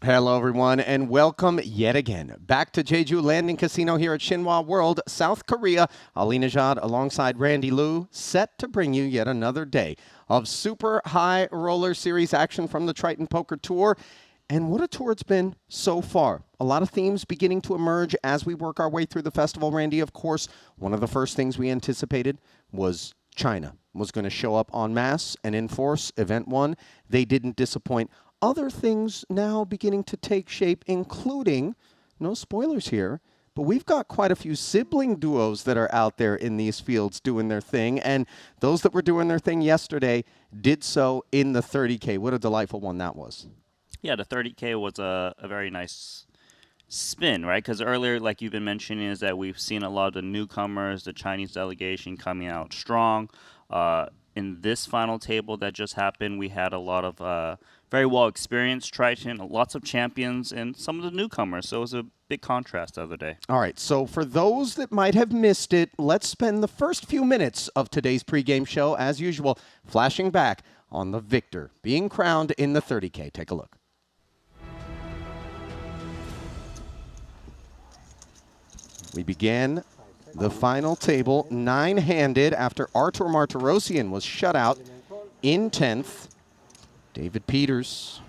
Hello, everyone, and welcome yet again back to Jeju Landing Casino here at Shinhwa World, South Korea. Ali Najad alongside Randy Liu, set to bring you yet another day of super high roller series action from the Triton Poker Tour. And what a tour it's been so far. A lot of themes beginning to emerge as we work our way through the festival, Randy. Of course, one of the first things we anticipated was China was going to show up en masse and in force. Event 1, they didn't disappoint. Other things now beginning to take shape, including, no spoilers here, but we've got quite a few sibling duos that are out there in these fields doing their thing. And those that were doing their thing yesterday did so in the 30K. What a delightful one that was. Yeah, the 30K was a very nice spin, right? Because earlier, like you've been mentioning, is that we've seen a lot of the newcomers, the Chinese delegation coming out strong. In this final table that just happened, we had a lot of very well-experienced Triton, lots of champions, and some of the newcomers. So it was a big contrast the other day. All right, so for those that might have missed it, let's spend the first few minutes of today's pregame show, as usual, flashing back on the victor being crowned in the 30K. Take a look. We began the final table nine-handed after Artur Martirosyan was shut out in 10th. David Peters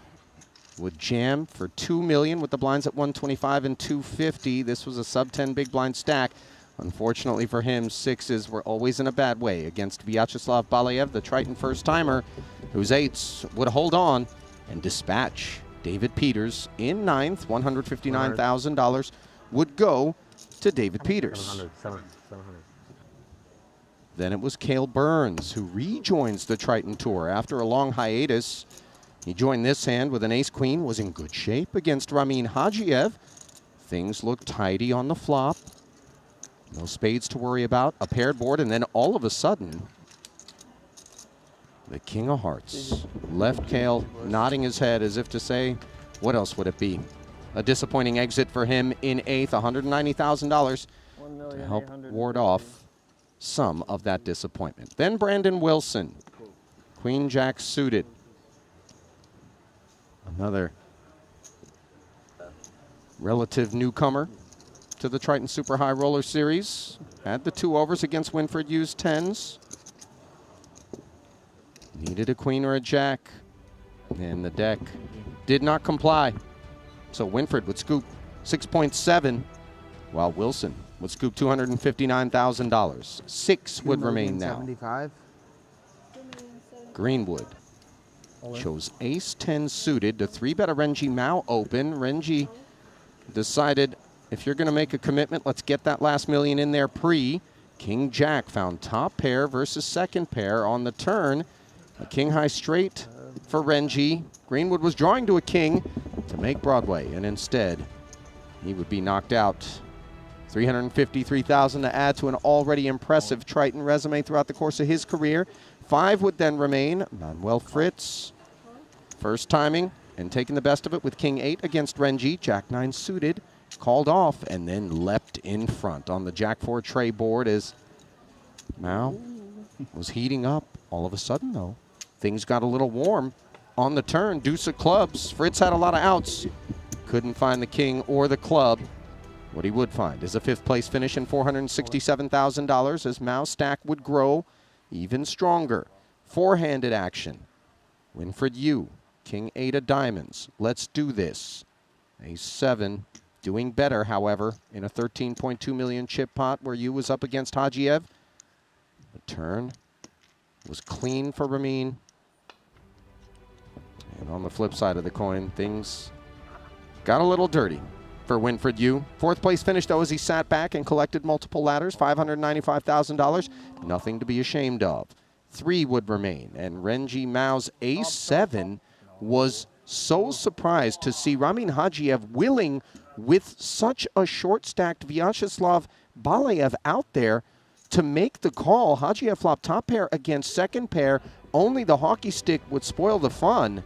would jam for $2 million with the blinds at 125 and 250. This was a sub-10 big blind stack. Unfortunately for him, sixes were always in a bad way against Vyacheslav Balayev, the Triton first-timer, whose eights would hold on and dispatch David Peters in ninth. $159,000 would go to David Peters. 700. Then it was Cale Burns, who rejoins the Triton Tour after a long hiatus. He joined this hand with an ace-queen, was in good shape against Ramin Hajiev. Things looked tidy on the flop. No spades to worry about, a paired board, and then all of a sudden, the King of Hearts left Cale nodding his head as if to say, what else would it be? A disappointing exit for him in eighth, $190,000 to help ward off some of that disappointment. Then Brandon Wilson, Queen Jack suited. Another relative newcomer to the Triton Super High Roller Series. Had the two overs against Winfred Yu's tens. Needed a queen or a jack, and the deck did not comply. So Winfred would scoop 6.7, while Wilson would scoop $259,000. Six would remain now. 75. Greenwood chose ace-10 suited to three-bet a Renji Mao open. Renji decided, if you're going to make a commitment, let's get that last million in there pre. King Jack found top pair versus second pair on the turn. A king high straight for Renji. Greenwood was drawing to a king to make Broadway, and instead he would be knocked out. $353,000 to add to an already impressive Triton resume throughout the course of his career. Five would then remain. Manuel Fritz, first timing and taking the best of it with King 8 against Renji. Jack 9 suited, called off, and then leapt in front on the Jack 4 tray board as Mao was heating up. All of a sudden, though, things got a little warm on the turn. Deuce of clubs. Fritz had a lot of outs. Couldn't find the king or the club. What he would find is a fifth place finish in $467,000 as Mao's stack would grow even stronger. Four-handed action. Winfred Yu, King 8 of diamonds. Let's do this. Ace 7, doing better, however, in a 13.2 million chip pot where Yu was up against Hajiev. The turn was clean for Ramin. And on the flip side of the coin, things got a little dirty for Winfred Yu. Fourth place finish, though, as he sat back and collected multiple ladders, $595,000. Nothing to be ashamed of. Three would remain, and Renji Mao's ace 7 was so surprised to see Ramin Hajiev willing with such a short-stacked Vyacheslav Balayev out there to make the call. Hajiev flop top pair against second pair. Only the hockey stick would spoil the fun.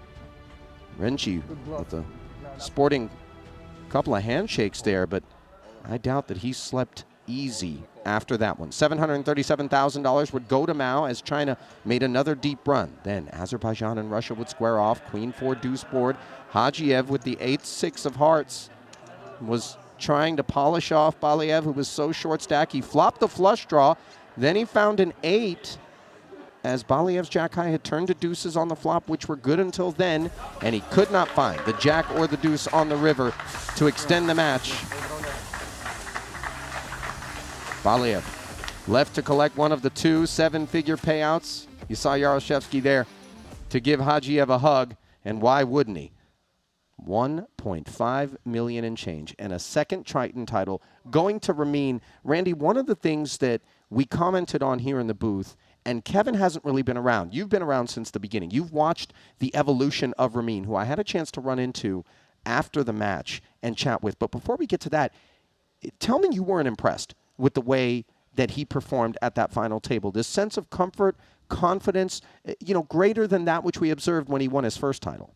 Renji with a sporting couple of handshakes there, but I doubt that he slept easy after that one. $737,000 would go to Mao as China made another deep run. Then Azerbaijan and Russia would square off. Queen 4 deuce board. Hajiev with the 8-6 of hearts was trying to polish off Baliev, who was so short stack. He flopped the flush draw. Then he found an 8 as Baliev's jack high had turned to deuces on the flop, which were good until then, and he could not find the jack or the deuce on the river to extend the match. Baliev left to collect one of the 2 7-figure payouts. You saw Yaroshevsky there to give Hajiev a hug, and why wouldn't he? 1.5 million and change, and a second Triton title going to Ramin. Randy, one of the things that we commented on here in the booth, and Kevin hasn't really been around. You've been around since the beginning. You've watched the evolution of Ramin, who I had a chance to run into after the match and chat with. But before we get to that, tell me you weren't impressed with the way that he performed at that final table. This sense of comfort, confidence, greater than that which we observed when he won his first title.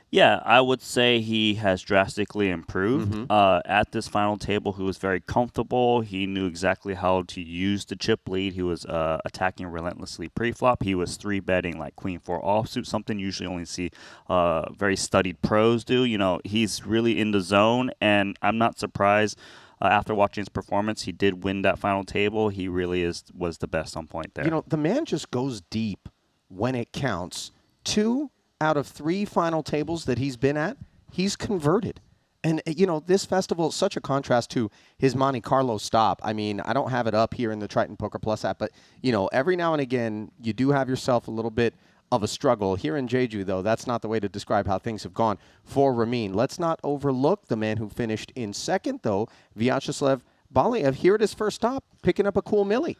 Yeah, I would say he has drastically improved. At this final table, he was very comfortable. He knew exactly how to use the chip lead. He was attacking relentlessly pre-flop. He was 3-betting like Queen 4 offsuit, something you usually only see very studied pros do. He's really in the zone, and I'm not surprised. After watching his performance, he did win that final table. He really was the best on point there. The man just goes deep when it counts. 2 out of 3 final tables that he's been at, he's converted. And, this festival is such a contrast to his Monte Carlo stop. I mean, I don't have it up here in the Triton Poker Plus app, but, every now and again, you do have yourself a little bit of a struggle. Here in Jeju, though, that's not the way to describe how things have gone for Ramin. Let's not overlook the man who finished in second, though, Vyacheslav Baliev, here at his first stop, picking up a cool milli.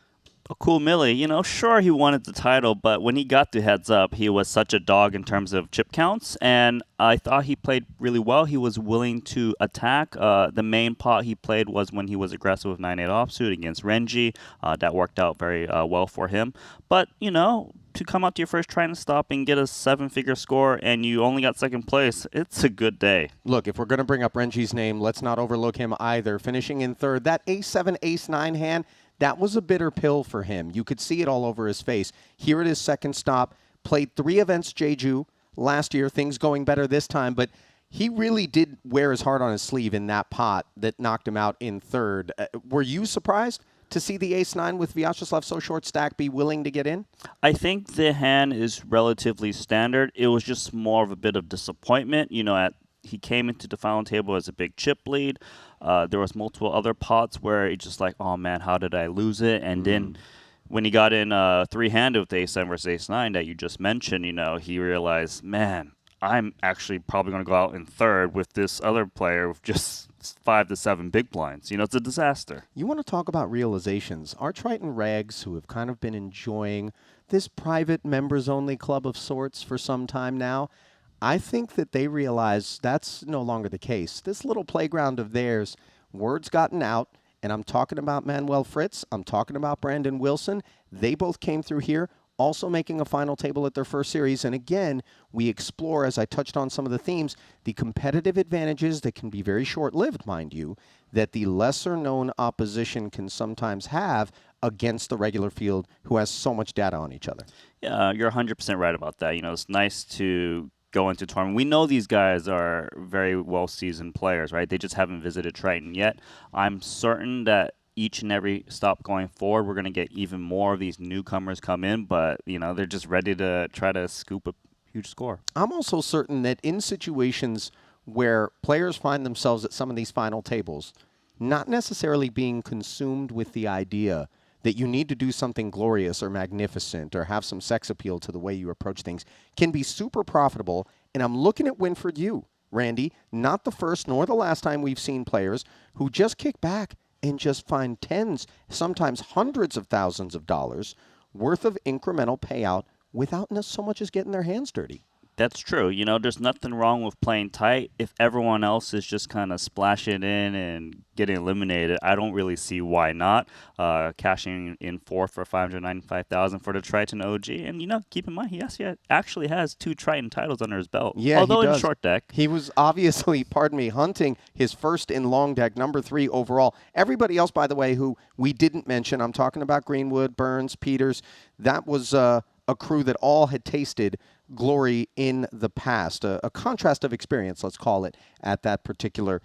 A cool milli. Sure, he wanted the title, but when he got to heads up, he was such a dog in terms of chip counts, and I thought he played really well. He was willing to attack. The main pot he played was when he was aggressive with 9-8 offsuit against Renji. That worked out very well for him. But, to come out to your first Triton stop and get a 7-figure score and you only got second place, it's a good day. Look, if we're going to bring up Renji's name, let's not overlook him either. Finishing in third, that ace-7, ace-9 hand, that was a bitter pill for him. You could see it all over his face. Here at his second stop, played 3 events Jeju last year, things going better this time, but he really did wear his heart on his sleeve in that pot that knocked him out in third. Were you surprised to see the ace-9 with Vyacheslav so short stack be willing to get in? I think the hand is relatively standard. It was just more of a bit of disappointment. He came into the final table as a big chip lead. There was multiple other pots where it's just like, oh man, how did I lose it? And then when he got in 3-handed with ace-7 versus ace-9 that you just mentioned, he realized, man, I'm actually probably going to go out in third with this other player with just 5 to 7 big blinds. It's a disaster. You want to talk about realizations. Our Triton Rags, who have kind of been enjoying this private members-only club of sorts for some time now, I think that they realize that's no longer the case. This little playground of theirs, word's gotten out, and I'm talking about Manuel Fritz, I'm talking about Brandon Wilson. They both came through here, also making a final table at their first series. And again, we explore, as I touched on some of the themes, the competitive advantages that can be very short-lived, mind you, that the lesser-known opposition can sometimes have against the regular field who has so much data on each other. Yeah, you're 100% right about that. It's nice to go into tournament. We know these guys are very well-seasoned players, right? They just haven't visited Triton yet. I'm certain that each and every stop going forward, we're going to get even more of these newcomers come in, but, they're just ready to try to scoop a huge score. I'm also certain that in situations where players find themselves at some of these final tables, not necessarily being consumed with the idea that you need to do something glorious or magnificent or have some sex appeal to the way you approach things, can be super profitable. And I'm looking at Winford Yu, Randy, not the first nor the last time we've seen players who just kick back and just find tens, sometimes hundreds of thousands of dollars worth of incremental payout without so much as getting their hands dirty. That's true. You know, there's nothing wrong with playing tight. If everyone else is just kind of splashing in and getting eliminated, I don't really see why not. Cashing in fourth for 595,000 for the Triton OG, and keep in mind actually has 2 Triton titles under his belt, Yeah, he although in does. short deck. He was obviously, pardon me, hunting his first in long deck, number 3 overall. Everybody else, by the way, who we didn't mention, I'm talking about Greenwood, Burns, Peters, that was a crew that all had tasted glory in the past, a contrast of experience, let's call it, at that particular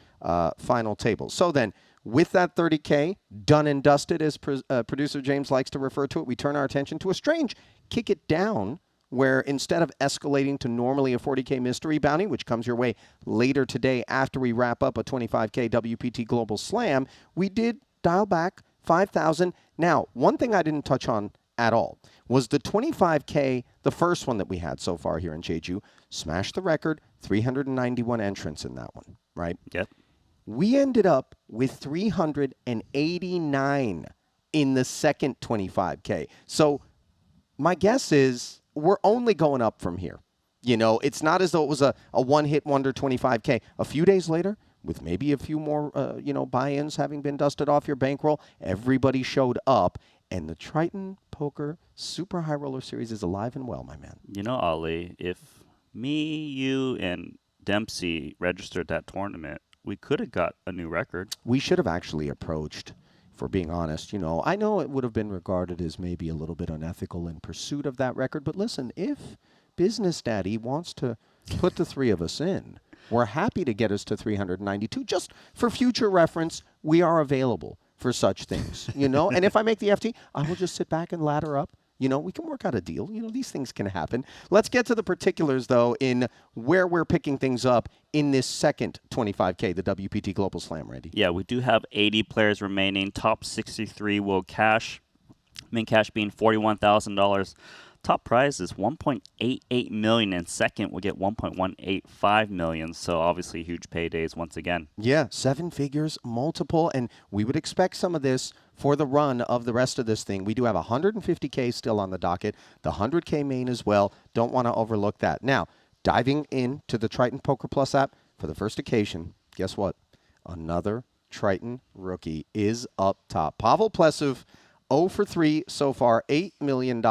final table. So then, with that 30K done and dusted, as producer James likes to refer to it, we turn our attention to a strange kick it down, where instead of escalating to normally a 40K mystery bounty, which comes your way later today after we wrap up a 25K WPT Global Slam, we did dial back 5,000. Now, one thing I didn't touch on at all was the 25K, the first one that we had so far here in Jeju, smashed the record, 391 entrants in that one, right? Yep. We ended up with 389 in the second 25K. So my guess is we're only going up from here. You know, it's not as though it was a one-hit wonder 25K. A few days later, with maybe a few more, buy-ins having been dusted off your bankroll, everybody showed up, and the Triton Poker Super High Roller Series is alive and well, my man. You know, Ali, if me, you, and Dempsey registered that tournament, we could have got a new record. We should have actually approached, for being honest. I know it would have been regarded as maybe a little bit unethical in pursuit of that record, but listen, if Business Daddy wants to put the three of us in, we're happy to get us to 392. Just for future reference, we are available for such things, And if I make the FT, I will just sit back and ladder up. We can work out a deal. These things can happen. Let's get to the particulars, though, in where we're picking things up in this second 25K, the WPT Global Slam, Randy. Yeah, we do have 80 players remaining. Top 63 will cash. Main cash being $41,000. Top prize is $1.88 million, and second will get $1.185 million. So obviously huge paydays once again. Yeah, 7 figures, multiple, and we would expect some of this for the run of the rest of this thing. We do have 150K still on the docket, the 100K main as well. Don't want to overlook that. Now, diving into the Triton Poker Plus app for the first occasion, guess what? Another Triton rookie is up top. Pavel Plesov, 0 for 3 so far, $8 million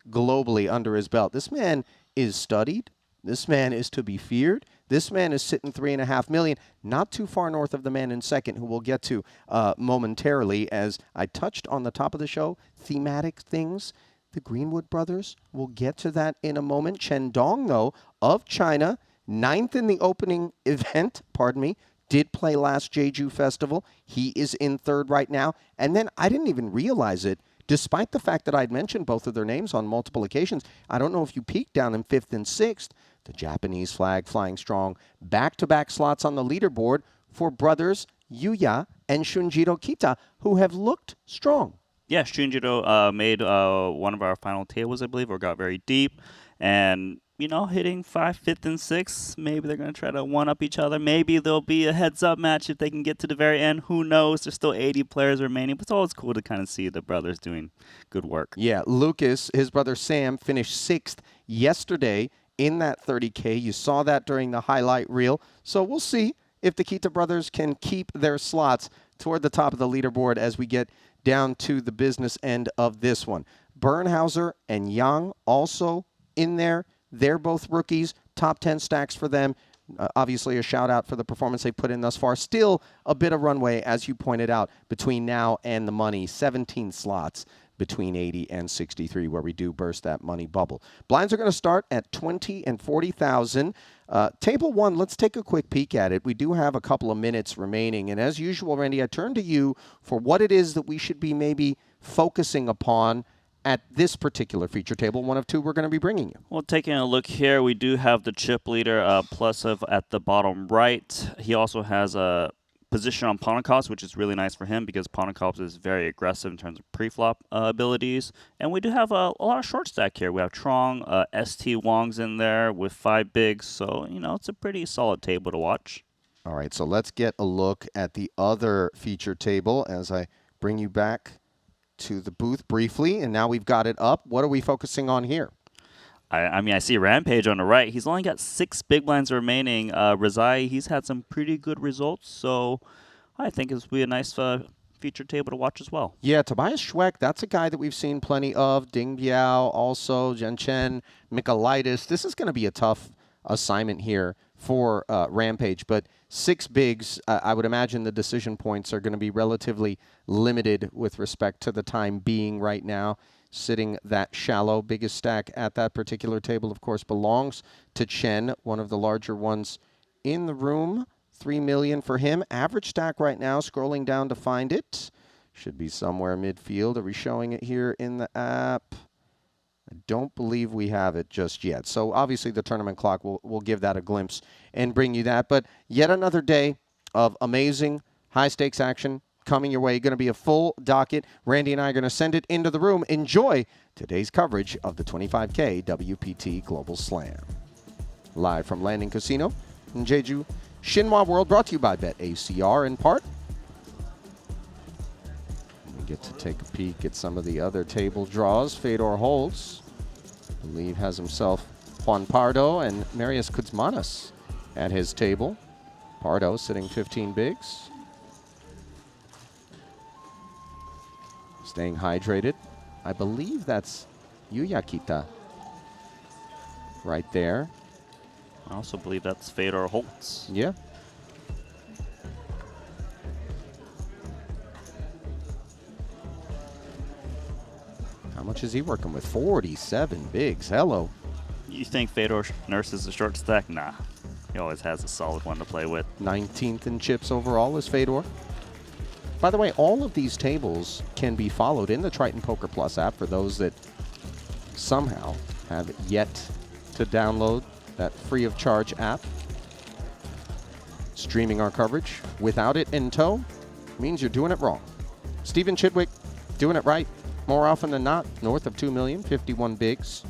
globally under his belt. This man is studied. This man is to be feared. This man is sitting $3.5 million, not too far north of the man in second, who we'll get to momentarily. As I touched on the top of the show, thematic things. The Greenwood brothers, we'll get to that in a moment. Chen Dong, though, of China, 9th in the opening event, did play last Jeju Festival. He is in 3rd right now. And then I didn't even realize it, despite the fact that I'd mentioned both of their names on multiple occasions. I don't know if you peeked down in 5th and 6th. The Japanese flag flying strong. Back-to-back slots on the leaderboard for brothers Yuya and Shunjiro Kita, who have looked strong. Yeah, Shunjiro made one of our final tables, I believe, or got very deep. And hitting 5th, 5th, and 6th. Maybe they're going to try to one-up each other. Maybe there'll be a heads-up match if they can get to the very end. Who knows? There's still 80 players remaining, but it's always cool to kind of see the brothers doing good work. Yeah, Lucas, his brother Sam, finished 6th yesterday in that 30K. You saw that during the highlight reel. So we'll see if the Kita brothers can keep their slots toward the top of the leaderboard as we get down to the business end of this one. Bernhauser and Yang also in there. They're both rookies. Top 10 stacks for them. Obviously, a shout-out for the performance they've put in thus far. Still a bit of runway, as you pointed out, between now and the money. 17 slots between 80 and 63, where we do burst that money bubble. Blinds are going to start at 20 and 40,000. Table 1, let's take a quick peek at it. We do have a couple of minutes remaining. And as usual, Randy, I turn to you for what it is that we should be maybe focusing upon at this particular feature table, one of two we're going to be bringing you. Well, taking a look here, we do have the chip leader, Plesov, at the bottom right. He also has a position on Ponikops, which is really nice for him because Ponikops is very aggressive in terms of pre-flop abilities. And we do have a lot of short stack here. We have Trong, ST Wong's in there with 5 bigs. So, it's a pretty solid table to watch. All right, so let's get a look at the other feature table as I bring you back to the booth briefly, and now we've got it up. What are we focusing on here? I mean, I see Rampage on the right. He's only got 6 big blinds remaining. Razai, he's had some pretty good results, so I think this will be a nice feature table to watch as well. Yeah, Tobias Schweck, that's a guy that we've seen plenty of. Ding Biao, also Jen Chen, Michaelitis. This is going to be a tough assignment here for Rampage, but 6 bigs, I would imagine the decision points are going to be relatively limited with respect to the time being right now. Sitting that shallow. Biggest stack at that particular table, of course, belongs to Chen, one of the larger ones in the room. 3 million for him. Average stack right now, scrolling down to find it. Should be somewhere midfield. Are we showing it here in the app? I don't believe we have it just yet. So obviously the tournament clock will give that a glimpse and bring you that. But yet another day of amazing high-stakes action coming your way. Going to be a full docket. Randy and I are going to send it into the room. Enjoy today's coverage of the 25K WPT Global Slam. Live from Landing Casino in Jeju, Shinhwa World, brought to you by BetACR in part. We get to take a peek at some of the other table draws. Fedor holds. I believe has himself Juan Pardo and Marius Kuzmanis at his table. Pardo sitting 15 bigs. Staying hydrated. I believe that's Yuyakita right there. I also believe that's Fedor Holtz. Yeah. How much is he working with? 47 bigs. Hello. You think Fedor nurses a short stack? Nah. He always has a solid one to play with. 19th in chips overall is Fedor. By the way, all of these tables can be followed in the Triton Poker Plus app for those that somehow have yet to download that free of charge app. Streaming our coverage without it in tow means you're doing it wrong. Stephen Chidwick doing it right more often than not. North of 2 million, 51 bigs.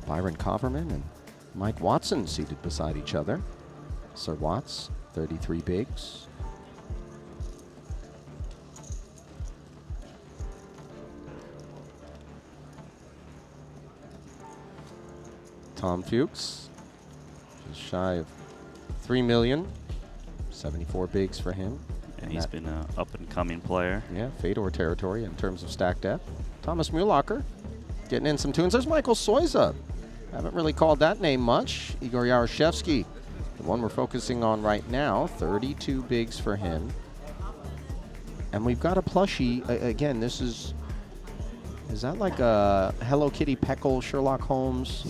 Byron Coverman and Mike Watson seated beside each other. Sir Watts, 33 bigs. Tom Fuchs, just shy of 3 million. 74 bigs for him. And he's been an up-and-coming player. Yeah, Fedor territory in terms of stack depth. Thomas Mulacher getting in some tunes. There's Michael Soiza. Haven't really called that name much. Igor Yaroshevsky, the one we're focusing on right now. 32 bigs for him. And we've got a plushie. Again, this is that like a Hello Kitty Peckle Sherlock Holmes?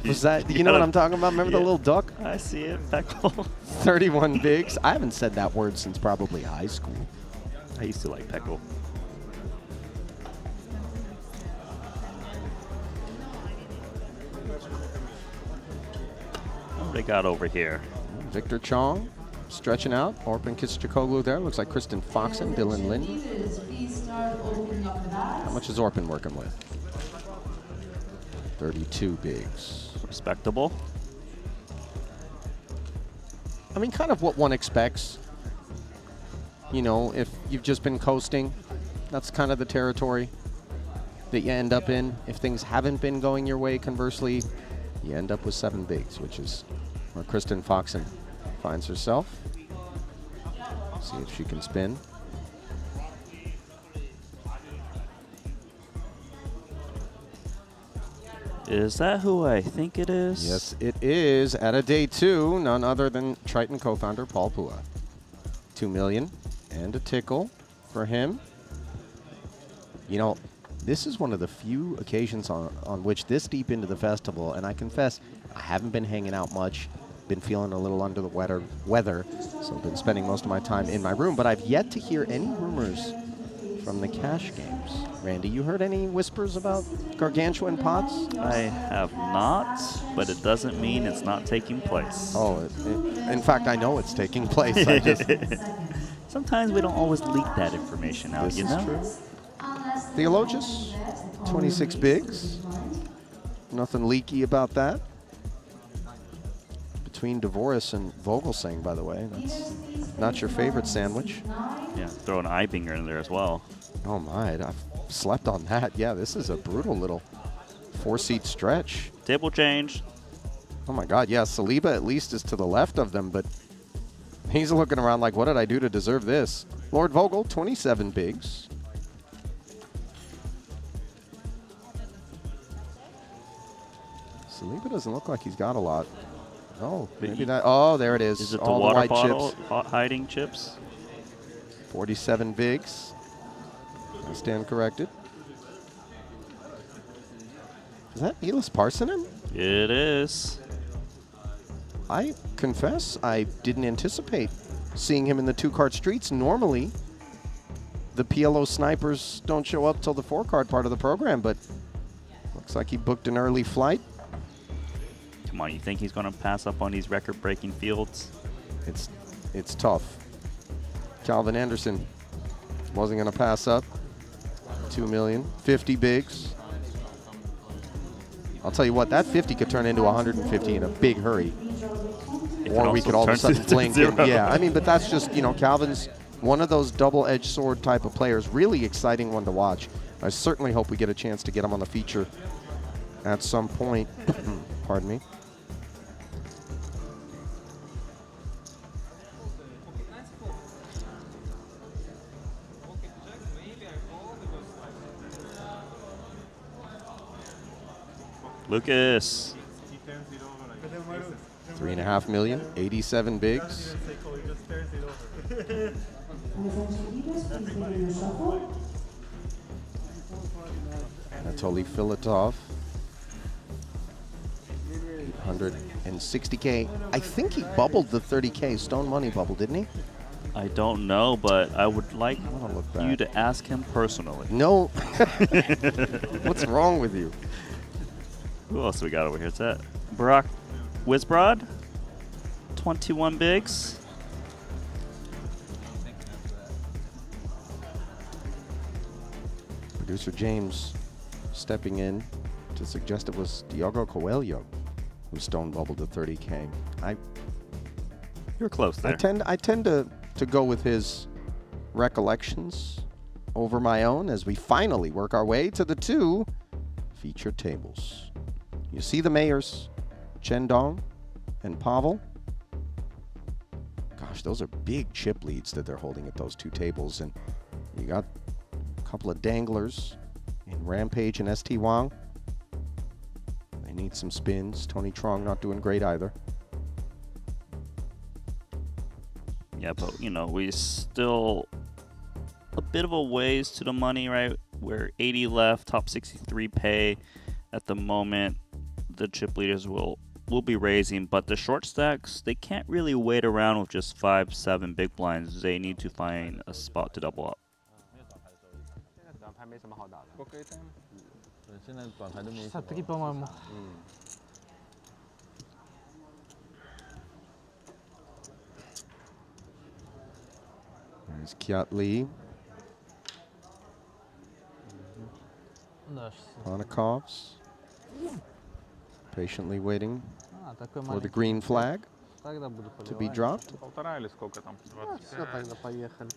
Was that, you know what I'm talking about? Remember the little duck? I see it, Peckle. 31 bigs. I haven't said that word since probably high school. I used to like Peckle. What they got over here? Victor Chong stretching out. Orpin Kistichoglu there. Looks like Kristen Foxen, Dylan Lind. How much is Orpin working with? 32 bigs. Respectable. I mean, kind of what one expects. You know, if you've just been coasting, that's kind of the territory that you end up in. If things haven't been going your way, conversely, you end up with 7 bigs, which is where Kristen Foxen finds herself. See if she can spin. Is that who I think it is? Yes, it is. At a day 2, none other than Triton co-founder Paul Pua. 2 million and a tickle for him. You know, this is one of the few occasions on which this deep into the festival, and I confess, I haven't been hanging out much, been feeling a little under the weather, so I've been spending most of my time in my room, but I've yet to hear any rumors from the cash games. Randy, you heard any whispers about gargantuan pots? I have not, but it doesn't mean it's not taking place. Oh, in fact, I know it's taking place. I just Sometimes we don't always leak that information out, This you is know? true. Theologus, 26 bigs. Nothing leaky about that. Between Dvoris and Vogelsang, by the way. That's not your favorite sandwich. Yeah, throw an Ibinger in there as well. Oh my, I've slept on that. Yeah, this is a brutal little 4-seat stretch. Table change. Oh my God, yeah, Saliba at least is to the left of them, but he's looking around like, what did I do to deserve this? Lord Vogel, 27 bigs. Saliba doesn't look like he's got a lot. Oh, maybe that. Oh, there it is. Is it the All water white bottle chips. hiding chips? 47 bigs. I stand corrected. Is that Elis Parsonen? It is. I confess I didn't anticipate seeing him in the 2-card streets. Normally, the PLO snipers don't show up till the 4-card part of the program, but looks like he booked an early flight. Come on, you think he's going to pass up on these record-breaking fields? It's tough. Calvin Anderson wasn't going to pass up. 2 million, 50 bigs. I'll tell you what, that 50 could turn into 150 in a big hurry. Or we could all of a sudden blink. Yeah, I mean, but that's just, you know, Calvin's one of those double-edged sword type of players. Really exciting one to watch. I certainly hope we get a chance to get him on the feature at some point. Pardon me. Lucas. 3.5 million, 87 bigs. Anatoly Filatov. 160K. I think he bubbled the 30K Stone Money bubble, didn't he? I don't know, but I would like look you back. to ask him personally. No. What's wrong with you? Who else we got over here? Is that Brock Wisbrod? 21 bigs. Producer James stepping in to suggest it was Diogo Coelho who stone bubbled the 30K. You're close there. I tend to go with his recollections over my own as we finally work our way to the 2 feature tables. You see the mayors, Chen Dong and Pavel. Gosh, those are big chip leads that they're holding at those 2 tables. And you got a couple of danglers in Rampage and ST Wang. They need some spins. Tony Trong not doing great either. Yeah, but, you know, we still a bit of a ways to the money, right? We're 80 left, top 63 pay at the moment. The chip leaders will be raising, but the short stacks, they can't really wait around with just 5-7 big blinds. They need to find a spot to double up. There's Kiat Lee. Onikovs. Patiently waiting for the green flag to be dropped. Полтора или сколько там? 25. Все, тогда поехали.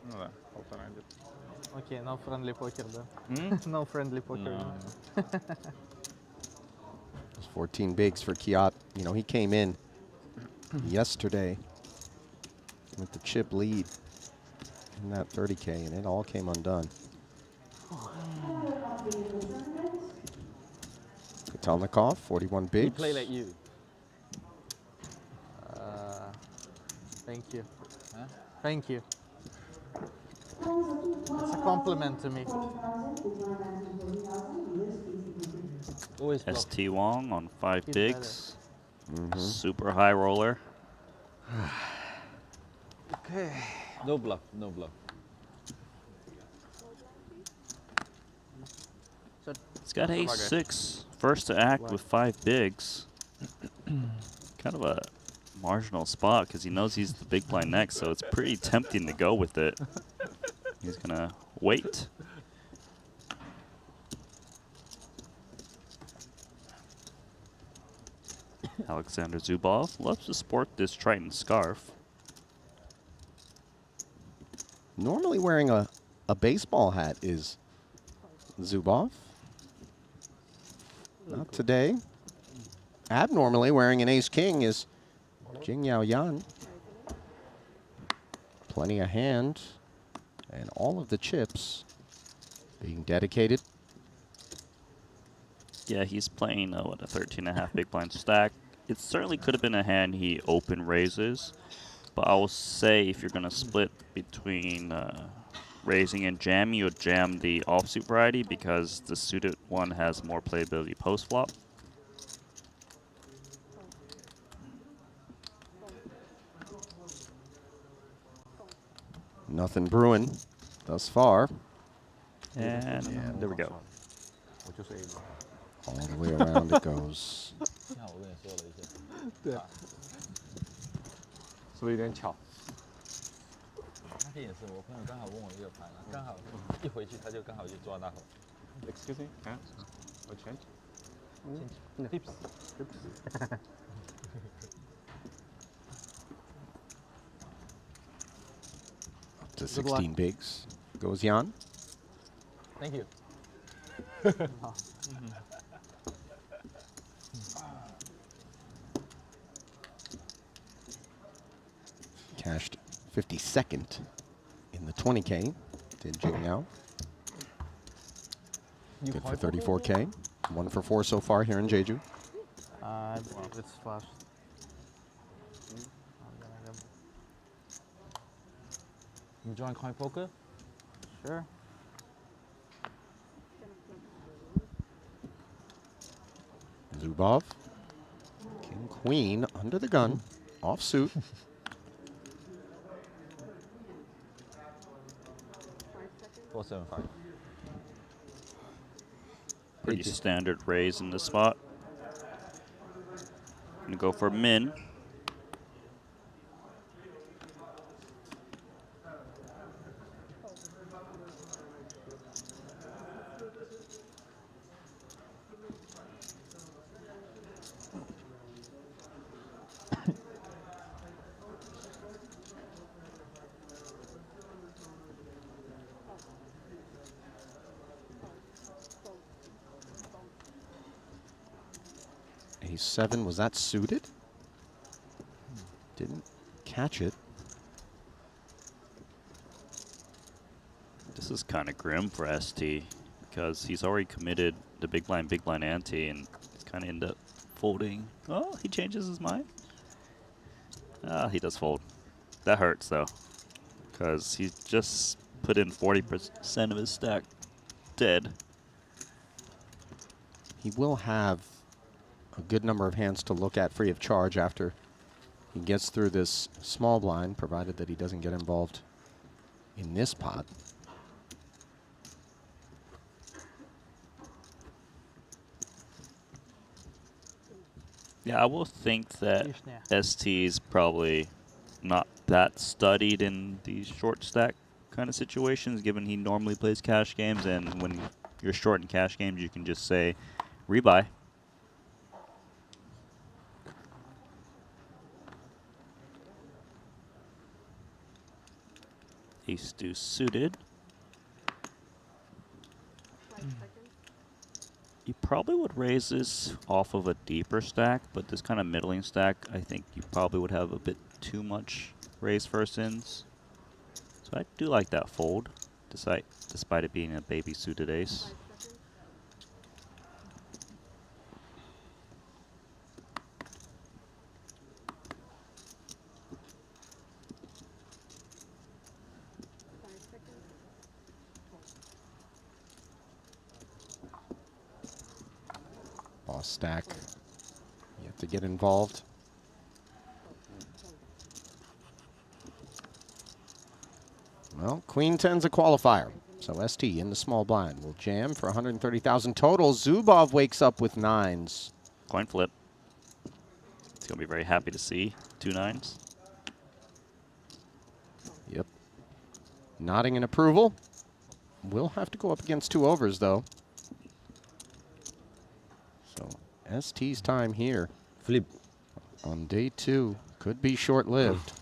Ну да, полтора где-то. Окей, no friendly poker, да? No friendly poker. There's 14 bigs for Kiat. You know, he came in yesterday with the chip lead in that 30K, and it all came undone. Kotelnikov, 41 bigs. He play like you. Thank you. Huh? Thank you. It's a compliment to me. Always flop. ST Wong on 5 He's bigs. Super high roller. Okay. No bluff, no bluff. He's got ace-6. First to act with 5 bigs. Kind of a marginal spot because he knows he's the big blind next, so it's pretty tempting to go with it. He's going to wait. Alexander Zubov loves to sport this Triton scarf. Normally wearing a baseball hat is Zubov. Not today. Abnormally wearing an ace-king is Jing Yao Yan. Plenty of hand. And all of the chips being dedicated. Yeah, he's playing what, a 13.5 big blind stack. It certainly could have been a hand he open raises, but I will say if you're going to split between raising and jamming, you'll jam the offsuit variety because the suited one has more playability post flop. Nothing brewing thus far. And there we go. 我就是 A 吧。 All the way around it goes. 幸好我跟你说了一下。对。是不是有点巧？那天也是，我朋友刚好问我一个盘，刚好一回去他就刚好就抓那口。Excuse me, can I change? Tips. Up to 16 bigs goes Jan. Thank you. Cashed 52nd in the 20K. Did Jing Yao. Good for 34K. 1 for 4 so far here in Jeju. It's flashed. You join coin poker? Sure. Zubov. King, queen, under the gun. Offsuit. $475. Pretty standard raise in this spot. Gonna go for min. A7, was that suited? Didn't catch it. This is kind of grim for ST because he's already committed the big blind ante, and he's kind of end up folding. Oh, he changes his mind. Ah, he does fold. That hurts though, because he just put in 40% of his stack dead. He will have a good number of hands to look at free of charge after he gets through this small blind, provided that he doesn't get involved in this pot. Yeah, I will think that ST is probably not that studied in these short stack kind of situations, given he normally plays cash games, and when you're short in cash games, you can just say rebuy. Ace deuce suited. You probably would raise this off of a deeper stack, but this kind of middling stack, I think you probably would have a bit too much raise first ins. So I do like that fold, despite it being a baby suited ace. Boss stack. You have to get involved. Well, queen 10's a qualifier. So ST in the small blind will jam for 130,000 total. Zubov wakes up with 9s. Coin flip. He's going to be very happy to see 2 9s. Yep. Nodding in approval. Will have to go up against 2 overs, though. So ST's time here Flip. on day 2 could be short-lived.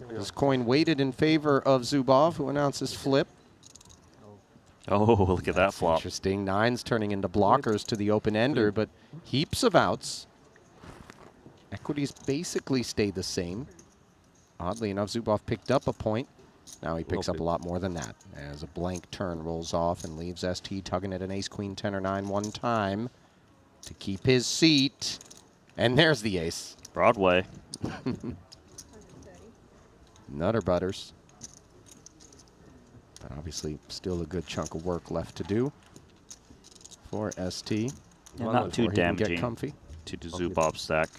His coin weighted in favor of Zubov, who announces flip. Oh, look at that flop. Interesting. Nines turning into blockers to the open-ender, but heaps of outs. Equities basically stay the same. Oddly enough, Zubov picked up a point. Now he picks up a lot more than that as a blank turn rolls off and leaves ST tugging at an ace, queen, 10, or 9 one time to keep his seat. And there's the ace. Broadway. Nutter butters. But obviously still a good chunk of work left to do for ST. Yeah, not too before he can get damaging comfy. to the Zubov stack.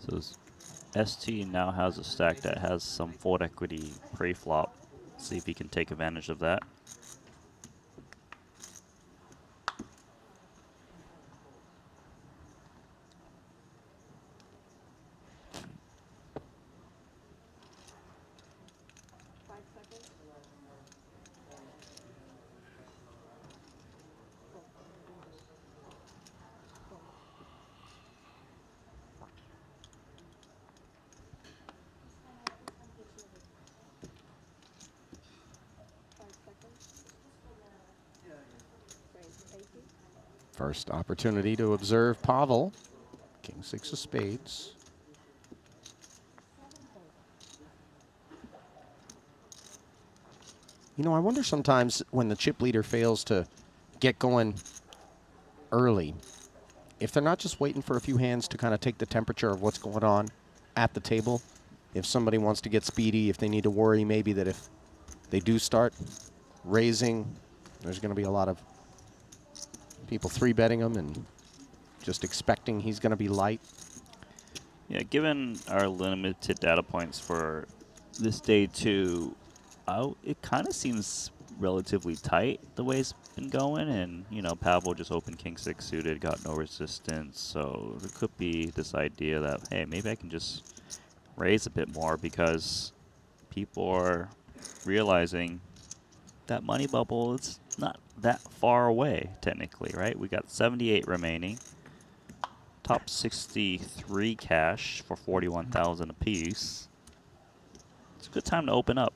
So ST now has a stack that has some fold equity pre-flop. See if he can take advantage of that. First opportunity to observe Pavel. King 6 of spades. You know, I wonder sometimes when the chip leader fails to get going early, if they're not just waiting for a few hands to kind of take the temperature of what's going on at the table, if somebody wants to get speedy, if they need to worry maybe that if they do start raising, there's going to be a lot of people 3-betting him and just expecting he's going to be light. Yeah, given our limited data points for this day two, it kind of seems relatively tight the way it's been going. And, you know, Pavel just opened King 6 suited, got no resistance. So there could be this idea that, hey, maybe I can just raise a bit more because people are realizing that money bubble is not that far away, technically, right? We got 78 remaining. Top 63 cash for 41,000 apiece. It's a good time to open up.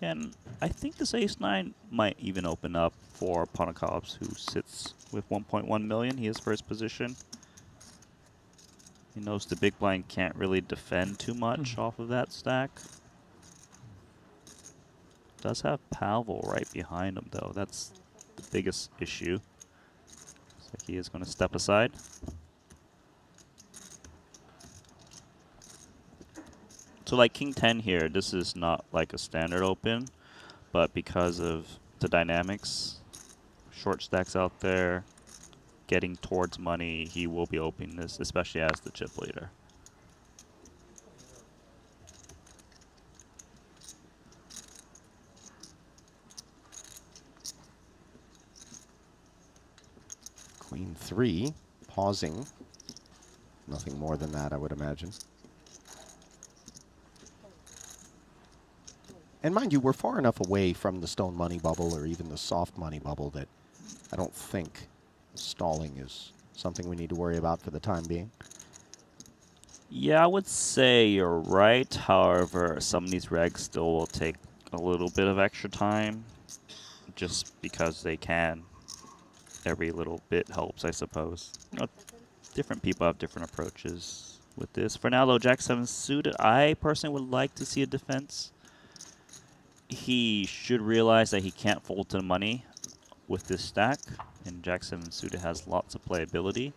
And I think this ace-9 might even open up for Ponokovs, who sits with 1.1 million. He is first position. He knows the big blind can't really defend too much off of that stack. Does have Pavel right behind him, though. That's the biggest issue. So he is going to step aside. So like King 10 here, this is not like a standard open, but because of the dynamics, short stacks out there, getting towards money, he will be opening this, especially as the chip leader. Queen 3, pausing. Nothing more than that, I would imagine. And mind you, we're far enough away from the stone money bubble or even the soft money bubble that I don't think stalling is something we need to worry about for the time being. Yeah, I would say you're right. However, some of these regs still will take a little bit of extra time just because they can. Every little bit helps, I suppose. You know, different people have different approaches with this. For now, though, Jack 7 suited, I personally would like to see a defense. He should realize that he can't fold to the money with this stack, and Jack 7 suited has lots of playability.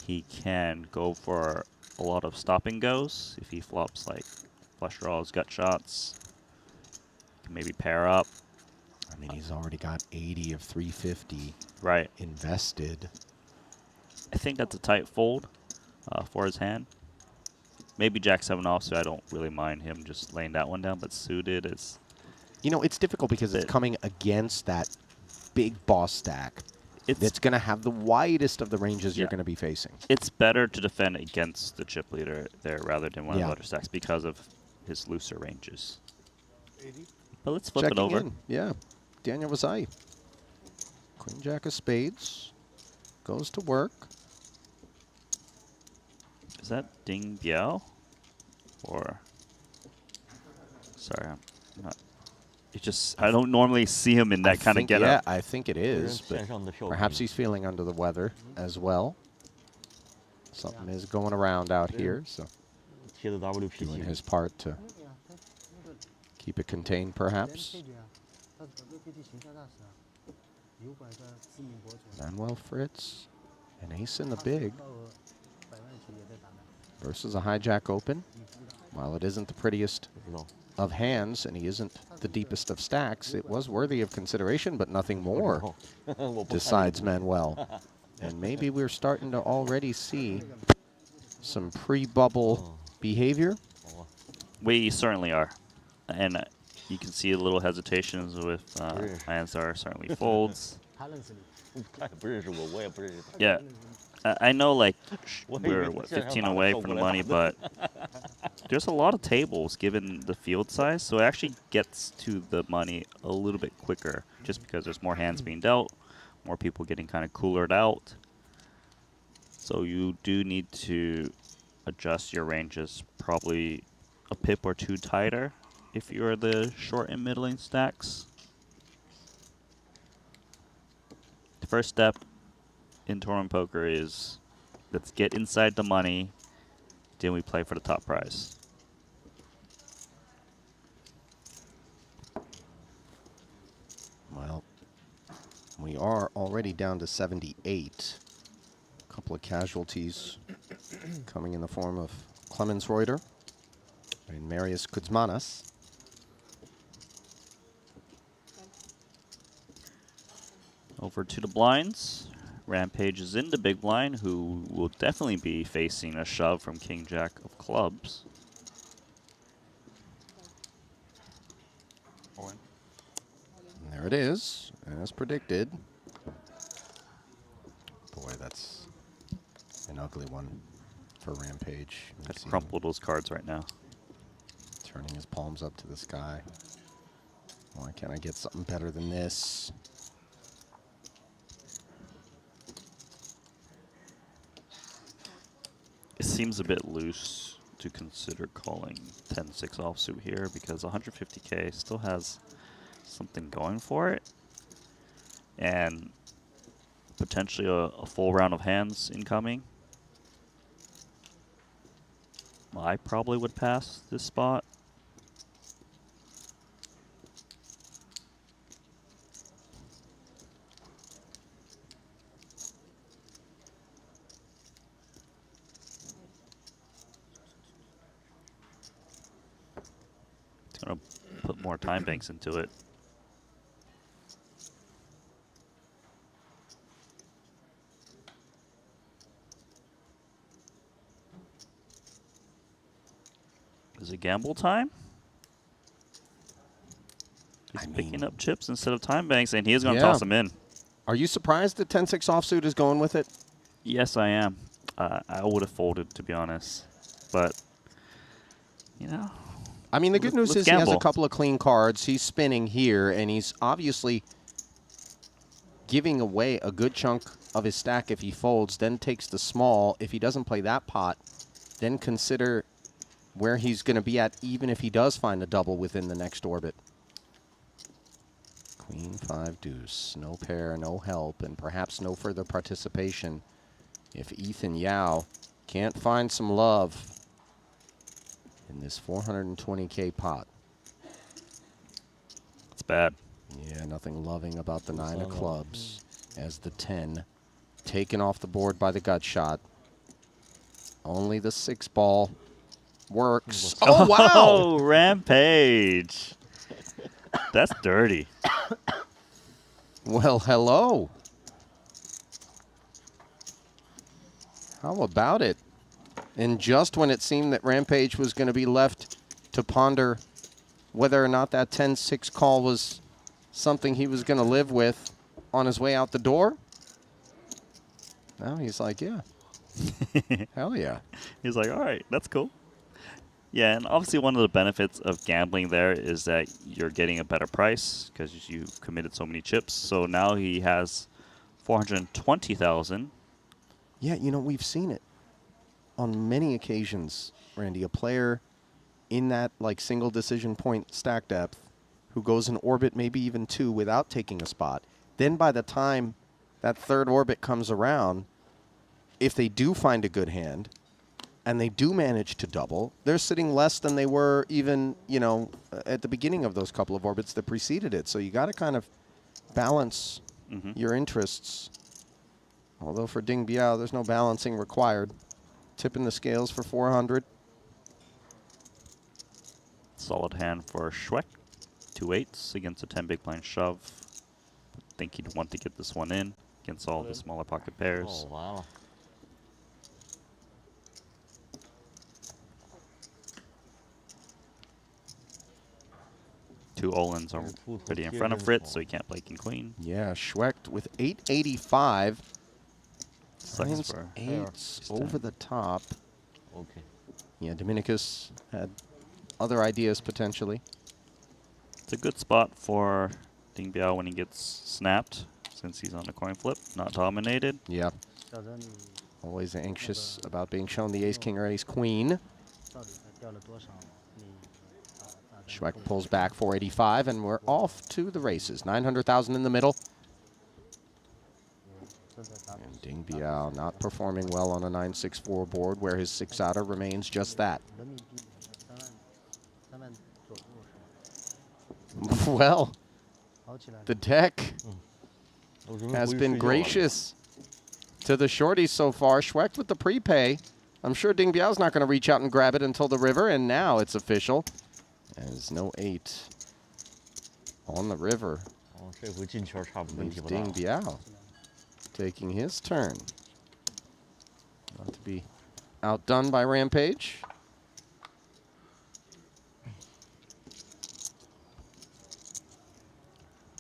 He can go for a lot of stop and goes if he flops like flush draws, gut shots. Can maybe pair up. I mean, he's already got 80 of 350 right invested. I think that's a tight fold for his hand. Maybe Jack 7 off, so I don't really mind him just laying that one down, but suited is You know, it's difficult because it's coming against that big boss stack. It's going to have the widest of the ranges you're going to be facing. It's better to defend against the chip leader there rather than one of the other stacks because of his looser ranges. But let's flip it over. Yeah. Daniel Wasai. Queen Jack of Spades. Goes to work. Is that Ding Biao? Or... Sorry, I'm not... I don't normally see him in that kind of getup. Yeah, I think it is, but perhaps he's feeling under the weather as well. Something is going around out here, so doing his part to keep it contained, perhaps. Manuel Fritz, an ace in the big versus a hijack open. While it isn't the prettiest of hands, and he isn't the deepest of stacks, it was worthy of consideration, but nothing more, decides Manuel. And maybe we're starting to already see some pre-bubble behavior. We certainly are. And you can see a little hesitations with Ansar certainly folds. Yeah. I know, like, we're, 15 away from the money, but there's a lot of tables given the field size, so it actually gets to the money a little bit quicker just because there's more hands being dealt, more people getting kind of coolered out. So you do need to adjust your ranges probably a pip or two tighter if you're the short and middling stacks. The first step in tournament poker is let's get inside the money, then we play for the top prize. Well, we are already down to 78. A couple of casualties coming in the form of Clemens Reuter and Marius Kuzmanas. Over to the blinds. Rampage is in the big blind, who will definitely be facing a shove from King Jack of clubs. And there it is, as predicted. Boy, that's an ugly one for Rampage. I'd crumple those cards right now. Turning his palms up to the sky. Why can't I get something better than this? It seems a bit loose to consider calling 10-6 offsuit here because 150K still has something going for it. And potentially a full round of hands incoming. I probably would pass this spot. Gonna put more time banks into it. Is it gamble time? He's picking up chips instead of time banks, and he is going to toss them in. Are you surprised that 10-6 offsuit is going with it? Yes, I am. I would have folded, to be honest. But, you know. I mean, the good news is he has a couple of clean cards. He's spinning here, and he's obviously giving away a good chunk of his stack if he folds, then takes the small. If he doesn't play that pot, then consider where he's going to be at even if he does find a double within the next orbit. Queen 5 deuce, no pair, no help, and perhaps no further participation if Ethan Yao can't find some love in this 420K pot. It's bad. Yeah, nothing loving about the 9 of clubs as the 10 taken off the board by the gut shot. Only the 6 ball works. Oh, wow! Oh, Rampage. That's dirty. Well, hello. How about it? And just when it seemed that Rampage was going to be left to ponder whether or not that 10-6 call was something he was going to live with on his way out the door. Now he's like, yeah. Hell yeah. He's like, all right, that's cool. Yeah, and obviously one of the benefits of gambling there is that you're getting a better price because you committed so many chips. So now he has 420,000. Yeah, you know, we've seen it on many occasions, Randy. A player in that like single decision point stack depth who goes in orbit, maybe even 2 without taking a spot. Then by the time that third orbit comes around, if they do find a good hand and they do manage to double, they're sitting less than they were even, you know, at the beginning of those couple of orbits that preceded it. So you got to kind of balance your interests. Although for Ding Biao, there's no balancing required. Tipping the scales for 400. Solid hand for Schweck. 2 8s against a 10 big blind shove. I think he'd want to get this one in against all the smaller pocket pairs. 哦，完了。 2 Olins are pretty in front of Fritz, so he can't play king queen. Yeah, Schwecht with 885. Sucks Nines, for 8s over the top. OK。 Yeah, Dominicus had other ideas potentially. It's a good spot for Ding Biao when he gets snapped, since he's on a coin flip, not dominated. Yeah. Always anxious about being shown the ace king or ace queen. Schweck pulls back 485, and we're off to the races. 900,000 in the middle. And Ding Biao not performing well on a 964 board, where his 6-outer remains just that. Well, the deck has been gracious to the shorties so far. Schweck with the prepay. I'm sure Ding Biao's not going to reach out and grab it until the river, and now it's official. There's no 8 on the river. 哦，这回进圈差不多问题 Leaves 不大 Ding。Biao taking his turn. Not to be outdone by Rampage.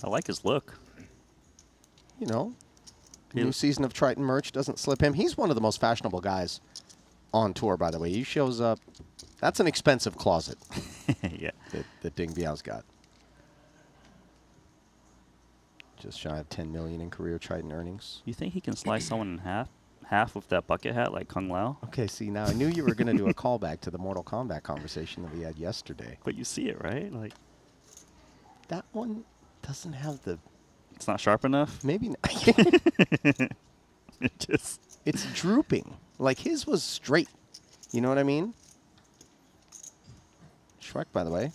I like his look. You know, He- new season of Triton merch doesn't slip him. He's one of the most fashionable guys on tour, by the way. He shows up. That's an expensive closet Yeah. that Ding Biao's got. Just shy of 10 million in career Triton earnings. You think he can slice someone in half? Half with that bucket hat like Kung Lao? Okay, see, now I knew you were going to do a callback to the Mortal Kombat conversation that we had yesterday. But you see it, right? Like, That one doesn't have the... it's not sharp enough? Maybe not. It just... It's drooping. Like his was straight. You know what I mean? Schweck, by the way,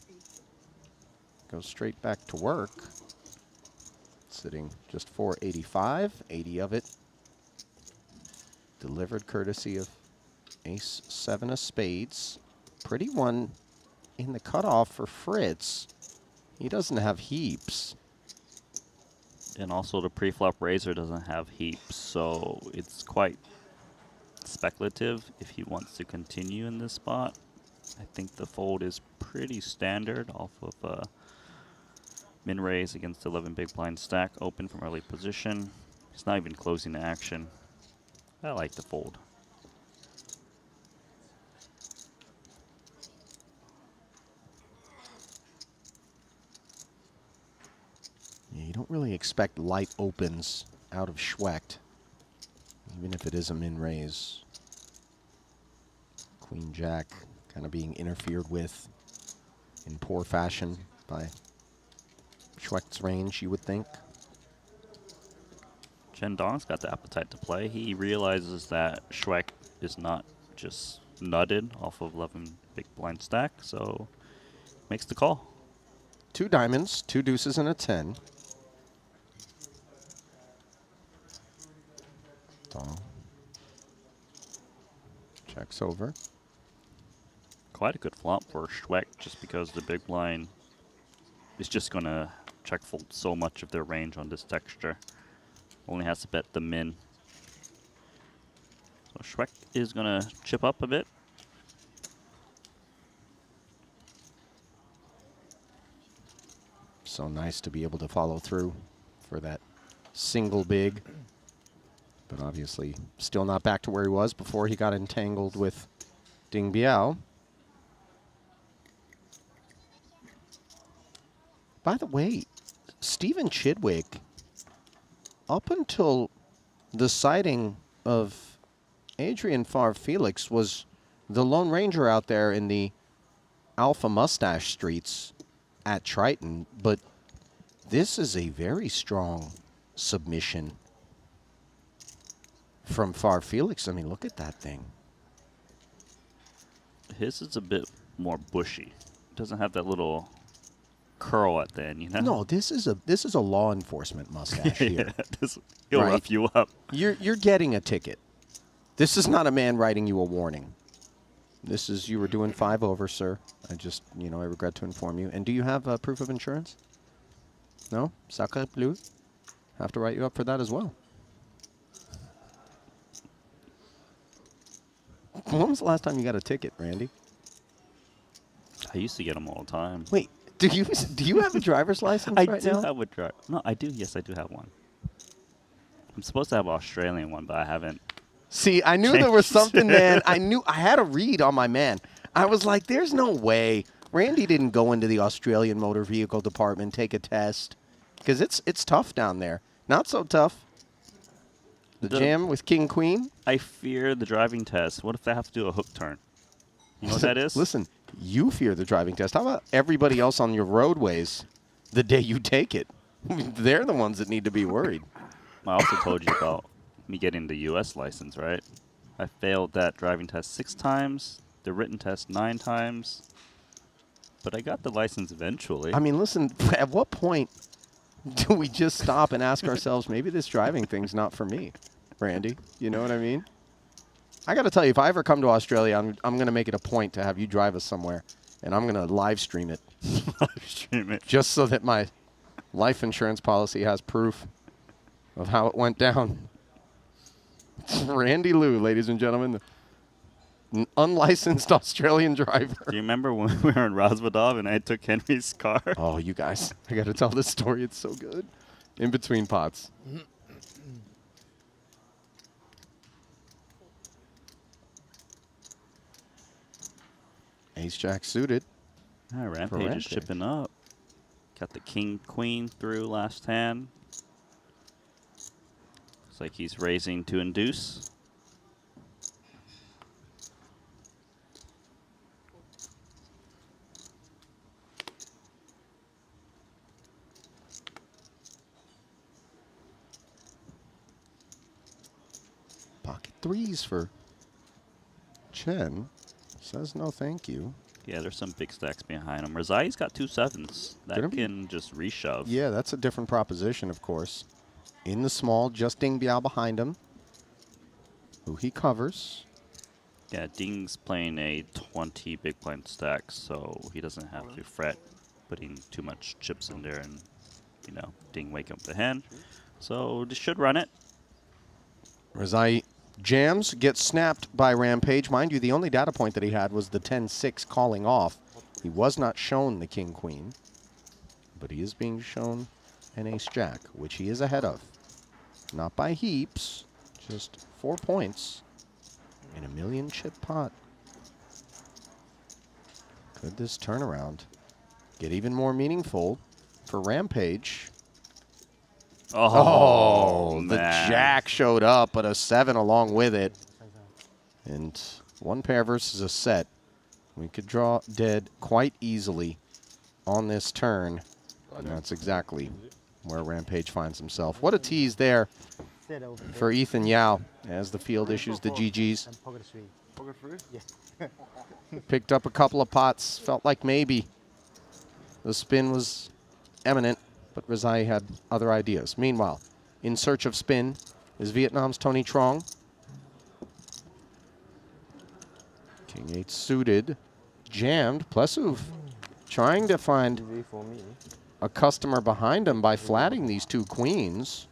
goes straight back to work. Sitting just 485, 80 of it. Delivered courtesy of ace 7 of spades. Pretty one in the cutoff for Fritz. He doesn't have heaps. And also the pre-flop razor doesn't have heaps, so it's quite speculative if he wants to continue in this spot. I think the fold is pretty standard off of min raise against 11 big blind stack, open from early position. He's not even closing the action. I like the fold. Yeah, you don't really expect light opens out of Schwecht, even if it is a min raise. Queen Jack kind of being interfered with in poor fashion by Schwecht's range, you would think. Chen Dong's got the appetite to play. He realizes that Schweck is not just nutted off of 11 big blind stack, so makes the call. 2 diamonds, 2 deuces, and a 10. Dong checks over. Quite a good flop for Schweck, just because the big blind is just going to check fold so much of their range on this texture. Only has to bet the min. So Schweck is going to chip up a bit. So nice to be able to follow through for that single big. But obviously still not back to where he was before he got entangled with Ding Biao. By the way, Stephen Chidwick, up until the sighting of Adrian Favre Felix, was the Lone Ranger out there in the Alpha Mustache streets at Triton. But this is a very strong submission from Favre Felix. I mean, look at that thing. His is a bit more bushy. Doesn't have that little curl at the end, you know? No, this is a law enforcement mustache here. He'll Right. rough you up. You're getting a ticket. This is not a man writing you a warning. This is, you were doing 5 over, sir. I just, I regret to inform you. And do you have proof of insurance? No? Sacre bleu? Have to write you up for that as well. When was the last time you got a ticket, Randy? I used to get them all the time. Wait, do you have a driver's license I right do now? have a drive. No, I do. Yes, I do have one. I'm supposed to have an Australian one, but I haven't. See, I knew there was something, man. I had a read on my man. I was like, there's no way. Randy didn't go into the Australian Motor Vehicle Department, take a test. Because it's tough down there. Not so tough. The jam with King Queen. I fear the driving test. What if they have to do a hook turn? You know what that is? Listen, you fear the driving test. How about everybody else on your roadways the day you take it? They're the ones that need to be worried. I also told you about me getting the U.S. license, right? I failed that driving test 6 times, the written test 9 times, but I got the license eventually. I mean, listen, at what point do we just stop and ask ourselves, maybe this driving thing's not for me, Randy? You know what I mean? I got to tell you, if I ever come to Australia, I'm going to make it a point to have you drive us somewhere, and I'm going to live stream it. Live stream it. Just so that my life insurance policy has proof of how it went down. Randy Liu, ladies and gentlemen, an unlicensed Australian driver. Do you remember when we were in Rosvadov and I took Henry's car? Oh, you guys, I got to tell this story. It's so good. In between pots. Ace-Jack suited. Rampage is Rampage. shipping up. Got the King Queen through last hand. Looks like he's raising to induce. Pocket 3s for Chen. Says no thank you. Yeah, there's some big stacks behind him. Razai's got 2 7s. That Gonna be- can just reshove. Yeah, that's a different proposition, of course. In the small, just Ding Biao behind him, who he covers. Yeah, Ding's playing a 20 big blind stack, so he doesn't have to fret putting too much chips in there and, Ding wake up the hand. So this should run it. Razai jams, gets snapped by Rampage. Mind you, the only data point that he had was the 10-6 calling off. He was not shown the King-Queen, but he is being shown an Ace-Jack, which he is ahead of. Not by heaps, just 4 points in a 1,000,000 chip pot. Could this turnaround get even more meaningful for Rampage? Oh, the man. jack showed up, but a 7 along with it. And 1 pair versus a set. We could draw dead quite easily on this turn. And that's exactly where Rampage finds himself. What a tease there for Ethan Yao as the field issues the GGs. Picked up a couple of pots. Felt like maybe the spin was imminent, but Razai had other ideas. Meanwhile, in search of spin is Vietnam's Tony Trong. King 8 suited, jammed. Plessuv trying to find a customer behind him by flatting these 2 queens.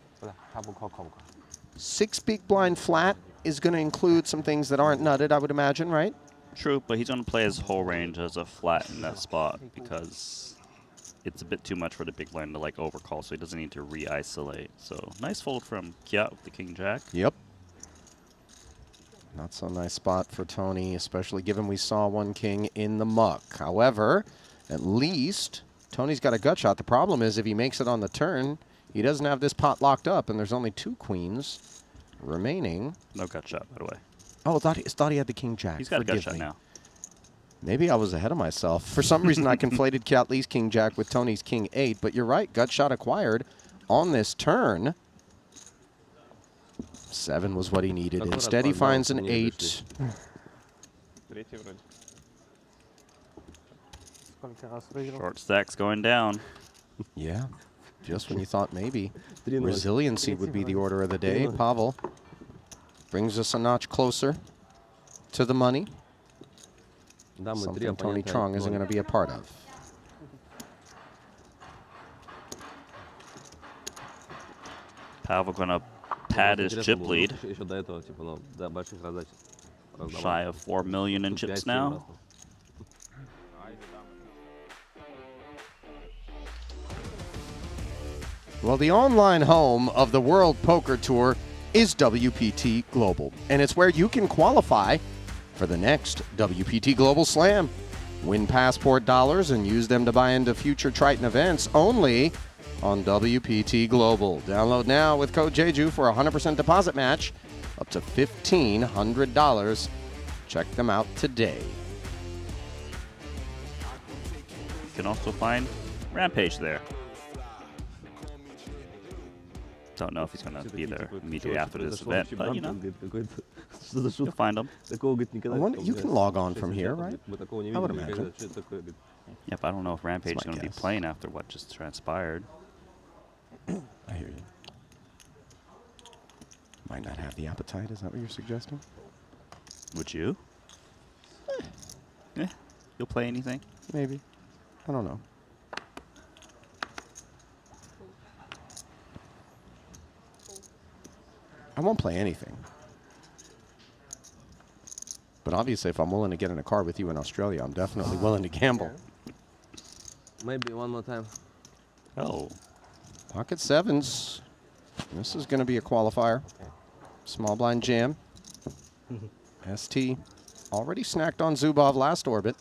6 big blind flat is going to include some things that aren't nutted, I would imagine, right? True, but he's going to play his whole range as a flat in that spot because it's a bit too much for the big blind to like overcall, so he doesn't need to re-isolate. So nice fold from Kiat with the king jack. Yep. Not so nice spot for Tony, especially given we saw one king in the muck. However, at least Tony's got a gut shot. The problem is if he makes it on the turn, he doesn't have this pot locked up, and there's only 2 queens remaining. No gut shot, by the way. Oh, I thought he had the king jack. He's got a gut Forgive shot me. now. Maybe I was ahead of myself. For some reason, I conflated Kiat Lee's king jack with Tony's king 8, but you're right. Gut shot acquired on this turn. 7 was what he needed. Instead, he finds an 8. Третий вроде. Сколько раз выиграл? Short stack's going down. Yeah, just when you thought maybe resiliency would be the order of the day. Pavel brings us a notch closer to the money. Something Tony Trong isn't going to be a part of. Pavel gonna pad his chip lead. Еще до этого, типа, ну, до больших раздач. Shy of 4 million in chips now. Well, the online home of the World Poker Tour is WPT Global, and it's where you can qualify for the next WPT Global Slam. Win passport dollars and use them to buy into future Triton events only on WPT Global. Download now with code Jeju for a 100% deposit match up to $1,500. Check them out today. You can also find Rampage there. Don't know if he's gonna be there immediately after this event, but you know, you'll find him. You can log on from here, right? I would imagine. Yep, I don't know if Rampage is gonna be playing after what just transpired. I hear you. Might not have the appetite, is that what you're suggesting? Would you? Yeah, you'll play anything? Maybe. I don't know. I won't play anything. But obviously, if I'm willing to get in a car with you in Australia, I'm definitely willing to gamble. Maybe one more time. Oh. Pocket sevens. This is going to be a qualifier. Small blind jam. ST already snacked on Zubov last orbit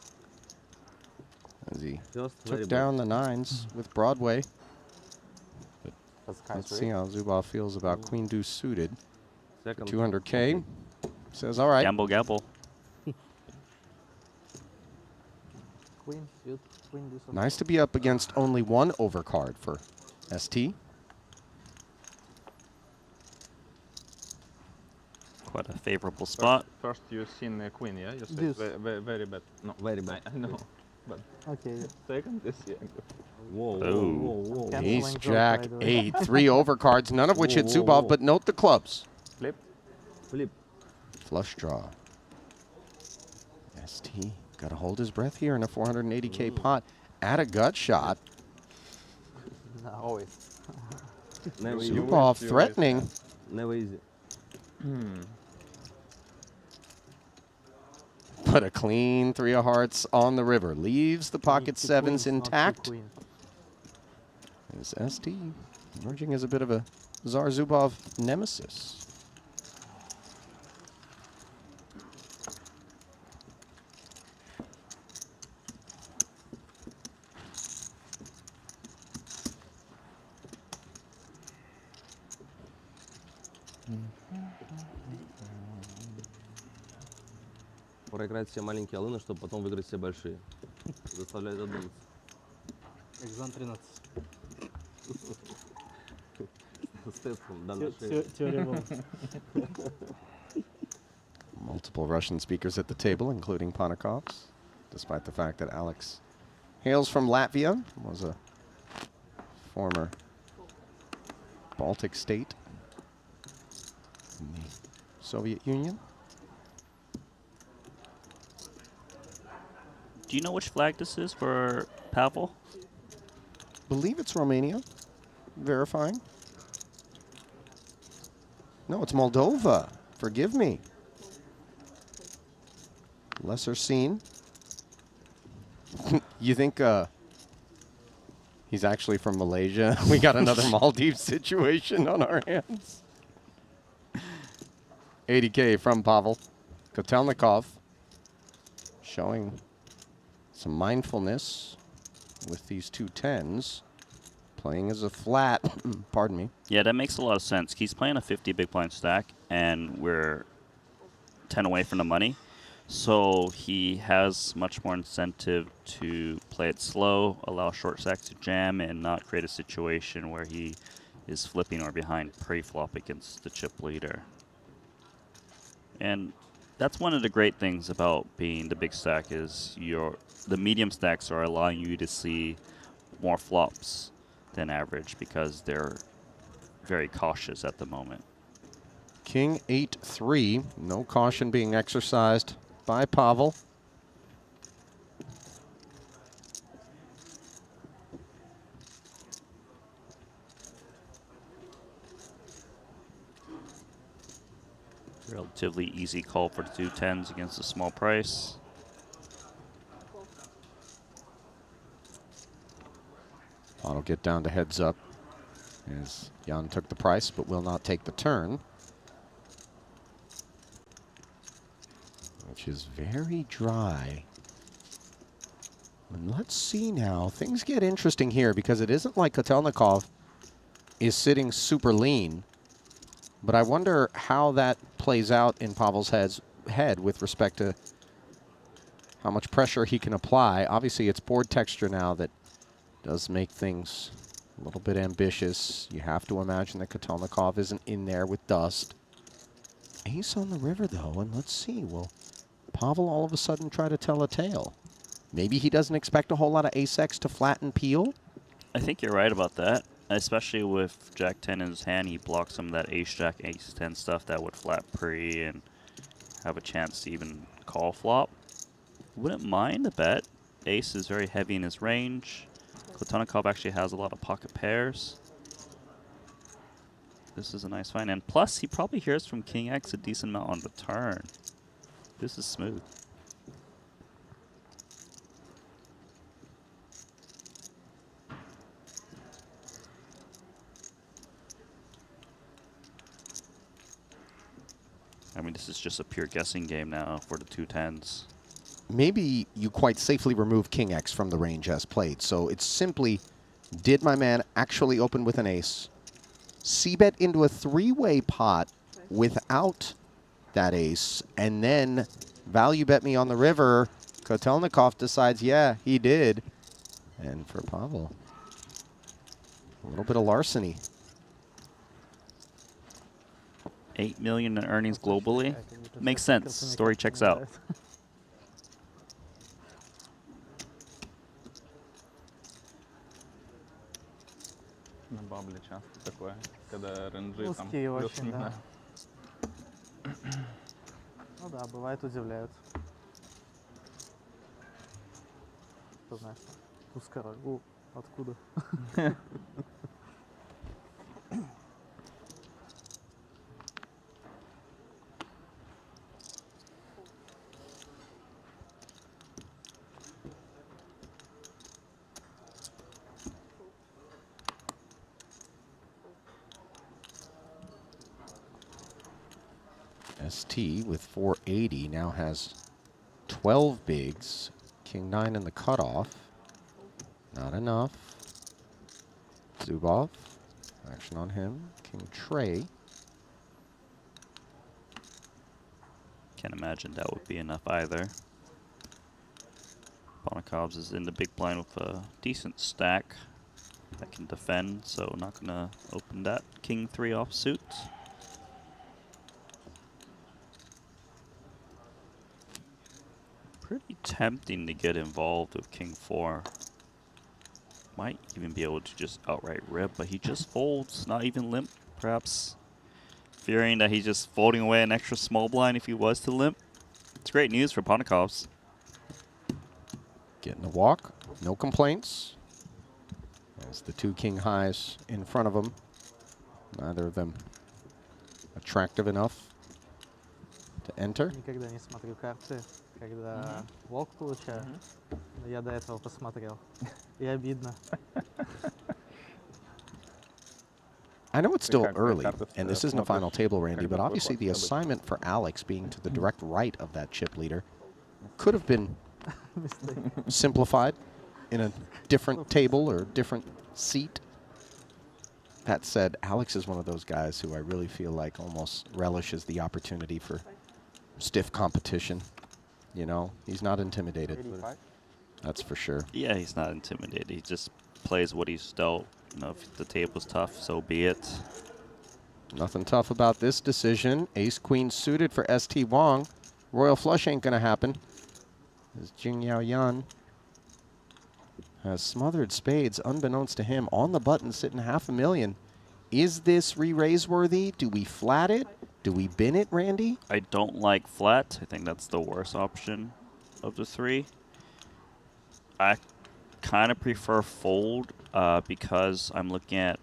as he took down the 9s with Broadway. Let's see how Zubov feels about Queen Deuce suited. 200K. Says, all right. Gamble, gamble. Queen, do something. Nice to be up against only one overcard for ST. Quite a favorable spot. First you seen queen, yeah? You Deuce. said very bad. No, very bad. I know. But Okay. second is yeah. Whoa, Oh. Canceling Ace, joke, Jack, by the way. 8. 3 overcards, none of which hit Whoa, whoa, Zubov, whoa. but note the clubs. Flip. Flip. Flush draw. ST got to hold his breath here in a 480K pot at a gut shot. No, always. Never easy. Zubov threatening. Never easy. But a clean 3 of hearts on the river. Leaves the pocket Two sevens queens, not two intact. queens. Is ST emerging as a bit of a Tsar Zubov nemesis. Проиграть все маленькие алыны, чтобы потом выиграть все большие. Заставляет задуматься. Экзон 13. Степом, да, на шее. Теория волн. Multiple Russian speakers at the table, including Panakov's, despite the fact that Alex hails from Latvia, was a former Baltic state in the Soviet Union. Do you know which flag this is for Pavel? Believe it's Romania. Verifying. No, it's Moldova. Forgive me. Lesser seen. You think He's actually from Malaysia. We got another Maldives situation on our hands. 80K from Pavel. Kotelnikov showing some mindfulness with these two tens. Playing as a flat. Pardon me. Yeah, that makes a lot of sense. He's playing a 50 big blind stack, and we're 10 away from the money. So he has much more incentive to play it slow, allow short stacks to jam, and not create a situation where he is flipping or behind pre-flop against the chip leader. And that's one of the great things about being the big stack is the medium stacks are allowing you to see more flops than average because they're very cautious at the moment. King 8-3. No caution being exercised by Pavel. Relatively easy call for the two tens against a small price. Pot will get down to heads up as Jan took the price but will not take the turn, which is very dry. And let's see now. Things get interesting here because it isn't like Kotelnikov is sitting super lean. But I wonder how that plays out in Pavel's head with respect to how much pressure he can apply. Obviously, it's board texture now that does make things a little bit ambitious. You have to imagine that Kotelnikov isn't in there with dust. Ace on the river, though, and let's see. Will Pavel all of a sudden try to tell a tale? Maybe he doesn't expect a whole lot of ace-x to flatten peel? I think you're right about that. Especially with Jack 10 in his hand, he blocks some of that ace-jack, ace-10 stuff that would flat pre and have a chance to even call flop. Wouldn't mind a bet. Ace is very heavy in his range. Kotelnikov actually has a lot of pocket pairs. This is a nice find. And plus, he probably hears from King X a decent amount on the turn. This is smooth. I mean, this is just a pure guessing game now for the two tens. Maybe you quite safely remove King X from the range as played. So it's simply, did my man actually open with an ace? C-bet into a three-way pot without that ace, and then value bet me on the river. Kotelnikov decides, yeah, he did. And for Pavel, a little bit of larceny. 8 million in earnings globally. Makes sense. Story checks out. На бабле часто такое, когда ренджи там Узкие очень, плюс-минус. да. Ну да, бывает удивляют. Кто знает, узкорой. Откуда? ST with 480 now has 12 bigs. King 9 in the cutoff. Not enough. Zubov. Action on him. King Trey. Can't imagine that would be enough either. Bonnikovs is in the big blind with a decent stack that can defend, so not gonna open that King 3 offsuit. Pretty tempting to get involved with King 4. Might even be able to just outright rip, but he just folds, not even limp, perhaps fearing that he's just folding away an extra small blind if he was to limp. It's great news for Bonnikovs. Getting the walk. No complaints. As the two king highs in front of him. Neither of them attractive enough to enter. Никогда не смотрю карты, когда волк получаю. Но я до этого посмотрел. И обидно. I know it's still can't early, break up and the this isn't a floppers. final table, Randy, Can't but break obviously the floppers. assignment for Alex being to the direct right of that chip leader could have been simplified in a different table or different seat. That said, Alex is one of those guys who I really feel like almost relishes the opportunity for stiff competition. You know, he's not intimidated. 85? That's for sure. Yeah, he's not intimidated. He just plays what he's dealt. You know, if the table's tough, so be it. Nothing tough about this decision. Ace-queen suited for ST Wong. Royal flush ain't going to happen. As Jing Yao Yan has smothered spades, unbeknownst to him, on the button, sitting $500,000. Is this re-raise worthy? Do we flat it? Do we bin it, Randy? I don't like flat. I think that's the worst option of the three. I kind of prefer fold because I'm looking at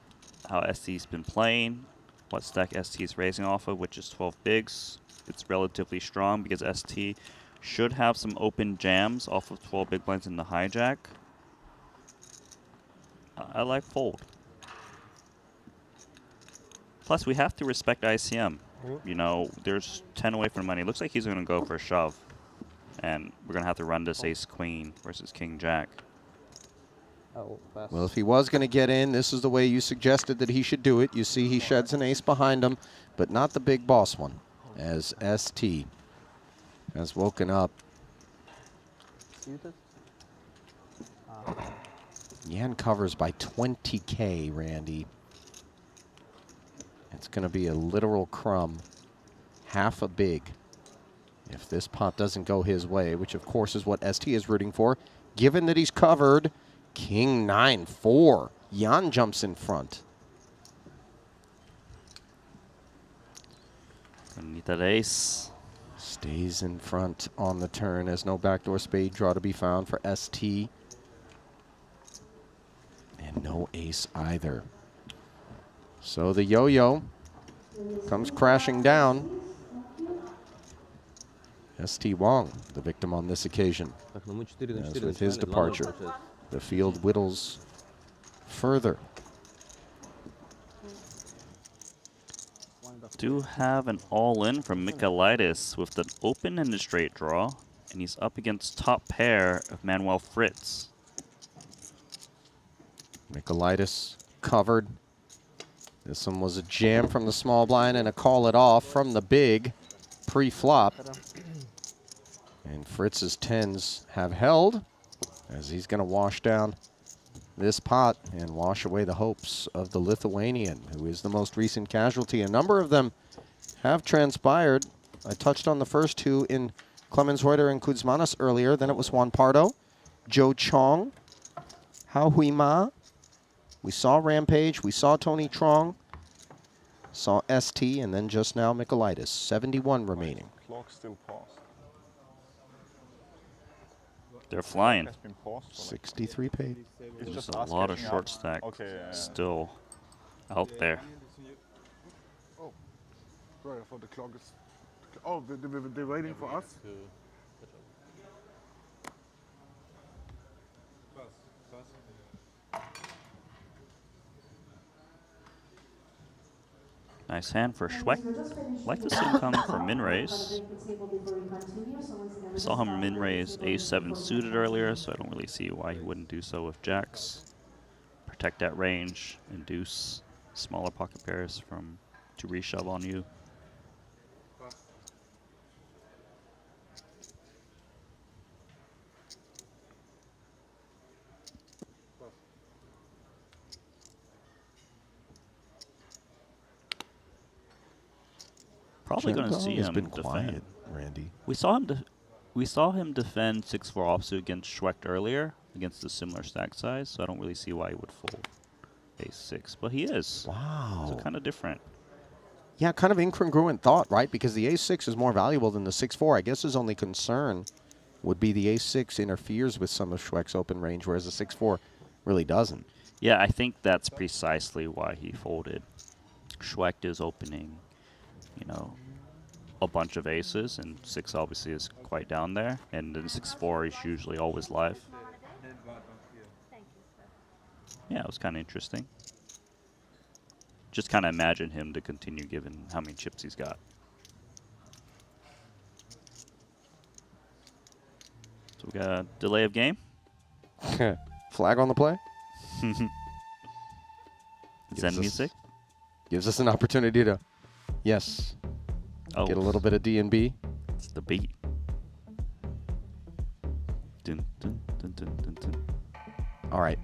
how ST's been playing, what stack ST's raising off of, which is 12 bigs. It's relatively strong because ST should have some open jams off of 12 big blinds in the hijack. I like fold. Plus, we have to respect ICM. You know, there's 10 away from money. Looks like he's going to go for a shove. And we're going to have to run this ace-queen versus king-jack. Oh, pass. Well, if he was going to get in, this is the way you suggested that he should do it. You see he sheds an ace behind him, but not the big boss one, as ST has woken up. Suited? Yan covers by 20K, Randy. It's going to be a literal crumb. Half a big. If this pot doesn't go his way, which of course is what ST is rooting for, given that he's covered, king 9-4. Yan jumps in front. Need that ace. Stays in front on the turn as no backdoor spade draw to be found for ST. And no ace either. So the yo-yo comes crashing down. ST Wong, the victim on this occasion. As with his departure, the field whittles further. Do have an all-in from Michaelitis with an open and a straight draw, and he's up against top pair of Manuel Fritz. Michaelitis covered. This one was a jam from the small blind and a call it off from the big pre-flop. And Fritz's 10s have held as he's going to wash down this pot and wash away the hopes of the Lithuanian, who is the most recent casualty. A number of them have transpired. I touched on the first two in Clemens Reuter and Kuzmanis earlier. Then it was Juan Pardo, Joe Chong, Hao Hui Ma. We saw Rampage. We saw Tony Trong. Saw ST, and then just now Michaelitis. 71 remaining. Clock still paused. They're flying. Has been paused for like 63 paid. It's There's just a us lot of catching short up. stack Okay, yeah, yeah. still out there. Right, I thought the clock is. Oh, they're waiting for us? Nice hand for Schweck. Like to see him come for min raise. Saw him min raise A7 suited earlier, so I don't really see why he wouldn't do so with jacks. Protect that range, induce smaller pocket pairs from to reshove on you. Probably going to see has him been defend. quiet, Randy. We saw him defend 6-4 offsuit against Schwecht earlier against a similar stack size, so I don't really see why he would fold ace-6, but he is. Wow. So kind of different. Yeah, kind of incongruent thought, right? Because the ace-6 is more valuable than the 6-4. I guess his only concern would be the ace-6 interferes with some of Schweck's open range, whereas the 6-4 really doesn't. Yeah, I think that's precisely why he folded. Schwecht is opening, you know, a bunch of aces, and 6 obviously is quite down there, and then 6-4 is usually always live. Yeah, it was kind of interesting. just kind of imagine him to continue given how many chips he's got. So we got a delay of game. Flag on the play. Zen music. Gives us an opportunity to, yes, get a little bit of D&B. It's the beat. Dun, dun, dun, dun, dun, dun. All right.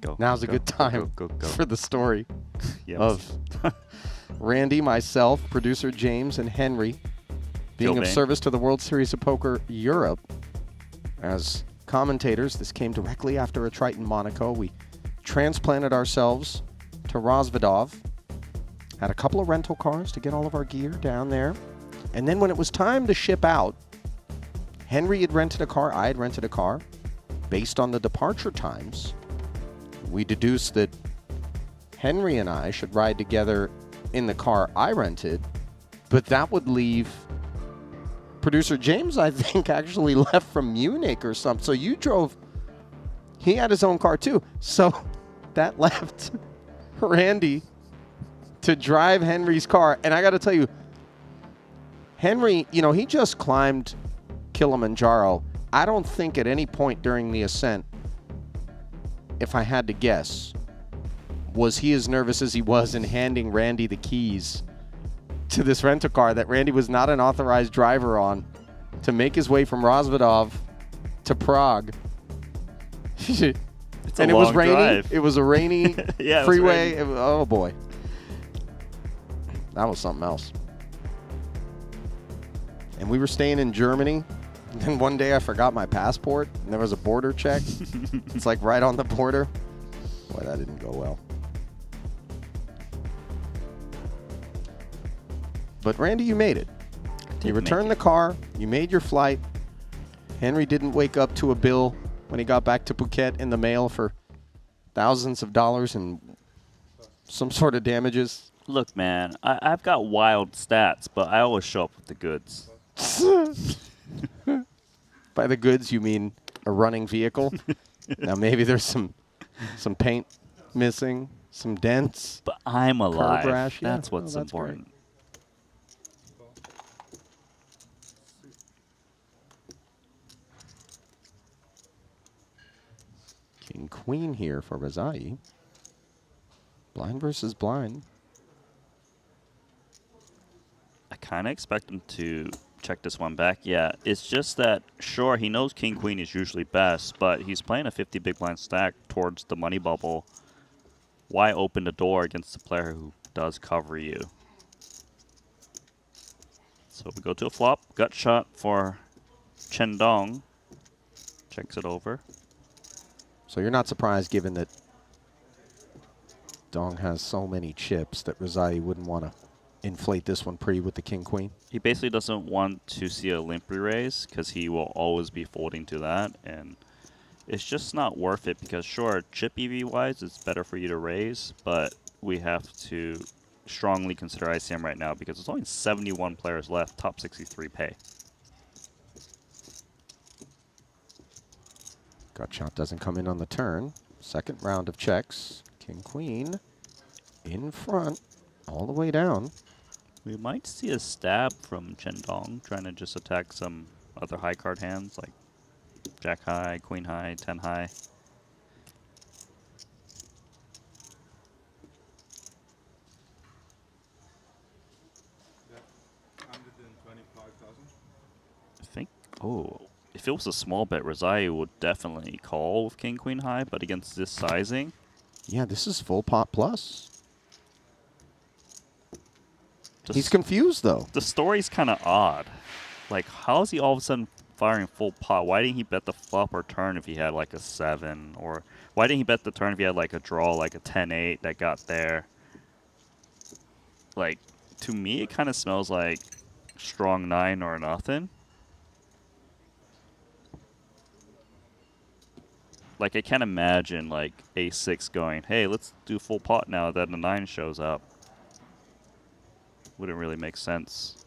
Go. Now's a go, good time go, go. for the story Yes. of Randy, myself, producer James, and Henry being Phil of Bain. service to the World Series of Poker Europe. As commentators, this came directly after a Triton Monaco. We transplanted ourselves to Rosvedov, had a couple of rental cars to get all of our gear down there. And then when it was time to ship out, Henry had rented a car, I had rented a car. Based on the departure times, we deduced that Henry and I should ride together in the car I rented, but that would leave producer James, I think, actually left from Munich or something. So you drove, he had his own car too. So that left Randy to drive Henry's car. And I got to tell you, Henry, you know, he just climbed Kilimanjaro. I don't think at any point during the ascent, if I had to guess, was he as nervous as he was in handing Randy the keys to this rental car that Randy was not an authorized driver on to make his way from Rosvedov to Prague. It's a And it long was rainy. drive. It was a rainy Yeah, it was freeway. raining. Oh, boy. That was something else. And we were staying in Germany. And then one day I forgot my passport, and there was a border check. It's like right on the border. Boy, that didn't go well. But Randy, you made it. You returned the car. You made your flight. Henry didn't wake up to a bill when he got back to Phuket in the mail for thousands of dollars and some sort of damages. Look, man, I've got wild stats, but I always show up with the goods. By the goods, you mean a running vehicle? Now maybe there's some paint missing, some dents. But I'm alive. rash, yeah. That's what's Oh, that's great. important. King Queen here for Razai. Blind versus blind. I kind of expect him to check this one back. Yeah, it's just that, sure, he knows King Queen is usually best, but he's playing a 50 big blind stack towards the money bubble. Why open the door against a player who does cover you? So we go to a flop. Gut shot for Chen Dong. Checks it over. So you're not surprised, given that Dong has so many chips, that Razai wouldn't want to inflate this one pre with the King Queen. He basically doesn't want to see a limp re-raise because he will always be folding to that, and it's just not worth it because, sure, chip EV-wise, it's better for you to raise, but we have to strongly consider ICM right now because there's only 71 players left, top 63 pay. Gut shot doesn't come in on the turn. Second round of checks. King Queen in front, all the way down. We might see a stab from Chen Dong trying to just attack some other high card hands like Jack High, Queen High, 10 High. I think, oh, if it was a small bet, Razai would definitely call with King Queen High, but against this sizing, Yeah, this is full pot plus. the He's confused, though. the story's kind of odd. Like, how is he all of a sudden firing full pot? Why didn't he bet the flop or turn if he had like a 7? Or why didn't he bet the turn if he had like a draw, like a 10-8 that got there? Like, to me, it kind of smells like strong 9 or nothing. Like, I can't imagine like a6 going, hey, let's do full pot now that the 9 shows up. Wouldn't really make sense.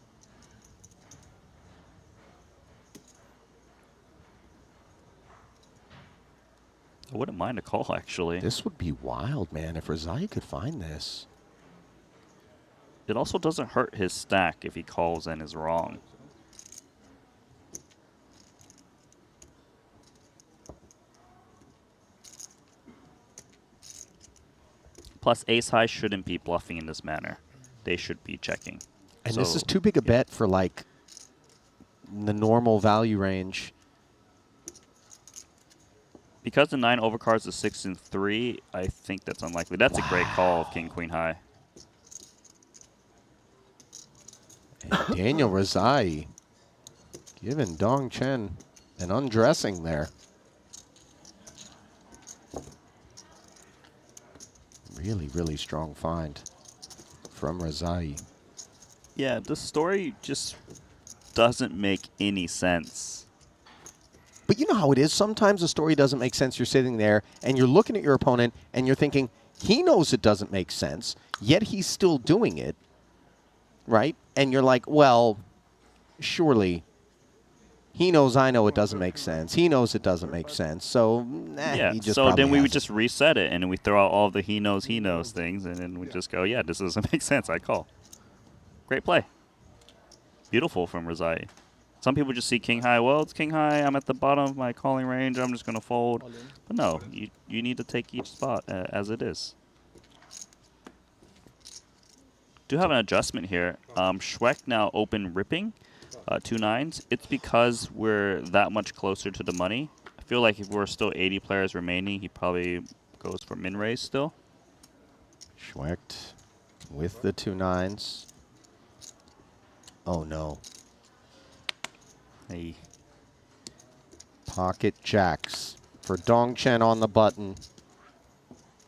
I wouldn't mind a call, actually. This would be wild, man, if Razai could find this. It also doesn't hurt his stack if he calls and is wrong. Plus, ace-high shouldn't be bluffing in this manner. They should be checking. And So, this is too big a bet for, like, the normal value range. because the 9 overcards the 6 and 3, I think that's unlikely. That's a great call of King Queen High. And Daniel Razai giving Dong Chen an undressing there. Really, really strong find from Razai. Yeah, the story just doesn't make any sense. But you know how it is. Sometimes the story doesn't make sense. You're sitting there and you're looking at your opponent and you're thinking, he knows it doesn't make sense, yet he's still doing it, right? And you're like, well, surely he knows I know it doesn't make sense. He knows it doesn't make sense. So, Yeah, he just so probably then we would hasn't. just reset it, and we throw out all the he knows things, and then we just go, yeah, this doesn't make sense. I call. Great play. Beautiful from Razai. Some people just see King High. Well, it's King High. I'm at the bottom of my calling range. I'm just going to fold. But no, you need to take each spot as it is. Do have an adjustment here. Schweck now open ripping. 2 9s. It's because we're that much closer to the money. I feel like if we're still 80 players remaining, he probably goes for min raise still. Schwecht with the 2 9s. Oh, no. Hey. Pocket jacks for Dong Chen on the button.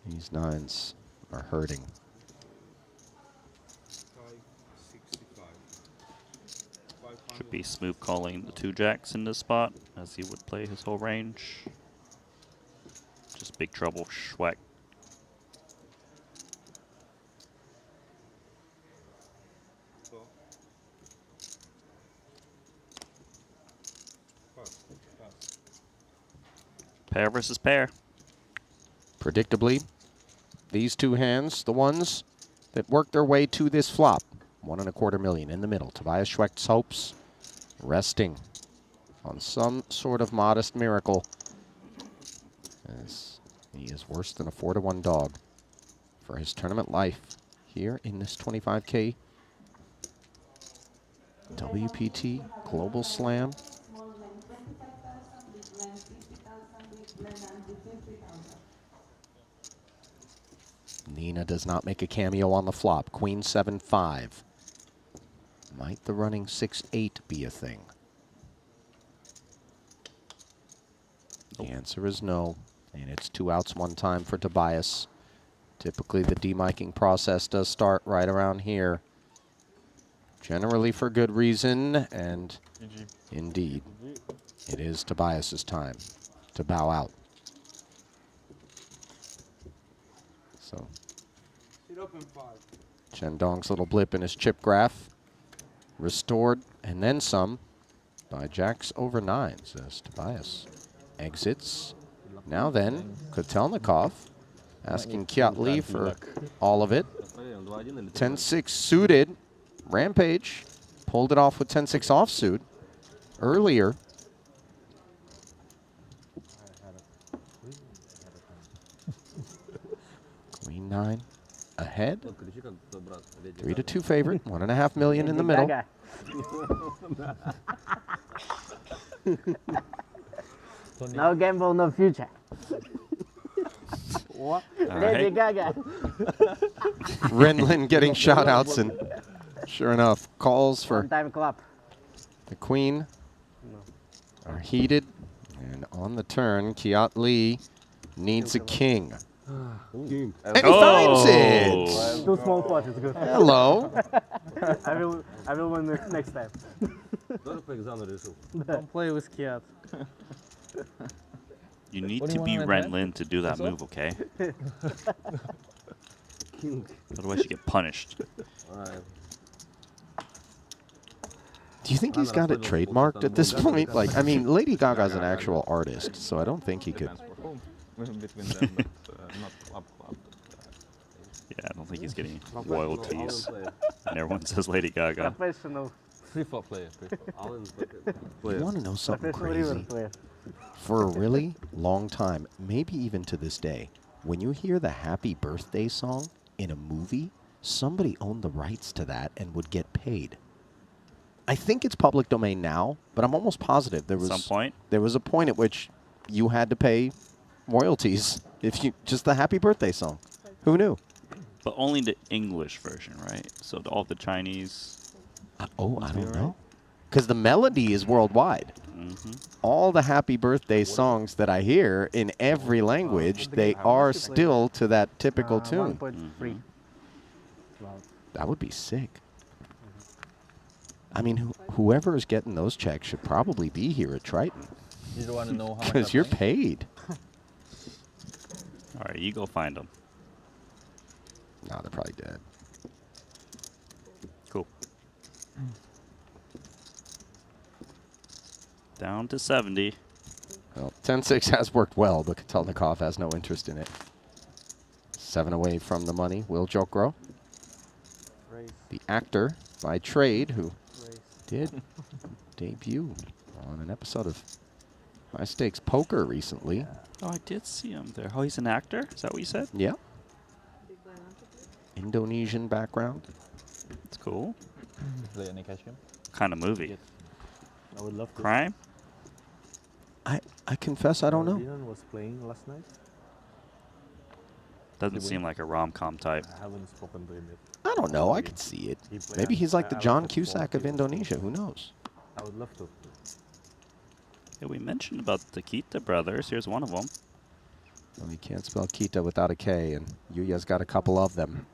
These 9s are hurting. Should be smooth calling the 2 jacks in this spot as he would play his whole range. Just big trouble, Schweck. Pair versus pair. Predictably, these 2 hands, the ones that work their way to this flop. 1.25 million in the middle. Tobias Schwecht's hopes resting on some sort of modest miracle, as he is worse than a 4-to-1 dog for his tournament life here in this 25K WPT Global Slam. Nina does not make a cameo on the flop. Queen 7-5. Might the running 6-8 be a thing? The answer is no, and it's 2 outs 1 time for Tobias. Typically the demiking process does start right around here. Generally for good reason, and indeed, it is Tobias's time to bow out. So, Chen Dong's little blip in his chip graph restored and then some by jacks over 9s as Tobias exits. Now then, Kotelnikov asking Kiat Lee for all of it. 10-6 suited. Rampage pulled it off with 10-6 offsuit earlier. Queen 9 ahead. 3-2 favorite. 1.5 million in the middle. No gamble, no future. What? Lady Gaga. Renlin getting shout outs, and sure enough, calls for Time club. the queen are heated. And on the turn, Kiat Lee needs a king. And he finds it! 2 small pots, it's good. Hello. I will win next time. Don't play with Kiat. You need What do to you be want, Ren man? Lin to do that move, okay? Otherwise you get punished. Do you think he's got it trademarked at this point? Like, I mean, Lady Gaga's an actual artist, so I don't think he could between them, but not club. Yeah, I don't think he's getting All royalties. in player. And everyone says Lady Gaga. Professional. Free-for player. All in You want to know something Professional river crazy? player. For a really long time, maybe even to this day, when you hear the Happy Birthday song in a movie, somebody owned the rights to that and would get paid. I think it's public domain now, but I'm almost positive there was Some point. There was a point at which you had to pay royalties if you just the Happy Birthday song. Who knew? But only the English version, right? So all the Chinese. I don't know. Because the melody is worldwide. All the Happy Birthday songs that I hear in every language, they are still to that typical tune. 1.3. Wow. That would be sick. I mean, whoever is getting those checks should probably be here at Triton. You don't want to know how much Because I'm you're paying? paid. All right, you go find them. No, they're probably dead. Cool. Down to 70. Well, 10-6 has worked well, but Kotelnikov has no interest in it. 7 away from the money. Will Jokro, Race. the actor by trade, who Race. did debut on an episode of High Stakes Poker recently. Oh, I did see him there. Oh, he's an actor? Is that what you said? Yeah. Indonesian background. That's cool. Play any cash game? Kind of movie. Yes. I would love to. Crime? I confess I don't know. Dylan was playing last night. Doesn't seem like a rom-com type. I haven't spoken to him yet. I don't know. I could see it. He played Maybe on- he's like the I John was at Cusack of 40. Indonesia. Who knows? I would love to. Yeah, we mentioned about the Kita brothers. Here's one of them. Well, you can't spell Kita without a K, and Yuya's got a couple of them.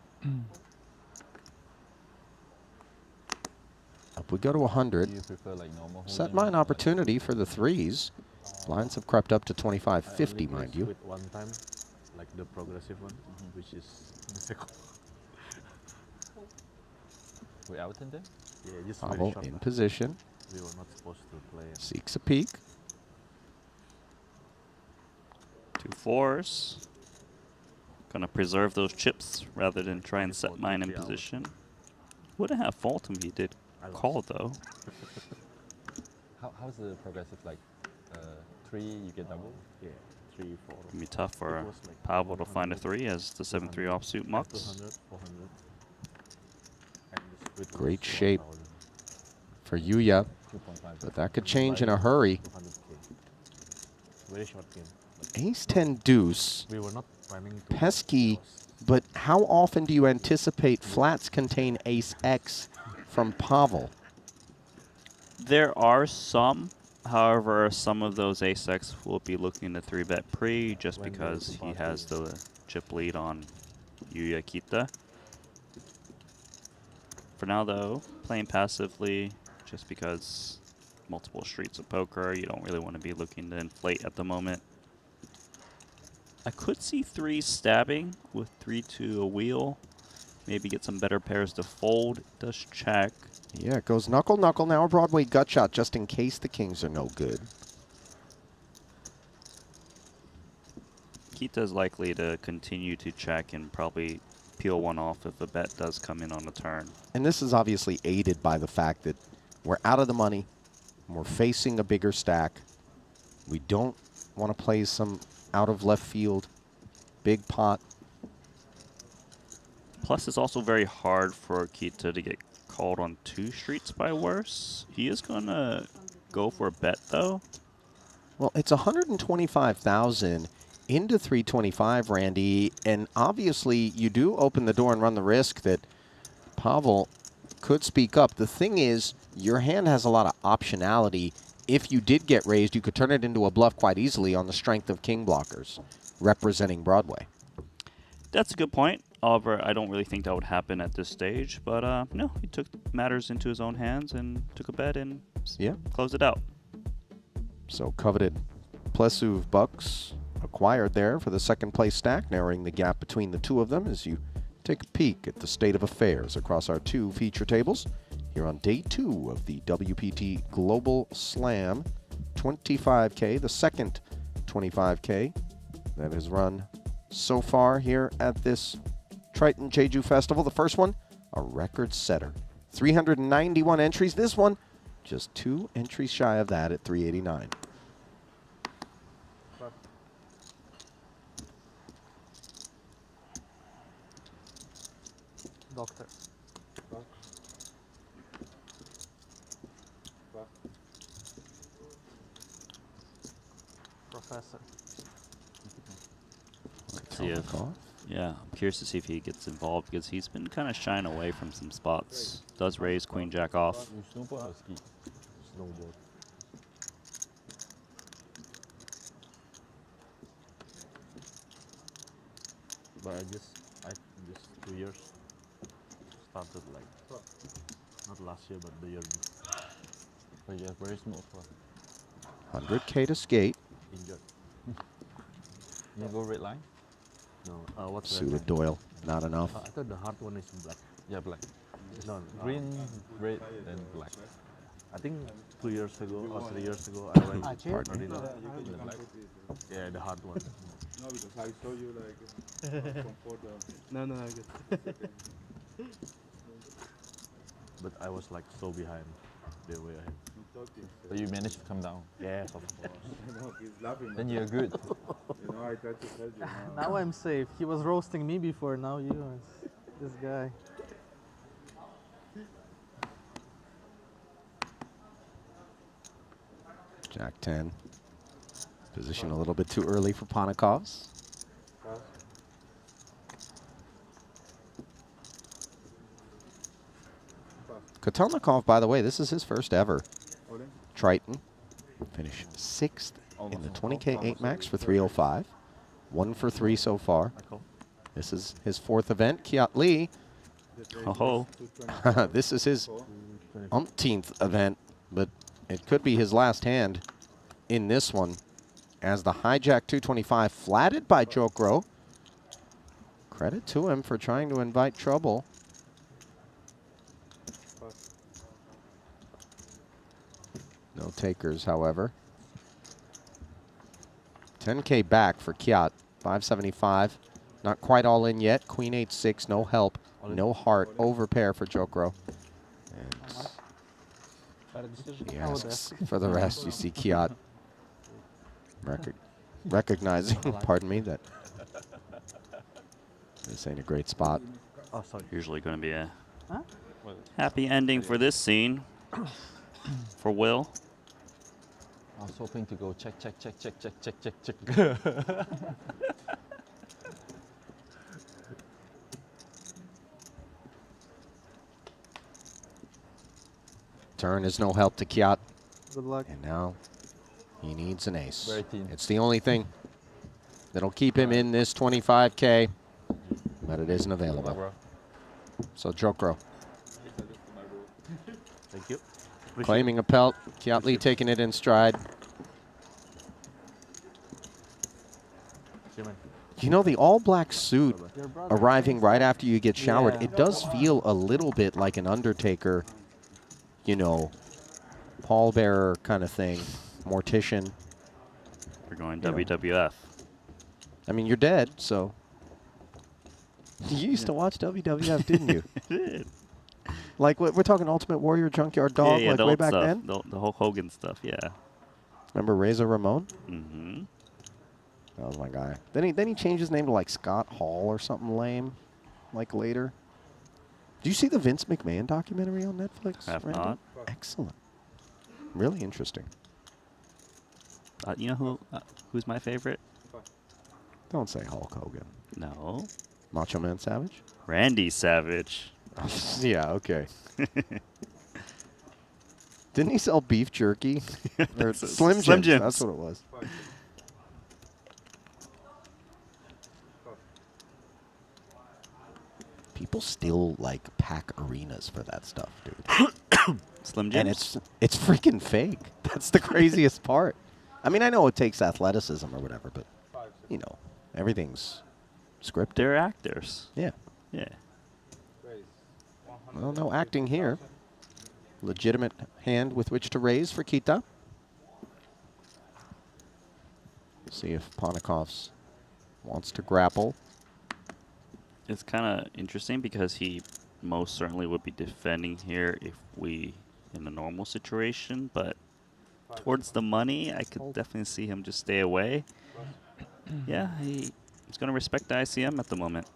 Up we go to 100. Do you prefer like normal? Set holding mine or opportunity for the threes. Blinds have crept up to 25.50, I only mind race you. with one time, like the progressive one, which is the second. We out in there? Yeah, just very Pavel short. in position. We were not supposed to play. Seeks a peek. 2 4s. Gonna preserve those chips rather than try and set mine in position. Wouldn't have fault him. He did call though. How's the progressive like? 3 you get double? Yeah, 3, 4. Gonna be tough for It was like Pavel to find a 3 as the 7-3 offsuit mucks. 200, 400. And the split Great was shape 1,000, for Yuya, 2.5. but that could change in a hurry. 200K. Very short game. Ace 10 deuce. We were not planning to. Pesky, but how often do you anticipate flats contain ace X from Pavel? There are some. However, some of those ace-x will be looking to 3-bet pre just When because there's he has the chip lead on Yuya Kita. For now, though, playing passively just because multiple streets of poker, you don't really want to be looking to inflate at the moment. I could see 3 stabbing with 3 to a wheel. Maybe get some better pairs to fold. It does check. Yeah, it goes knuckle, knuckle. Now a Broadway gut shot just in case the kings are no good. Kita's likely to continue to check and probably peel one off if a bet does come in on the turn. And this is obviously aided by the fact that we're out of the money. And we're facing a bigger stack. We don't want to play some out of left field big pot. Plus, it's also very hard for Kita to get called on 2 streets by worse. He is going to go for a bet, though. Well, it's 125,000 into 325, Randy, and obviously you do open the door and run the risk that Pavel could speak up. The thing is, your hand has a lot of optionality. If you did get raised, you could turn it into a bluff quite easily on the strength of king blockers representing Broadway. That's a good point. However, I don't really think that would happen at this stage. But no, he took matters into his own hands and took a bet and closed it out. So coveted Plessuv bucks acquired there for the second place stack, narrowing the gap between the two of them as you take a peek at the state of affairs across our 2 feature tables here on day 2 of the WPT Global Slam 25K, the second 25K that has run so far here at this Triton Jeju Festival. The first one, a record setter. 391 entries. This one, just 2 entries shy of that at 389. Doctor. Professor. See if, yeah, I'm curious to see if he gets involved because he's been kind of shying away from some spots. Does raise Queen Jack off. Snowboard or ski? Snowboard. But I just 2 years started like not last year but the year before. But yeah, very smooth. 100K to skate. Injured. You go red line? No, what's Suited that? Doyle, not enough. I thought the hard one is black. Yeah, black. No, Green, red, then black. I think 2 years ago or 3 years ago I went Pardon me. the black. Yeah, the hard one. No, because I saw you like comfort. No, I get But I was like so behind. They were ahead. So you managed to come down. Yes, of course. No, he's laughing. Then you're good. You know, I tried to tell you. Now I'm safe. He was roasting me before, now you. It's this guy. Jack 10. Position a little bit too early for Ponikovs. Kotelnikov, by the way, this is his first ever Triton. Finished 6th in the 20K 8 max for 305. 1 for 3 so far. This is his 4th event. Kiat Lee, Oh, this is his umpteenth event, but it could be his last hand in this one as the hijack 225 flatted by Jokro. Credit to him for trying to invite trouble. No takers, however. 10K back for Kiat. 575. Not quite all in yet. Queen 8-6, no help. No heart. Over pair for Jokro. And he asks for the rest. You see Kiat recognizing, pardon me, that this ain't a great spot. Oh, sorry. usually going to be a happy ending for this scene for Will. I was hoping to go check. Turn is no help to Kiat. Good luck. And now he needs an ace. Very thin. It's the only thing that'll keep him in this 25K, but it isn't available. So Jokro Thank you. claiming a pelt. Kiat Lee taking it in stride. You know, the all-black suit arriving right after you get showered, Yeah. it does feel a little bit like an Undertaker, you know, pallbearer kind of thing, mortician. We're going You know. WWF. I mean, you're dead, so. You used to watch WWF, didn't you? Like, we're talking Ultimate Warrior, Junkyard Dog, yeah, like the way old back stuff, then? The Hulk Hogan stuff, yeah. Remember Razor Ramon? Mm-hmm. That was my guy. Then he changed his name to like Scott Hall or something lame, like later. Do you see the Vince McMahon documentary on Netflix? Have Randy? not. Excellent. Really interesting. You know who's my favorite? Don't say Hulk Hogan. No. Macho Man Savage? Randy Savage. Yeah, okay. Didn't he sell beef jerky? Or Slim Slim Jims. Jims. That's what it was. People still like pack arenas for that stuff, dude. Slim And Jims. it's freaking fake. That's the craziest part. I mean, I know it takes athleticism or whatever, but you know, everything's scripted. They're actors. Yeah. Yeah. Well, no acting here. Legitimate hand with which to raise for Kita. See if Ponikov's wants to grapple. It's kind of interesting because he most certainly would be defending here if we in a normal situation, but towards the money, I could definitely see him just stay away. Yeah, he's going to respect the ICM at the moment.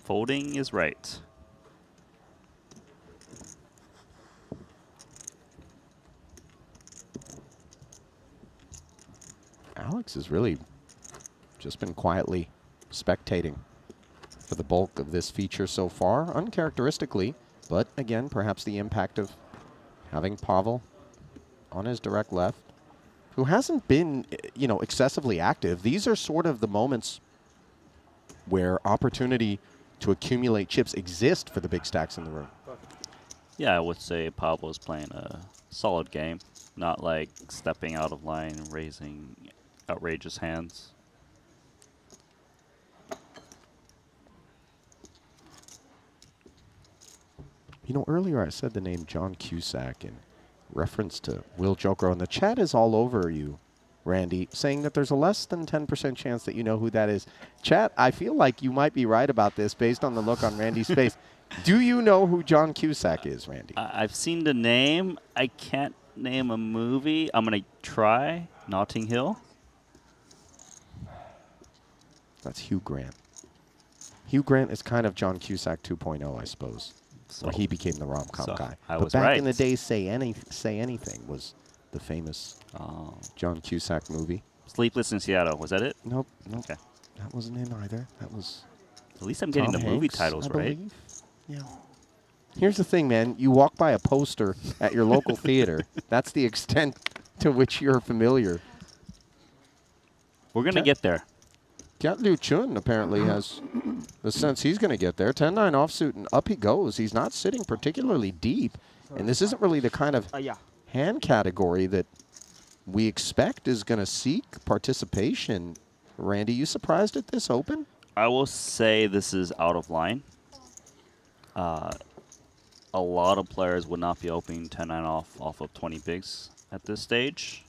Folding is right. Alex has really just been quietly spectating for the bulk of this feature so far, uncharacteristically, but again, perhaps the impact of having Pavel on his direct left, who hasn't been, you know, excessively active. These are sort of the moments where opportunity to accumulate chips exist for the big stacks in the room. Yeah, I would say Pablo's playing a solid game, not like stepping out of line and raising outrageous hands. You know, earlier I said the name John Cusack in reference to Will Joker, and the chat is all over you, Randy, saying that there's a less than 10% chance that you know who that is. Chat, I feel like you might be right about this based on the look on Randy's face. Do you know who John Cusack is, Randy? I've seen the name. I can't name a movie. I'm going to try Notting Hill. That's Hugh Grant. Hugh Grant is kind of John Cusack 2.0, I suppose. So Where he became the rom-com guy. I but was back right. in the day, Say Anything was the famous John Cusack movie. Sleepless in Seattle. Was that it? Nope. Okay. That wasn't in either. That was At least I'm getting Tom the movie Hanks, titles I right. believe. Yeah. Here's the thing, man. You walk by a poster at your local theater. That's the extent to which you're familiar. We're going to get there. Kiat Liu Chun apparently has the sense he's going to get there. 10-9 offsuit, and up he goes. He's not sitting particularly deep, and this isn't really the kind of hand category that we expect is going to seek participation. Randy, you surprised at this open? I will say this is out of line. A lot of players would not be opening 10-9 off of 20 bigs at this stage.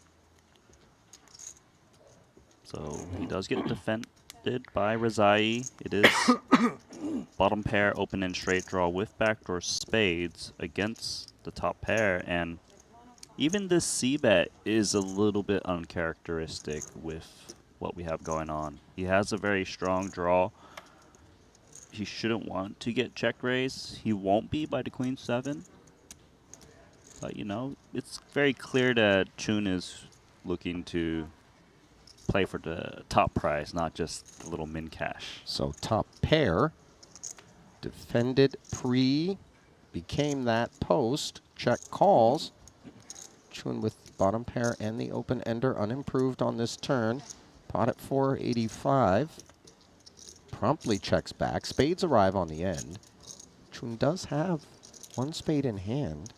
So he does get defended by Razai. It is bottom pair, open and straight draw with backdoor spades against the top pair. And even this c-bet is a little bit uncharacteristic with what we have going on. He has a very strong draw. He shouldn't want to get check raise. He won't be by the queen 7. But, you know, it's very clear that Chun is looking to play for the top prize, not just a little min cash. So top pair, defended pre, became that post, check calls. Chun with bottom pair and the open ender unimproved on this turn. Pot at 485. Promptly checks back. Spades arrive on the end. Chun does have one spade in hand.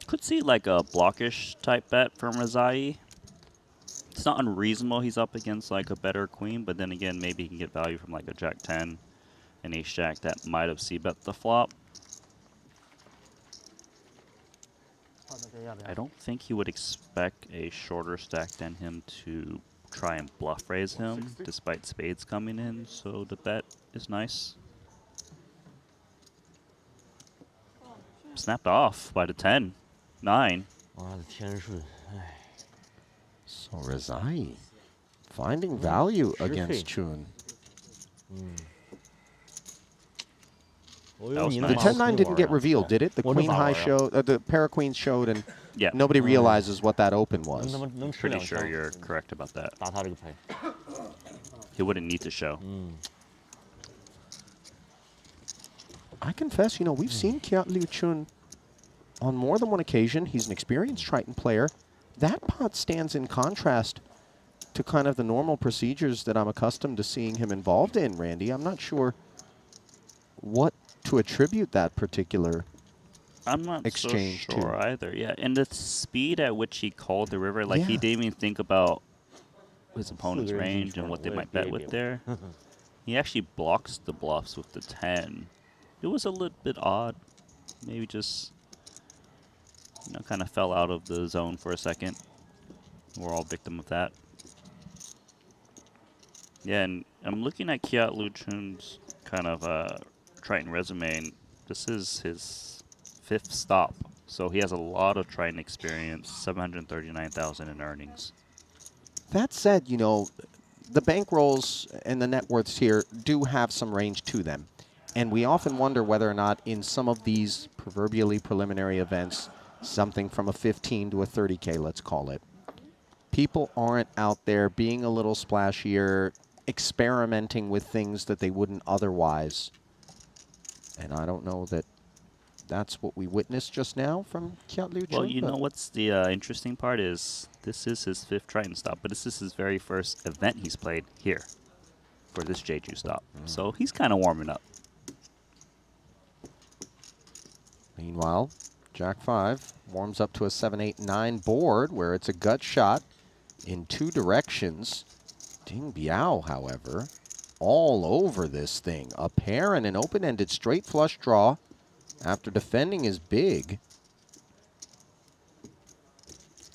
Could see like a blockish type bet from Razai. It's not unreasonable he's up against like a better queen, but then again, maybe he can get value from like a jack 10, an ace jack that might have c-bet the flop. I don't think he would expect a shorter stack than him to try and bluff raise him, despite spades coming in, so the bet is nice. Snapped off by the 10. 9. So Razai finding value against Chun. That was The nice. 10-9 didn't get revealed, did it? The queen high showed, the pair of queens showed, and Yeah. nobody realizes what that open was. Pretty sure you're correct about that. He wouldn't need to show. I confess, you know, we've seen Kiat Liu Chun on more than one occasion. He's an experienced Triton player. That pot stands in contrast to kind of the normal procedures that I'm accustomed to seeing him involved in, Randy. I'm not sure what to attribute that particular I'm not exchange so sure to. either. Yeah, and the speed at which he called the river, like he Yeah. didn't even think about his opponent's range and what they might bet with there. He actually blocks the bluffs with the 10. It was a little bit odd. Maybe just, you know, kind of fell out of the zone for a second. We're all victim of that. Yeah, and I'm looking at Kiat Luchun's kind of Triton resume, and this is his 5th stop. So he has a lot of Triton experience, 739,000 in earnings. That said, you know, the bankrolls and the net worths here do have some range to them. And we often wonder whether or not in some of these proverbially preliminary events, something from a 15 to a 30K, let's call it, people aren't out there being a little splashier, experimenting with things that they wouldn't otherwise. And I don't know that that's what we witnessed just now from Kiat Liu Chun. Well, you know what's the interesting part is this is his 5th Triton stop, but this is his very first event he's played here for this Jeju stop. So he's kind of warming up. Meanwhile, Jack 5 warms up to a 7-8-9 board where it's a gut shot in 2 directions. Ding Biao, however, all over this thing. A pair and an open-ended straight flush draw after defending his big.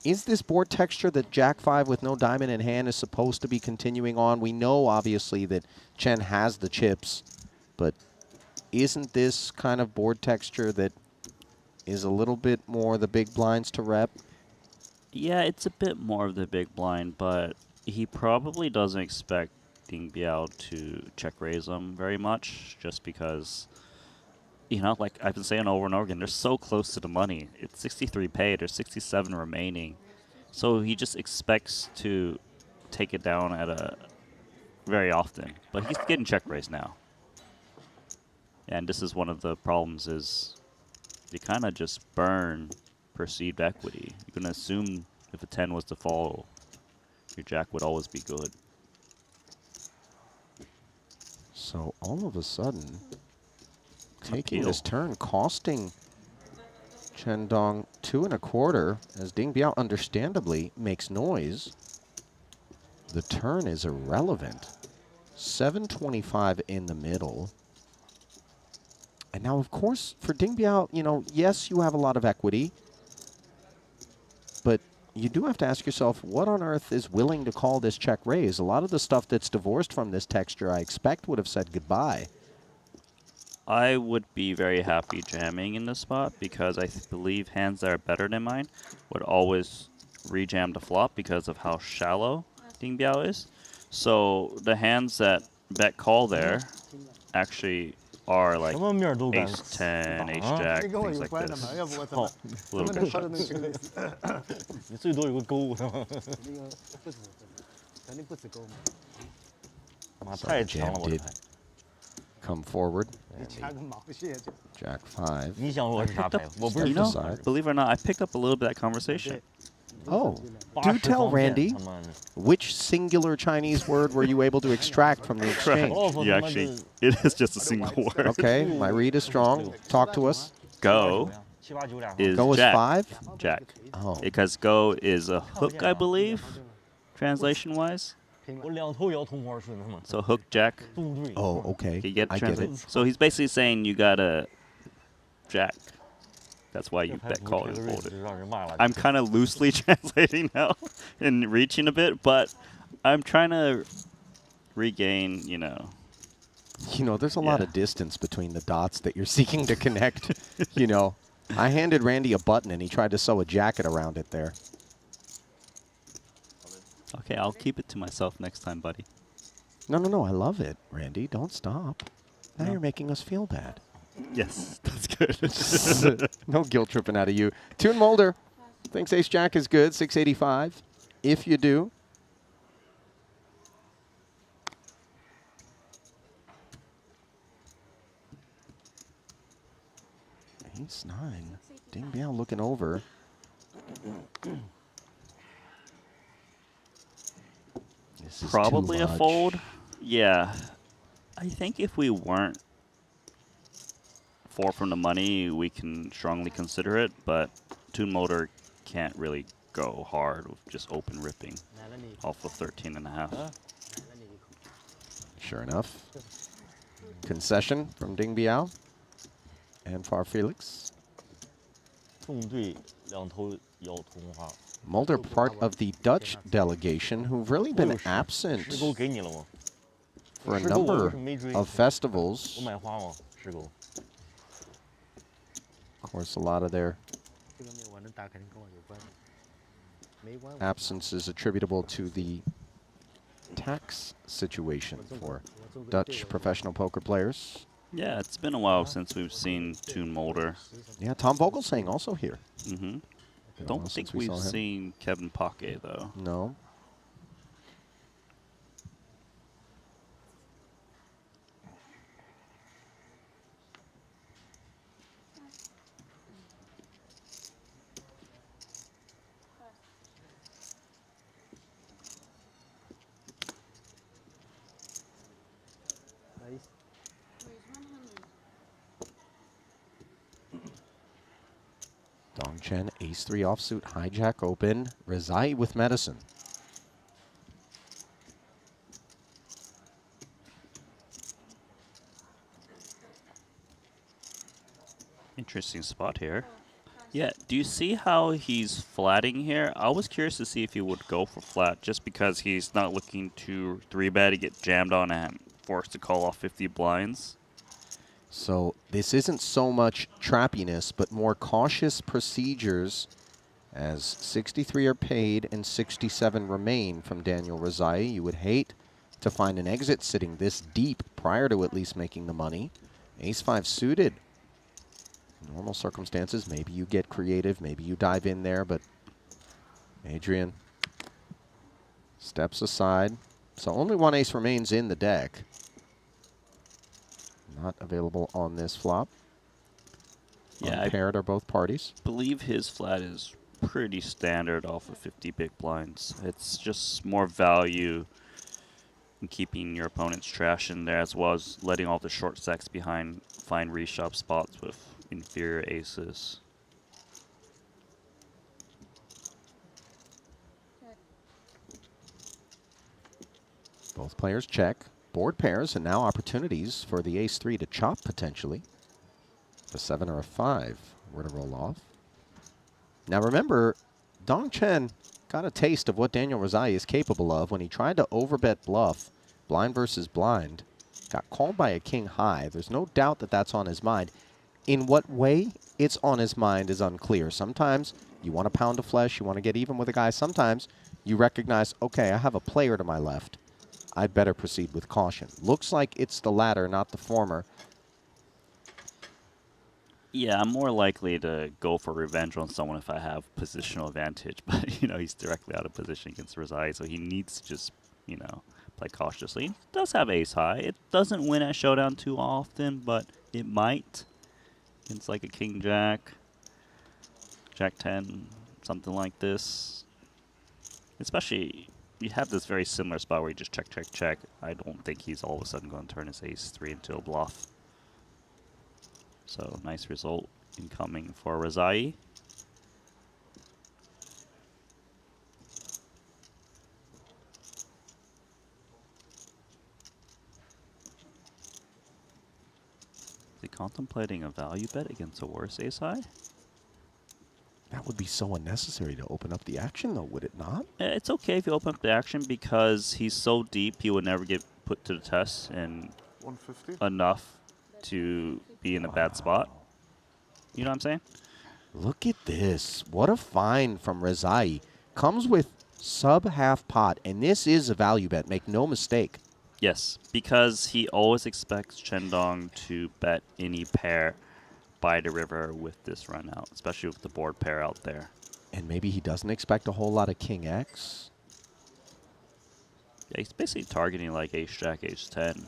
Is this board texture that Jack 5 with no diamond in hand is supposed to be continuing on? We know, obviously, that Chen has the chips, but isn't this kind of board texture that is a little bit more the big blinds to rep? Yeah, it's a bit more of the big blind, but he probably doesn't expect Ding Biao to check raise him very much, just because, you know, like I've been saying over and over again, they're so close to the money. It's 63 paid, there's 67 remaining. So he just expects to take it down at a very often. But he's getting check raised now. And this is one of the problems is you kind of just burn perceived equity. You can assume if a 10 was to fall, your jack would always be good. So all of a sudden, taking Appeal. this turn, costing Chen Dong 2 1/4 as Ding Biao understandably makes noise. The turn is irrelevant. 725 in the middle. And now, of course, for Ding Biao, you know, yes, you have a lot of equity, but you do have to ask yourself, what on earth is willing to call this check raise? A lot of the stuff that's divorced from this texture, I expect, would have said goodbye. I would be very happy jamming in this spot because I believe hands that are better than mine would always rejam the flop because of how shallow Ding Biao is. So the hands that bet call there actually are like 什么面儿都敢 ace 10, ace 啊 jack, 这跟我 things 有 like 关的嘛？ this. 要不我怎 好 么 Little 能 good 靠着那 shots. 个类似？你最多有个勾，是吗？那个不止，肯定不止勾嘛。妈太强了，我这 Jam 牌。 Come forward. 你掐个毛线就。 Jack 5. 你想我是啥牌？我不是 You know,什么 know, believe it or not, I picked up a little bit of that conversation. Oh, 80 do tell 方片 Randy, 他妈的 which singular Chinese word were you able to extract from the exchange? 哦我 You 他妈 actually, 的 it is just a single word. Okay, my read is strong. Talk to us. Go 7、8、9俩。 is Go is jack. 5? Jack. Oh, Because go is a hook, I believe, translation-wise. 我两头摇同花顺，他妈 So hook, jack. 中对。 oh, okay. You get I get it. translate. So he's basically saying you got a jack. That's why 这 you 牌 bet 不 call 开 you 的位 fold 置 it. 让人骂了。 I'm kind of loosely translating now and reaching a bit, but I'm trying to regain, you know. You know, there's a lot Yeah. of distance between the dots that you're seeking to connect. You know, I handed Randy a button and he tried to sew a jacket around it there. Okay, I'll keep it to myself next time, buddy. No, no, no, I love it, Randy. Don't stop. Now No. you're making us feel bad. Yes, that's good. No guilt tripping out of you. Toon Mulder thinks Ace Jack is good, 685. If you do. Ace 9. Ding Biao looking over. This is Probably too a much. fold. Yeah. I think if we weren't 4 from the money, we can strongly consider it, but Toon Motor can't really go hard with just open ripping 来了你， off of 13 and a half. 来了你一口。 Sure enough. Concession from Ding Biao and Far Felix. 纵队两头摇头的话， Mulder, part of the Dutch delegation, who've really been 石 absent 钩给你了吗？ for a 石钩我要 number 是没追， of 我 festivals. 买花吗？石钩。 Of course, a lot of their 这个没有玩的大肯定跟我有关系。没关。 absence is attributable to the tax situation for Dutch professional poker players. Yeah, it's been a while since we've seen Toon Mulder. Yeah, Tom Vogelsang also here. Mm-hmm. Been a Don't while think since we we've saw him. seen Kevin Pocket though. No. Nice. Dong Chen, ace-3 offsuit, hijack open. Rezai with medicine. Interesting spot here. Yeah, do you see how he's flatting here? I was curious to see if he would go for flat just because he's not looking to 3-bet to get jammed on and forced to call off 50 blinds. So this isn't so much trappiness, but more cautious procedures, as 63 are paid and 67 remain from Daniel Rezai. You would hate to find an exit sitting this deep prior to at least making the money. Ace-5 suited. Normal circumstances, maybe you get creative, maybe you dive in there, but Adrian steps aside. So only one ace remains in the deck. Not available on this flop. Yeah, Unpaired are both parties. I believe his flat is pretty standard off of 50 big blinds. It's just more value in keeping your opponent's trash in there, as well as letting all the short stacks behind find reshop spots with inferior aces. Both players check. Board pairs, and now opportunities for the ace-3 to chop potentially. A 7 or a 5 were to roll off. Now remember, Dong Chen got a taste of what Daniel Rezai is capable of when he tried to overbet bluff, blind versus blind. Got called by a king high. There's no doubt that that's on his mind. In what way it's on his mind is unclear. Sometimes you want to pound a flesh, you want to get even with a guy. Sometimes you recognize, okay, I have a player to my left. I'd better proceed with caution. Looks like it's the latter, not the former. Yeah, I'm more likely to go for revenge on someone if I have positional advantage. But, you know, he's directly out of position against Rezai, so he needs to just, you know, play cautiously. He does have ace high. It doesn't win at showdown too often, but it might. It's like a king jack, jack 10, something like this. Especially, you have this very similar spot where you just check, check, check. I don't think he's all of a sudden going to turn his ace-3 into a bluff. So, nice result incoming for Rezai. Is he contemplating a value bet against a worse ace high? That would be so unnecessary to open up the action, though, would it not? It's okay if you open up the action because he's so deep he would never get put to the test and 150. enough to be in a bad spot. You know what I'm saying? Look at this. What a find from Rezai. Comes with sub-half pot, and this is a value bet. Make no mistake. Yes, because he always expects Chendong to bet any pair by the river with this run out, especially with the board pair out there. And maybe he doesn't expect a whole lot of King X. Yeah, he's basically targeting like ace-jack, ace-10,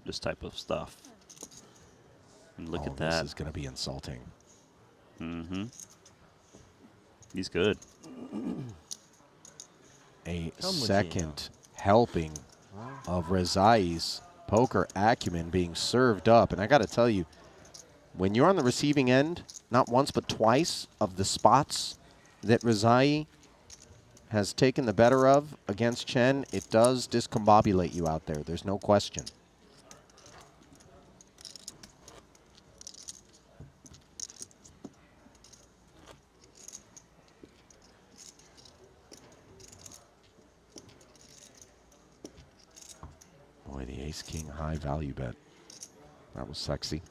this type of stuff. And look at that. This is going to be insulting. Mm-hmm. He's good. A second helping of Rezai's poker acumen being served up. And I got to tell you, when you're on the receiving end, not once but twice, of the spots that Rezai has taken the better of against Chen, it does discombobulate you out there. There's no question. Boy, the ace-king high value bet. That was sexy.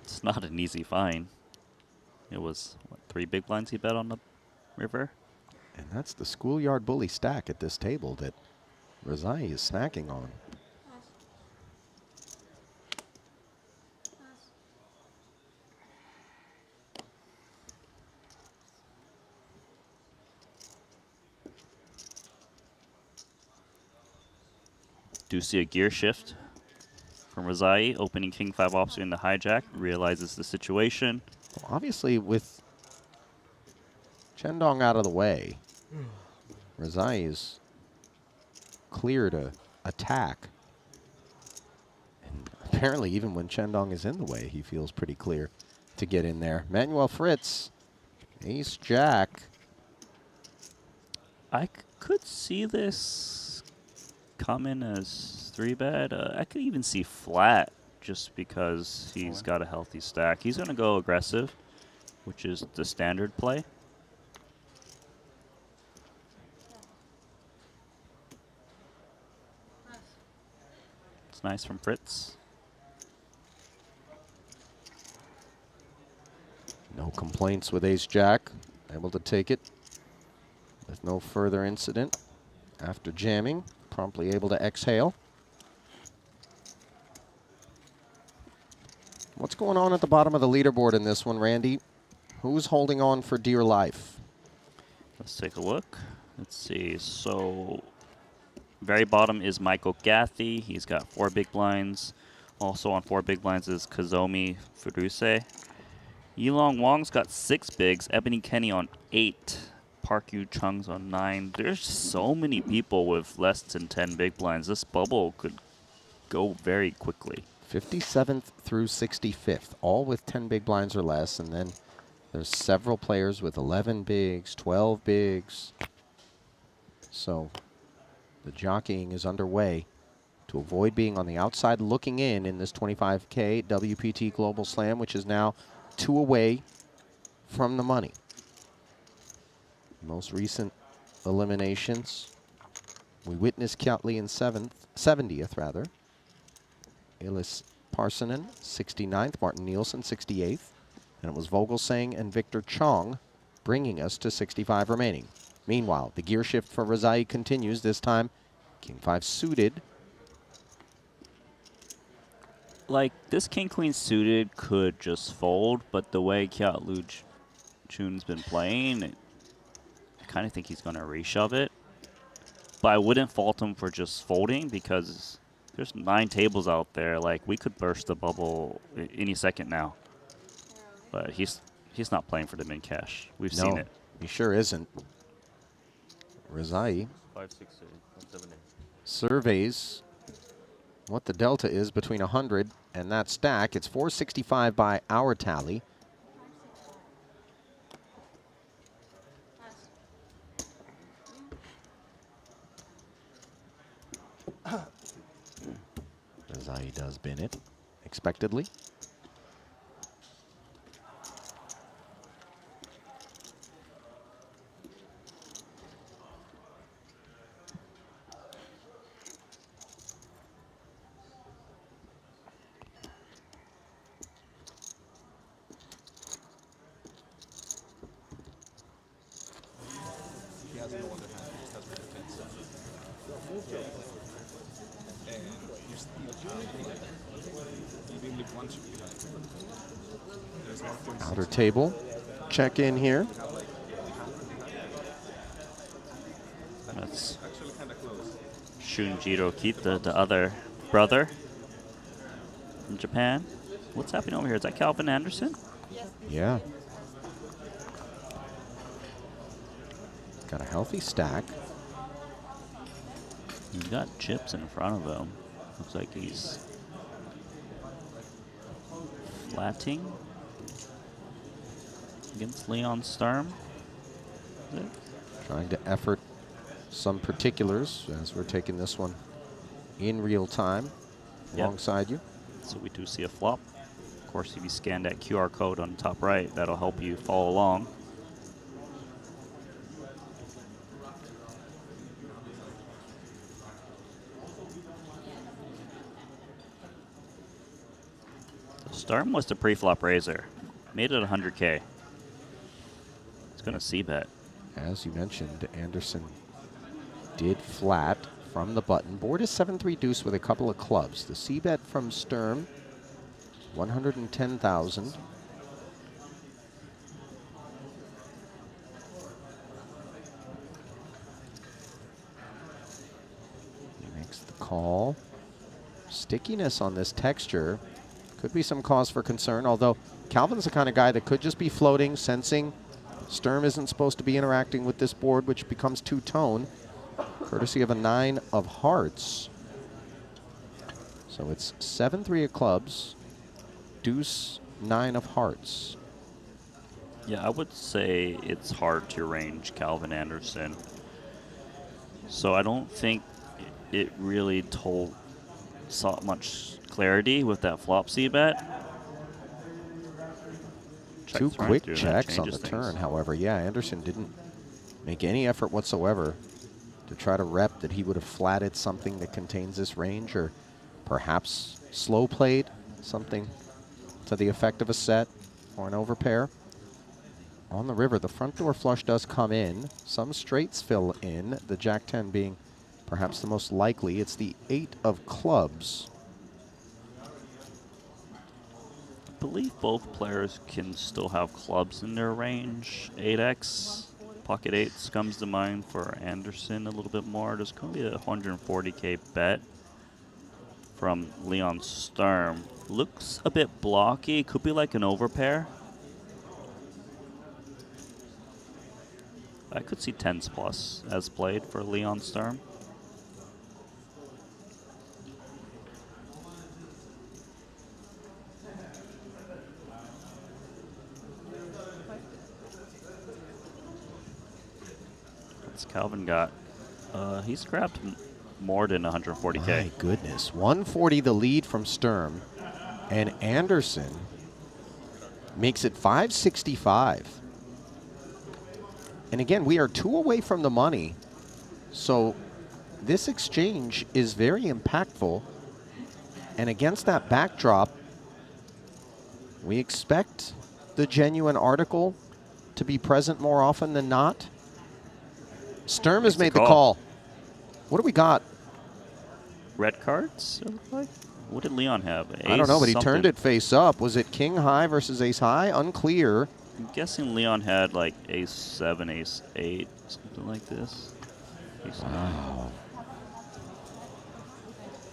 It's not an easy find. It was, what, 3 big blinds he bet on the river? And that's the schoolyard bully stack at this table that Razai is snacking on. Do see a gear shift from Razai, opening king 5 offsuit in the hijack, realizes the situation. Well, obviously, with Chendong out of the way, Razai is clear to attack. And apparently, even when Chendong is in the way, he feels pretty clear to get in there. Manuel Fritz, ace jack. I could see this come in as 3-bet. I could even see flat just because he's got a healthy stack. He's going to go aggressive, which is the standard play. It's nice from Fritz. No complaints with ace jack. Able to take it with no further incident. After jamming, promptly able to exhale. What's going on at the bottom of the leaderboard in this one, Randy? Who's holding on for dear life? Let's take a look. Let's see. So, very bottom is Michael Gathy. He's got 4 big blinds. Also on 4 big blinds is Kazomi Furuse. Yilong Wong's got 6 bigs. Ebony Kenny on 8. Park Yu Chung's on 9. There's so many people with less than 10 big blinds. This bubble could go very quickly. 57th through 65th, all with 10 big blinds or less, and then there's several players with 11 bigs, 12 bigs. So the jockeying is underway to avoid being on the outside looking in this 25K WPT Global Slam, which is now 2 away from the money. Most recent eliminations, we witnessed Kyautli in 70th rather. Ilis Parsonen, 69th. Martin Nielsen, 68th. And it was Vogelsang and Victor Chong bringing us to 65 remaining. Meanwhile, the gear shift for Razai continues, this time King 5 suited. Like, this King Queen suited could just fold, but the way Kyautli Chun's been playing, I kind of think he's going to reshove it. But I wouldn't fault him for just folding because there's 9 tables out there. Like, we could burst the bubble any second now. But he's not playing for the min cash. We've seen it. He sure isn't. Razai 5, 6, 8, 7, 8. surveys what the delta is between 100 and that stack. It's 465 by our tally. Razai does bin it, expectedly. He has no other hand, he just has rid of 10. And you even if one should be behind. There's no 36. Outer table, check in here. That's Actually kind of close. Shunjiro Kita, the other brother from Japan. What's happening over here? Is that Calvin Anderson? Yeah. Got a healthy stack. He's got chips in front of him. Looks like he's flatting against Leon Sturm. Trying to effort some particulars as we're taking this one in real time alongside you. So we do see a flop. Of course, if you scan that QR code on the top right, that'll help you follow along. Sturm was the pre-flop raiser. Made it 100K. It's going to c-bet. As you mentioned, Anderson did flat from the button. Board is 7-3 deuce with a couple of clubs. The c-bet from Sturm, 110,000. He makes the call. Stickiness on this texture could be some cause for concern, although Calvin's the kind of guy that could just be floating, sensing Sturm isn't supposed to be interacting with this board, which becomes two-tone, courtesy of a 9 of hearts. So it's 7-3 of clubs, deuce, 9 of hearts. Yeah, I would say it's hard to range Calvin Anderson. So I don't think it really saw much clarity with that flop c-bet. Two quick checks on the turn, however. Yeah, Anderson didn't make any effort whatsoever to try to rep that he would have flatted something that contains this range, or perhaps slow played something to the effect of a set or an overpair. On the river, the front door flush does come in. Some straights fill in, the Jack-10 being perhaps the most likely. It's the 8 of clubs. I believe both players can still have clubs in their range. 8x, pocket 8s comes to mind for Anderson a little bit more. There's going to be a 140K bet from Leon Sturm. Looks a bit blocky. Could be like an overpair. I could see 10s plus as played for Leon Sturm. Calvin got, he's grabbed more than 140K. My goodness, 140 the lead from Sturm, and Anderson makes it 565. And again, we are 2 away from the money, so this exchange is very impactful. And against that backdrop, we expect the genuine article to be present more often than not. Sturm has made the call. What do we got? Red cards, it looked like? What did Leon have? Ace I don't know, but he something. turned it face up. Was it king high versus ace high? Unclear. I'm guessing Leon had like ace 7, ace 8, something like this. Wow.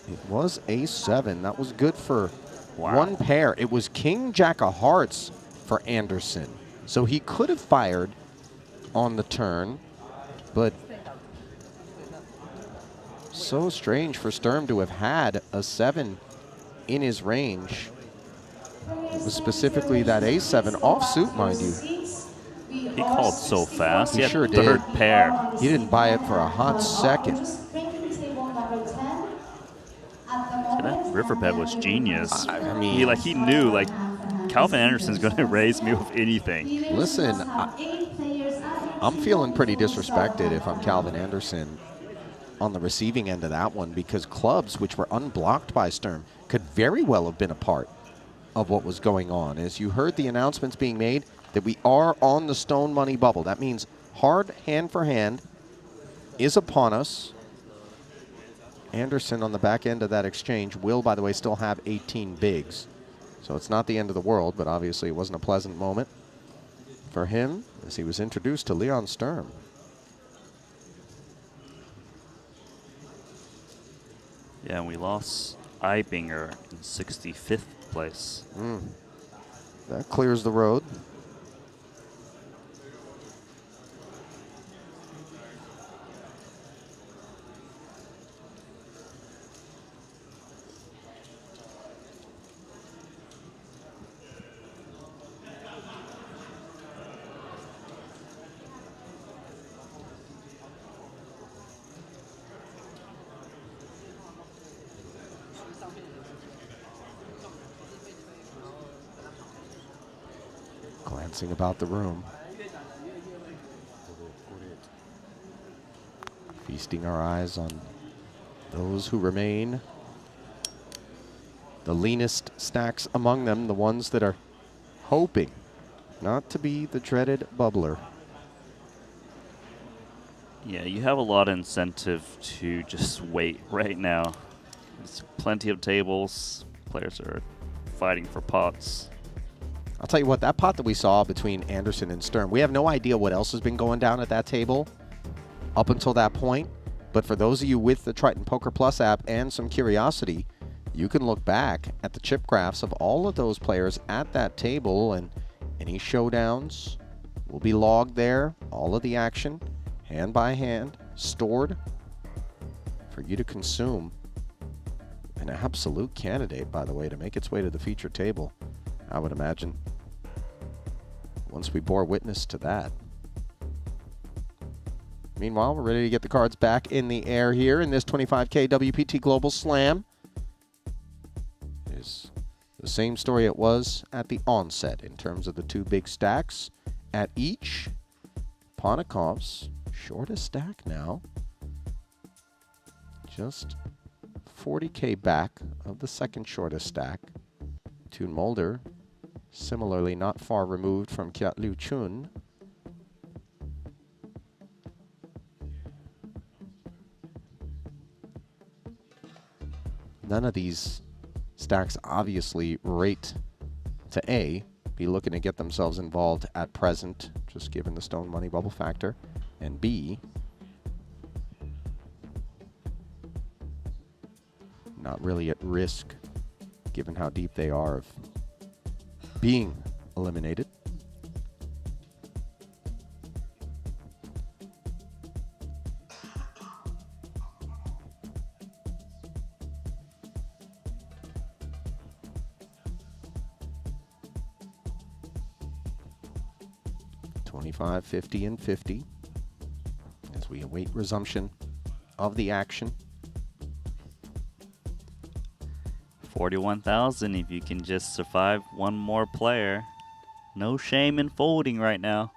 It was ace 7. That was good for one pair. It was king jack of hearts for Anderson. So he could have fired on the turn. But so strange for Sturm to have had a 7 in his range. It was specifically that ace-7 offsuit, mind you. He called so fast. He sure did. Third pair. He didn't buy it for a hot second. And that river bet was genius. I mean, he knew like Calvin Anderson's going to raise me with anything. Listen, I'm feeling pretty disrespected if I'm Calvin Anderson on the receiving end of that one, because clubs, which were unblocked by Sturm, could very well have been a part of what was going on. As you heard the announcements being made that we are on the stone money bubble. That means hard hand for hand is upon us. Anderson on the back end of that exchange will, by the way, still have 18 bigs. So it's not the end of the world, but obviously it wasn't a pleasant moment for him as he was introduced to Leon Sturm. Yeah, and we lost Ibinger in 65th place. That clears the road. Glancing about the room. Feasting our eyes on those who remain the leanest stacks among them, the ones that are hoping not to be the dreaded bubbler. Yeah, you have a lot of incentive to just wait right now. There's plenty of tables. Players are fighting for pots. I'll tell you what, that pot that we saw between Anderson and Stern, we have no idea what else has been going down at that table up until that point. But for those of you with the Triton Poker Plus app and some curiosity, you can look back at the chip graphs of all of those players at that table, and any showdowns will be logged there. All of the action, hand by hand, stored for you to consume. An absolute candidate, by the way, to make its way to the feature table, I would imagine, once we bore witness to that. Meanwhile, we're ready to get the cards back in the air here in this 25K WPT Global Slam. It is the same story it was at the onset in terms of the two big stacks at each. Ponikov's shortest stack now, just 40K back of the second shortest stack. Toon Mulder, similarly not far removed from Kiat Liu Chun. None of these stacks obviously rate to A, be looking to get themselves involved at present, just given the stone money bubble factor, and B, not really at risk, given how deep they are of being eliminated. $25, $50, and $50 as we await resumption of the action. 41,000 if you can just survive one more player. No shame in folding right now.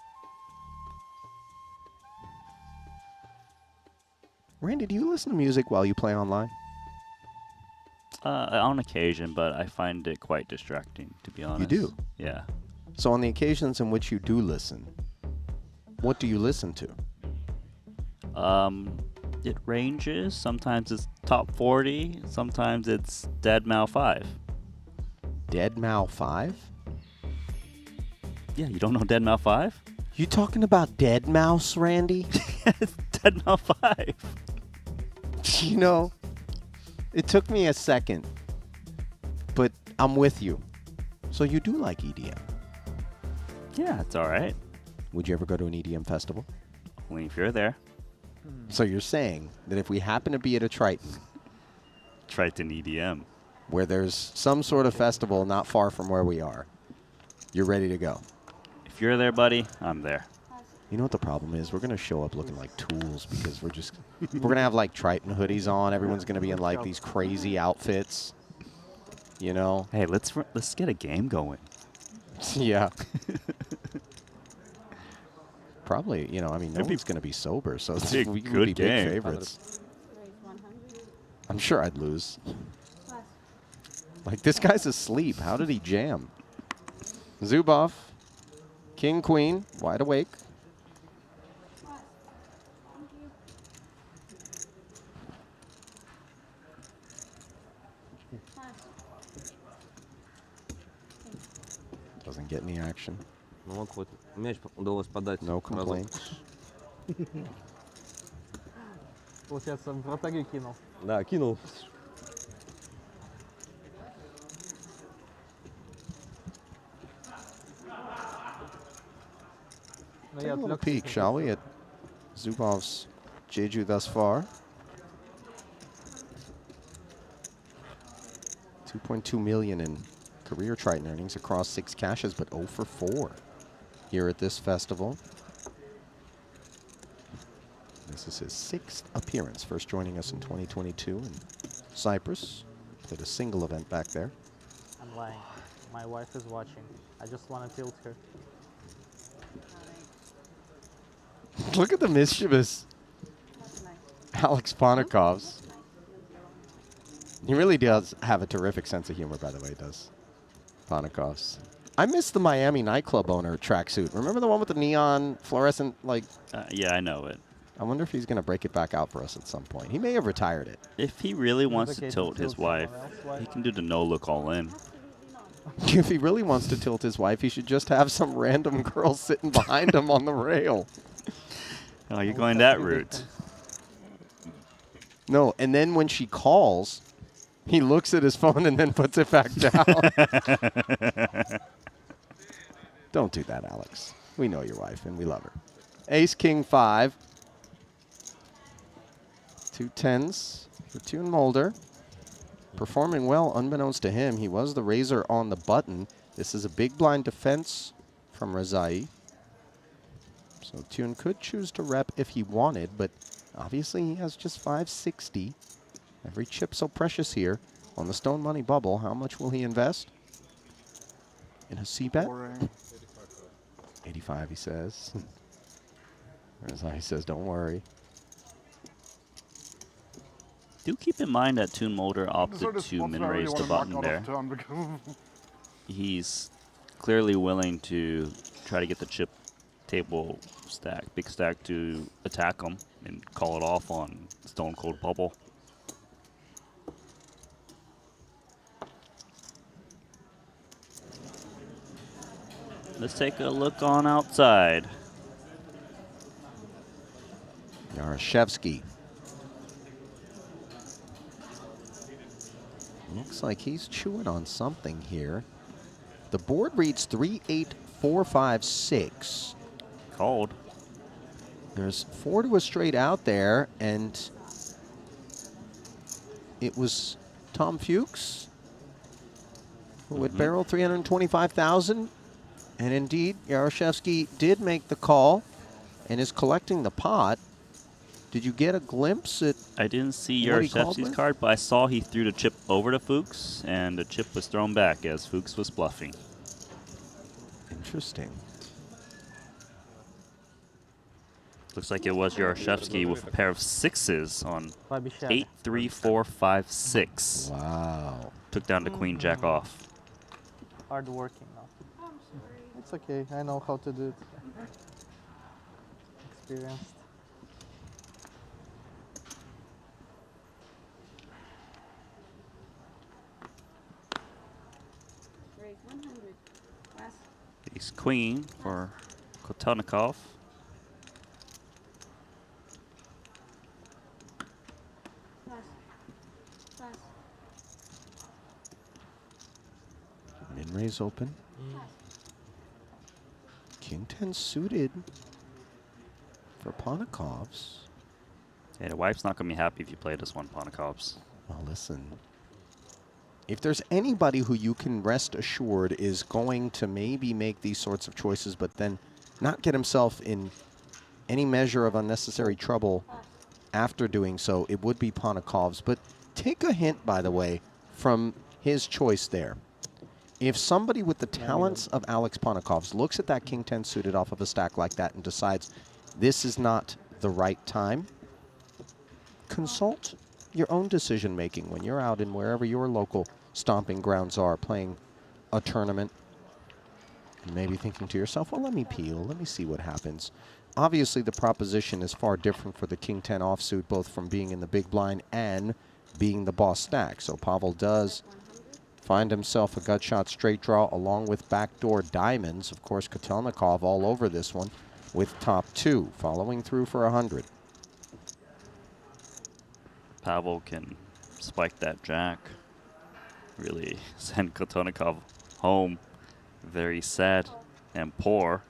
Randy, do you listen to music while you play online? On occasion, but I find it quite distracting, to be honest. You do? Yeah. So on the occasions in which you do listen, what do you listen to? It ranges. Sometimes it's top 40. Sometimes it's Dead Mouse 5. Dead Mouse 5? Yeah, you don't know Dead Mouse 5? You talking about Dead Mouse, Randy? It's Dead Mouse 5. You know, it took me a second, but I'm with you. So you do like EDM? Yeah, it's all right. Would you ever go to an EDM festival? Only if you're there. So you're saying that if we happen to be at a Triton, Triton EDM, where there's some sort of festival not far from where we are, you're ready to go? if you're there, buddy, I'm there. You know what the problem is? We're going to show up looking like tools because we're going to have like Triton hoodies on. Everyone's going to be in like these crazy outfits, you know? Hey, let's get a game going. Yeah. Probably, you know, I mean, no one's going to be sober, so we could be big favorites. I'm sure I'd lose. Like, this guy's asleep. How did he jam? Zubov, King, Queen, wide awake. Doesn't get any action. Ну вот хоть мяч удалось подать. No complaints. Получается, вратарю кинул. Да, кинул. Но Take я a little отвлекся. peek, shall we, at Zubov's Jeju thus far. 2.2 million in career Triton earnings across 6 caches, but 0 for 4 here at this festival. This is his 6th appearance, first joining us in 2022 in Cyprus. Played a single event back there. I'm lying. My wife is watching. I just want to tilt her. Look at the mischievous Alex Ponikovs. He really does have a terrific sense of humor, by the way, does Ponikovs. I miss the Miami nightclub owner tracksuit. Remember the one with the neon fluorescent, like... Yeah, I know it. I wonder if he's going to break it back out for us at some point. He may have retired it. If he really wants to okay to tilt his tilt someone wife, else's wife? he can do the no-look all-in. If he really wants to tilt his wife, he should just have some random girl sitting behind him on the rail. Oh, you're going that route. No, and then when she calls, he looks at his phone and then puts it back down. Don't do that, Alex. We know your wife and we love her. Ace, King, 5. 2 10s for Tune Mulder. Performing well, unbeknownst to him. He was the razor on the button. This is a big blind defense from Razai. So Tune could choose to rep if he wanted, but obviously he has just 560. Every chip so precious here on the Stone Money bubble. How much will he invest? In a C-bet? 85, he says. Razai says, don't worry. Do keep in mind that Toon Molder opted to min-raise the button there. He's clearly willing to try to get the chip table stack, big stack, to attack him and call it off on Stone Cold Bubble. Let's take a look on outside. Yarashevsky. Looks like he's chewing on something here. The board reads 3, 8, 4, 5, 6. Called. There's 4 to a straight out there, and it was Tom Fuchs who would barrel 325,000. And indeed, Yarashevsky did make the call and is collecting the pot. Did you get a glimpse at... I didn't see what he called Yarashevsky's with? card, but I saw he threw the chip over to Fuchs, and the chip was thrown back as Fuchs was bluffing. Interesting. Looks like it was Yarashevsky with a pair of 6s on 8, 3, 4, 5, 6. Wow. Took down the Queen Jack off. Hard working now. It's okay. I know how to do it. Experienced. Ace Queen for Kotelnikov. Min-raise open. King 10 suited for Ponikovs. Yeah, the wife's not going to be happy if you play this one, Ponikovs. Well, listen. If there's anybody who you can rest assured is going to maybe make these sorts of choices, but then not get himself in any measure of unnecessary trouble after doing so, it would be Ponikovs. But take a hint, by the way, from his choice there. If somebody with the talents of Alex Ponikovs looks at that King 10 suited off of a stack like that and decides this is not the right time, consult your own decision making when you're out in wherever your local stomping grounds are playing a tournament. And maybe thinking to yourself, well, let me peel, let me see what happens. Obviously, the proposition is far different for the King 10 offsuit, both from being in the big blind and being the boss stack. So Pavel does find himself a gut shot straight draw along with backdoor diamonds. Of course, Kotelnikov all over this one with top 2, following through for 100. Pavel can spike that jack. Really send Kotelnikov home. Very sad and poor.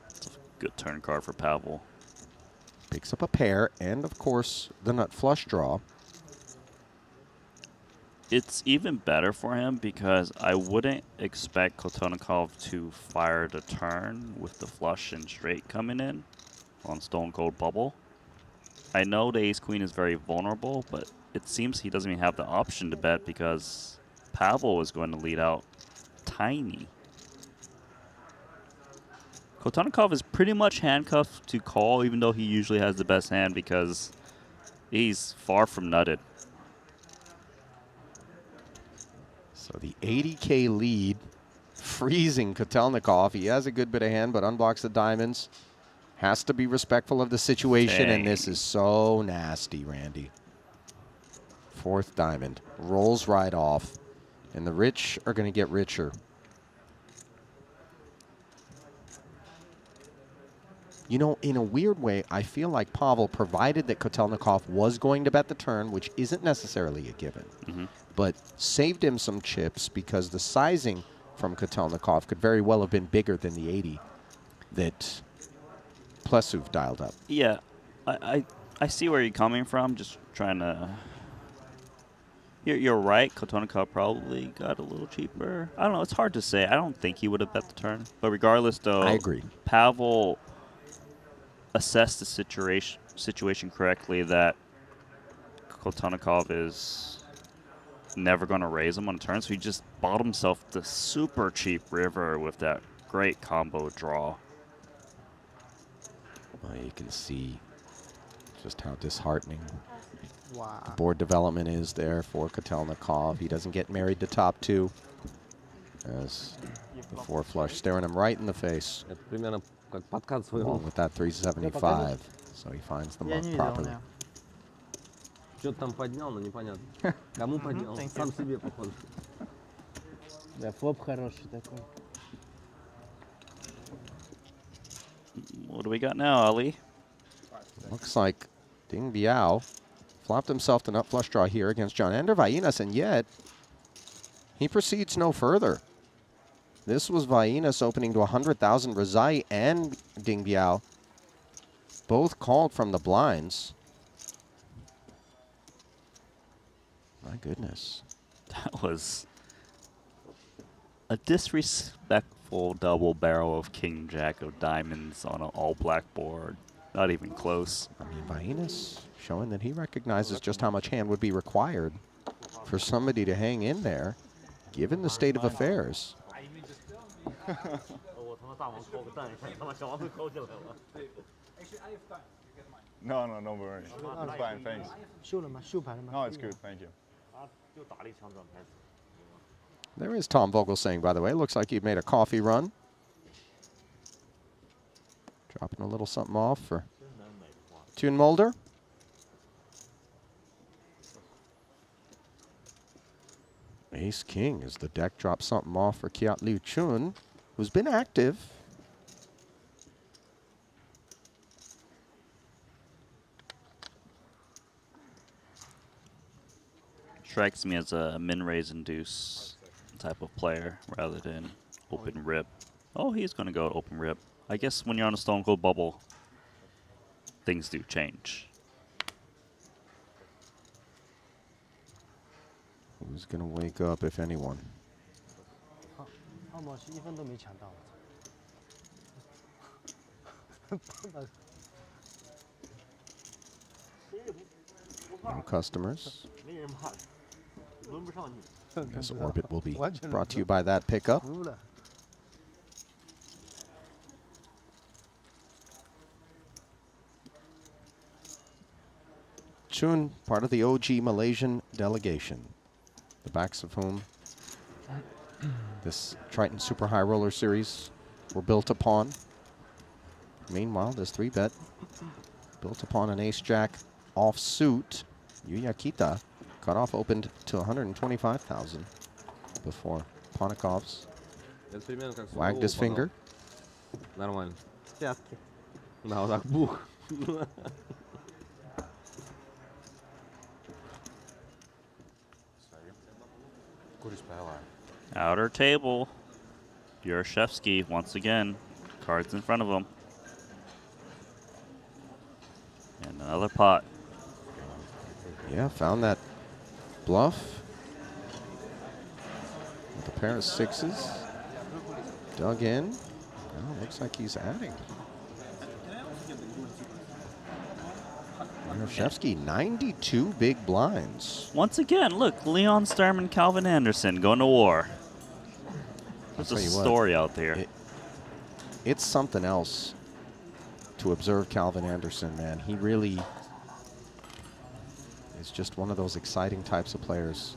It's a good turn card for Pavel. Picks up a pair and, of course, the nut flush draw. It's even better for him because I wouldn't expect Kotelnikov to fire the turn with the flush and straight coming in on Stone Cold Bubble. I know the ace-queen is very vulnerable, but it seems he doesn't even have the option to bet because Pavel is going to lead out tiny. Kotonikov is pretty much handcuffed to call, even though he usually has the best hand because he's far from nutted. So the 80K lead, freezing Kotelnikov. He has a good bit of hand, but unblocks the diamonds. Has to be respectful of the situation, and this is so nasty, Randy. Fourth diamond. Rolls right off. And the rich are going to get richer. You know, in a weird way, I feel like Pavel, provided that Kotelnikov was going to bet the turn, which isn't necessarily a given, but saved him some chips because the sizing from Kotelnikov could very well have been bigger than the 80 that Plesov dialed up. Yeah, I see where you're coming from. Just trying to... You're right. Kotonikov probably got a little cheaper. I don't know. It's hard to say. I don't think he would have bet the turn. But regardless, though, I agree. Pavel assessed the situation correctly that Kotonikov is never going to raise him on a turn. So he just bought himself the super cheap river with that great combo draw. Well, you can see just how disheartening Wow. the board development is there for Kotelnikov. He doesn't get married to top two. As the four flush staring him right in the face. Это примерно как подкат своего. Along with that 375. So he finds the Я mark не видел, properly. да. Что-то там поднял, но непонятно. Кому поднял? thank you. Сам себе, походу. Да, флоп хороший такой. What do we got now, Ali? Looks like Ding Biao flopped himself to nut flush draw here against John Ender Vainas, and yet he proceeds no further. This was Vainas opening to 100,000. Razai and Ding Biao both called from the blinds. My goodness. That was a disrespectful double barrel of King Jack of diamonds on an all-black board. Not even close. I mean, Vainas showing that he recognizes just how much hand would be required for somebody to hang in there, given the state of affairs. No, no, don't worry. It's fine, thanks. 秀了吗？秀牌了吗？ No, it's good, thank you. There is Tom Vogel saying, by the way, looks like you've made a coffee run. Dropping a little something off for Tune Mulder. Ace King as the deck drops something off for Kiat Liu Chun, who's been active. Strikes me as a min-raise induce type of player rather than open rip. Oh, he's going to go open rip. I guess when you're on a Stone Cold bubble, things do change. Who's going to wake up, if anyone? 奥莫是1分都没抢到。 No customers. This orbit will be brought to you by that pickup. 服了。 Chun, part of the OG Malaysian delegation, the backs of whom this Triton Super High Roller Series were built upon. Meanwhile, this 3-bet built upon an ace-jack offsuit. Yuya Kita cut off opened to 125,000 before Ponikov's Это примерно как wagged his finger. Нормально. В пятки. Да, вот так бух. Outer table. Yurashevsky, once again. Cards in front of him. And another pot. Yeah, found that bluff with a pair of sixes. Dug in. Well, looks like he's adding. Yurashevsky, 92 big blinds. Once again, look, Leon Sturm and Calvin Anderson going to war. There's a tell you what, story out there. it's something else to observe Calvin Anderson, man. He really is just one of those exciting types of players.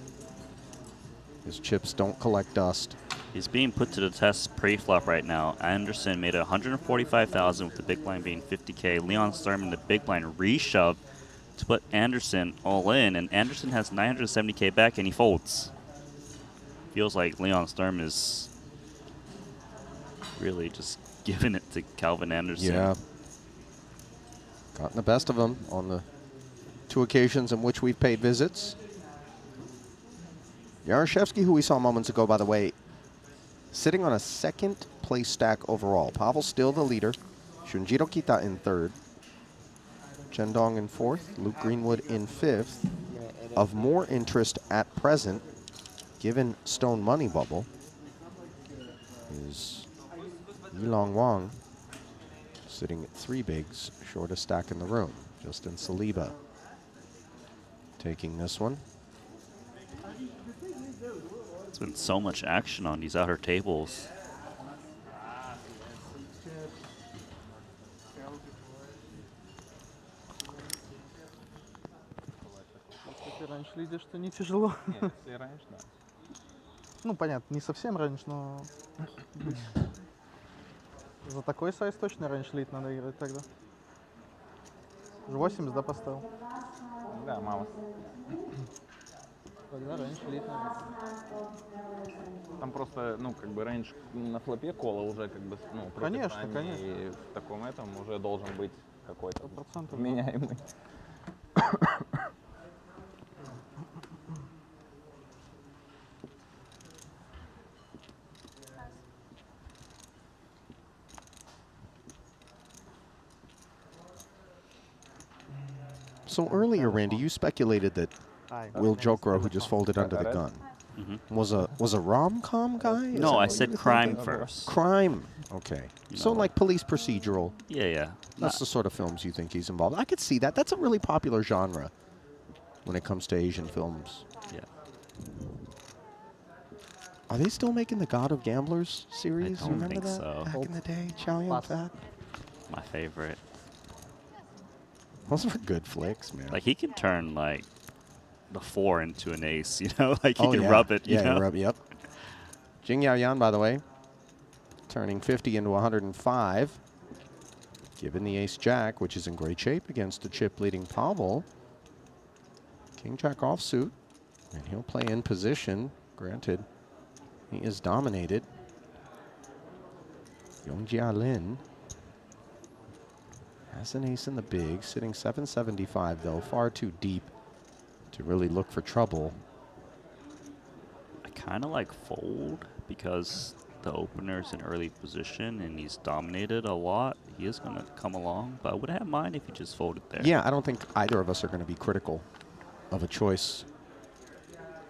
His chips don't collect dust. He's being put to the test pre-flop right now. Anderson made 145,000 with the big blind being 50K. Leon Sturm in the big blind reshove to put Anderson all in, and Anderson has 970K back, and he folds. Feels like Leon Sturm is really just giving it to Calvin Anderson. Yeah. Gotten the best of him on the 2 occasions in which we've paid visits. Yaroshevsky, who we saw moments ago, by the way, sitting on a 2nd place stack overall. Pavel still the leader. Shunjiro Kita in 3rd. Chen Dong in 4th. Luke Greenwood in 5th. Of more interest at present, given Stone Money Bubble, is Yilong Wang, sitting at 3 bigs, shortest stack in the room. Justin Saliba taking this one. There's been so much action on these outer tables. Если раньше лидишь, то не тяжело. Нет, если раньше, да. Ну, понятно, не совсем раньше, но за такой сайз точно раньше лид надо играть тогда. Уже 80, да, поставил? Да, мало. Тогда раньше лид надо. Там просто, ну, как бы раньше на флопе кола уже как бы, ну, против Конечно, нами, конечно. и в таком этом уже должен быть какой-то 100%. вменяемый. So earlier, Randy, you speculated that Will Jokro, who just folded under the gun, was a rom-com guy? Is that No, I what you said were crime thinking? first. Crime. Okay. So No. like police procedural. Yeah, yeah. That's the sort of films you think he's involved. I could see that. That's a really popular genre when it comes to Asian films. Yeah. Are they still making the God of Gamblers series? don't Remember think that? so. Back in the day, Chow Yun Pass. Fat. My favorite. Those were good flicks, man. Like, he can turn, like, the 4 into an ace, you know? Like, he Oh, can yeah. rub it, you Yeah, know? rub, yep. Jing Yao Yan, by the way, turning 50 into 105. Given the ace-jack, which is in great shape against a chip-leading Pavel. King-jack offsuit, and he'll play in position. Granted, he is dominated. Yongjia Lin has an ace in the big, sitting 775, though, far too deep to really look for trouble. I kind of like fold because the opener's in early position and he's dominated a lot. He is going to come along, but I wouldn't have mind if he just folded there. Yeah, I don't think either of us are going to be critical of a choice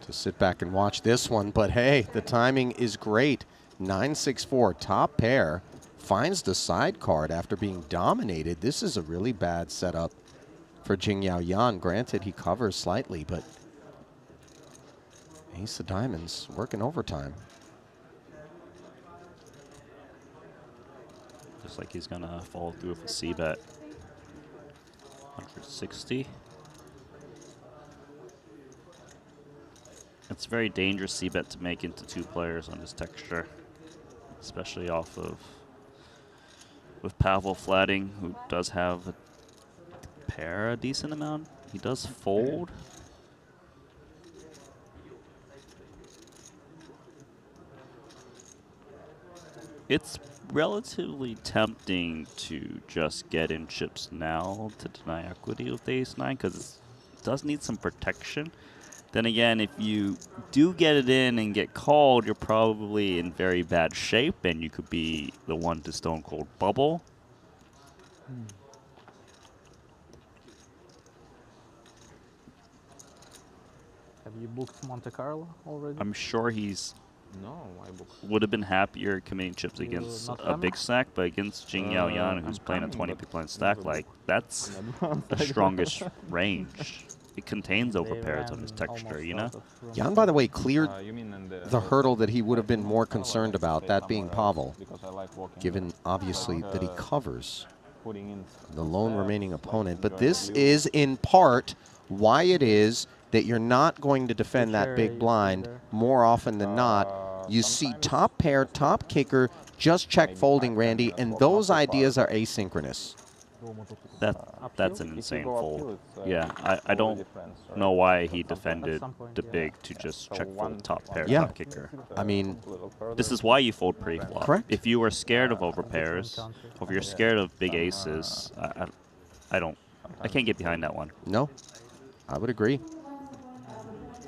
to sit back and watch this one. But hey, the timing is great. 9-6-4, top pair, finds the side card after being dominated. This is a really bad setup for Jing Yao Yan. Granted, he covers slightly, but ace of diamonds working overtime. Looks like he's going to follow through with a C-bet. 160. It's a very dangerous C-bet to make into 2 players on this texture, especially off of with Pavel flatting, who does have a pair a decent amount. He does fold. It's relatively tempting to just get in chips now to deny equity with ace-9 because it does need some protection. Then again, if you do get it in and get called, you're probably in very bad shape, and you could be the one to stone cold bubble. Have you booked Monte Carlo already? I'm sure he's No, I book. would have been happier committing chips You against not a coming? big stack, but against Jing Yao Yan, I'm who's playing a coming, 20 but big blind stack, never like that's in advance. the strongest range. it contains overpairs on this texture, you know? Jan, by the way, cleared You mean in the hurdle that he would have been more concerned about, that being somewhere else, Pavel, because I like walking given obviously that he covers putting in the lone steps, remaining like opponent. But enjoying this the view. is in part why it is that you're not going to defend that big blind more often than not. You see Sometimes top pair, top kicker, just check folding, Randy, and those ideas are asynchronous. That's an If you insane go uphill, fold. it's, Yeah, I totally don't different story. know why But he sometimes- defended some point, the yeah. big to just So check one- fold top pair, Yeah. top kicker. I mean, a little further. This is why you fold pre-flop. Correct. If you are scared of overpairs, or if you're scared of big aces, I can't get behind that one. no, I would agree.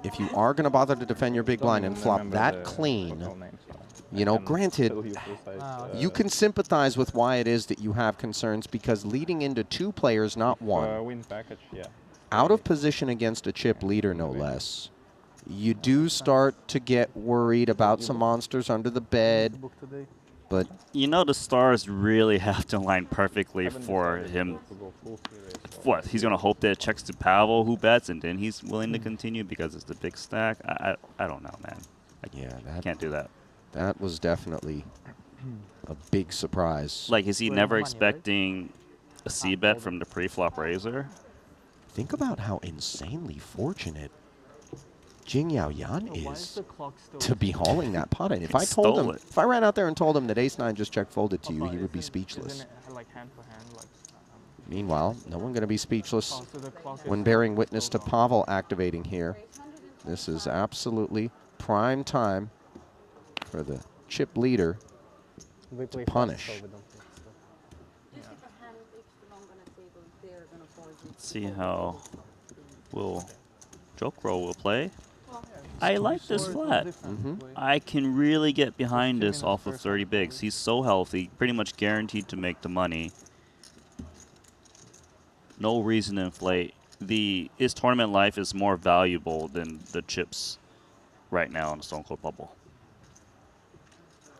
If you are going to bother to defend your big blind and flop that clean, you know, granted, you can sympathize with why it is that you have concerns, because leading into two players, not one, Win package, yeah. out of position against a chip leader, no less, you do start to get worried about some monsters under the bed. Book today. But You know the stars really have to align perfectly for him. What, he's going to hope that it checks to Pavel, who bets, and then he's willing to continue because it's the big stack? I don't know, man. yeah, Can't do that. that was definitely a big surprise. Like, is he Well, never money, right? expecting a C-bet from the pre-flop raiser? Think about how insanely fortunate Jing Yao Yan Why is is the clock still? to be hauling that pot in. If I Stole told him, it. if I ran out there and told him that ace-9 just check folded to you, he would be Isn't speechless. it like hand for hand? Like, Meanwhile, no one going to be speechless oh, so the clock is when bearing witness to Pavel activating here. This is absolutely prime time for the chip leader. We play punish. fast, so we don't play slow. Let's see how Will Jokro will play. I like this flat. I can really get behind this off of 30 bigs. He's so healthy, pretty much guaranteed to make the money. No reason to inflate. His tournament life is more valuable than the chips right now on the Stone Cold Bubble.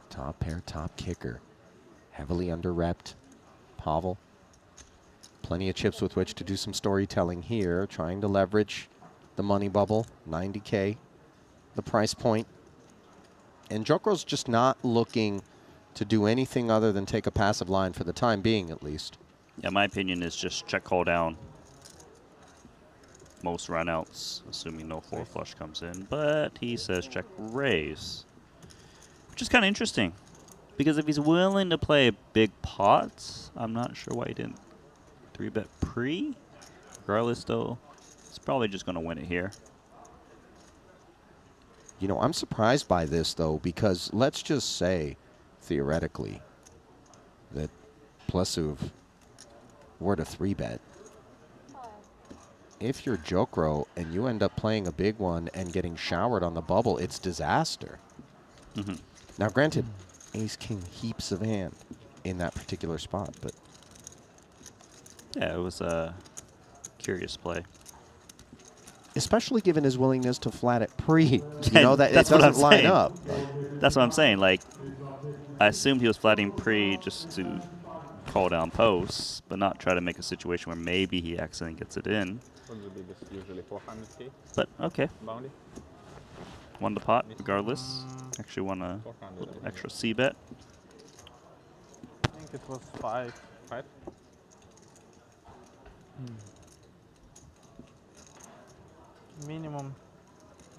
Top pair, top kicker. Heavily under-repped. Pavel. Plenty of chips with which to do some storytelling here. Trying to leverage the money bubble. 90K, the price point. And Jokro's just not looking to do anything other than take a passive line for the time being, at least. Yeah, my opinion is just check call down. Most runouts, assuming no 4 flush comes in. But he says check raise. Which is kind of interesting. Because if he's willing to play big pots, I'm not sure why he didn't 3-bet pre. Regardless, though, he's probably just going to win it here. You know, I'm surprised by this, though, because let's just say, theoretically, that Plesuv were to 3-bet. If you're Jokro and you end up playing a big one and getting showered on the bubble, it's disaster. Mm-hmm. Now, granted, ace-king heaps of hand in that particular spot, but Yeah, it was a curious play. especially given his willingness to flat it pre. You Yeah, know, that it that's what doesn't I'm line saying. up. That's what I'm saying. Like, I assumed he was flatting pre just to call down posts, but not try to make a situation where maybe he accidentally gets it in. What would be this usually 400k But okay, bounty? won the pot regardless. Actually won a 400. little extra C-bet. I think it was 5. 5? Minimum,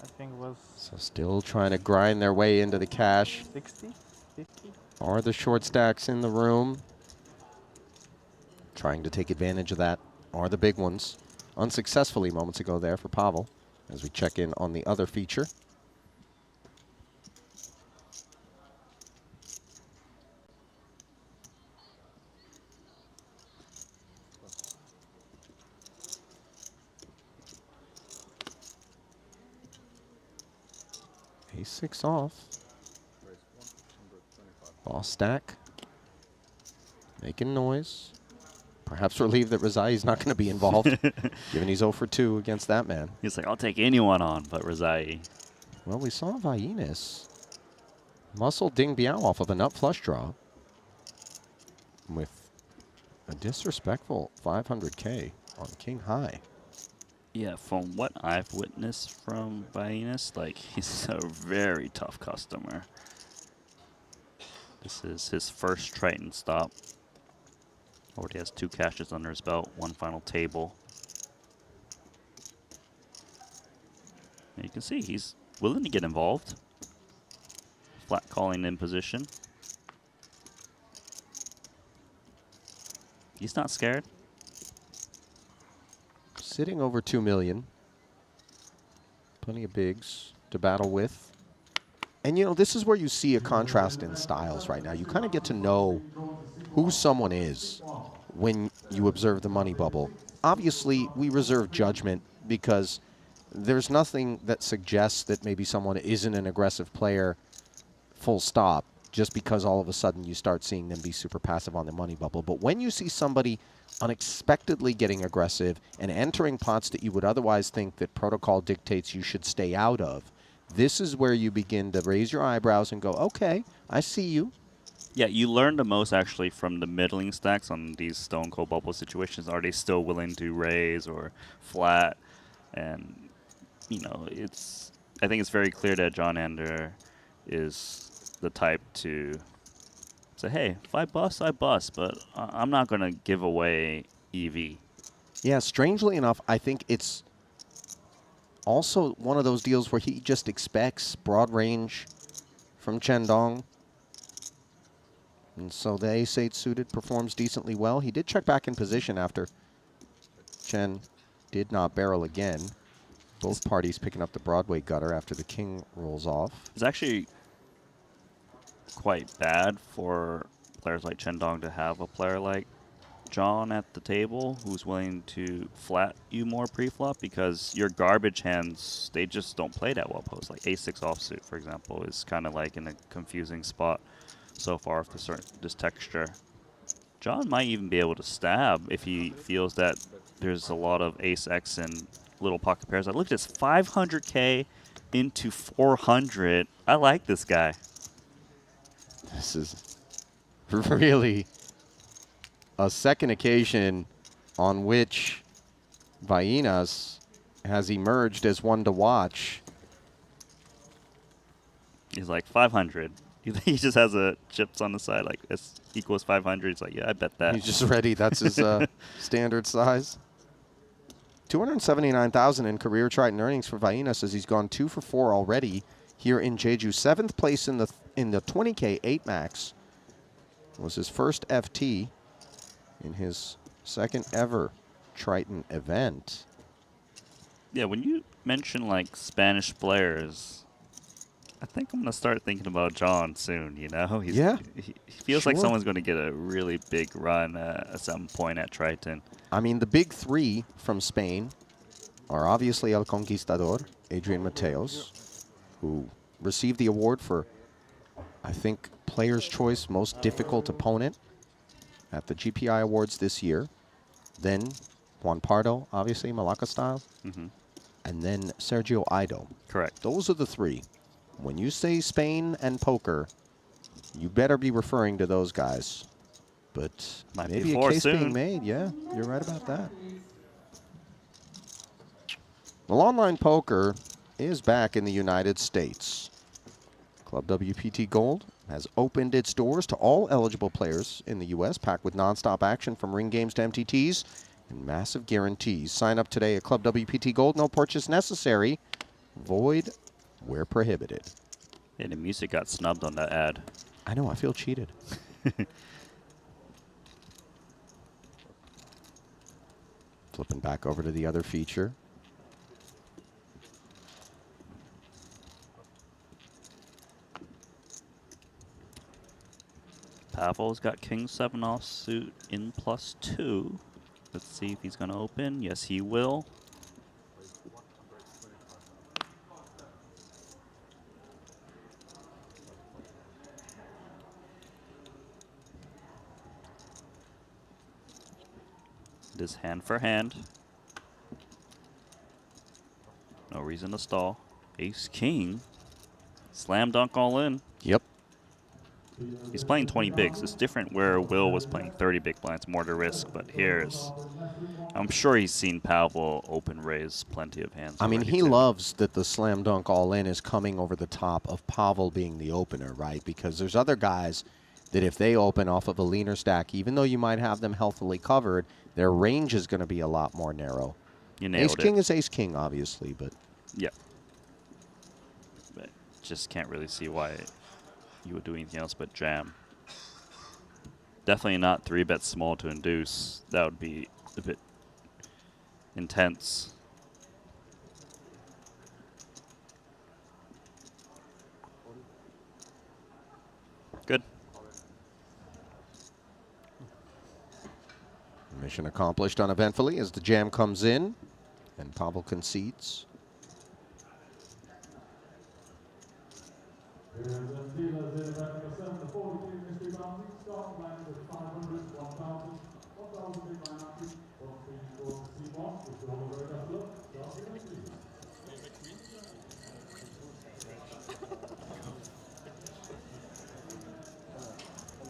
I think, was So still trying to grind their way into the cash. 60, 50. Are the short stacks in the room? Trying to take advantage of that are the big ones. Unsuccessfully moments ago there for Pavel as we check in on the other feature. Ace-6 off. Boss stack. Making noise. Perhaps relieved that Razai's not going to be involved, given he's 0 for 2 against that man. He's like, I'll take anyone on but Razai. Well, we saw Vainas muscle Ding Biao off of a nut flush draw with a disrespectful 500K on King High. Yeah, from what I've witnessed from Bainas, like he's a very tough customer. This is his first Triton stop. Already has 2 cashes under his belt, 1 final table. And you can see he's willing to get involved. Flat calling in position. He's not scared. Sitting over 2 million. Plenty of bigs to battle with. And, you know, this is where you see a contrast in styles right now. You kind of get to know who someone is when you observe the money bubble. Obviously, we reserve judgment because there's nothing that suggests that maybe someone isn't an aggressive player, full stop, just because all of a sudden you start seeing them be super passive on the money bubble. But when you see somebody unexpectedly getting aggressive and entering pots that you would otherwise think that protocol dictates you should stay out of, this is where you begin to raise your eyebrows and go, okay, I see you. Yeah, you learn the most actually from the middling stacks on these Stone Cold Bubble situations. Are they still willing to raise or flat? And, you know, I think it's very clear that John Ander is the type to say, hey, if I bust, I bust, but I'm not going to give away EV. Yeah, strangely enough, I think it's also one of those deals where he just expects broad range from Chen Dong. And so the ace-8 suited performs decently well. He did check back in position after Chen did not barrel again. Both parties picking up the Broadway gutter after the king rolls off. It's actually quite bad for players like Chen Dong to have a player like John at the table who's willing to flat you more pre-flop, because your garbage hands, they just don't play that well post. Like ace-6 offsuit, for example, is kind of like in a confusing spot so far with this texture. John might even be able to stab if he feels that there's a lot of ace-X and little pocket pairs. I looked at this 500K into 400. I like this guy. This is really a second occasion on which Vainas has emerged as one to watch. He's like 500. He just has a chips on the side, like S equals 500. He's like, yeah, I bet that. He's just ready. That's his standard size. 279,000 in career Triton earnings for Vainas as he's gone 2 for 4 already here in Jeju. 7th place in the 20K 8 max. Was his first FT in his second ever Triton event. Yeah, when you mention like Spanish players, I think I'm gonna start thinking about John soon. You know, he feels like Sure. someone's gonna get a really big run at some point at Triton. I mean, the big 3 from Spain are obviously El Conquistador, Adrian Mateos, who received the award for, I think, Player's Choice Most Difficult Opponent at the GPI Awards this year. Then Juan Pardo, obviously, Malacca style. And then Sergio Aido. Correct. Those are the 3. When you say Spain and poker, you better be referring to those guys. But Might maybe be a 4 case soon. being made. Yeah, you're right about that. Well, online poker is back in the United States. Club WPT Gold has opened its doors to all eligible players in the U.S., packed with nonstop action from ring games to MTTs and massive guarantees. Sign up today at Club WPT Gold. No purchase necessary. Void where prohibited. Yeah, the music got snubbed on that ad. I know, I feel cheated. Flipping back over to the other feature. Pavel's got King 7 offsuit in +2. Let's see if he's gonna open. Yes, he will. It is hand for hand. No reason to stall. Ace King. Slam dunk all in. Yep. He's playing 20 bigs. It's different where Will was playing 30 big blinds, more to risk. But here's, I'm sure he's seen Pavel open raise plenty of hands. I mean, already he too. loves that the slam dunk all in is coming over the top of Pavel being the opener, right? Because there's other guys that if they open off of a leaner stack, even though you might have them healthily covered, their range is going to be a lot more narrow. You nailed Ace King it. is Ace King, obviously, but Yeah. But just can't really see why you would do anything else but jam. Definitely not 3-bet small to induce. That would be a bit intense. Good. mission accomplished uneventfully as the jam comes in and Pavel concedes.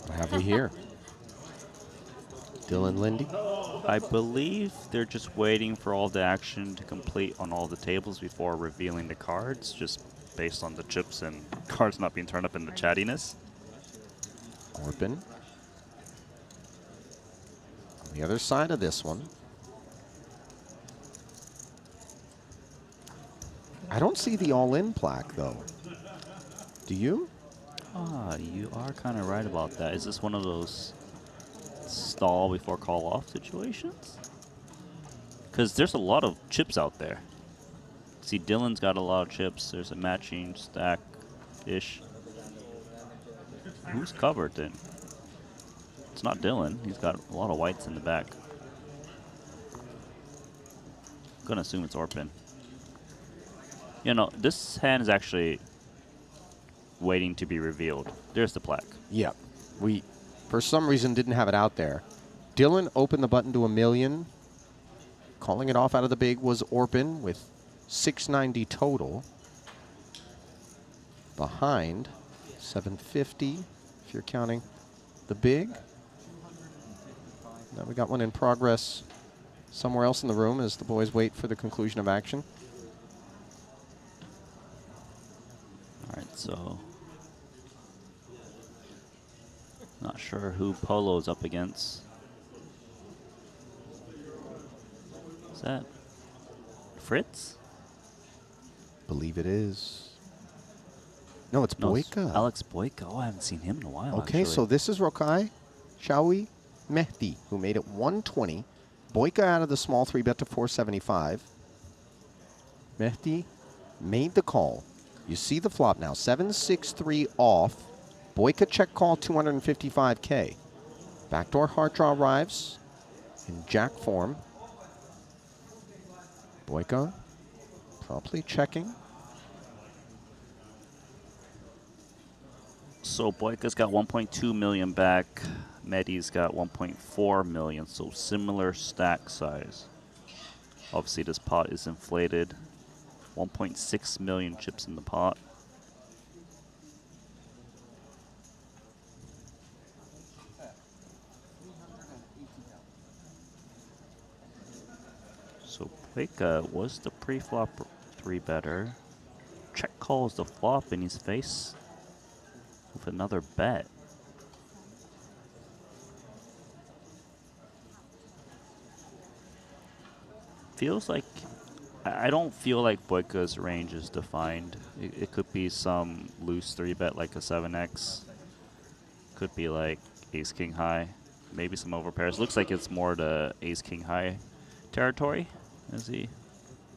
What have we here? Dylan Lindy. I believe they're just waiting for all the action to complete on all the tables before revealing the cards, just based on the chips and cards not being turned up in the chattiness. Orpin. On the other side of this one. I don't see the all-in plaque, though. Do you? Ah, you are kind of right about that. Is this one of those stall before call off situations? Because there's a lot of chips out there. See, Dylan's got a lot of chips. There's a matching stack-ish. Who's covered then? It's not Dylan. He's got a lot of whites in the back. Gonna assume it's Orpin. You know, this hand is actually waiting to be revealed. There's the plaque. Yeah. We, for some reason, didn't have it out there. Dylan opened the button to 1,000,000. Calling it off out of the big was Orpin with 690 total. Behind, 750, if you're counting the big. Now we got one in progress somewhere else in the room as the boys wait for the conclusion of action. All right, so not sure who Polo's up against. Is that Fritz? Believe it is. No, it's No, it's Boyka. Alex Boyka. Oh, I haven't seen him in a while. Okay, actually. so this is Rokai Shawi Mehdi, who made it 120. Boyka out of the small 3-bet to 475. Mehdi made the call. You see the flop now, 7-6-3 off. Boyka check call, 255K. Backdoor heart draw arrives in jack form. Boyka promptly checking. So Boyka's got 1.2 million back. Medi's got 1.4 million, so similar stack size. Obviously, this pot is inflated. 1.6 million chips in the pot. So Boyka was the pre-flop 3-better. Check calls the flop in his face with another bet. Feels like, I don't feel like Boyka's range is defined. It could be some loose 3-bet like a 7x. Could be like ace king high. Maybe some overpairs. Looks like it's more the ace king high territory as he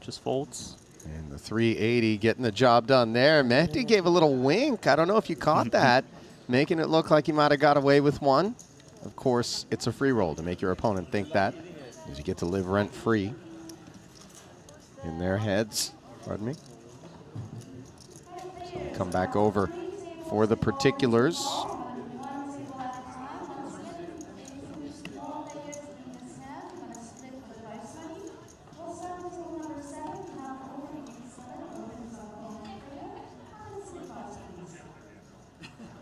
just folds. And the 380 getting the job done there. Mehdi gave a little wink. I don't know if you caught that. Making it look like he might have got away with one. Of course, it's a free roll to make your opponent think that, as you get to live rent-free in their heads. Pardon me. So we come back over for the particulars.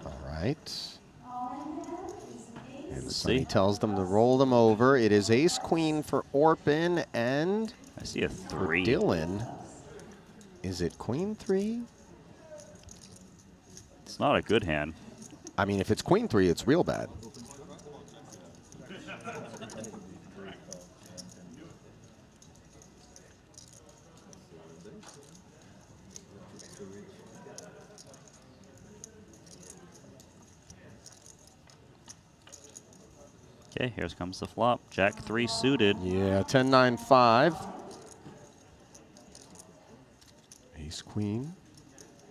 All right. He see. tells them to roll them over. It is ace queen for Orpin, and I see a for 3. Dylan, is it queen 3? It's not a good hand. I mean, if it's queen 3, it's real bad. Okay, here comes the flop. Jack 3 suited. Yeah, 10-9-5. Ace queen,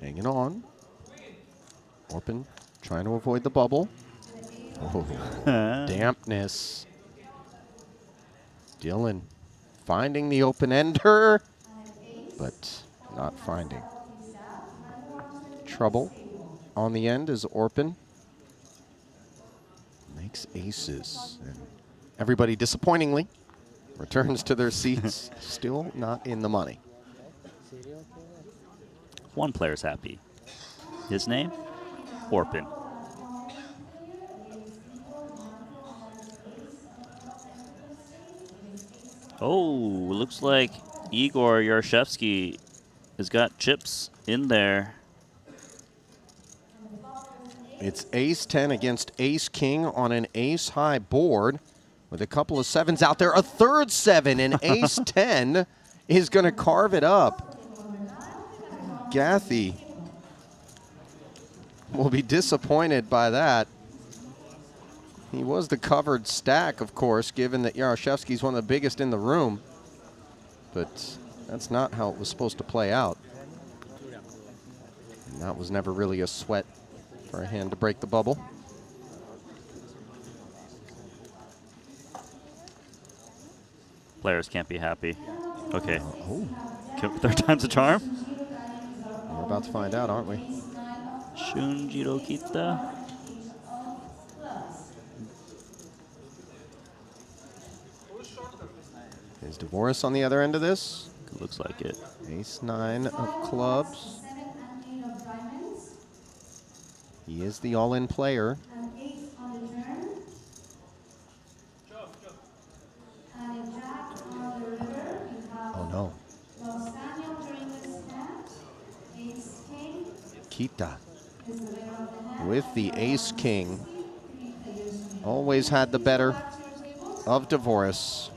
hanging on. Orpin trying to avoid the bubble. Oh, dampness. Dylan finding the open ender, but not finding. Trouble on the end as Orpin makes aces. And everybody, disappointingly, returns to their seats, still not in the money. One player's happy. His name? Orpin. Oh, looks like Igor Yarshevsky has got chips in there. It's ace 10 against ace king on an ace high board with a couple of sevens out there. A third 7 and ace 10 is going to carve it up. Gathy will be disappointed by that. He was the covered stack, of course, given that Yarashevsky's one of the biggest in the room. But that's not how it was supposed to play out. And that was never really a sweat for a hand to break the bubble. Players can't be happy. Okay. Third time's a charm? We're about to find out, aren't we? Shunjiro Kita. Is Dvoris on the other end of this? Looks like it. Ace 9 of clubs. He is the all-in player. Oh no. Kita with the ace king. Always had the better of Dvoris.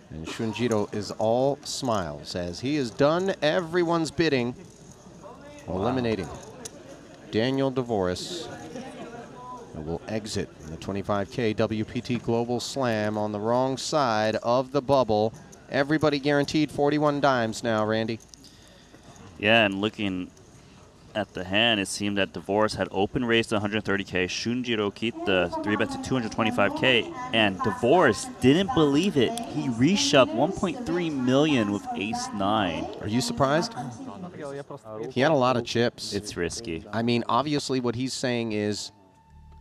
And Shunjiro is all smiles as he has done everyone's bidding, eliminating Daniel Dvoris, who will exit in the 25K WPT Global Slam on the wrong side of the bubble. Everybody guaranteed 41 dimes now, Randy. Yeah, and looking at the hand, it seemed that Dvoris had open raised to 130K. Shunjiro Kita 3-bet to 225K. And Dvoris didn't believe it. He reshoved 1.3 million with ace 9. Are you surprised? He had a lot of chips. It's risky. I mean, obviously what he's saying is,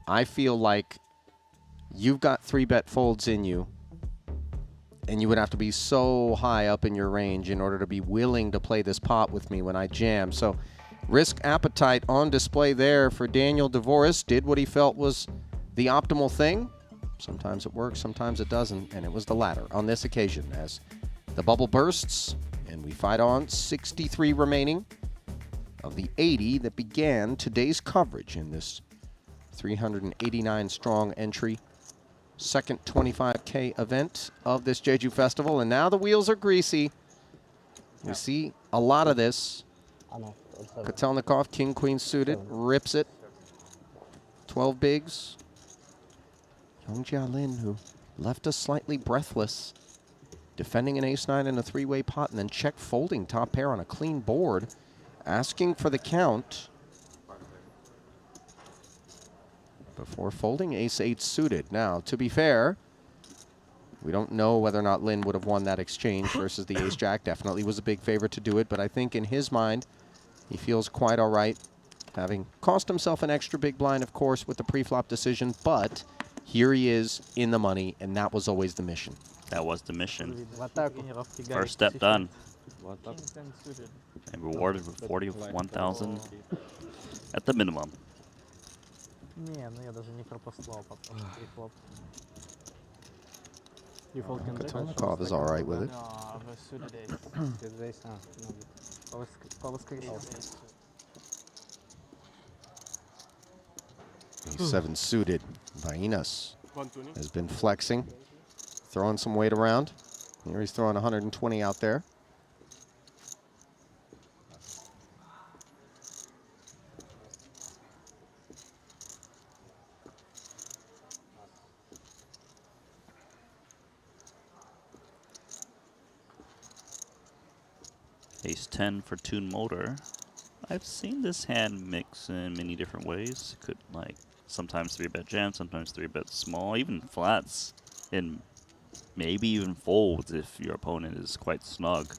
I feel like you've got 3-bet folds in you, and you would have to be so high up in your range in order to be willing to play this pot with me when I jam. So risk appetite on display there for Daniel Dvoris. Did what he felt was the optimal thing. Sometimes it works, sometimes it doesn't, and it was the latter on this occasion as the bubble bursts and we fight on. 63 remaining of the 80 that began today's coverage in this 389 strong entry second 25K event of this Jeju Festival. And now the wheels are greasy. We see a lot of this. Kotelnikov, king, queen suited, rips it. 12 bigs. Young Jialin, who left us slightly breathless, defending an ace-9 in a three-way pot and then check folding top pair on a clean board, asking for the count before folding ace-8 suited. Now, to be fair, we don't know whether or not Lin would have won that exchange versus the ace-jack. Definitely was a big favorite to do it, but I think in his mind, he feels quite all right, having cost himself an extra big blind, of course, with the pre-flop decision, but here he is in the money, and that was always the mission. That was the mission. First step done. And rewarded with 41,000 at the minimum. Не, ну я даже не пропускал потом. И хлоп. You fold king jack? Katonnikov is all right with it. No, в suited ace. Good race, no good. По воскресеньям. A7 suited. Vainas 120. has been flexing, throwing some weight around. Here he's throwing 120 out there. Ace 10 for tune motor. I've seen this hand mix in many different ways. Could like sometimes 3-bet jam, sometimes 3-bet small, even flats, and maybe even folds if your opponent is quite snug.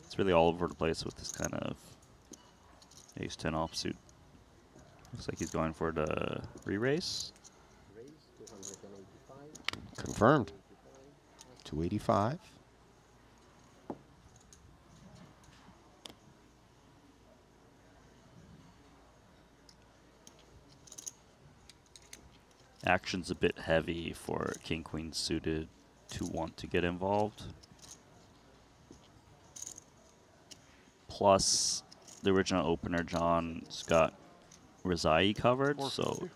It's really all over the place with this kind of Ace 10 offsuit. Looks like he's going for the re-raise. Confirmed. 285. Action's a bit heavy for King Queen suited to want to get involved. Plus, the original opener, John's got Rizai covered, so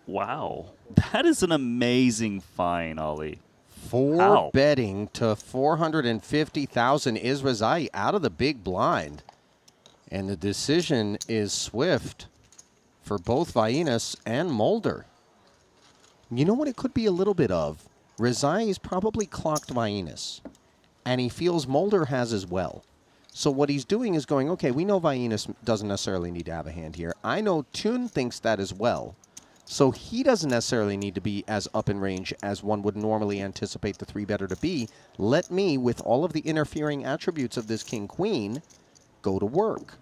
wow. That is an amazing find, Ollie. How? Betting to 450,000 is Rizai out of the big blind. And the decision is swift for both Vainas and Mulder. You know what it could be a little bit of? Rizai is probably clocked Vainas, and he feels Mulder has as well. So what he's doing is going, okay, we know Vainas doesn't necessarily need to have a hand here. I know Tune thinks that as well. So he doesn't necessarily need to be as up in range as one would normally anticipate the 3-better to be. Let me, with all of the interfering attributes of this King-Queen, go to work.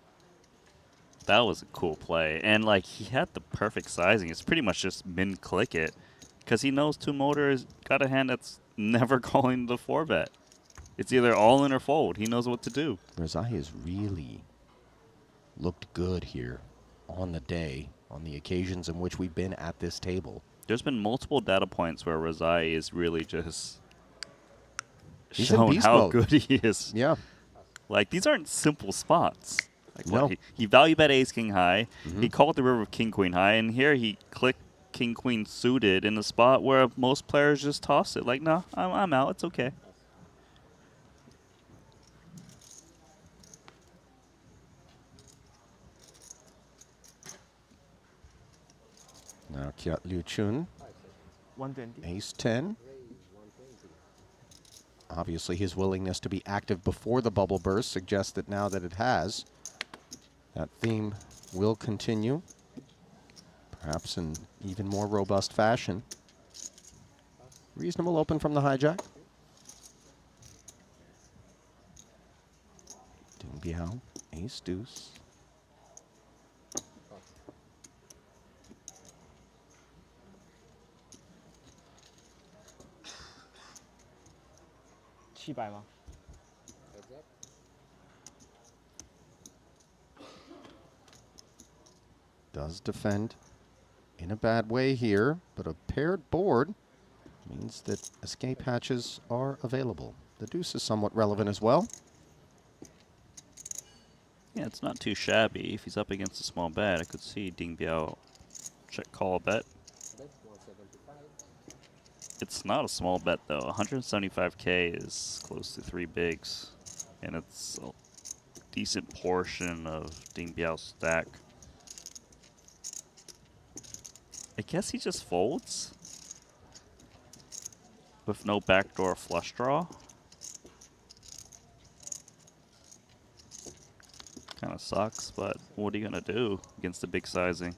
That was a cool play. And like he had the perfect sizing. It's pretty much just min-click it. Because he knows Tune Motor has got a hand that's never calling the 4-bet. It's either all in or fold. He knows what to do. Rizai has really looked good here on the day, on the occasions in which we've been at this table. There's been multiple data points where Rizai is really just He's in shown beast how mode. good he is. Yeah. Like, these aren't simple spots. Like, No. what, he value bet ace king high. He called the river of king queen high, and here he clicked king queen suited in a spot where most players just toss it. Like, no, I'm out. It's okay. Now Kiat Liu Chun, 120. ace 10. Obviously, his willingness to be active before the bubble burst suggests that now that it has, that theme will continue, perhaps in even more robust fashion. Reasonable open from the hijack. Ding Biao, ace deuce. Does defend in a bad way here, but a paired board means that escape hatches are available. The deuce is somewhat relevant as well. Yeah, it's not too shabby. If he's up against a small bet, I could see Ding Biao check call a bet. It's not a small bet, though. 175K is close to 3 bigs, and it's a decent portion of Ding Biao's stack. I guess he just folds with no backdoor flush draw. Kind of sucks, but what are you going to do against the big sizing?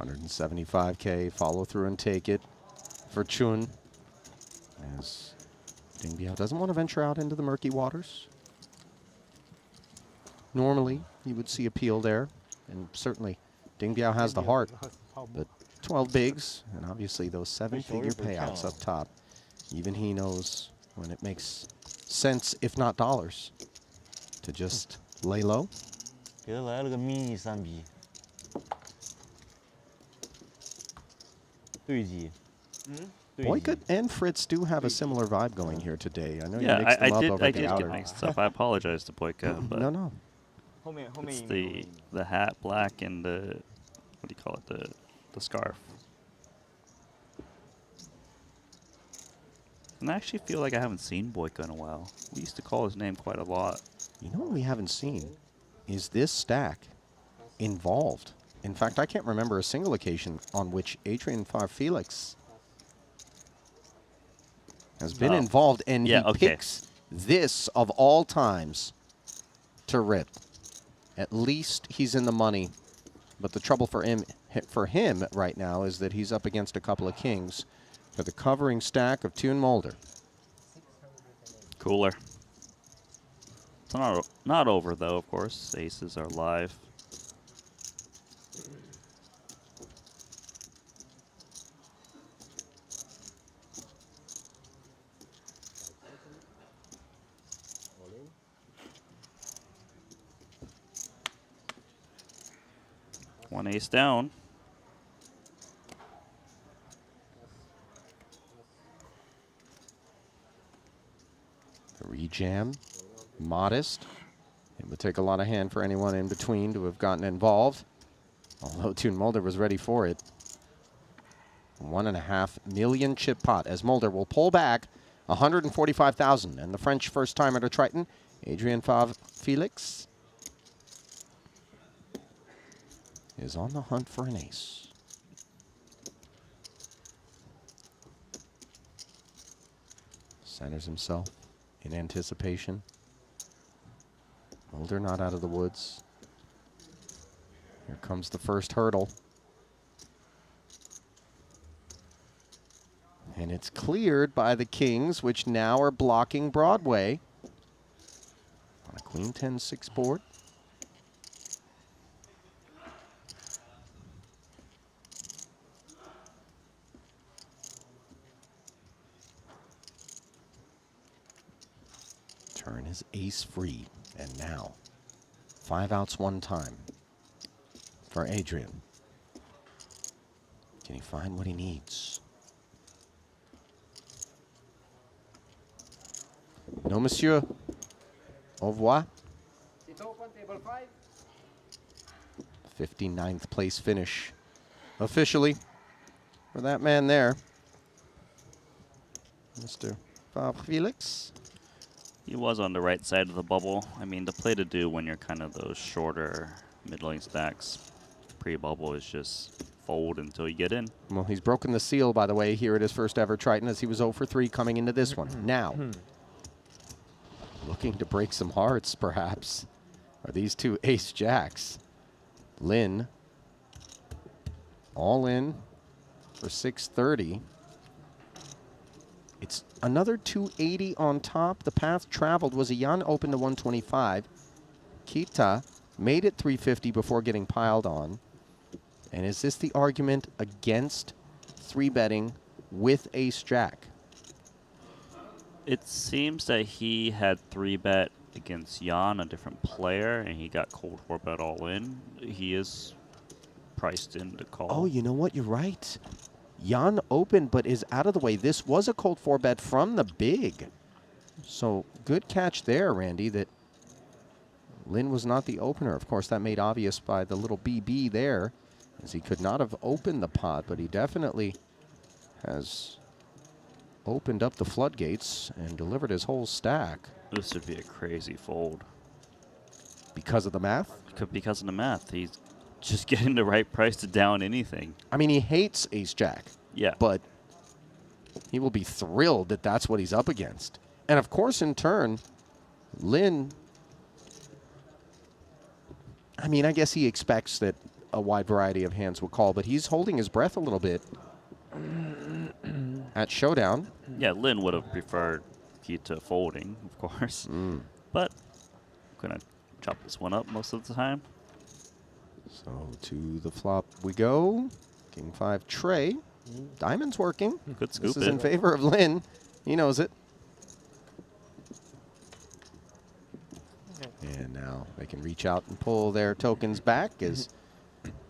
$175K, follow through and take it for Chun, as Ding Biao doesn't want to venture out into the murky waters. Normally, you would see appeal there, and certainly Ding Biao has the heart, but 12 bigs, and obviously those 7-figure payouts up top. Even he knows when it makes sense, if not dollars. to just lay low. 给他来了个 mini 3B， 对击。对击 Boycott and Fritz do have a similar vibe going here today. I know you Yeah, mixed them up over I the did outer. get mixed up. I apologize to Boyka, but No, no. 后面 it's the hat black and the what do you call it, the scarf. And I actually feel like I haven't seen Boyka in a while. We used to call his name quite a lot. You know what we haven't seen is this stack involved. In fact, I can't remember a single occasion on which Adrian Felix has been involved, and he picks this of all times to rip. At least he's in the money, but the trouble for him right now is that he's up against a couple of kings for the covering stack of Thun Mulder. Cooler. It's not over though, of course. Aces are live. One ace down. The rejam, modest. It would take a lot of hand for anyone in between to have gotten involved, although Thun Mulder was ready for it. 1.5 million chip pot as Mulder will pull back 145,000. And the French first-timer to Triton, Adrien Felix, is on the hunt for an ace. Centers himself in anticipation. Mulder not out of the woods. Here comes the first hurdle. And it's cleared by the kings, which now are blocking Broadway. On a queen 10-6 board. Turn is ace free. And now, 5 outs 1 time for Adrian. Can he find what he needs? No, monsieur. Au revoir. 59th place finish officially for that man there, Mr. Felix. He was on the right side of the bubble. I mean, the play to do when you're kind of those shorter middling stacks pre-bubble is just fold until you get in. Well, he's broken the seal, by the way, here at his first ever Triton, as he was 0 for 3 coming into this one. Now, looking to break some hearts, perhaps, are these two ace-jacks. Lin, all in for 630. It's another 280 on top. The path traveled was a Jan open to 125. Kita made it 350 before getting piled on. And is this the argument against 3-betting with ace-jack? It seems that he had 3-bet against Jan, a different player, and he got cold 4-bet all in. He is priced in to call. Oh, you know what? You're right. Jan opened, but is out of the way. This was a cold 4-bet from the big. So good catch there, Randy, that Lin was not the opener. Of course, that made obvious by the little BB there, as he could not have opened the pot, but he definitely has opened up the floodgates and delivered his whole stack. This would be a crazy fold. Because of the math? Because of the math. He's just getting the right price to down anything. I mean, he hates ace-jack. Yeah. But he will be thrilled that that's what he's up against. And, of course, in turn, Lin, I mean, I guess he expects that a wide variety of hands will call, but he's holding his breath a little bit at showdown. Yeah, Lin would have preferred Kita folding, of course. But I'm going to chop this one up most of the time. So to the flop we go. King 5 tray. Diamond's working. Good scoop. This is in favor of Lin. He knows it. can reach out and pull their tokens back as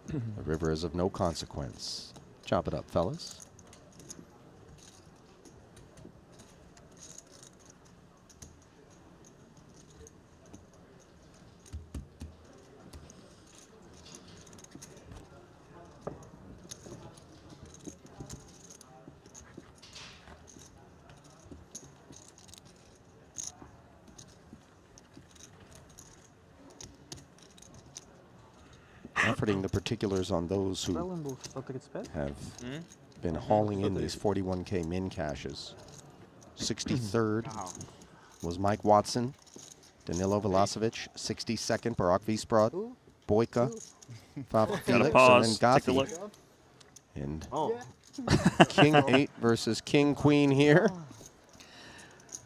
the river is of no consequence. Chop it up, fellas. Efforting the particulars on those who Wellenboog 135. have been hauling in these 41K min caches. 63rd was Mike Watson, Danilo Velasevich, 62nd Barak Visprad, Boyka, Fab Felix, pause, and then take a Gathi. look. And King 8 versus King Queen here.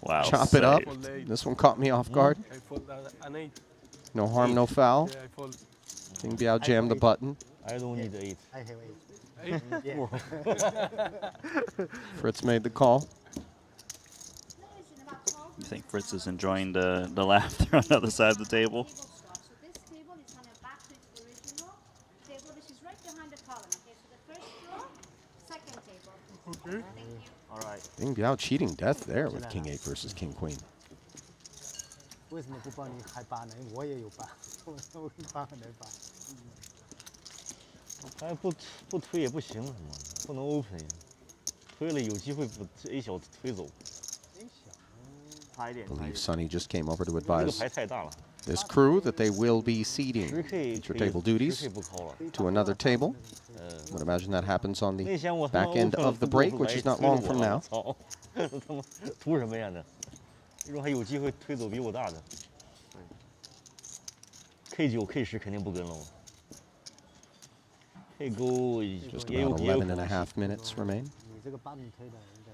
Wow. Chop it up. Late. This one caught me off guard. I fold an 8. No harm, no foul. Yeah, I fold. King Biao jammed the button. I don't need 8. I have 8. Fritz made the call. You think Fritz is enjoying the laughter on the other side of the table? So this table is on a back to its original table, which is right behind the column. Okay, so the first floor, second table. Okay. Thank you. All right. King Biao cheating death there with King 8 versus King Queen. 为什么不帮你还8呢？我也有8，我8很难8。哎，不推也不行，什么不能 open 呀？推了有机会把 A 小推走。差一点。 Believe Sonny just came over to 这个 advise 牌太大了。 this crew that they will be ceding 10K future table duties 10K 不抠了。 to another table. Would imagine that happens on 那 the 天我他妈 back end open 了 of the 不过 break, 后 which 来 is not 推了 long 我 from 了 now. 操，他妈图什么呀？这种还有机会推走比我大的。K9、K10肯定不跟了。K9 Just 也有 about 也有 11 可 and a 能 half minutes remain. 你这个8米推的应该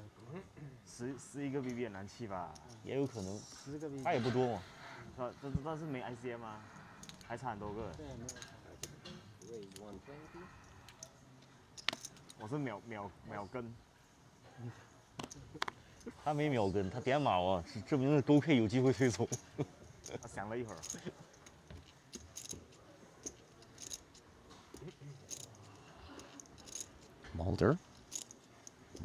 11个 BB 也难气吧？也有可能， 10个比。他也不多嘛。但是没 ICM 啊，还差很多个。对，没有。我是秒跟。他没秒跟，他点码啊，证明是勾 K 有机会推走。他想了一会儿。 Mulder,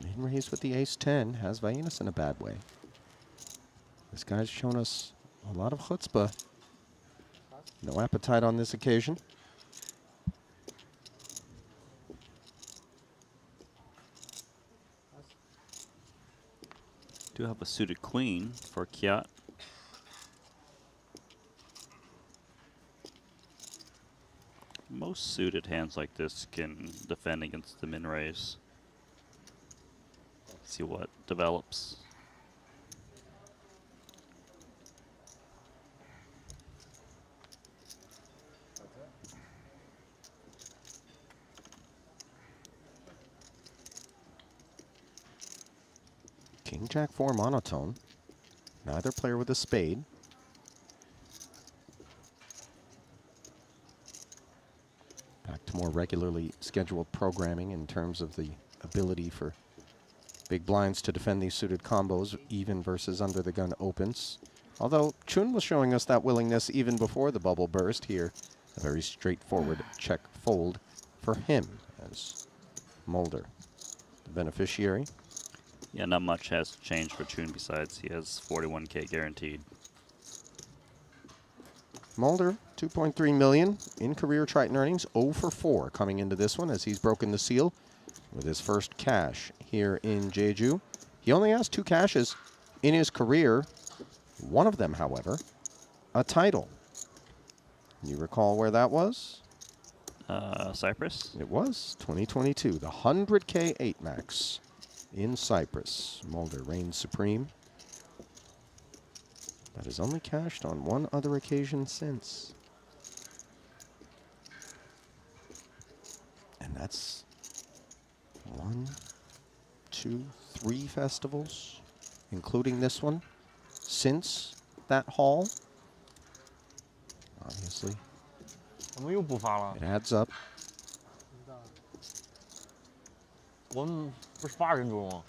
in raised with the ace-10, has Vainus in a bad way. This guy's shown us a lot of chutzpah. No appetite on this occasion. Do have a suited queen for Kiat. Most suited hands like this can defend against the min raise. See what develops. King Jack 4 monotone. Neither player with a spade. Back to more regularly scheduled programming in terms of the ability for big blinds to defend these suited combos, even versus under the gun opens. Although Chun was showing us that willingness even before the bubble burst here. A very straightforward check fold for him as Mulder, the beneficiary. Yeah, not much has changed for Chun besides he has 41K guaranteed. Mulder, 2.3 million in career Triton earnings, 0 for 4 coming into this one as he's broken the seal with his first cash here in Jeju. He only has 2 cashes in his career. One of them, however, a title. You recall where that was? Cyprus? It was 2022, the 100K 8 max in Cyprus. Mulder reigns supreme. That has only cashed on one other occasion since. And that's 1, 2, 3 festivals, including this one, since that haul. Obviously, 怎么又不发了 it？adds up. 我们不是8人桌吗？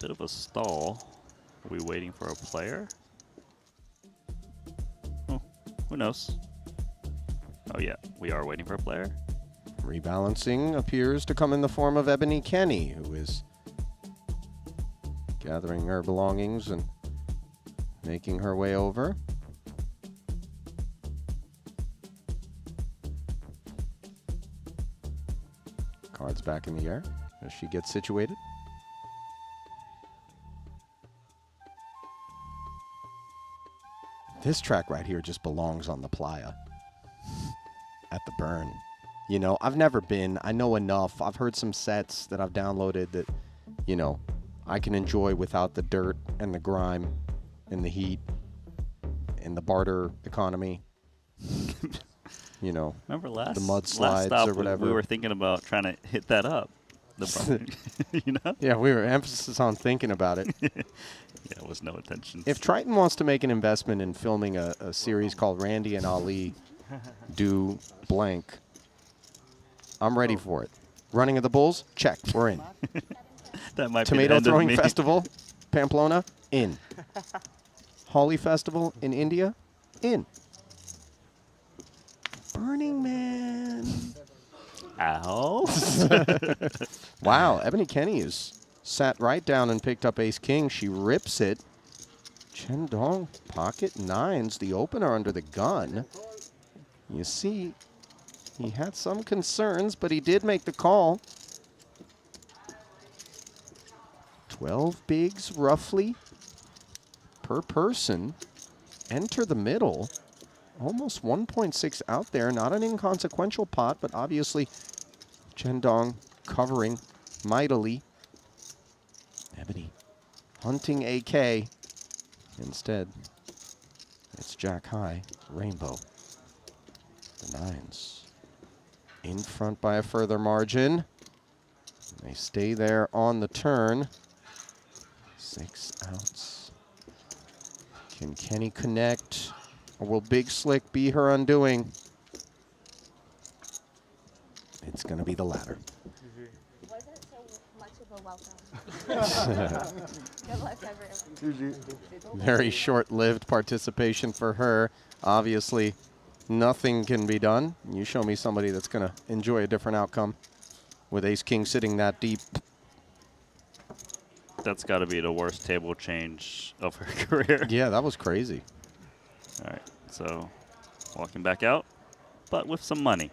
Bit of a stall. Are we waiting for a player? Oh, who knows? Oh yeah, we are waiting for a player. Rebalancing appears to come in the form of Ebony Kenny, who is gathering her belongings and making her way over. Cards back in the air as she gets situated. This track right here just belongs on the playa at the burn. You know, I've never been. I know enough. I've heard some sets that I've downloaded that, you know, I can enjoy without the dirt and the grime and the heat and the barter economy. You know, remember last the mudslides last stop or whatever. we were thinking about trying to hit that up. You know? Yeah, we were emphasis on thinking about it. Yeah, it was no attention. If Triton wants to make an investment in filming a series called Randy and Ali do blank, I'm ready for it. Running of the Bulls? Check. We're in. That might Tomato be the end Throwing of me. Festival? Pamplona? In. Holi Festival in India? In. Burning Man. Ow. Wow, Ebony Kenny is sat right down and picked up Ace King. She rips it. Chen Dong, pocket nines, the opener under the gun. You see, he had some concerns, but he did make the call. 12 bigs, roughly, per person. Enter the middle. Almost 1.6 out there. Not an inconsequential pot, but obviously Chen Dong covering mightily. Ebony hunting AK. Instead, it's Jack High, Rainbow. The nines in front by a further margin. They stay there on the turn. 6 outs. Can Kenny connect? Or will Big Slick be her undoing? It's going to be the latter. Wasn't so much of a welcome. Good luck, everyone. Very short-lived participation for her. Obviously, nothing can be done. You show me somebody that's going to enjoy a different outcome with Ace-King sitting that deep. That's got to be the worst table change of her career. Yeah, that was crazy. All right, so walking back out, but with some money.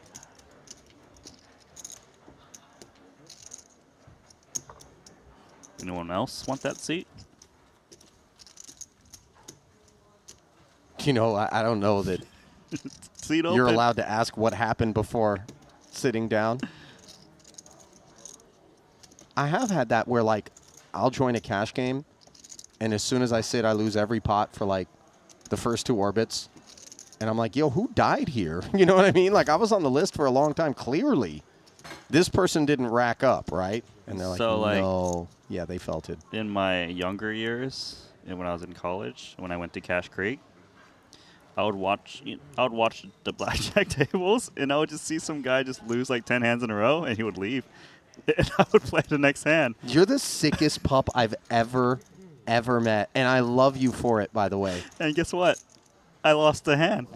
Anyone else want that seat? You know, I don't know that Seat open. you're allowed to ask what happened before sitting down. I have had that where, like, I'll join a cash game, and as soon as I sit, I lose every pot for, like, the first 2 orbits. And I'm like, yo, who died here? You know what I mean? Like, I was on the list for a long time, clearly. This person didn't rack up, right? And they're like, So, like, no. Yeah, they felt it. In my younger years, and when I was in college, when I went to Cache Creek, I would watch the blackjack tables, and I would just see some guy just lose like 10 hands in a row, and he would leave, and I would play the next hand. You're the sickest pup I've ever met, and I love you for it, by the way. And guess what? I lost a hand.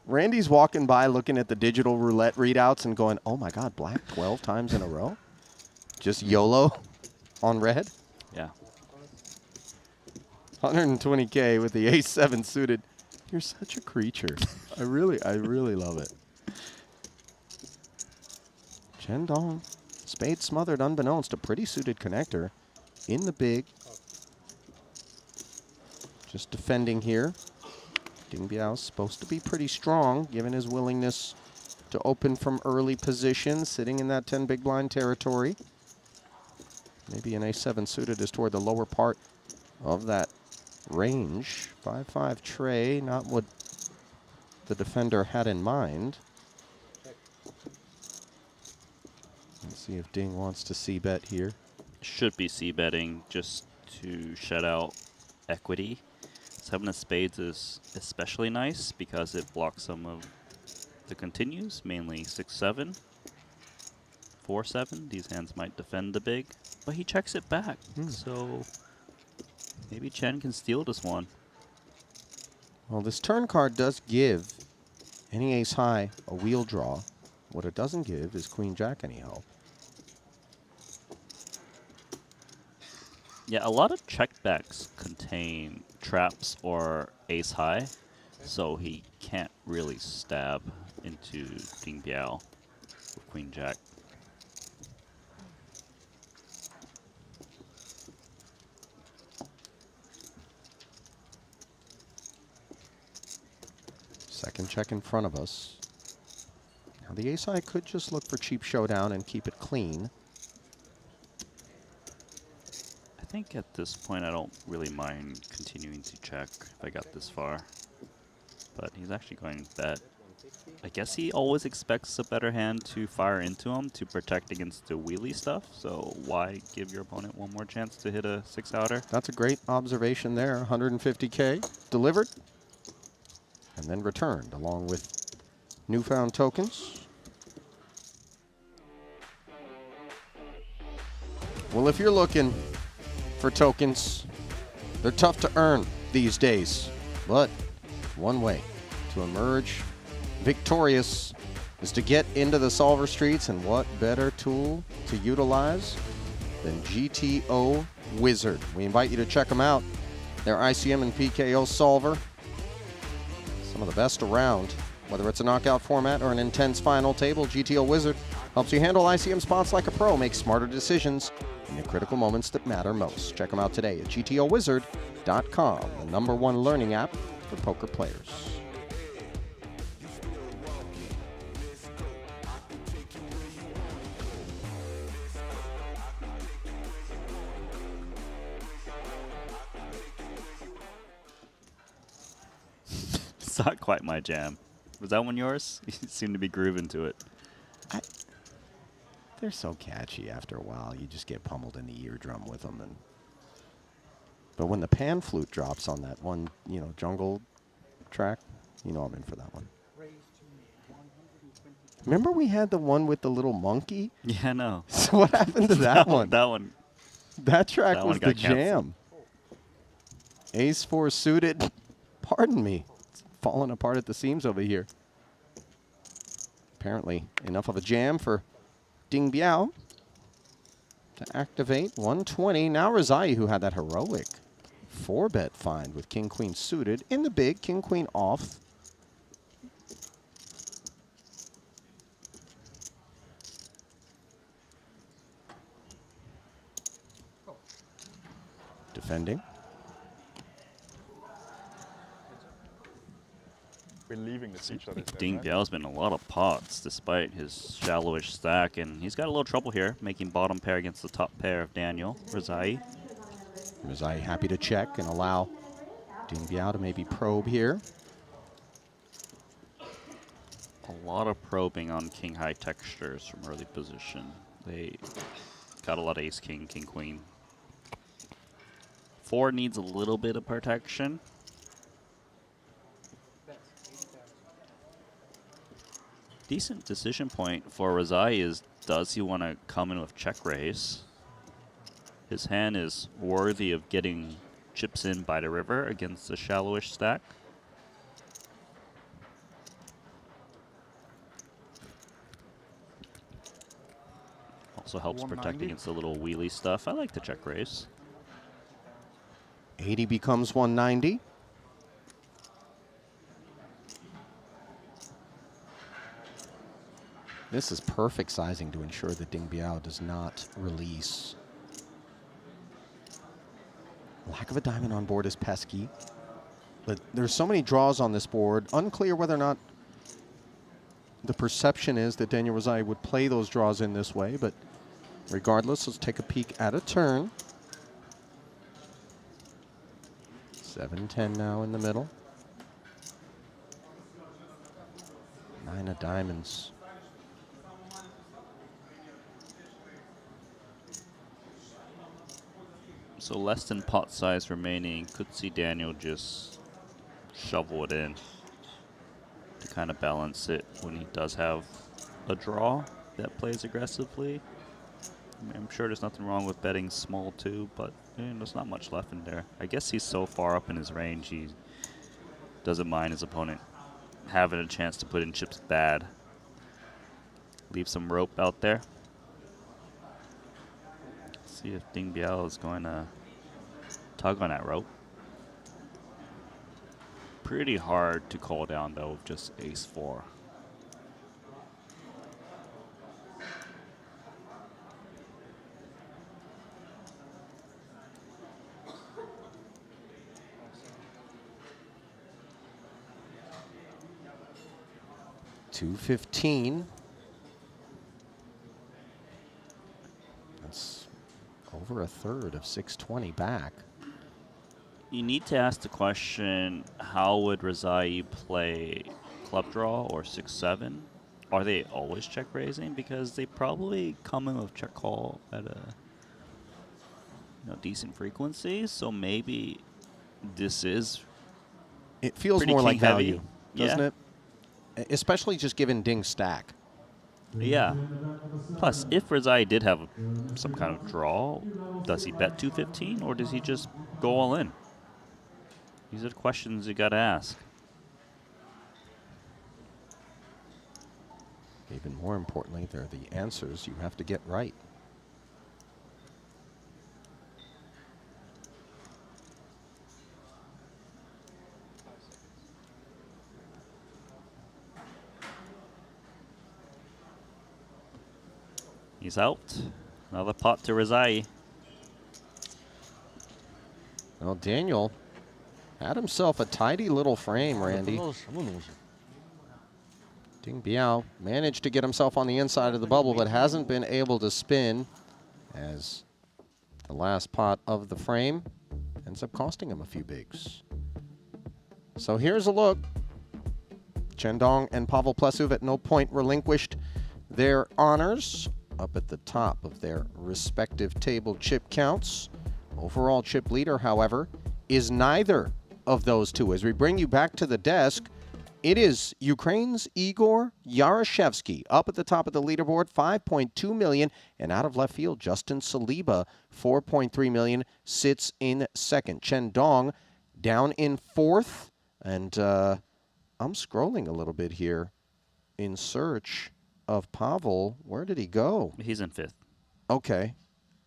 Randy's walking by looking at the digital roulette readouts and going, oh my God, black 12 times in a row? Just YOLO on red? Yeah. 120K with the ace-7 suited. You're such a creature. I really love it. Chen Dong. Spade smothered unbeknownst. A pretty suited connector in the big. Just defending here. Ding Biao's supposed to be pretty strong, given his willingness to open from early position, sitting in that 10 big blind territory. Maybe an ace-7 suited is toward the lower part of that range. 5-5 tray, not what the defender had in mind. Let's see if Ding wants to c-bet here. Should be c-betting just to shut out equity. 7 of spades is especially nice because it blocks some of the continues, mainly 6-7, 4-7. These hands might defend the big. But he checks it back. So maybe Chen can steal this one. Well, this turn card does give any ace high a wheel draw. What it doesn't give is queen jack any help. Yeah, a lot of checkbacks contain traps or ace high, so he can't really stab into Ding Biao with queen jack. Second check in front of us. Now the ace high could just look for cheap showdown and keep it clean. I think at this point I don't really mind continuing to check if I got this far. But he's actually going bet. I guess he always expects a better hand to fire into him to protect against the wheelie stuff. So why give your opponent one more chance to hit a 6-outer? That's a great observation there. 150K delivered and then returned along with newfound tokens. Well, if you're looking for tokens, they're tough to earn these days, but one way to emerge victorious is to get into the solver streets, and what better tool to utilize than GTO Wizard. We invite you to check them out. Their ICM and PKO solver, some of the best around. Whether it's a knockout format or an intense final table, GTO Wizard helps you handle ICM spots like a pro, make smarter decisions in the critical moments that matter most. Check them out today at gtowizard.com, the #1 learning app for poker players. It's not quite my jam. Was that one yours? You seem to be grooving to it. They're so catchy after a while. You just get pummeled in the eardrum with them. But when the pan flute drops on that one, jungle track, I'm in for that one. Remember we had the one with the little monkey? Yeah, no. So what happened to that one? That one. That track That was one got the jam. Ace 4 suited. Pardon me. It's falling apart at the seams over here. Apparently enough of a jam for Ding Biao to activate 120. Now Razai, who had that heroic 4-bet find with king-queen suited in the big, king-queen off. Defending. We're leaving the each other. Ding Biao's been in a lot of pots despite his shallowish stack, and he's got a little trouble here making bottom pair against the top pair of Daniel Razai. Razai happy to check and allow Ding Biao to maybe probe here. A lot of probing on king high textures from early position. They got a lot of ace king, king queen. 4 needs a little bit of protection. Decent decision point for Razai is, does he want to come in with check raise? His hand is worthy of getting chips in by the river against a shallowish stack. Also helps protect against the little wheelie stuff. I like the check raise. 80 becomes 190. This is perfect sizing to ensure that Ding Biao does not release. Lack of a diamond on board is pesky. But there's so many draws on this board. Unclear whether or not the perception is that Daniel Razai would play those draws in this way. But regardless, let's take a peek at a turn. 7-10 now in the middle. 9 of diamonds. So less than pot size remaining. Could see Daniel just shovel it in to kind of balance it when he does have a draw that plays aggressively. I'm sure there's nothing wrong with betting small too, but there's not much left in there. I guess he's so far up in his range, he doesn't mind his opponent having a chance to put in chips bad. Leave some rope out there. See if Ding Biao is going to tug on that rope. Pretty hard to call down though with just ace-4. $215. That's over a third of 620 back. You need to ask the question, how would Rezai play club draw or 6-7? Are they always check raising? Because they probably come in with check call at a decent frequency. So maybe this is It feels pretty more like king heavy. value, doesn't Yeah. it? Especially just given Ding's stack. Yeah. Plus, if Rezai did have some kind of draw, does he bet 215 or does he just go all in? These are the questions you got to ask. Even more importantly, they're the answers you have to get right. He's out. Another pot to Rezai. Well, Daniel had himself a tidy little frame, Randy. Ding Biao managed to get himself on the inside of the bubble, but hasn't been able to spin, as the last pot of the frame ends up costing him a few bigs. So here's a look. Chen Dong and Pavel Plesov at no point relinquished their honors up at the top of their respective table chip counts. Overall chip leader, however, is neither of those two. As we bring you back to the desk, it is Ukraine's Igor Yarashevsky up at the top of the leaderboard, 5.2 million, and out of left field, Justin Saliba, 4.3 million, sits in second. Chen Dong down in fourth, and I'm scrolling a little bit here in search of Pavel. Where did he go? He's in fifth. Okay.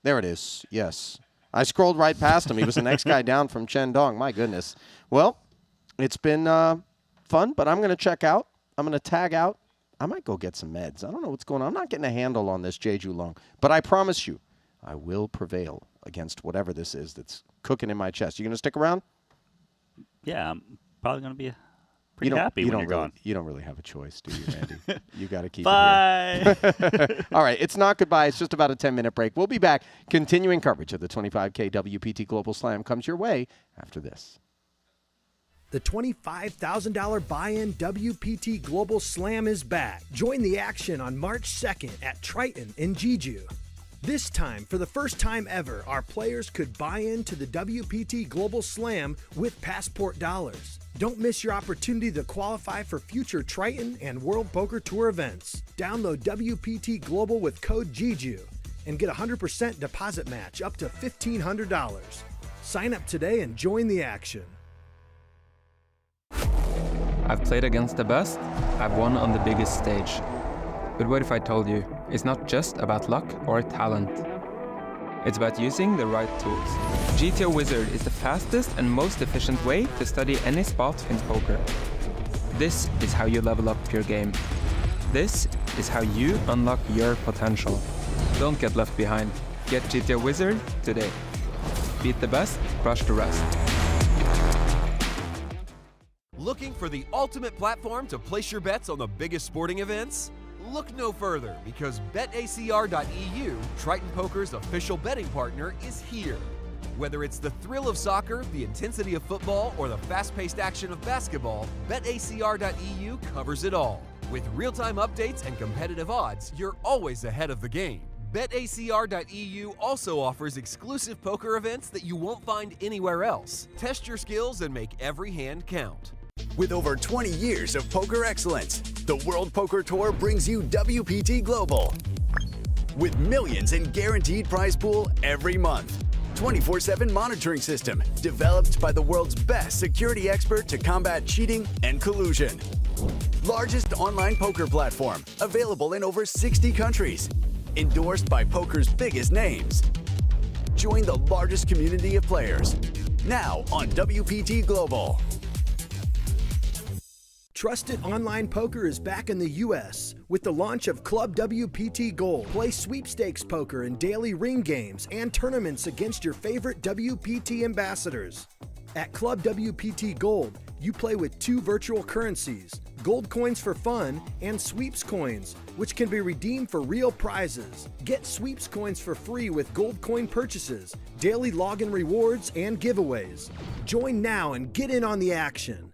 There it is. Yes. I scrolled right past him. He was the next guy down from Chen Dong. My goodness. Well, it's been fun, but I'm going to check out. I'm going to tag out. I might go get some meds. I don't know what's going on. I'm not getting a handle on this Jeju Long, but I promise you, I will prevail against whatever this is that's cooking in my chest. You going to stick around? Yeah, I'm probably going to be pretty happy when you're gone. You don't really have a choice, do you, Randy? You got to keep Bye. it here. All right, it's not goodbye. It's just about a 10-minute break. We'll be back. Continuing coverage of the 25K WPT Global Slam comes your way after this. The $25,000 buy-in WPT Global Slam is back. Join the action on March 2nd at Triton in Jeju. This time, for the first time ever, our players could buy into the WPT Global Slam with Passport dollars. Don't miss your opportunity to qualify for future Triton and World Poker Tour events. Download WPT Global with code Jeju and get a 100% deposit match up to $1,500. Sign up today and join the action. I've played against the best, I've won on the biggest stage. But what if I told you, it's not just about luck or talent? It's about using the right tools. GTO Wizard is the fastest and most efficient way to study any spot in poker. This is how you level up your game. This is how you unlock your potential. Don't get left behind. Get GTO Wizard today. Beat the best, crush the rest. Looking for the ultimate platform to place your bets on the biggest sporting events? Look no further, because BetACR.eu, Triton Poker's official betting partner, is here. Whether it's the thrill of soccer, the intensity of football, or the fast-paced action of basketball, BetACR.eu covers it all. With real-time updates and competitive odds, you're always ahead of the game. BetACR.eu also offers exclusive poker events that you won't find anywhere else. Test your skills and make every hand count. With over 20 years of poker excellence, the World Poker Tour brings you WPT Global. with millions in guaranteed prize pool every month. 24/7 monitoring system developed by the world's best security expert to combat cheating and collusion. Largest online poker platform available in over 60 countries. Endorsed by poker's biggest names. Join the largest community of players. Now on WPT Global. Trusted online poker is back in the U.S. with the launch of Club WPT Gold. Play sweepstakes poker in daily ring games and tournaments against your favorite WPT ambassadors. At Club WPT Gold, you play with 2 virtual currencies, gold coins for fun and sweeps coins, which can be redeemed for real prizes. Get sweeps coins for free with gold coin purchases, daily login rewards, and giveaways. Join now and get in on the action.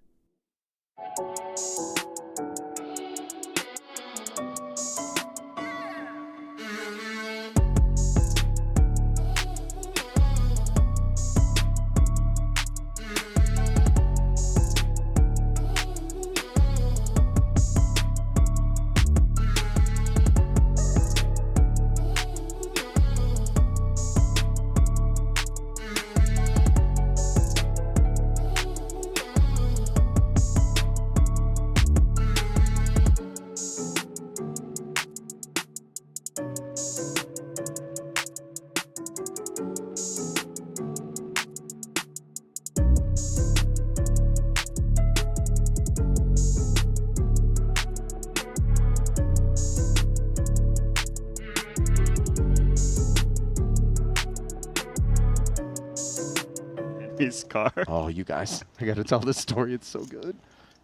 His car. Oh, you guys. I got to tell this story. It's so good.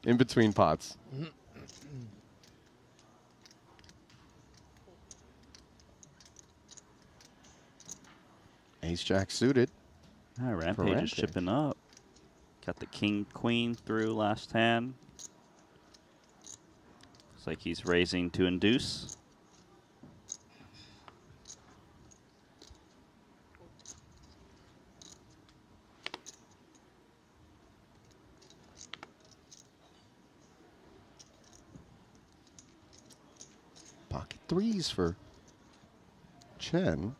In between pots. Ace-Jack suited. Rampage is chipping up. Got the king-queen through last hand. Looks like he's raising to induce. Pocket threes for Chen.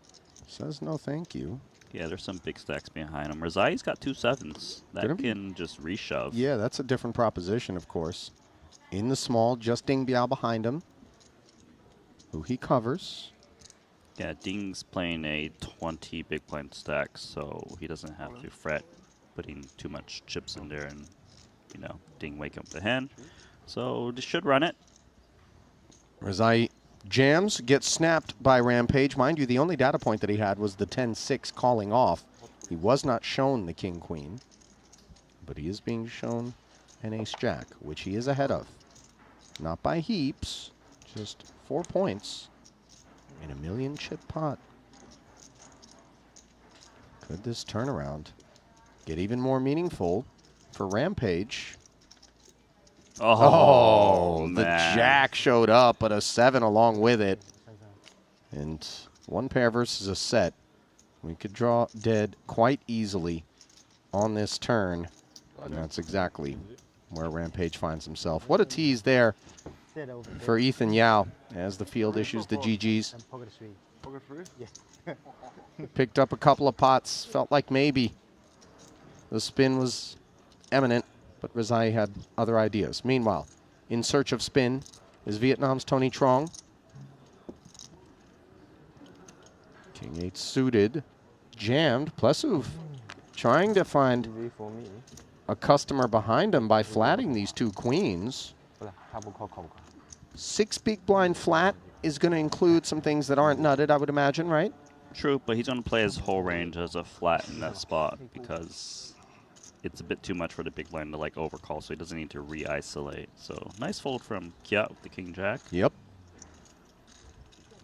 Says no thank you. Yeah, there's some big stacks behind him. Razai's got 2 sevens. That can just reshove. Yeah, that's a different proposition, of course. In the small, just Ding Biao behind him, who he covers. Yeah, Ding's playing a 20 big blind stack, so he doesn't have to fret putting too much chips in there and, you know, Ding wake up the hand. So this should run it. Razai jams, gets snapped by Rampage. Mind you, the only data point that he had was the 10-6 calling off. He was not shown the king-queen, but he is being shown an ace-jack, which he is ahead of. Not by heaps, just 4 points in a 1,000,000 chip pot. Could this turnaround get even more meaningful for Rampage? Oh, the jack showed up, but a 7 along with it. And 1 pair versus a set. We could draw dead quite easily on this turn. And that's exactly where Rampage finds himself. What a tease there for Ethan Yao as the field issues the GGs. Picked up a couple of pots. Felt like maybe the spin was imminent, but Razai had other ideas. Meanwhile, in search of spin is Vietnam's Tony Trong. King 8 suited, jammed. Plessuv trying to find a customer behind him by flatting these 2 queens. 6 big blind flat is going to include some things that aren't nutted, I would imagine, right? True, but he's going to play his whole range as a flat in that spot because it's a bit too much for the big blind to like overcall, so he doesn't need to re-isolate. So nice fold from Kia with the king-jack. Yep.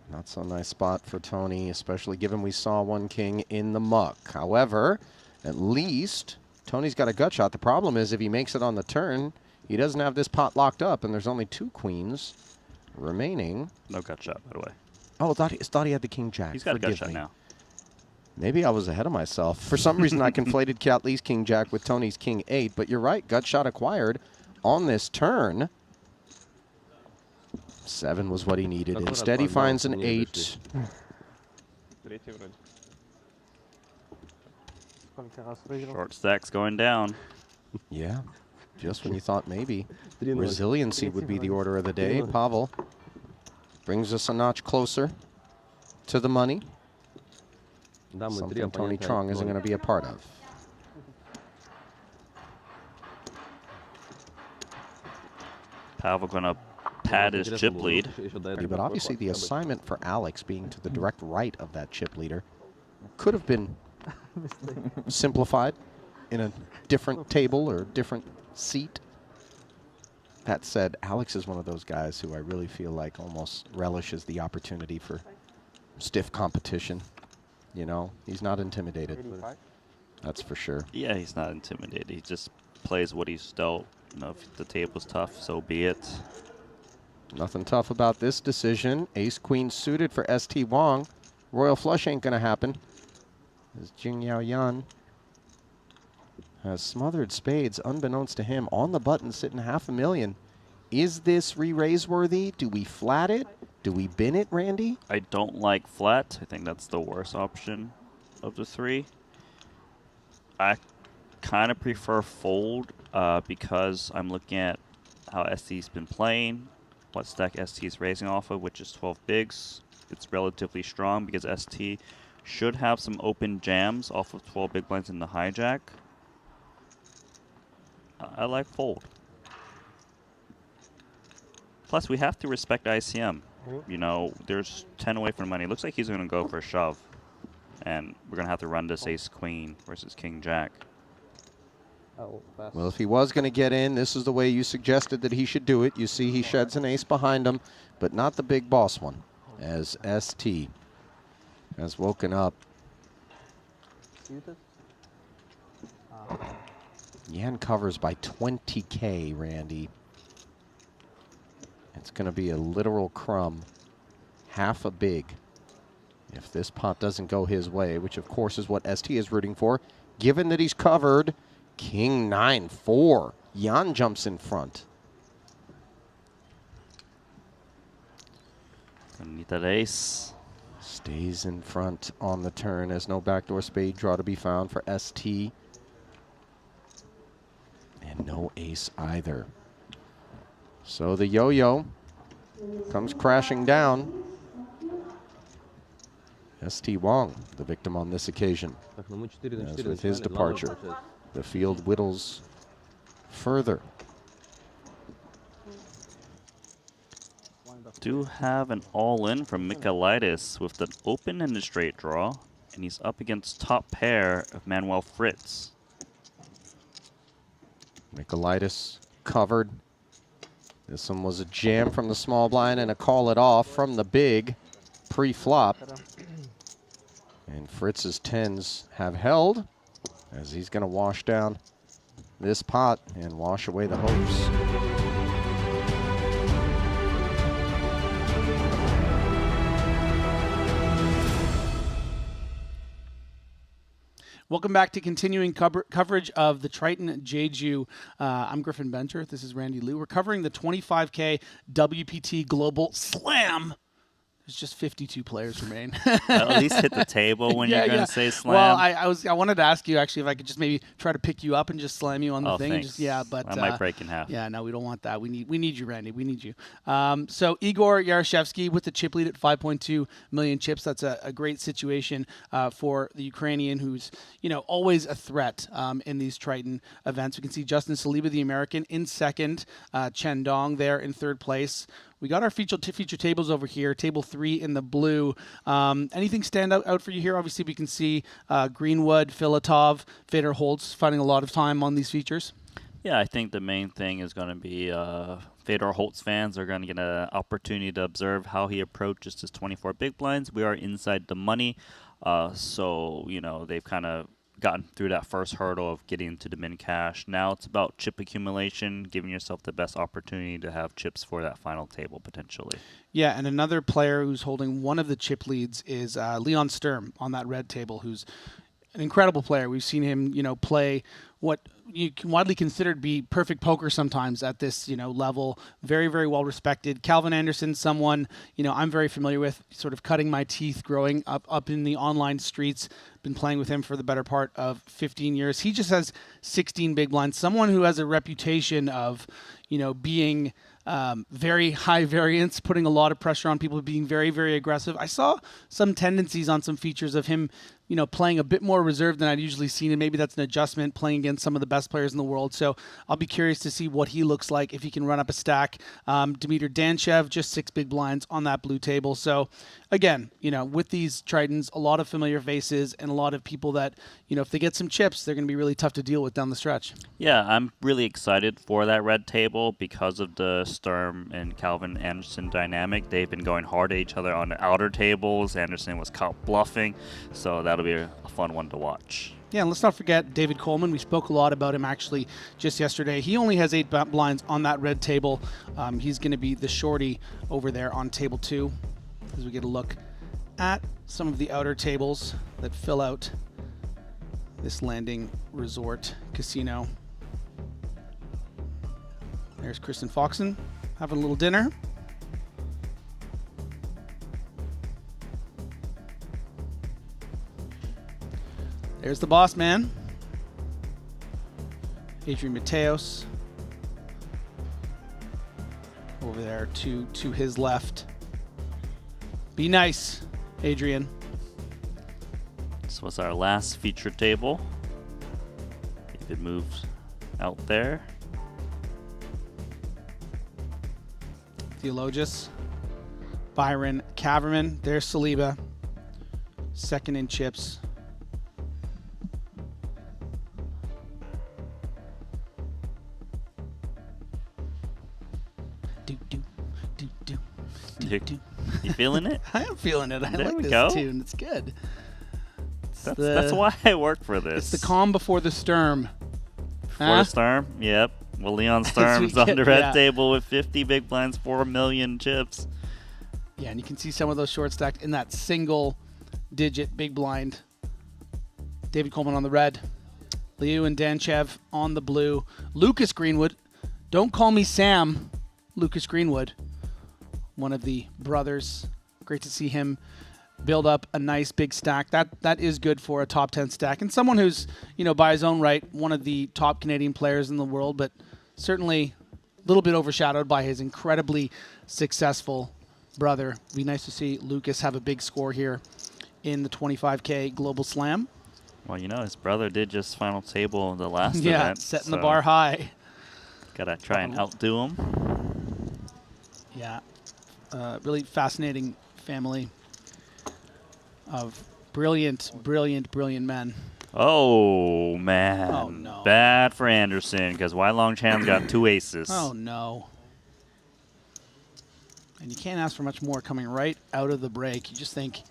Not so nice spot for Tony, especially given we saw 1 king in the muck. However, at least Tony's got a gut shot. The problem is if he makes it on the turn, he doesn't have this pot locked up, and there's only 2 queens remaining. No gut shot, by the way. Oh, I thought he had the king-jack. He's got a gut Forgive shot me. now. Maybe I was ahead of myself. For some reason, I conflated Kiat Lee's king-jack with Tony's king-8, but you're right. Gut shot acquired on this turn. 7 was what he needed. Instead, he finds an 8. Short stacks going down. Yeah, just when you thought maybe resiliency would be the order of the day. Pavel brings us a notch closer to the money. Something Tony Trong isn't going to be a part of. Pavel going to pad his chip lead. But obviously the assignment for Alex being to the direct right of that chip leader could have been simplified in a different table or different seat. That said, Alex is one of those guys who I really feel like almost relishes the opportunity for stiff competition. You know, he's not intimidated. That's for sure. Yeah, he's not intimidated. He just plays what he's dealt. You know, if the table's tough, so be it. Nothing tough about this decision. Ace-queen suited for ST Wong. Royal flush ain't going to happen. As Jing Yao Yan has smothered spades, unbeknownst to him, on the button, sitting $500,000. Is this re-raise worthy? Do we flat it? Do we bin it, Randy? I don't like flat. I think that's the worst option of the 3. I kind of prefer fold because I'm looking at how ST's been playing, what stack ST's raising off of, which is 12 bigs. It's relatively strong because ST should have some open jams off of 12 big blinds in the hijack. I like fold. Plus, we have to respect ICM. You know, there's 10 away from money. Looks like he's going to go for a shove. And we're going to have to run this ace-queen versus king-jack. Well, if he was going to get in, this is the way you suggested that he should do it. You see he sheds an ace behind him, but not the big boss one, as ST has woken up. Yan covers by 20K, Randy. It's going to be a literal crumb, half a big, if this pot doesn't go his way, which of course is what ST is rooting for. Given that he's covered, king 9-4. Yan jumps in front. Gonna need that ace. Stays in front on the turn as no backdoor spade draw to be found for ST. And no ace either. So the yo-yo comes crashing down. ST Wong, the victim on this occasion. As with his departure, the field whittles further. Do have an all-in from Michaelitis with the open and the straight draw, and he's up against top pair of Manuel Fritz. Michaelitis covered. This one was a jam from the small blind and a call it off from the big pre-flop. And Fritz's 10s have held as he's going to wash down this pot and wash away the hopes. Welcome back to continuing coverage of the Triton Jeju. I'm Griffin Benter. This is Randy Liu. We're covering the 25K WPT Global Slam. There's just 52 players remain. At least hit the table when you're going to say slam. Well, I wanted to ask you actually if I could just maybe try to pick you up and just slam you on the thing. Thanks. But I might break in half. Yeah, no, we don't want that. We need you, Randy. We need you. So Igor Yarashevsky with the chip lead at 5.2 million chips. That's a great situation for the Ukrainian, who's always a threat in these Triton events. We can see Justin Saliba, the American, in second. Chen Dong there in third place. We got our feature tables over here. Table 3 in the blue. Anything stand out for you here? Obviously, we can see Greenwood, Filatov, Feder Holtz finding a lot of time on these features. Yeah, I think the main thing is going to be Fedor Holtz fans are going to get an opportunity to observe how he approaches his 24 big blinds. We are inside the money, so they've kind of gotten through that first hurdle of getting into the min cash. Now it's about chip accumulation, giving yourself the best opportunity to have chips for that final table potentially. Yeah, and another player who's holding one of the chip leads is Leon Sturm on that red table, who's an incredible player. We've seen him, play what you can widely considered to be perfect poker sometimes at this, level. Very, very well respected. Calvin Anderson, someone, I'm very familiar with, sort of cutting my teeth growing up in the online streets. Been playing with him for the better part of 15 years. He just has 16 big blinds. Someone who has a reputation of, being very high variance, putting a lot of pressure on people, being very, very aggressive. I saw some tendencies on some features of him, playing a bit more reserved than I'd usually seen, and maybe that's an adjustment playing against some of the best players in the world. So I'll be curious to see what he looks like if he can run up a stack. Dmitry Danchev, just 6 big blinds on that blue table. So again, with these Tritons, a lot of familiar faces and a lot of people that, if they get some chips, they're going to be really tough to deal with down the stretch. Yeah, I'm really excited for that red table because of the Sturm and Calvin Anderson dynamic. They've been going hard at each other on the outer tables. Anderson was caught bluffing, so that'll be a fun one to watch. Yeah, and let's not forget David Coleman. We spoke a lot about him actually just yesterday. He only has 8 blinds on that red table. He's going to be the shorty over there on table 2 as we get a look at some of the outer tables that fill out this landing resort casino. There's Kristen Foxen having a little dinner. There's the boss man, Adrian Mateos, over there to his left. Be nice, Adrian. This was our last feature table. If it moves out there. Theologus, Byron Caverman. There's Saliba, second in chips. You feeling it? I am feeling it. I there like we this go. tune. It's good. That's why I work for this. It's the calm before the Sturm. Before the Sturm? Yep. Well, Leon Sturm's on the red table with 50 big blinds, 4 million chips. Yeah, and you can see some of those short stacked in that single-digit big blind. David Coleman on the red. Liu and Danchev on the blue. Lucas Greenwood. Don't call me Sam. Lucas Greenwood. One of the brothers. Great to see him build up a nice big stack. That is good for a top 10 stack. And someone who's, by his own right, one of the top Canadian players in the world, but certainly a little bit overshadowed by his incredibly successful brother. It'd be nice to see Lucas have a big score here in the 25K Global Slam. Well, his brother did just final table the last event. Yeah, setting the bar high. Gotta try and outdo him. Yeah. Really fascinating family of brilliant men. Oh, man. Oh, no. Bad for Anderson because Wai Long Chan's got 2 aces. Oh, no. And you can't ask for much more coming right out of the break. You just think,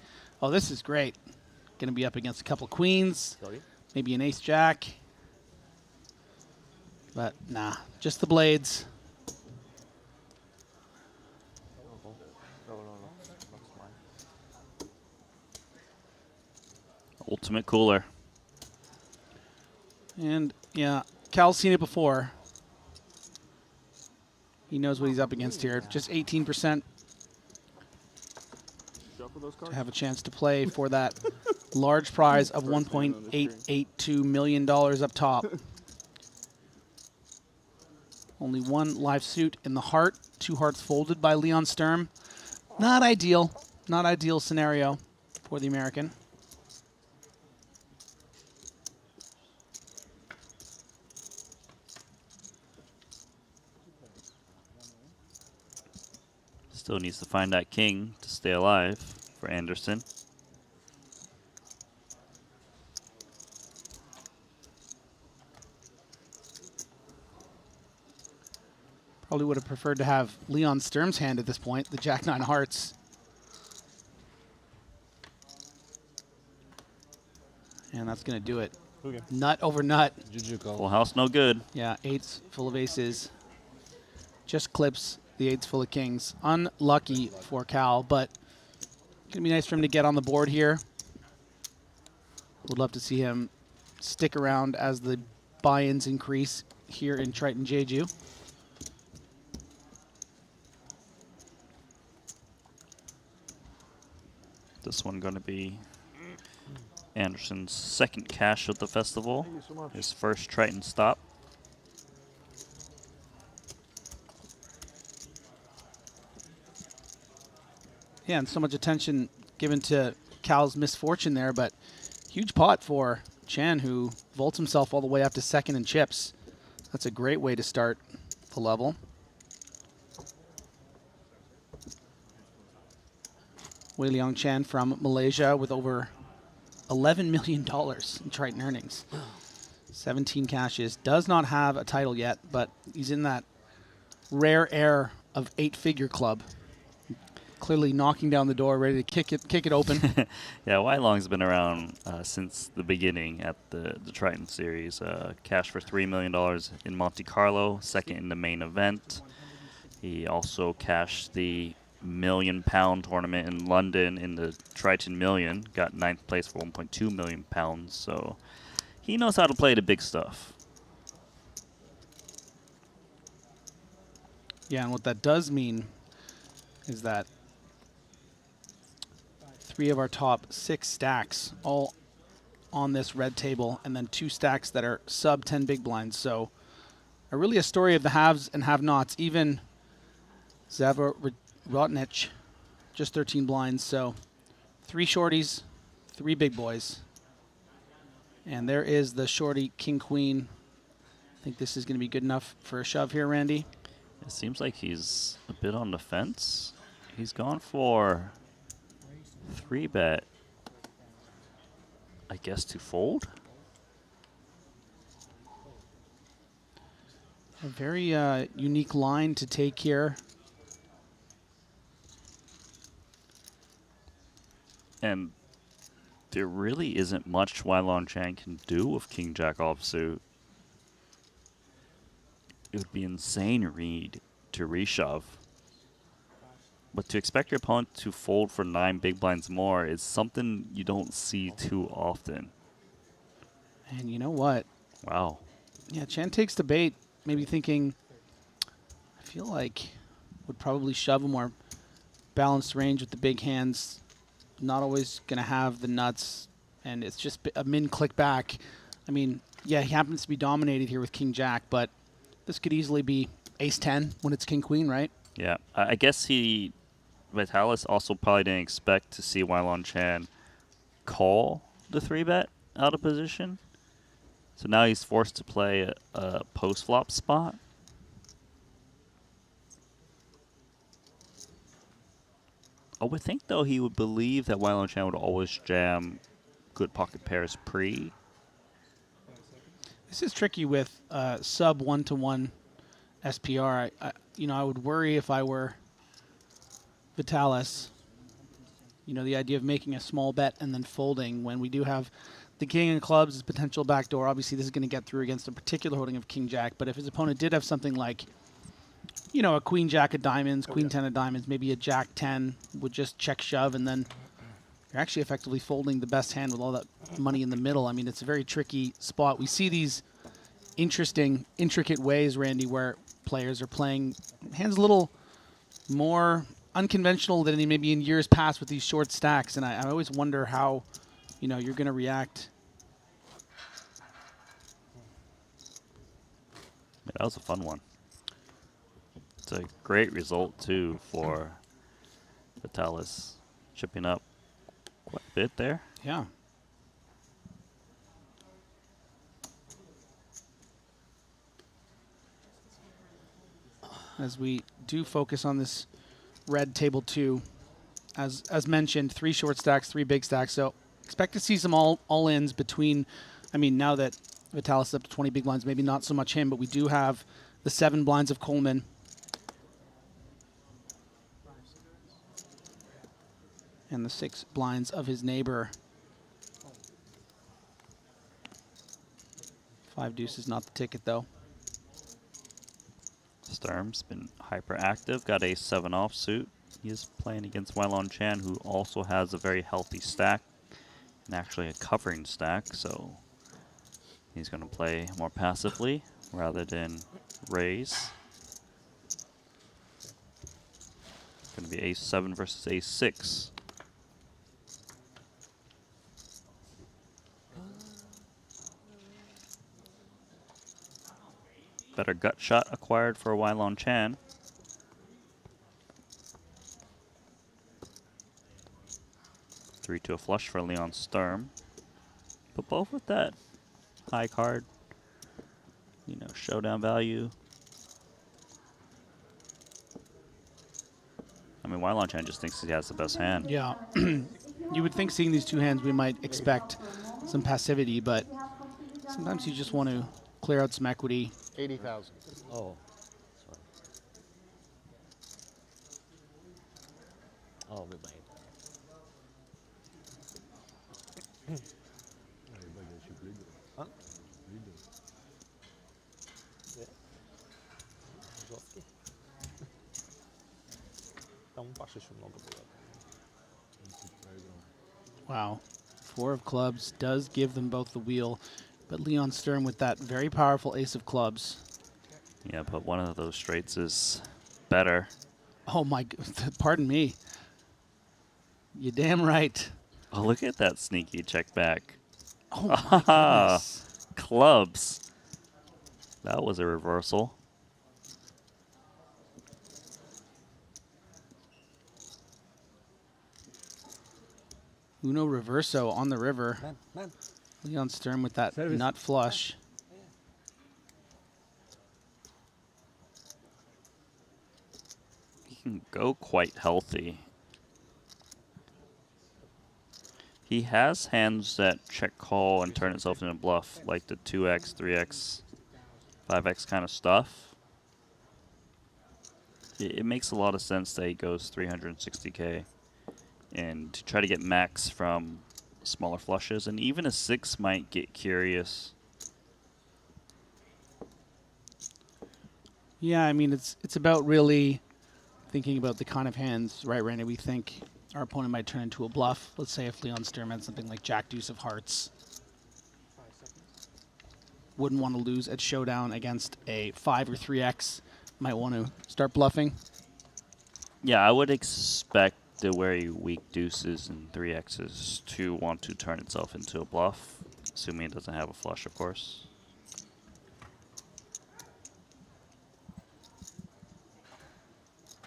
oh, this is great. Going to be up against a couple queens, maybe an ace-jack. But, nah, just the blades. Ultimate cooler. And, yeah, Cal's seen it before. He knows what he's up against here. Just 18% to have a chance to play for that large prize of $1.882 million up top. Only 1 live suit in the heart. 2 hearts folded by Leon Sturm. Not ideal. Not ideal scenario for the American. Still needs to find that king to stay alive for Anderson. Probably would have preferred to have Leon Sturm's hand at this point, the Jack-9 hearts. And that's going to do it. Okay. Nut over nut. Full house, no good. Yeah, 8s full of aces. Just clips the 8s full of kings. Unlucky for Cal, but going to be nice for him to get on the board here. Would love to see him stick around as the buy-ins increase here in Triton Jeju. This one going to be Anderson's second cash of the festival. Thank you so much. His first Triton stop. Yeah, and so much attention given to Cal's misfortune there, but huge pot for Chan, who vaults himself all the way up to second in chips. That's a great way to start the level. Wei Liang Chan from Malaysia with over $11 million in Triton earnings. 17 cashes. Does not have a title yet, but he's in that rare air of 8-figure club. Clearly knocking down the door, ready to kick it open. Yeah, Wai Long's been around since the beginning at the Triton series. Cash for $3 million in Monte Carlo, second in the main event. He also cashed the £1 million tournament in London in the Triton Million. Got 9th place for £1.2 million. So he knows how to play the big stuff. Yeah, and what that does mean is that 3 of our top 6 stacks all on this red table, and then 2 stacks that are sub 10 big blinds. So really a story of the haves and have-nots. Even Zavor Rotnich, just 13 blinds. So 3 shorties, 3 big boys. And there is the shorty king-queen. I think this is going to be good enough for a shove here, Randy. It seems like he's a bit on the fence. He's gone for 3-bet, I guess, to fold. A very unique line to take here. And there really isn't much Wai Lon Chan can do with King Jack offsuit. It would be insane read to reshove. But to expect your opponent to fold for 9 big blinds more is something you don't see too often. And you know what? Wow. Yeah, Chan takes the bait, maybe thinking, I feel like would probably shove a more balanced range with the big hands. Not always going to have the nuts, and it's just a min click back. I mean, yeah, he happens to be dominated here with King Jack, but this could easily be ace-10 when it's king-queen, right? Yeah, I guess Vitalis also probably didn't expect to see Wai Lon Chan call the 3-bet out of position. So now he's forced to play a post-flop spot. I would think, though, he would believe that Wai Lon Chan would always jam good pocket pairs pre. This is tricky with sub 1-to-1 SPR. I would worry if I were Vitalis. The idea of making a small bet and then folding when we do have the king of clubs as potential backdoor. Obviously, this is going to get through against a particular holding of king jack. But if his opponent did have something like, a queen jack of diamonds, queen 10 of diamonds, maybe a jack 10 would just check shove, and then you're actually effectively folding the best hand with all that money in the middle. I mean, it's a very tricky spot. We see these interesting, intricate ways, Randy, where players are playing hands a little more unconventional than maybe in years past with these short stacks, and I always wonder how you're going to react. Yeah, that was a fun one. It's a great result, too, for Vitalis. Chipping up quite a bit there. Yeah. As we do focus on this red table 2, as mentioned, 3 short stacks, 3 big stacks. So expect to see some all-ins between, now that Vitalis is up to 20 big blinds, maybe not so much him, but we do have the 7 blinds of Coleman. And the 6 blinds of his neighbor. 5 deuces, not the ticket, though. Sturm's been hyperactive, got a 7 offsuit. He is playing against Wai Lon Chan, who also has a very healthy stack, and actually a covering stack, so He's going to play more passively rather than raise. Going to be ace-7 versus ace-6. Better gut shot acquired for Weilon Chan. Three to a flush for Leon Sturm. But both with that high card, you know, showdown value. I mean, Weilon Chan just thinks he has the best hand. Yeah. You would think seeing these two hands we might expect some passivity, but sometimes you just want to clear out some equity. 80,000. Oh, sorry. Oh, we made. Huh? Жесткий. Там у Паши еще много было. Wow. 4 of clubs does give them both the wheel, but Leon Sturm with that very powerful ace of clubs. Yeah, but one of those straights is better. Oh my, pardon me. You're damn right. Oh, look at that sneaky check back. Oh my goodness. Clubs. That was a reversal. Uno reverso on the river. Man. Leon Sturm with that Service. nut flush. He can go quite healthy. He has hands that check call and turn itself into a bluff, like the 2x, 3x, 5x kind of stuff. It makes a lot of sense that he goes 360k and to try to get max from smaller flushes, and even a 6 might get curious. Yeah, I mean, it's about really thinking about the kind of hands, right, Randy? We think our opponent might turn into a bluff. Let's say if Leon Sturm had something like Jack Deuce of Hearts. Wouldn't want to lose at showdown against a 5 or 3x. Might want to start bluffing. Yeah, I would expect the very weak deuces and 3x's to want to turn itself into a bluff, assuming it doesn't have a flush, of course.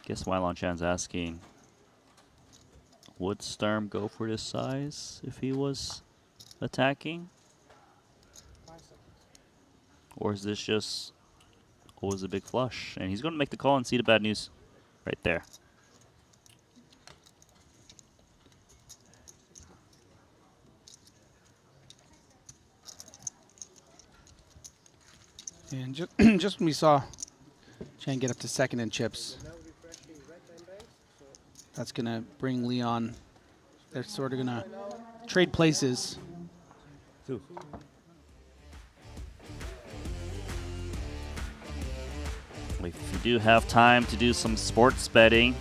Guess Weilon Chan's asking, would Sturm go for this size if he was attacking? Or is this just always a big flush? And he's going to make the call and see the bad news right there. And just when we saw Chan get up to second in chips, that's going to bring Leon. They're sort of going to trade places. Two. If you do have time to do some sports betting,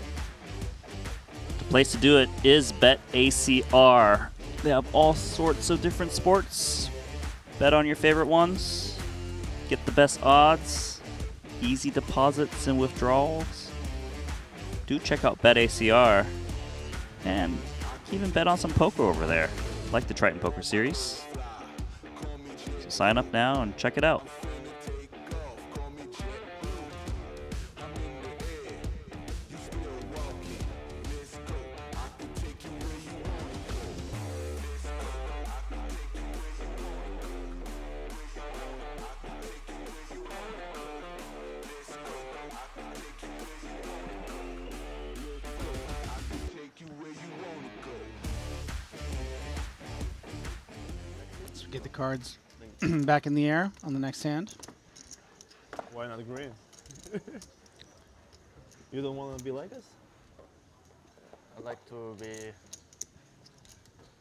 the place to do it is BetACR. They have all sorts of different sports. Bet on your favorite ones. Get the best odds, easy deposits and withdrawals. Do check out BetACR and even bet on some poker over there, like the Triton Poker Series. So sign up now and check it out. Get the cards back in the air on the next hand. Why not green? You don't want to be like us? I like to be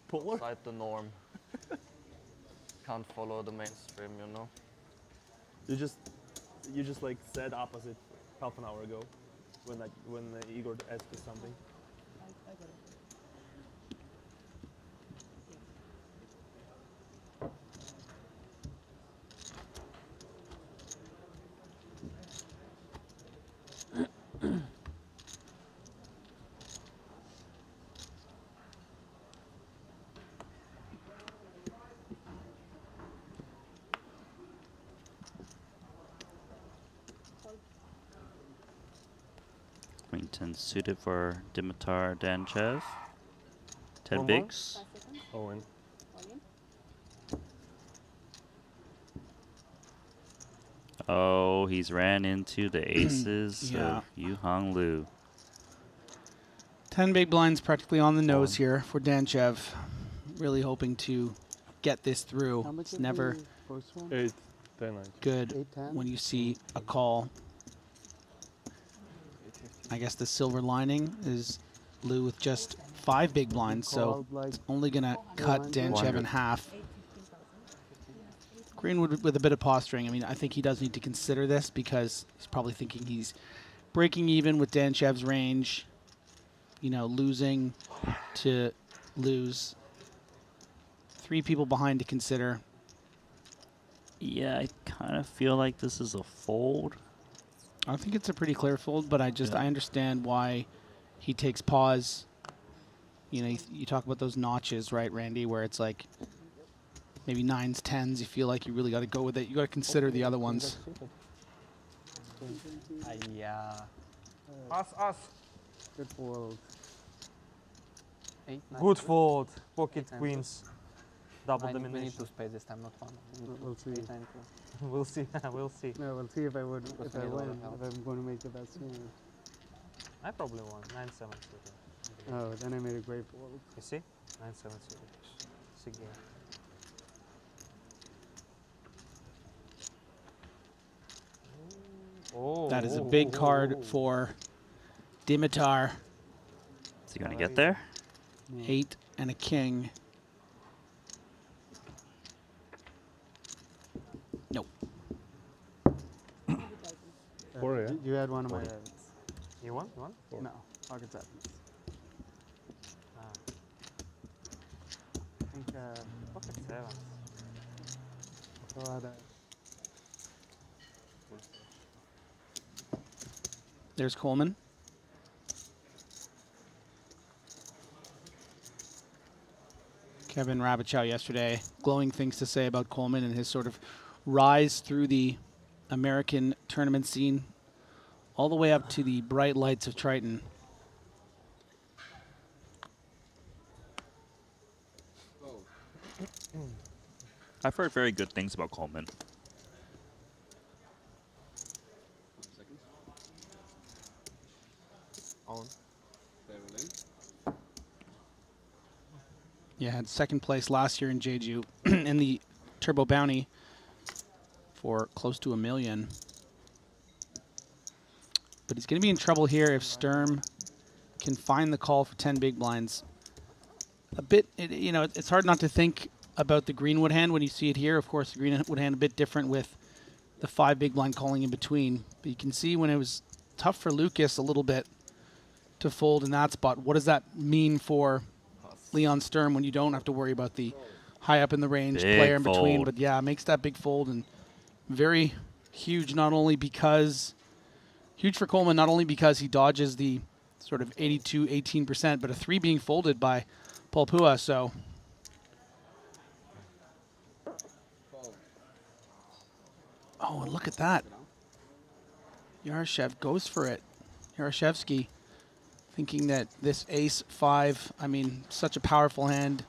polar, outside the norm. Can't follow the mainstream, you know. You just like said opposite half an hour ago when Igor asked you something. 10 suited for Dimitar Danchev. 10 One more? bigs. Owen. Oh, he's ran into the aces Yeah. of Yu Hong Lu. 10 big blinds practically on the nose here for Danchev. Really hoping to get this through. How much It's is never the first one? 8, 10, 9. good 8, 10? when you see a call. I guess the silver lining is Lou with just 5 big blinds, so Called, like, it's only going to cut 400. Danchev in half. Greenwood with a bit of posturing. I mean, I think he does need to consider this because he's probably thinking he's breaking even with Danchev's range, you know, losing to lose. 3 people behind to consider. Yeah, I kind of feel like this is a fold. I think it's a pretty clear fold, but I understand why he takes pause. You know, you talk about those notches, right, Randy, where it's like maybe 9s, 10s. You feel like you really got to go with it. You got to consider the other ones. Yeah. Us. Good fold. 8, 9. Good fold. Pocket Ten. queens. Double We need domination. to space this time, not one. We'll see. 8, 9, 2. We'll see. We'll see. No, we'll see if I would, Because if we I need a lot win, of help. if I'm going to make the best move. I probably won. 9, 7, 0. Oh, then I made a great fold. You see? 9, 7, 0. Sick game. Oh. That is a big card for Dimitar. Is he going to get there? 8 and a king. Nope. Four, yeah? You had one of my events. You won? You won? Four. No, pocket sevens. Ah. I think, Pocket 7. so, There's Coleman. Kevin Rabichow yesterday, glowing things to say about Coleman and his sort of rise through the American tournament scene all the way up to the bright lights of Triton. I've heard very good things about Coleman. On. Yeah, had second place last year in Jeju in the Turbo Bounty for close to $1 million. But he's going to be in trouble here if Sturm can find the call for 10 big blinds. A bit, you know, it's hard not to think about the Greenwood hand when you see it here. Of course, the Greenwood hand a bit different with the 5 big blind calling in between. But you can see when it was tough for Lucas a little bit to fold in that spot. What does that mean for Leon Sturm when you don't have to worry about the high up in the range Big player in between? fold. But yeah, makes that big fold and very huge, not only because huge for Coleman, not only because he dodges the sort of 82-18%, but a 3 being folded by Paul Pua. So oh, and look at that. Yaroshev goes for it. Yaroshevsky thinking that this ace-5, I mean, such a powerful hand.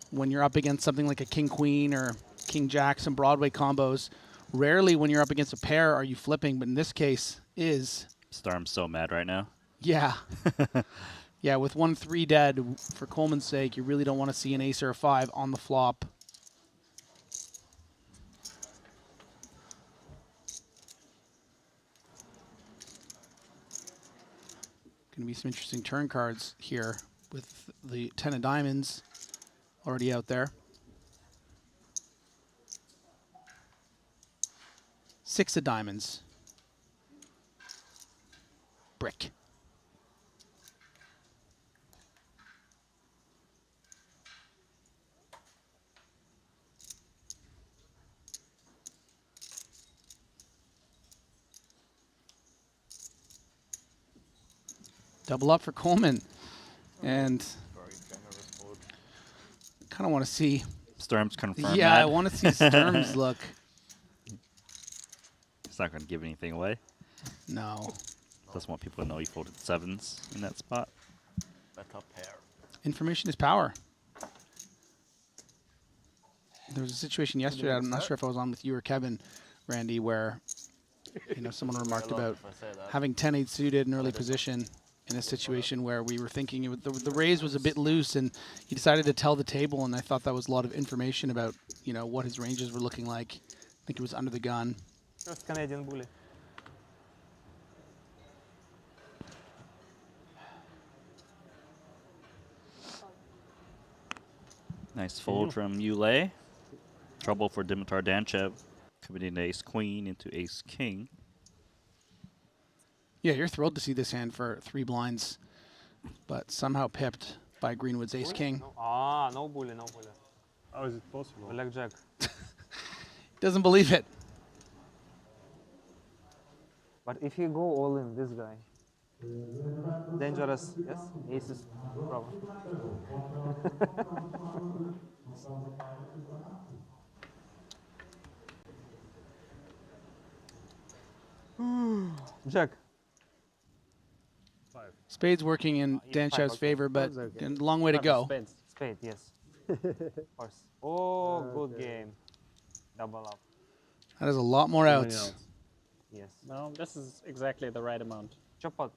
When you're up against something like a king-queen or king-jack, some Broadway combos, rarely when you're up against a pair are you flipping, but in this case is. Sturm's so mad right now. Yeah. Yeah, with 1-3 dead, for Coleman's sake, you really don't want to see an ace or a 5 on the flop. Going to be some interesting turn cards here with the 10 of diamonds already out there. 6 of diamonds. Brick. Double up for Coleman. And kind of want to see. Sturm's confirmed Yeah, that. I want to see Sturm's look. He's not going to give anything away. No. Doesn't want people to know he folded 7s in that spot. Better pair. Information is power. There was a situation yesterday, I'm not sure if I was on with you or Kevin, Randy, where someone remarked about having 10-8 suited in early position in a situation where we were thinking the raise was a bit loose, and he decided to tell the table, and I thought that was a lot of information about what his ranges were looking like. I think it was under the gun. Just Canadian bully. Nice fold from Yulei. Trouble for Dimitar Danchev. Committing ace queen into ace king. Yeah, you're thrilled to see this hand for 3 blinds, but somehow pipped by Greenwood's ace king. No bully, no bully. How is it possible? Blackjack. Doesn't believe it. But if you go all in, this guy. Dangerous, yes? Aces, problem. Jack. Spades working in Danchev's favor, but a long way to go. Spade, yes. Of course. Oh, good game. Double up. That is a lot more outs. Yes. No, this is exactly the right amount. Chop out.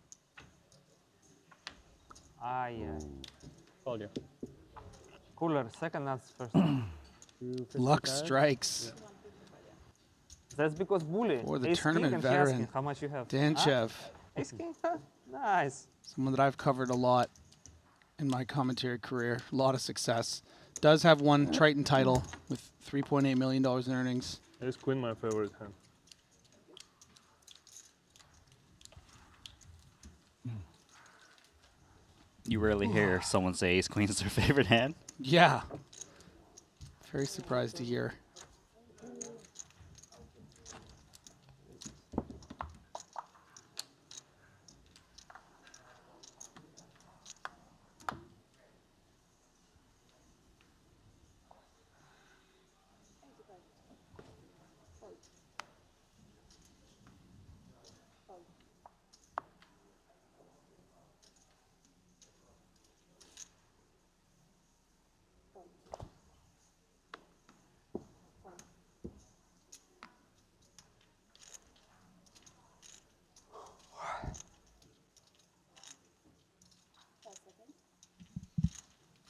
Yeah. Told you. Cooler, second nuts first. Luck strikes. That's because bully. Or the Ace tournament king and veteran, king. How much you have? Danchev. Ace king? Nice. Someone that I've covered a lot in my commentary career. A lot of success. Does have one Triton title with $3.8 million in earnings. Ace queen, my favorite hand. You rarely hear someone say ace queen is their favorite hand. Yeah. Very surprised to hear.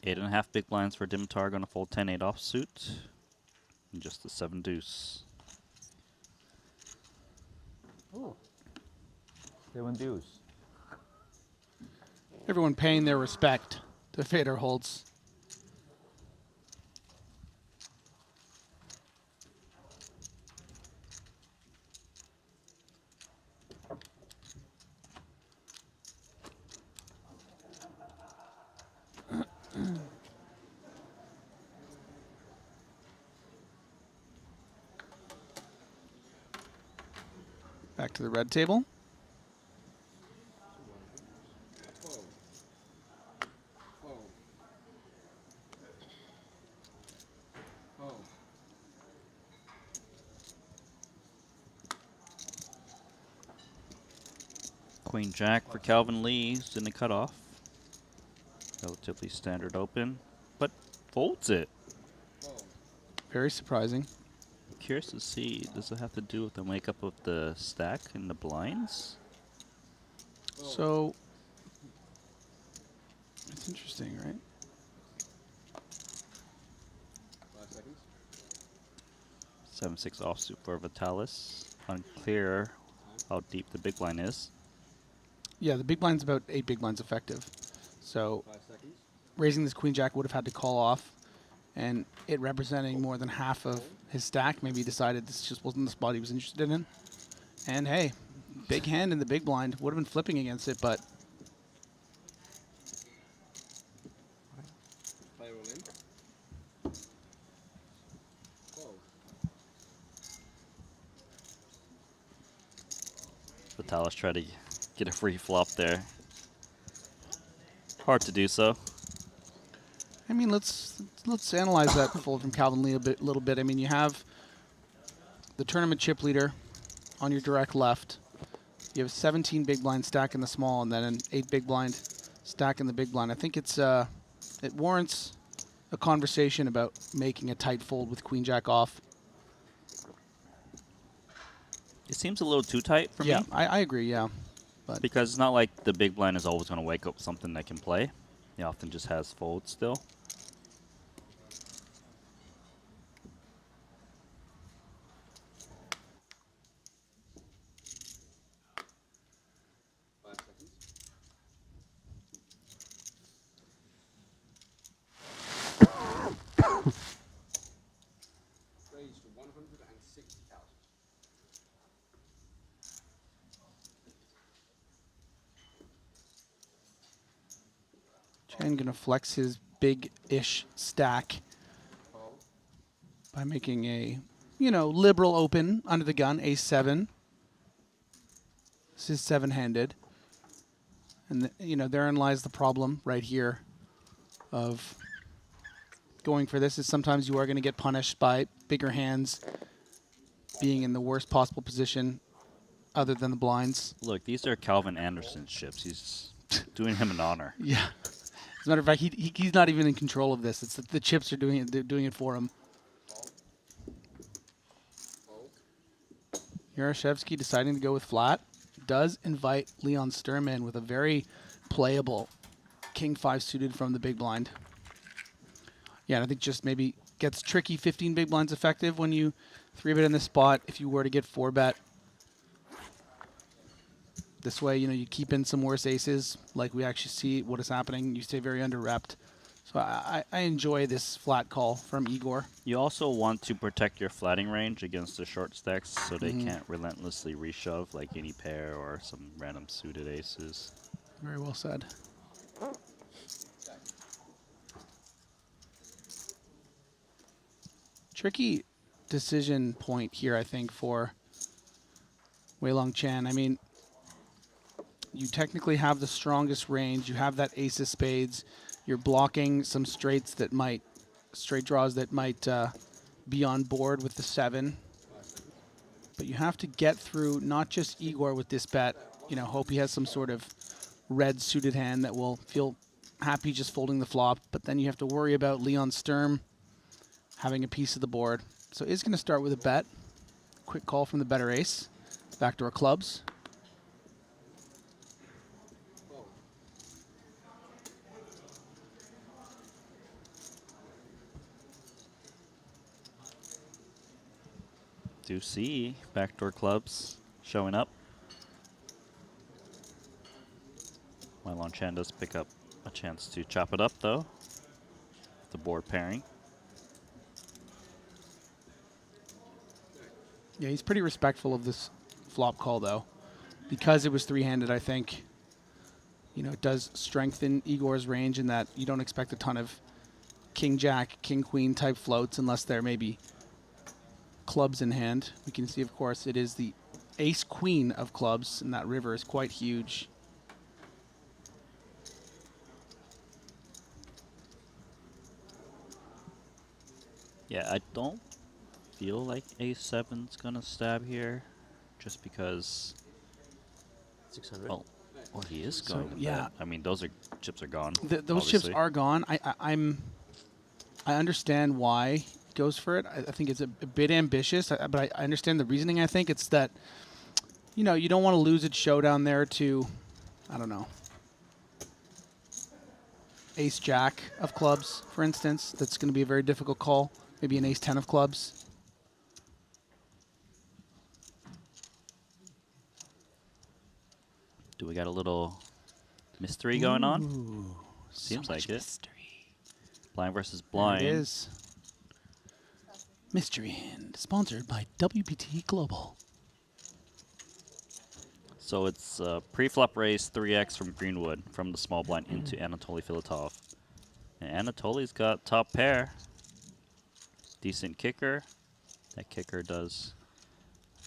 Eight and a half big blinds for Dimitar, going to fold 10-8 offsuit. And just the 7 deuce. Oh. 7 deuce. Everyone paying their respect to Fader Holtz. Back to the red table. Queen Jack for Calvin Lee, who's in the cutoff. Relatively standard open, but folds it. Very surprising. Curious to see, does it have to do with the makeup of the stack and the blinds? So, it's interesting, right? 5 seconds. 7-6 offsuit for Vitalis. Unclear how deep the big blind is. Yeah, the big blind's about 8 big blinds effective. So, 5 seconds. raising this queen jack would have had to call off, and it representing more than half of his stack, maybe he decided this just wasn't the spot he was interested in. And hey, big hand in the big blind. Would have been flipping against it, but Play all in. Fold. Vitalis tried to get a free flop there. Hard to do so. I mean, let's analyze that fold from Calvin Lee a little bit. I mean, you have the tournament chip leader on your direct left, You have 17 big blind stack in the small, and then an 8 big blind stack in the big blind. I think it's it warrants a conversation about making a tight fold with queen jack off. It seems a little too tight for me. Yeah, I agree. Yeah, but because it's not like the big blind is always going to wake up with something that can play. He often just has folds still. Chen gonna flex his big-ish stack by making a, liberal open under the gun, ace-7. This is 7-handed. And, therein lies the problem right here of going for this is sometimes you are going to get punished by bigger hands being in the worst possible position other than the blinds. Look, these are Calvin Anderson's chips. He's doing him an honor. Yeah. As a matter of fact, he's not even in control of this. It's the chips are doing it. They're doing it for him. Yaroshevsky deciding to go with flat does invite Leon Sturm in with a very playable king 5 suited from the big blind. Yeah, and I think just maybe gets tricky. 15 big blinds effective when you 3-bet in this spot. If you were to get 4-bet. This way, you keep in some worse aces, like we actually see what is happening. You stay very under-repped. So I enjoy this flat call from Igor. You also want to protect your flatting range against the short stacks so they can't relentlessly reshove like any pair or some random suited aces. Very well said. Tricky decision point here, I think, for Weilong Chen. I mean, you technically have the strongest range. You have that ace of spades. You're blocking some straight draws that might be on board with the 7. But you have to get through not just Igor with this bet. Hope he has some sort of red suited hand that will feel happy just folding the flop. But then you have to worry about Leon Sturm having a piece of the board. So is going to start with a bet. Quick call from the better ace. Backdoor clubs. Do see backdoor clubs showing up. Weilong Chen does pick up a chance to chop it up, though. The board pairing. Yeah, he's pretty respectful of this flop call, though. Because it was 3-handed, I think, it does strengthen Igor's range in that you don't expect a ton of king-jack, king-queen type floats unless they're maybe clubs in hand. We can see, of course, it is the ace-queen of clubs, and that river is quite huge. Yeah, I don't feel like ace-7's gonna stab here, just because. 600. Well, he is going. So, yeah. I mean, those chips are gone. Those chips are gone. I understand why he goes for it. I think it's a bit ambitious, but I understand the reasoning. I think it's that, you don't want to lose at showdown there to, I don't know, ace-jack of clubs, for instance. That's going to be a very difficult call. Maybe an ace-10 of clubs. Do we got a little mystery going on? Ooh, Seems so like it. mystery. Blind versus blind. There it is. Mystery Hand, sponsored by WPT Global. So it's pre-flop raise 3x from Greenwood from the small blind into Anatoly Filatov. And Anatoly's got top pair. Decent kicker. That kicker does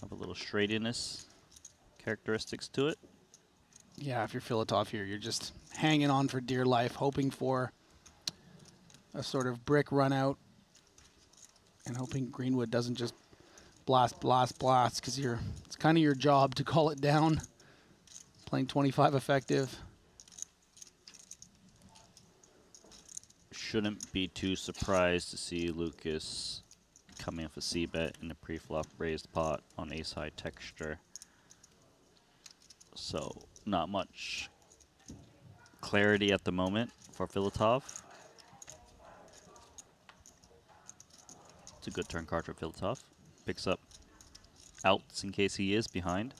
have a little straightiness characteristics to it. Yeah, if you're Filatov here, you're just hanging on for dear life, hoping for a sort of brick run out and hoping Greenwood doesn't just blast, because it's kind of your job to call it down. Playing 25 effective. Shouldn't be too surprised to see Lucas coming off a C-bet in a pre-flop raised pot on ace-high texture. So, not much clarity at the moment for Filatov. It's a good turn card for Filatov. Picks up outs in case he is behind.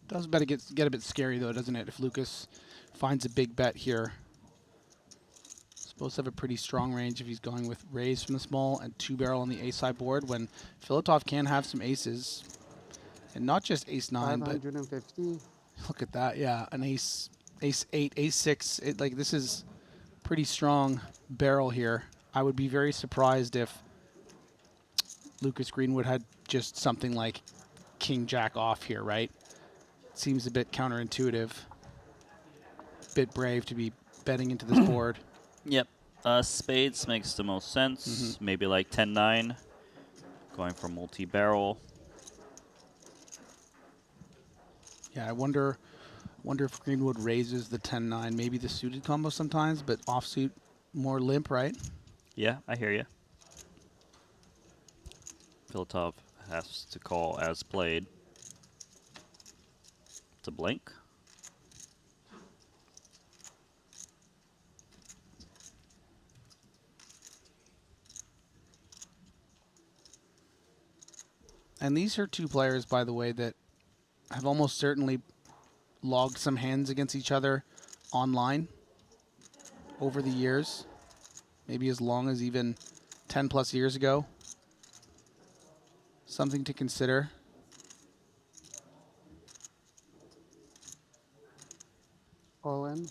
Does better get a bit scary though, doesn't it? If Lucas finds a big bet here. Supposed to have a pretty strong range if he's going with raise from the small and 2-barrel on the ace-high board, when Filatov can have some aces. And not just ace-9, but 550. look at that, yeah. An ace-8, ace-6. Like, this is pretty strong barrel here. I would be very surprised if Lucas Greenwood had just something like king-jack off here, right? Seems a bit counterintuitive. Bit brave to be betting into this board. Yep. Spades makes the most sense. Maybe like 10-9. Going for multi-barrel. Yeah, I wonder if Greenwood raises the 10-9. Maybe the suited combo sometimes, but offsuit more limp, right? Yeah, I hear you. Filatov has to call as played. It's a blank. And these are two players, by the way, that have almost certainly logged some hands against each other online over the years. Maybe as long as even 10 plus years ago. Something to consider. All in.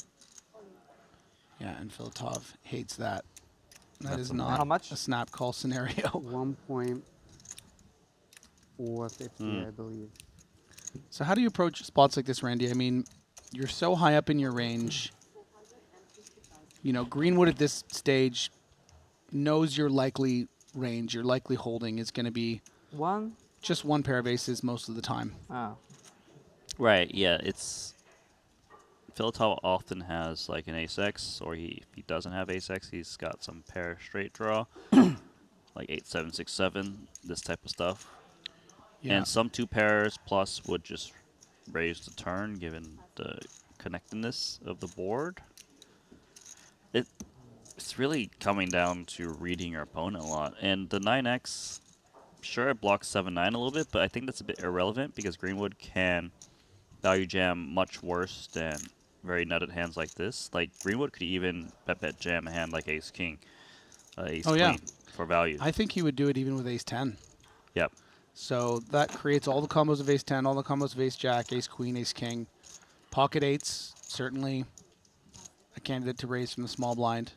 Yeah, and Filatov hates that. That That's is a not how much? a snap call scenario. 1.450, I believe. So how do you approach spots like this, Randy? I mean, you're so high up in your range. You know, Greenwood at this stage knows your likely range, your likely holding is going to be just one pair of aces most of the time. Right, yeah, it's... Filatov often has like an ace-x, or if he doesn't have ace-x, he's got some pair straight draw, like 8-7, 6-7, this type of stuff. Yeah. And some 2 pairs plus would just raise the turn, given the connectedness of the board. It's really coming down to reading your opponent a lot. And the 9x, sure, it blocks 7-9 a little bit, but I think that's a bit irrelevant because Greenwood can value jam much worse than very nutted hands like this. Like, Greenwood could even bet jam a hand like ace-king, ace-queen for value. I think he would do it even with ace-10. Yep. So that creates all the combos of ace-10, all the combos of ace-jack, ace-queen, ace-king. Pocket eights, certainly a candidate to raise from the small blind.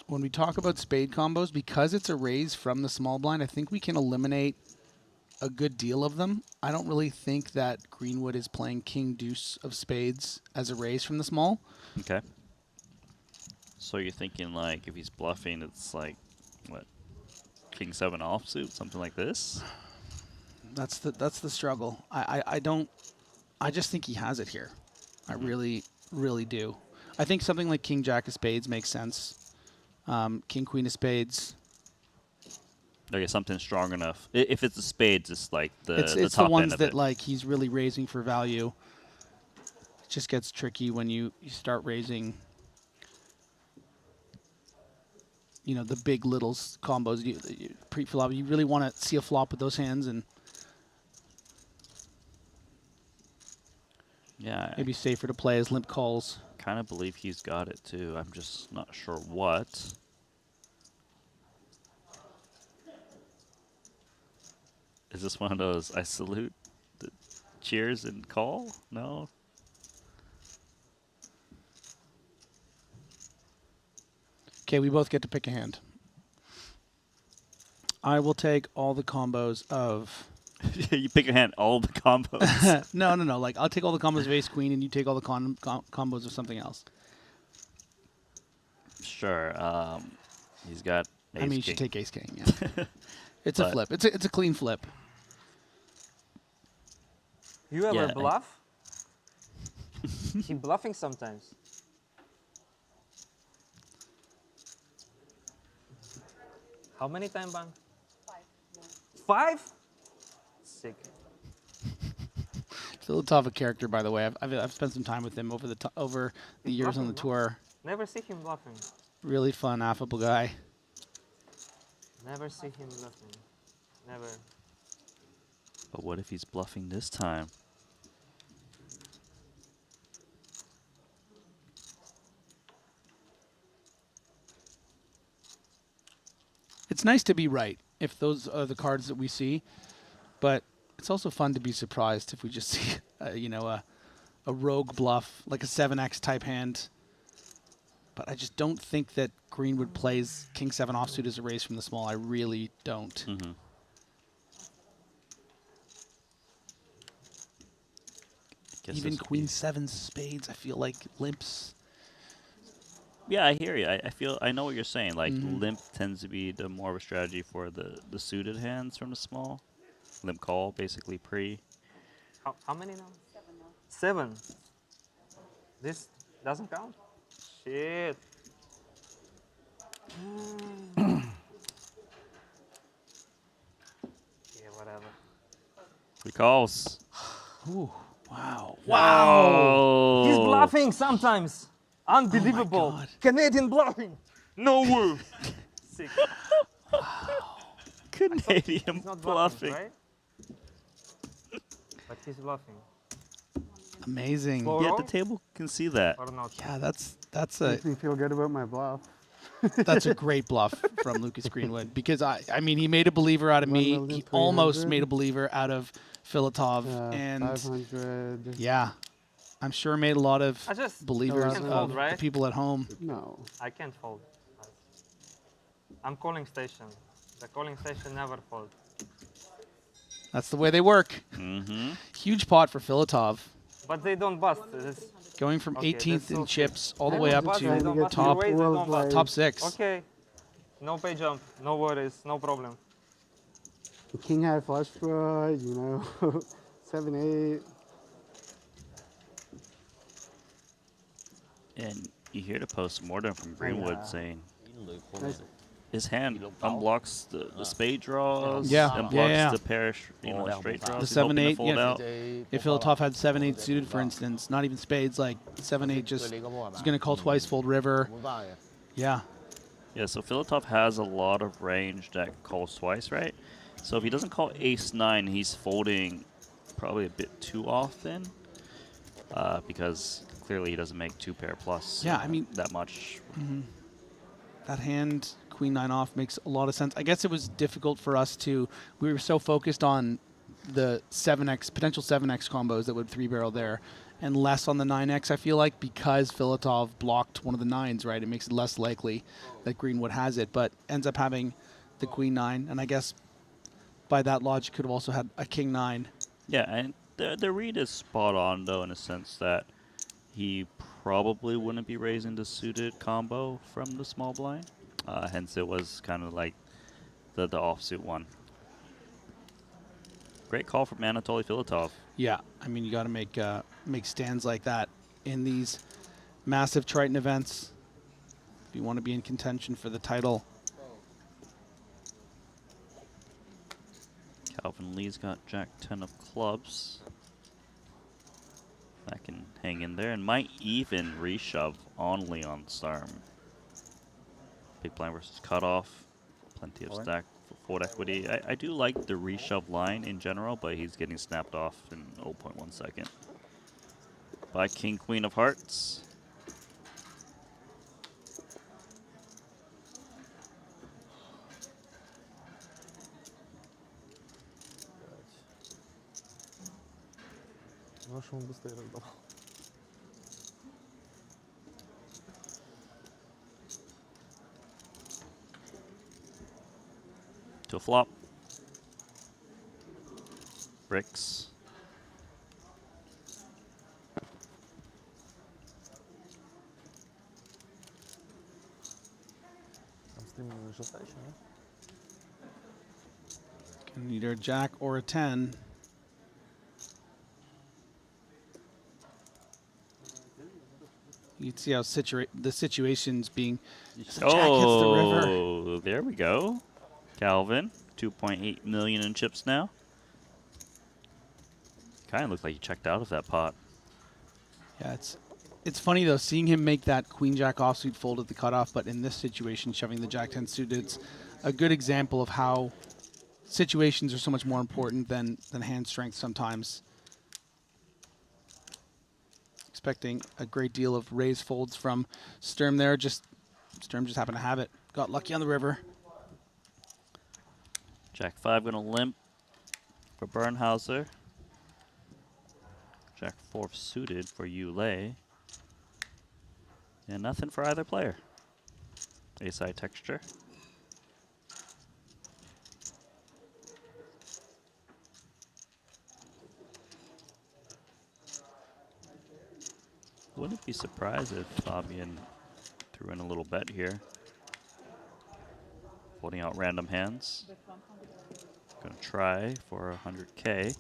When we talk about spade combos, because it's a raise from the small blind, I think we can eliminate a good deal of them. I don't really think that Greenwood is playing king deuce of spades as a raise from the small. Okay. So you're thinking like if he's bluffing, it's like what, king 7 offsuit, something like this? That's the struggle. I just think he has it here. I really do. I think something like king jack of spades makes sense. King queen of spades. Okay, something strong enough. If it's the spades, it's like It's the the top ones end of that it. like he's really raising for value. It just gets tricky when you start raising, you know, the big little combos. Pre-flop, you really want to see a flop with those hands, and Yeah. maybe safer to play as limp calls. Kind of believe he's got it too. I'm just not sure what. Is this one of those I salute, the cheers and call? No? Okay, we both get to pick a hand. I will take all the combos of... You pick a hand, all the combos? No. Like, I'll take all the combos of ace-queen, and you take all the combos of something else. sure. He's got ace I mean, you king. should take ace king. Yeah. It's a But- flip. It's a clean flip. You ever Yeah, I- bluff? He bluffing sometimes. How many time bang? 5? Sick. Filatov a character, by the way. I've spent some time with him over the years on the tour. Never see him bluffing. Really fun, affable guy. Never see him bluffing. Never. But what if he's bluffing this time? It's nice to be right if those are the cards that we see, but it's also fun to be surprised if we just see, a rogue bluff, like a 7x type hand. But I just don't think that Greenwood plays King 7 offsuit as a raise from the small. I really don't. Mm-hmm. Even Queen 7 spades, I feel like limps. Yeah, I hear you. I know what you're saying. Like Mhm. limp tends to be the more of a strategy for the suited hands from the small. Limp call, basically pre. How many now? 7. This doesn't count? Shit. Yeah, whatever. He calls. Ooh, wow. Wow. He's bluffing sometimes. Unbelievable. Canadian bluffing. No way. Sick. Canadian He's not bluffing. right? But he's bluffing. Amazing. Yeah, the table can see that. Or not. Yeah, that's a Makes me feel good about my bluff. that's a great bluff from Lucas Greenwood because I mean he made a believer out of me. He almost made a believer out of Filatov, and 500. yeah, I'm sure made a lot of I just believers can't of fold, the right? people at home. No. I can't fold. I'm calling station. The calling station never fold. That's the way they work. Mm-hmm. Huge pot for Filatov, But they don't bust. going from Okay, 18th that's in so chips all the They way don't up bust, they to don't bust. top You raise, they don't bust. top 6. Okay. No pay jump. No worries. No problem. The king high flush draw, 7-8. And you hear the post-mortem from Greenwood yeah. saying Nice. his hand unblocks the spade draws, Yeah. unblocks yeah. the pair straight draws. The He's hoping to 7-8, fold yeah. out. If Filatov had 7-8 suited, for instance, not even spades, like 7-8 just is going to call twice, fold river. Yeah. Yeah, so Filatov has a lot of range that calls twice, right? So if he doesn't call ace-9, he's folding probably a bit too often because clearly he doesn't make 2-pair plus Yeah, I mean, that much. That hand, Queen 9 off, makes a lot of sense. I guess it was difficult for us to, we were so focused on the 7x, potential 7x combos that would 3-barrel there, and less on the 9x, I feel like, because Filatov blocked one of the 9s, right? It makes it less likely that Greenwood has it, but ends up having the Queen 9, and I guess by that logic could have also had a King 9. Yeah, and the read is spot on, though, in a sense that he probably wouldn't be raising the suited combo from the small blind. Hence, it was kind of like the offsuit one. Great call from Anatoly Filatov. Yeah, I mean, you got to make stands like that in these massive Triton events if you want to be in contention for the title. Calvin Lee's got Jack 10 of clubs. That can hang in there and might even reshove on Leon Starm. Big blind versus cutoff. Plenty of stack for fold equity. I do like the reshove line in general, but he's getting snapped off in 0.1 second. By King Queen of Hearts. Может, он быстрее раздал. To a flop. Bricks. Can either a jack or a 10. You can see how the situation's being. Jack hits the river. Oh, there we go. Calvin, 2.8 million in chips now. Kind of looks like he checked out of that pot. Yeah, it's funny though, seeing him make that queen jack offsuit fold at the cutoff, but in this situation, shoving the jack 10 suited, it's a good example of how situations are so much more important than hand strength sometimes. Expecting a great deal of raise folds from Sturm there. Sturm just happened to have it. Got lucky on the river. Jack 5 going to limp for Bernhauser. Jack 4 suited for Yulei. And nothing for either player. Ace-high texture. Wouldn't be surprised if Fabian threw in a little bet here. Holding out random hands. Gonna try for 100K.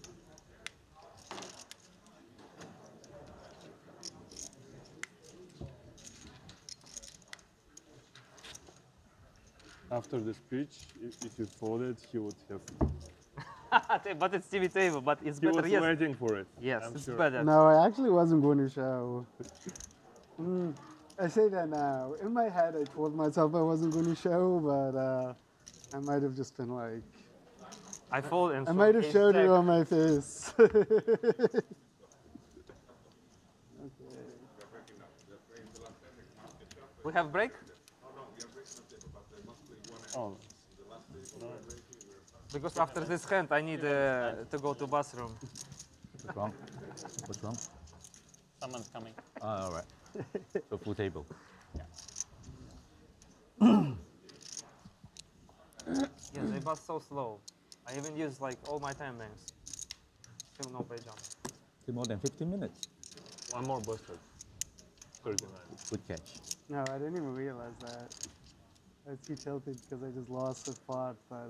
After the speech, if you folded, he would have. But it's TV table, but it's He better. was Yes. waiting for it. Yes, I'm it's sure. better. No, I actually wasn't going to show. I say that now. In my head, I told myself I wasn't going to show, but I might have just been like. I fold and I might have showed it on my face. We have break? Oh. Because after this hand, I need to go to bathroom. What's wrong? What's wrong? Someone's coming. Ah, all right. So full table. Yeah, they bust so slow. I even use like all my time banks. Still no pay jump. Still more than 15 minutes. One more busted. 39. Good catch. No, I didn't even realize that. I was too tilted because I just lost the spot, but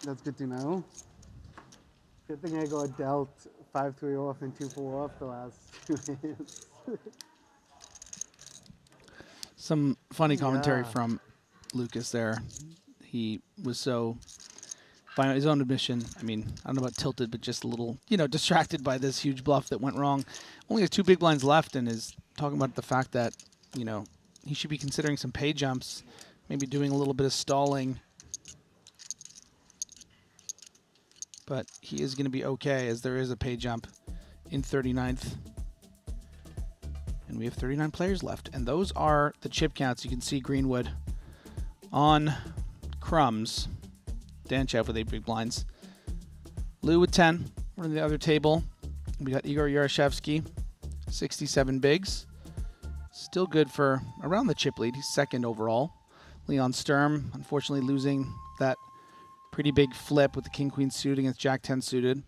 that's good to know. Good thing I got dealt 5-3 off and 2-4 off the last 2 hands. Some funny commentary Yeah. from Lucas there. He was so, by his own admission, I mean, I don't know about tilted, but just a little, distracted by this huge bluff that went wrong. Only has 2 big blinds left and is talking about the fact that, he should be considering some pay jumps, maybe doing a little bit of stalling. But he is going to be okay as there is a pay jump in 39th. And we have 39 players left. And those are the chip counts. You can see Greenwood on crumbs. Danchev with 8 big blinds. Lou with 10. We're on the other table. We got Igor Yarashevsky, 67 bigs. Still good for around the chip lead. He's second overall. Leon Sturm, unfortunately losing that pretty big flip with the king-queen suit against jack-10 suited.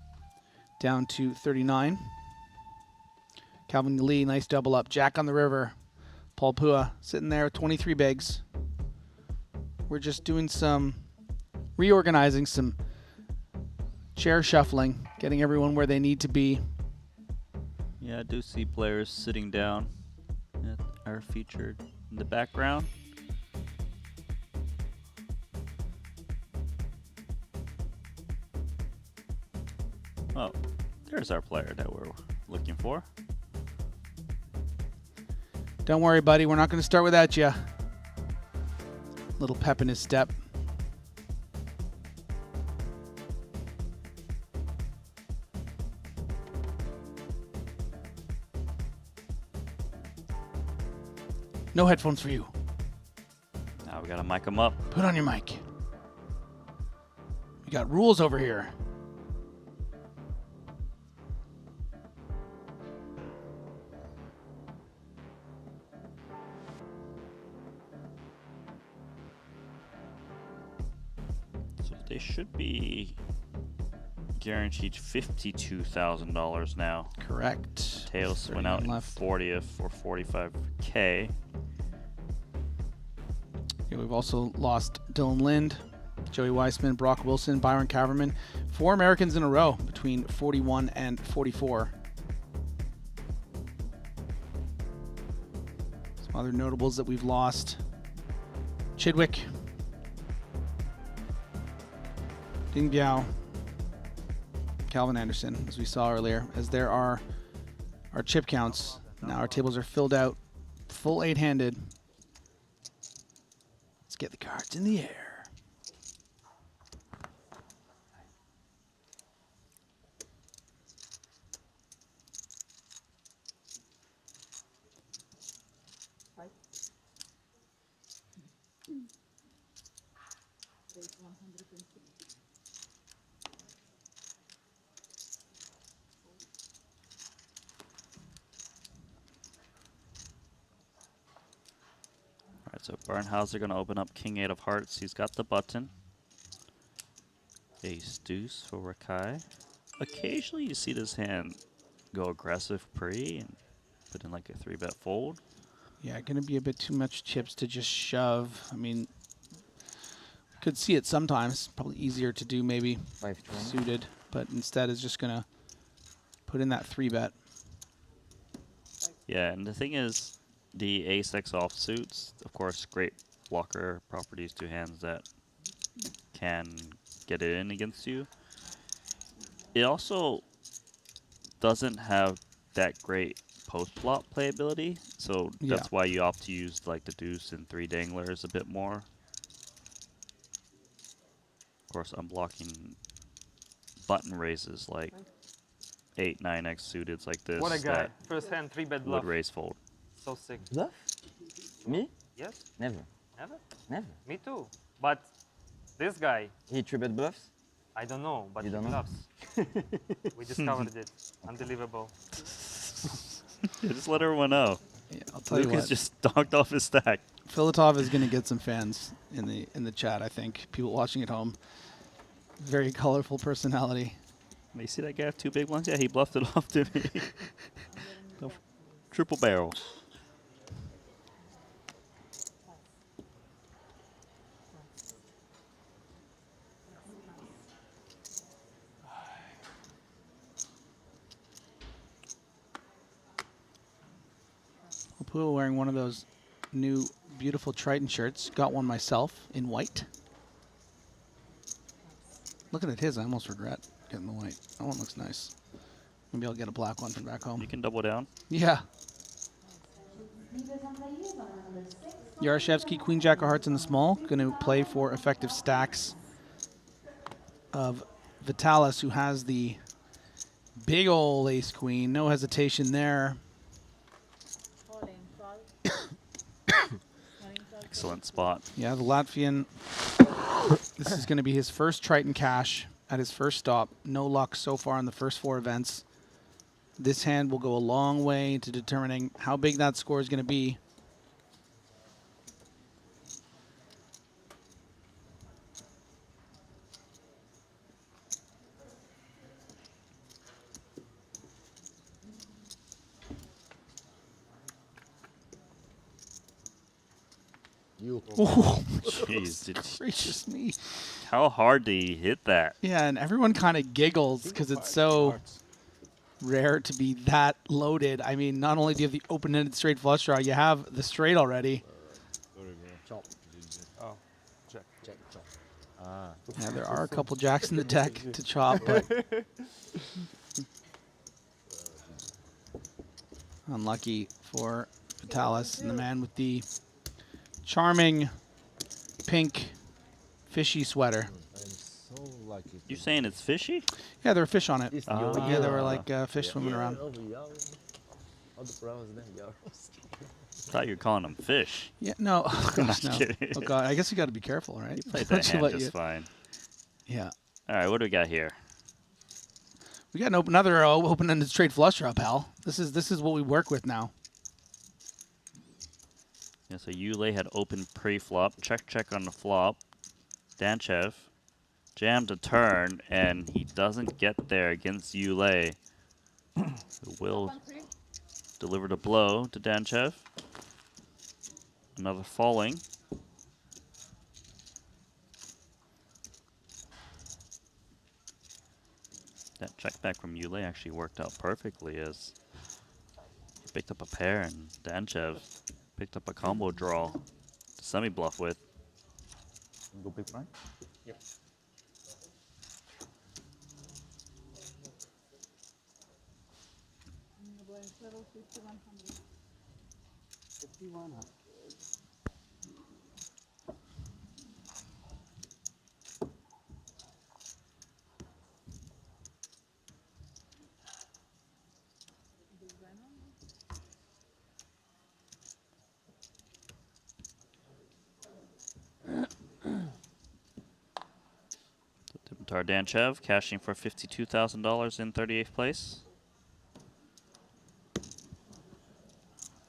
Down to 39. Calvin Lee, nice double up. Jack on the river. Paul Pua sitting there with 23 bigs. We're just doing some reorganizing, some chair shuffling, getting everyone where they need to be. Yeah, I do see players sitting down that are featured in the background. Oh, there's our player that we're looking for. Don't worry, buddy. We're not going to start without you. Little pep in his step. No headphones for you. Now we got to mic him up. Put on your mic. We got rules over here. So they should be guaranteed $52,000 now. Correct. Tails went out in left. 40th for 45K. Yeah, we've also lost Dylan Lind, Joey Weissman, Brock Wilson, Byron Kaverman. 4 Americans in a row between 41 and 44. Some other notables that we've lost. Chidwick, Ding Biao, Calvin Anderson, as we saw earlier. As there are our chip counts, now our tables are filled out, full 8-handed. Let's get the cards in the air. Alright, so Barnhauser going to open up King 8 of Hearts. He's got the button. Ace Deuce for Rakai. Occasionally you see this hand go aggressive pre and put in like a 3-bet fold. Yeah, going to be a bit too much chips to just shove. I mean, could see it sometimes. Probably easier to do maybe suited, but instead is just going to put in that 3-bet. Yeah, and the thing is, the ace-x offsuits, of course, great blocker properties to hands that can get it in against you. It also doesn't have that great post-flop playability, so that's why you opt to use like the deuce and 3 danglers a bit more. Of course, unblocking button raises like 8, 9x suiteds like this. What a guy. First hand, 3-bet bluff. Would raise fold. So sick. Bluff? Me? Yes. Never. Never? Never. Me too. But this guy. He 3-bet bluffs? I don't know, but You he don't know? bluffs. We discovered it. Unbelievable. Yeah, just let everyone know. Yeah, I'll tell you Lucas what. just donked off his stack. Filatov is going to get some fans in the chat, I think. People watching at home. Very colorful personality. You see that guy have 2 big blinds? Yeah, he bluffed it off to me. No, triple barrel. Pua wearing one of those new beautiful Triton shirts. Got one myself in white. Looking at his, I almost regret getting the white. That one looks nice. Maybe I'll get a black one from back home. You can double down. Yeah. Yaroshevsky, Queen Jack of Hearts in the small. Going to play for effective stacks of Vitalis, who has the big ol' ace queen. No hesitation there. Excellent spot. Yeah, the Latvian. This is going to be his first Triton cash at his first stop. No luck so far in the first 4 events. This hand will go a long way to determining how big that score is going to be. Oh, jeez, gracious me. How hard did he hit that? Yeah, and everyone kind of giggles because it's so rare to be that loaded. I mean, not only do you have the open-ended straight flush draw, you have the straight already. Oh, check. Chop. Ah. Yeah, there are a couple jacks in the deck to chop, but unlucky for Vitalis and the man with the charming pink fishy sweater. You saying it's fishy? Yeah, there were fish on it. Yeah, there were like fish swimming around. Thought you were calling them fish. Yeah, no. Oh, gosh, no. Kidding. Oh, God. I guess you got to be careful, right? You played that hand just fine. Yeah. All right, what do we got here? We got another open-ended straight flush draw, pal. This is what we work with now. Yeah, so Yulei had open pre-flop, check on the flop. Danchev jammed a turn, and he doesn't get there against Yulei, who will deliver the blow to Danchev. Another falling. That check back from Yule actually worked out perfectly as he picked up a pair and Danchev picked up a combo draw to semi-bluff with. Go big blind? Yep. Level 5100. 5100. Dimitar Danchev cashing for $52,000 in 38th place.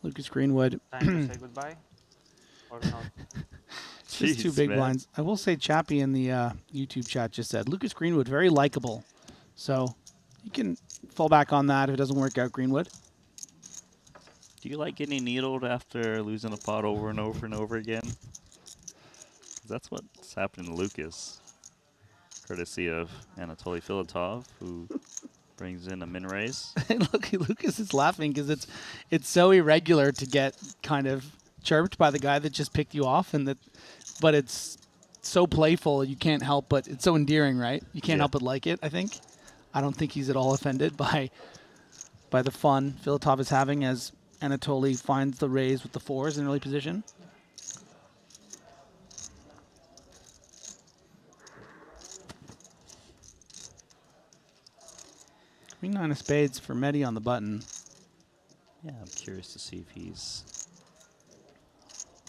Lucas Greenwood. Time to say goodbye or not? Just two big blinds. I will say Chappie in the YouTube chat just said Lucas Greenwood, very likable. So you can fall back on that if it doesn't work out, Greenwood. Do you like getting needled after losing a pot over and over and over again? 'Cause that's what's happening to Lucas. Courtesy of Anatoly Filatov, who brings in a min raise. Look, Lucas is laughing because it's so irregular to get kind of chirped by the guy that just picked you off, but it's so playful you can't help but it's so endearing, right? You can't help but like it. I don't think he's at all offended by the fun Filatov is having as Anatoly finds the raise with the fours in early position. Queen nine of spades for Mehdi on the button. Yeah, I'm curious to see if he's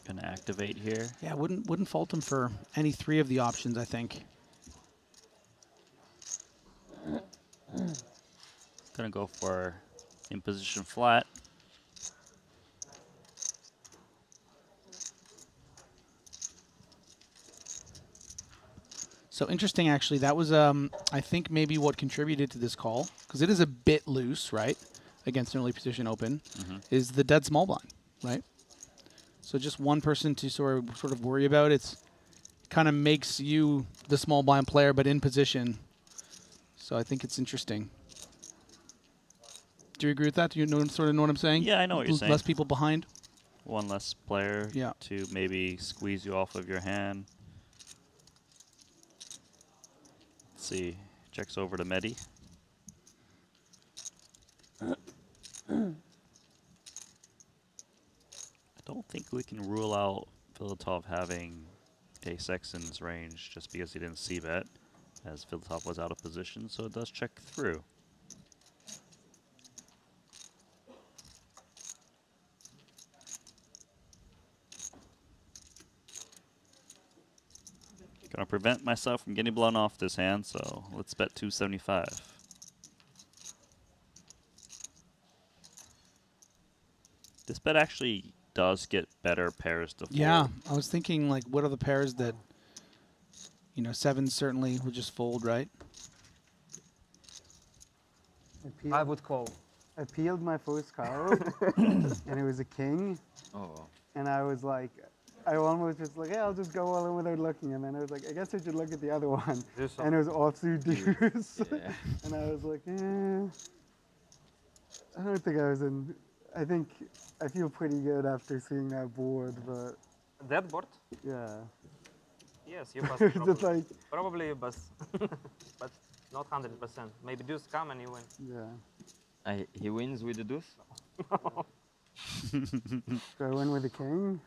gonna activate here. Yeah, wouldn't fault him for any three of the options, I think. Gonna go for in position flat. So interesting, actually. That was, I think, maybe what contributed to this call, because it is a bit loose, right, against an early position open, is the dead small blind, right? So just one person to sort of worry about. It kind of makes you the small blind player, but in position. So I think it's interesting. Do you agree with that? Do you sort of know what I'm saying? Yeah, I know what you're saying. Less people behind. One less player to maybe squeeze you off of your hand. Let's see. Checks over to Mehdi. I don't think we can rule out Filatov having ace-X in his range just because he didn't c-bet, as Filatov was out of position, so it does check through. Gonna prevent myself from getting blown off this hand, so let's bet 275. This bet actually does get better pairs to fold. Yeah, I was thinking, like, what are the pairs that, sevens certainly would just fold, right? I would call. I peeled my first card, and it was a king. Oh. And I was like, I almost just like, yeah, I'll just go all in without looking. And then I was like, I guess I should look at the other one. And it was offsuit deuce. Yeah. And I was like, I don't think I was in. I feel pretty good after seeing that board, but. That board? Yeah. Yes, you bust. Just like, probably you bust, but not 100%. Maybe deuce come and you win. Yeah. He wins with the deuce? Do I win with the king?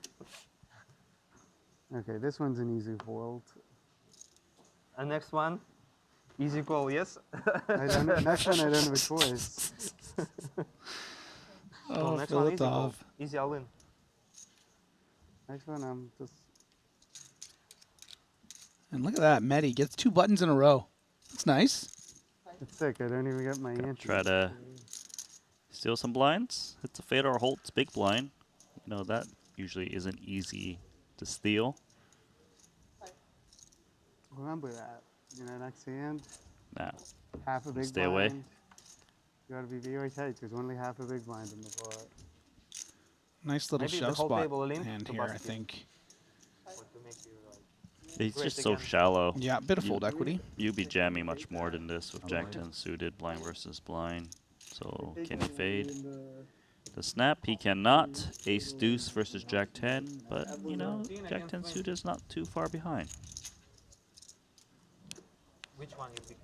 Okay, this one's an easy fold. And next one, easy call, yes? Next one, I don't have a choice. Oh, next one, easy call. Easy, I'll win. Next one, I'm just... And look at that, Mehdi gets 2 buttons in a row. That's nice. It's sick, I don't even get my answer. Try to steal some blinds. It's a Fedor Holtz big blind. That usually isn't easy to steal. Remember that. Next hand. Nah. Half a big Stay blind. away. You gotta be very tight. There's only half a big blind in the pot. Nice little Maybe shove the whole spot table will in hand to here, bust I you. think. Or to make you He's just so shallow. Yeah, a bit of fold equity. You'd be jamming much more than this with Jack 10 suited, blind versus blind. So can he fade? The snap, he cannot. Ace deuce versus Jack 10, but you know, Jack 10 suited is not too far behind. Which one you pick?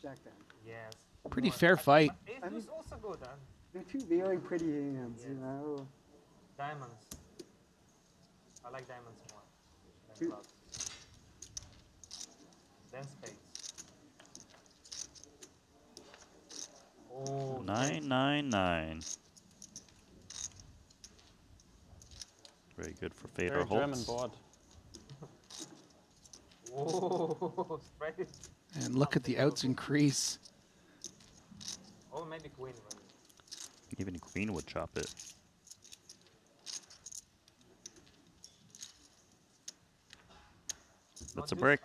Jack 10. Yes. Pretty fair fight. Ace deuce also good, huh? They're two very pretty hands, you know. Diamonds. I like diamonds more than Two. clubs. Then spades. Oh, 999. Very good for fade or Very German holds. board. Whoa, straight. And look at the outs increase. Oh, maybe queen. Really. Even queen would chop it. That's a break.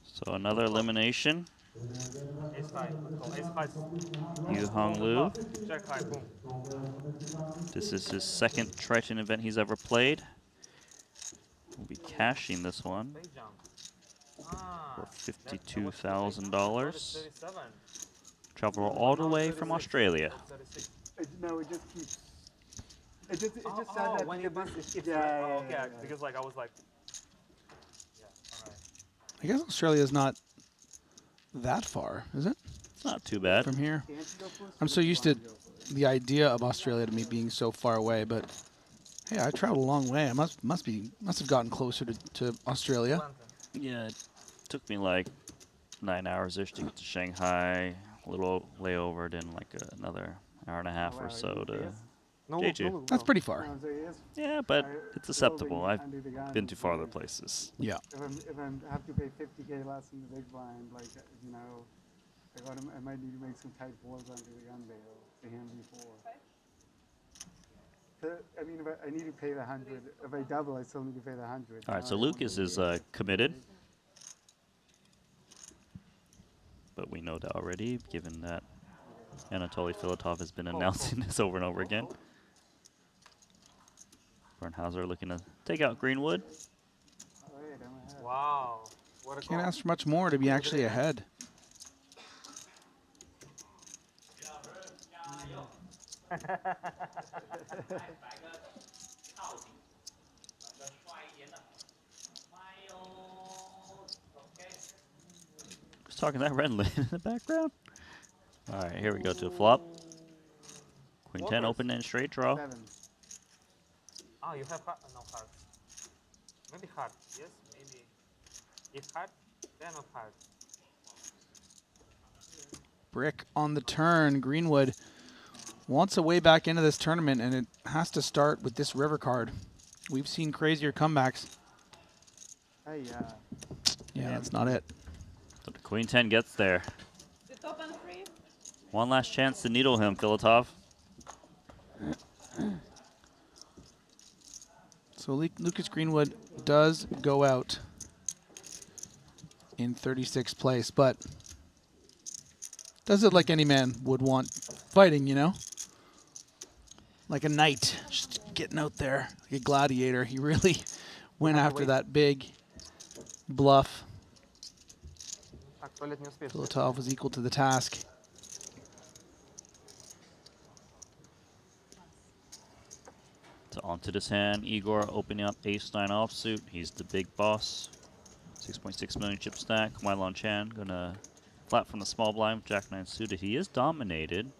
So another elimination. Ace high. Ace high. Yu Hong Lu. Jack high. Boom. This is his second Triton event he's ever played. We'll be cashing this one for $52,000. Travel all the way from Australia. No, it just keeps. It just said that when you because bust, it keeps yeah, right. yeah, Okay, because like I was like, yeah, all right. I guess Australia's not that far, is it? It's not too bad. From here. I'm so used to the idea of Australia to me being so far away, but hey, I traveled a long way. I must have gotten closer to Australia. Yeah, it took me like 9 hours-ish to get to Shanghai. A little layover, then like another hour and a half or so to Jeju. That's pretty far. Yeah, but it's acceptable. I've been to farther places. Yeah. If I have to pay 50K less in the big blind, like you know, I might need to make some tight balls under the gun bail to hand before. I mean, if I need to pay the 100. If I double, I still need to pay the 100. All right, so Lucas is committed. But we know that already, given that Anatoly Filatov has been announcing this over and over again. Bernhauser looking to take out Greenwood. Wow. What a Can't ask for much more to be actually ahead. Who's talking that red lane in the background? All right, here we go to a flop. Queen 10 open and straight draw. Oh, you have heart? No heart. Maybe heart. Yes, maybe. If heart, then of heart. Brick on the turn. Greenwood wants a way back into this tournament, and it has to start with this river card. We've seen crazier comebacks. Hey, yeah, that's not it. So the Queen 10 gets there. One last chance to needle him, Filatov. So Lucas Greenwood does go out in 36th place, but does it like any man would want fighting, you know? Like a knight, just getting out there, like a gladiator. He really went after that big bluff. Filatov was equal to the task. So onto this hand, Igor opening up ace-9 offsuit. He's the big boss. 6.6 million chip stack. Mylon Chan gonna flat from the small blind with Jack-9 suited. He is dominated.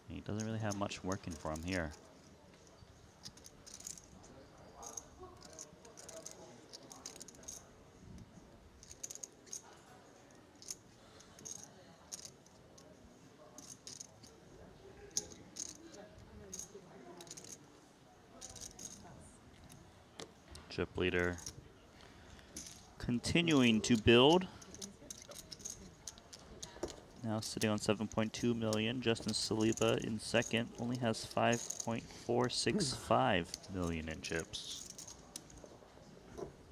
He doesn't really have much working for him here. Chip leader continuing to build. Now sitting on 7.2 million. Justin Saliba in second only has 5.465 million in chips.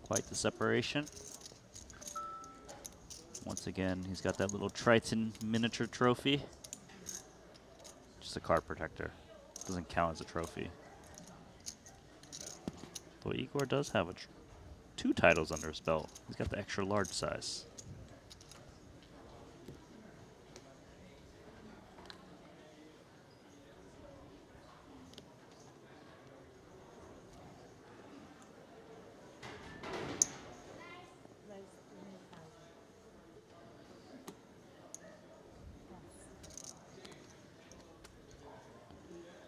Quite the separation. Once again, he's got that little Triton miniature trophy. just a card protector. Doesn't count as a trophy. Though Igor does have 2 titles under his belt. He's got the extra large size.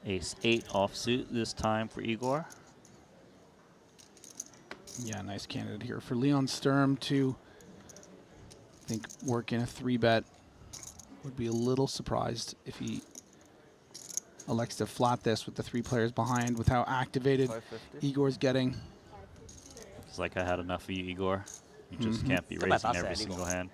Ace-8 offsuit this time for Igor. Yeah, nice candidate here for Leon Sturm to, I think, work in a 3-bet. Would be a little surprised if he elects to flat this with the 3 players behind with how activated Igor's getting. It's like I had enough of you, Igor. You just can't be raising every single hand.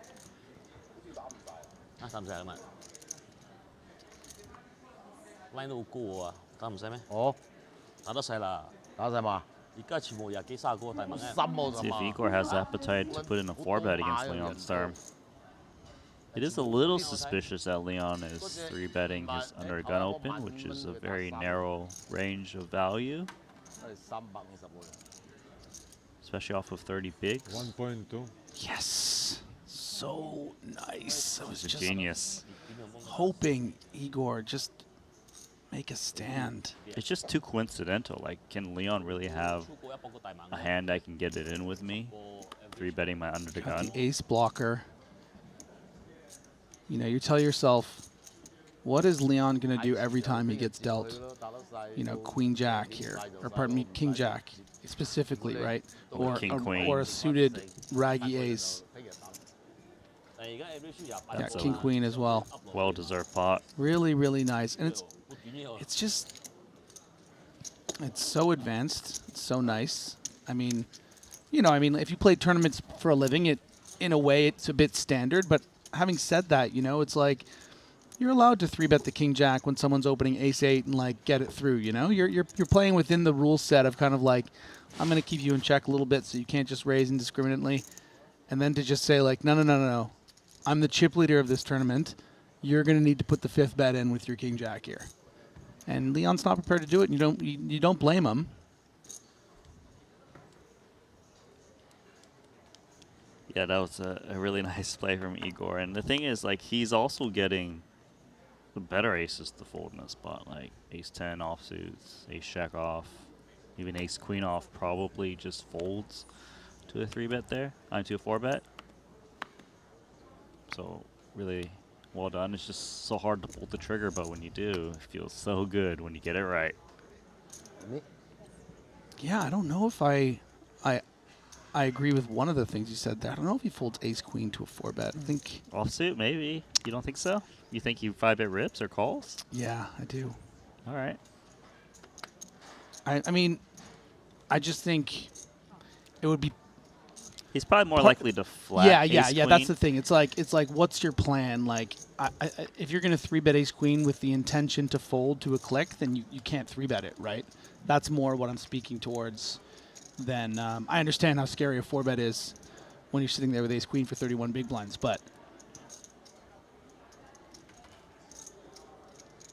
line 都好高喎，打唔使咩？哦，打得細啦，打細嘛。而家全部廿幾卅個大麥嘅。See if Igor has appetite to put in a 4-bet against Leon Sturm. It is a little suspicious that Leon is 3-betting his under gun open, which is a very narrow range of value. Especially off of 30 bigs. 1.2. Yes. So nice. I was just genius. Hoping Igor just make a stand. It's just too coincidental. Like, can Leon really have a hand I can get it in with me? 3-betting my under the gun. The ace blocker. You know, you tell yourself, what is Leon going to do every time he gets dealt, you know, Queen Jack here, or pardon me, King Jack specifically, right? Or King Queen. Or a suited raggy ace. Yeah, King Queen as well. Well-deserved pot. Really, really nice. And it's just, it's so advanced. It's so nice. I mean, you know, if you play tournaments for a living, in a way, it's a bit standard. But having said that, you know, it's like you're allowed to 3-bet the King Jack when someone's opening Ace-8 and like get it through. You know, you're playing within the rule set of kind of like, I'm going to keep you in check a little bit so you can't just raise indiscriminately, and then to just say like, no. I'm the chip leader of this tournament. You're going to need to put the 5th bet in with your King Jack here. And Leon's not prepared to do it, and you don't blame him. Yeah, that was a really nice play from Igor. And the thing is, like, he's also getting the better aces to fold in this spot, like Ace-10 offsuits, Ace-Jack off, even Ace-Queen off probably just folds to a 3-bet there, to a 4-bet. So really well done. It's just so hard to pull the trigger, but when you do, it feels so good when you get it right. Yeah, I don't know if I agree with one of the things you said there. I don't know if he folds Ace-Queen to a 4-bet. I think offsuit, maybe. You don't think so? You think you 5-bet rips or calls? Yeah, I do. All right. I mean, I just think it would be. He's probably more likely to flat. Yeah. That's the thing. It's like, what's your plan? Like, if you're going to 3-bet Ace-Queen with the intention to fold to a click, then you can't 3-bet it, right? That's more what I'm speaking towards. Than I understand how scary a 4-bet is when you're sitting there with Ace-Queen for 31 big blinds, but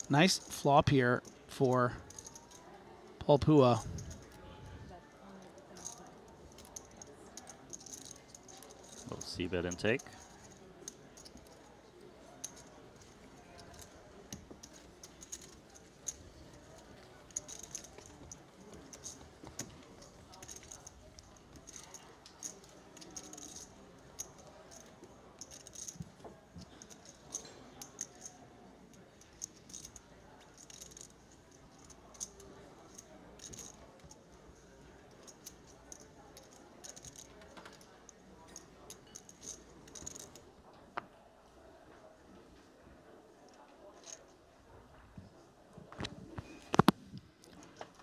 nice flop here for Paul Pua. Little C-bet intake.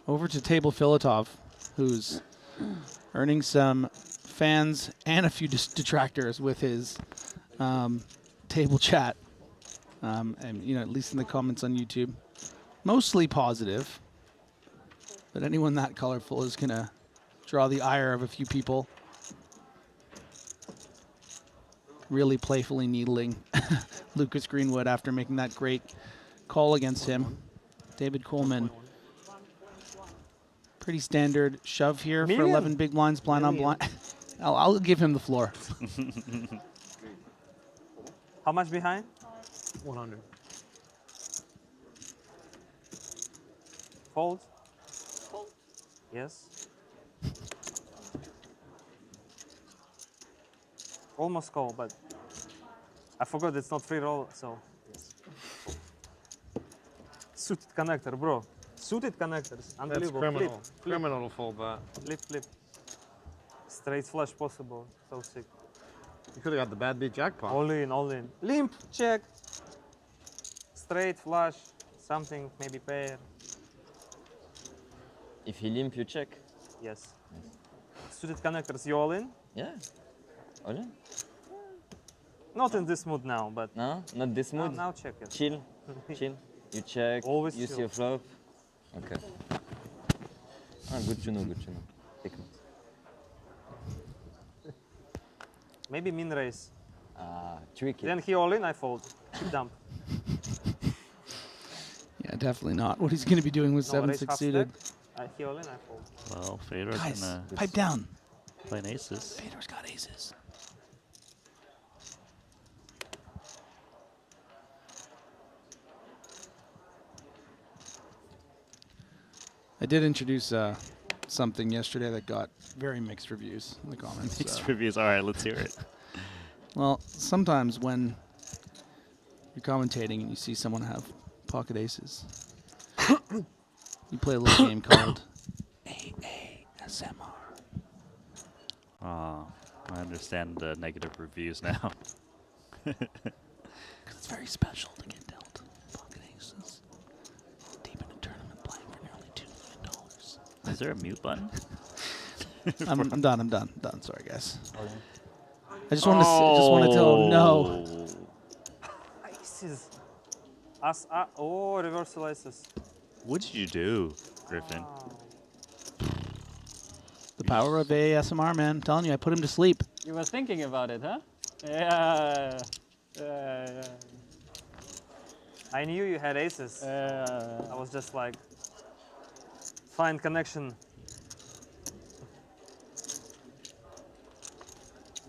Over to Table Filatov, who's earning some fans and a few detractors with his table chat, and you know, at least in the comments on YouTube, mostly positive. But anyone that colorful is gonna draw the ire of a few people. Really playfully needling Lucas Greenwood after making that great call against him. David Coleman. Pretty standard shove here for 11 big blinds, blind on blind. I'll give him the floor. How much behind? 100. Fold. Yes. Almost call, but I forgot it's not free roll, so yes. Suited connector, bro. Suited connectors. Unbelievable. That's criminal. Flip. Criminal to fold that. Flip. Straight flush possible. So sick. You could have got the bad beat jackpot. All in. Limp, check. Straight flush, something, maybe pair. If he limp, you check. Yes. Suited connectors, you all in? Yeah. All in? Not in this mood now, but. No, not this mood. Now check it. Chill. You check. Always you chill. see your flop. Okay. Good to know. Take note. Maybe min raise. Tricky. Then he all in, I fold. Chip dump. Yeah, definitely not what he's going to be doing with No, 7-6 raise half suited. stack. He all in, I fold. Well, Fedor's Guys, gonna pipe down. playing aces. Fedor's got aces. I did introduce something yesterday that got very mixed reviews in the comments. Mixed reviews. All right, let's hear it. Well, sometimes when you're commentating and you see someone have pocket aces, you play a little game called AASMR. Oh, I understand the negative reviews now. Because it's very special to get dealt pocket aces deep in a tournament playing for nearly $2 million. Is there a mute button? I'm done. Sorry, guys. I just want to tell no. Aces. Reversal aces. What did you do, Griffin? The power of ASMR, man. I'm telling you, I put him to sleep. You were thinking about it, huh? Yeah. I knew you had aces. I was just like, find connection.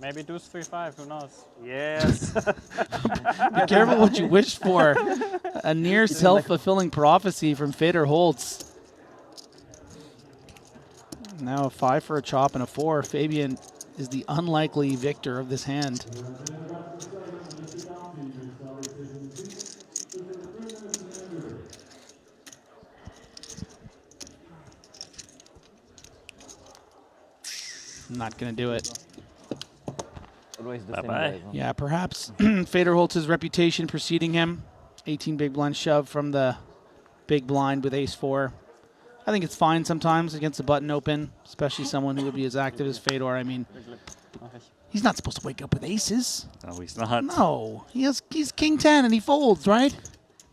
Maybe deuce 3-5, who knows? Yes. Be careful what you wish for. A near self-fulfilling prophecy from Fedor Holtz. Now a 5 for a chop and a 4. Fabian is the unlikely victor of this hand. Not going to do it. Bye-bye. Yeah, perhaps Fedor Holtz's reputation preceding him. 18 big blind shove from the big blind with ace-4. I think it's fine sometimes against the button open, especially someone who would be as active as Fedor. I mean, he's not supposed to wake up with aces. No, he's not. No, he's king 10 and he folds, right?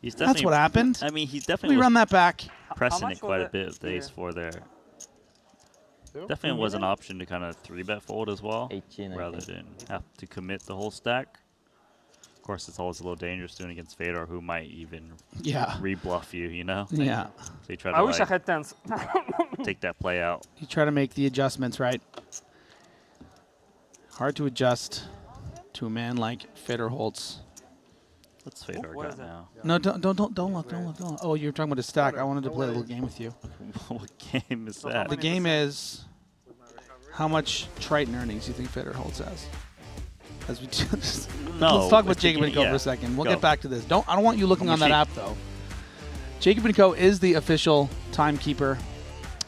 He's That's what happened. I mean, he's definitely. We run that back. Pressing it quite a bit with the ace-4 there. Definitely was an option to kind of 3-bet fold as well, 18, rather than have to commit the whole stack. Of course, it's always a little dangerous doing against Fedor, who might even rebluff you, you know? Yeah. So you try to I wish I had tens. take that play out. You try to make the adjustments, right? Hard to adjust to a man like Fedor Holtz. What's Fedor got now? No, don't look. Oh, you're talking about a stack. I wanted to play a little game with you. What game is that? The game is how much Triton earnings you think Fedor Holtz has. As we just let's talk about Jacob & Co. for a second. We'll get back to this. I don't want you looking on that app though. Jacob & Co. is the official timekeeper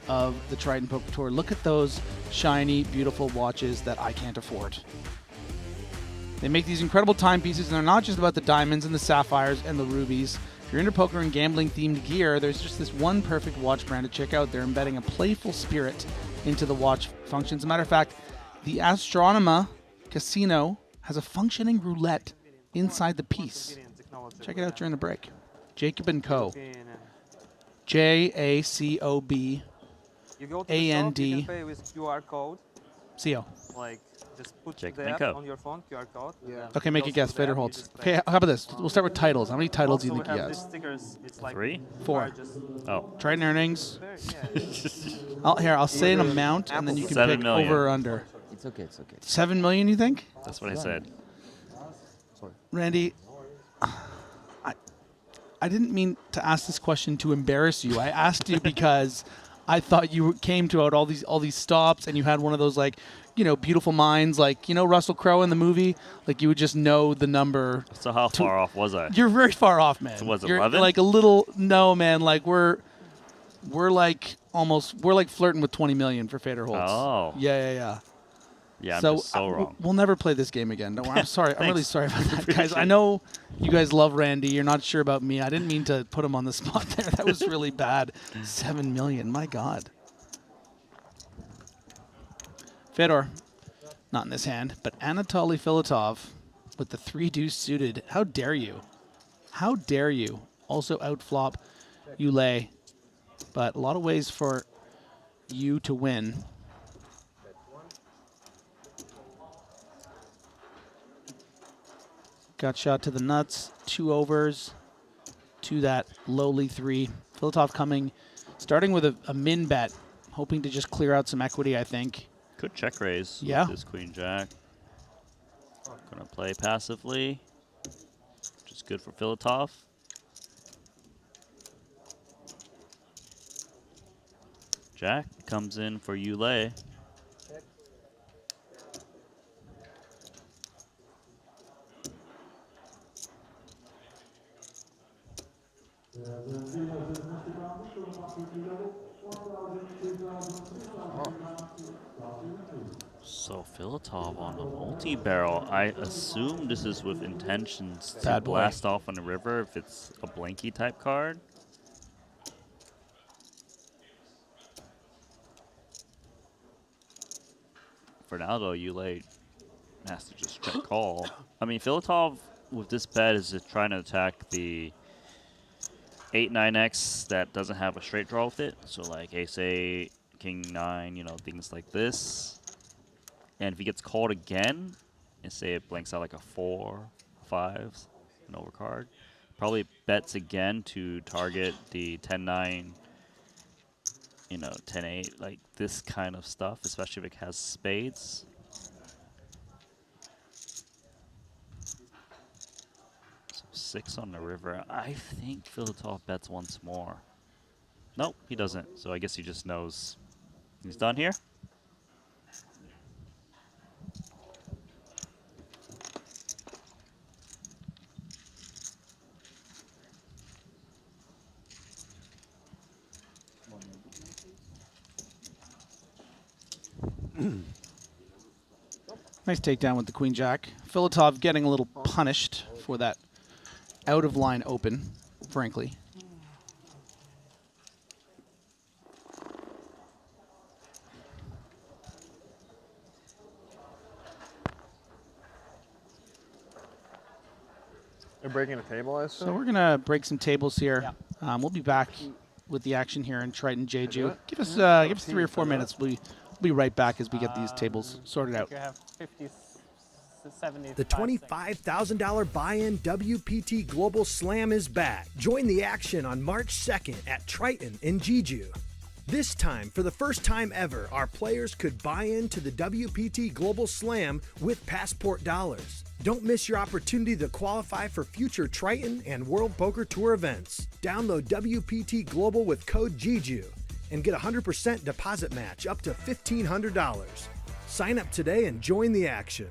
of the Triton Poker Tour. Look at those shiny, beautiful watches that I can't afford. They make these incredible timepieces, and they're not just about the diamonds and the sapphires and the rubies. If you're into poker and gambling-themed gear, there's just this one perfect watch brand to check out. They're embedding a playful spirit into the watch functions. As a matter of fact, the Astronoma Casino has a functioning roulette inside the piece. Check it out during the break. Jacob & Co. You go to the shop, you JACOB can pay with QR code. CO. Like Just put Check the link app up. on your phone, QR code. Yeah. Okay, make a guess. Fader holds. Okay, how about this? We'll start with titles. How many titles do you think he These has? stickers, it's like 3? 4. Oh. Triton earnings. Yeah. I'll say an amount, and then you can 7 pick million. over or under. It's okay, it's okay. 7 million, you think? That's what I said. Randy, I didn't mean to ask this question to embarrass you. I asked you because I thought you came to all these stops, and you had one of those, like, you know, beautiful minds, like, you know, Russell Crowe in the movie. Like, you would just know the number. So how far off was I? You're very far off, man. So was it You're 11? like a little. No, man. Like we're like flirting with 20 million for Fader holds. Oh. Yeah. Yeah, I'm so just so wrong. We'll never play this game again. Don't worry. I'm sorry. I'm really Thanks. sorry about that, guys. I know you guys love Randy. You're not sure about me. I didn't mean to put him on the spot there. That was really bad. 7 million. My God. Fedor, not in this hand, but Anatoly Filatov with the 3 deuce suited. How dare you? How dare you? Also outflop Yulei, but a lot of ways for you to win. Got shot to the nuts, 2 overs to that lowly 3. Filatov coming, starting with a min bet, hoping to just clear out some equity, I think. Could check raise Yeah. with this queen jack. Gonna play passively, which is good for Filatov. Jack comes in for Yulei. So Filatov on a multi-barrel. I assume this is with intentions to Bad boy. blast off on the river if it's a blanky type card. For now though, Yulei has to just check call. I mean, Filatov with this bet is just trying to attack the 8-9x that doesn't have a straight draw with it. So like ace-8, king-9, you know, things like this. And if he gets called again, and say it blanks out like a 4, 5, an overcard, probably bets again to target the 10-9, you know, 10-8, like this kind of stuff, especially if it has spades. So 6 on the river. I think Filatov bets once more. Nope, he doesn't. So I guess he just knows he's done here. Nice takedown with the queen jack. Filatov getting a little punished for that out of line open, frankly. You're breaking a table, I assume? So we're gonna break some tables here. We'll be back with the action here in Triton Jeju. Give us 3 or 4 minutes. We'll be right back as we get these tables sorted out. You have 50, 70. The $25,000 buy-in WPT Global Slam is back. Join the action on March 2nd at Triton in Jeju. This time, for the first time ever, our players could buy into the WPT Global Slam with Passport dollars. Don't miss your opportunity to qualify for future Triton and World Poker Tour events. Download WPT Global with code Jeju and get a 100% deposit match up to $1,500. Sign up today and join the action.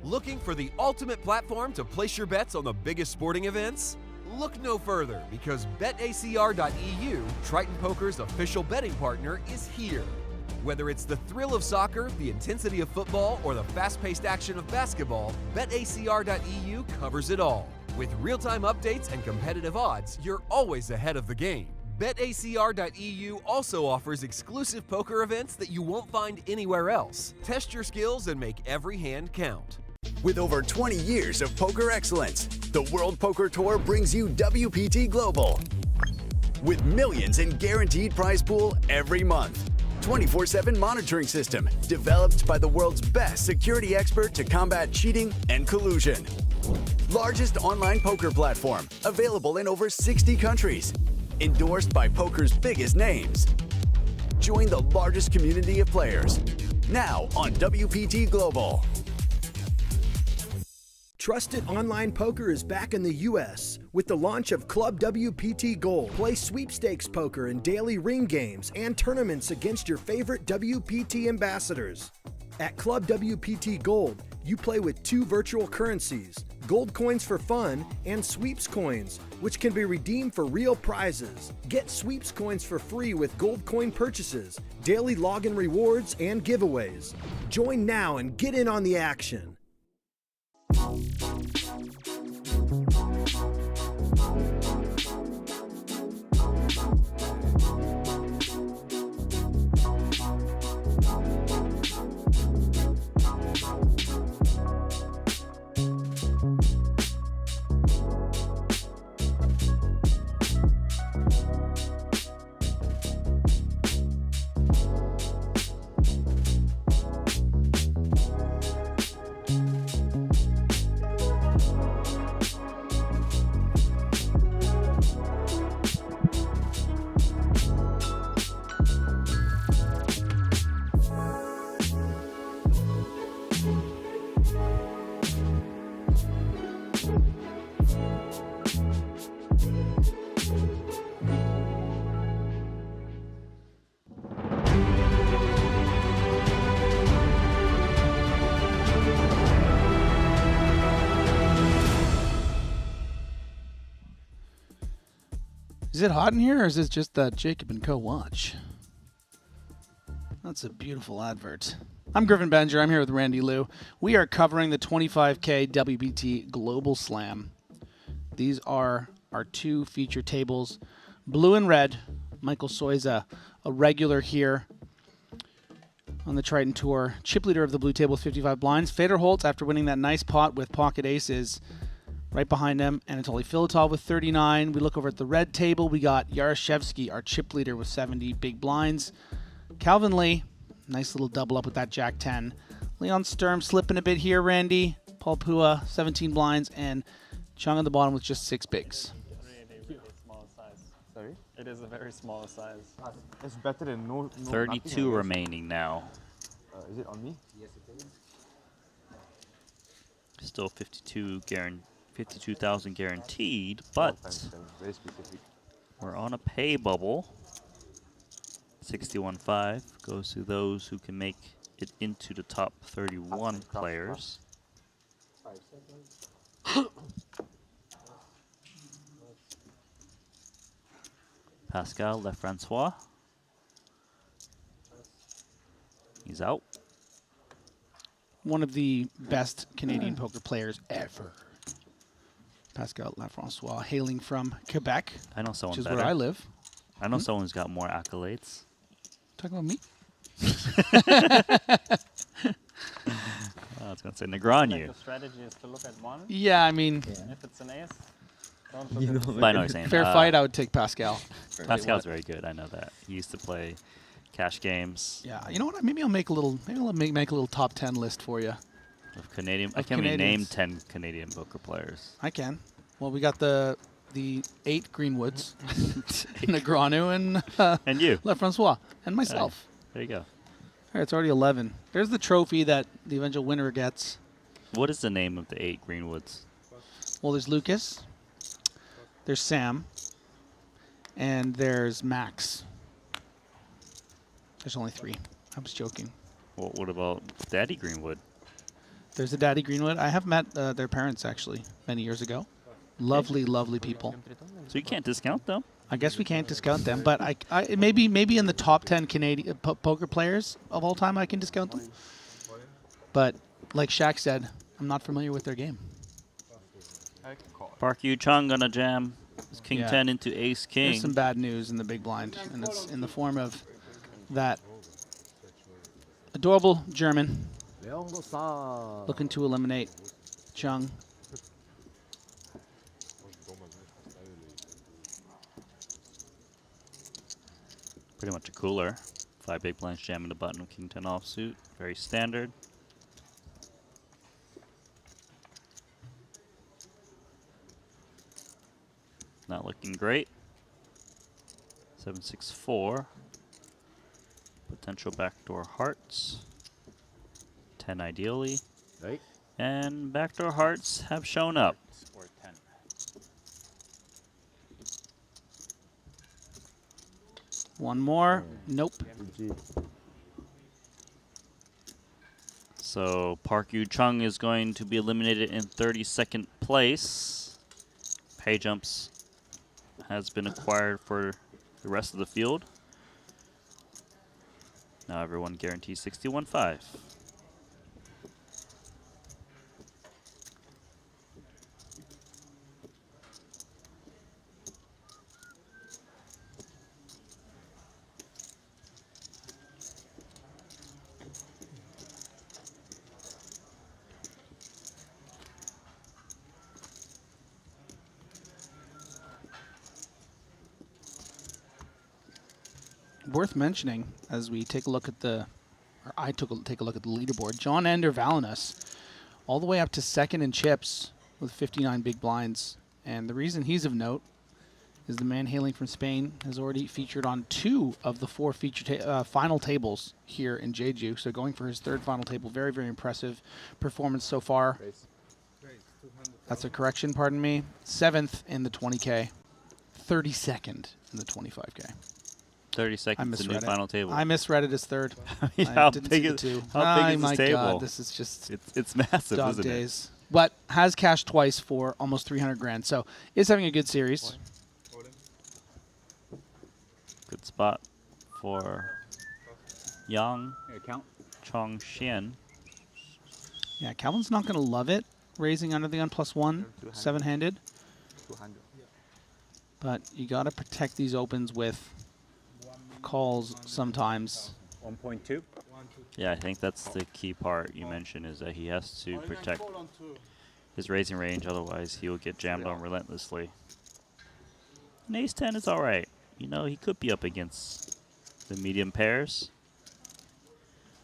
Looking for the ultimate platform to place your bets on the biggest sporting events? Look no further, because BetACR.eu, Triton Poker's official betting partner, is here. Whether it's the thrill of soccer, the intensity of football, or the fast-paced action of basketball, BetACR.eu covers it all. With real-time updates and competitive odds, you're always ahead of the game. BetACR.eu also offers exclusive poker events that you won't find anywhere else. Test your skills and make every hand count. With over 20 years of poker excellence, the World Poker Tour brings you WPT Global. With millions in guaranteed prize pool every month. 24/7 monitoring system developed by the world's best security expert to combat cheating and collusion. Largest online poker platform available in over 60 countries. Endorsed by poker's biggest names. Join the largest community of players. Now on WPT Global. Trusted online poker is back in the U.S. with the launch of Club WPT Gold. Play sweepstakes poker in daily ring games and tournaments against your favorite WPT ambassadors. At Club WPT Gold, you play with 2 virtual currencies, gold coins for fun and sweeps coins, which can be redeemed for real prizes. Get sweeps coins for free with gold coin purchases, daily login rewards, and giveaways. Join now and get in on the action. Is it hot in here, or is it just that Jacob & Co. watch? That's a beautiful advert. I'm Griffin Benger. I'm here with Randy Liu. We are covering the 25K WPT Global Slam. These are our 2 feature tables, blue and red. Michael Soiza, a regular here on the Triton Tour. Chip leader of the blue table with 55 blinds. Feder Holtz, after winning that nice pot with pocket aces, right behind him. Anatoly Filatov with 39. We look over at the red table. We got Yarashevsky, our chip leader, with 70 big blinds. Calvin Lee, nice little double up with that Jack 10. Leon Sturm slipping a bit here, Randy. Paul Pua, 17 blinds. And Chung on the bottom with just 6 bigs. Really small size. Sorry? It is a very small size. It's better than no 32 remaining now. Is it on me? Yes, it is. Still 52,000 guaranteed, but very specific. We're on a pay bubble. 61.5 goes to those who can make it into the top 31 players. 5 seconds. Pascal Lefrancois. He's out. One of the best Canadian poker players ever. Pascal Lafrancois, hailing from Quebec, I know someone which is better. where I live. I know someone's got more accolades. Talking about me? I was going to say Negreanu. The strategy is to look at one. Yeah, I mean, if it's an ace, don't look at But I know what you're saying. fair fight, I would take Pascal. Pascal's very good. I know that. He used to play cash games. Yeah, you know what? Maybe I'll make a little. Maybe I'll make a little top 10 list for you. Of Canadian. I Of can't even name Canadians. 10 Canadian poker players. I can. Well, we got the 8 Greenwoods, Negreanu, and you, Lefrancois, and myself. There you go. All right, it's already 11. There's the trophy that the eventual winner gets. What is the name of the 8 Greenwoods? Well, there's Lucas, there's Sam, and there's Max. There's only 3. I was joking. Well, what about Daddy Greenwood? There's a Daddy Greenwood. I have met their parents, actually, many years ago. Lovely, lovely people. So you can't discount them? I guess we can't discount them, but I maybe in the top 10 Canadian poker players of all time, I can discount them. But like Shaq said, I'm not familiar with their game. Park Yu Chung gonna jam his King 10 into Ace King. There's some bad news in the big blind, and it's in the form of that adorable German looking to eliminate Chung. Pretty much a cooler. 5 big blinds jamming the button with King 10 offsuit. Very standard. Not looking great. 7-6-4. Potential backdoor hearts. 10 ideally. Right. And backdoor hearts have shown up. Or 10. One more. Nope. So Park Yu Chung is going to be eliminated in 32nd place. Pay jumps has been acquired for the rest of the field. Now everyone guarantees 61.5. Worth mentioning as we take a look at the, or I take a look at the leaderboard. John Ender Valanis, all the way up to second in chips with 59 big blinds, and the reason he's of note is the man hailing from Spain has already featured on 2 of the 4 final tables here in Jeju. So going for his 3rd final table, very, very impressive performance so far. That's a correction, pardon me. 7th in the 20K, 32nd in the 25K. 32nd is the new final table. I misread it as 3rd. How big is this table? God, this is just it's massive, dog isn't days. But has cashed twice for almost 300 grand. So is having a good series. Good spot for Yang Chong Xian. Yeah, Calvin's not going to love it, raising under the +1, 7-handed. But you got to protect these opens with calls sometimes. 1.2. Yeah, I think that's the key part you mentioned, is that he has to protect his raising range, otherwise he will get jammed on relentlessly. And Ace 10 is all right. You know, he could be up against the medium pairs.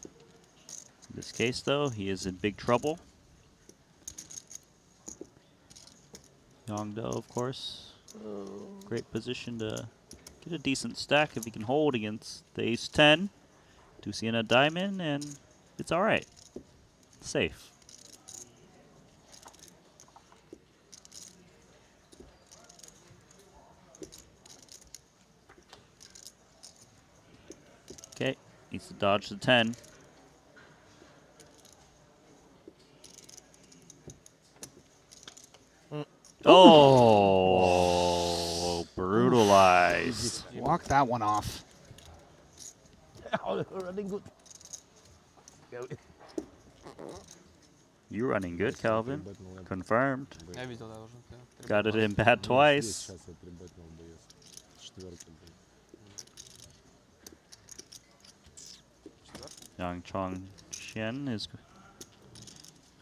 In this case, though, he is in big trouble. Yongdo, of course, great position to get a decent stack if he can hold against the Ace 10. Deucey and a diamond, and it's all right. Safe. Okay, needs to dodge the 10. Oh, brutalized. Walk that one off. Running good. You running good, Calvin. Confirmed. Got it in bad twice. Yang Chong Xian is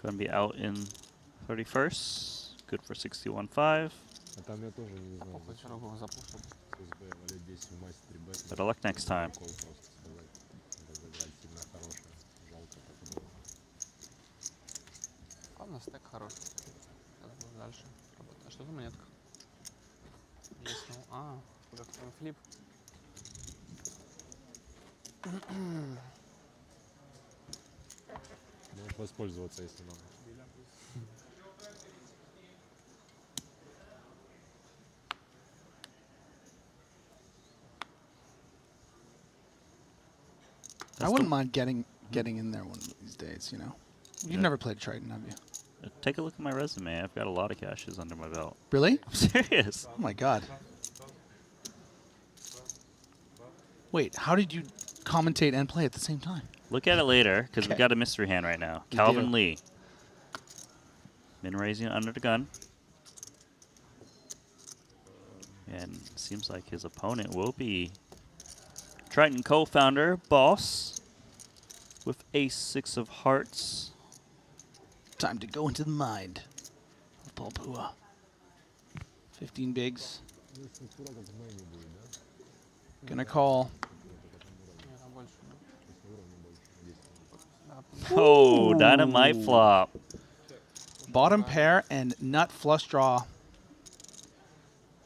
going to be out in 31st. Good for 61.5. Better luck next time. Стек хороший. Сейчас будем дальше работать. А что за монетка? Как флип. Можешь воспользоваться, если надо. I wouldn't mind getting in there one of these days, you know. You've never played Triton, have you? Take a look at my resume. I've got a lot of caches under my belt. Really? I'm serious. Oh my God. Wait, how did you commentate and play at the same time? Look at it later, because we Okay. got a mystery hand right now. We Calvin do. Lee. Min raising under the gun. And seems like his opponent will be Triton co-founder, Boss, with ace-6 of hearts. Time to go into the mind of Paul Pua. 15 bigs. Gonna call. Oh, dynamite flop. Bottom pair and nut flush draw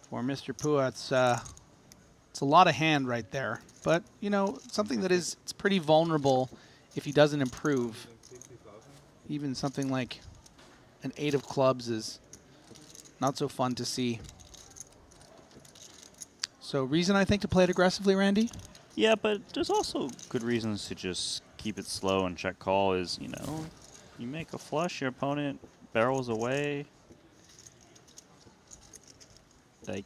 for Mr. Pua. It's a lot of hand right there, but you know, something that is, it's pretty vulnerable if he doesn't improve. Even something like an 8 of clubs is not so fun to see. So reason I think to play it aggressively, Randy? Yeah, but there's also good reasons to just keep it slow and check call is, you know, you make a flush, your opponent barrels away. Like,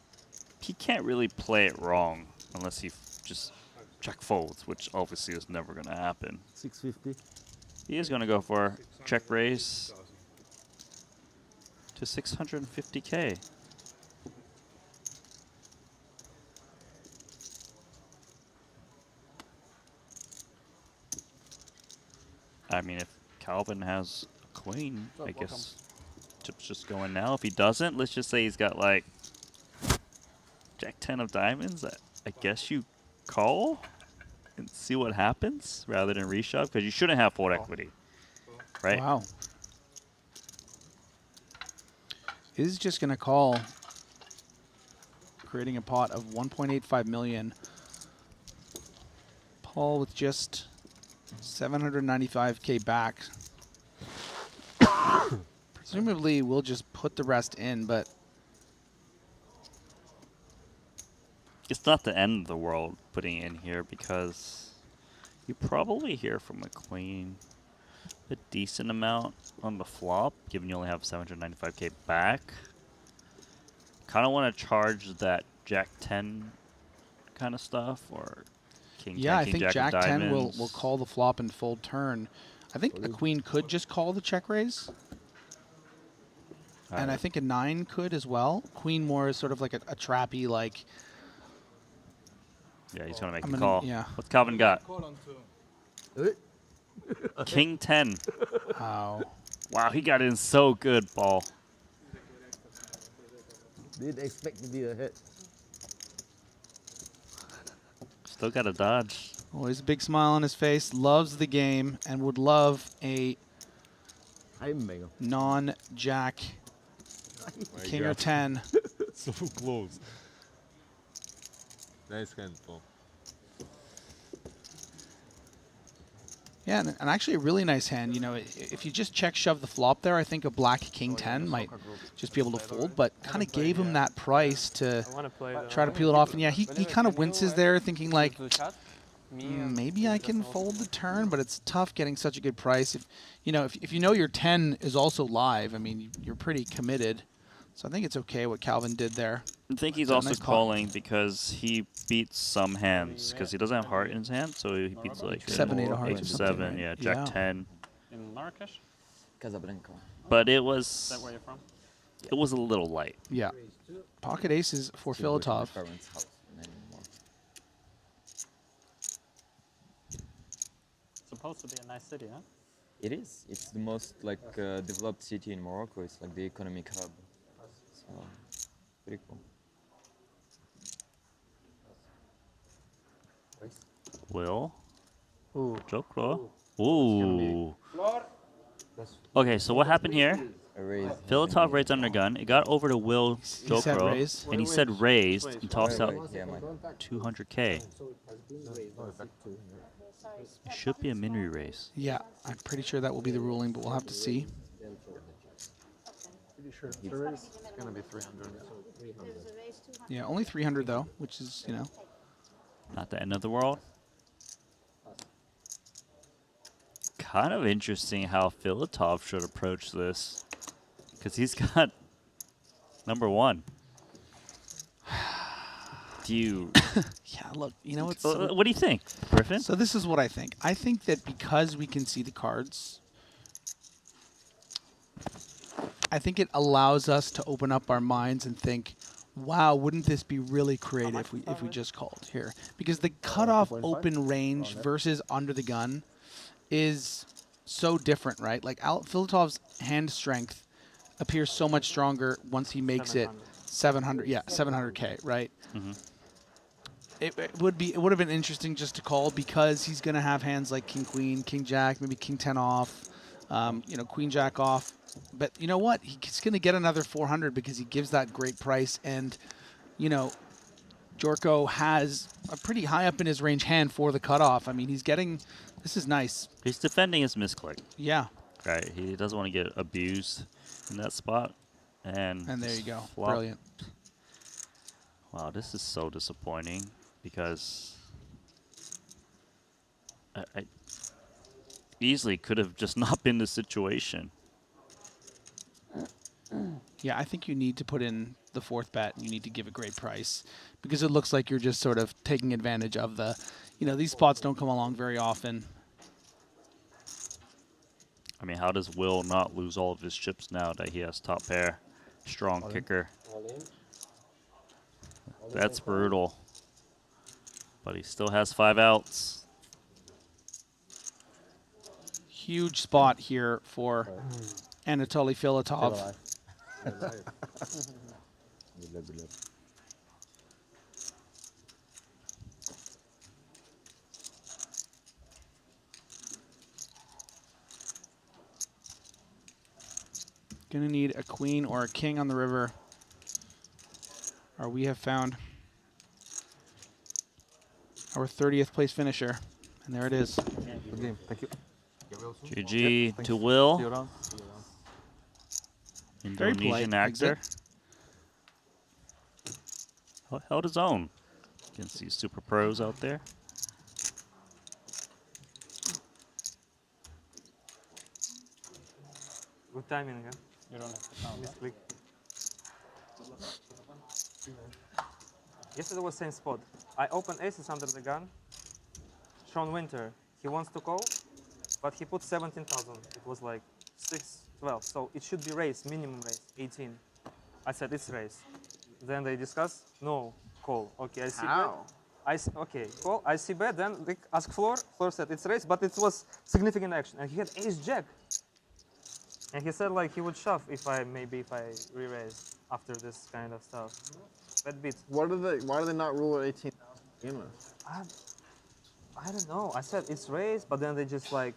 he can't really play it wrong unless he just check folds, which obviously is never going to happen. 650. He is going to go for check raise to 650K. I mean, if Calvin has a queen, I guess tip's just going now. If he doesn't, let's just say he's got like Jack 10 of diamonds. I guess you call and see what happens rather than reshove, because you shouldn't have fold equity, right? Wow. Is just gonna call, creating a pot of 1.85 million. Paul with just 795K back. Presumably we'll just put the rest in, but It's not the end of the world putting it in here, because you probably hear from a queen a decent amount on the flop, given you only have 795K back. Kind of want to charge that Jack 10 kind of stuff, or King 10, yeah, I King think Jack of Jack 10 will diamonds. call the flop and fold turn. I think a queen could just call the check raise. And I think a 9 could as well. Queen more is sort of like a trappy, like. Yeah, he's going to make I'm a gonna- call. yeah. What's Calvin got? King 10. Wow. Wow, he got in so good, Paul. Didn't expect to be a hit. Still got to dodge. Always a big smile on his face. Loves the game and would love a non-jack king or 10. So close. Nice hand, Paul. Yeah, and actually a really nice hand. You know, if you just check shove the flop there, I think a black king 10 might just be able to fold, but kind of gave him that price to try to peel it off. And yeah, he kind of winces there, thinking like, maybe I can fold the turn, but it's tough getting such a good price. If you know your 10 is also live, I mean, you're pretty committed. So I think it's okay what Calvin did there. I think he's It's a also nice pot. calling because he beats some hands, because he doesn't have heart in his hand, so he beats like 7, 8 of hearts or 8, something, 7, right? yeah, Jack Yeah. 10. In Marrakesh? Casablanca. But it Is was that where you're from? it was a little light. Yeah. Pocket aces for Filatov. Supposed to be a nice city, huh? It is. It's the most developed city in Morocco. It's like the economic hub. So pretty cool. Will. Ooh. Joke draw. Ooh. Okay, so what happened here? Filatov raised under gun. It got over to Will joke said draw, raise? and he said raised and tossed out Yeah, Mike. 200K. It should be a min raise. Yeah, I'm pretty sure that will be the ruling, but we'll have to see. Pretty sure the raise is going to be 300. Yeah, only 300 though, which is, Not the end of the world. Kind of interesting how Filatov should approach this, because he's got number 1. Do you? Yeah, look, you know what's What do you think, Griffin? So this is what I think. I think that because we can see the cards, I think it allows us to open up our minds and think, wow, wouldn't this be really creative if we just called here? Because the cutoff open range versus under the gun is so different, right? Like Filatov's hand strength appears so much stronger once he makes it 700. Yeah, 700K, right? Mm-hmm. It would have been interesting just to call because he's going to have hands like King Queen, King Jack, maybe King 10 off, Queen Jack off. But you know what? He's going to get another 400 because he gives that great price. And, Jorko has a pretty high up in his range hand for the cutoff. I mean, he's getting – this is nice. He's defending his misclick. Yeah. Right. He doesn't want to get abused in that spot. And there you go. Flop. Brilliant. Wow, this is so disappointing because I easily could have just not been the situation. Yeah, I think you need to put in the fourth bet and you need to give a great price because it looks like you're just sort of taking advantage of the, these spots don't come along very often. I mean, how does Will not lose all of his chips now that he has top pair? Strong kicker. That's brutal. But he still has 5 outs. Huge spot here for Anatoly Filatov. Gonna need a queen or a king on the river. Or we have found our 30th place finisher. And there it is. Thank you. GG to Will. Very polite Indonesian actor. exit. Held his own against these super pros out there. Good timing, huh? You don't have to count. Misclick. Yesterday was same spot. I opened aces under the gun. Sean Winter, he wants to call, but he put 17,000. It was like 6-12, so it should be raised, minimum raise, 18. I said it's raised. Then they discuss, no, call. Okay, I see bet. Okay, call, I see bet, then they ask Floor. Floor said it's raised, but it was significant action. And he had ace-jack. And he said like he would shove if I re-raise after this kind of stuff. Bet beat. Why do they not rule at 18,000 to begin with? I don't know. I said it's raised, but then they just like,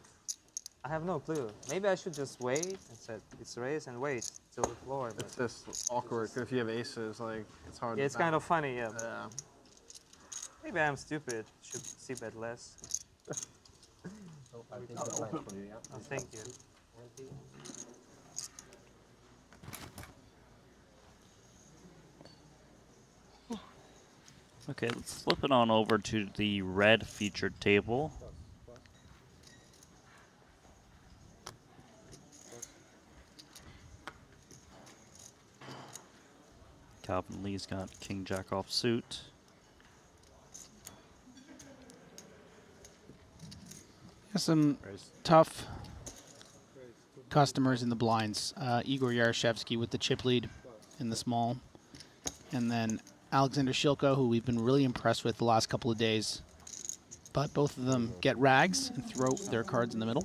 I have no clue. Maybe I should just wait and said it's raised and wait till the floor. It's just awkward because if you have aces, like it's hard. Yeah, it's to kind of funny, yeah. Yeah. Maybe I'm stupid. Should see bet less. Oh, thank you. Okay, let's flip it on over to the red featured table. Calvin Lee's got King Jack off suit. Some tough customers in the blinds. Igor Yarashevsky with the chip lead in the small. And then Alexander Shilko, who we've been really impressed with the last couple of days. But both of them get rags and throw their cards in the middle.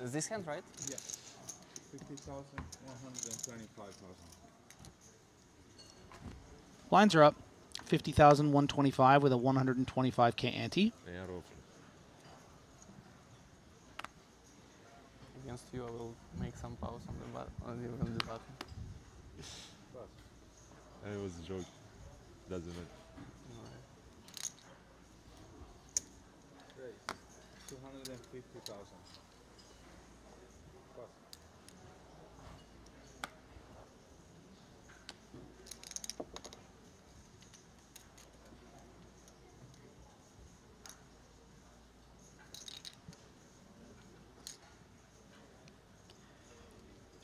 Is this hand right? Yeah. 50,000, 125,000. Blinds are up. 50,000, 125 with a 125K ante. Against you, I will make some pause on the button. It was a joke. Doesn't it? 250,000.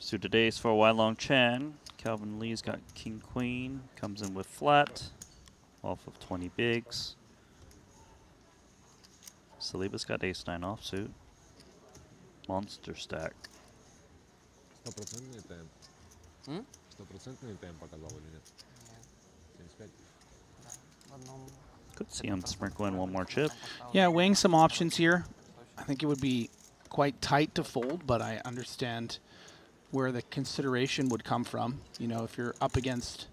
Suited ace for Wylong Chan. Calvin Lee's got king queen. Comes in with flat. Off of 20 bigs. Saliba's got ace 9 offsuit. Monster stack. 100% темп. 100% темп показал или нет? 75. Could see him sprinkle in one more chip. Yeah, weighing some options here. I think it would be quite tight to fold, but I understand where the consideration would come from. You know, if you're up against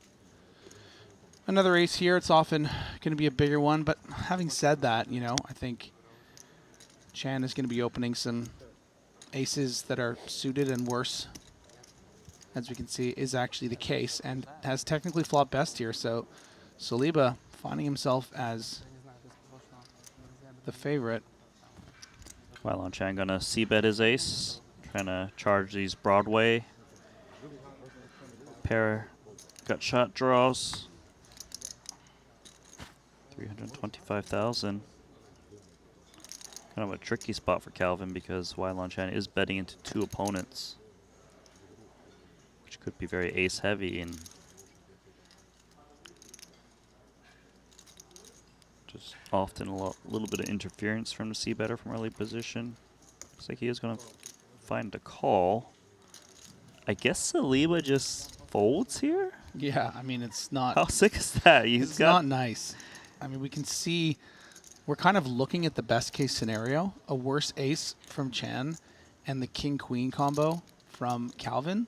another ace here, it's often going to be a bigger one. But having said that, you know, I think Chan is going to be opening some aces that are suited and worse, as we can see, is actually the case, and has technically flopped best here. So Saliba finding himself as the favorite. Wylong Chan gonna c-bet his ace, trying to charge these Broadway. Pair gut shot draws. 325,000. Kind of a tricky spot for Calvin because Wylong Chan is betting into 2 opponents, which could be very ace heavy and just often a little bit of interference from the c-better from early position. Looks like he is going to find a call. I guess Saliba just folds here? Yeah, I mean, it's not... How sick is that? It's not nice. I mean, we can see we're kind of looking at the best case scenario, a worse ace from Chan and the king-queen combo from Calvin.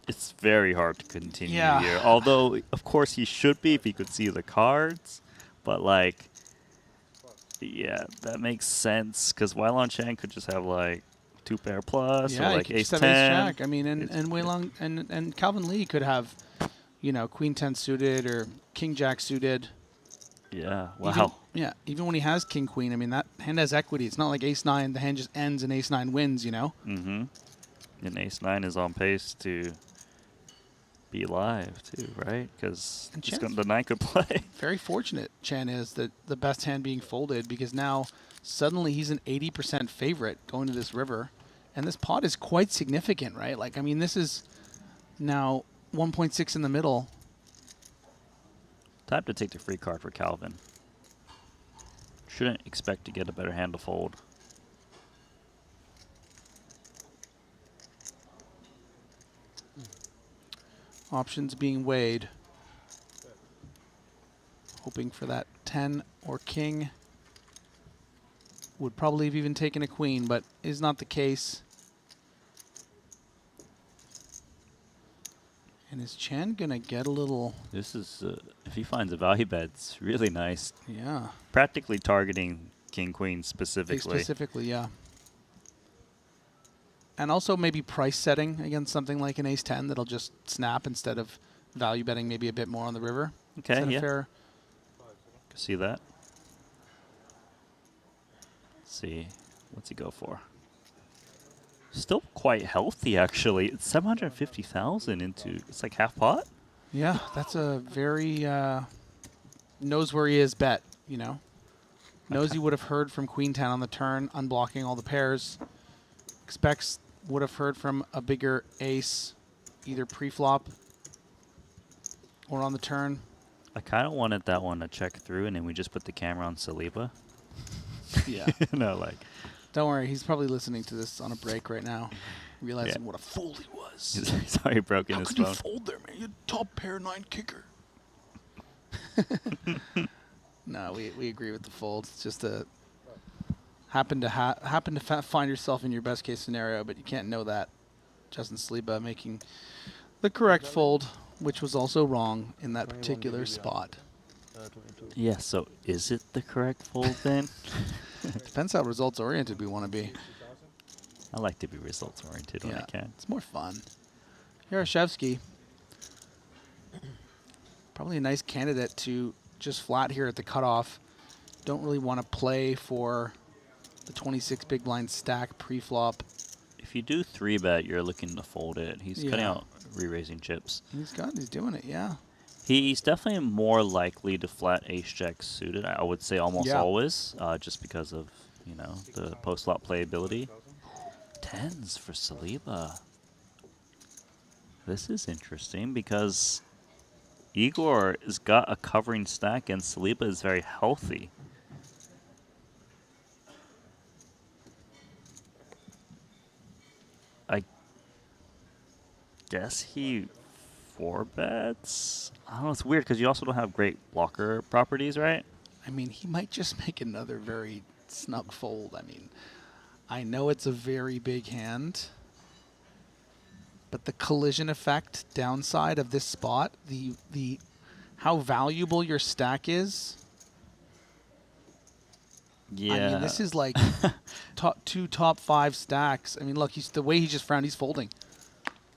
It's very hard to continue Yeah. here. Although, of course, he should be if he could see the cards. But, like, yeah, that makes sense. Because Wylong Chan could just have, like, 2 pair plus Yeah, or, like, he could ace just 10. have ace jack. I mean, and Wylong and Calvin Lee could have, you know, queen 10 suited or king jack suited. Yeah, Even, wow. yeah, even when he has king queen, I mean, that hand has equity. It's not like ace 9, the hand just ends and ace 9 wins, you know? Mm-hmm. And ace 9 is on pace to be live, too, right? Because the 9 could play. Very fortunate, Chan is, that the best hand being folded, because now suddenly he's an 80% favorite going to this river. And this pot is quite significant, right? Like, I mean, this is now 1.6 in the middle. Time to take the free card for Calvin. Shouldn't expect to get a better hand to fold. Options being weighed. Hoping for that 10 or king. Would probably have even taken a queen, but is not the case. And is Chan gonna get a little... This is, if he finds a value bet, it's really nice. Yeah. Practically targeting king-queen specifically. Specifically, yeah. And also maybe price setting against something like an ace-10 that'll just snap instead of value betting maybe a bit more on the river. Okay, Is that a yeah. fair... Can see that. Let's see. What's he go for? Still quite healthy, actually. It's 750,000 into, it's like half pot? Yeah, that's a very knows where he is bet, you know. Knows he would have heard from queen 10 on the turn, unblocking all the pairs. Expects would have heard from a bigger ace, either pre-flop or on the turn. I kind of wanted that one to check through, and then we just put the camera on Saliba. Yeah. No, like... Don't worry, he's probably listening to this on a break right now, realizing what a fool he was. He's already broken his phone. How could you fold there, man? You're top pair 9 kicker. No, we agree with the fold. It's just a happen to find yourself in your best case scenario, but you can't know that. Justin Saliba making the correct fold, which was also wrong in that particular spot. Yeah, so is it the correct fold then? Depends how results oriented we want to be. I like to be results oriented when I can. It's more fun. Yarashevsky, probably a nice candidate to just flat here at the cutoff. Don't really want to play for the 26 big blind stack pre-flop. If you do 3-bet, you're looking to fold it. He's cutting Yeah. out re-raising chips. He's doing it, yeah. He's definitely more likely to flat ace-jack suited, I would say almost Yeah. always, just because of, you know, the post-flop playability. tens for Saliba. This is interesting because Igor has got a covering stack and Saliba is very healthy. I guess he 4-bets? I don't know, it's weird because you also don't have great blocker properties, right? I mean, he might just make another very snug fold. I mean, I know it's a very big hand, but the collision effect downside of this spot, the how valuable your stack is. Yeah. I mean, this is like top 5 stacks. I mean, look, the way he just frowned, he's folding.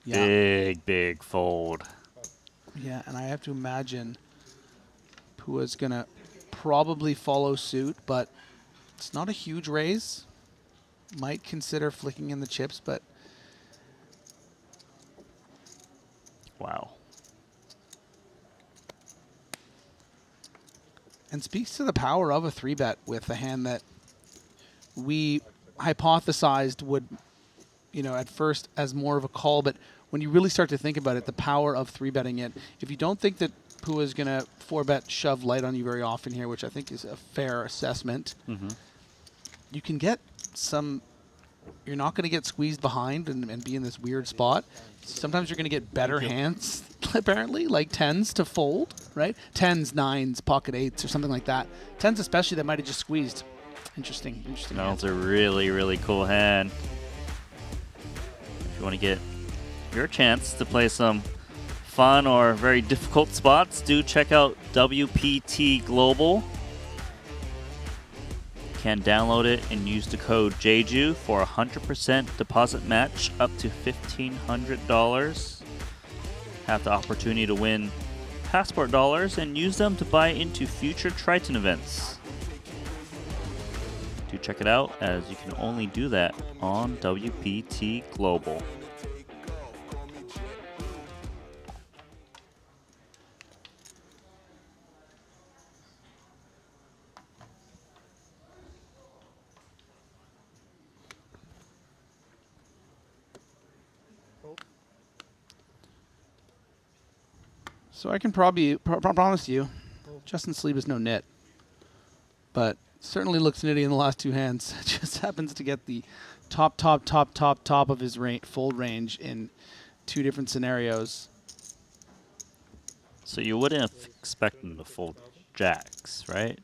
Yeah. Big fold. Yeah, and I have to imagine Pua's going to probably follow suit, but it's not a huge raise. Might consider flicking in the chips, but... Wow. And speaks to the power of a 3-bet with a hand that we hypothesized would, you know, at first as more of a call, but when you really start to think about it, the power of 3-betting it, if you don't think that Pua is going to 4-bet shove light on you very often here, which I think is a fair assessment, you can get some... You're not going to get squeezed behind and be in this weird spot. Sometimes you're going to get better hands, apparently, like 10s to fold, right? 10s, 9s, pocket 8s, or something like that. 10s especially that might have just squeezed. Interesting. That's a really, really cool hand. If you want to get your chance to play some fun or very difficult spots, do check out WPT Global. Can download it and use the code Jeju for a 100% deposit match up to $1,500. Have the opportunity to win passport dollars and use them to buy into future Triton events. Do check it out, as you can only do that on WPT Global. So I can probably promise you, Justin Sleeve is no nit, but certainly looks nitty in the last 2 hands. Just happens to get the top of his fold range in 2 different scenarios. So you wouldn't expect him to fold jacks, right?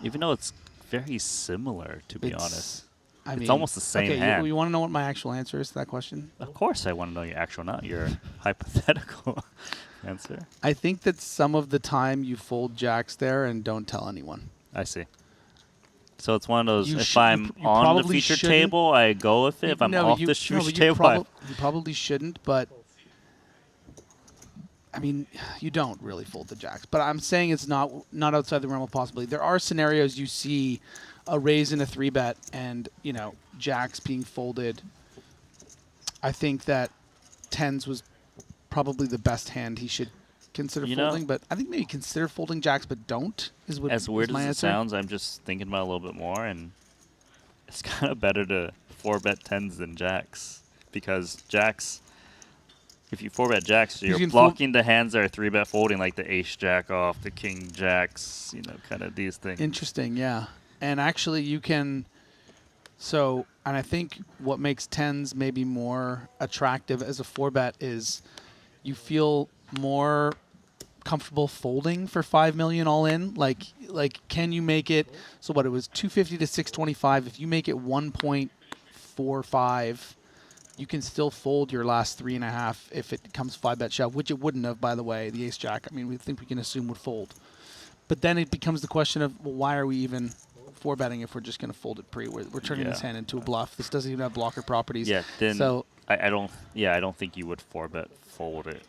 Even though it's very similar, to be honest. I mean, it's almost the same okay, hand. You want to know what my actual answer is to that question? Of course I want to know your actual, not your hypothetical answer. I think that some of the time you fold jacks there and don't tell anyone. I see. So it's one of those, You if sh- I'm you on the probably feature shouldn't. table, I go with it. If I'm off the feature table, you probably shouldn't, but I mean, you don't really fold the jacks. But I'm saying it's not outside the realm of possibility. There are scenarios you see a raise in a 3-bet and, you know, jacks being folded. I think that 10s was probably the best hand he should consider folding, but I think maybe consider folding jacks but don't is what as weird my as it answer. sounds, I'm just thinking about it a little bit more, and it's kind of better to 4-bet 10s than jacks, because jacks, if you 4-bet jacks, you're blocking the hands that are 3-bet folding, like the ace jack off, the king jacks, you know, kind of these things. Interesting, yeah. And actually you can, and I think what makes 10s maybe more attractive as a 4-bet is you feel more comfortable folding for 5 million all in. Like can you make it, so what, it was 250 to 625. If you make it 1.45, you can still fold your last 3.5 if it comes 5-bet shove, which it wouldn't have, by the way, the ace jack. I mean, we think we can assume would fold. But then it becomes the question of, well, why are we even 4-betting if we're just going to fold it pre? We're turning this hand into a bluff. This doesn't even have blocker properties. Yeah, then so I don't think you would 4-bet fold it,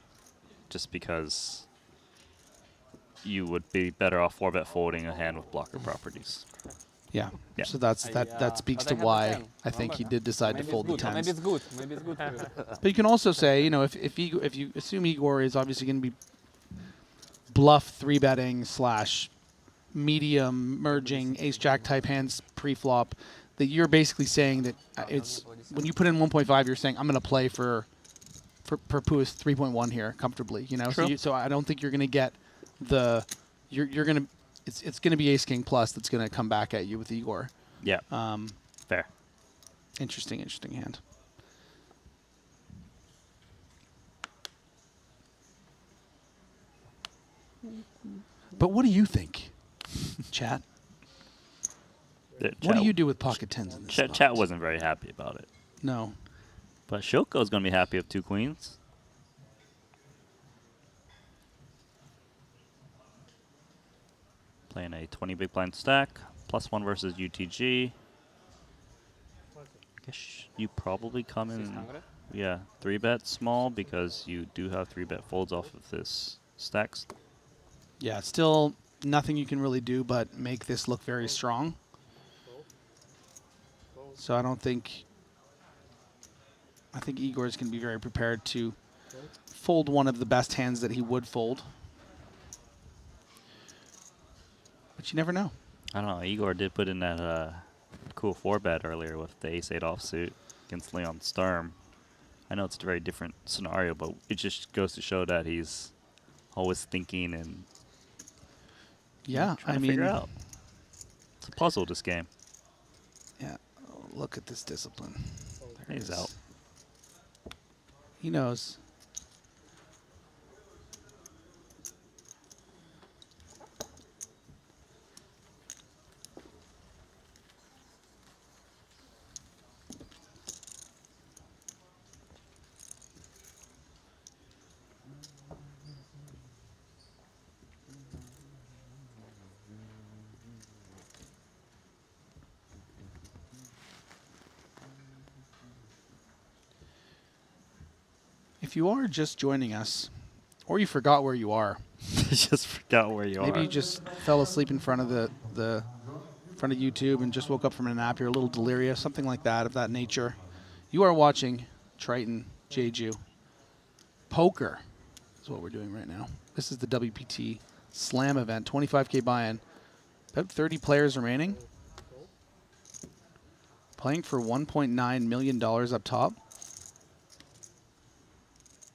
just because you would be better off 4-bet folding a hand with blocker properties. Yeah. So that speaks to why I think he did decide to fold the 10s. Maybe it's good. Maybe it's good. But you can also say, you know, if you assume Igor is obviously going to be bluff 3-betting / medium merging ace jack type hands pre-flop, that you're basically saying that it's when you put in 1.5, you're saying I'm going to play for Pua's 3.1 here comfortably. You know, True. so I don't think you're going to get you're going to it's going to be Ace King plus that's going to come back at you with Igor. Yeah. Fair. Interesting hand. But what do you think, chat? What do you do with pocket tens in this spot? Chat wasn't very happy about it. No. But Shoko's going to be happy with 2 queens. Playing a 20 big blind stack, +1 versus UTG. I guess you probably come in, 3-bet small because you do have 3-bet folds off of this stacks. Yeah, still nothing you can really do but make this look very strong. So I think Igor's going to be very prepared to fold one of the best hands that he would fold. But you never know. I don't know. Igor did put in that cool 4-bet earlier with the ace-8 offsuit against Leon Sturm. I know it's a very different scenario, but it just goes to show that he's always thinking and trying to figure out. It's a puzzle, this game. Yeah. Oh, look at this discipline. He's out. He knows. If you are just joining us, or you forgot where you are, just forgot where you are. Maybe you just fell asleep in front of the front of YouTube and just woke up from a nap. You're a little delirious, something like that, of that nature. You are watching Triton Jeju Poker is what we're doing right now. This is the WPT Slam event, 25K buy-in. About 30 players remaining. Playing for $1.9 million up top.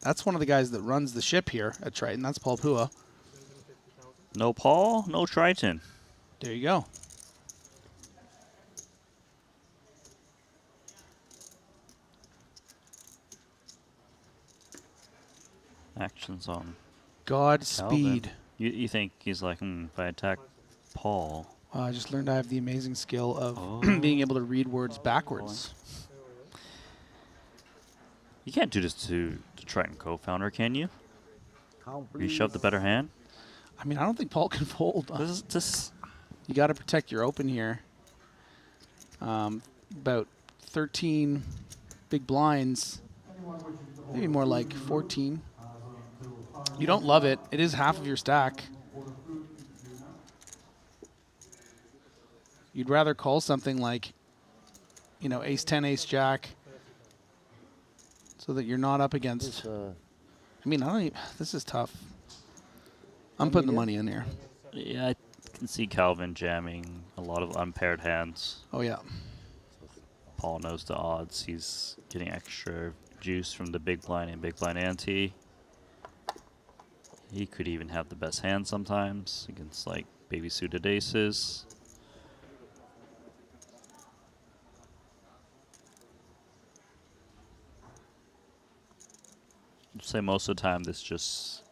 That's one of the guys that runs the ship here at Triton. That's Paul Pua. No Paul, no Triton. There you go. Actions on Godspeed. Calvin. You think he's like, if I attack Paul. I just learned I have the amazing skill of being able to read words backwards. You can't do this to the Triton co-founder, can you? You shove the better hand? I mean, I don't think Paul can fold. You got to protect your open here. About 13 big blinds, maybe more like 14. You don't love it. It is half of your stack. You'd rather call something like, ace 10, ace jack, so that you're not up against. I mean, this is tough. I'm putting the money in here. Yeah, I can see Calvin jamming a lot of unpaired hands. Oh, yeah. Paul knows the odds. He's getting extra juice from the big blind and big blind ante. He could even have the best hand sometimes against, like, baby suited aces. I'd say most of the time this just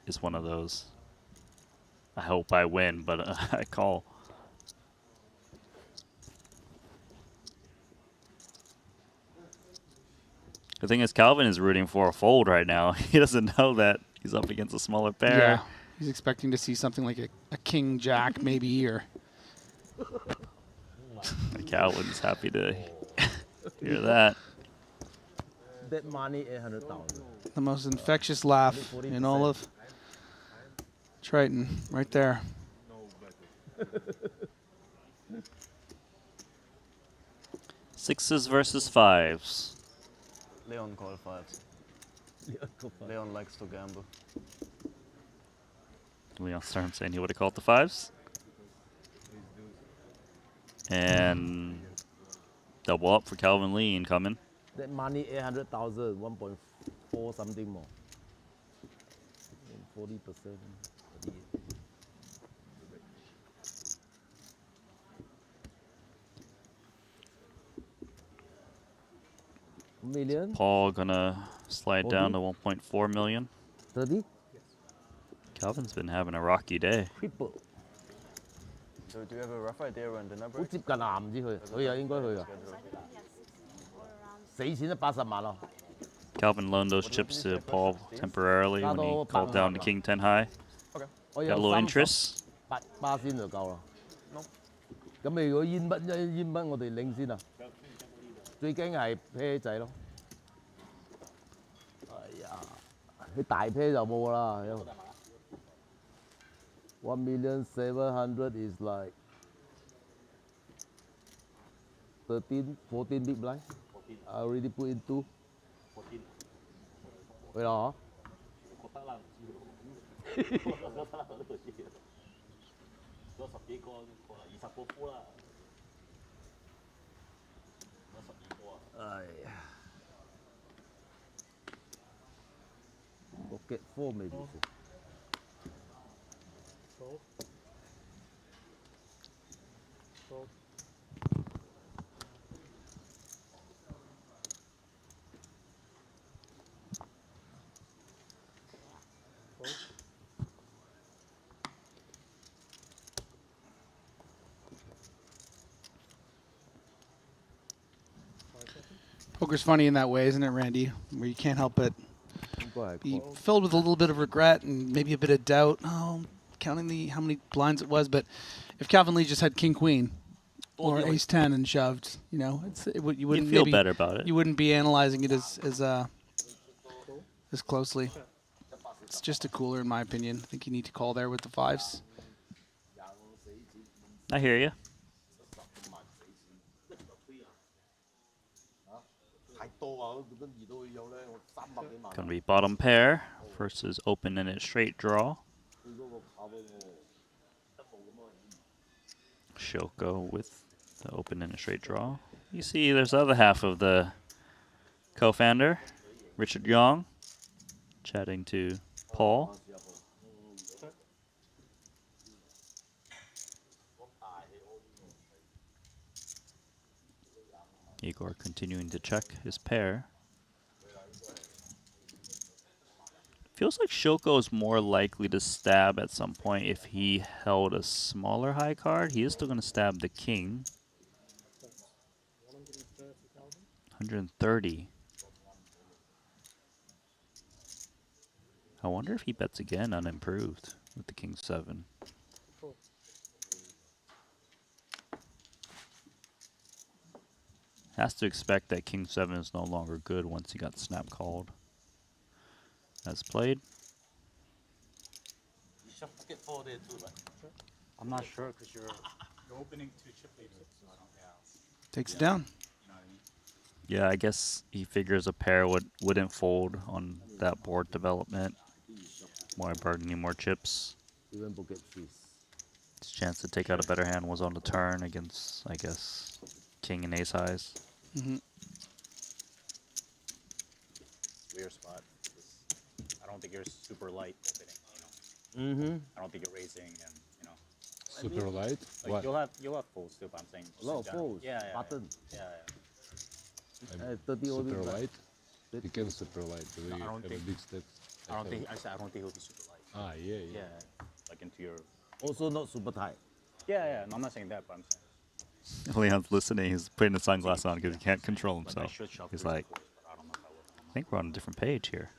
is one of those. I hope I win, but I call. The thing is, Calvin is rooting for a fold right now. He doesn't know that he's up against a smaller pair. Yeah, he's expecting to see something like a king jack maybe here. Calvin's happy to hear that. Bet money 800,000. The most infectious laugh in all of Triton, right there. Sixes versus fives. Leon call fives. Leon likes to gamble. Leon Sturm saying he would have called the fives. And Double up for Calvin Lee incoming. That money 800,000, 1.4 something more. 40%. Million. Paul gonna slide down to 1.4 million. 30. Calvin's been having a rocky day. Triple. So do you have a rough idea when dinner 好 breaks? 接近啊，唔知佢，佢啊應該去啊。死錢都80萬咯。 Calvin loaned those chips to Paul temporarily when he called down to King 10 high. Okay. Got a little interest. 8巴仙就夠啦。咁你如果煙筆我哋領先啊？最驚係啤仔咯。哎呀，佢大啤就冇啦。1,700,000 is like 13, 14 big blind. I already put in 2. 會啦嗬。哎呀，Pocket 4 maybe. Poker's funny in that way, isn't it, Randy? Where you can't help but be filled with a little bit of regret and maybe a bit of doubt. Oh, counting how many blinds it was, but if Calvin Lee just had King Queen or Ace 10 and shoved, you know, you wouldn't feel better about it. You wouldn't be analyzing it as closely. It's just a cooler, in my opinion. I think you need to call there with the 5s. I hear you. Gonna be bottom pair versus open-ended straight draw. Shoko with the open-ended straight draw. You see, there's the other half of the co-founder, Richard Young, chatting to Paul. Igor continuing to check his pair. Feels like Shoko is more likely to stab at some point if he held a smaller high card. He is still going to stab the king. 130. I wonder if he bets again unimproved with the king 7. Has to expect that king 7 is no longer good once he got snap called. As played. I'm not sure because you're opening 2 chip leaders. So I don't, Takes it down. You know what I mean? Yeah, I guess he figures a pair wouldn't fold on that board development. Why burden any more chips? His chance to take out a better hand was on the turn against, I guess, king and ace highs. Mm-hmm. Weird spot. I don't think you're super light opening, I don't think you're raising and, Super light? Like What? you'll have folds too, but I'm saying A lot of folds. Yeah, Button. Yeah. 30 Super OD. light? He can super light. Do you I don't have think- a big step? I don't think he'll be super light. Ah, yeah. Like into your. Also not super tight. Yeah. No, I'm not saying that, but I'm saying. Leon's listening. He's putting the sunglasses on because he can't control Like, I himself. should shove He's through like, the folds, but I don't know if I will. I think we're on a different page here.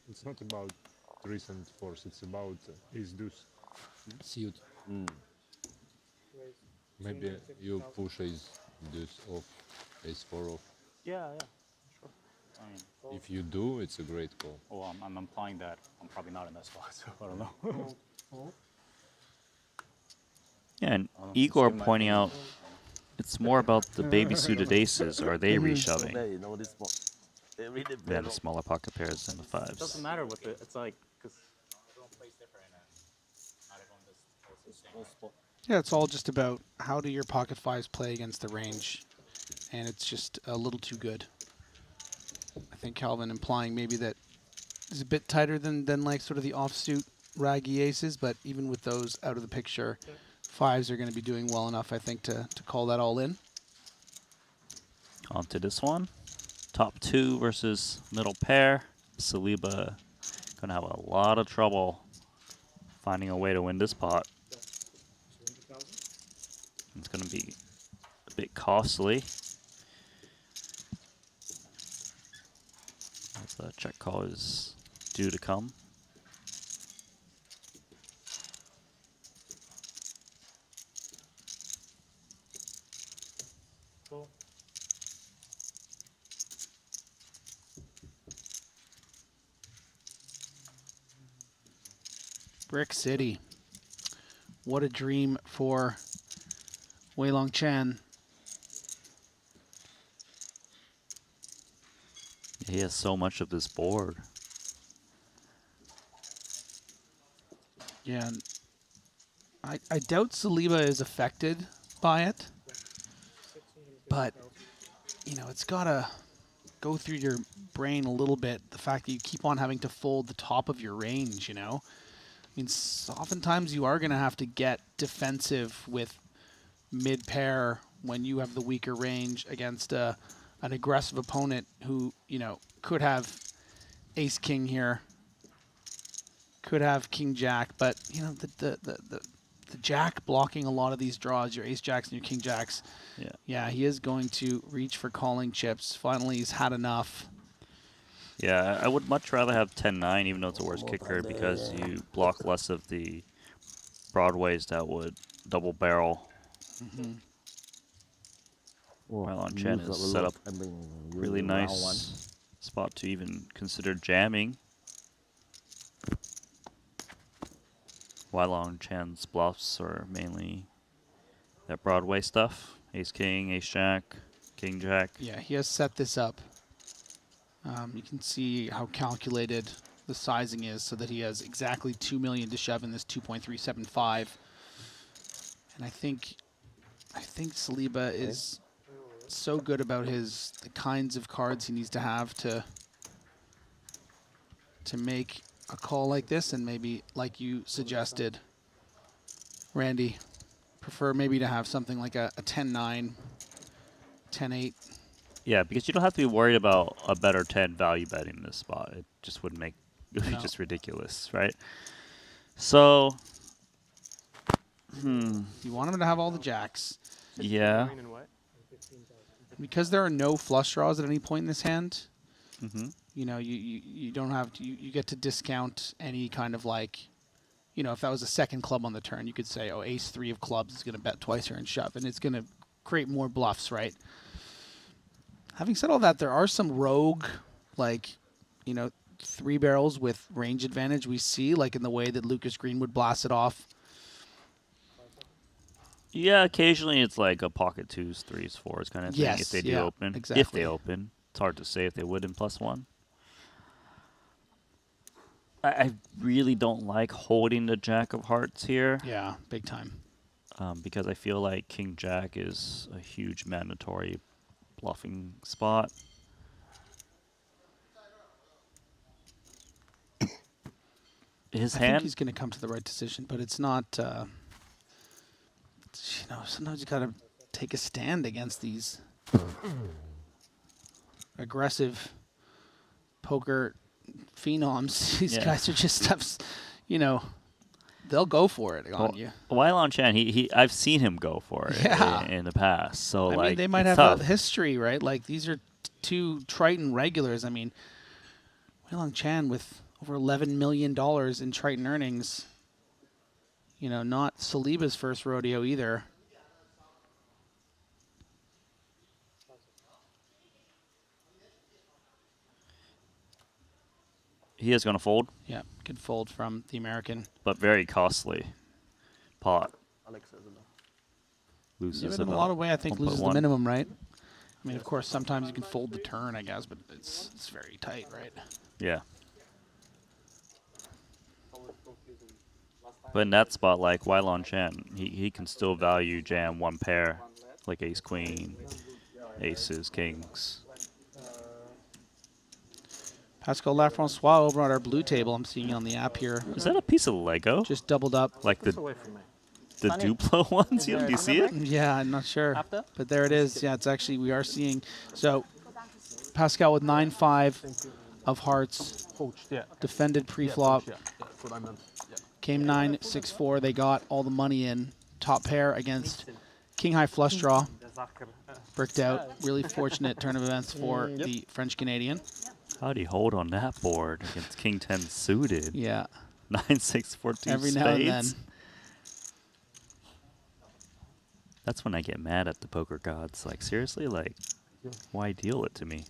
It's not about recent force. It's about ace deuce suit. Maybe you push ace deuce off, ace 4 off. Yeah, sure. I mean, If you do, it's a great call. well, I'm implying that I'm probably not in that spot, so I don't know. Yeah, and Igor pointing out it's more about the baby suited aces. Are they reshoving? You know this spot. They really They have the smaller pocket pairs than the It doesn't 5s. matter with it. It's like because everyone plays different and not everyone does the same. Yeah, it's all just about how do your pocket fives play against the range, and it's just a little too good. I think Calvin implying maybe that is a bit tighter than like sort of the offsuit raggy aces, but even with those out of the picture, fives are going to be doing well enough, I think, to call that all in. On to this one. Top 2 versus middle pair. Saliba going to have a lot of trouble finding a way to win this pot. It's going to be a bit costly. As the check call is due to come. Brick City. What a dream for Wei Long Chan. He has so much of this board. Yeah, and I doubt Saliba is affected by it, but, you know, it's got to go through your brain a little bit, the fact that you keep on having to fold the top of your range, you know? I mean, oftentimes you are going to have to get defensive with mid-pair when you have the weaker range against an aggressive opponent who, you know, could have ace-king here, could have king-jack, but, you know, the jack blocking a lot of these draws, your ace-jacks and your king-jacks. Yeah, he is going to reach for calling chips. Finally, he's had enough. Yeah, I would much rather have 10-9, even though it's a worse kicker, because you block less of the broadways that would double barrel. While on Chen is set up really nice spot to even consider jamming. While on Chan's bluffs are mainly that Broadway stuff. Ace King, Ace Jack, King Jack. Yeah, he has set this up. You can see how calculated the sizing is so that he has exactly 2 million to shove in this 2.375. And I think Saliba is so good about the kinds of cards he needs to have to make a call like this, and maybe, like you suggested, Randy, prefer maybe to have something like a 10-9, 10-8. Yeah, because you don't have to be worried about a better 10 value betting in this spot. It just would make it would be just ridiculous, right? So, You want him to have all the jacks. Yeah. Because there are no flush draws at any point in this hand, Mm-hmm. you know, you don't have to, you get to discount any kind of, like, you know, if that was a second club on the turn, you could say, oh, ace 3 of clubs is going to bet twice here and shove, and it's going to create more bluffs, right? Having said all that, there are some rogue, like, you know, 3 barrels with range advantage we see, like in the way that Lucas Greenwood blasts it off. Yeah, occasionally it's like a pocket 2s, 3s, 4s kind of thing. Yes, If they do yeah, open. If exactly. they open. It's hard to say if they would in +1. I really don't like holding the Jack of Hearts here. Yeah, big time. Because I feel like King Jack is a huge mandatory bluffing spot. His I hand. think he's going to come to the right decision, but it's not. You know, sometimes you got to take a stand against these aggressive poker phenoms. These guys are just, you know, they'll go for it on you. Wylon Chan, I've seen him go for it in the past. So I like, mean, they might it's have tough. a history, right? Like, these are 2 Triton regulars. I mean, Wylon Chan with over $11 million in Triton earnings. You know, not Saliba's first rodeo either. He is going to fold. Yeah, good fold from the American. But very costly pot. Loses Yeah, but in a lot of way, I think loses the minimum, right? I mean, of course, sometimes you can fold the turn, I guess, but it's very tight, right? Yeah. But in that spot, like Wylon Chan, he can still value jam one pair, like ace queen, aces, kings. Pascal Lafrancois over on our blue table. I'm seeing on the app here. Is that a piece of Lego? Just doubled up. Like the Duplo ones? Do you see it? Yeah, I'm not sure. But there it is. Yeah, it's actually, we are seeing. So Pascal with 9-5 of hearts. Defended pre-flop. Came 9-6-4. They got all the money in. Top pair against King High flush draw. Bricked out. Really fortunate turn of events for the French Canadian. How'd he hold on that board against King 10 suited? Yeah. 9-6-4-2 Every spades. now and then. That's when I get mad at the poker gods. Like, seriously? Like, why deal it to me?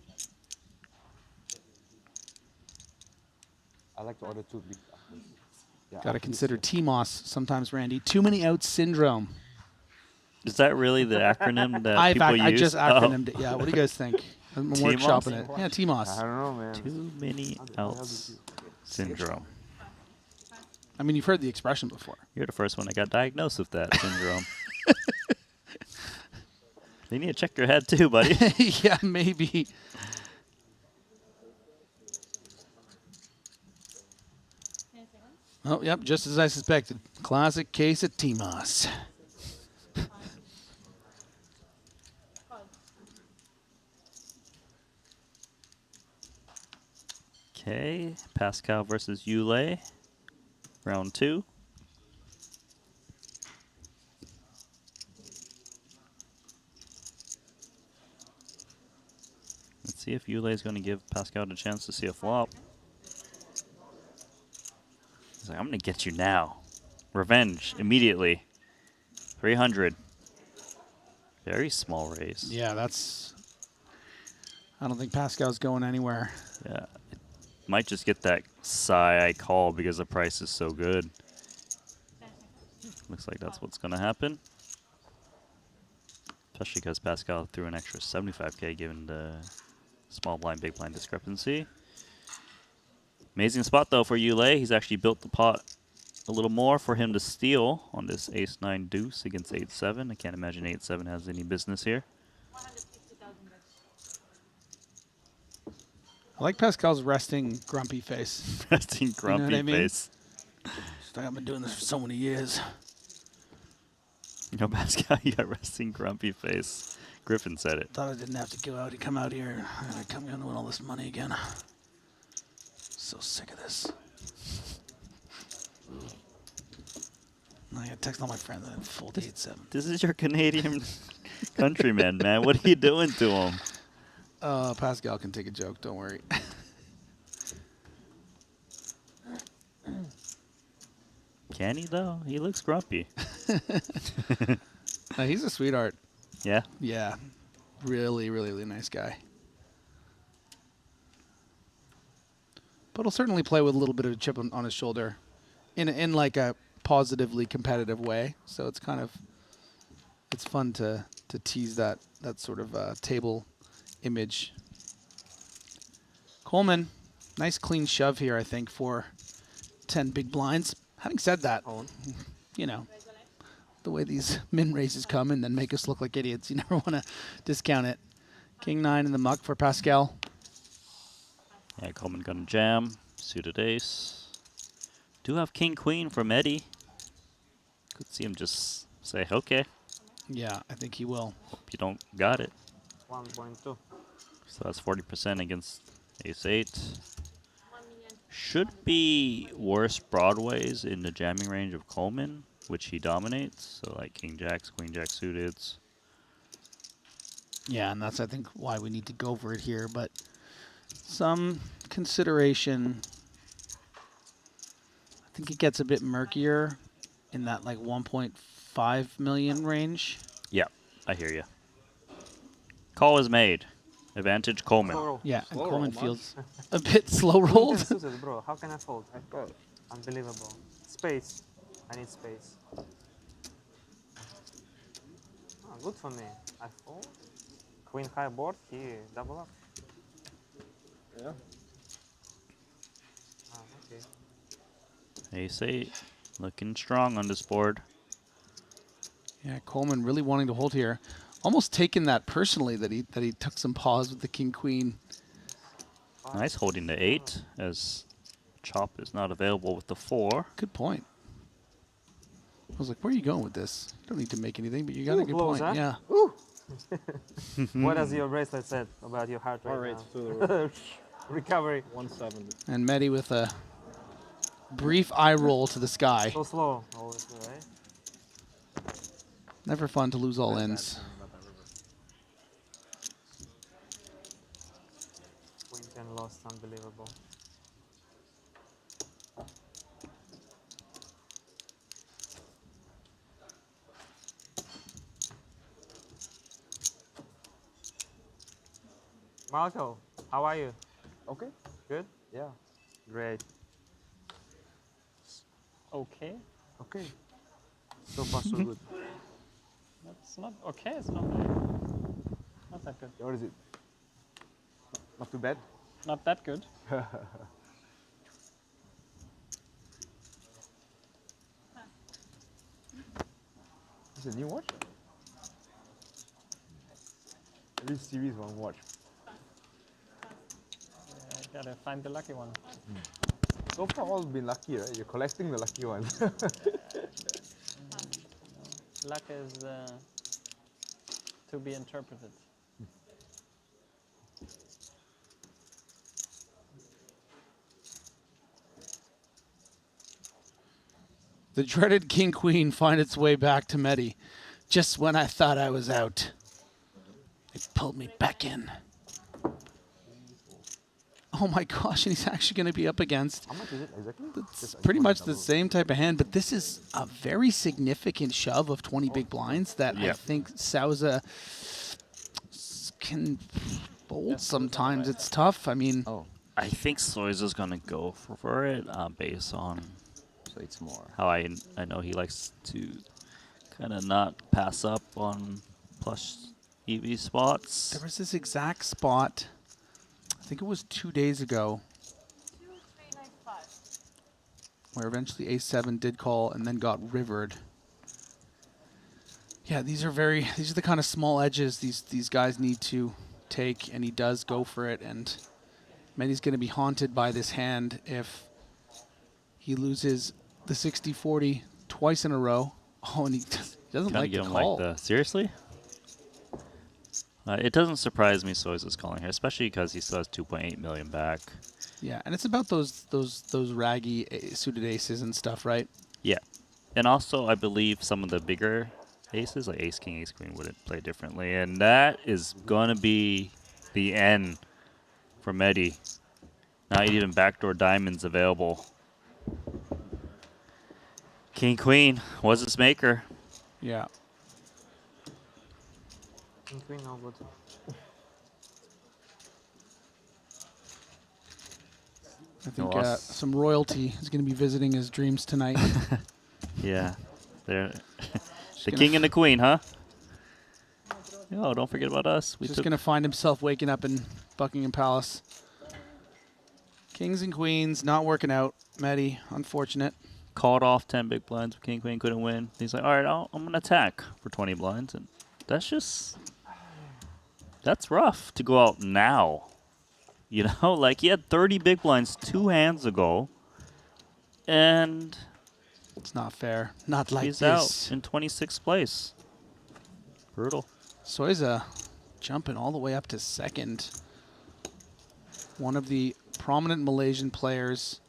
I like to order 2 big. Yeah, Got to consider TMOS sometimes, Randy. Too many outs syndrome. Is that really the acronym that I people use? I just acronymed it. Yeah, what do you guys think? I'm TMOS? workshopping it. Yeah, TMOS. I don't know, man. Too many outs syndrome. I mean, you've heard the expression before. You're the first one that got diagnosed with that syndrome. They need to check your head too, buddy. Yeah, maybe. Oh, yep, just as I suspected. Classic case of TMOS. Okay, Pascal versus Yule, round 2. Let's see if Yule is going to give Pascal the chance to see a flop. He's like, I'm going to get you now. Revenge, immediately. 300. Very small raise. Yeah, that's... I don't think Pascal's going anywhere. Yeah. It might just get that sigh I call because the price is so good. Looks like that's what's going to happen. Especially because Pascal threw an extra 75K given the small blind, big blind discrepancy. Amazing spot, though, for Yule. He's actually built the pot a little more for him to steal on this ace-9 deuce against 8-7. I can't imagine 8-7 has any business here. I like Pascal's resting grumpy face. Resting grumpy you know what I mean? face. Just like, I've been doing this for so many years. You know, Pascal, you got resting grumpy face. Griffin said it. Thought I didn't have to go out and come out here and come in to win all this money again. So sick of this. I got text all my friends that fold 8-7. This is your Canadian countryman, man. What are you doing to him? Pascal can take a joke. Don't worry. Can he, though? He looks grumpy. No, he's a sweetheart. Yeah? Yeah. Really, really, really nice guy. But he'll certainly play with a little bit of a chip on his shoulder in like a positively competitive way. So it's kind of, it's fun to tease that sort of table image. Coleman, nice clean shove here, I think, for 10 big blinds. Having said that, you know, the way these min raises come and then make us look like idiots, you never want to discount it. King 9 in the muck for Pascal. Yeah, Coleman gonna jam. Suited ace. Do have King Queen from Eddie. Could see him just say, okay. Yeah, I think he will. Hope you don't got it. 1.2. So that's 40% against ace 8. Should be worse broadways in the jamming range of Coleman, which he dominates. So like King Jacks, Queen Jack suiteds. Yeah, and that's, I think, why we need to go for it here. But some consideration. I think it gets a bit murkier in that like 1.5 million range. Yeah, I hear you. Call is made. Advantage Coleman. Yeah, and Coleman feels a bit slow rolled. Bro, how can I fold? I fold. Unbelievable. Space. I need space. Oh, good for me. I fold. Queen high board. He double up. Yeah. Ah, okay. Ace 8. Looking strong on this board. Yeah, Coleman really wanting to hold here. Almost taking that personally that he took some pause with the king queen. Nice holding the 8 as chop is not available with the 4. Good point. I was like, where are you going with this? You don't need to make anything, but you got a good close, point. huh? Yeah. Ooh. What does your bracelet say about your heart rate? Heart rate's now? through the roof. Recovery. 170. And Mehdi with a brief eye roll to the sky. So slow, always, right? Never fun to lose all ends. Queen 10 lost, unbelievable. Marco, how are you? Okay. Good? Yeah. Great. Okay. Okay. So far, so good. That's not okay. It's not that good. What is it? Not too bad? Not that good. It's a new watch? Every series one watch. Gotta find the lucky one. So far all been lucky, right? You're collecting the lucky ones. Luck is to be interpreted. The dreaded king queen find its way back to Mehdi. Just when I thought I was out, they pulled me back in. Oh my gosh, and he's actually going to be up against. How much is it exactly? It's pretty much the same type of hand, but this is a very significant shove of 20 big blinds that I think Souza can fold sometimes. It's tough. I mean, I think Soiza's gonna go for it based on it's more how I know he likes to kind of not pass up on plus EV spots. there was this exact spot, I think it was 2 days ago, where eventually A7 did call and then got rivered. Yeah, these are the kind of small edges these guys need to take, and he does go for it, and Mehdi's going to be haunted by this hand if he loses the 60-40 twice in a row. Oh, and he doesn't like the call. Seriously? It doesn't surprise me Soiza's calling here, especially because he still has 2.8 million back. Yeah, and it's about those raggy suited aces and stuff, right? Yeah. And also, I believe some of the bigger aces, like ace king, ace queen, wouldn't play differently. And that is going to be the end for Mehdi. Not even backdoor diamonds available. King, queen was its maker. Yeah. King queen, no good. I think some royalty is going to be visiting his dreams tonight. Yeah. They're the king and the queen, huh? Oh, don't forget about us. Just going to find himself waking up in Buckingham Palace. Kings and queens not working out. Mehdi, unfortunate. Called off 10 big blinds. King, queen couldn't win. He's like, all right, I'm going to attack for 20 blinds. And that's rough to go out now. You know, like he had 30 big blinds 2 hands ago. And it's not fair. Not like he's this. Out in 26th place. Brutal. Soiza jumping all the way up to second. One of the prominent Malaysian players.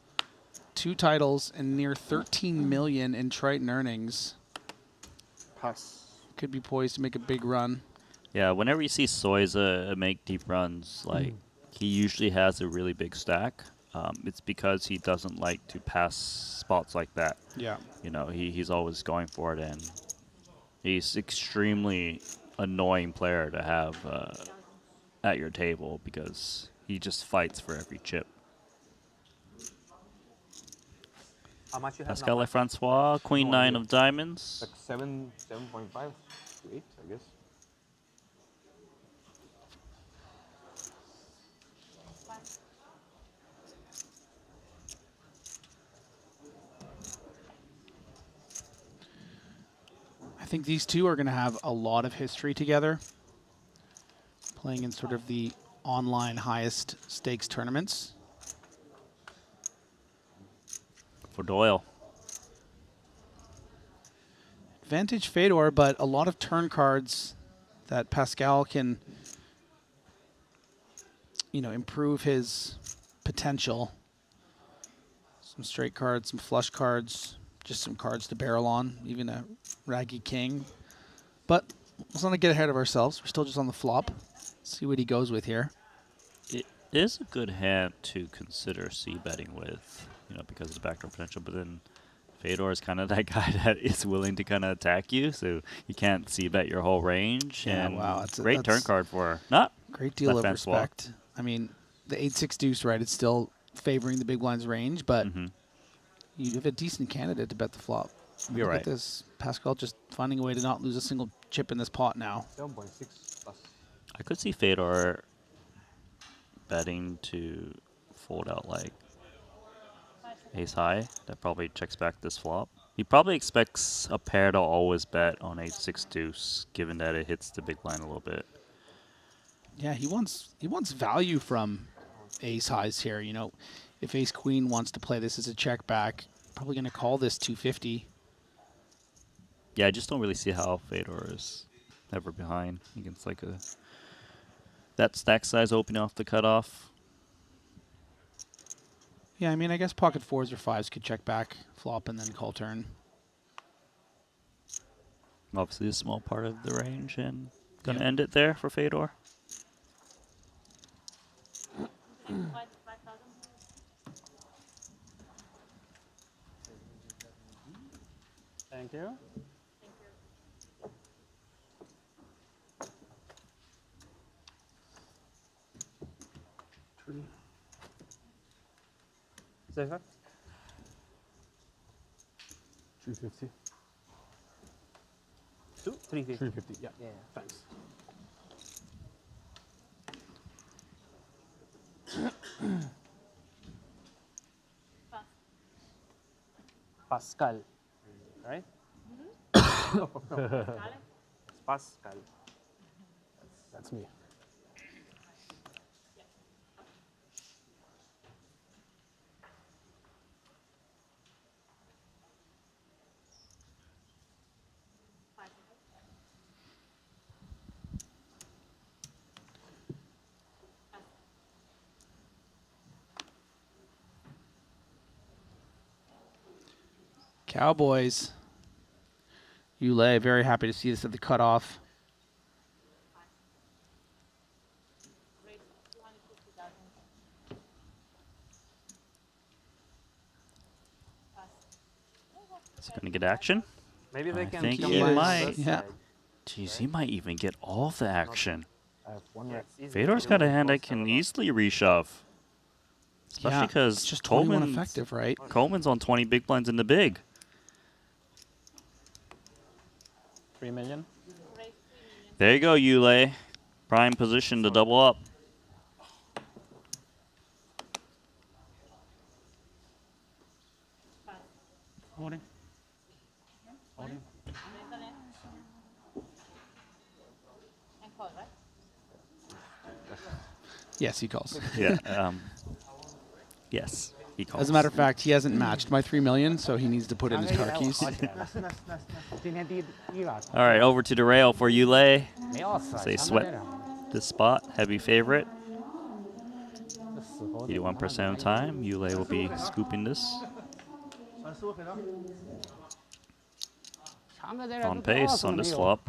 2 titles and near 13 million in Triton earnings. Pass. Could be poised to make a big run. Yeah, whenever you see Soiza make deep runs, like he usually has a really big stack. It's because he doesn't like to pass spots like that. Yeah. You know, he's always going for it, and he's extremely annoying player to have at your table because he just fights for every chip. How much you have Pascal now? Francois, queen 9 of diamonds. Like 7.5 to 8, I guess. think these two are going to have a lot of history together, playing in sort of the online highest stakes tournaments. For Doyle. Advantage Fedor, but a lot of turn cards that Pascal can, you know, improve his potential. Some straight cards, some flush cards, just some cards to barrel on, even a Raggy King. But let's not get ahead of ourselves. We're still just on the flop. See what he goes with here. It is a good hand to consider c-betting with, you know, because of the backdoor potential, but then Fedor is kind of that guy that is willing to kind of attack you, so you can't c-bet your whole range. Yeah, and wow. great turn card for not great deal left of hand swap. respect. I mean, the 8-6 deuce, right, it's still favoring the big blind's range, but you have a decent candidate to bet the flop. You're Look right. at this. Pascal just finding a way to not lose a single chip in this pot now. 7.6 plus. I could see Fedor betting to fold out like ace high. That probably checks back this flop. He probably expects a pair to always bet on 8-6 deuce, given that it hits the big blind a little bit. Yeah, he wants value from ace highs here. You know, if ace queen wants to play this as a check back, probably going to call this 250. Yeah, I just don't really see how Fedor is ever behind against like that stack size opening off the cutoff. Yeah, I mean, I guess pocket fours or fives could check back, flop, and then call turn. Obviously a small part of the range, and gonna end it there for Fedor. Thank you. Safer? 350. 350. 350, yeah. Yeah. Thanks. Pascal, right? Pascal. That's me. Cowboys. Yule, very happy to see this at the cutoff. Is he gonna get action? Maybe they I can think come he by might. this Yeah. side. Jeez, he might even get all the action. I have one Yeah, red. it's easy Fedor's to got a do hand that both can seven easily reshove. Especially Yeah, because it's just 21 Coleman's effective, right? Coleman's on 20 big blinds in the big. 3 million. There you go, Yule. Prime position to double up. Holding. Holding. Yes, he calls. Yeah. Yes, he calls. As a matter of fact, he hasn't matched my 3 million, so he needs to put in his car keys. All right, over to the rail for Yule. Say sweat this spot. Heavy favorite. 81% of the time, Yule will be scooping this. On pace on this flop.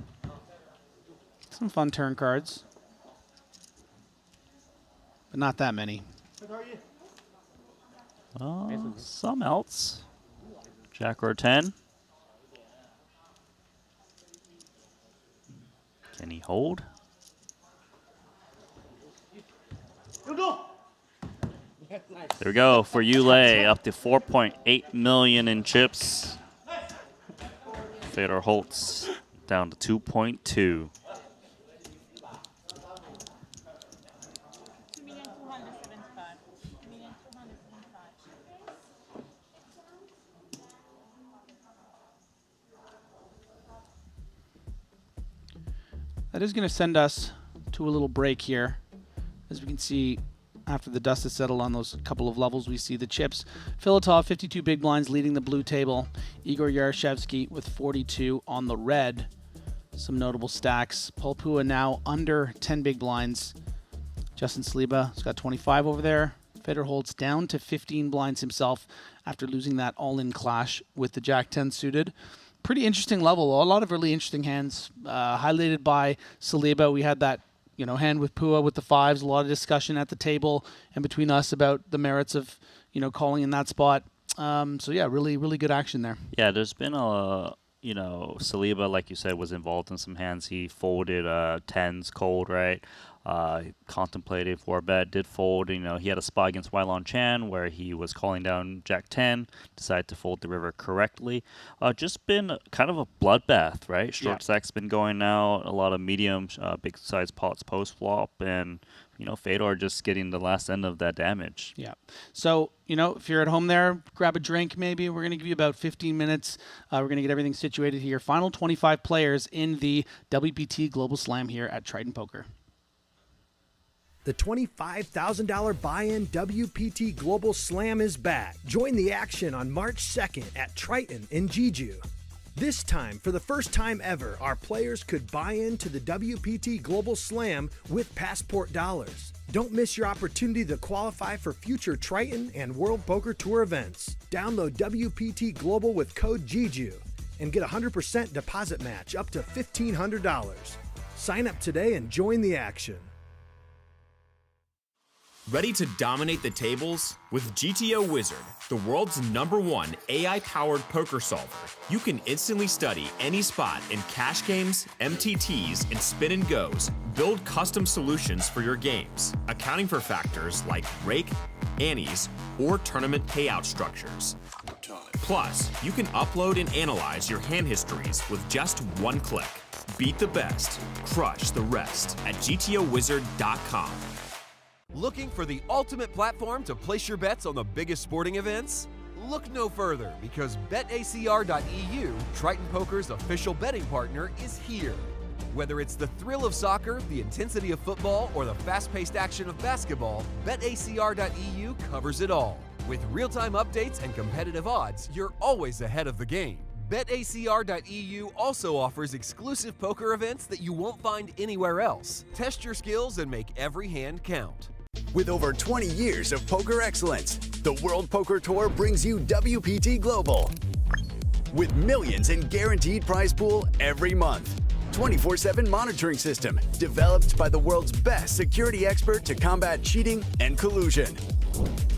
Some fun turn cards, but not that many. Some else. Jack or 10. Can he hold? There we go for Yule, up to 4.8 million in chips. Fedor Holtz down to 2.2. That is going to send us to a little break here. As we can see, after the dust has settled on those couple of levels, we see the chips. Filatov, 52 big blinds, leading the blue table. Igor Yarashevsky with 42 on the red. Some notable stacks. Polpua now under 10 big blinds. Justin Saliba has got 25 over there. Federer holds down to 15 blinds himself after losing that all-in clash with the Jack 10 suited. Pretty interesting level. A lot of really interesting hands highlighted by Saliba. We had that hand with Pua with the fives. A lot of discussion at the table and between us about the merits of calling in that spot. So yeah, really good action there. Yeah, there's been a Saliba, like you said, was involved in some hands. He folded tens cold, right? He contemplated for a bet, did fold. He had a spot against Weilon Chan where he was calling down Jack 10, decided to fold the river correctly. Just been kind of a bloodbath, right? Short stack's been going now, a lot of medium, big size pots post flop, and Fedor just getting the last end of that damage. Yeah. So, if you're at home there, grab a drink maybe. We're going to give you about 15 minutes. We're going to get everything situated here. Final 25 players in the WPT Global Slam here at Triton Poker. The $25,000 buy-in WPT Global Slam is back. Join the action on March 2nd at Triton in Jeju. This time, for the first time ever, our players could buy into the WPT Global Slam with Passport dollars. Don't miss your opportunity to qualify for future Triton and World Poker Tour events. Download WPT Global with code Jeju and get a 100% deposit match up to $1,500. Sign up today and join the action. Ready to dominate the tables? With GTO Wizard, the world's #1 AI-powered poker solver, you can instantly study any spot in cash games, MTTs, and spin and goes. Build custom solutions for your games, accounting for factors like rake, annies, or tournament payout structures. Plus, you can upload and analyze your hand histories with just one click. Beat the best, crush the rest at GTOWizard.com. Looking for the ultimate platform to place your bets on the biggest sporting events? Look no further, because BetACR.eu, Triton Poker's official betting partner, is here. Whether it's the thrill of soccer, the intensity of football, or the fast-paced action of basketball, BetACR.eu covers it all. With real-time updates and competitive odds, you're always ahead of the game. BetACR.eu also offers exclusive poker events that you won't find anywhere else. Test your skills and make every hand count. With over 20 years of poker excellence, the World Poker Tour brings you WPT Global. With millions in guaranteed prize pool every month. 24/7 monitoring system developed by the world's best security expert to combat cheating and collusion.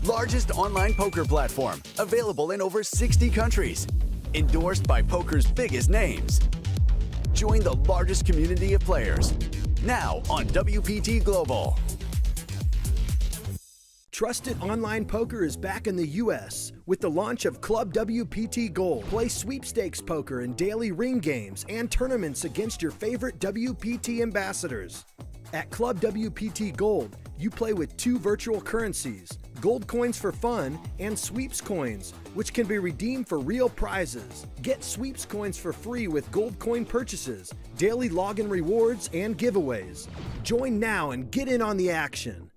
Largest online poker platform available in over 60 countries. Endorsed by poker's biggest names. Join the largest community of players. Now on WPT Global. Trusted online poker is back in the U.S. with the launch of Club WPT Gold. Play sweepstakes poker in daily ring games and tournaments against your favorite WPT ambassadors. At Club WPT Gold, you play with 2 virtual currencies, gold coins for fun and sweeps coins, which can be redeemed for real prizes. Get sweeps coins for free with gold coin purchases, daily login rewards, and giveaways. Join now and get in on the action.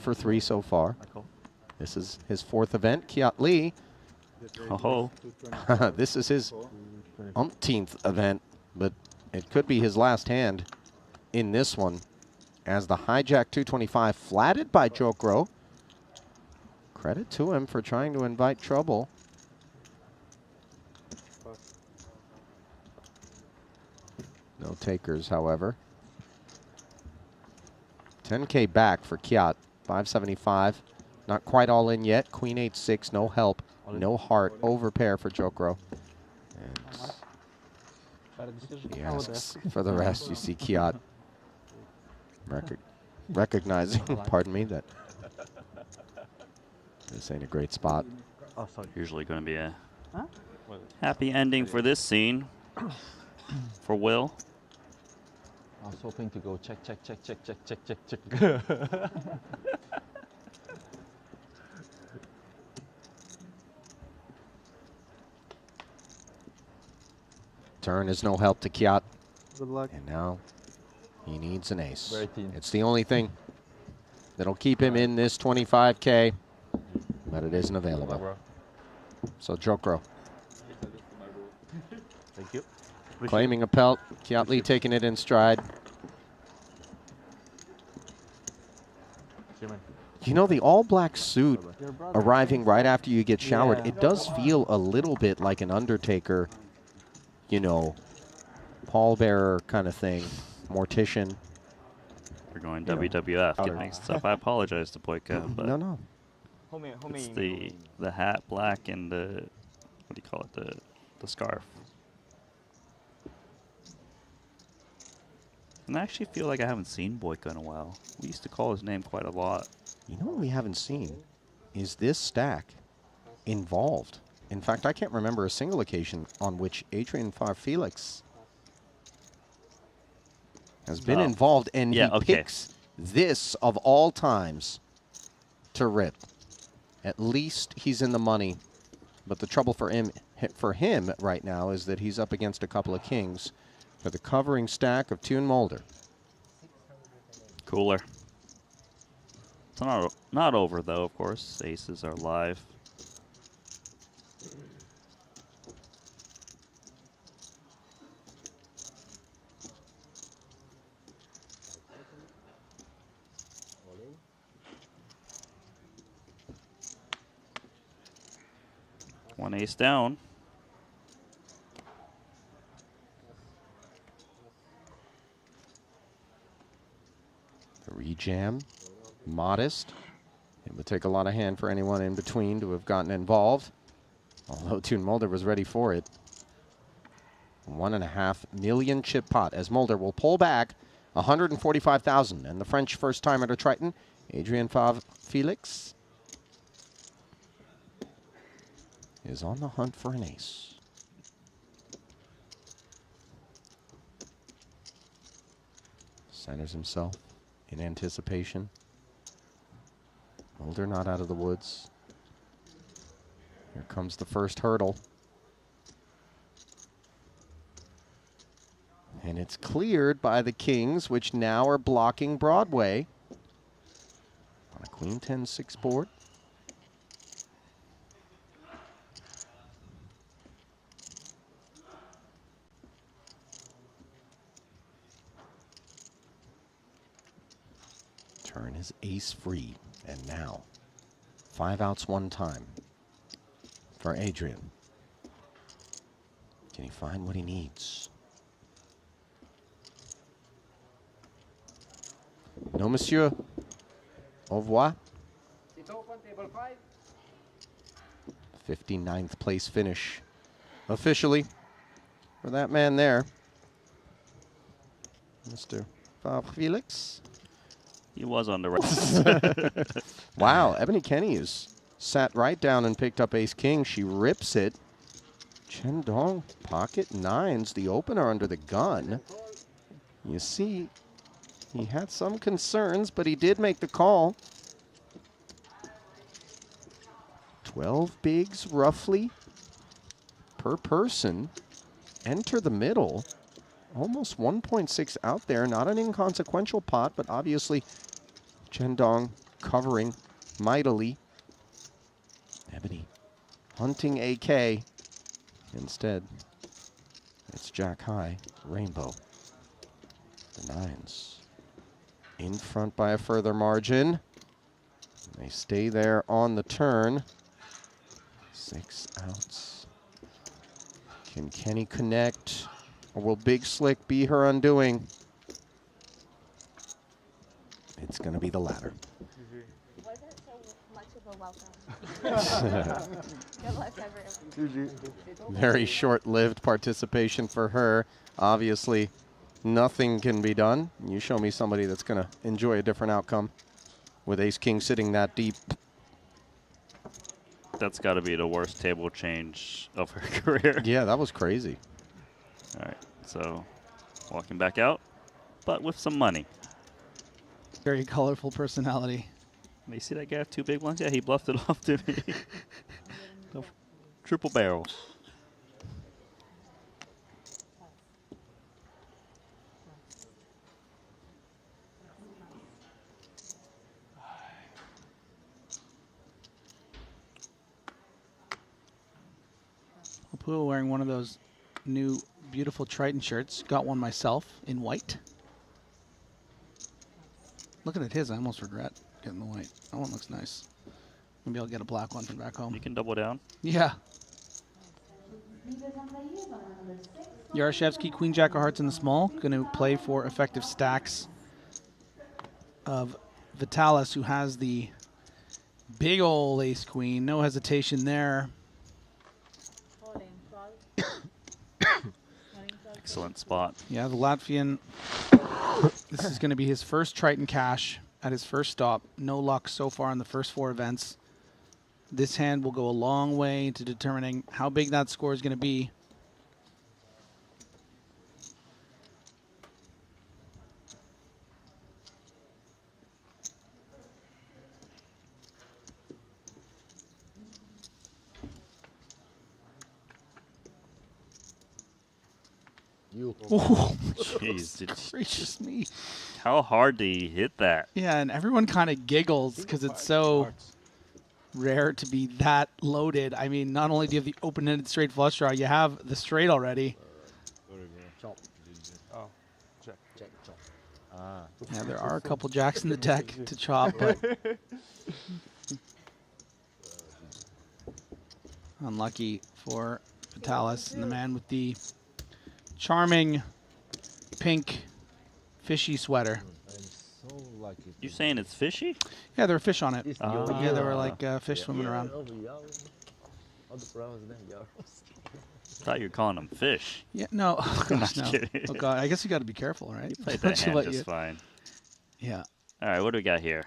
For 3 so far. This is his 4th event. Kiat Lee. This is his umpteenth event, but it could be his last hand in this one. as the hijack 225 flatted by Jokro. Credit to him for trying to invite trouble. No takers, however. 10K back for Kiat. 575. Not quite all in yet. Queen 8-6, no help. No heart. Over pair for Jokro. And he asks for the rest. You see Kiat recognizing, pardon me, that this ain't a great spot. Usually going to be a happy ending for this scene for Will. I was hoping to go check, check, check, check, check, check, check, check. Turn is no help to Kiat. Good luck. And now he needs an ace. Very keen. It's the only thing that'll keep him in this 25K, but it isn't available. So Jokro. Thank you. Claiming a pelt. Kiat Lee taking it in stride. You know, the all-black suit arriving right after you get showered, it does feel a little bit like an Undertaker, you know, pallbearer kind of thing, mortician. We're going WWF. Getting mixed up. I apologize to Boyka, but no. It's the hat black and the, what do you call it, the scarf. And I actually feel like I haven't seen Boyka in a while. We used to call his name quite a lot. You know what we haven't seen is this stack involved. In fact, I can't remember a single occasion on which Adrian Farr-Felix has been involved, and he picks this of all times to rip. At least he's in the money, but the trouble for him right now is that he's up against a couple of kings for the covering stack of Tune Mulder. Cooler. It's not over, though, of course. Aces are live. One ace down. The rejam, modest. It would take a lot of hand for anyone in between to have gotten involved, although Tune Mulder was ready for it. 1.5 million chip pot as Mulder will pull back 145,000. And the French first timer to Triton, Adrien Favre-Felix, is on the hunt for an ace. Centers himself in anticipation. Mulder not out of the woods. Here comes the first hurdle. And it's cleared by the kings, which now are blocking Broadway on a Queen 10-6 board. Turn is ace free, and now 5 outs 1 time for Adrian. Can he find what he needs? No, monsieur. Au revoir. 59th place finish officially for that man there, Mr. Favre-Felix. He was on the right. Wow, Ebony Kenny has sat right down and picked up ace-king. She rips it. Chen Dong, pocket nines, the opener under the gun. You see, he had some concerns, but he did make the call. 12 bigs, roughly, per person. Enter the middle. Almost 1.6 out there. Not an inconsequential pot, but obviously Chen Dong covering mightily. Ebony hunting AK. Instead, it's Jack High, Rainbow. The nines. in front by a further margin. They stay there on the turn. 6 outs. Can Kenny connect, or will Big Slick be her undoing? It's going to be the latter. Wasn't so much of a welcome. Good luck, everyone. Very short-lived participation for her. Obviously, nothing can be done. You show me somebody that's going to enjoy a different outcome with Ace-King sitting that deep. That's got to be the worst table change of her career. Yeah, that was crazy. All right, so walking back out, but with some money. Very colorful personality. You see that guy have 2 big ones? Yeah, he bluffed it off to me. Triple barrel. Pua wearing one of those new beautiful Triton shirts. Got one myself in white. Looking at his, I almost regret getting the white. That one looks nice. Maybe I'll get a black one from back home. You can double down. Yeah. Yarashevsky, Queen Jack of Hearts in the small. Going to play for effective stacks of Vitalis, who has the big ol' ace queen. No hesitation there. Excellent spot. Yeah, the Latvian. This is going to be his first Triton cash at his first stop. No luck so far in the first 4 events. This hand will go a long way into determining how big that score is going to be. Oh, jeez, gracious me. How hard did he hit that? Yeah, and everyone kind of giggles because it's so rare to be that loaded. I mean, not only do you have the open-ended straight flush draw, you have the straight already. Oh, check, chop. Yeah, there are a couple jacks in the deck to chop, but unlucky for Vitalis and the man with the charming pink fishy sweater. You saying it's fishy? Yeah, there were fish on it. Yeah, there were like fish swimming around. Thought you were calling them fish. Yeah, no. Oh, gosh, Not no. kidding. Oh, God. I guess you got to be careful, right? You played that hand just fine. Yeah. All right, what do we got here?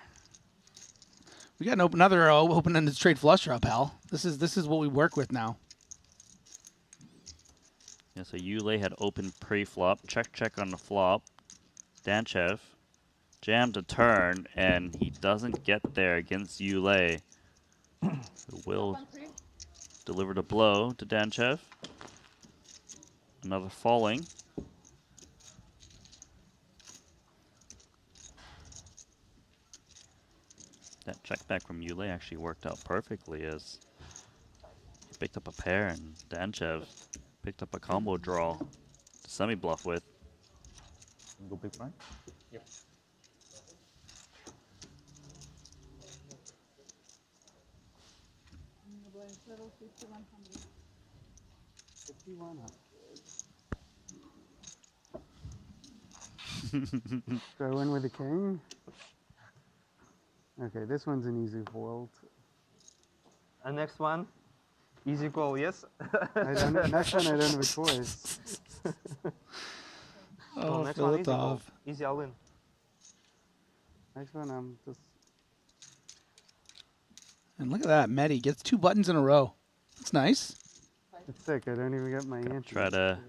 We got another open-ended straight flush draw, pal. This is what we work with now. Yeah, so Yulei had open pre-flop, check on the flop. Danchev jammed a turn, and he doesn't get there against Yulei, who will deliver the blow to Danchev. Another falling. That check back from Yulei actually worked out perfectly as he picked up a pair and Danchev picked up a combo draw to semi-bluff with. Go big blind? Yep. Go in with the king. Okay, this one's an easy fold. And next one, easy call, yes? Next one I don't have a choice. So next one, easy call. Easy all in. Next one, I'm just... And look at that, Medi gets 2 buttons in a row. That's nice. It's sick, I don't even get my answer. Try to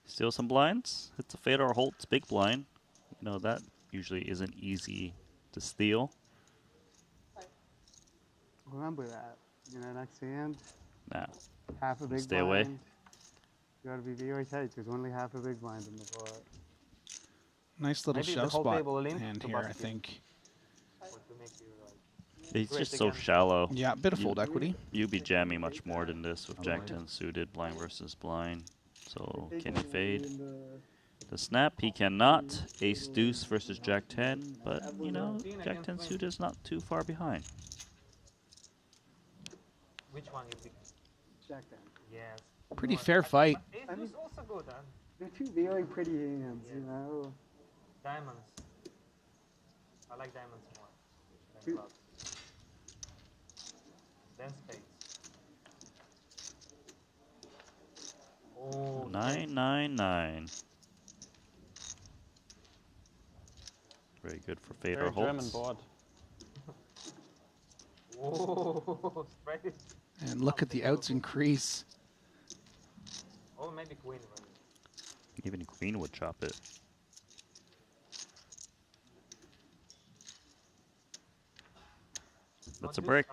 steal some blinds. Hits a fade or Holt's big blind. You know, that usually isn't easy to steal. Remember that. You know, next hand, Nah. half a big Stay blind. away. You gotta be very tight. There's only half a big blind in the pot. Nice little Maybe the shove whole spot table in hand to here, I bucket you. think. It's Great just so again. shallow. Yeah, bit of fold equity. You'd be jamming much more than this with Jack 10 suited, blind versus blind. So can you fade? The snap, he cannot. Ace deuce versus Jack 10, but you know, Jack 10 suited is not too far behind. Which one you pick? Jack then. Yes. Pretty fair fight. Ace deuce also good, huh? They're two very pretty hands, you know. Diamonds. I like diamonds more than Two. clubs. Then spades. Oh, 999. Very good for Fade or Very German Holtz. board. Whoa, straight. And look at the outs increase. Oh, maybe queen. Right? Even queen would chop it. That's a break.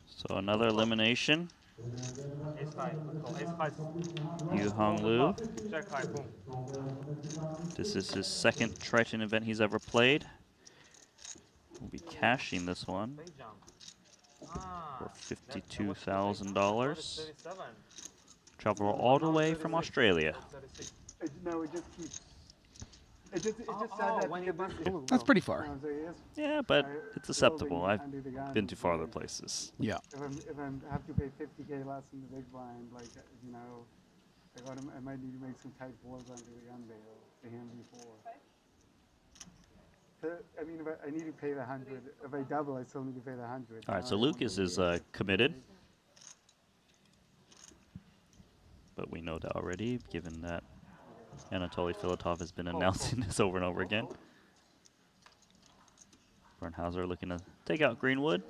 So another elimination. Ace high. So ace high. Yu Hong Lu. Jack high. Boom. This is his second Triton event he's ever played. We'll be cashing this one for $52,000. Travel all the way from Australia. No, it just keeps. It just said that when to you get bust this- it. That's pretty far. No, so yes. Yeah, but it's acceptable. Building I've under the gun. been to farther places. Yeah. If I have to pay 50K less in the big blind, like you know, I might need to make some tight balls under the gun bail the hand before. So, I mean, if I need to pay the 100. If I double, I still need to pay the 100. All right, so Lucas is committed. But we know that already, given that Anatoly Filatov has been announcing this over and over again. Bernhauser looking to take out Greenwood.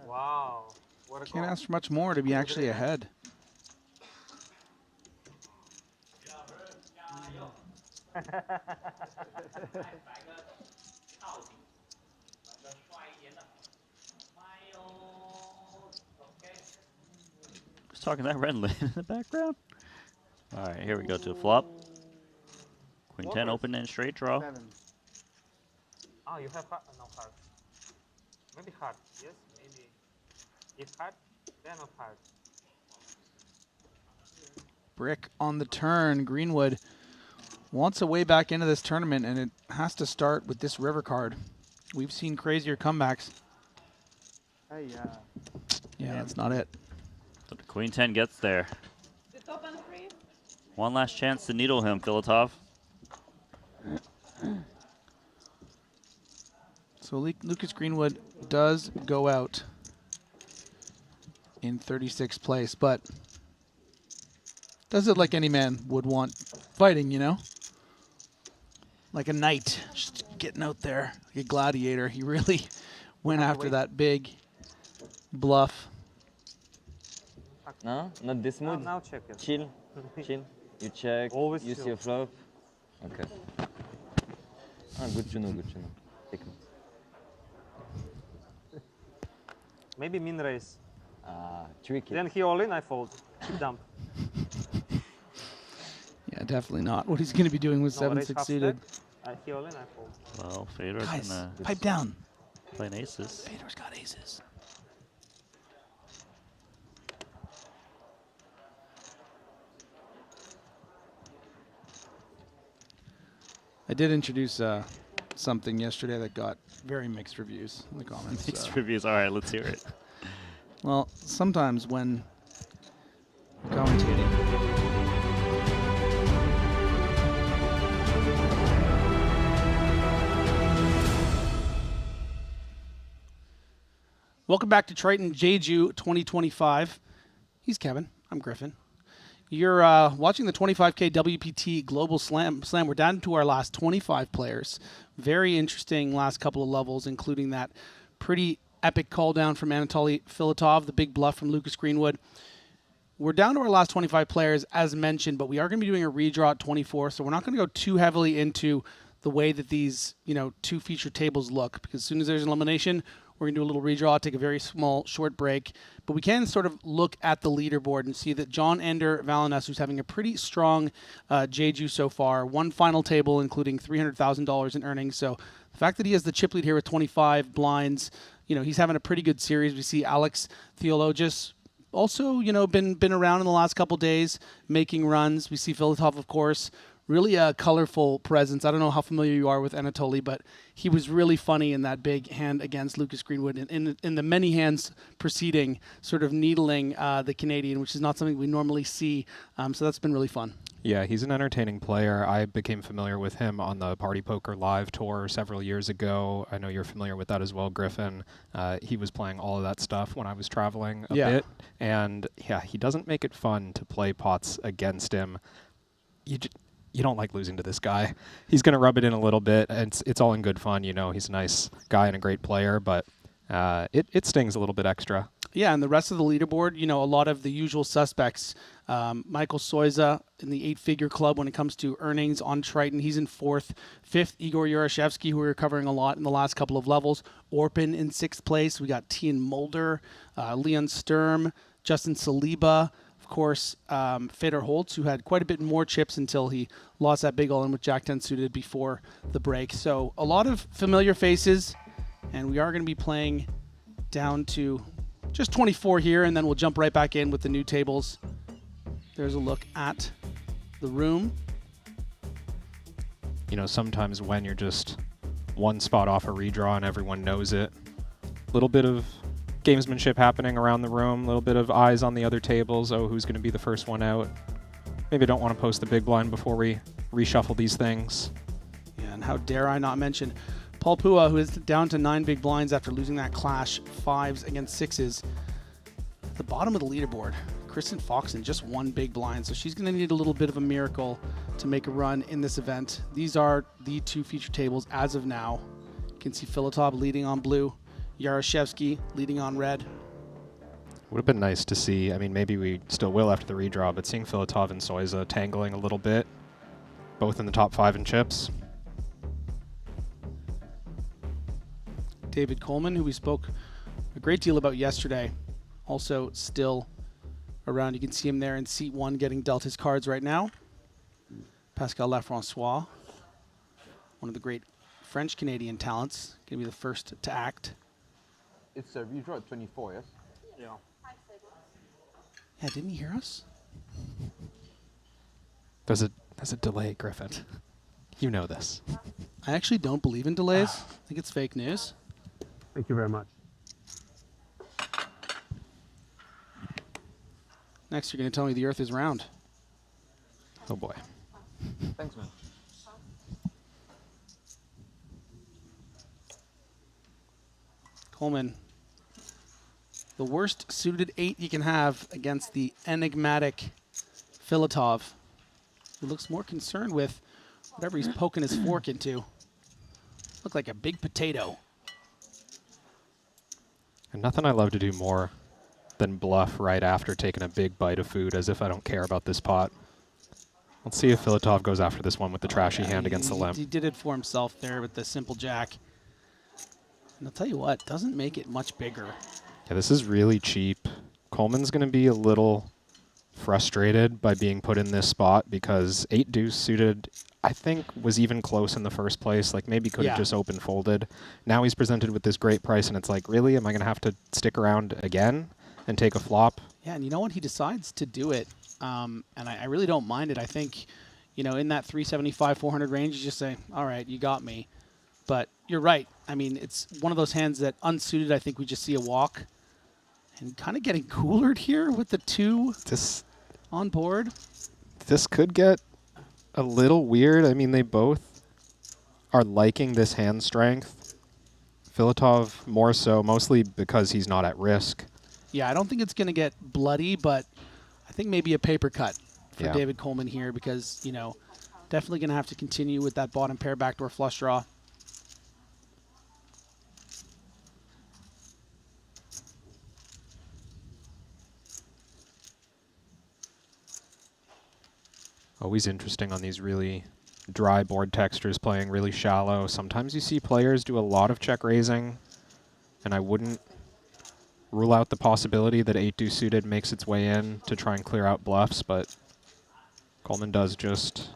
Wow. What a Can't call. ask for much more to be actually ahead. Who's talking that red lane in the background? All right, here we go to a flop. Queen 10 open and straight draw. Oh, you have heart? No heart. Maybe heart. Yes, maybe. If heart, then not heart. Brick on the turn. Greenwood wants a way back into this tournament, and it has to start with this river card. We've seen crazier comebacks. Hey, Yeah, that's not it. So the Queen 10 gets there. One last chance to needle him, Filatov. So Lucas Greenwood does go out in 36th place, but does it like any man would want fighting, you know? Like a knight, just getting out there, like a gladiator. He really went after that big bluff. No, not this mood. Now check it. Chill, chill. You check, Always use chill. your flop. Okay. Good to know, good to know. Take it. Maybe min raise. Tricky. Then he all in, I fold. Dump. Yeah, definitely not what he's going to be doing with No, 7 raise 6 half suited. stack. He all in, I fold. Well, Fedor's Guys, gonna pipe down. playing aces. Fedor's got aces. I did introduce something yesterday that got very mixed reviews in the comments. Mixed reviews. All right, let's hear it. Well, sometimes when commentating, welcome back to Triton Jeju 2025. He's Kevin. I'm Griffin. You're watching the 25K WPT Global Slam. We're down to our last 25 players. Very interesting last couple of levels, including that pretty epic call down from Anatoly Filatov, the big bluff from Lucas Greenwood. We're down to our last 25 players, as mentioned, but we are going to be doing a redraw at 24, so we're not going to go too heavily into the way that these, two feature tables look, because as soon as there's an elimination, we're going to do a little redraw, take a very small, short break. But we can sort of look at the leaderboard and see that John Ender Valinas, who's having a pretty strong Jeju so far, one final table, including $300,000 in earnings. So the fact that he has the chip lead here with 25 blinds, he's having a pretty good series. We see Alex Theologis also, been around in the last couple days, making runs. We see Filatov, of course, really a colorful presence. I don't know how familiar you are with Anatoly, but he was really funny in that big hand against Lucas Greenwood, in the many hands preceding, sort of needling the Canadian, which is not something we normally see. So that's been really fun. Yeah, he's an entertaining player. I became familiar with him on the Party Poker Live tour several years ago. I know you're familiar with that as well, Griffin. He was playing all of that stuff when I was traveling a bit. And yeah, he doesn't make it fun to play pots against him. You don't like losing to this guy. He's going to rub it in a little bit. And it's all in good fun. He's a nice guy and a great player, but it stings a little bit extra. Yeah, and the rest of the leaderboard, a lot of the usual suspects. Michael Soiza in the 8-figure club when it comes to earnings on Triton. He's in 4th. 5th, Igor Yurashevsky, who we were covering a lot in the last couple of levels. Orpin in 6th place. We got Tian Mulder, Leon Sturm, Justin Saliba, of course, Fedor Holtz, who had quite a bit more chips until he lost that big all-in with Jack 10 suited before the break. So a lot of familiar faces, and we are going to be playing down to just 24 here, and then we'll jump right back in with the new tables. There's a look at the room. Sometimes when you're just one spot off a redraw and everyone knows it, a little bit of gamesmanship happening around the room, a little bit of eyes on the other tables. Oh, who's going to be the first one out? Maybe don't want to post the big blind before we reshuffle these things. Yeah, and how dare I not mention Paul Pua, who is down to 9 big blinds after losing that clash 5s against 6s. At the bottom of the leaderboard, Kristen Foxen just 1 big blind, so she's going to need a little bit of a miracle to make a run in this event. These are the 2 feature tables as of now. You can see Filatov leading on blue, Yaroshevsky leading on red. Would have been nice to see. I mean, maybe we still will after the redraw, but seeing Filatov and Soiza tangling a little bit, both in the top 5 in chips. David Coleman, who we spoke a great deal about yesterday, also still around. You can see him there in seat 1 getting dealt his cards right now. Pascal Lafrancois, one of the great French-Canadian talents, going to be the first to act. It's a redraw at 24, yes? Yeah. Yeah, didn't he hear us? There's a delay, Griffin. You know this. I actually don't believe in delays. I think it's fake news. Thank you very much. Next, you're going to tell me the Earth is round. Oh boy. Thanks, man. Coleman, the worst suited 8 you can have against the enigmatic Filatov, who looks more concerned with whatever he's poking his fork into. Look like a big potato. And nothing I love to do more than bluff right after taking a big bite of food as if I don't care about this pot. Let's see if Filatov goes after this one with the trashy hand against the limp. He did it for himself there with the simple jack. And I'll tell you what, doesn't make it much bigger. Yeah, this is really cheap. Coleman's going to be a little frustrated by being put in this spot because 8 deuce suited, I think, was even close in the first place. Like maybe could have just open folded. Now he's presented with this great price and it's like, really? Am I going to have to stick around again and take a flop? Yeah, and you know what? He decides to do it. And I really don't mind it. I think, in that 375, 400 range, you just say, all right, you got me. But you're right. I mean, it's one of those hands that unsuited, I think we just see a walk. And kind of getting coolered here with the 2 on board. This could get a little weird. I mean, they both are liking this hand strength. Filatov more so, mostly because he's not at risk. Yeah, I don't think it's going to get bloody, but I think maybe a paper cut for David Coleman here because, definitely going to have to continue with that bottom pair backdoor flush draw. Always interesting on these really dry board textures playing really shallow. Sometimes you see players do a lot of check raising, and I wouldn't rule out the possibility that 8 deuce suited makes its way in to try and clear out bluffs, but Coleman does just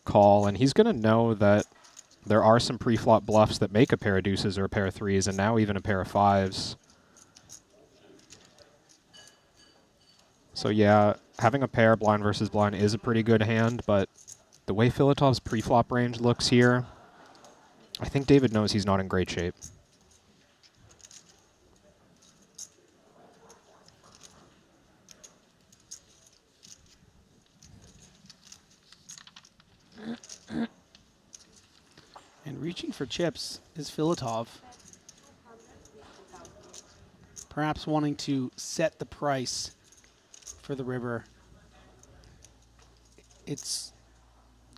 call, and he's going to know that there are some pre-flop bluffs that make a pair of deuces or a pair of threes, and now even a pair of fives. So yeah, having a pair blind versus blind is a pretty good hand, but the way Filatov's pre-flop range looks here, I think David knows he's not in great shape. And reaching for chips is Filatov. Perhaps wanting to set the price for the river. It's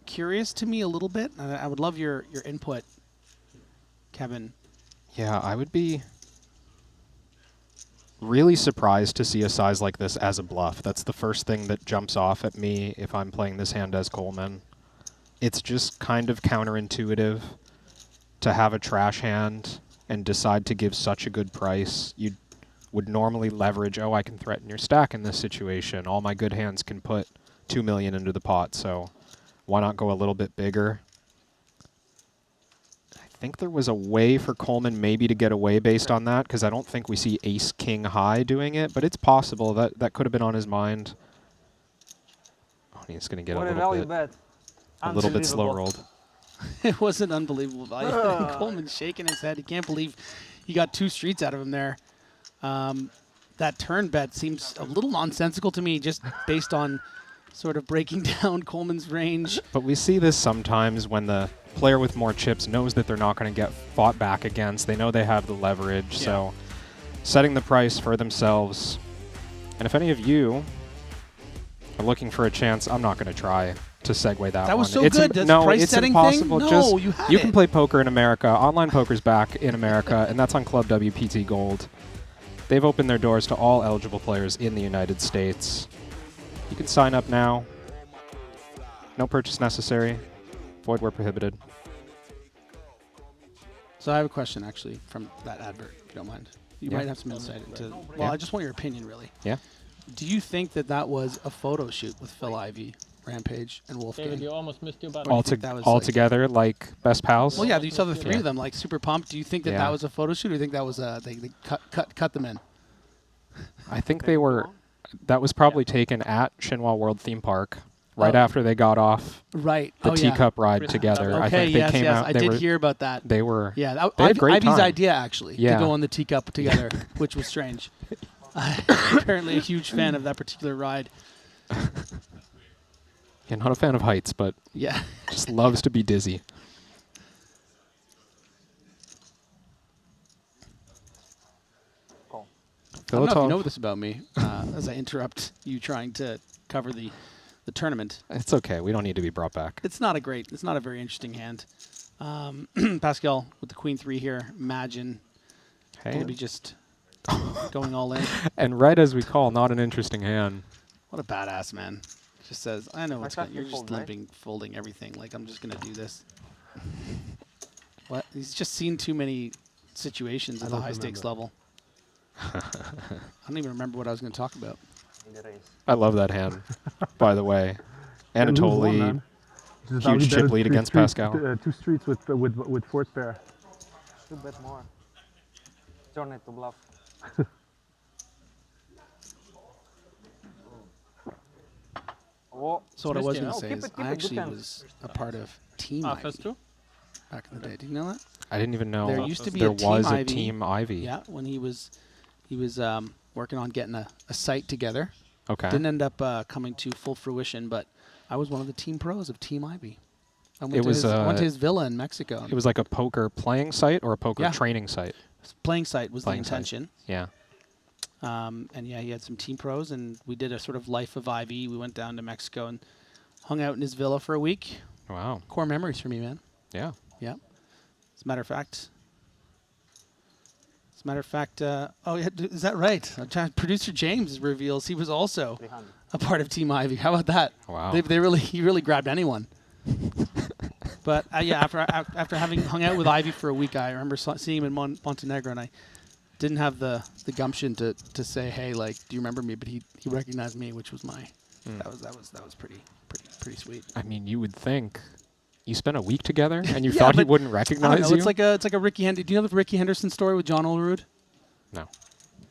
curious to me a little bit. I would love your input, Kevin. Yeah, I would be really surprised to see a size like this as a bluff. That's the first thing that jumps off at me if I'm playing this hand as Coleman. It's just kind of counterintuitive to have a trash hand and decide to give such a good price. You would normally leverage, oh, I can threaten your stack in this situation. All my good hands can put 2 million into the pot, so why not go a little bit bigger? I think there was a way for Coleman maybe to get away based on that, because I don't think we see ace-king high doing it, but it's possible that could have been on his mind. Oh, he's going to get a little bit slow rolled. It wasn't unbelievable value. Coleman's shaking his head. He can't believe he got 2 streets out of him there. That turn bet seems a little nonsensical to me, just based on sort of breaking down Coleman's range. But we see this sometimes when the player with more chips knows that they're not going to get fought back against. They know they have the leverage, so setting the price for themselves. And if any of you are looking for a chance, I'm not going to try to segue that one. That was so good. No, price it's setting impossible. Thing? Just, No, you had you can play poker in America. Online poker's back in America, and that's on Club WPT Gold. They've opened their doors to all eligible players in the United States. You can sign up now. No purchase necessary. Void where prohibited. So I have a question, actually, from that advert, if you don't mind. You might have some insight into... Well, I just want your opinion, really. Yeah. Do you think that that was a photo shoot with Phil Ivey, Rampage, and Wolfgang? David, you almost missed your button. All together, like best pals? Well, yeah, you saw the 3 of them, like, super pumped. Do you think that that was a photo shoot, or do you think that was they cut them in? I think they were... That was probably taken at Shinhwa World Theme Park right after they got off the teacup ride together. Okay, I think they came out. I did hear about that. They were. Yeah, they had a great Ivy's time. idea, actually, to go on the teacup together, which was strange. Apparently a huge fan of that particular ride. Yeah, not a fan of heights, but just loves to be dizzy. I don't know if you know this about me, as I interrupt you trying to cover the tournament. It's okay. We don't need to be brought back. It's not a very interesting hand. Pascal with the Queen 3 here. Imagine going to be just going all in. And right as we call, not an interesting hand. What a badass, man. Just says, I know what's going. You're just limping, folding everything. Like, I'm just going to do this. What? He's just seen too many situations at the high stakes level. I don't even remember what I was going to talk about. I love that hand, by the way. Anatoly, huge chip lead against Pascal. 2 streets with 4th pair. Should bet more. Turn it to bluff. So what I was going to say is I actually was a part of Team Ivy back in the day. Did you know that? I didn't even know there used to be there a was Team a Ivy. Team Ivy. Yeah, when he was working on getting a site together. Okay. Didn't end up coming to full fruition, but I was one of the team pros of Team Ivy. I went to his villa in Mexico. It was like a poker playing site or a poker training site? Playing site was the intention. Yeah. And yeah, he had some team pros, and we did a sort of life of Ivy. We went down to Mexico and hung out in his villa for a week. Wow. Core memories for me, man. Yeah. Yeah. As a matter of fact, oh, yeah, is that right? Producer James reveals he was also a part of Team Ivy. How about that? Wow. He really grabbed anyone. But yeah, after having hung out with Ivy for a week, I remember seeing him in Montenegro, and I didn't have the gumption to say, hey, like, do you remember me? But he recognized me, which was that was pretty sweet. I mean, you would think You spent a week together and you Yeah, thought he but wouldn't I recognize don't know, you? It's like a Ricky Henderson. Do you know the Ricky Henderson story with John Olerud? No.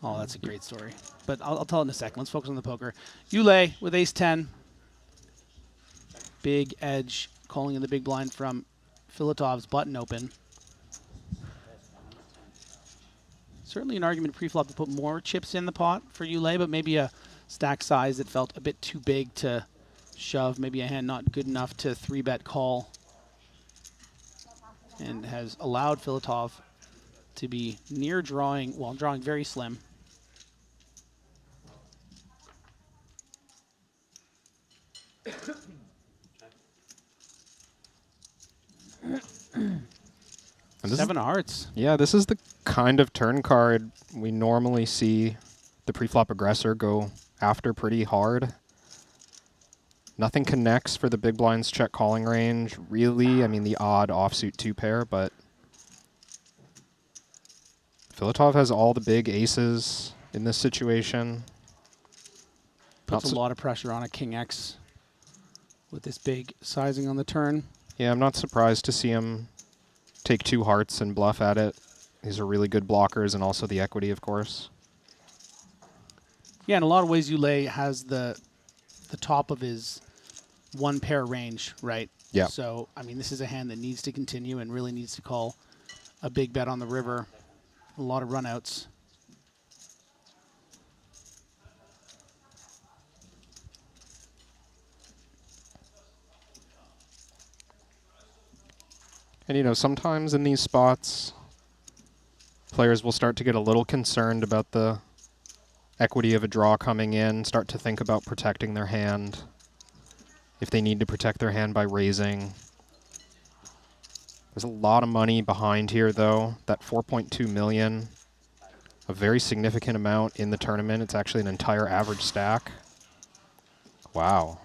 Oh, that's a great story. But I'll tell it in a second. Let's focus on the poker. Yulei with ace-10. Big edge calling in the big blind from Filatov's button open. Certainly an argument pre-flop to put more chips in the pot for Yulei, but maybe a stack size that felt a bit too big to shove. Maybe a hand not good enough to 3-bet call. And has allowed Filatov to be near drawing, well, drawing very slim. And this 7 of hearts. Yeah, this is the kind of turn card we normally see the pre-flop aggressor go after pretty hard. Nothing connects for the big blind's check calling range, really. I mean, the odd offsuit 2-pair, but Filatov has all the big aces in this situation. Puts a lot of pressure on a King X with this big sizing on the turn. Yeah, I'm not surprised to see him take 2 hearts and bluff at it. These are really good blockers, and also the equity, of course. Yeah, in a lot of ways, Yulei has the top of his 1-pair range, right? Yeah. So, I mean, this is a hand that needs to continue and really needs to call a big bet on the river. A lot of runouts. And, you know, sometimes in these spots, players will start to get a little concerned about the equity of a draw coming in, start to think about protecting their hand. If they need to protect their hand by raising. There's a lot of money behind here, though. That 4.2 million, a very significant amount in the tournament. It's actually an entire average stack. Wow.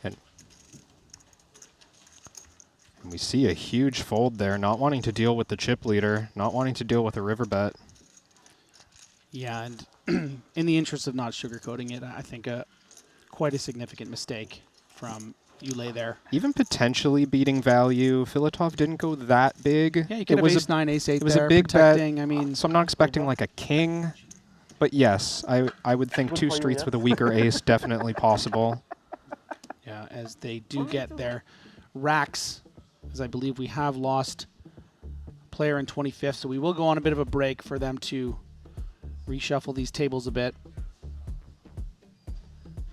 And we see a huge fold there, not wanting to deal with the chip leader, not wanting to deal with a river bet. Yeah, and in the interest of not sugarcoating it, I think quite a significant mistake from Yulei there. Even potentially beating value, Filatov didn't go that big. Yeah, you could have ace-9, ace-8 It was there, a big protecting, bet, I mean, so I'm not expecting like a king. But yes, I would think 2 streets with a weaker ace definitely possible. Yeah, as they do get their racks, as I believe we have lost a player in 25th, so we will go on a bit of a break for them to reshuffle these tables a bit.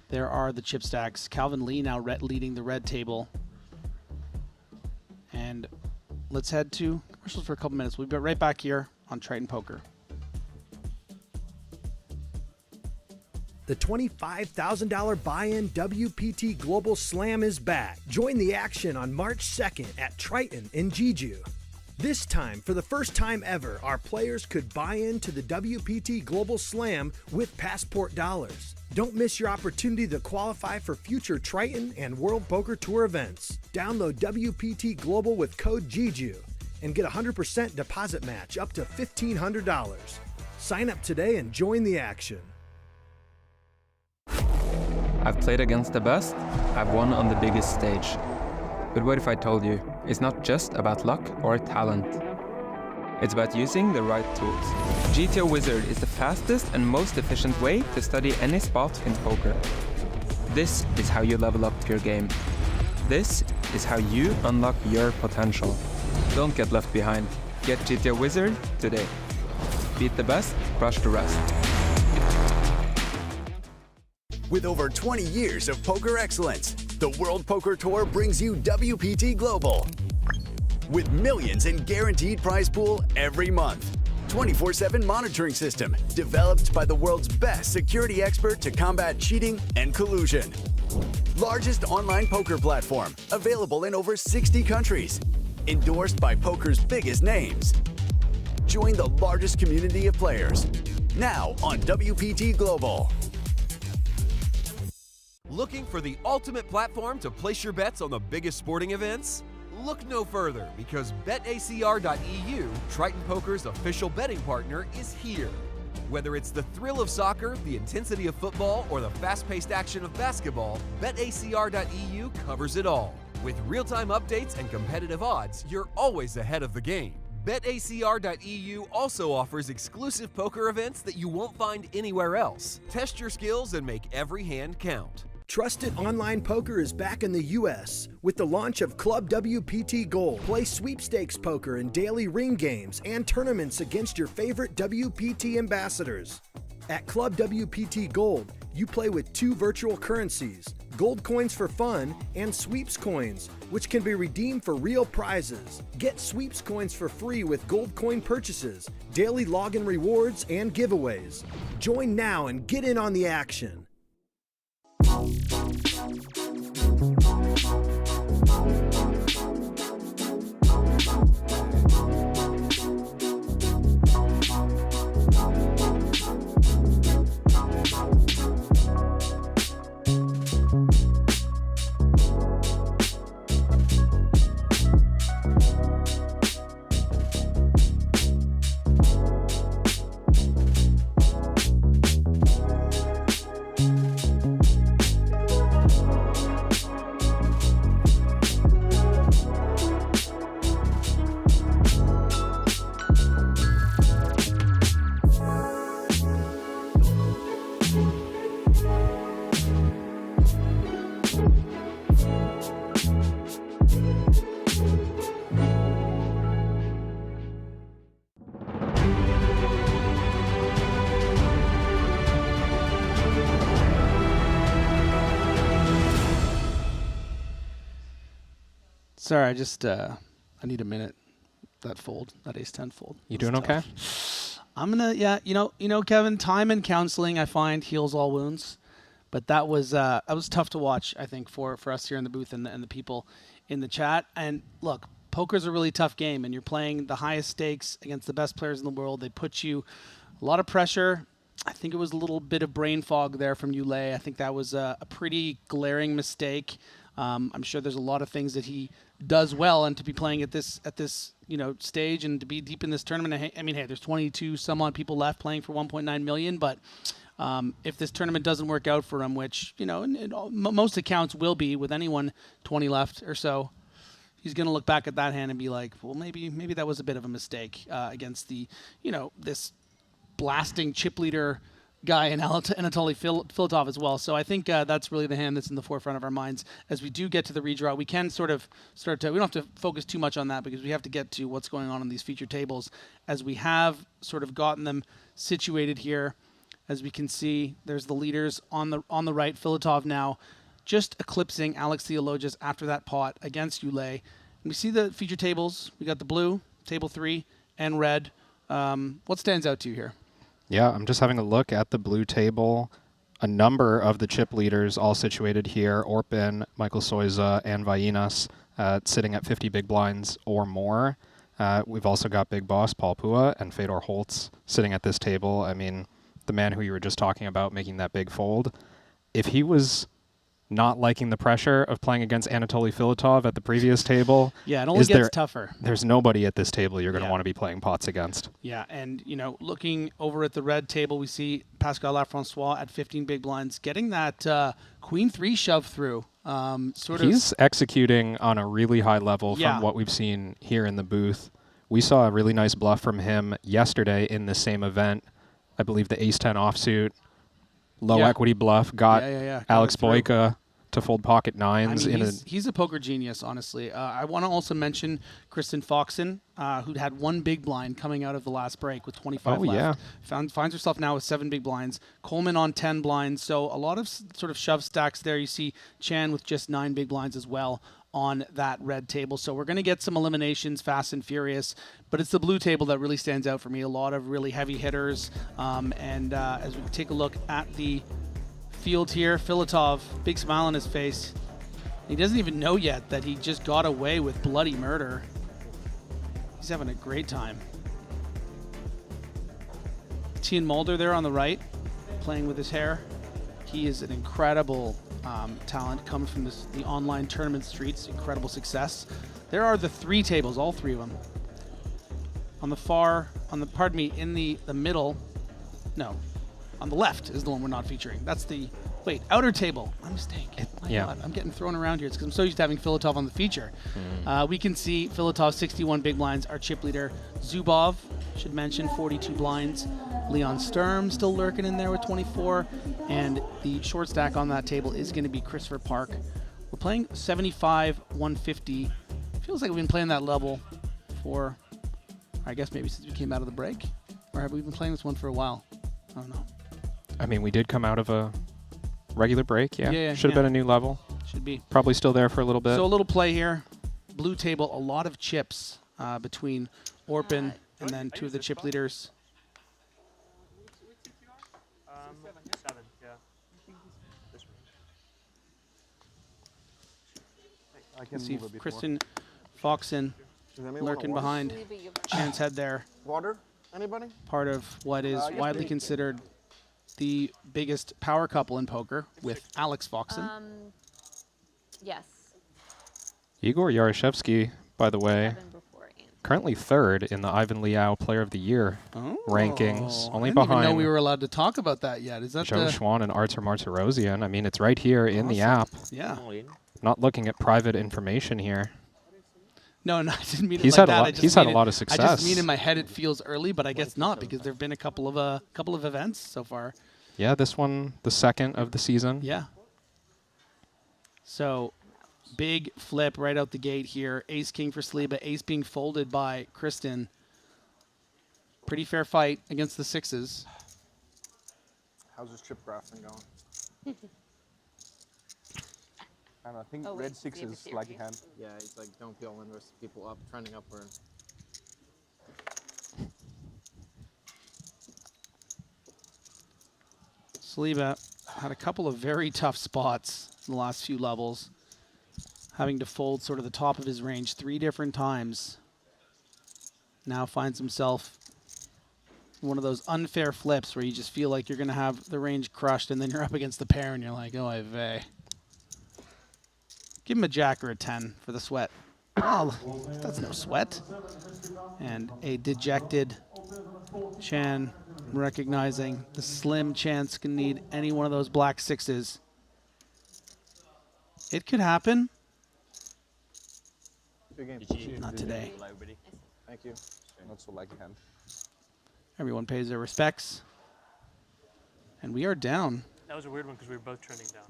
There are the chip stacks. Calvin Lee now leading the red table. And let's head to commercials for a couple minutes. We'll be right back here on Triton Poker. The $25,000 buy-in WPT Global Slam is back. Join the action on March 2nd at Triton in Jeju. This time, for the first time ever, our players could buy into the WPT Global Slam with passport dollars. Don't miss your opportunity to qualify for future Triton and World Poker Tour events. Download WPT Global with code Jeju and get a 100% deposit match up to $1,500. Sign up today and join the action. I've played against the best, I've won on the biggest stage. But what if I told you, it's not just about luck or talent. It's about using the right tools. GTO Wizard is the fastest and most efficient way to study any spot in poker. This is how you level up your game. This is how you unlock your potential. Don't get left behind. Get GTO Wizard today. Beat the best, crush the rest. With over 20 years of poker excellence, the World Poker Tour brings you WPT Global. With millions in guaranteed prize pool every month. 24/7 monitoring system developed by the world's best security expert to combat cheating and collusion. Largest online poker platform available in over 60 countries. Endorsed by poker's biggest names. Join the largest community of players. Now on WPT Global. Looking for the ultimate platform to place your bets on the biggest sporting events? Look no further, because BetACR.eu, Triton Poker's official betting partner, is here. Whether it's the thrill of soccer, the intensity of football, or the fast-paced action of basketball, BetACR.eu covers it all. With real-time updates and competitive odds, you're always ahead of the game. BetACR.eu also offers exclusive poker events that you won't find anywhere else. Test your skills and make every hand count. Trusted online poker is back in the U.S. with the launch of Club WPT Gold. Play sweepstakes poker in daily ring games and tournaments against your favorite WPT ambassadors. At Club WPT Gold, you play with 2 virtual currencies, gold coins for fun and sweeps coins, which can be redeemed for real prizes. Get sweeps coins for free with gold coin purchases, daily login rewards, and giveaways. Join now and get in on the action. Sorry, I just I need a minute. That fold, that ace-10 fold. You doing okay? I'm gonna, yeah, you know, Kevin. Time and counseling, I find, heals all wounds. But that was tough to watch, I think, for us here in the booth and the people in the chat. And look, poker's a really tough game, and you're playing the highest stakes against the best players in the world. They put you a lot of pressure. I think it was a little bit of brain fog there from Yulei. I think that was a pretty glaring mistake. I'm sure there's a lot of things that he does well, and to be playing at this stage and to be deep in this tournament. I mean, hey, there's 22 some odd people left playing for 1.9 million, but if this tournament doesn't work out for him, which in most accounts will be with anyone 20 left or so, he's going to look back at that hand and be like, well, maybe that was a bit of a mistake against the this blasting chip leader guy in Anatoly Filatov as well. So I think that's really the hand that's in the forefront of our minds as we do get to the redraw. We can sort of start to, we don't have to focus too much on that because we have to get to what's going on in these feature tables as we have sort of gotten them situated here. As we can see, there's the leaders on the right. Filatov now just eclipsing Alex Theologius after that pot against Yulei. And we see the feature tables. We got the blue, table 3, and red. What stands out to you here? Yeah, I'm just having a look at the blue table. A number of the chip leaders all situated here. Orpin, Michael Soiza, and Vainas sitting at 50 big blinds or more. We've also got Big Boss Paul Pua and Fedor Holtz sitting at this table. I mean, the man who you were just talking about making that big fold. If he was not liking the pressure of playing against Anatoly Filatov at the previous table. Yeah, it only gets tougher. There's nobody at this table you're going to want to be playing pots against. Yeah, and looking over at the red table, we see Pascal Lafrancois at 15 big blinds getting that Queen 3 shove through. He's executing on a really high level from what we've seen here in the booth. We saw a really nice bluff from him yesterday in the same event. I believe the ace-10 offsuit. Low equity bluff got Alex Boyka to fold pocket nines. I mean, he's a poker genius, honestly. I want to also mention Kristen Foxen, who had 1 big blind coming out of the last break with 25 left. Finds herself now with 7 big blinds. Coleman on 10 blinds. So a lot of sort of shove stacks there. You see Chan with just 9 big blinds as well on that red table. So we're going to get some eliminations fast and furious, but it's the blue table that really stands out for me. A lot of really heavy hitters. And as we take a look at the field here, Filatov, big smile on his face. He doesn't even know yet that he just got away with bloody murder. He's having a great time. Tien Mulder there on the right, playing with his hair. He is an incredible talent, comes from the online tournament streets, incredible success. There are the 3 tables, all 3 of them. In the middle, No, on the left is the one we're not featuring. That's the, wait, outer table. My mistake. My yeah. God, I'm getting thrown around here. It's because I'm so used to having Filatov on the feature. We can see Filatov 61 big blinds. Our chip leader, Zubov, should mention 42 blinds. Leon Sturm still lurking in there with 24. And the short stack on that table is going to be Christopher Park. We're playing 75, 150. Feels like we've been playing that level for, I guess maybe since we came out of the break. Or have we been playing this one for a while? I don't know. I mean, we did come out of a regular break, yeah. Yeah, Should have been a new level. Should be. Probably still there for a little bit. So a little play here. Blue table, a lot of chips between Orpin and then two of the chip leaders. 7, yeah. I can see Kristen Foxen lurking behind Chan's head there. Water? Anybody? Part of what is widely considered the biggest power couple in poker with Alex Foxen. Yes. Igor Yarashevsky, by the way, currently third in the Ivan Liao Player of the Year rankings, only I didn't behind even know we were allowed to talk about that yet. Is that Joe the Schwan and Artur Martirosyan. I mean, it's right here in the app. Yeah. Not looking at private information here. No, I didn't mean He's it like had a that. lot- I just he's had mean a it- lot of I success. just mean in my head it feels early, but I guess not because there've been a couple of events so far. Yeah, this one, the second of the season. Yeah. So, big flip right out the gate here. Ace King for Saliba. Ace being folded by Kristen. Pretty fair fight against the sixes. How's his chip grafting going? And I think Oh, wait, red do you have a 6 is like theory? hand. Yeah, it's like don't kill when there's people up, trending upward. Saliba had a couple of very tough spots in the last few levels, having to fold sort of the top of his range 3 different times. Now finds himself in one of those unfair flips where you just feel like you're going to have the range crushed, and then you're up against the pair, and you're like, oh, I vey. Give him a jack or a 10 for the sweat. Oh, that's no sweat. And a dejected Chan recognizing the slim chance can need any one of those black sixes. It could happen. Good game. Not today. Thank you. Not so like hand. Everyone pays their respects. And we are down. That was a weird one because we were both trending down.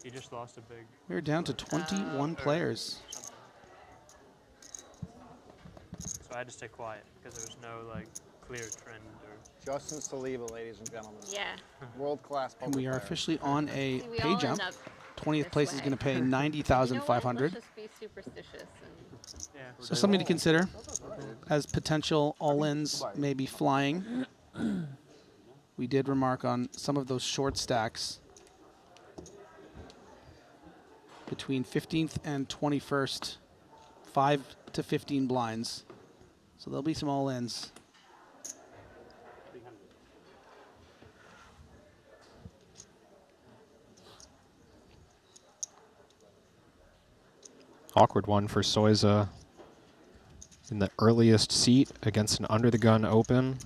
He just lost a big. We are down to 21 players. So I had to stay quiet because there was no like clear trend or. Justin Saliba, ladies and gentlemen. Yeah. World class. And we are officially on a See, we pay all jump. end up 20th this place is way. going to pay You know what? 90,500. Let's just be superstitious and So something to consider as potential all-ins maybe flying. We did remark on some of those short stacks between 15th and 21st, 5 to 15 blinds. So there'll be some all-ins. Awkward one for Soiza in the earliest seat against an under-the-gun open.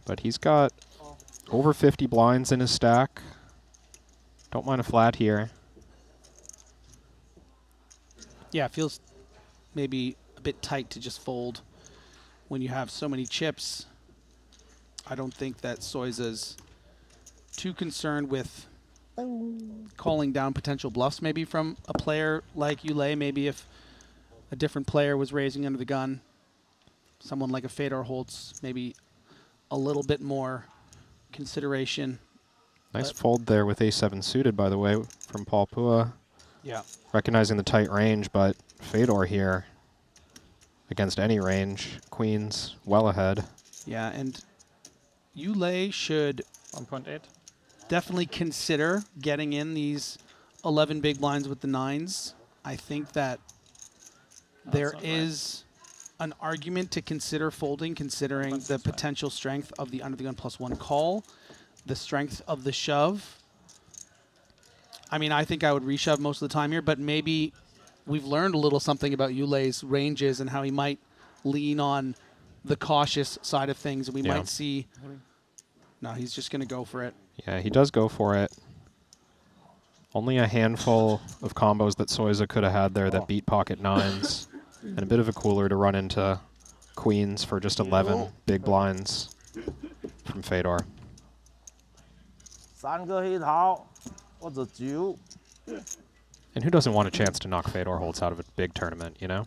But he's got over 50 blinds in his stack. Don't mind a flat here. Yeah, it feels maybe a bit tight to just fold when you have so many chips. I don't think that Soiza's too concerned with calling down potential bluffs maybe from a player like Yulei. Maybe if a different player was raising under the gun, someone like a Fedor Holtz, maybe a little bit more consideration. Nice fold there with A7 suited, by the way, from Paul Pua. Yeah. Recognizing the tight range, but Fedor here against any range. Queens well ahead. Yeah, and Yulei should 1.8. definitely consider getting in these 11 big blinds with the nines. I think that there is an argument to consider folding, considering the potential strength of the under the gun +1 call, the strength of the shove. I mean, I think I would reshove most of the time here, but maybe we've learned a little something about Yulei's ranges and how he might lean on the cautious side of things, and we Yeah. might see. No, he's just going to go for it. Yeah, he does go for it. Only a handful of combos that Soiza could have had there that beat pocket nines, and a bit of a cooler to run into queens for just 11 big blinds from Fedor. 3個氣頭，我就照。 And who doesn't want a chance to knock Fedor holds out of a big tournament, you know?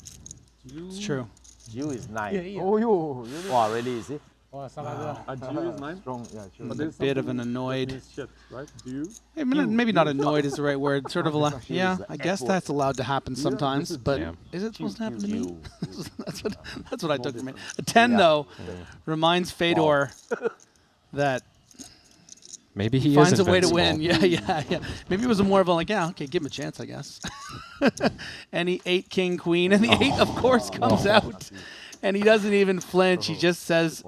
It's true. Jiu is 9. Oh, yo. Wow, really easy? Jiu is 9? Strong, yeah, Jiu. He's a bit of an annoyed. Shit, right? Do you? Maybe not annoyed is the right word. Sort of yeah, I guess that's allowed to happen sometimes. But is it supposed to happen to me? that's what I took from it. A 10 though reminds Fedor that maybe he finds is a way to invincible. win. Yeah. Maybe it was more of a like, yeah, okay, give him a chance, I guess. And he 8 king queen, and the 8 of course comes out. And he doesn't even flinch. He just says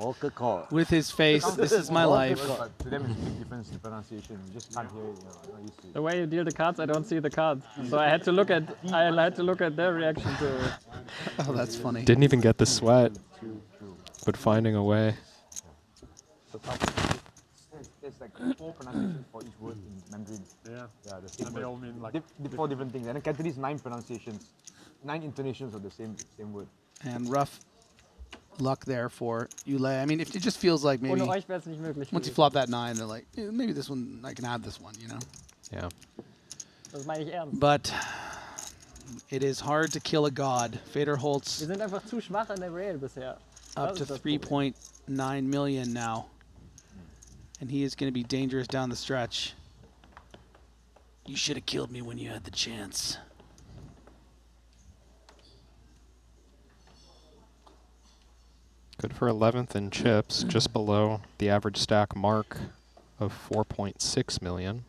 with his face, "This is my life." To them, it's a big difference in pronunciation. You just can't hear it. You know, I'm not used to it. The way you deal the cards, I don't see the cards, so I had to look at their reaction to it. Oh, that's funny. Didn't even get the sweat, but finding a way. There's like 4 pronunciations for each word in Mandarin. Yeah. Yeah, the same And they word. all mean like 4 different things. And in Cantonese, 9 pronunciations, 9 intonations of the same word. And rough luck there for Yulei. I mean, if it just feels like maybe Ohne euch wär's nicht möglich once you gewesen. flop that 9, they're like, maybe this one, I can have this one, you know? Yeah. Das meine ich ernst. But it is hard to kill a god. Fedor Wir Holtz sind einfach zu schwach in der Rail bisher. up Das to ist das Problem. 3.9 million now. And he is going to be dangerous down the stretch. You should have killed me when you had the chance. Good for 11th in chips, just below the average stack mark of 4.6 million.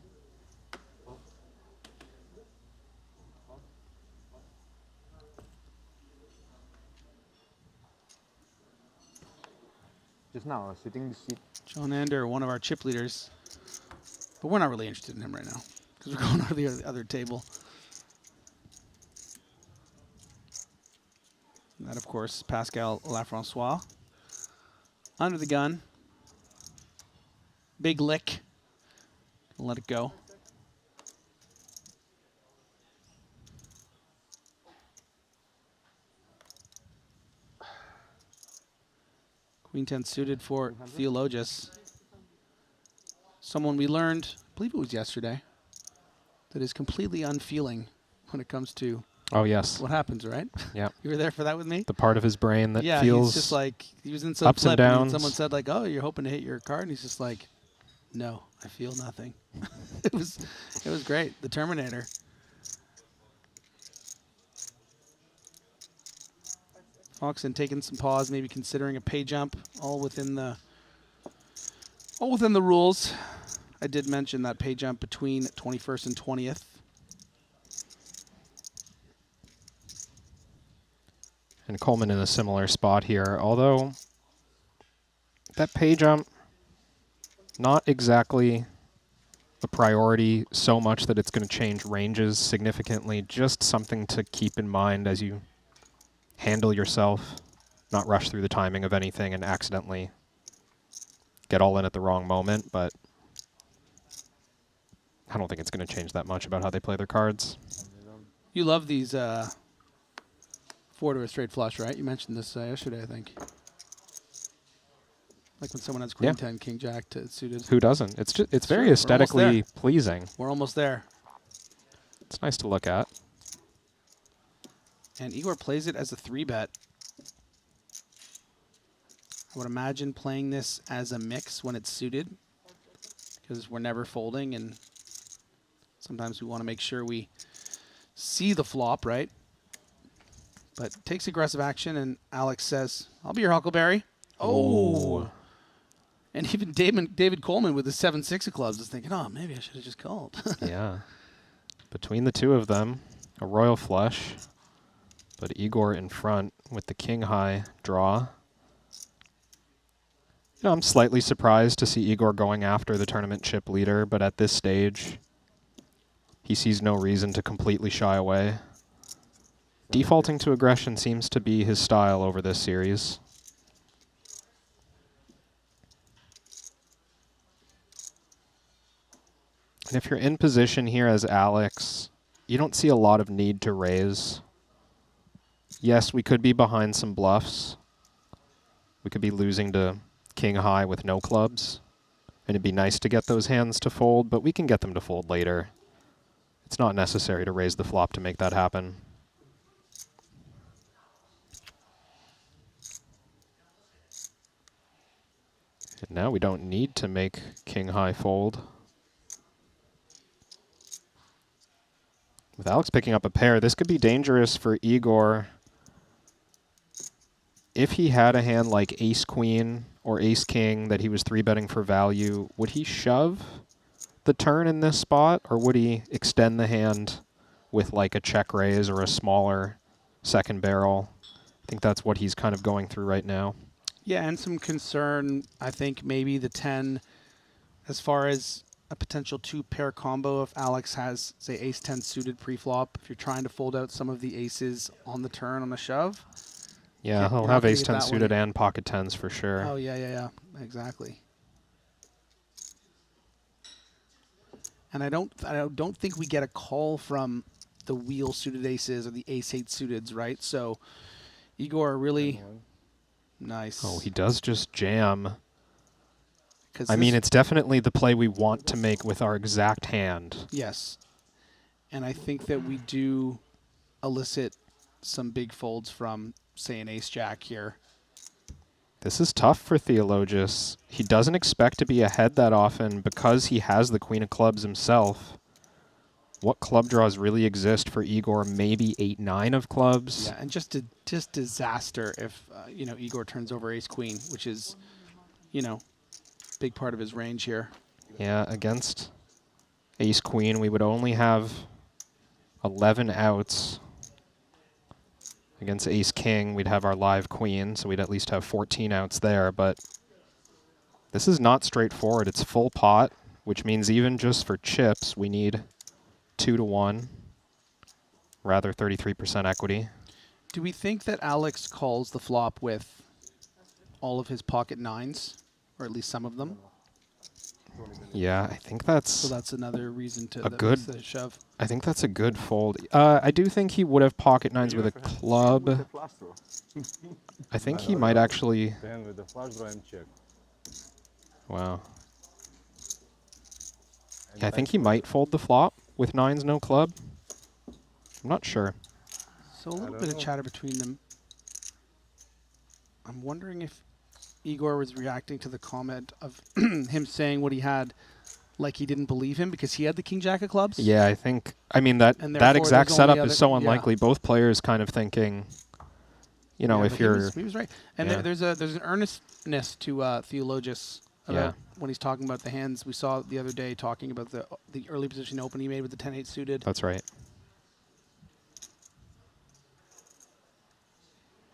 Just now, sitting the seat. John Ander, one of our chip leaders. But we're not really interested in him right now because we're going over the other table. And that, of course, Pascal Lafrancois. Under the gun. Big lick. Let it go. Queen 10 suited for Theologus. Someone we learned, I believe it was yesterday, that is completely unfeeling when it comes to Oh, yes. what happens, right? Yeah. You were there for that with me? The part of his brain that yeah, feels he's just like, he was in some ups and flip downs. someone said like, oh, you're hoping to hit your card? And he's just like, no, I feel nothing. it was great. The Terminator. Foxen taking some pause, maybe considering a pay jump, all within the rules. I did mention that pay jump between 21st and 20th. And Coleman in a similar spot here, although that pay jump, not exactly a priority so much that it's going to change ranges significantly, just something to keep in mind as you handle yourself, not rush through the timing of anything and accidentally get all in at the wrong moment, but I don't think it's going to change that much about how they play their cards. You love these 4 to a straight flush, right? You mentioned this yesterday, I think. Like when someone has Queen Yeah. 10, King Jack to suited. Who doesn't? It's just, it's very We're aesthetically almost there. pleasing. We're almost there. It's nice to look at. And Igor plays it as a 3-bet. I would imagine playing this as a mix when it's suited, because we're never folding, and sometimes we want to make sure we see the flop, right? But takes aggressive action, and Alex says, I'll be your Huckleberry. Oh! And even David Coleman with the 7-6 of clubs is thinking, oh, maybe I should have just called. Yeah. Between the two of them, a royal flush, but Igor in front with the king high draw. You know, I'm slightly surprised to see Igor going after the tournament chip leader, but at this stage, he sees no reason to completely shy away. Defaulting to aggression seems to be his style over this series. And if you're in position here as Alex, you don't see a lot of need to raise. Yes, we could be behind some bluffs. We could be losing to king high with no clubs. And it'd be nice to get those hands to fold, but we can get them to fold later. It's not necessary to raise the flop to make that happen. And now we don't need to make king high fold. With Alex picking up a pair, this could be dangerous for Igor. If he had a hand like ace-queen or ace-king that he was 3-betting for value, would he shove the turn in this spot, or would he extend the hand with like a check raise or a smaller second barrel? I think that's what he's kind of going through right now. Yeah, and some concern, I think maybe the 10, as far as a potential 2-pair combo if Alex has, say, ace-10 suited pre-flop, if you're trying to fold out some of the aces on the turn on a shove. Yeah, he'll have ace-10 suited and pocket 10s for sure. Oh, yeah, exactly. And I don't think we get a call from the wheel suited aces or the ace-8 suiteds, right? So Igor really nice. Oh, he does just jam. I mean, it's definitely the play we want to make with our exact hand. Yes. And I think that we do elicit some big folds from, say, an ace-jack here. This is tough for Theologus. He doesn't expect to be ahead that often because he has the queen of clubs himself. What club draws really exist for Igor? Maybe 8-9 of clubs. Yeah, and just disaster if Igor turns over ace-queen, which is, big part of his range here. Yeah, against ace-queen, we would only have 11 outs. Against ace-king, we'd have our live queen, so we'd at least have 14 outs there, but this is not straightforward. It's full pot, which means even just for chips, we need 2-1, rather 33% equity. Do we think that Alex calls the flop with all of his pocket 9s, or at least some of them? Yeah, I think that's... So that's another reason to the shove. I think that's a good fold. I do think he would have pocket 9s with a club. I think he might actually... Then with the flush draw and check. Wow. Yeah, I think he might fold the flop with 9s, no club. I'm not sure. So a little bit of chatter between them. I'm wondering if Igor was reacting to the comment of him saying what he had, like he didn't believe him because he had the king-jack of clubs. Yeah, I think. I mean that exact setup is so unlikely. Both players kind of thinking, if you're. He was right, and there's an earnestness to Theologus about when he's talking about the hands. We saw the other day talking about the early position open he made with the 10-8 suited. That's right.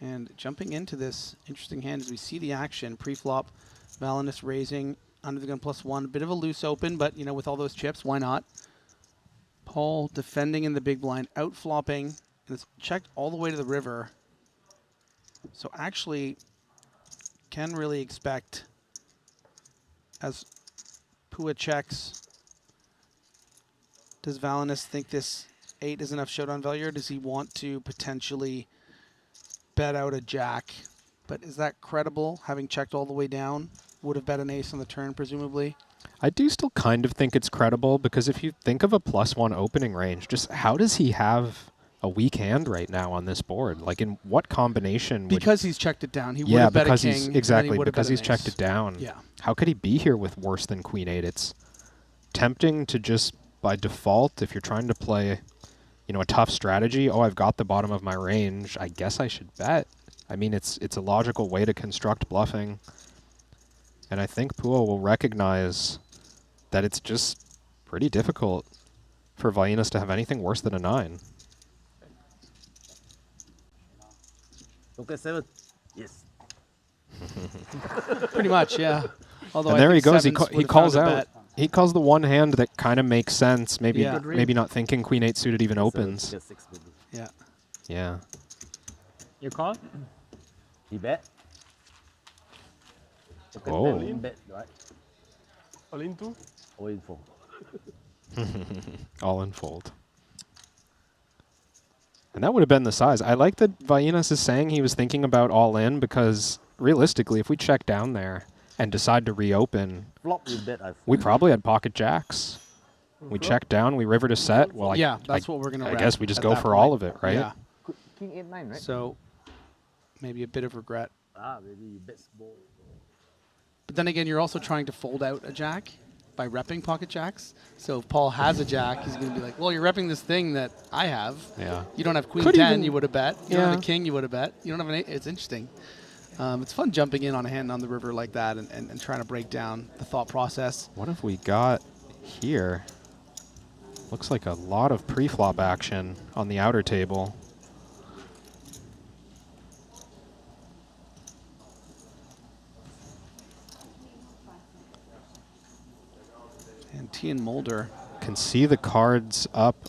And jumping into this interesting hand as we see the action, pre-flop, Valinus raising under the gun +1, a bit of a loose open, but with all those chips, why not? Paul defending in the big blind, out flopping, and it's checked all the way to the river. So actually, can really expect, as Pua checks, does Valinus think this 8 is enough showdown value, or does he want to potentially bet out a jack? But is that credible, having checked all the way down? Would have bet an ace on the turn, presumably. I do still kind of think it's credible, because if you think of a +1 opening range, just how does he have a weak hand right now on this board? Like, in what combination? Because he's checked it down. He would have bet a king. Exactly, because he's checked it down. Yeah. How could he be here with worse than queen 8? It's tempting to just, by default, if you're trying to play a tough strategy, I've got the bottom of my range, I guess I should bet. I mean, it's a logical way to construct bluffing. And I think Pua will recognize that it's just pretty difficult for Valinus to have anything worse than a 9. Okay, 7. Yes. Pretty much, yeah. Although and there he goes. He calls out. He calls the one hand that kind of makes sense. Maybe maybe not thinking queen 8 suited even opens. Yeah. Yeah. You call? He bet. Oh. Bet, right? All in 2? All in 4. All in fold. And that would have been the size. I like that Vainas is saying he was thinking about all in because realistically, if we check down there and decide to reopen, Flop, you bet I we fold. probably had pocket jacks. We check down, we river to set. Well, Yeah, that's what we're going to I guess we just go for all of it, right? Yeah. King 8-9, right? So maybe a bit of regret. Maybe you bet small. But then again, you're also trying to fold out a jack by repping pocket jacks. So if Paul has a jack, he's going to be like, well, you're repping this thing that I have. Yeah. You don't have queen Could 10, even- you would have bet. You don't Yeah. have a king, you would have bet. You don't have an 8. It's interesting. It's fun jumping in on a hand on the river like that and trying to break down the thought process. What have we got here? Looks like a lot of pre-flop action on the outer table. And T and Mulder. Can see the cards up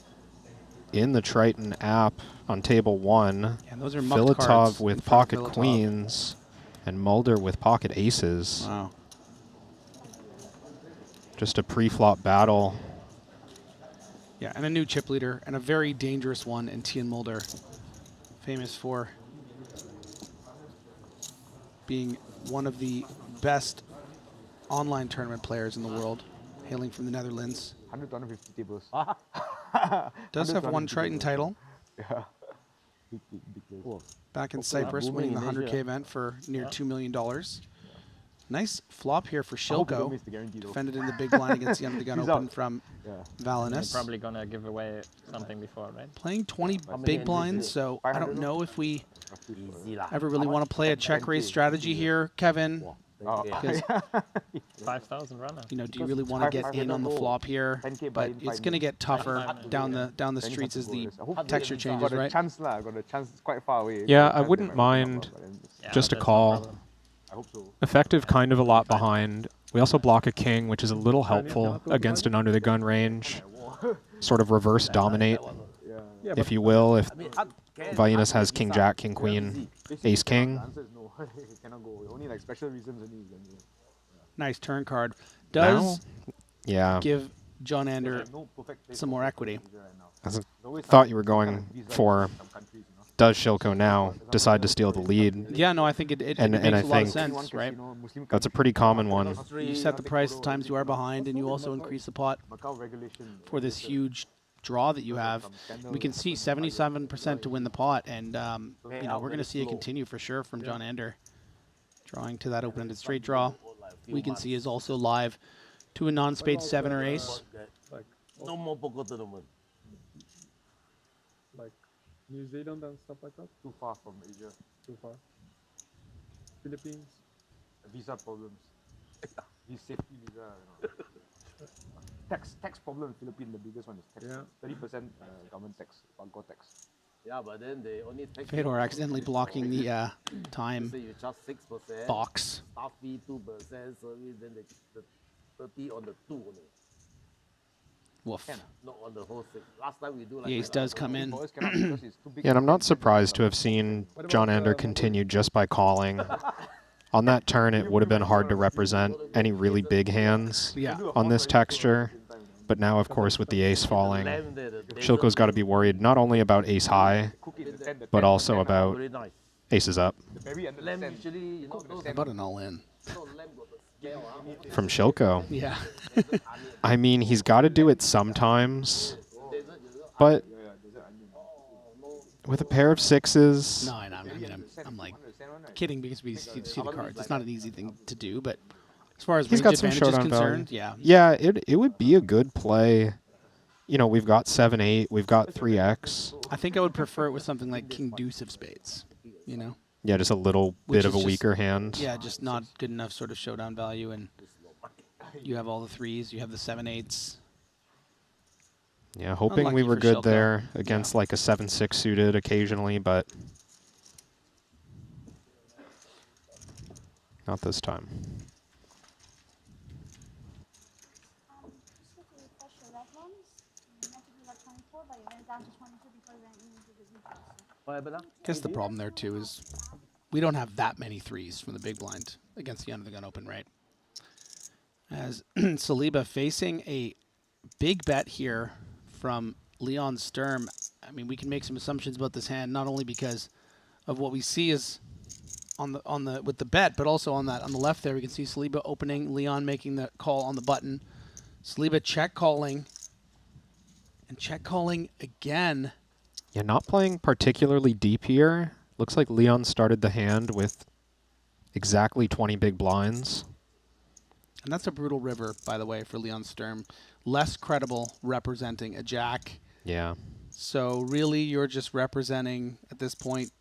in the Triton app on table 1. Yeah, those are mucked Filatov cards in with front of pocket Filatov. queens and Mulder with pocket aces. Wow. Just a pre-flop battle. Yeah, and a new chip leader, and a very dangerous one in T and Mulder. Famous for being one of the best online tournament players in the world, hailing from the Netherlands. 100 to 150 tables. Does have one Triton title. Yeah. Big place. Back in Okay. Cyprus, Booming winning the in 100K Asia. event for near Yeah. $2 million. Nice flop here for I hope you don't Shilko. miss the guarantee, though. Defended in the big blind against the Under the Gun He's Open out. from Yeah. Valinus. Probably gonna give away something before, right? Playing 20 How many big entries blinds, is it? so I don't 500? know if we Easy lah. ever really want to play a check raise strategy here, Kevin. Oh. Because 5,000 runner. you know, do you really want to get in on the flop here? 10K But buy-in, it's 5 going to get minutes. tougher down the streets as the texture changes, Got a right? chance lah. Got a chance. It's quite far away. Yeah, Got a I chance wouldn't they might win mind up, but then it's- just a call. I hope so. Effective kind of a lot behind. We also block a king, which is a little helpful against an under the gun range. Sort of reverse dominate, if you will. If Vainas has king jack, king queen, ace king. The answer is no. It cannot go. Only like special reasons only you can go. Nice turn card. Does Yeah. give John Ander some more equity. I thought you were going for does Shilko now decide to steal the lead? Yeah, no, I think it and makes I a lot of think sense, right? that's a pretty common one. You set the price the times you are behind, and you also increase the pot for this huge draw that you have. We can see 77% to win the pot, and you know, we're going to see it continue for sure from John Ander. Drawing to that open-ended straight draw. We can see is also live to a non-spade 7 or ace. No more poker tournament. Like New Zealand and stuff like that? Too far from Asia. Too far. Philippines? Visa problems. His safety visa. You know. Tax problem in Philippines. The biggest one is tax. Yeah. 30% government tax. Banco tax. Yeah, but then they only take Fedor accidentally blocking the time Say you charge 6%. box. Staff fee 2%, service, then the 30 on the 2 only. Woof. Not on the whole 6. Last time we do like The ace does come in. Yeah, and I'm not surprised to have seen John Ander continue just by calling. On that turn, it would have been hard to represent any really big hands on this texture. But now, of course, with the ace falling, Shilko's got to be worried not only about ace high, but also about aces up. How about an all-in? From Shilko. Yeah. I mean, he's got to do it sometimes, but with a pair of sixes. No, I'm like kidding because we see the cards. It's not an easy thing to do, but as far as He's range got some advantage is showdown value. concerned, yeah. Yeah, it would be a good play. You know, we've got 7-8, we've got 3x. I think I would prefer it with something like King Deuce of Spades, you know? Yeah, just a little Which bit of a is just- weaker hand. Yeah, just not good enough sort of showdown value, and you have all the 3s, you have the 7-8s. Yeah, hoping Unlucky we were for good Shilko. there against like a 7-6 suited occasionally, but not this time. What happened now? I guess the problem there too is we don't have that many 3s from the big blind against the under the gun open, right? As Saliba facing a big bet here from Leon Sturm. I mean, we can make some assumptions about this hand, not only because of what we see is on the with the bet, but also on the left there we can see Saliba opening, Leon making the call on the button, Saliba check calling, and check calling again. Yeah, not playing particularly deep here. Looks like Leon started the hand with exactly 20 big blinds. And that's a brutal river, by the way, for Leon Sturm. Less credible representing a jack. Yeah. So really you're just representing, at this point,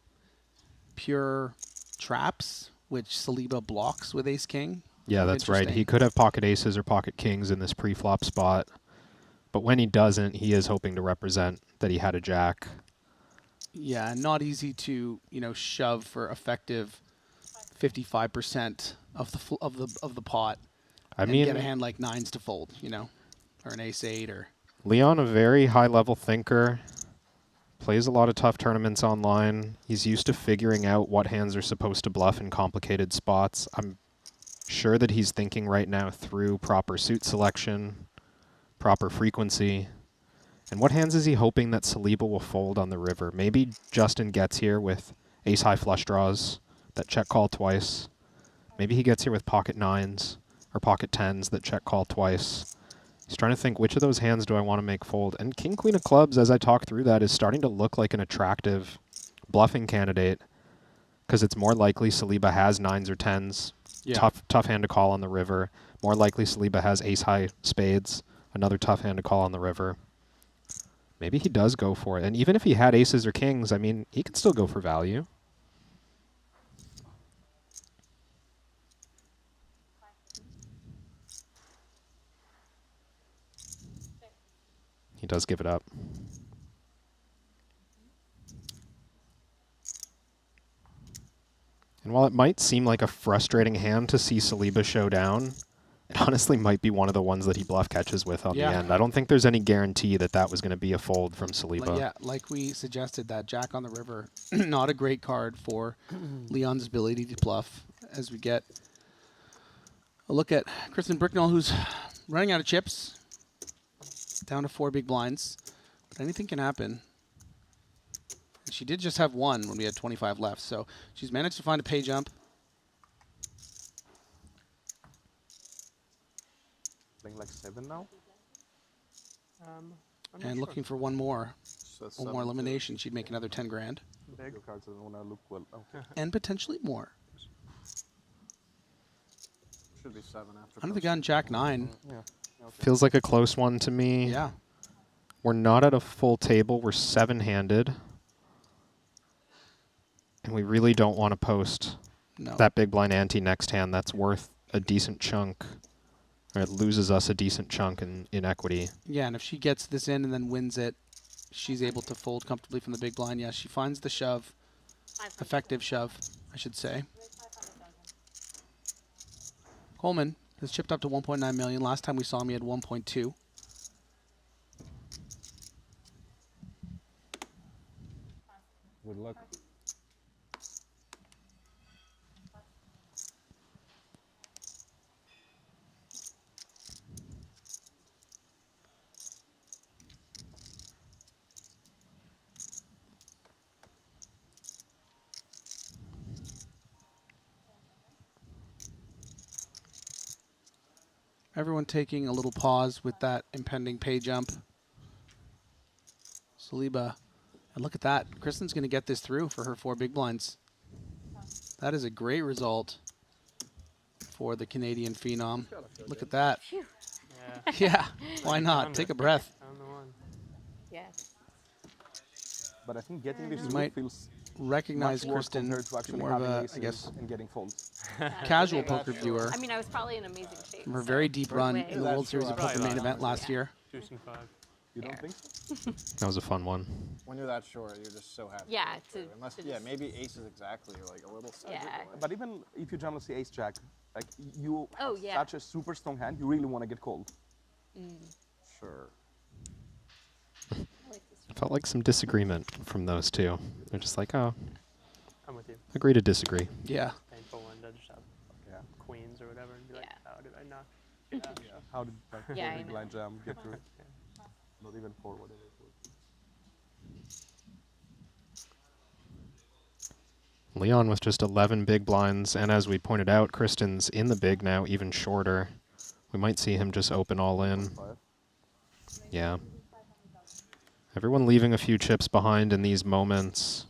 pure traps, which Saliba blocks with ace-king. Yeah, that's right. He could have pocket aces or pocket kings in this pre-flop spot. But when he doesn't, he is hoping to represent that he had a jack. Yeah, not easy to, shove for effective 55% of the pot. I and mean, get a hand like nines to fold, or an ace-8 or... Leon, a very high-level thinker, plays a lot of tough tournaments online. He's used to figuring out what hands are supposed to bluff in complicated spots. I'm sure that he's thinking right now through proper suit selection, proper frequency. And what hands is he hoping that Saliba will fold on the river? Maybe Justin gets here with ace-high flush draws that check call twice. Maybe he gets here with pocket nines or pocket tens that check call twice. He's trying to think, which of those hands do I want to make fold? And king, queen of clubs, as I talk through that, is starting to look like an attractive bluffing candidate because it's more likely Saliba has nines or tens. Yeah. Tough hand to call on the river. More likely Saliba has ace-high spades. Another tough hand to call on the river. Maybe he does go for it. And even if he had aces or kings, I mean, he could still go for value. He does give it up. And while it might seem like a frustrating hand to see Saliba show down, it honestly might be one of the ones that he bluff catches with on the end. I don't think there's any guarantee that that was going to be a fold from Saliba. Like we suggested, that jack on the river, not a great card for Leon's ability to bluff as we get a look at Kristen Bricknell, who's running out of chips. Down to 4 big blinds. But anything can happen. And she did just have 1 when we had 25 left, so she's managed to find a pay jump. Playing like 7 now? And looking for one more. One more elimination. She'd make another 10 grand. Big. Your cards don't want to look well. Okay. And potentially more. Should be 7 after. Under the gun, jack 9. Yeah. Okay. Feels like a close one to me. Yeah. We're not at a full table. We're 7-handed. And we really don't want to post that big blind ante next hand. That's worth a decent chunk. Or it loses us a decent chunk in equity. Yeah, and if she gets this in and then wins it, she's able to fold comfortably from the big blind. Yeah, she finds the shove. Effective shove, I should say. Coleman has chipped up to 1.9 million. Last time we saw him, he had 1.2. Good luck. Everyone taking a little pause with that impending pay jump. Saliba. And look at that. Kristen's going to get this through for her 4 big blinds. That is a great result for the Canadian phenom. Look at that. Yeah, why not? Take a breath. Yes. But I think getting this You might feels recognize much worse Kristen compared to actually more of having a, aces I guess, and getting folds. casual poker viewer I mean, I was probably in amazing shape. from her very deep run in the World Series of Poker main event last year. You don't think so? That was a fun one. When you're that short, you're just so happy. Yeah, Unless, to yeah, just- maybe aces exactly, or like a little sad. Yeah. But even if you generally see ace jack, like you Oh, have yeah. such a super strong hand, you really want to get called. Sure. I felt like some disagreement from those two. They're just like, oh, I'm with you. agree to disagree. Yeah. Painful one to just have queens or whatever and be like, how did I not? How did like Yeah, I big know. blind jam get through it? Not even 4, whatever it was. Leon with just 11 big blinds, and as we pointed out, Kristen's in the big now, even shorter. We might see him just open all in. Yeah. Everyone leaving a few chips behind in these moments,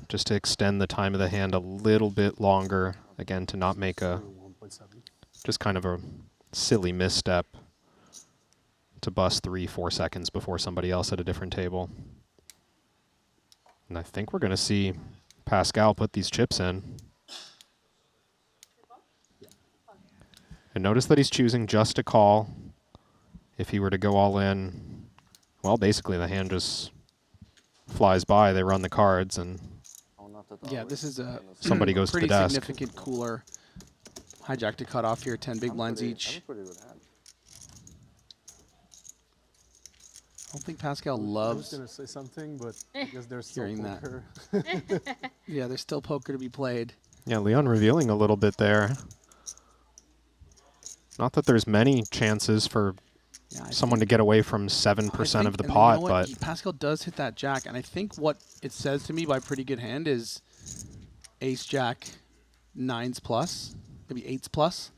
just to extend the time of the hand a little bit longer, again, to not make a, just kind of a silly misstep to bust 3-4 seconds before somebody else at a different table. And I think we're going to see Pascal put these chips in. And notice that he's choosing just to call. If he were to go all in, well, basically the hand just flies by. They run the cards, and Yeah, this is a somebody goes to the pretty desk. significant cooler. Hijack to cut off here, 10 big blinds each. I don't think Pascal I was loves gonna say something, but I guess there's still hearing that. poker. Yeah, there's still poker to be played. Yeah, Leon revealing a little bit there. Not that there's many chances for someone to get away from 7% of the pot, you know but Pascal does hit that jack, and I think what it says to me by pretty good hand is ace jack 9s plus, maybe 8s plus.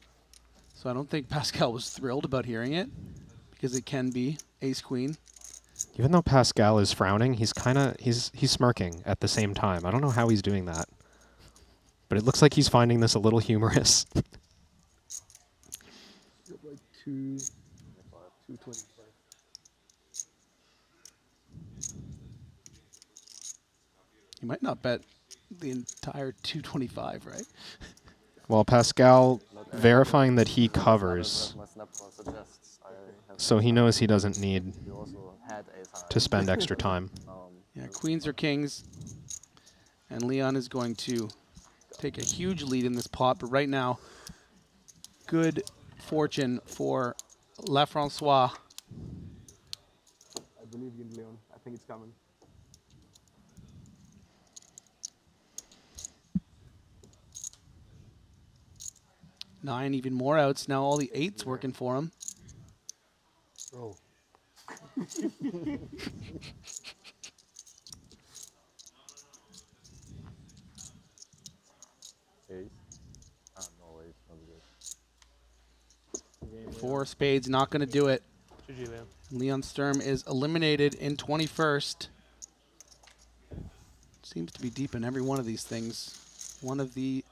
So I don't think Pascal was thrilled about hearing it, because it can be ace queen. even though Pascal is frowning, he's he's smirking at the same time. I don't know how he's doing that, but it looks like he's finding this a little humorous. Like 225. You might not bet the entire 225, right? Well, Pascal verifying that he covers, so he knows he doesn't need to spend extra time. Yeah, queens or kings, and Leon is going to take a huge lead in this pot, but right now, good fortune for Lafrancois. I believe in Leon. I think it's coming. Nine, even more outs. Now all the 8s working for him. Oh. No, it's not good. 4 spades, not going to do it. GG, Leon. Leon Sturm is eliminated in 21st. Seems to be deep in every one of these things. One of the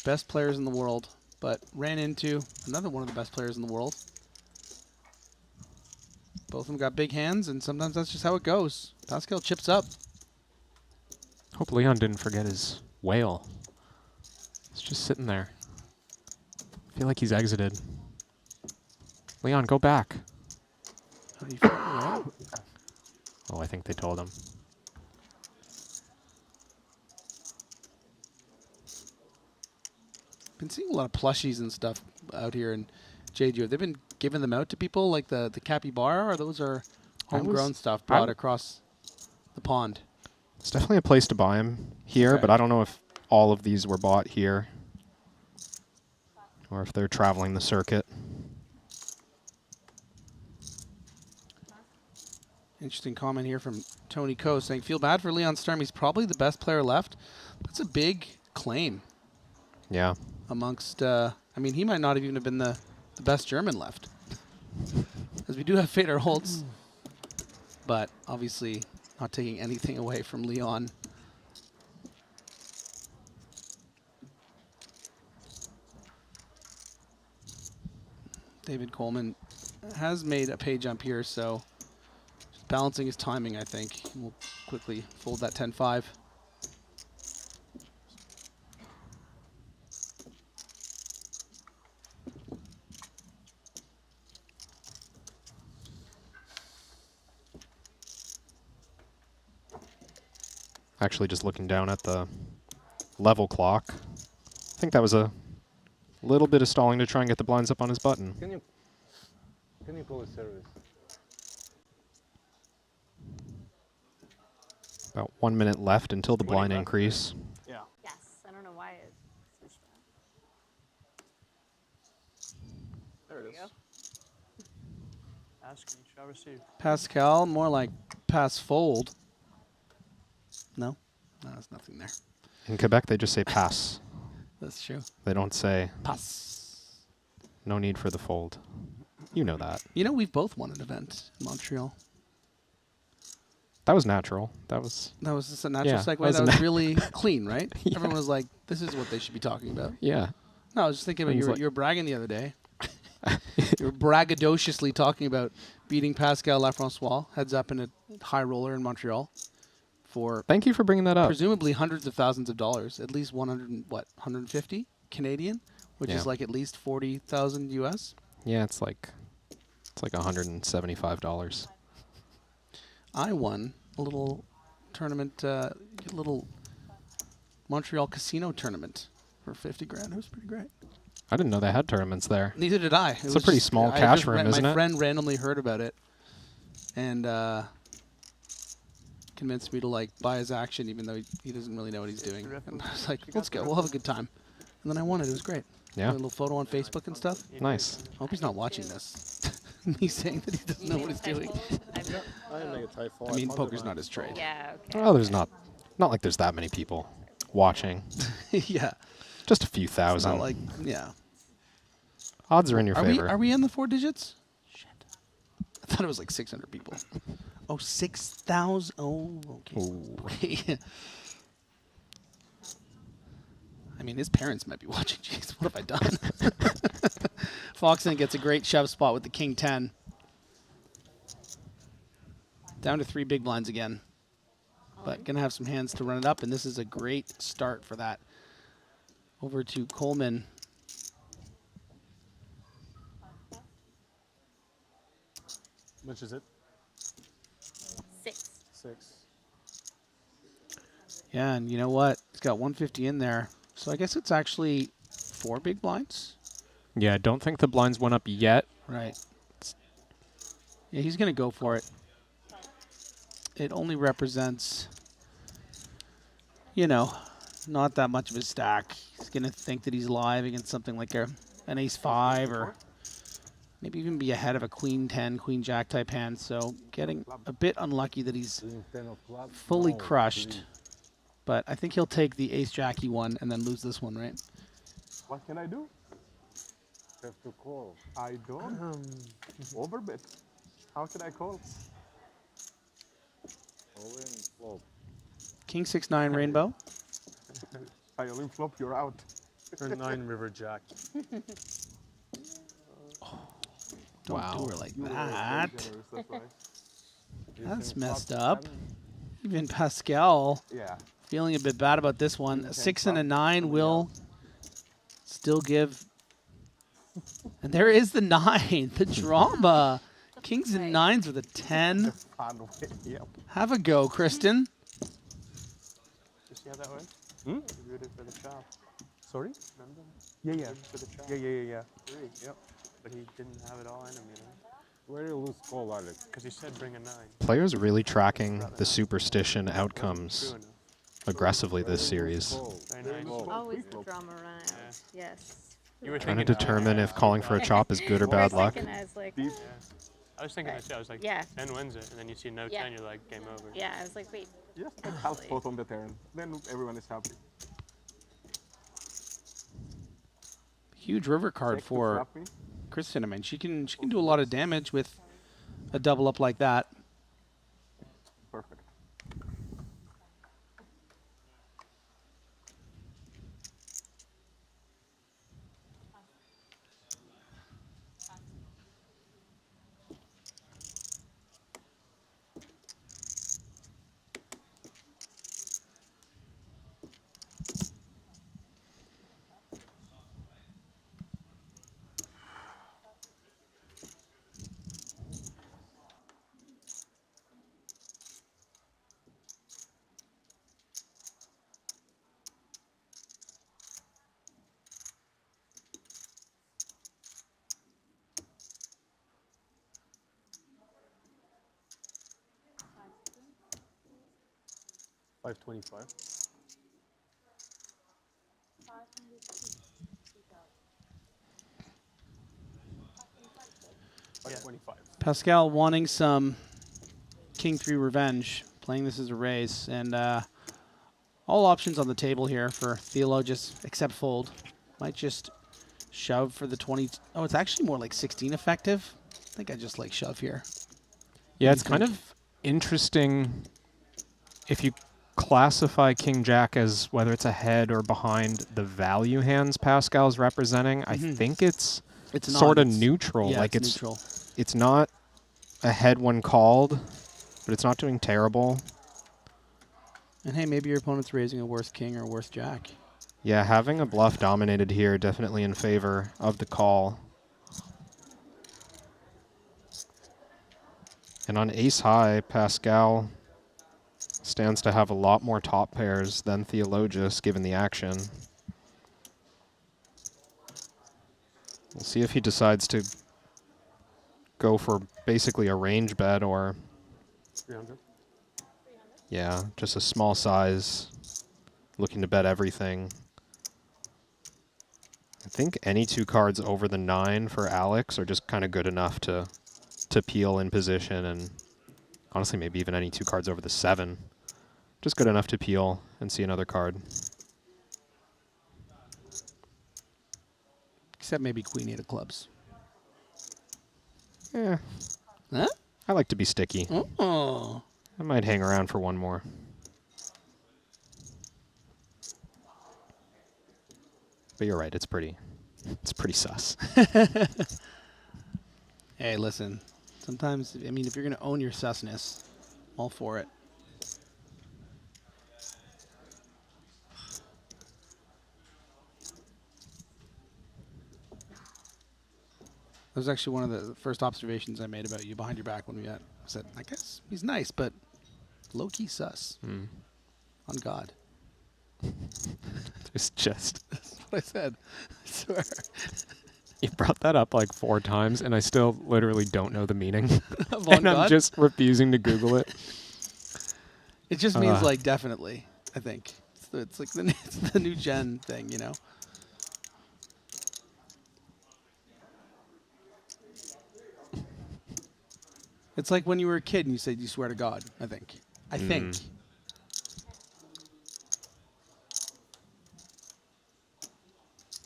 best players in the world, but ran into another one of the best players in the world. Both of them got big hands, and sometimes that's just how it goes. Pascal chips up. Hope Leon didn't forget his whale. It's just sitting there. I feel like he's exited. Leon, go back. How do you feel? Yeah. Oh, I think they told him. Been seeing a lot of plushies and stuff out here in Jeju. Have they been giving them out to people, like the capybara, or those are homegrown stuff brought across the pond? It's definitely a place to buy them here, but I don't know if all of these were bought here or if they're traveling the circuit. Interesting comment here from Tony Coe saying, feel bad for Leon Sturm. He's probably the best player left. That's a big claim. Yeah. Amongst, I mean, he might not even have been the best German left. As we do have Fader Holtz, but obviously not taking anything away from Leon. David Coleman has made a pay jump here, so just balancing his timing, I think. We'll quickly fold that 10-5. Actually, just looking down at the level clock, I think that was a little bit of stalling to try and get the blinds up on his button. Can you call a service? About 1 minute left until the blind increase. Yeah. Yes, I don't know why it switched receive. Pascal, more like pass fold. No, there's nothing there. In Quebec, they just say pass. That's true. They don't say pass. No need for the fold. You know that. You know, we've both won an event in Montreal. That was natural. That was just a natural segue. That was really clean, right? Yeah. Everyone was like, this is what they should be talking about. Yeah. No, I was just thinking about you were bragging the other day. You were braggadociously talking about beating Pascal Lafrancois, heads up in a high roller in Montreal. Thank you for bringing that up. Presumably hundreds of thousands of dollars, at least 150 Canadian, which is like at least 40,000 US. Yeah, it's like $175. I won a little tournament, a little Montreal casino tournament for 50 grand. It was pretty great. I didn't know they had tournaments there. Neither did I. It's a pretty small cash room, isn't it? My friend randomly heard about it and convinced me to like buy his action, even though he doesn't really know what he's doing. And I was like, let's go. We'll have a good time. And then I won it. It was great. Yeah. A little photo on Facebook and stuff. Nice. I hope he's not watching this. Me saying that he doesn't know what he's doing. I mean, poker's not his trade. Yeah, okay. Oh, there's not like there's that many people watching. Yeah. Just a few thousand. It's not like, yeah. Odds are in your favor. Are we in the 4 digits? Shit. I thought it was like 600 people. Oh, 6,000. Oh, okay. I mean, his parents might be watching. Jeez, what have I done? Foxen gets a great shove spot with the King 10. Down to 3 big blinds again. But going to have some hands to run it up, and this is a great start for that. Over to Coleman. How much is it? 6. 6. Yeah, and you know what? It's got 150 in there. So I guess it's actually 4 big blinds. Yeah, I don't think the blinds went up yet. Right. Yeah, he's going to go for it. It only represents, you know, not that much of a stack. He's going to think that he's live against something like an ace-5 or maybe even be ahead of a queen-10, queen-jack type hand. So getting a bit unlucky that he's fully crushed. But I think he'll take the ace-jack he won and then lose this one, right? What can I do? Have to call. I don't. Overbet. How can I call? Flop. King 6-9 rainbow. I only flop, you're out. Turn 9 river jack. Don't do her like that. That's messed up. Even Pascal feeling a bit bad about this one. A 6 and a 9 will still give. And there is the 9, the drama. Kings and 9s with a 10. Have a go, Kristen. You see how that went? You rooted for the chop. Sorry? Remember? Yeah. For the chop. Yeah. Yep. But he didn't have it all in him, you know. Where do you lose call, Alex? Because he said bring a 9. Players really tracking the superstition outcomes aggressively this series. Always the drama around. Yes. You were trying to determine if calling for a chop is good or bad luck. I was thinking that too. I was like, 10 wins it, and then you see no 10, you're like, game over. Yeah, I was like, wait. Just get half pot on the turn. Then everyone is happy. Huge river card for Kristen. I mean, she can do a lot of damage with a double up like that. Perfect. $525. by 25. Pascal wanting some King 3 revenge, playing this as a raise, and all options on the table here for Theologus, except fold. Might just shove for the 20. Oh, it's actually more like 16 effective. I think I just like shove here. Yeah, it's kind of interesting if you classify King Jack as whether it's ahead or behind the value hands Pascal's representing. I think it's sort of neutral. Yeah, like it's neutral. It's not ahead when called, but it's not doing terrible. And hey, maybe your opponent's raising a worse king or a worse jack. Yeah, having a bluff dominated here definitely in favor of the call. And on ace high, Pascal stands to have a lot more top pairs than Theologus given the action. We'll see if he decides to go for basically a range bet or 300. yeah, just a small size, looking to bet everything. I think any two cards over the 9 for Alex are just kind of good enough to peel in position, and honestly maybe even any two cards over the 7. Just good enough to peel and see another card. Except maybe Queen 8 of clubs. Yeah. Huh? I like to be sticky. Oh. I might hang around for one more. But you're right, it's pretty sus. Hey, listen. Sometimes, I mean, if you're going to own your susness, I'm all for it. That was actually one of the first observations I made about you behind your back when we met. I said, I guess he's nice, but low-key sus. On God. It's just... That's what I said. I swear. You brought that up like 4 times, and I still literally don't know the meaning. Of and on I'm God? just refusing to Google it. It just means, like, definitely, I think. It's like it's the new gen thing, you know? It's like when you were a kid and you said you swear to God, I think. I think.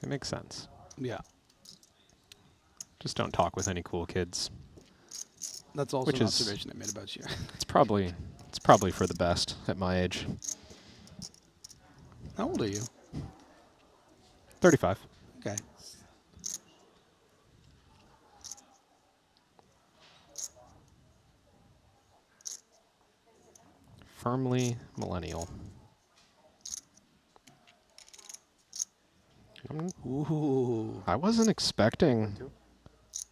It makes sense. Yeah. Just don't talk with any cool kids. That's also an observation I made about you. It's probably for the best at my age. How old are you? 35. Okay. Firmly millennial. Ooh. I wasn't expecting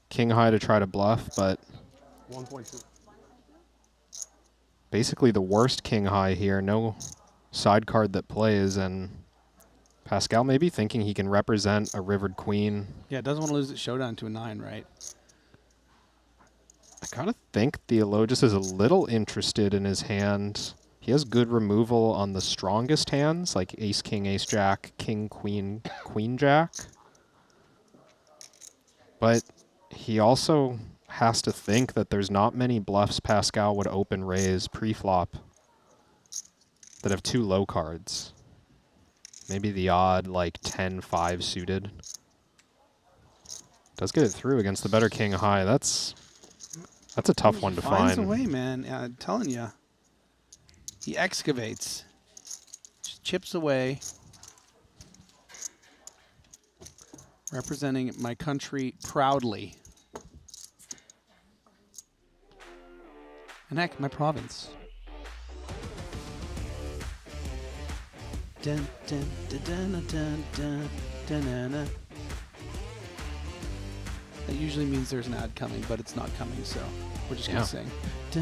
King High to try to bluff, but 1.2. basically the worst King High here. No side card that plays, and Pascal maybe thinking he can represent a rivered queen. Yeah, it doesn't want to lose its showdown to a 9, right? I gotta think Theologus is a little interested in his hand. He has good removal on the strongest hands, like ace, king, ace, jack, king, queen, queen, jack. But he also has to think that there's not many bluffs Pascal would open raise pre-flop that have 2 low cards. Maybe the odd, like, 10-5 suited. Does get it through against the better king high. That's a tough one to Finds find. a way, man. I'm telling you. He excavates. Just chips away. Representing my country proudly. And heck, my province. Dun, dun, dun, dun, dun, dun, dun, dun, dun. That usually means there's an ad coming, but it's not coming, so we're just going to sing. I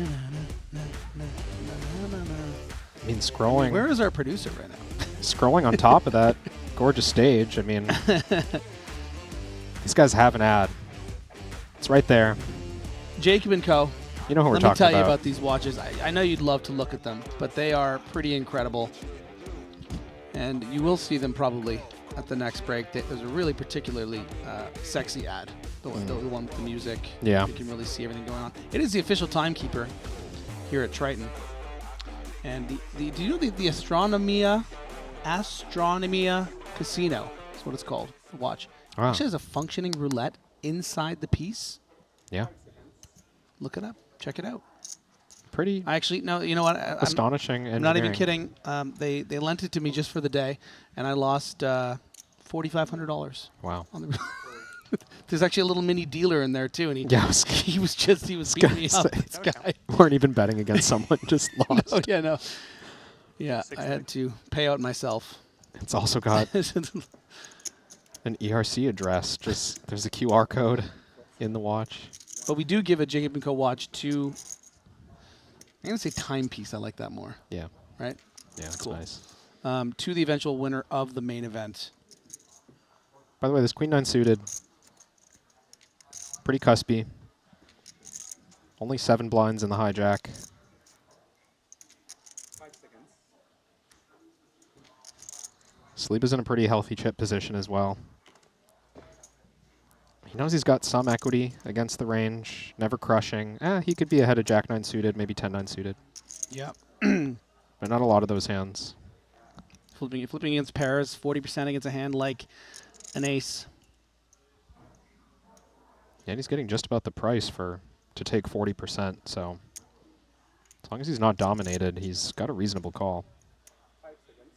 mean, scrolling. Where is our producer right now? Scrolling on top of that gorgeous stage. I mean, these guys have an ad. It's right there. Jacob & Co. You know who we're Let me talking tell you about. about these watches. I know you'd love to look at them, but they are pretty incredible. And you will see them probably at the next break. There's a really particularly sexy ad. the one with the music. Yeah. You can really see everything going on. It is the official timekeeper here at Triton. And do you know the Astronomia Casino? That's what it's called. The watch. Wow. Actually has a functioning roulette inside the piece. Yeah. Look it up. Check it out. Pretty. Actually, no. You know what? Astonishing. I'm not even engineering. kidding. They lent it to me just for the day, and I lost $4,500. Wow. On the There's actually a little mini dealer in there too, and he Yeah, he was beating me up. This guy. Weren't even betting against someone, just lost. No, yeah, no. Yeah, I had to pay out myself. It's also got an ERC address. Just there's a QR code in the watch. But we do give a Jacob & Co. watch to, I'm going to say timepiece. I like that more. Yeah. Right? Yeah, that's cool. nice. To the eventual winner of the main event. By the way, this Queen 9 suited, pretty cuspy. Only 7 blinds in the hijack. 5 seconds. Saliba's in a pretty healthy chip position as well. He knows he's got some equity against the range, never crushing. He could be ahead of Jack 9 suited, maybe 10 9 suited. Yep. But not a lot of those hands. Flipping against pairs, 40% against a hand like an ace. Yeah, and he's getting just about the price to take 40%, so as long as he's not dominated, he's got a reasonable call. 5 seconds.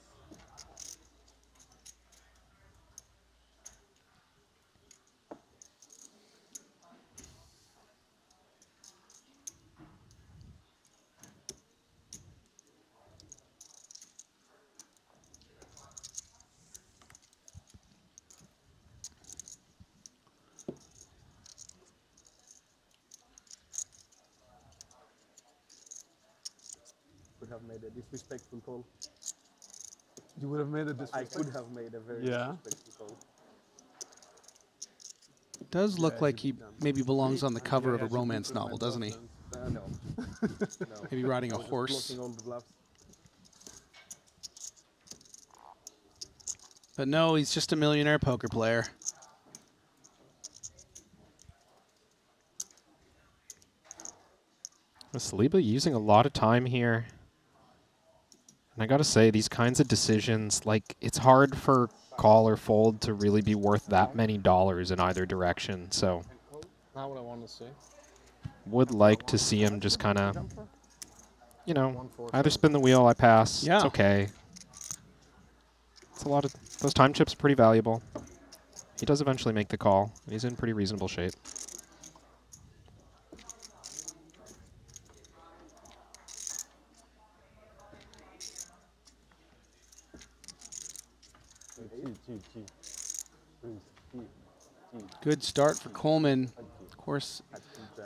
Could have made a disrespectful call. You would have made a I disrespectful. could have made a very Yeah. disrespectful call. Does look Yeah, like he he maybe belongs on the cover of a romance novel, doesn't he? No. No. Maybe riding a I was just horse. blocking all the bluffs. But no, he's just a millionaire poker player. Saliba using a lot of time here. And I gotta say, these kinds of decisions, like, it's hard for call or fold to really be worth that many dollars in either direction. So Not what I want to see. would like to see him just kind of, you know, either spin the wheel, I pass. Yeah. It's okay. It's a lot of, those time chips are pretty valuable. He does eventually make the call. He's in pretty reasonable shape. Good start for Coleman. Of course,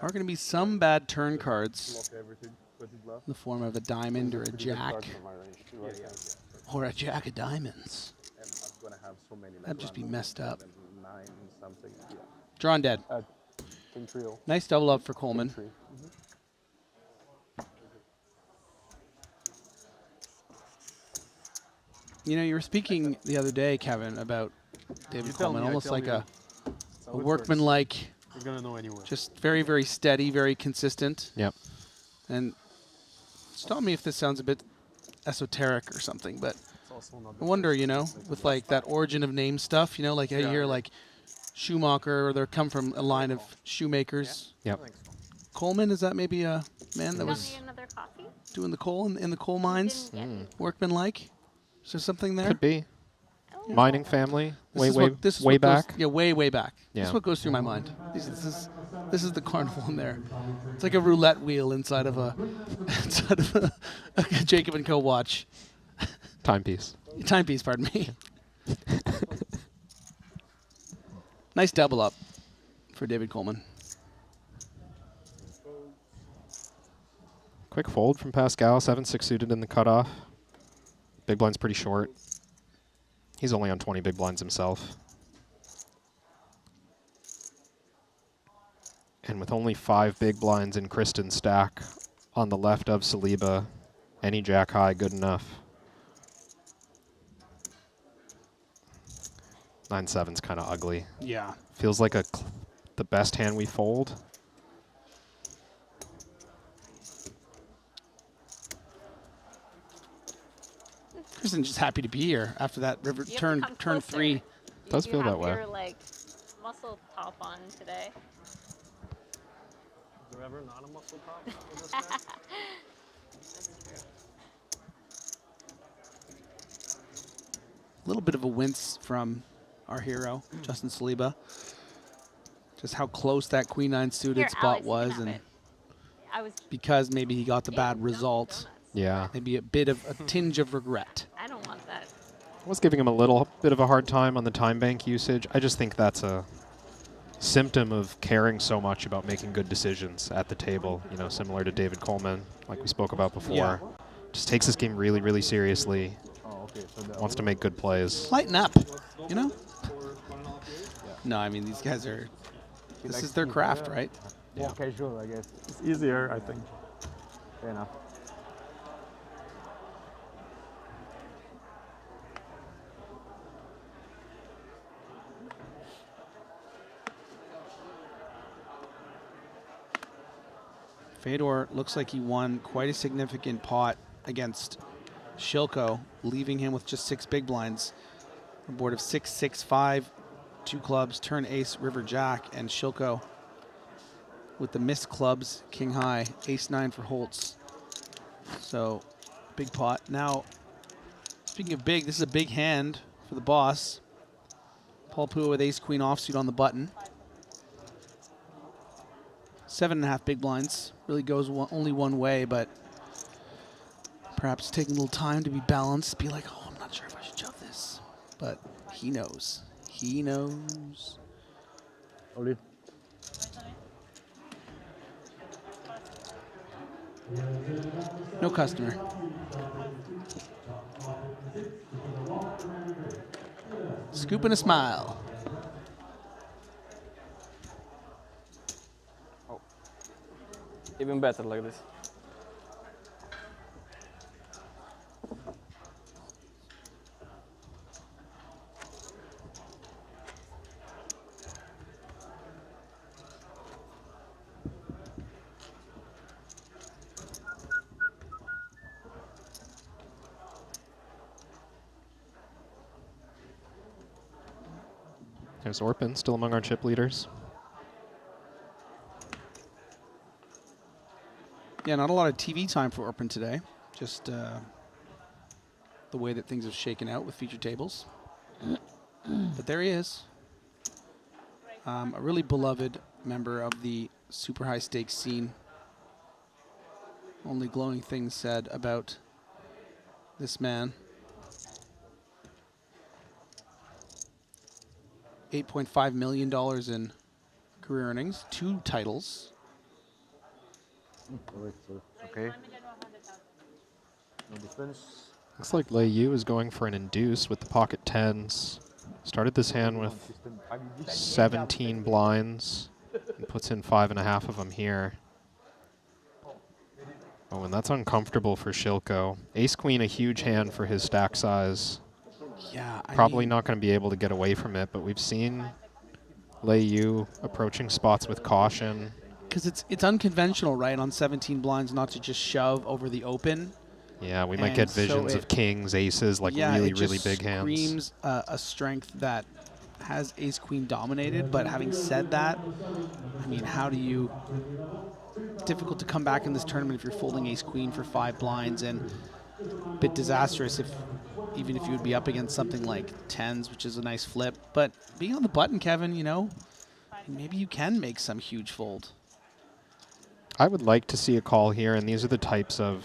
are going to be some bad turn cards in the form of a diamond or a jack. Or a jack of diamonds. That'd just be messed up. Drawn dead. Nice double up for Coleman. You know, you were speaking the other day, Kevin, about David Coleman, almost like a workman-like, You're gonna know anyway. just very, very steady, very consistent. Yep. And stop me if this sounds a bit esoteric or something, but also not I wonder, you know, with like that origin of name stuff, you know, like how you hear like Schumacher, or they come from a line of shoemakers. Yep. Coleman, is that maybe a man that Got was me another coffee? doing the coal in the coal mines? Workman-like? Is there something there? Could be. Mining family, This is way what- this is way what goes- back. yeah, way back. This Yeah. is what goes through my mind. This is the carnival in there. It's like a roulette wheel inside of a Jacob & Co. watch. Timepiece. Timepiece, pardon me. Nice double up for David Coleman. Quick fold from Pascal, 7-6 suited in the cutoff. Big blind's pretty short. He's only on 20 big blinds himself. And with only 5 big blinds in Kristen's stack on the left of Saliba, any jack high good enough. 9-7's kind of ugly. Yeah. Feels like a the best hand we fold. Kristen's just happy to be here after that river You have to turn come turn closer. 3. Does You feel that have way. your like muscle top on today. Is there ever not a muscle top with this That's guy? true. A little bit of a wince from our hero, Justin Saliba. Just how close that queen 9 suited Here, spot Alex, you can was, have and it. I was. because maybe he got the bad result. Yeah. Maybe a bit of a tinge of regret. I don't want that. I was giving him a little bit of a hard time on the time bank usage. I just think that's a symptom of caring so much about making good decisions at the table, you know, similar to David Coleman, like we spoke about before. Yeah. Just takes this game really, really seriously. Wants to make good plays. Lighten up, you know? No, I mean, these guys are, this is their craft, right? More casual, I guess. It's easier, I think. Fair enough. Fedor looks like he won quite a significant pot against Shilko, leaving him with just 6 big blinds. A board of 6, 6, 5, 2 clubs, turn ace, river jack, and Shilko with the missed clubs, king high, ace 9 for Holtz. So, big pot. Now, speaking of big, this is a big hand for the boss. Paul Pua with ace queen offsuit on the button. 7.5 big blinds. Really goes only one way, but perhaps taking a little time to be balanced. Be like, oh, I'm not sure if I should shove this. But he knows. He knows. Olive. No customer. Scoop and a smile. Even better like this. There's Orpin, still among our chip leaders. Yeah, not a lot of TV time for Orpin today. Just the way that things have shaken out with feature tables. But there he is. A really beloved member of the super high stakes scene. Only glowing things said about this man. $8.5 million in career earnings, 2 titles. Okay. No difference. Looks like Lei Yu is going for an induce with the pocket 10s. Started this hand with 17 blinds and puts in 5.5 of them here. Oh, and that's uncomfortable for Shilko. Ace-queen, a huge hand for his stack size. Yeah, Probably not going to be able to get away from it, but we've seen Lei Yu approaching spots with caution. Because it's unconventional, right, on 17 blinds not to just shove over the open. Yeah, we might get visions of kings, aces, like really, really big hands. Screams a strength that has ace-queen dominated, but having said that, I mean, how do you... Difficult to come back in this tournament if you're folding ace-queen for 5 blinds, and a bit disastrous even if you would be up against something like 10s, which is a nice flip. But being on the button, Kevin, you know, maybe you can make some huge fold. I would like to see a call here, and these are the types of...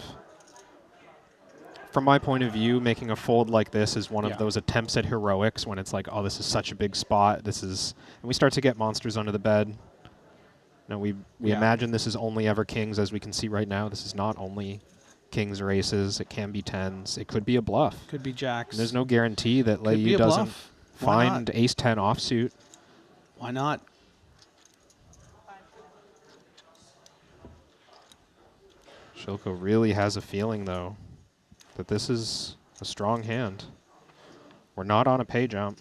From my point of view, making a fold like this is one of those attempts at heroics when it's like, oh, this is such a big spot. This is... And we start to get monsters under the bed. Now, we imagine this is only ever kings, as we can see right now. This is not only kings or aces. It can be 10s. It could be a bluff. Could be jacks. And there's no guarantee that Lei Yu doesn't find ace-10 offsuit. Why not? Shilko really has a feeling, though, that this is a strong hand. We're not on a pay jump.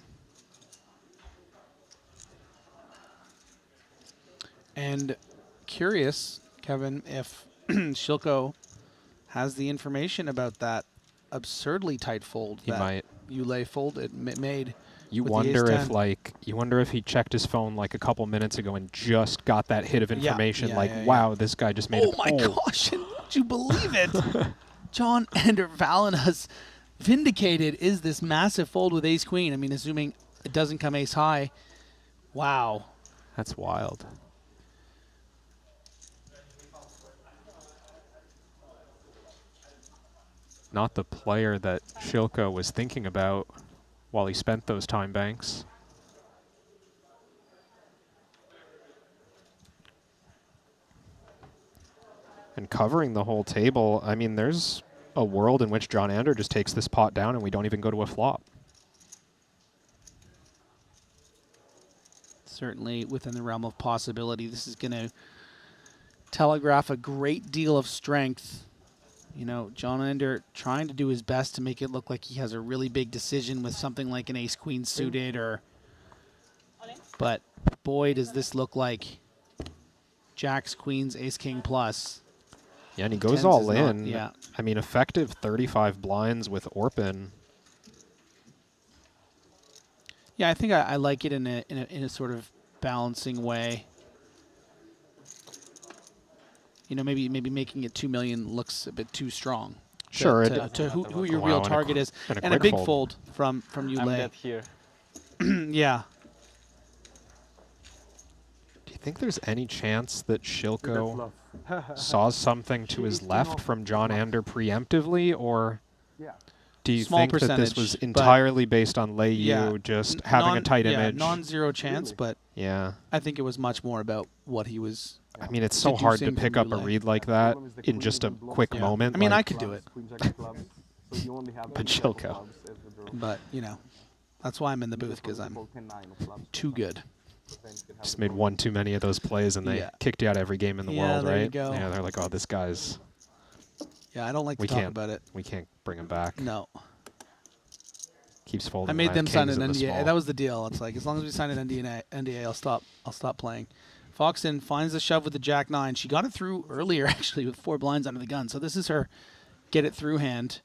And curious, Kevin, if Shilko has the information about that absurdly tight fold He that might. Yulei made. You with the wonder if ace-10. you wonder if he checked his phone like a couple minutes ago and just got that hit of information. Wow, this guy just made. Oh my gosh! And would you believe it? John Ender Valina's vindicated is this massive fold with ace queen. I mean, assuming it doesn't come ace high. Wow. That's wild. Not the player that Shilko was thinking about while he spent those time banks. And covering the whole table, I mean, there's a world in which John Ander just takes this pot down and we don't even go to a flop. Certainly within the realm of possibility. This is going to telegraph a great deal of strength. You know, John Ender trying to do his best to make it look like he has a really big decision with something like an ace-queen suited, but boy, does this look like jacks, queens, ace-king plus. Yeah, and he goes Tens all is not- in. yeah. I mean, effective 35 blinds with Orpin. Yeah, I think I like it in a sort of balancing way. You know, maybe making it 2 million looks a bit too strong. Sure. To who your Wow, real and target is, and a and a quick big fold from I'm Yulei. dead here. Yeah. Do you think there's any chance that Shilko saw something to his left from John Ander preemptively, or do you Small think that this percentage, was but- entirely based on Lei Yu just having a tight image? Non-zero chance, but yeah, I think it was much more about what he was. I mean, it's so hard to deducing pick from up a Yulei. read like that in just a quick moment. I mean, I like- could do it. But Shilko. But, you know, that's why I'm in the booth, because I'm too good. Just made one too many of those plays, and they Yeah. kicked you out of every game in the Yeah, world, there right? you go. Yeah, they're like, oh, this guy's. Yeah, I don't like to we talk can't about it. We can't bring him back. No. Keeps folding. I when made have them sign kings an in the NDA. small. That was the deal. It's like, as long as we sign an NDA, I'll stop playing. Foxton finds the shove with the jack nine. She got it through earlier, actually, with 4 blinds under the gun. So this is her get it through hand.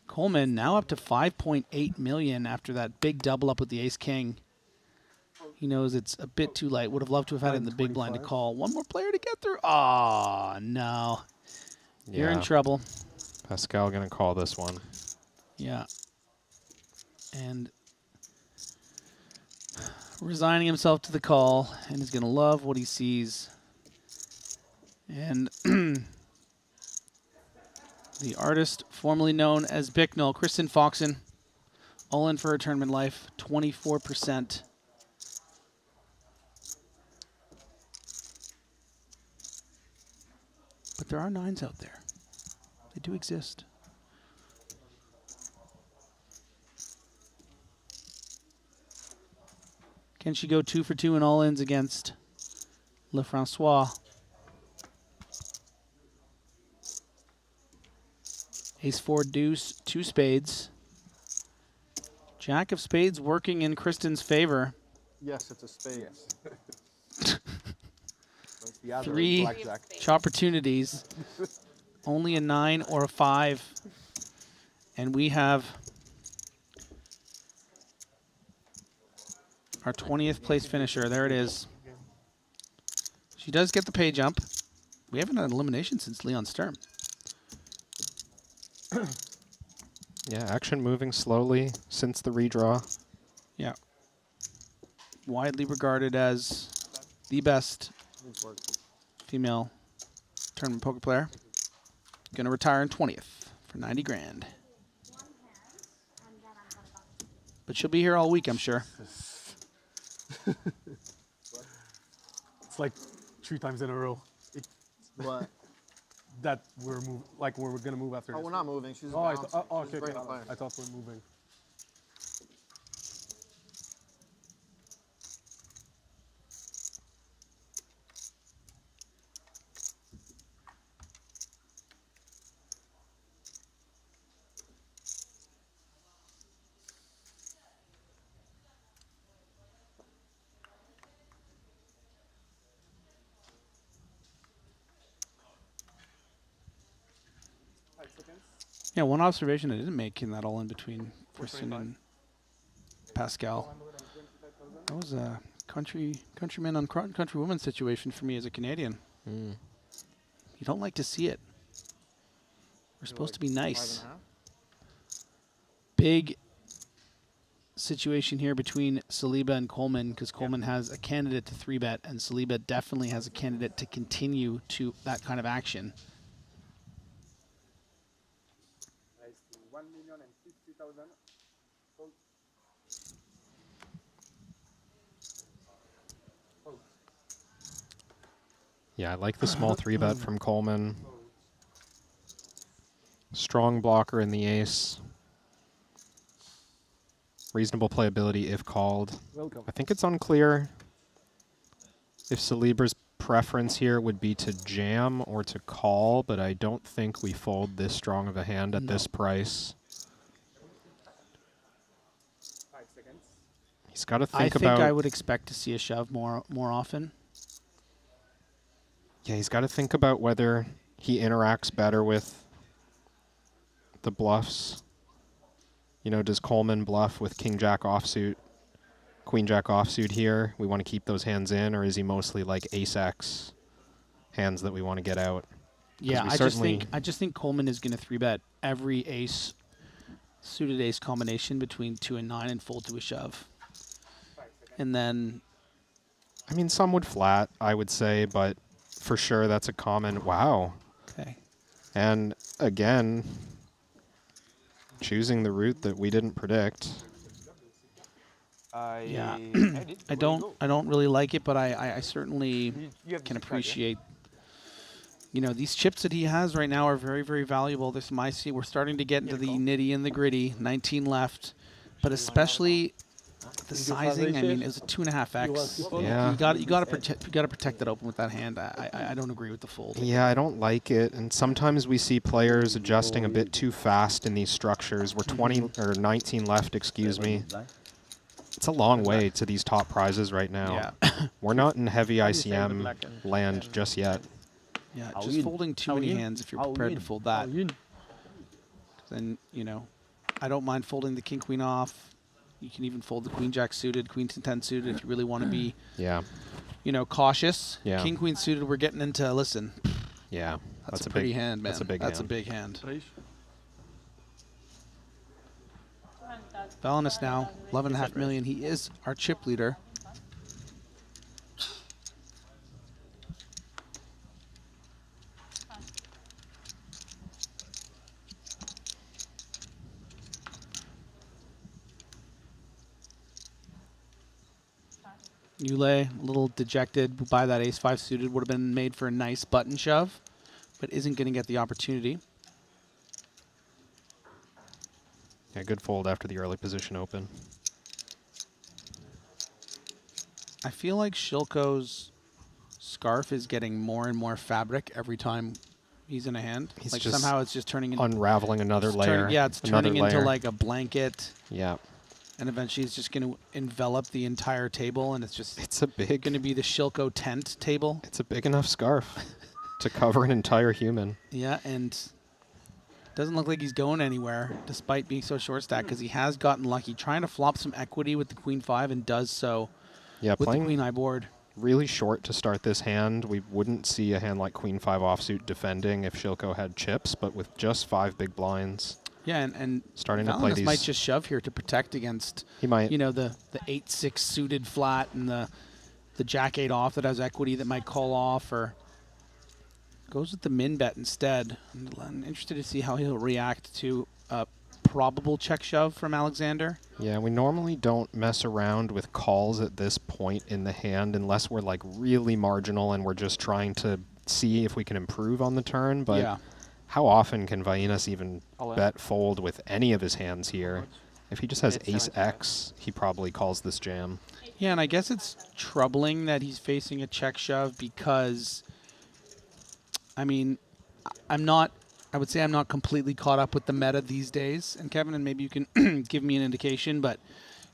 Coleman now up to 5.8 million after that big double up with the ace king. He knows it's a bit too late. Would have loved to have had it in the big blind to call. One more player to get through. Oh, no. You're in Yeah. trouble. Pascal gonna call this one. Yeah. And resigning himself to the call, and he's going to love what he sees. And the artist formerly known as Bicknell, Kristen Foxen, all in for her tournament life, 24%. But there are nines out there. They do exist. Can she go 2 for 2 in all-ins against LeFrancois? Ace-4 deuce, 2 spades. Jack of spades working in Kristen's favor. Yes, it's a spade. 3 opportunities. Only a 9 or a 5. And we have our 20th place finisher. There it is. She does get the pay jump. We haven't had an elimination since Leon Sturm. Yeah, action moving slowly since the redraw. Yeah. Widely regarded as the best female tournament poker player. Going to retire in 20th for 90 grand. But she'll be here all week, I'm sure. It's like 3 times in a row. What? That we're we're gonna move after. Oh, this. we're not moving. She's Oh, bouncing. She's okay. bringing it back. I thought we're moving. Yeah, one observation I didn't make in that all in between Christian and Pascal. That was a countryman on countrywoman situation for me as a Canadian. Mm. You don't like to see it. We're supposed to be nice. Big situation here between Saliba and Coleman, because Coleman has a candidate to 3-bet, and Saliba definitely has a candidate to continue to that kind of action. Yeah, I like the small 3-bet from Coleman. Strong blocker in the ace. Reasonable playability if called. Welcome. I think it's unclear if Saliba's preference here would be to jam or to call, but I don't think we fold this strong of a hand at this price. He's got to think about... I think I would expect to see a shove more often. Yeah, he's got to think about whether he interacts better with the bluffs. You know, does Coleman bluff with king-jack offsuit, queen-jack offsuit here? We want to keep those hands in, or is he mostly like ace-x hands that we want to get out? Yeah, I just think Coleman is going to 3-bet every ace, suited ace combination between 2 and 9 and fold to a shove. And then... I mean, some would flat, I would say, but for sure that's a common... Wow. Okay. And again... choosing the route that we didn't predict. Yeah, I don't really like it, but I certainly can appreciate. You know, these chips that he has right now are very, very valuable. This MyC, we're starting to get into the nitty and the gritty. 19 left, but especially the sizing. I mean, it's a 2.5x. Yeah, you got to protect that open with that hand. I don't agree with the fold. Yeah, I don't like it, and sometimes we see players adjusting a bit too fast in these structures. We're 20 or 19 left, excuse me. It's a long way to these top prizes right now. Yeah. We're not in heavy ICM land just yet. Yeah, just folding too many hands if you're prepared to fold that. Then, you know, I don't mind folding the king-queen off. You can even fold the queen-jack suited, queen-10 suited if you really want to be, you know, cautious. Yeah. King-queen suited, we're getting into, listen. Yeah. That's a pretty big hand, man. That's a big hand. That's a big hand. Valanus now, 11.5 million. He is our chip leader. Yule, a little dejected by that ace-5 suited. Would have been made for a nice button shove, but isn't going to get the opportunity. Yeah, good fold after the early position open. I feel like Shilko's scarf is getting more and more fabric every time he's in a hand. He's like just somehow it's just turning into unraveling another layer. Yeah, it's turning into like a blanket. Yeah. And eventually it's just going to envelop the entire table, and it's a big going to be the Shilko tent table. It's a big enough scarf to cover an entire human. Yeah, and doesn't look like he's going anywhere despite being so short stacked, because he has gotten lucky trying to flop some equity with the queen-5 and does so with the queen-high board. Really short to start this hand. We wouldn't see a hand like queen-5 offsuit defending if Shilko had chips, but with just 5 big blinds. Yeah, and starting Valanus to play these might just shove here to protect against, he might, you know, the 8-6 suited flat and the jack-8 off that has equity that might call off, or goes with the min bet instead. I'm interested to see how he'll react to a probable check shove from Alexander. Yeah, we normally don't mess around with calls at this point in the hand unless we're like really marginal and we're just trying to see if we can improve on the turn, but yeah. How often can Vainas even bet fold with any of his hands here? If he just has ace-x, he probably calls this jam. Yeah, and I guess it's troubling that he's facing a check shove because, I mean, I would say I'm not completely caught up with the meta these days. And Kevin, and maybe you can give me an indication, but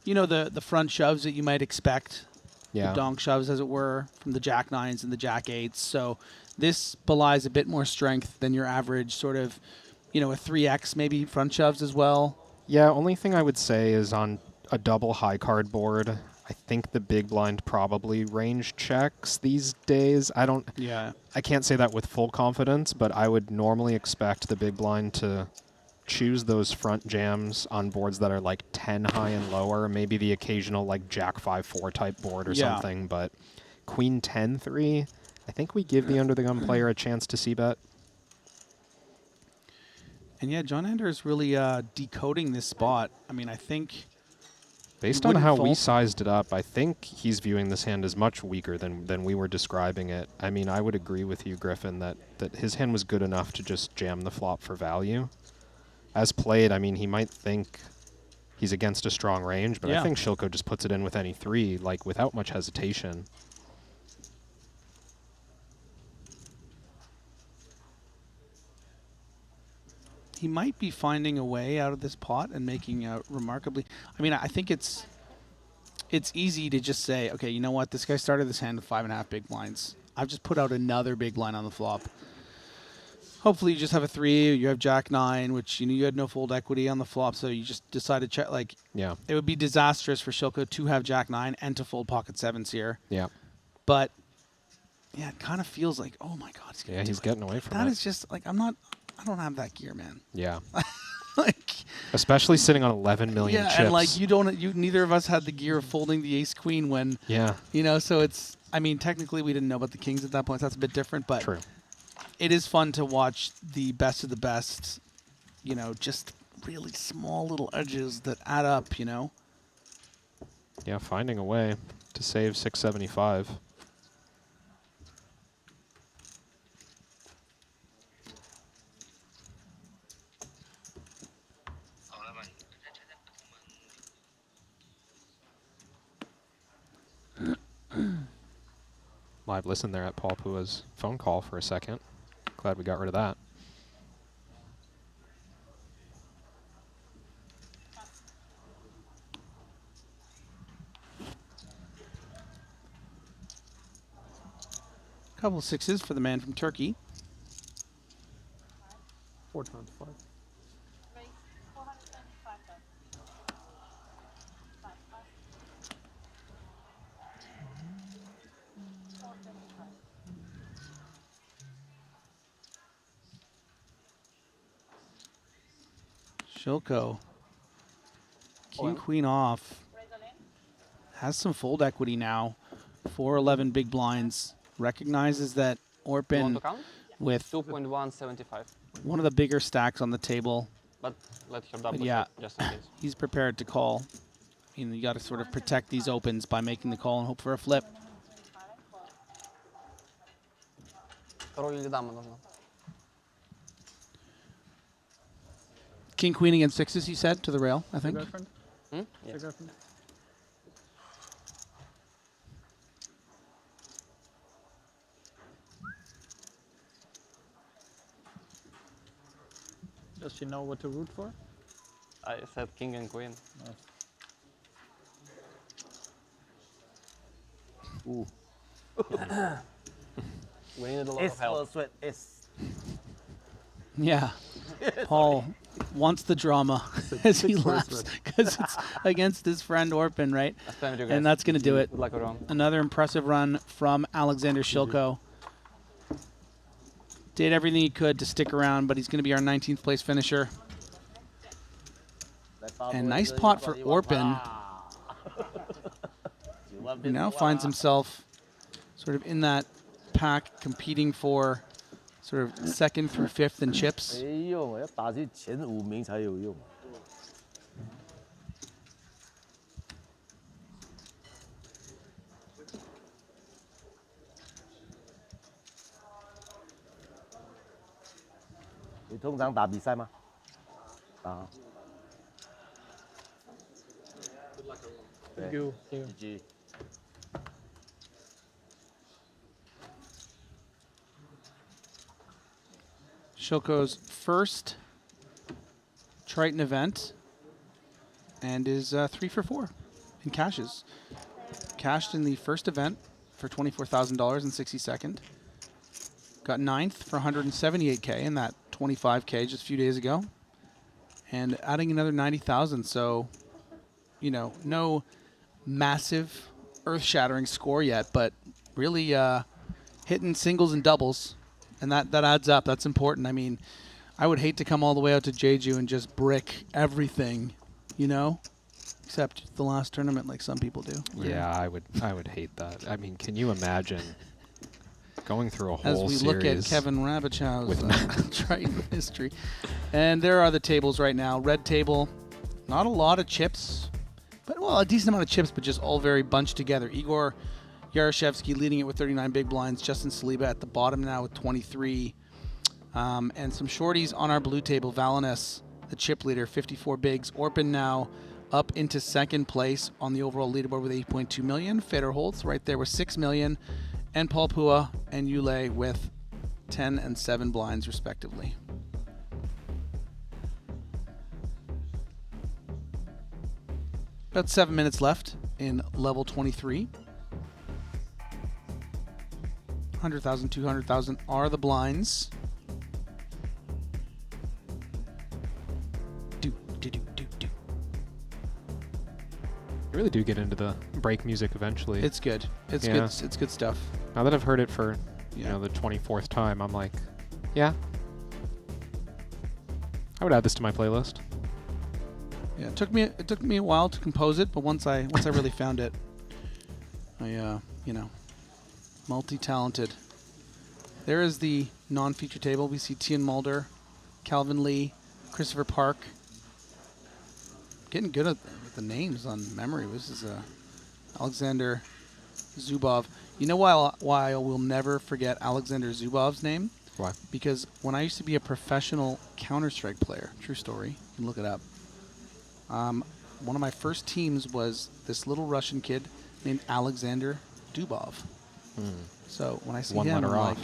you know the front shoves that you might expect. Yeah. The donk shoves, as it were, from the jack-9s and the jack-8s. So this belies a bit more strength than your average sort of, you know, a 3x maybe front shoves as well. Yeah, only thing I would say is on a double high card board, I think the big blind probably range checks these days. I can't say that with full confidence, but I would normally expect the big blind to choose those front jams on boards that are like 10 high and lower, maybe the occasional like Jack 5-4 type board or something, but Queen 10-3, I think we give the under the gun player a chance to c-bet. And yeah, John Anders really decoding this spot. I mean, I think based on how we sized it up, I think he's viewing this hand as much weaker than we were describing it. I mean, I would agree with you, Griffin, that his hand was good enough to just jam the flop for value. As played, I mean, he might think he's against a strong range, but I think Shilko just puts it in with any 3, like, without much hesitation. He might be finding a way out of this pot and making a remarkably... I mean, I think it's easy to just say, okay, you know what? This guy started this hand with 5.5 big blinds. I've just put out another big blind on the flop. Hopefully you just have a 3, you have Jack 9, which you had no fold equity on the flop, so you just decide to check. Like, it would be disastrous for Shilko to have Jack 9 and to fold pocket 7s here. Yeah. But, yeah, it kind of feels like, oh my God. He's getting away from that. it. Is just, like, I don't have that gear, man. Yeah. Like, especially sitting on 11 million chips. And like neither of us had the gear of folding the ace queen when, you know, so it's, I mean, technically we didn't know about the kings at that point, so that's a bit different, but true. It is fun to watch the best of the best, you know, just really small little edges that add up, you know? Yeah, finding a way to save 675. Live listen there at Paul Pua's phone call for a second. Glad we got rid of that. Couple of 6s for the man from Turkey. 425. Shilko. King, queen off. Has some fold equity now. 4-11 big blinds. Recognizes that Orpin with 2.175. One of the bigger stacks on the table. But let her double just in case. He's prepared to call. You know, you got to sort of protect these opens by making the call and hope for a flip. King, queen against 6s, you said, to the rail, I think. Yes. Does she know what to root for? I said king and queen. Nice. Ooh. We need a lot of help. Yeah. Paul wants the drama as he laughs because it's against his friend Orpin, right? And that's going to do it. Another impressive run from Alexander Shilko. Did everything he could to stick around, but he's going to be our 19th place finisher. And nice pot for Orpin. He now finds himself sort of in that pack competing for sort of 2nd through 5th in chips. Thank you. Shilko's first Triton event and is 3 for 4 in cashes. Cashed in the first event for $24,000 in 62nd. Got 9th for $178K in that 25K just a few days ago, and adding another 90,000. So, you know, no massive, earth-shattering score yet, but really hitting singles and doubles, and that adds up. That's important. I mean, I would hate to come all the way out to Jeju and just brick everything, you know, except the last tournament like some people do. Yeah, I would hate that. I mean, can you imagine going through a whole as we series look at Kevin Rabichow's with Triton history? And there are the tables right now. Red table, not a lot of chips, but, well, a decent amount of chips, but just all very bunched together. Igor Yaroshevsky leading it with 39 big blinds. Justin Saliba at the bottom now with 23. And some shorties on our blue table. Valanus, the chip leader, 54 bigs. Orpin now up into second place on the overall leaderboard with 8.2 million. Feder Holtz right there with 6 million. And Paul Pua and Yule with 10 and 7 blinds respectively. About 7 minutes left in level 23. 100,000, 200,000 are the blinds. You really do get into the break music eventually. It's good. It's good. It's good stuff. Now that I've heard it for you know the 24th time, I'm like, yeah, I would add this to my playlist. Yeah, it took me a while to compose it, but once I really found it, I you know, multi-talented. There is the non-feature table. We see Tian Mulder, Calvin Lee, Christopher Park. Getting good at the names on memory. This is Alexander Zubov. You know why I will never forget Alexander Zubov's name? Why? Because when I used to be a professional Counter-Strike player, true story, you can look it up. One of my first teams was this little Russian kid named Alexander Dubov. So when I see him, I'm like,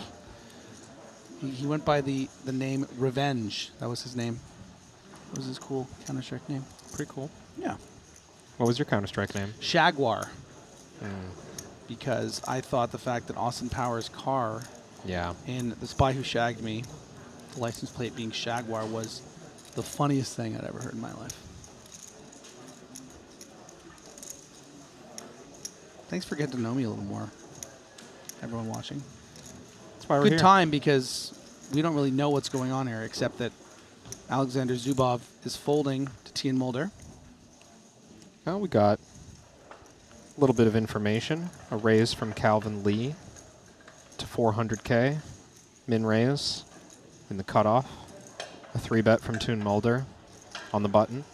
he went by the name Revenge. That was his name. That was his cool Counter-Strike name. Pretty cool. Yeah. What was your Counter-Strike name? Shagwar. Because I thought the fact that Austin Powers' car in The Spy Who Shagged Me, the license plate being Shagwar, was the funniest thing I'd ever heard in my life. Thanks for getting to know me a little more, everyone watching. That's why we're Good here. time, because we don't really know what's going on here, except that Alexander Zubov is folding to Tian Mulder. Well, we got a little bit of information. A raise from Calvin Lee to 400K. Min raise in the cutoff. A 3-bet from Tian Mulder on the button.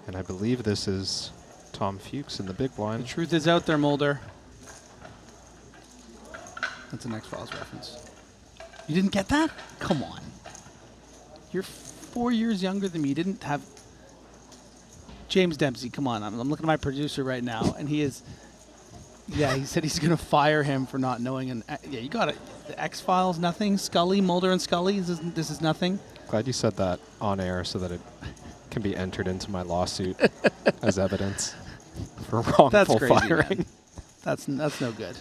And I believe this is Tom Fuchs in the big blind. The truth is out there, Mulder. That's an X-Files reference. You didn't get that? Come on. You're 4 years younger than me. You didn't have... James Dempsey, come on. I'm looking at my producer right now, and he is... Yeah, he said he's going to fire him for not knowing... Yeah, you got it. The X-Files, nothing. Scully, Mulder and Scully, this is nothing. Glad you said that on air so that it can be entered into my lawsuit as evidence for wrongful That's crazy, firing. man. That's no good.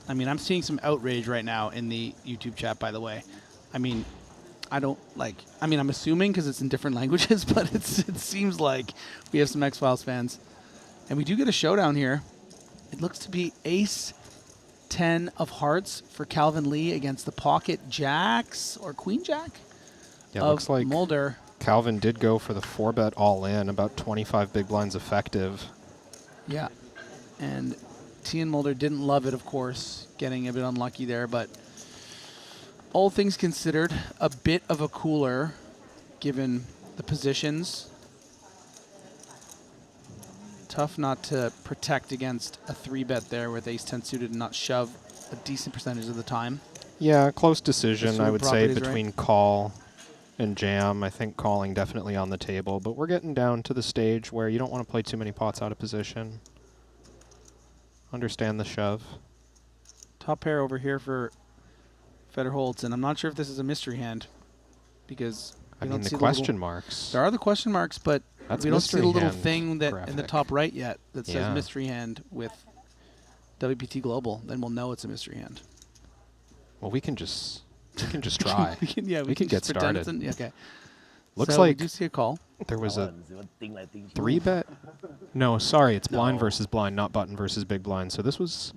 I mean, I'm seeing some outrage right now in the YouTube chat, by the way. I mean, I'm assuming because it's in different languages, but it seems like we have some X-Files fans. And we do get a showdown here. It looks to be ace 10 of hearts for Calvin Lee against the pocket jacks or queen jack Yeah, of looks like Mulder. Calvin did go for the 4-bet all-in, about 25 big blinds effective. Yeah. And Tian Mulder didn't love it, of course, getting a bit unlucky there, but all things considered, a bit of a cooler given the positions. Tough not to protect against a 3-bet there with ace-10 suited and not shove a decent percentage of the time. Yeah, close decision, Assumed I would say, properties, between right? call and jam. I think calling definitely on the table, but we're getting down to the stage where you don't want to play too many pots out of position. Understand the shove. Top pair over here for Feder Holtz, and I'm not sure if this is a mystery hand because I we mean, don't the see question little marks. There are the question marks, but That's we don't see mystery the little hand thing that in the graphic. top right yet that says Yeah. mystery hand with WPT Global. Then we'll know it's a mystery hand. Well, we can just try. we can get just pretend it's started. okay. Looks So we like do see a call. there was a 3-bet. No, sorry, it's blind versus blind, not button versus big blind. So this was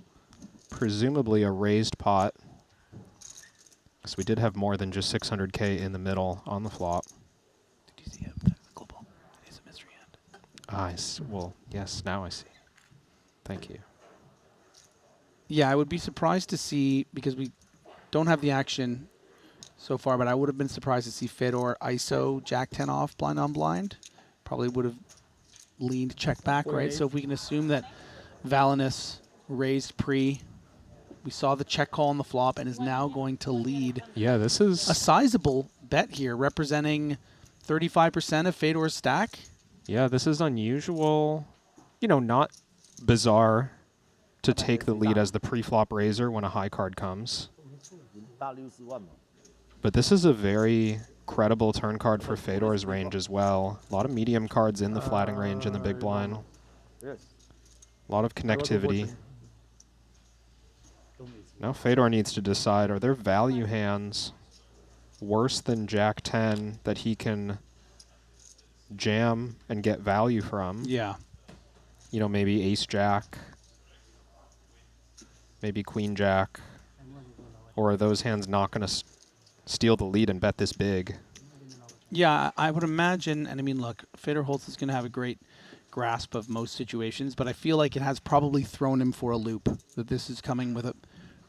presumably a raised pot. So we did have more than just 600K in the middle on the flop. Did you see him? Global. It's a mystery hand. Well, yes, now I see. Thank you. Yeah, I would be surprised to see, because we don't have the action so far, but I would have been surprised to see Fedor ISO Jack 10 off blind on blind. Probably would have leaned check back, right? So if we can assume that Valinus raised pre, we saw the check call on the flop and is now going to lead. Yeah, this is a sizable bet here, representing 35% of Fedor's stack. Yeah, this is unusual. You know, not bizarre to take the lead as the pre-flop raiser when a high card comes. But this is a very credible turn card for Fedor's range as well. A lot of medium cards in the flatting range in the big blind. A lot of connectivity. Now Fedor needs to decide, are there value hands worse than Jack 10 that he can jam and get value from? Yeah. You know, maybe Ace Jack, maybe Queen Jack. Or are those hands not going to steal the lead and bet this big? Yeah, I would imagine, and I mean, look, Fedor Holtz is going to have a great grasp of most situations, but I feel like it has probably thrown him for a loop, that this is coming with a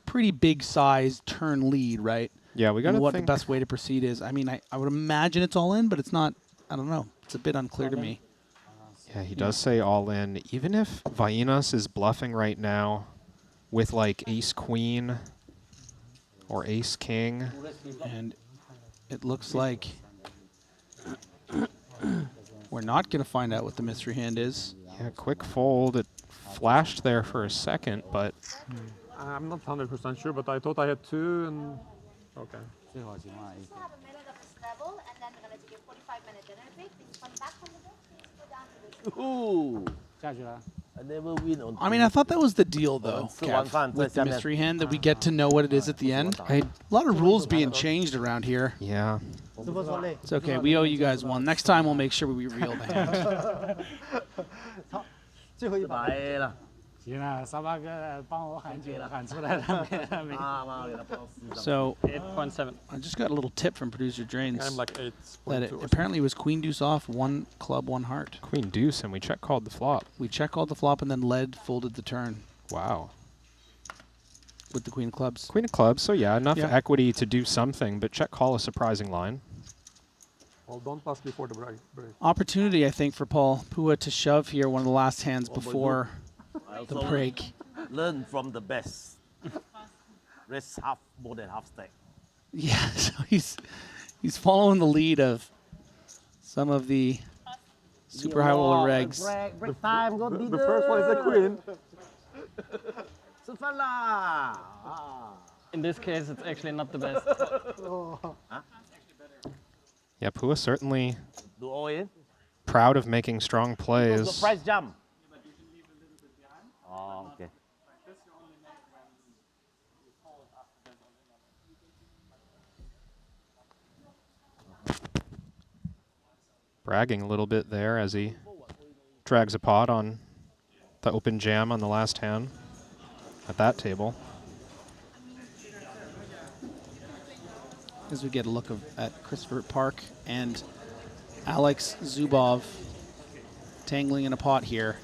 pretty big size turn lead, right? Yeah, we got to what think the best way to proceed is. I mean, I would imagine it's all in, but it's not, I don't know. It's a bit unclear to me. Yeah, he does say all in. Even if Vainas is bluffing right now with like Ace Queen or Ace King. And it looks like we're not going to find out what the mystery hand is. Yeah, quick fold. It flashed there for a second, but I'm not 100% sure, but I thought I had two and okay. Have a minute of this level, and then we're going to take a 45-minute dinner break. Please come back from the break. Please go down to this. Ooh. I never win on. I mean, I thought that was the deal, though, Kev, 吃晚饭 with the mystery hand, that we get to know what it is at the end. A lot of rules being changed around here. Yeah. It's okay. We owe you guys one. Next time, we'll make sure we reveal the hand. 来了。行了，沙巴哥帮我喊酒喊出来了没？ So 8.7. I just got a little tip from producer Drains I'm like 8.2 that it or apparently was Queen Deuce off, one club, one heart. Queen Deuce, and we check called the flop. We check called the flop and then led folded the turn. Wow. With the Queen of Clubs. Queen of Clubs, so yeah, enough Yeah. equity to do something, but check call a surprising line. Well, don't pass before the break. Opportunity, I think, for Paul Pua to shove here, one of the last hands before the break. Learn from the best. Rest half, more than half stack. Yeah, so he's following the lead of some of the super high roller regs. Break time, go The first one is the queen. In this case, it's actually not the best. Yeah, Pua certainly Do all in. proud of making strong plays. Surprise jump. Oh, okay. Bragging a little bit there as he drags a pot on the open jam on the last hand at that table. As we get a look at Christopher Park and Alex Zubov tangling in a pot here.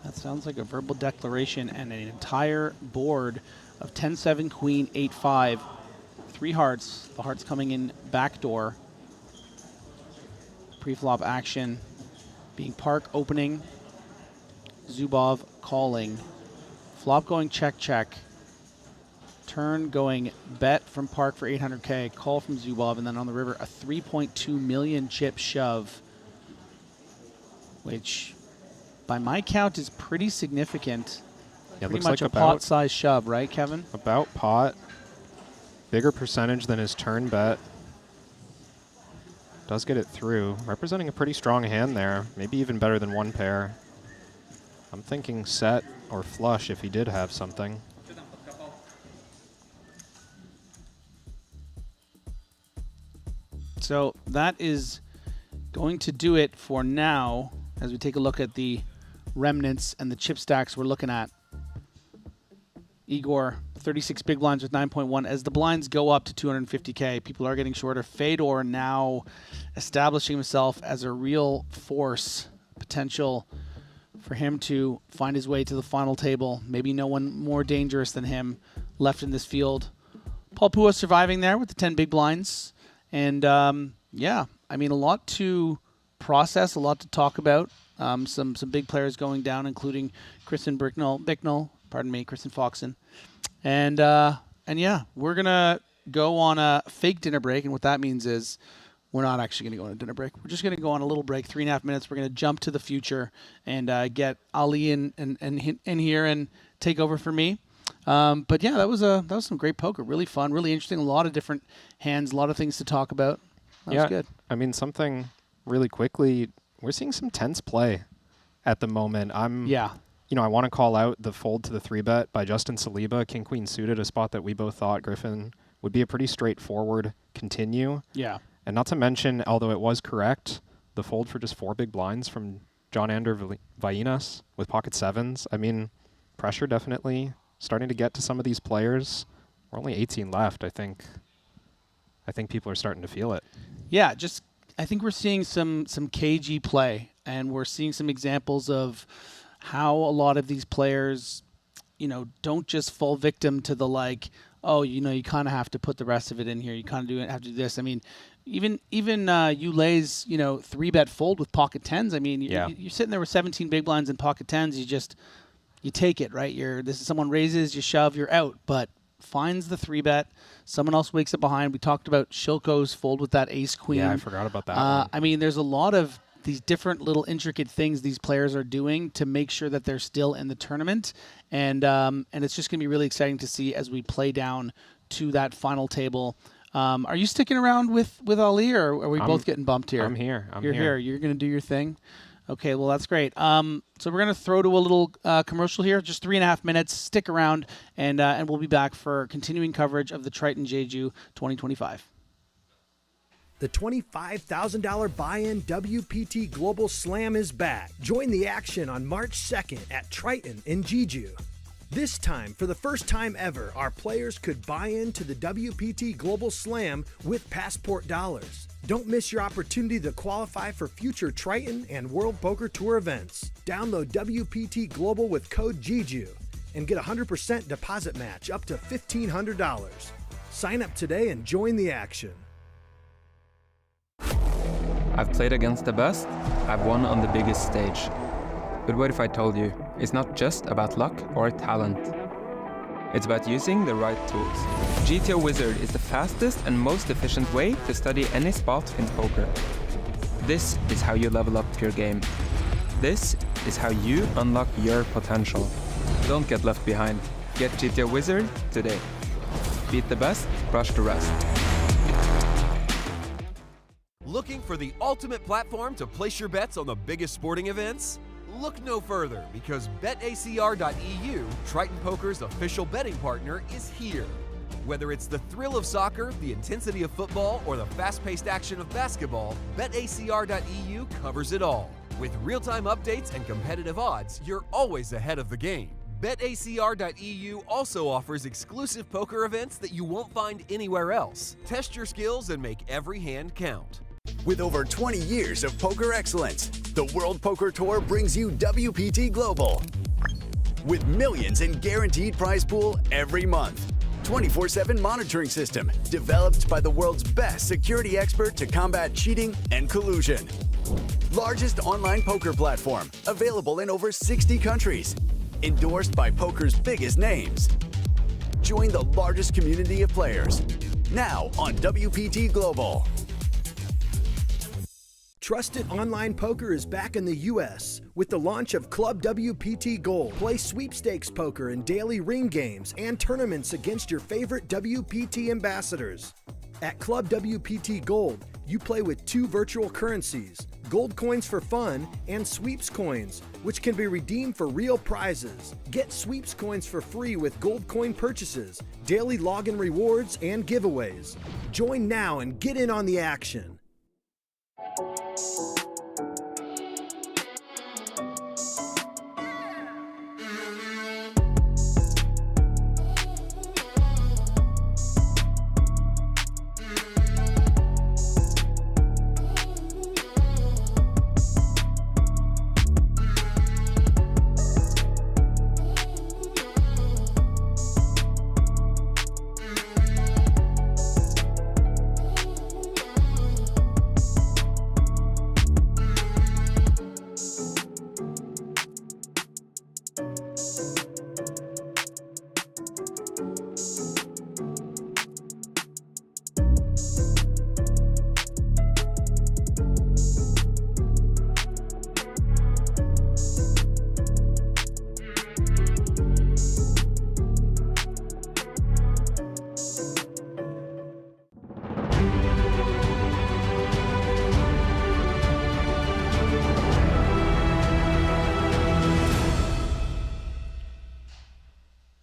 That sounds like a verbal declaration and an entire board of 10-7, Queen, 8-5, 3 hearts. The hearts coming in backdoor. Pre-flop action being Park opening, Zubov calling. Flop going check, check. Turn going bet from Park for 800K, call from Zubov, and then on the river, a 3.2 million chip shove, which by my count, is pretty significant. Yeah, Pretty looks much like a pot-size shove, right, Kevin? About pot. Bigger percentage than his turn bet. Does get it through. Representing a pretty strong hand there. Maybe even better than one pair. I'm thinking set or flush if he did have something. So that is going to do it for now as we take a look at the remnants and the chip stacks we're looking at. Igor, 36 big blinds with 9.1. As the blinds go up to 250K, people are getting shorter. Fedor now establishing himself as a real force, potential for him to find his way to the final table. Maybe no one more dangerous than him left in this field. Paul Pua surviving there with the 10 big blinds. And yeah, I mean, a lot to process, a lot to talk about. Some big players going down, including Kristen Bicknell, Kristen Foxen. And yeah, we're going to go on a fake dinner break. And what that means is we're not actually going to go on a dinner break. We're just going to go on a little break, 3.5 minutes. We're going to jump to the future and get Ali in here and take over for me. But yeah, that was some great poker. Really fun, really interesting. A lot of different hands, a lot of things to talk about. That was good. I mean, something really quickly, we're seeing some tense play at the moment. I want to call out the fold to the 3-bet by Justin Saliba, King Queen suited, a spot that we both thought, Griffin, would be a pretty straightforward continue. Yeah. And not to mention, although it was correct, the fold for just 4 big blinds from John Ander Vainas with pocket 7s. I mean, pressure definitely starting to get to some of these players. We're only 18 left. I think people are starting to feel it. Yeah, I think we're seeing some cagey play, and we're seeing some examples of how a lot of these players, don't just fall victim to the you kind of have to put the rest of it in here. You kind of have to do this. I mean, even Yulei's 3-bet fold with pocket 10s. I mean, you're sitting there with 17 big blinds and pocket 10s. You take it, right? This is someone raises, you shove, you're out. But finds the 3-bet. Someone else wakes up behind. We talked about Shilko's fold with that ace-queen. Yeah, I forgot about that one. I mean, there's a lot of these different little intricate things these players are doing to make sure that they're still in the tournament. And it's just going to be really exciting to see as we play down to that final table. Are you sticking around with Ali, or are we both getting bumped here? I'm here. You're here. You're going to do your thing? Okay, well, that's great. So we're going to throw to a little commercial here, just 3.5 minutes. Stick around, and we'll be back for continuing coverage of the Triton Jeju 2025. The $25,000 buy-in WPT Global Slam is back. Join the action on March 2nd at Triton in Jeju. This time, for the first time ever, our players could buy into the WPT Global Slam with passport dollars. Don't miss your opportunity to qualify for future Triton and World Poker Tour events. Download WPT Global with code Jeju and get a 100% deposit match up to $1,500. Sign up today and join the action. I've played against the best, I've won on the biggest stage. But what if I told you, it's not just about luck or talent. It's about using the right tools. GTO Wizard is the fastest and most efficient way to study any spot in poker. This is how you level up your game. This is how you unlock your potential. Don't get left behind. Get GTO Wizard today. Beat the best, crush the rest. Looking for the ultimate platform to place your bets on the biggest sporting events? Look no further, because BetACR.eu, Triton Poker's official betting partner, is here. Whether it's the thrill of soccer, the intensity of football, or the fast-paced action of basketball, BetACR.eu covers it all. With real-time updates and competitive odds, you're always ahead of the game. BetACR.eu also offers exclusive poker events that you won't find anywhere else. Test your skills and make every hand count. With over 20 years of poker excellence, the World Poker Tour brings you WPT Global. With millions in guaranteed prize pool every month. 24/7 monitoring system developed by the world's best security expert to combat cheating and collusion. Largest online poker platform available in over 60 countries. Endorsed by poker's biggest names. Join the largest community of players. Now on WPT Global. Trusted online poker is back in the U.S. with the launch of Club WPT Gold. Play sweepstakes poker in daily ring games and tournaments against your favorite WPT ambassadors. At Club WPT Gold, you play with 2 virtual currencies, gold coins for fun and sweeps coins, which can be redeemed for real prizes. Get sweeps coins for free with gold coin purchases, daily login rewards, and giveaways. Join now and get in on the action.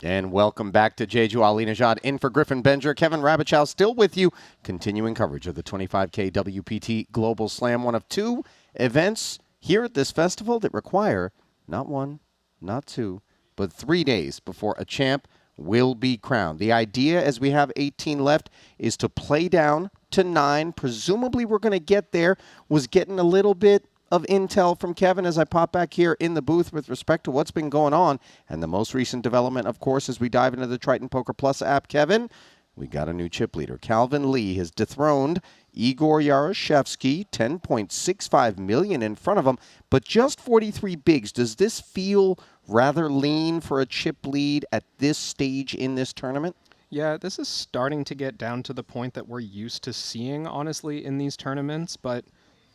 And welcome back to Jeju. Ali Najad in for Griffin Benjer. Kevin Rabichow still with you, continuing coverage of the 25K WPT Global Slam, one of 2 events here at this festival that require not 1, not 2, but 3 days before a champ will be crowned. The idea, as we have 18 left, is to play down to 9. Presumably we're going to get there. Was getting a little bit of intel from Kevin as I pop back here in the booth with respect to what's been going on. And the most recent development, of course, as we dive into the Triton Poker Plus app, Kevin, we got a new chip leader. Calvin Lee has dethroned Igor Yarashevsky, 10.65 million in front of him, but just 43 bigs. Does this feel rather lean for a chip lead at this stage in this tournament? Yeah, this is starting to get down to the point that we're used to seeing, honestly, in these tournaments, but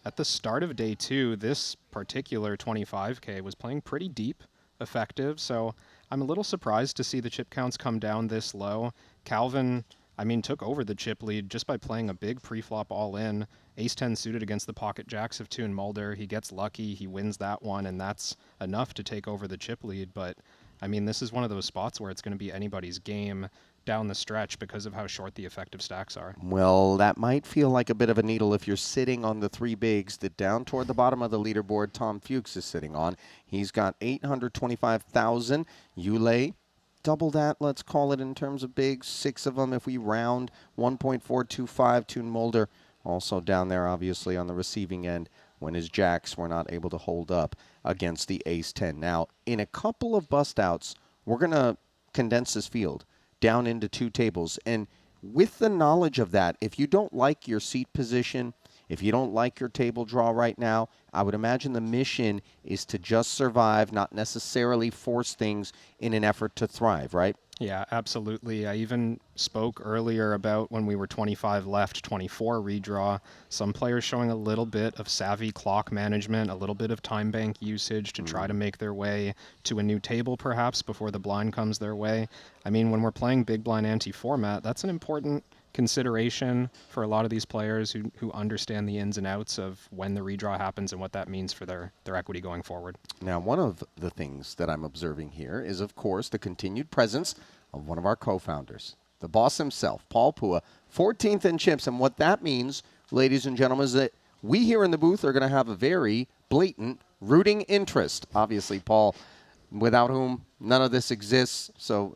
at the start of day 2, this particular 25K was playing pretty deep, effective, so I'm a little surprised to see the chip counts come down this low. Calvin, took over the chip lead just by playing a big pre-flop all-in. Ace-10 suited against the pocket jacks of Toon Mulder. He gets lucky, he wins that one, and that's enough to take over the chip lead, but this is one of those spots where it's going to be anybody's game down the stretch because of how short the effective stacks are. Well, that might feel like a bit of a needle if you're sitting on the 3 bigs that down toward the bottom of the leaderboard Tom Fuchs is sitting on. He's got 825,000. Yulei, double that, let's call it in terms of bigs. 6 of them if we round. 1.425. Toon Mulder also down there, obviously, on the receiving end when his jacks were not able to hold up against the ace-10. Now, in a couple of bust outs, we're going to condense this field down into 2 tables. And with the knowledge of that, if you don't like your seat position, if you don't like your table draw right now, I would imagine the mission is to just survive, not necessarily force things in an effort to thrive, right? Yeah, absolutely. I even spoke earlier about when we were 25 left, 24 redraw. Some players showing a little bit of savvy clock management, a little bit of time bank usage to try to make their way to a new table perhaps before the blind comes their way. When we're playing big blind ante format, that's an important consideration for a lot of these players who understand the ins and outs of when the redraw happens and what that means for their equity going forward. Now, one of the things that I'm observing here is, of course, the continued presence of one of our co-founders, the boss himself, Paul Pua, 14th in chips. And what that means, ladies and gentlemen, is that we here in the booth are going to have a very blatant rooting interest. Obviously, Paul, without whom none of this exists. So,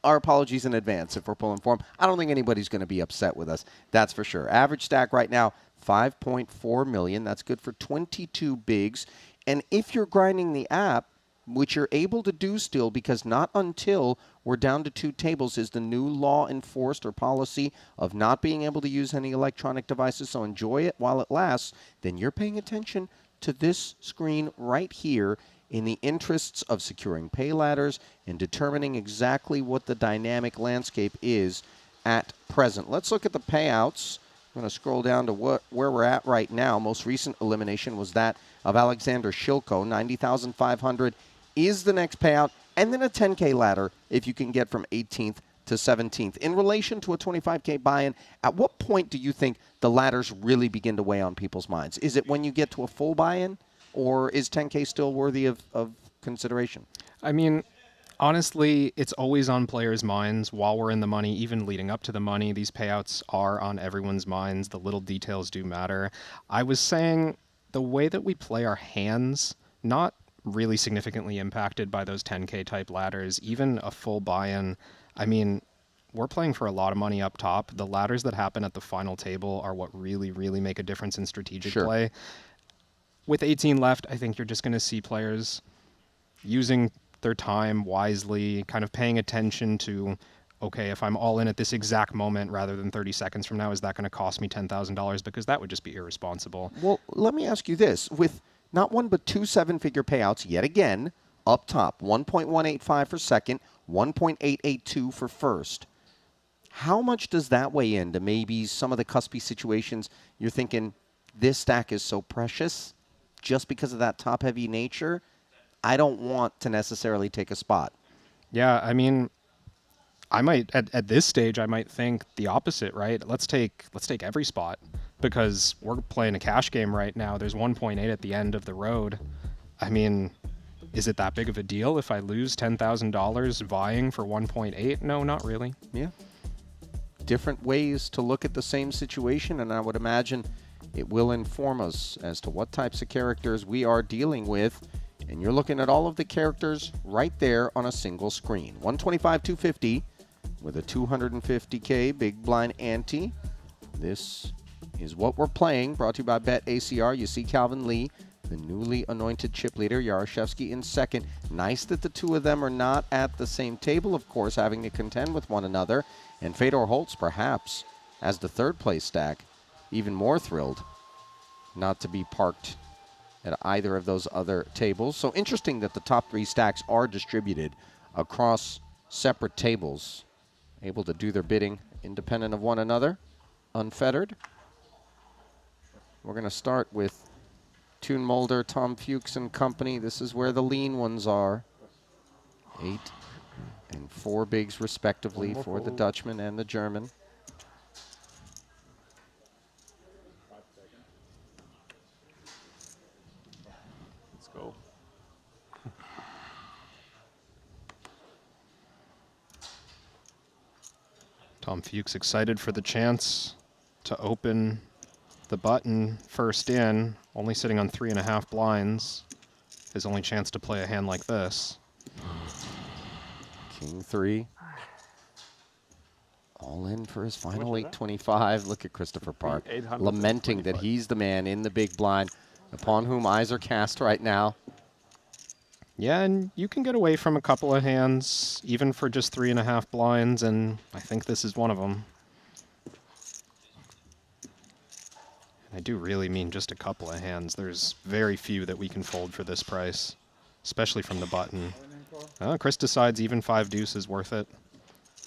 our apologies in advance if we're pulling for him. I don't think anybody's going to be upset with us. That's for sure. Average stack right now, 5.4 million. That's good for 22 bigs. And if you're grinding the app, which you're able to do still, because not until we're down to 2 tables is the new law enforced or policy of not being able to use any electronic devices, so enjoy it while it lasts, then you're paying attention to this screen right here in the interests of securing pay ladders and determining exactly what the dynamic landscape is at present. Let's look at the payouts I'm going to scroll down to where we're at right now. Most recent elimination was that of Alexander Shilko. 90,500 is the next payout, and then a 10K ladder if you can get from 18th to 17th. In relation to a 25K buy-in, at what point do you think the ladders really begin to weigh on people's minds? Is it when you get to a full buy-in, or is 10K still worthy of consideration? I mean, honestly, it's always on players' minds while we're in the money, even leading up to the money. These payouts are on everyone's minds. The little details do matter. I was saying the way that we play our hands, not really significantly impacted by those 10K type ladders, even a full buy-in. I mean, we're playing for a lot of money up top. The ladders that happen at the final table are what really, really make a difference in strategic play. With 18 left, I think you're just going to see players using their time wisely, kind of paying attention to, okay, if I'm all in at this exact moment rather than 30 seconds from now, is that going to cost me $10,000? Because that would just be irresponsible. Well, let me ask you this. With not one but two seven-figure payouts, yet again, up top, 1.185 for second, 1.882 for first. How much does that weigh into maybe some of the cuspy situations you're thinking, this stack is so precious just because of that top-heavy nature? I don't want to necessarily take a spot. Yeah, I mean, I might at this stage I might think the opposite, right? Let's take every spot because we're playing a cash game right now. There's 1.8 at the end of the road. I mean, is it that big of a deal if I lose $10,000 vying for 1.8? No, not really. Yeah. Different ways to look at the same situation, and I would imagine it will inform us as to what types of characters we are dealing with. And you're looking at all of the characters right there on a single screen. 125, 250 with a 250K big blind ante. This is what we're playing, brought to you by BetACR. You see Calvin Lee, the newly anointed chip leader, Yaroshevsky in second. Nice that the two of them are not at the same table, of course, having to contend with one another. And Fedor Holtz, perhaps, as the third place stack, even more thrilled not to be parked at either of those other tables. So interesting that the top three stacks are distributed across separate tables, able to do their bidding independent of one another, unfettered. We're going to start with Toon Mulder, Tom Fuchs and company. This is where the lean ones are. 8 and 4 bigs respectively for the Dutchman and the German. Go. Tom Fuchs excited for the chance to open the button first in, only sitting on 3.5 blinds. His only chance to play a hand like this. King 3. All in for his final 825. Look at Christopher Park lamenting that he's the man in the big blind upon whom eyes are cast right now. Yeah, and you can get away from a couple of hands, even for just 3.5 blinds, and I think this is one of them. I do really mean just a couple of hands. There's very few that we can fold for this price, especially from the button. Chris decides even 5 deuce is worth it.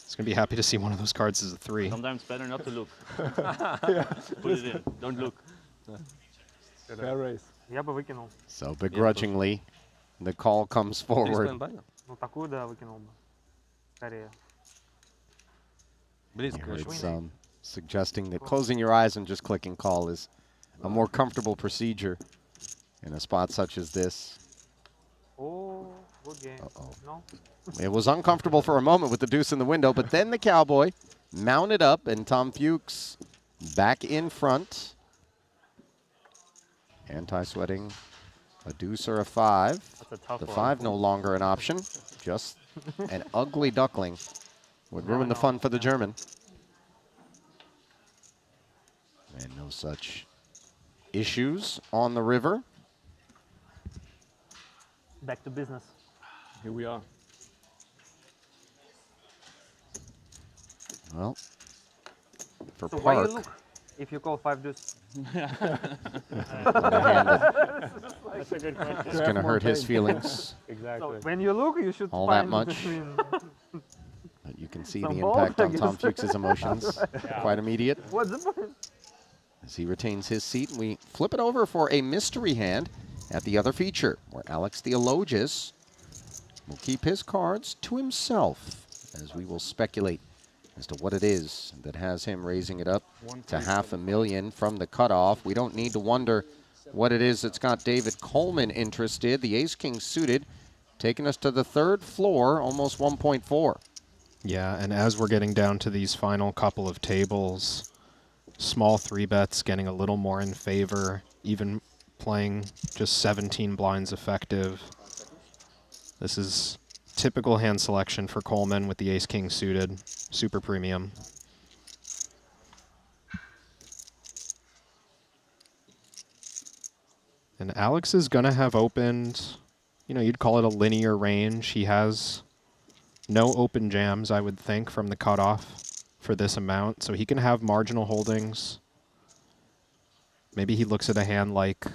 He's going to be happy to see one of those cards as a 3. Sometimes better not to look. Put it in. Don't look. Fair race. Я бы выкинул. So begrudgingly, the call comes forward. Ну такую, да, выкинул бы. Скорее. It's suggesting that closing your eyes and just clicking call is a more comfortable procedure in a spot such as this. Oh, good game. No? It was uncomfortable for a moment with the deuce in the window, but then the Cowboy mounted up, and Tom Fuchs back in front. Anti-sweating a deuce or a 5. The 5 no longer an option. Just an ugly duckling would ruin the fun for the German. And no such issues on the river. Back to business. Here we are. Well, for so why Park. you look if you call 5 deuce? That's a good question. It's going to hurt his feelings. So when you look, you should all find that much. between But you can see some the balls, impact I on Tom guess. Fuchs' emotions. Quite immediate. What's the point? As he retains his seat, we flip it over for a mystery hand at the other feature, where Alex Theologus will keep his cards to himself, as we will speculate as to what it is that has him raising it up to $500,000 from the cutoff. We don't need to wonder what it is that's got David Coleman interested. The ace-king suited, taking us to the third floor, almost 1.4. Yeah, and as we're getting down to these final couple of tables, small 3-bets getting a little more in favor, even playing just 17 blinds effective. This is typical hand selection for Coleman with the ace-king suited, super premium. And Alex is going to have opened, you know, you'd call it a linear range. He has no open jams, I would think, from the cutoff for this amount. So he can have marginal holdings. Maybe he looks at a hand like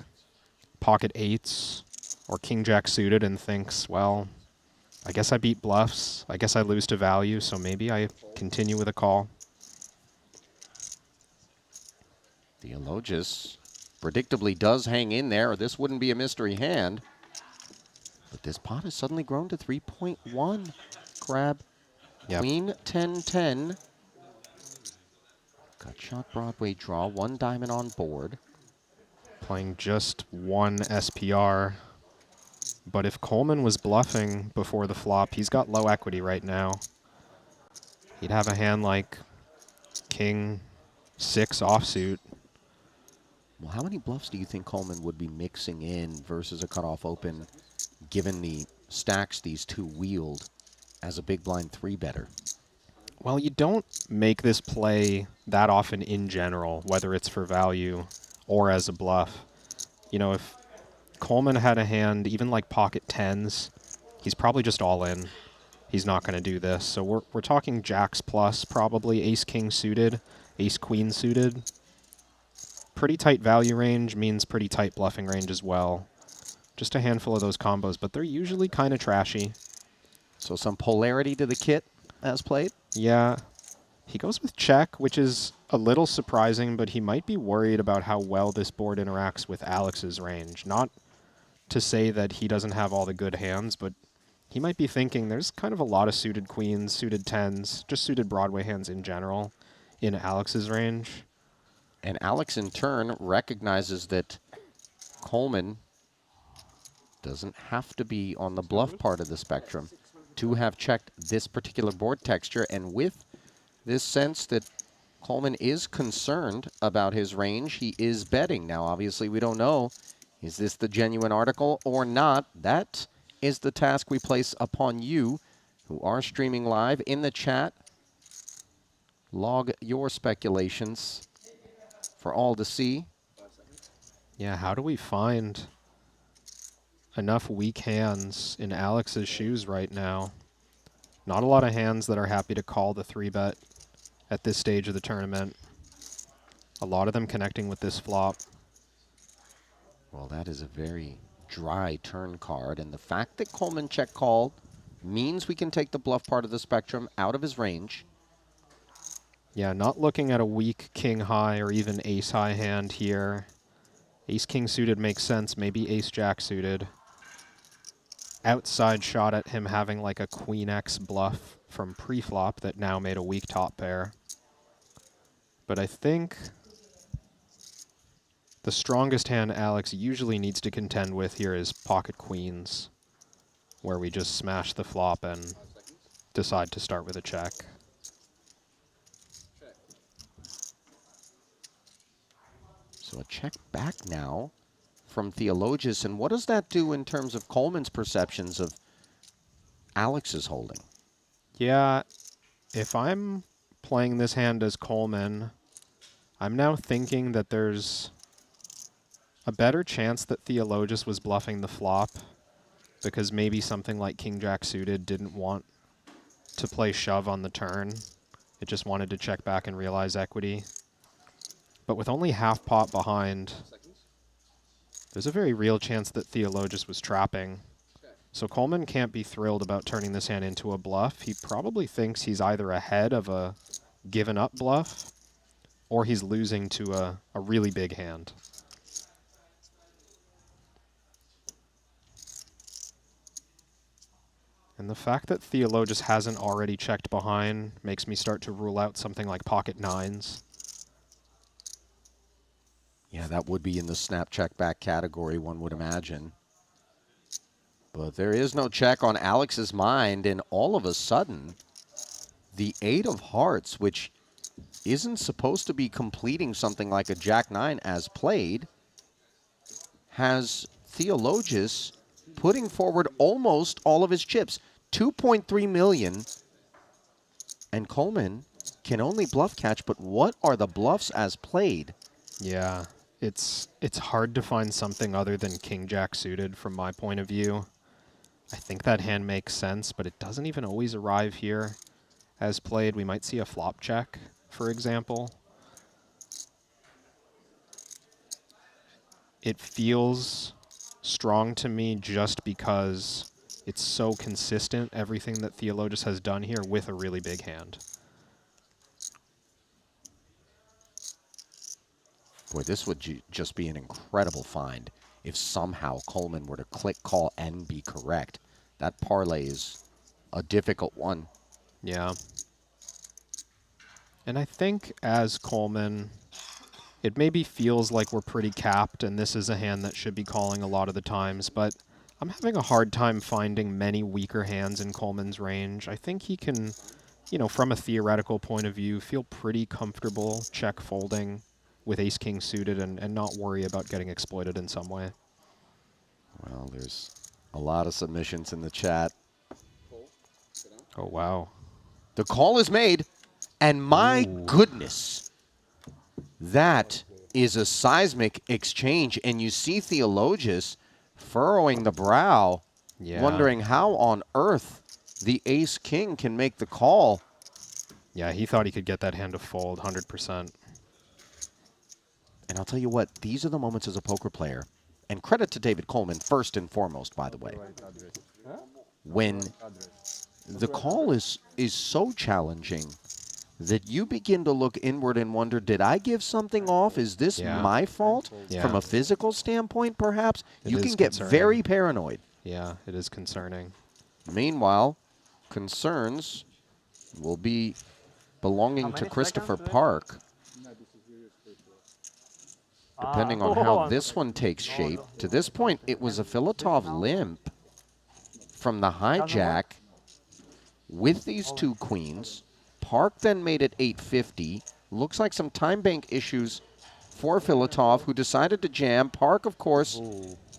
pocket eights or king jack suited and thinks, well, I guess I beat bluffs. I guess I lose to value, so maybe I continue with a call. Theologus predictably does hang in there, or this wouldn't be a mystery hand. But this pot has suddenly grown to 3.1. Grab. Yep. Queen 10-10. Gut shot Broadway draw, 1 diamond on board. Playing just 1 SPR. But if Coleman was bluffing before the flop, he's got low equity right now. He'd have a hand like king 6 offsuit. Well, how many bluffs do you think Coleman would be mixing in versus a cutoff open, given the stacks these two wield as a big blind 3-better? Well, you don't make this play that often in general, whether it's for value or as a bluff. You know, if Coleman had a hand, even like pocket 10s, he's probably just all in. He's not going to do this. So we're talking jacks plus, probably ace-king suited, ace-queen suited. Pretty tight value range means pretty tight bluffing range as well. Just a handful of those combos, but they're usually kind of trashy. So some polarity to the kit as played? Yeah. He goes with check, which is a little surprising, but he might be worried about how well this board interacts with Alex's range. Not to say that he doesn't have all the good hands, but he might be thinking there's kind of a lot of suited queens, suited 10s, just suited Broadway hands in general in Alex's range. And Alex, in turn, recognizes that Coleman doesn't have to be on the bluff part of the spectrum to have checked this particular board texture. And with this sense that Coleman is concerned about his range, he is betting. Now, obviously, we don't know, is this the genuine article or not? That is the task we place upon you who are streaming live in the chat. Log your speculations for all to see. Yeah, how do we find enough weak hands in Alex's shoes right now? Not a lot of hands that are happy to call the 3-bet at this stage of the tournament. A lot of them connecting with this flop. Well, that is a very dry turn card, and the fact that Coleman check called means we can take the bluff part of the spectrum out of his range. Yeah, not looking at a weak king high or even ace high hand here. Ace king suited makes sense, maybe ace jack suited. Outside shot at him having like a queen X bluff from pre-flop that now made a weak top pair. But I think the strongest hand Alex usually needs to contend with here is pocket queens, where we just smash the flop and decide to start with a check. So a check back now from Theologus. And what does that do in terms of Coleman's perceptions of Alex's holding? Yeah, if I'm playing this hand as Coleman, I'm now thinking that there's a better chance that Theologus was bluffing the flop because maybe something like king jack suited didn't want to play shove on the turn. It just wanted to check back and realize equity. But with only half pot behind, there's a very real chance that Theologus was trapping. So Coleman can't be thrilled about turning this hand into a bluff. He probably thinks he's either ahead of a given up bluff or he's losing to a really big hand. And the fact that Theologis hasn't already checked behind makes me start to rule out something like pocket nines. Yeah, that would be in the snap check back category, one would imagine. But there is no check on Alex's mind, and all of a sudden, the 8 of hearts, which isn't supposed to be completing something like a Jack-9 as played, has Theologis putting forward almost all of his chips, 2.3 million, and Coleman can only bluff catch, but what are the bluffs as played? Yeah, it's hard to find something other than King-Jack suited from my point of view. I think that hand makes sense, but it doesn't even always arrive here. As played, we might see a flop check, for example. It feels strong to me just because it's so consistent, everything that Theologis has done here with a really big hand. Boy, this would just be an incredible find if somehow Coleman were to click, call, and be correct. That parlay is a difficult one. Yeah. And I think as Coleman, it maybe feels like we're pretty capped, and this is a hand that should be calling a lot of the times, but I'm having a hard time finding many weaker hands in Coleman's range. I think he can, you know, from a theoretical point of view, feel pretty comfortable check folding with ace-king suited and not worry about getting exploited in some way. Well, there's a lot of submissions in the chat. Oh, wow. The call is made, and my goodness, that is a seismic exchange. And you see Theologis furrowing the brow, wondering how on earth the ace-king can make the call. Yeah, he thought he could get that hand to fold 100%. And I'll tell you what, these are the moments as a poker player, and credit to David Coleman first and foremost, by the way, when the call is so challenging that you begin to look inward and wonder, did I give something off? Is this my fault? Yeah. From a physical standpoint, perhaps? You It can is get concerning. very paranoid. Yeah, it is concerning. Meanwhile, concerns will be belonging to Christopher Park. Depending on how this one takes shape. To this point, it was a Filatov limp from the hijack with these two queens. Park then made it 850. Looks like some time bank issues for Filatov, who decided to jam. Park, of course,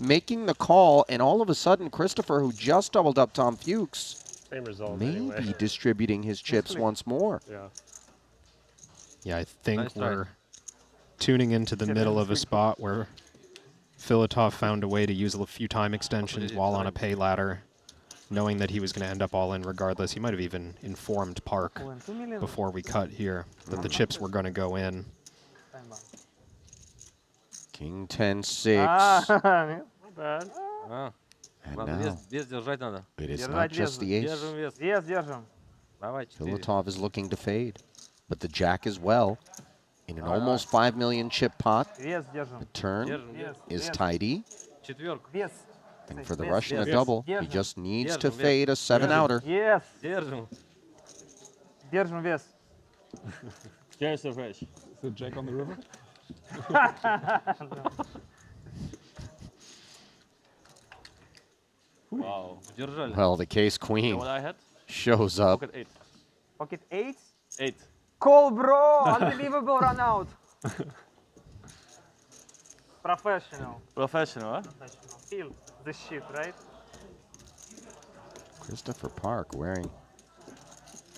making the call, and all of a sudden, Christopher, who just doubled up Tom Fuchs, Same result may anyway. be distributing his chips once more. Yeah. Yeah, I think Nice try. we're tuning into the middle of a spot where Filatov found a way to use a few time extensions while on a pay ladder, knowing that he was going to end up all in regardless. He might have even informed Park before we cut here that the chips were going to go in. King 10-6. Not bad. And Ладно, now, вес держать надо. it is not just the ace. Держим вес. Вес держим. Давай, 4. Filatov is looking to fade, but the jack as well. In an almost 5 million chip pot, Вес держим. the turn Вес. is Вес. tidy. Четверку. Вес. And for the Вес. Russian a Вес. double, he Держим. just needs to Держим, вес. fade a 7-outer. Yes. Держим. Держим вес. There's the fresh. Is it Jack on the river? Вау, держали. Well, the case queen What I had? shows up. Pocket 8. Pocket 8? 8. Call, bro! Unbelievable run out. Professional. Professional, huh? Professional. Feel the shit, right? Christopher Park wearing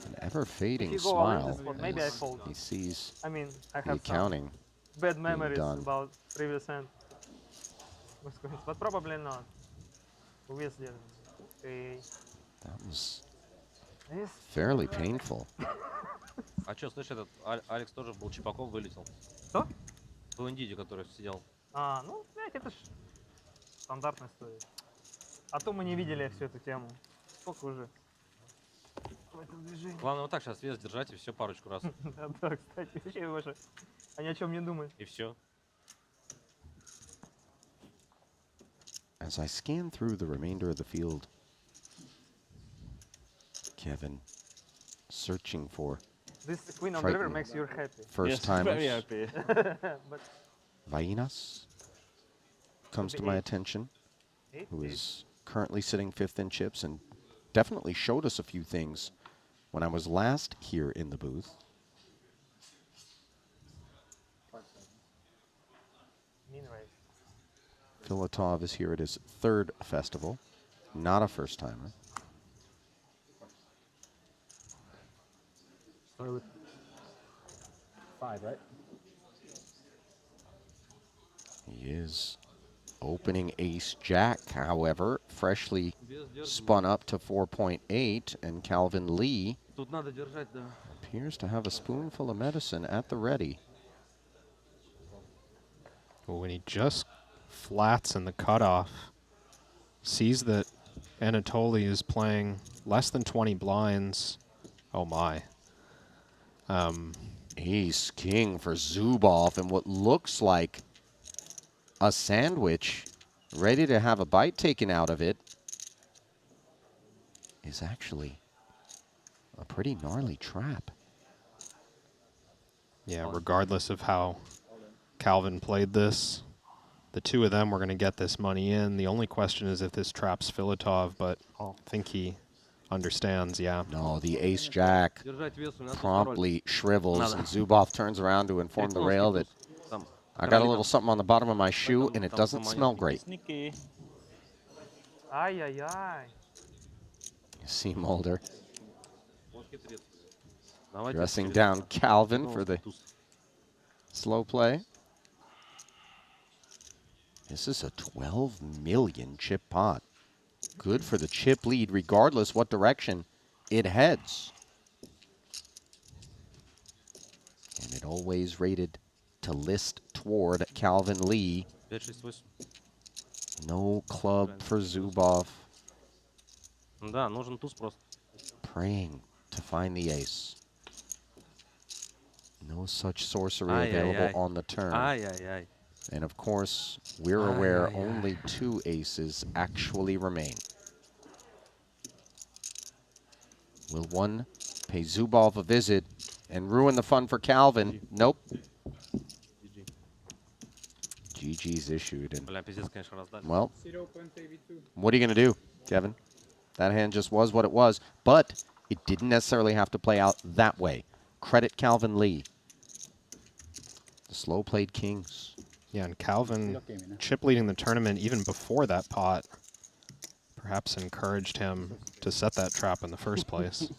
an ever-fading If you go all in smile this spot, maybe I as fold. he sees I mean, I the have some accounting bad memories done. about previous hand. But probably not. Вес держим. Okay. That was Вес. fairly painful. А что, слышь, этот Алекс тоже был Чепаков, вылетел. Кто? Был индийский, который сидел. А, ну, знаете, это ж стандартная история. А то мы не видели всю эту тему. Сколько уже в этом движении? Главное вот так сейчас вес держать и все парочку раз. Да, кстати, вообще уже Они о чем не думают. И все. As I scan through the remainder of the field, Kevin searching for This queen on the river Triton makes you happy. first Yes, timers. very happy. But Vainas comes to my attention, who is currently sitting 5th in chips and definitely showed us a few things when I was last here in the booth. mean race. Filatov is here at his 3rd festival, not a first-timer. Start with 5, right? He is opening ace-jack, however, freshly spun up to 4.8, and Calvin Lee Тут надо держать, да. appears to have a spoonful of medicine at the ready. Well, when he just flats in the cutoff, sees that Anatoly is playing less than 20 blinds. Oh my. Ace king for Zubov, and what looks like a sandwich ready to have a bite taken out of it is actually a pretty gnarly trap. Yeah, regardless of how Calvin played this, the two of them were going to get this money in. The only question is if this traps Filatov, but I think he understands, yeah. No, the ace-jack promptly shrivels, and Zubov turns around to inform the rail that I got a little something on the bottom of my shoe, and it doesn't smell great. Ay, ay, ay. You see Mulder dressing down Calvin for the slow play. This is a 12 million chip pot. Good for the chip lead, regardless what direction it heads. And it always rated to list toward Calvin Lee. No club for Zubov. Да, нужен туз просто. Praying to find the ace. No such sorcery available on the turn. And of course, we're aware only 2 aces actually remain. Will one pay Zubov a visit and ruin the fun for Calvin? Nope. GG's issued. And well, what are you going to do, Kevin? That hand just was what it was, but it didn't necessarily have to play out that way. Credit Calvin Lee. The slow played kings. Yeah, and Calvin chip leading the tournament even before that pot perhaps encouraged him to set that trap in the first place.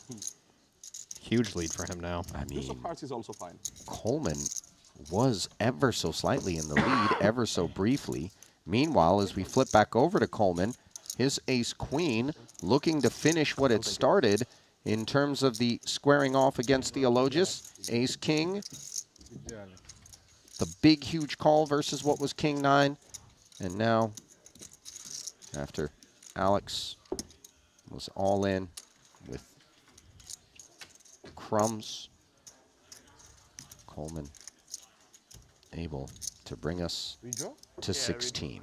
Huge lead for him now. I mean, Hearts is also fine. Coleman was ever so slightly in the lead, ever so briefly. Meanwhile, as we flip back over to Coleman, his ace-queen looking to finish what it started in terms of the squaring off against Theologus. Ace-king. The big, huge call versus what was king-9. And now, after Alex was all in with crumbs, Coleman able to bring us to 16.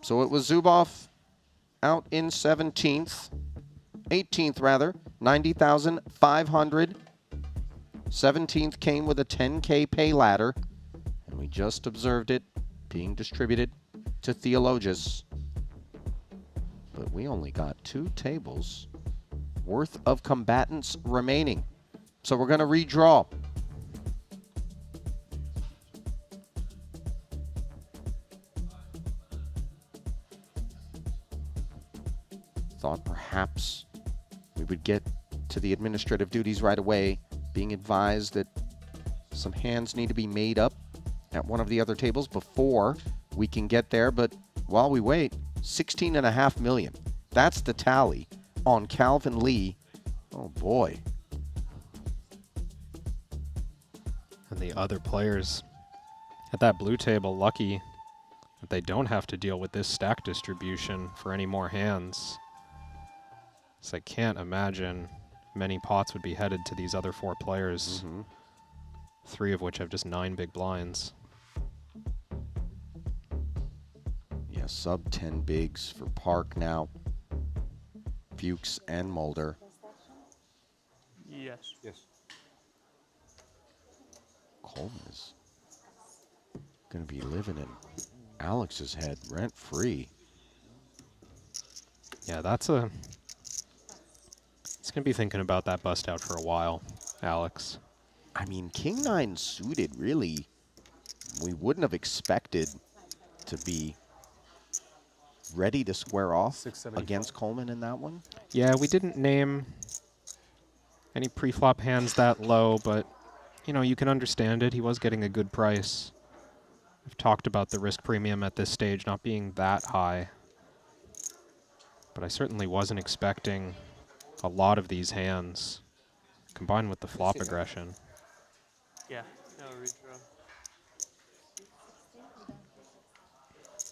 So it was Zubov out in 17th, 18th rather, 90,500. 17th came with a 10K pay ladder, and we just observed it being distributed to Theologus. But we only got 2 tables worth of combatants remaining. So we're going to redraw. Thought perhaps we would get to the administrative duties right away, being advised that some hands need to be made up at one of the other tables before we can get there. But while we wait, 16.5 million. That's the tally on Calvin Lee. Oh boy. And the other players at that blue table lucky that they don't have to deal with this stack distribution for any more hands. So I can't imagine many pots would be headed to these other 4 players. 3 of which have just 9 big blinds. Yeah, sub 10 bigs for Park now. Fuchs and Mulder. Yes. Yes. Coleman is going to be living in Alex's head rent-free. Yeah, it's going to be thinking about that bust out for a while, Alex. I mean, King 9 suited, really, we wouldn't have expected to be ready to square off against Coleman in that one. Yeah, we didn't name any pre-flop hands that low, but, you know, you can understand it. He was getting a good price. I've talked about the risk premium at this stage not being that high, but I certainly wasn't expecting a lot of these hands, combined with the flop aggression. Yeah, no redraw.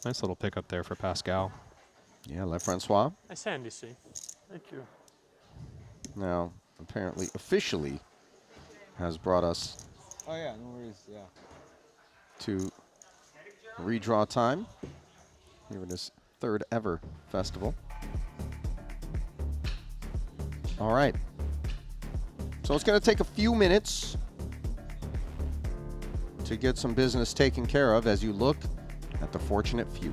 Nice little pickup there for Pascal. Yeah, Le Francois. Nice hand, you see. Thank you. Now, apparently, officially, has brought us Oh yeah, no worries. Yeah. to redraw time here at this 3rd ever festival. All right. So it's going to take a few minutes to get some business taken care of as you look at the fortunate few,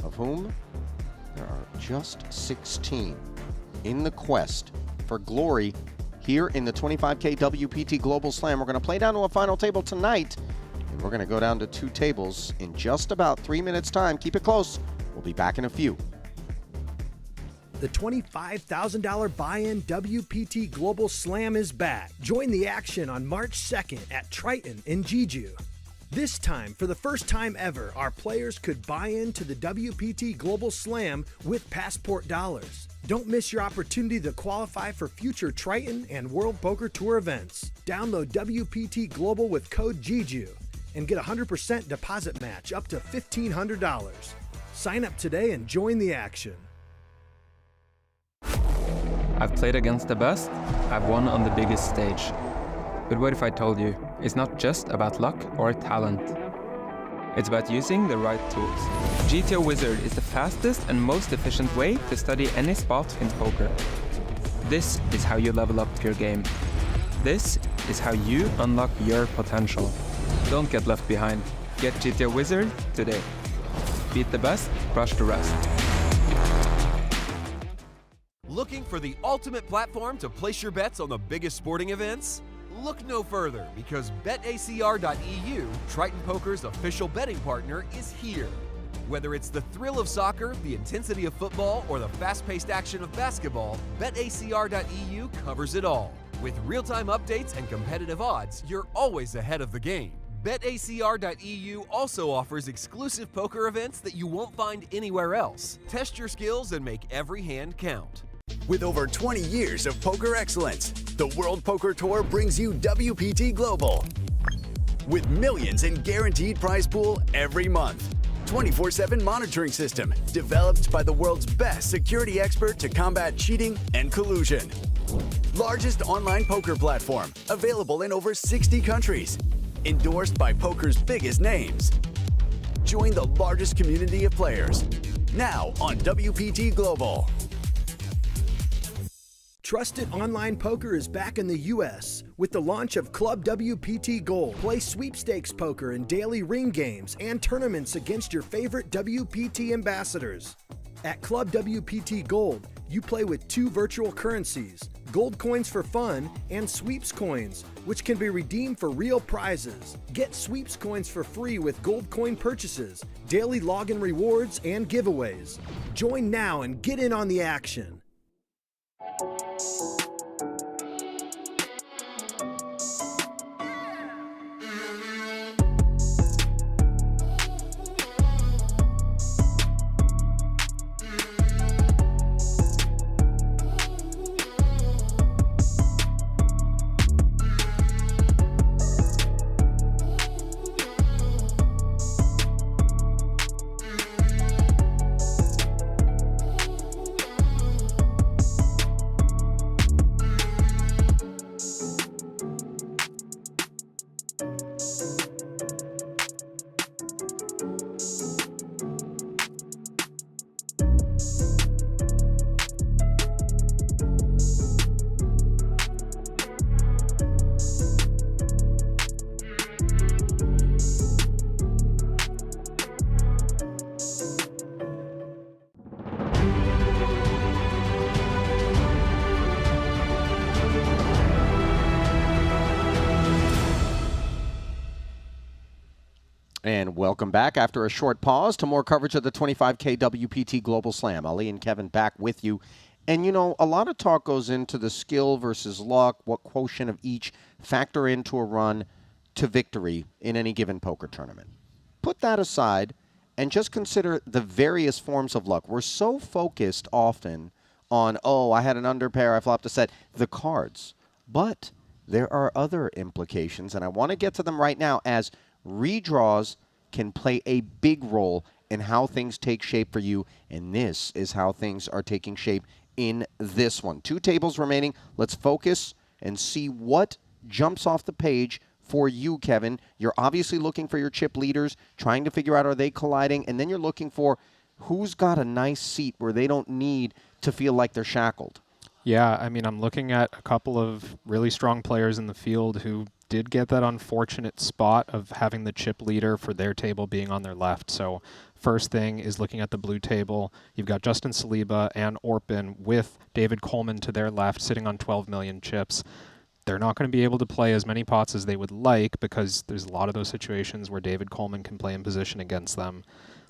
of whom there are just 16 in the quest for glory here in the 25K WPT Global Slam. We're going to play down to a final table tonight, and we're going to go down to 2 tables in just about 3 minutes' time. Keep it close. We'll be back in a few. The $25,000 buy-in WPT Global Slam is back. Join the action on March 2nd at Triton in Jeju. This time, for the first time ever, our players could buy into the WPT Global Slam with Passport dollars. Don't miss your opportunity to qualify for future Triton and World Poker Tour events. Download WPT Global with code Jeju and get a 100% deposit match up to $1,500. Sign up today and join the action. I've played against the best, I've won on the biggest stage. But what if I told you, it's not just about luck or talent. It's about using the right tools. GTO Wizard is the fastest and most efficient way to study any spot in poker. This is how you level up your game. This is how you unlock your potential. Don't get left behind. Get GTO Wizard today. Beat the best, crush the rest. Looking for the ultimate platform to place your bets on the biggest sporting events? Look no further, because BetACR.eu, Triton Poker's official betting partner, is here. Whether it's the thrill of soccer, the intensity of football, or the fast-paced action of basketball, BetACR.eu covers it all. With real-time updates and competitive odds, you're always ahead of the game. BetACR.eu also offers exclusive poker events that you won't find anywhere else. Test your skills and make every hand count. With over 20 years of poker excellence, the World Poker Tour brings you WPT Global. With millions in guaranteed prize pool every month. 24/7 monitoring system developed by the world's best security expert to combat cheating and collusion. Largest online poker platform available in over 60 countries. Endorsed by poker's biggest names. Join the largest community of players. Now on WPT Global. Trusted online poker is back in the U.S. with the launch of Club WPT Gold. Play sweepstakes poker in daily ring games and tournaments against your favorite WPT ambassadors. At Club WPT Gold, you play with 2 virtual currencies, gold coins for fun and sweeps coins, which can be redeemed for real prizes. Get sweeps coins for free with gold coin purchases, daily login rewards, and giveaways. Join now and get in on the action. And welcome back after a short pause to more coverage of the 25K WPT Global Slam. Ali and Kevin back with you. And, you know, a lot of talk goes into the skill versus luck, what quotient of each factor into a run to victory in any given poker tournament. Put that aside and just consider the various forms of luck. We're so focused often on, oh, I had an underpair, I flopped a set, the cards. But there are other implications, and I want to get to them right now, as redraws can play a big role in how things take shape for you, and this is how things are taking shape in this one. 2 tables remaining. Let's focus and see what jumps off the page for you, Kevin. You're obviously looking for your chip leaders, trying to figure out, are they colliding, and then you're looking for who's got a nice seat where they don't need to feel like they're shackled. Yeah, I mean, I'm looking at a couple of really strong players in the field who did get that unfortunate spot of having the chip leader for their table being on their left. So first thing is looking at the blue table. You've got Justin Saliba and Orpin with David Coleman to their left, sitting on 12 million chips. They're not going to be able to play as many pots as they would like because there's a lot of those situations where David Coleman can play in position against them.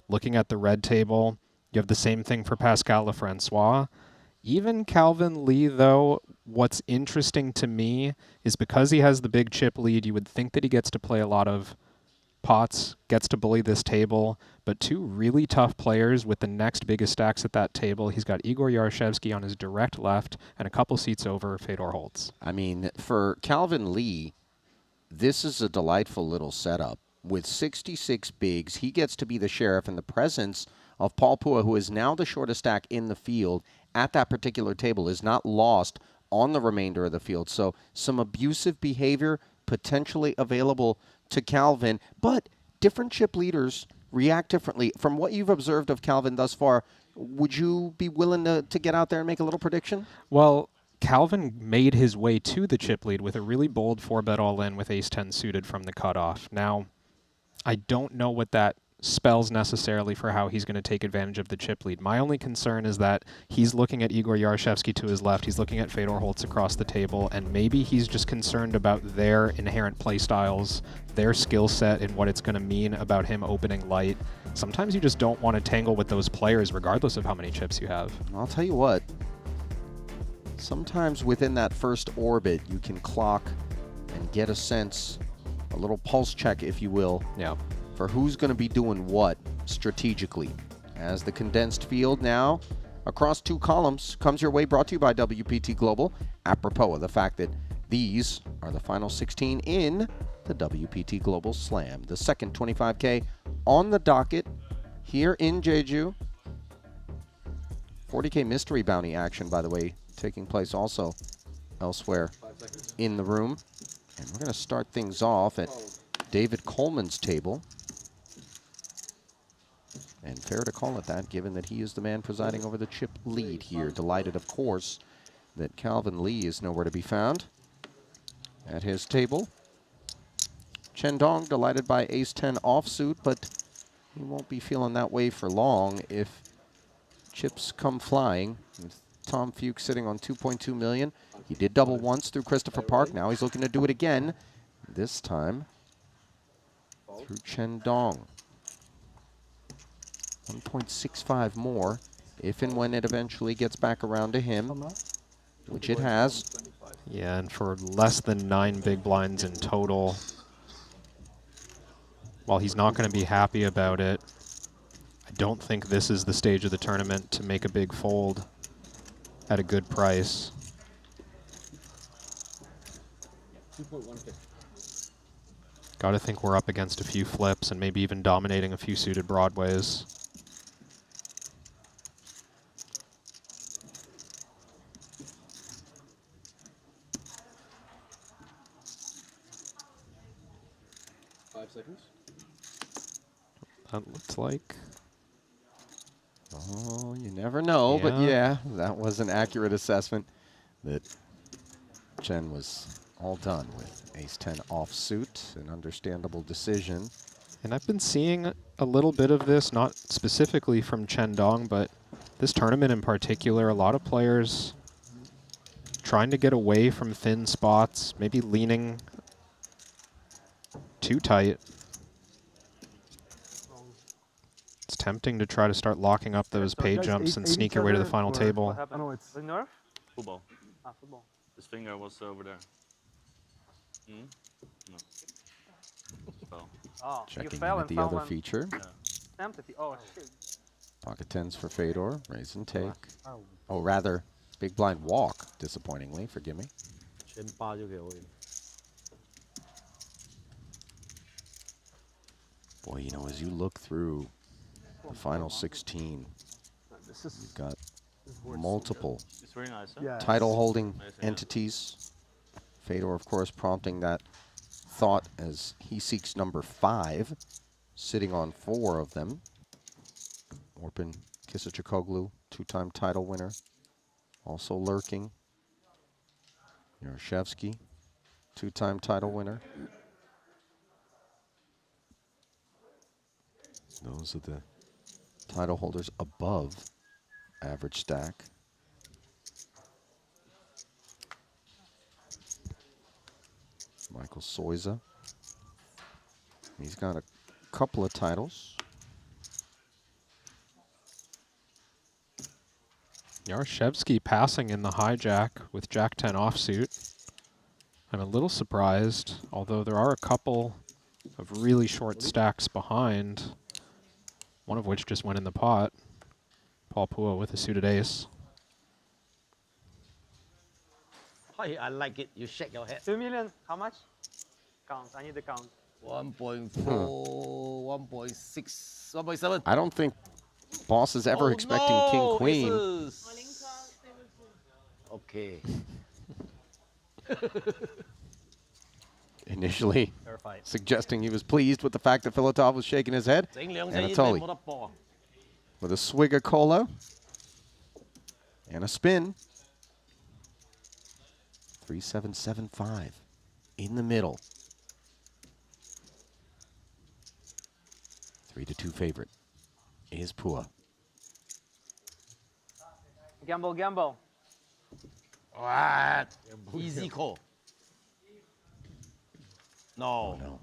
Looking at the red table, you have the same thing for Pascal Lefrancois. Even Calvin Lee, though, what's interesting to me is because he has the big chip lead, you would think that he gets to play a lot of pots, gets to bully this table, but 2 really tough players with the next biggest stacks at that table. He's got Igor Yarashevsky on his direct left and a couple seats over Fedor Holtz. I mean, for Calvin Lee, this is a delightful little setup. With 66 bigs, he gets to be the sheriff in the presence of Paul Pua, who is now the shortest stack in the field at that particular table, is not lost on the remainder of the field. So some abusive behavior potentially available to Calvin, but different chip leaders react differently. From what you've observed of Calvin thus far, would you be willing to get out there and make a little prediction? Well, Calvin made his way to the chip lead with a really bold 4-bet all-in with ace-10 suited from the cutoff. Now, I don't know what that spells necessarily for how he's going to take advantage of the chip lead. My only concern is that he's looking at Igor Yarashevsky to his left, he's looking at Fedor Holtz across the table, and maybe he's just concerned about their inherent play styles, their skill set, and what it's going to mean about him opening light. Sometimes you just don't want to tangle with those players regardless of how many chips you have. I'll tell you what, sometimes within that first orbit you can clock and get a sense, a little pulse check, if you will, for who's going to be doing what strategically. As the condensed field now across 2 columns comes your way, brought to you by WPT Global, apropos of the fact that these are the final 16 in the WPT Global Slam. The second 25K on the docket here in Jeju. 40K mystery bounty action, by the way, taking place also elsewhere in the room. And we're going to start things off at David Coleman's table. And fair to call it that, given that he is the man presiding over the chip lead here. Delighted, of course, that Calvin Lee is nowhere to be found at his table. Chen Dong delighted by ace-10 offsuit, but he won't be feeling that way for long if chips come flying. With Tom Fuchs sitting on 2.2 million. He did double once through Christopher Park. Now he's looking to do it again, this time through Chen Dong. 1.65 more if and when it eventually gets back around to him, which it has. Yeah, and for less than 9 big blinds in total, while he's not going to be happy about it, I don't think this is the stage of the tournament to make a big fold at a good price. Got to think we're up against a few flips and maybe even dominating a few suited broadways. That looks like. Oh, you never know, but yeah, that was an accurate assessment that Chen was all done with ace-10 offsuit, an understandable decision. And I've been seeing a little bit of this, not specifically from Chen Dong, but this tournament in particular, a lot of players trying to get away from thin spots, maybe leaning too tight. tempting to try to start locking up those pay jumps and sneak your way to the final table. What happened? No, it's the nerf? Football. Football. His finger was over there. Hmm? No. Fell. Oh, Checking you fell in and at the found other one. feature. Stamped at you. Oh, shit. Pocket tens for Fedor. Raise and take. Oh, rather, big blind walk, disappointingly. Forgive me. Boy, you know, as you look through the final 16, you've got multiple It's very nice, huh? title-holding entities. Fedor, of course, prompting that thought as he seeks number 5, sitting on 4 of them. Orpin Kisachoglu, 2-time title winner, also lurking. Yaroshevsky, 2-time title winner. Those are the title holders above average stack. Michael Soiza. He's got a couple of titles. Yaroshevsky passing in the hijack with Jack 10 offsuit. I'm a little surprised, although there are a couple of really short stacks behind, one of which just went in the pot. Paul Pua with a suited ace. Hey, I like it. You shake your head. 2 million. How much? Count. I need the count. 1.4, 1.6, 1.7. I don't think Boss is ever expecting King Queen. Okay. Initially Verified. suggesting he was pleased with the fact that Filatov was shaking his head. Anatoly with a swig of cola and a spin. 3775 in the middle. 3-2 favorite is Pua. Gamble, gamble. What? Easy call. No. No.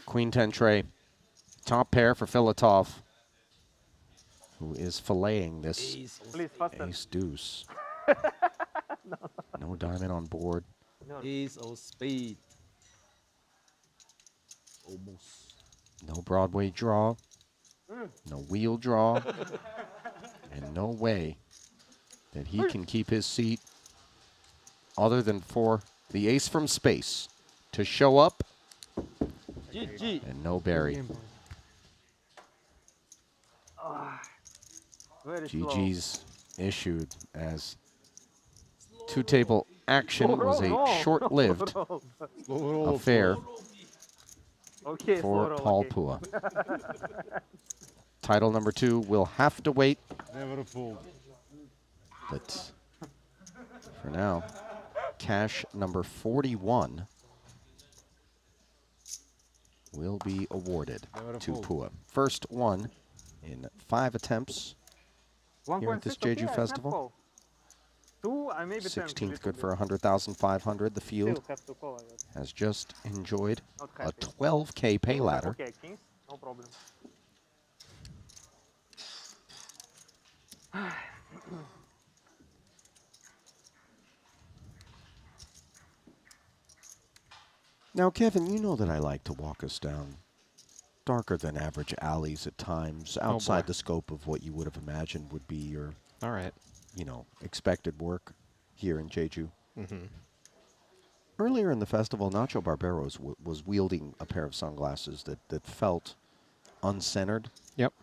Queen 10 tray. Top pair for Filatov, who is filleting this ace deuce. No diamond on board. Ace of spade. Almost. No Broadway draw. No wheel draw. And no way that he can keep his seat other than for the ace from space to show up. GG. And no Barry. GG's issued as two-table action was a short-lived affair for Paul Pua. Title number 2 will have to wait. Never fold. But for now, cash number 41 will be awarded to Pua. First one in 5 attempts here at this Jeju Festival. 16th good for 100,500. The field has just enjoyed a 12K pay ladder. Okay, kings, no problem. Now, Kevin, you know that I like to walk us down darker than average alleys at times, outside the scope of what you would have imagined would be your, you know, expected work here in Jeju. Earlier in the festival, Nacho Barberos was wielding a pair of sunglasses that felt uncentered. Yep,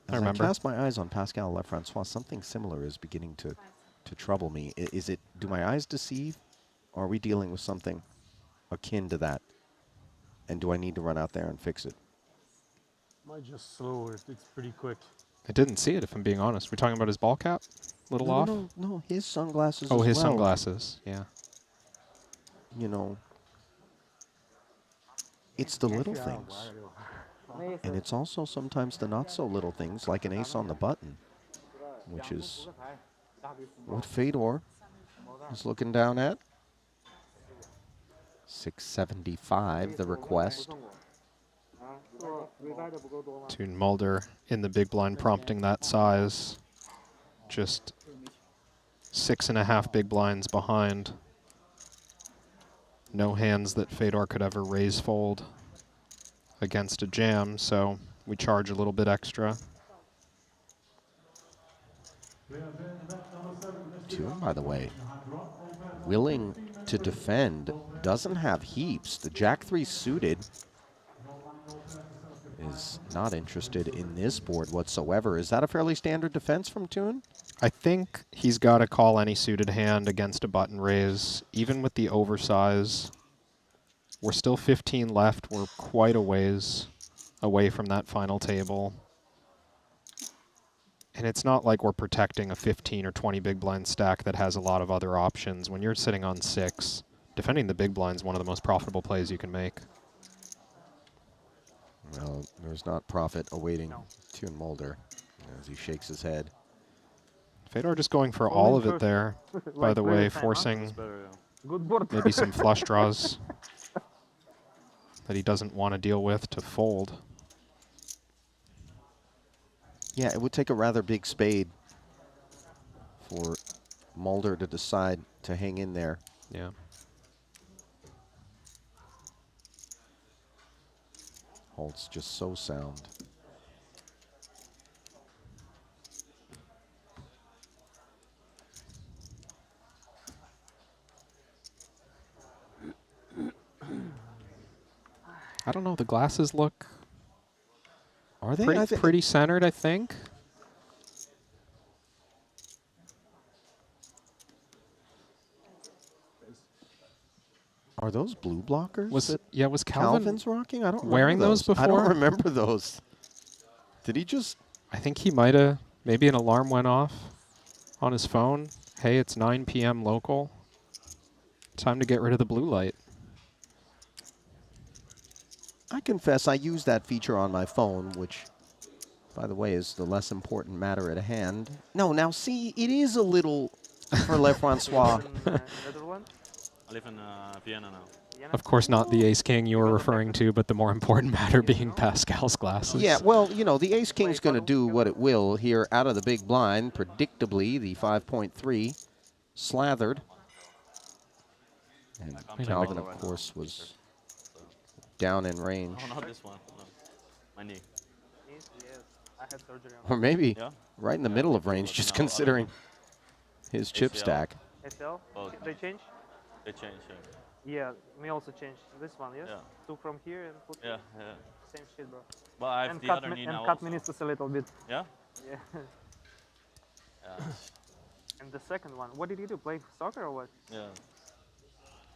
As I remember. I cast my eyes on Pascal Lefrancois, something similar is beginning to trouble me. Is it, do my eyes deceive? Or are we dealing with something akin to that? And do I need to run out there and fix it? Might just slow or it's pretty quick. I didn't see it, if I'm being honest. We're talking about his ball cap? A little off? No, his sunglasses Oh, as his well. sunglasses, yeah. You know, it's the little things. And it's also sometimes the not so little things, like an ace on the button, which is what Fedor is looking down at. 675, the request. Toon Mulder in the big blind prompting that size. Just 6.5 big blinds behind. No hands that Fedor could ever raise fold against a jam, so we charge a little bit extra. Toon, by the way, willing to defend, doesn't have heaps. The Jack-3 suited is not interested in this board whatsoever. Is that a fairly standard defense from Toon? I think he's got to call any suited hand against a button raise, even with the oversize. We're still 15 left. We're quite a ways away from that final table. And it's not like we're protecting a 15 or 20 big blind stack that has a lot of other options. When you're sitting on 6, defending the big blind is one of the most profitable plays you can make. Well, there's not profit awaiting Toon Mulder as he shakes his head. Fedor just going for all of it there, by the way, forcing maybe some flush draws that he doesn't want to deal with to fold. Yeah, it would take a rather big spade for Mulder to decide to hang in there. Yeah. Holt's just so sound. I don't know, the glasses look Are they? pretty centered, I think. Are those blue blockers? Was Calvin Calvin's rocking? I don't wearing remember those before? I don't remember those. Did he just? I think he might have. Maybe an alarm went off on his phone. Hey, it's 9 p.m. local. Time to get rid of the blue light. I confess I use that feature on my phone, which, by the way, is the less important matter at hand. No, now see, it is a little for Le Francois. I live in Vienna now. Of course, not the ace-king you were referring to, but the more important matter being Pascal's glasses. Yeah, well, you know, the ace-king's going to do what it will here out of the big blind. Predictably, the 5.3 slathered. And Calvin, of course, was down in range. Oh, not this one. No. My knee. Yes, I had surgery on Or maybe Yeah? right in the middle of range, just considering his chip ACL. stack. ACL? Oh. They change? They changed, Yeah, me also change this one, yes? Yeah. Took from here and put Yeah, here. yeah. Same shit, bro. But I have and the cut other knee and now cut also. meniscus a little bit. Yeah? Yeah. Yeah. And the second one, what did you do? Play soccer or what? Yeah.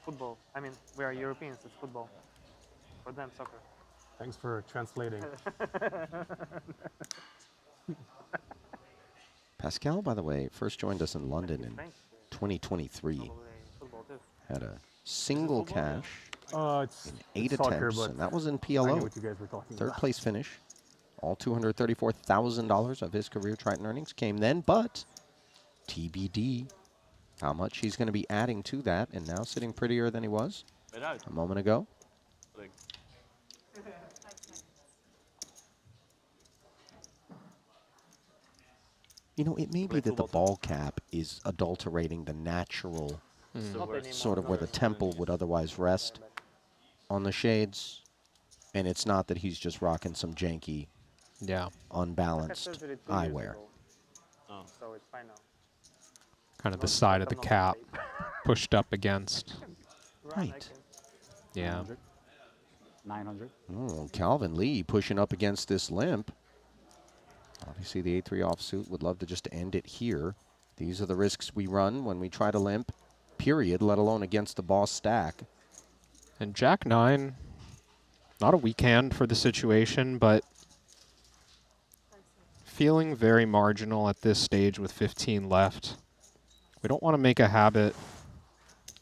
Football. I mean, we are Europeans, it's football. For them, soccer. Thanks for translating. Pascal, by the way, first joined us in London in 2023. Had a single cash It's in 8 it's soccer, attempts, but and that was in I knew PLO. what you guys were talking Third about. place finish. All $234,000 of his career Triton earnings came then, but TBD how much he's going to be adding to that, and now sitting prettier than he was a moment ago. You know, it may be that the ball cap is adulterating the natural sort of where the temple would otherwise rest on the shades, and it's not that he's just rocking some janky, unbalanced eyewear. Oh. So it's fine now. Kind of the side of the cap pushed up against. Right. Yeah. 900. Oh, Calvin Lee pushing up against this limp. Obviously, the 8-3 offsuit would love to just end it here. These are the risks we run when we try to limp, period, let alone against the boss stack. And Jack 9, not a weak hand for the situation, but feeling very marginal at this stage with 15 left. We don't want to make a habit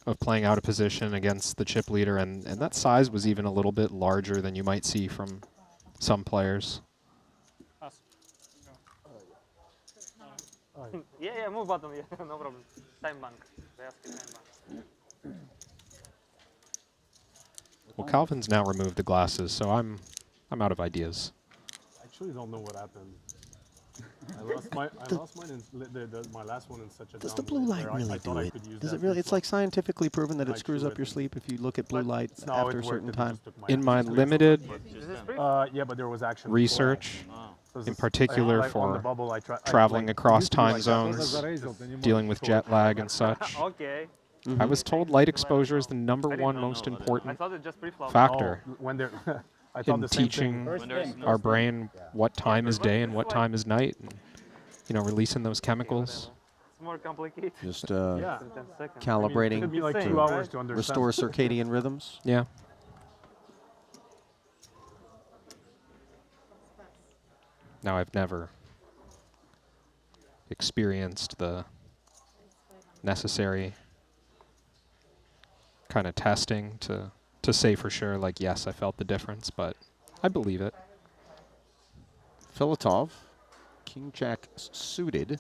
of playing out of position against the chip leader, and that size was even a little bit larger than you might see from some players. Yeah, move bottom, yeah, no problem. Time bank. They ask you time bank. Well, Calvin's now removed the glasses, so I'm I'm out of ideas. I actually don't know what happened. I lost mine in my last one in such a. Does the blue light really do it? Does it really? It's like scientifically proven that it screws up your sleep if you look at blue light after a certain time. In my limited yeah, but there was actually research, So in particular like on the for bubble, I traveling across time used to be like zones, dealing with jet lag and such. Okay. I was told light exposure is the #1 most important factor when they're I thought in the same teaching thing. our brain what time is day and what time is night, and, you know, releasing those chemicals. It's more complicated. Just Yeah. calibrating I mean, it took me like 2 hours to understand. restore circadian rhythms. Yeah. Now, I've never experienced the necessary kind of testing to say for sure, like, yes, I felt the difference, but I believe it. Filatov, King Jack suited.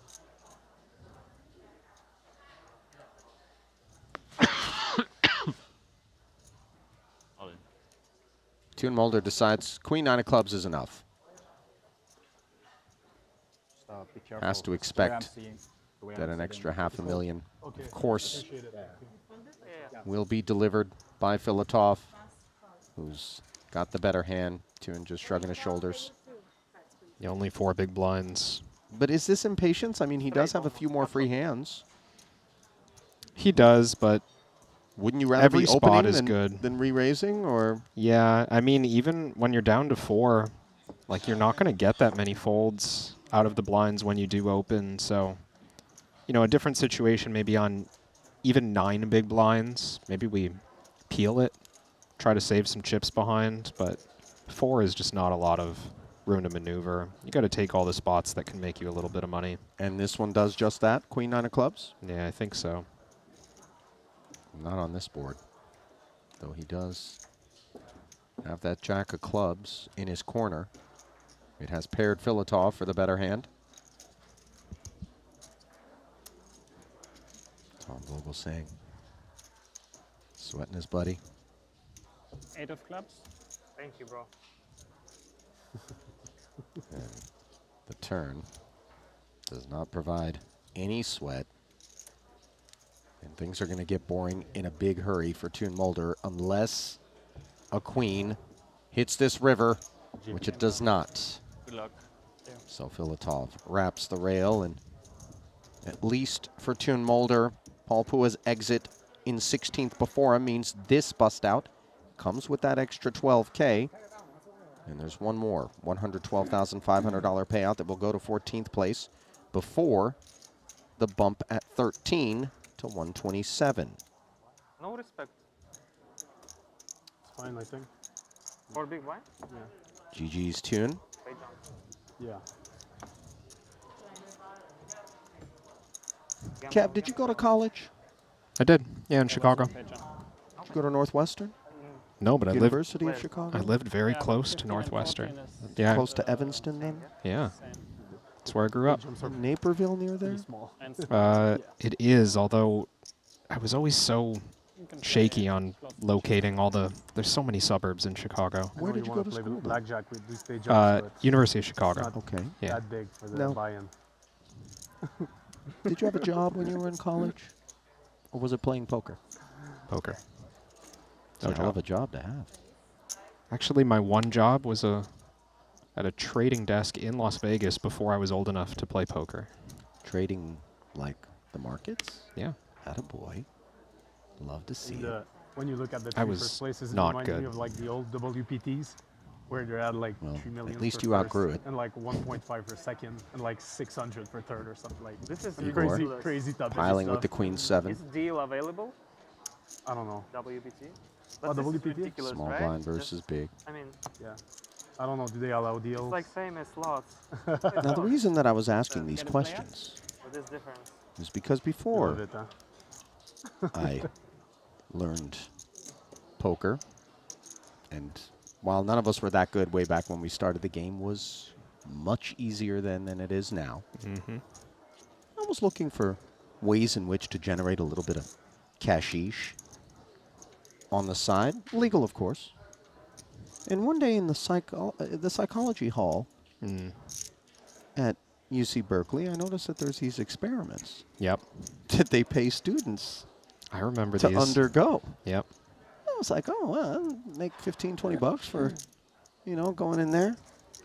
Tune Mulder decides Queen 9 of clubs is enough. Has to expect that an extra $500,000, of course, will be delivered by Filatov, who's got the better hand. Tune just shrugging his shoulders. Yeah, only 4 big blinds. But is this impatience? I mean, he does have a few more free hands. He does, but wouldn't you rather every be spot opening is than, good than re-raising, or? Yeah, I mean, even when you're down to 4, like, you're not going to get that many folds out of the blinds when you do open. So, you know, a different situation maybe on even 9 big blinds. Maybe we peel it, try to save some chips behind, but 4 is just not a lot of room to maneuver. You got to take all the spots that can make you a little bit of money. And this one does just that, Queen 9 of clubs? Yeah, I think so. Not on this board, though he does have that Jack of clubs in his corner. It has paired Filatov for the better hand. Tom Vogel saying, sweating his buddy. 8 of clubs. Thank you, bro. And the turn does not provide any sweat. And things are going to get boring in a big hurry for Tune Mulder unless a queen hits this river, which it does not. Good luck. So Filatov wraps the rail, and at least for Tune Mulder, Paul Pua's exit in 16th before him means this bust out comes with that extra $12K. And there's one more $112,500 payout that will go to 14th place before the bump at 13 to 127. No respect. It's fine, I think. For big blind? Yeah. GG's Tune. Yeah. Kev, did you go to college? I did. Yeah, in Chicago. Did you go to Northwestern? No, but University of Chicago? I lived very close to Northwestern. Yeah. Close to Evanston, then? Yeah. That's where I grew up. Naperville near there? It is, although I was always so shaky on locating all the... There's so many suburbs in Chicago. Where did you go to school? Blackjack with these day jumps, but University of it's Chicago. not Okay. Yeah. that big for the No. buy-in. Did you have a job when you were in college? Or was it playing poker? Poker. It's a hell of a job to have. Actually, my one job was at a trading desk in Las Vegas before I was old enough to play poker. Trading, like, the markets? Yeah. Attaboy. Love to see it. When you look at the I three was first places, it not reminds me good. of like the old WPTs, where they're at like 3 million. at least for you first outgrew it. And like 1.5 for second, and like 600 for third or something like. This is Igor, crazy, crazy stuff. piling with the Queen 7. Is deal available? I don't know. WPT? Oh, But this is WPT? ridiculous, Small right? blind versus big. I mean, Yeah. I don't know. Do they allow deals? it's like same as slots. Now, the reason that I was asking these questions What is difference? is because I before love it, huh? I learned poker, and while none of us were that good way back when we started the game, was much easier than it is now. Mm-hmm. I was looking for ways in which to generate a little bit of cashish on the side. Legal, of course. And one day in the psychology hall at UC Berkeley, I noticed that there's these experiments. Yep. That they pay students. I remember to these. undergo. Yep. I was like, oh, well, I'll make 15, 20 bucks for, going in there.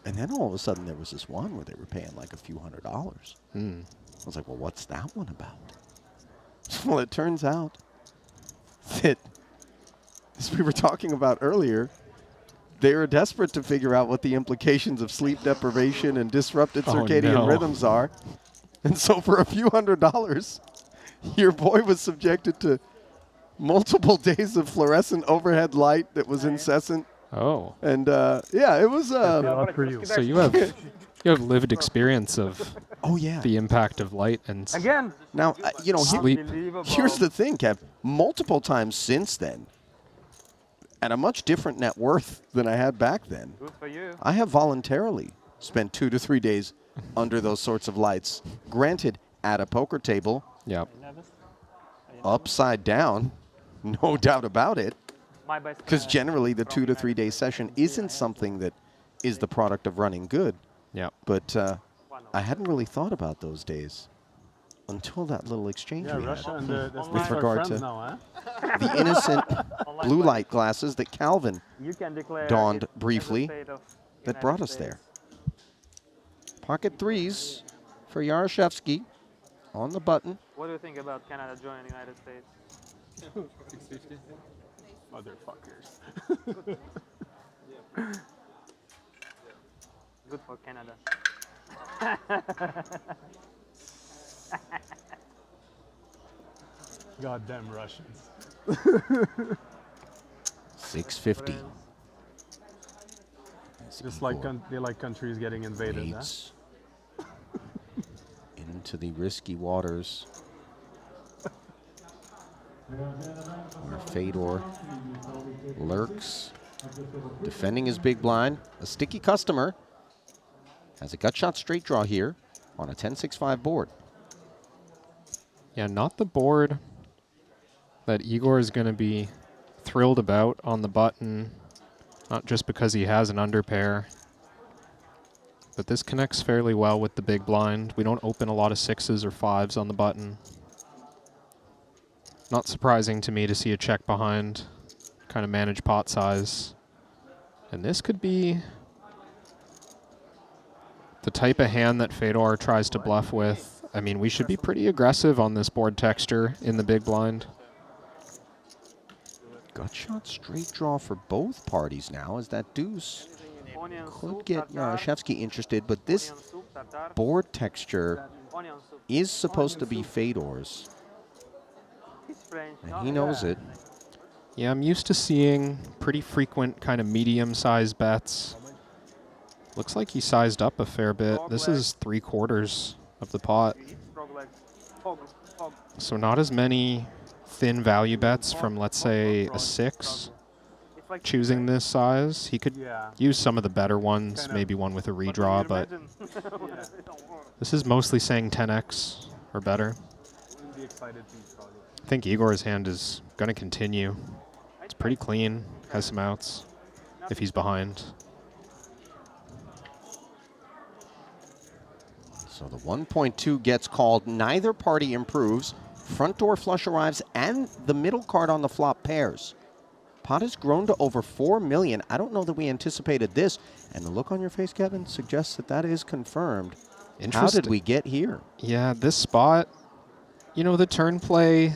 And then all of a sudden there was this one where they were paying like a few $100s. I was like, well, what's that one about? Well, it turns out that, as we were talking about earlier, they are desperate to figure out what the implications of sleep deprivation and disrupted circadian rhythms are. And so for a few $100s, your boy was subjected to multiple days of fluorescent overhead light that was incessant. Oh. And yeah, it was. So you have lived experience of the impact of light and Again. Now, sleep. Here's the thing, Kev. Multiple times since then, at a much different net worth than I had back then, Good for you. I have voluntarily spent 2 to 3 days under those sorts of lights. Granted, at a poker table. Yep. Upside down, no doubt about it. Because generally the 2 to 3 day session isn't something that is the product of running good. Yep. But I hadn't really thought about those days until that little exchange we Russia had and the States with are regard friends to now, the innocent blue light glasses that Calvin You can declare donned it as a briefly state of that United brought us States. there. Pocket threes for Yaroshevsky on the button. What do you think about Canada joining the United States? 650. Motherfuckers. Good for Canada. Goddamn Russians. 650. Just like they like countries getting invaded. Huh? Leads into the risky waters where Fedor lurks, defending his big blind. A sticky customer has a gut shot straight draw here on a 10-6-5 board. Yeah, not the board that Igor is going to be thrilled about on the button, not just because he has an underpair, but this connects fairly well with the big blind. We don't open a lot of 6s or 5s on the button. Not surprising to me to see a check behind, kind of manage pot size. And this could be the type of hand that Fedor tries to bluff with. I mean, we should be pretty aggressive on this board texture in the big blind. Gut shot straight draw for both parties now, as that deuce could get Yaroshevsky interested, but this board texture is supposed to be Fedor's. And he knows it. Yeah, I'm used to seeing pretty frequent kind of medium-sized bets. Looks like he sized up a fair bit. This is 3/4 of the pot. So not as many thin value bets from, let's say, a 6. Choosing this size, he could use some of the better ones, maybe one with a redraw, but this is mostly saying 10x or better. I think Igor's hand is going to continue. It's pretty clean, has some outs if he's behind. So the 1.2 gets called. Neither party improves. Front door flush arrives, and the middle card on the flop pairs. Pot has grown to over 4 million. I don't know that we anticipated this. And the look on your face, Kevin, suggests that that is confirmed. How did we get here? Yeah, this spot, you know, the turn play,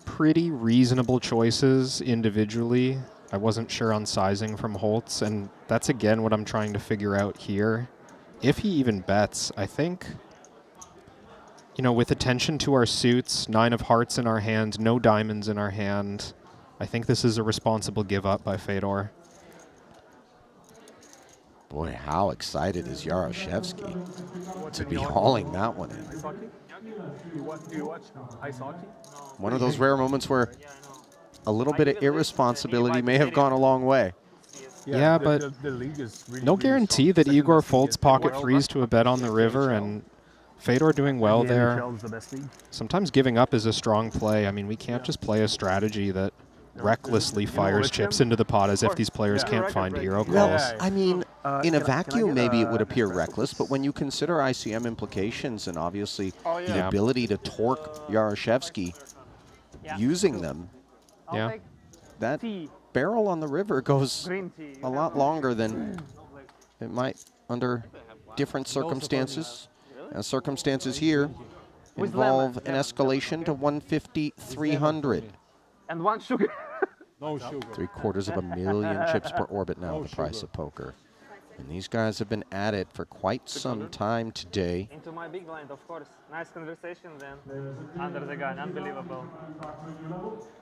pretty reasonable choices individually. I wasn't sure on sizing from Holtz, and that's again what I'm trying to figure out here. If he even bets, I think, you know, with attention to our suits, 9 of hearts in our hand, no diamonds in our hand, I think this is a responsible give up by Fedor. Boy, how excited is Yaroshevsky to be hauling that one in. Do you watch ice hockey? One of those rare moments where a little bit of irresponsibility may have gone a long way. Yeah, but the league is really, no guarantee that Igor folds pocket threes to a bet on the river, and Fedor doing well there. Sometimes giving up is a strong play. I mean, we can't just play a strategy that recklessly fires chips into the pot as if these players can't find hero calls. Well, I mean, in a vacuum, maybe it would appear reckless, but when you consider ICM implications and obviously the ability to torque Yaroshevsky using them, that barrel on the river goes a lot longer than it might under different circumstances. And circumstances here involve an escalation to 150, 300. And 1 sugar. No sugar. 750,000 chips per orbit now, the price of poker. And these guys have been at it for quite some time today. Into my big blind, of course. Nice conversation then. Under the gun, unbelievable.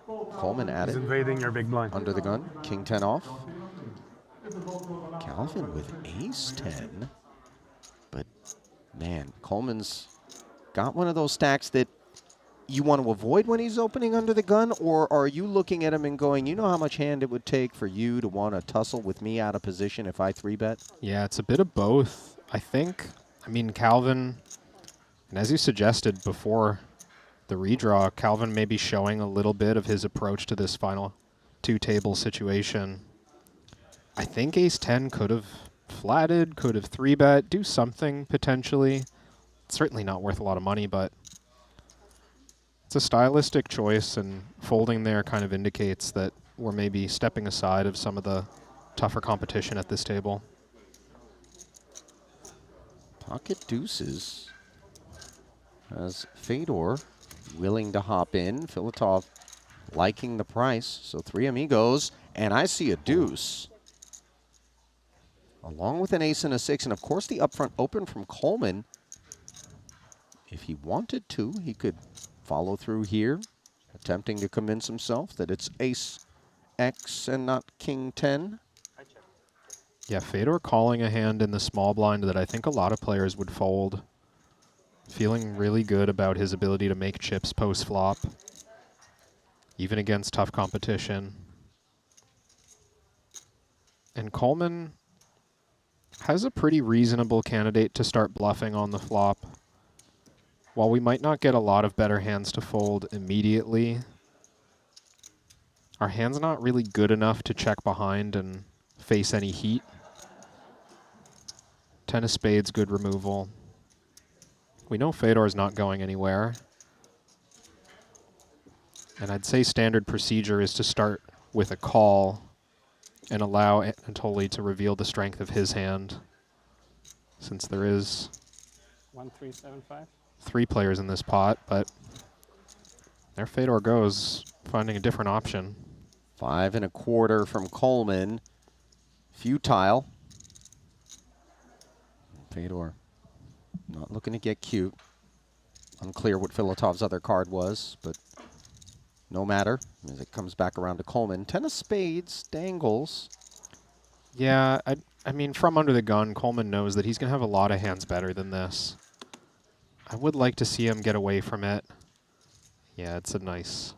Coleman at it. He's invading your big blind. Under the gun, king 10 off. Calvin with ace 10. But man, Coleman's got one of those stacks that you want to avoid when he's opening under the gun, or are you looking at him and going, you know how much hand it would take for you to want to tussle with me out of position if I 3-bet? Yeah, it's a bit of both, I think. I mean, Calvin, and as you suggested before the redraw, Calvin may be showing a little bit of his approach to this final two-table situation. I think ace 10 could have flatted, could have 3-bet, do something potentially. It's certainly not worth a lot of money, but it's a stylistic choice, and folding there kind of indicates that we're maybe stepping aside of some of the tougher competition at this table. Pocket deuces. As Fedor willing to hop in. Filatov liking the price. So 3 amigos, and I see a deuce. Along with an ace and a 6, and of course the upfront open from Coleman. If he wanted to, he could follow through here, attempting to convince himself that it's ace X and not king 10. Yeah, Fedor calling a hand in the small blind that I think a lot of players would fold. Feeling really good about his ability to make chips post-flop, even against tough competition. And Coleman has a pretty reasonable candidate to start bluffing on the flop. While we might not get a lot of better hands to fold immediately, our hand's not really good enough to check behind and face any heat. 10 of spades, good removal. We know Fedor's not going anywhere. And I'd say standard procedure is to start with a call and allow Anatoly to reveal the strength of his hand, since there is 1375. 3 players in this pot, but there Fedor goes, finding a different option. 5 1/4 from Coleman. Futile. Fedor not looking to get cute. Unclear what Filatov's other card was, but no matter, as it comes back around to Coleman. 10 of spades, dangles. Yeah, I mean, from under the gun, Coleman knows that he's going to have a lot of hands better than this. I would like to see him get away from it. Yeah, it's a nice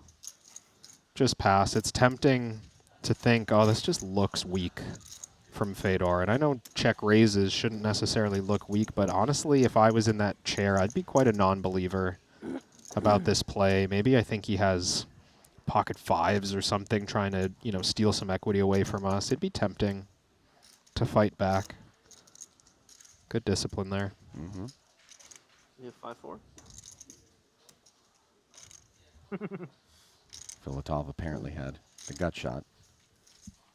just pass. It's tempting to think, oh, this just looks weak from Fedor. And I know check raises shouldn't necessarily look weak, but honestly, if I was in that chair, I'd be quite a non-believer about this play. Maybe I think he has pocket 5s or something trying to, you know, steal some equity away from us. It'd be tempting to fight back. Good discipline there. Mm-hmm. You have 5-4. Filatov apparently had the gut shot.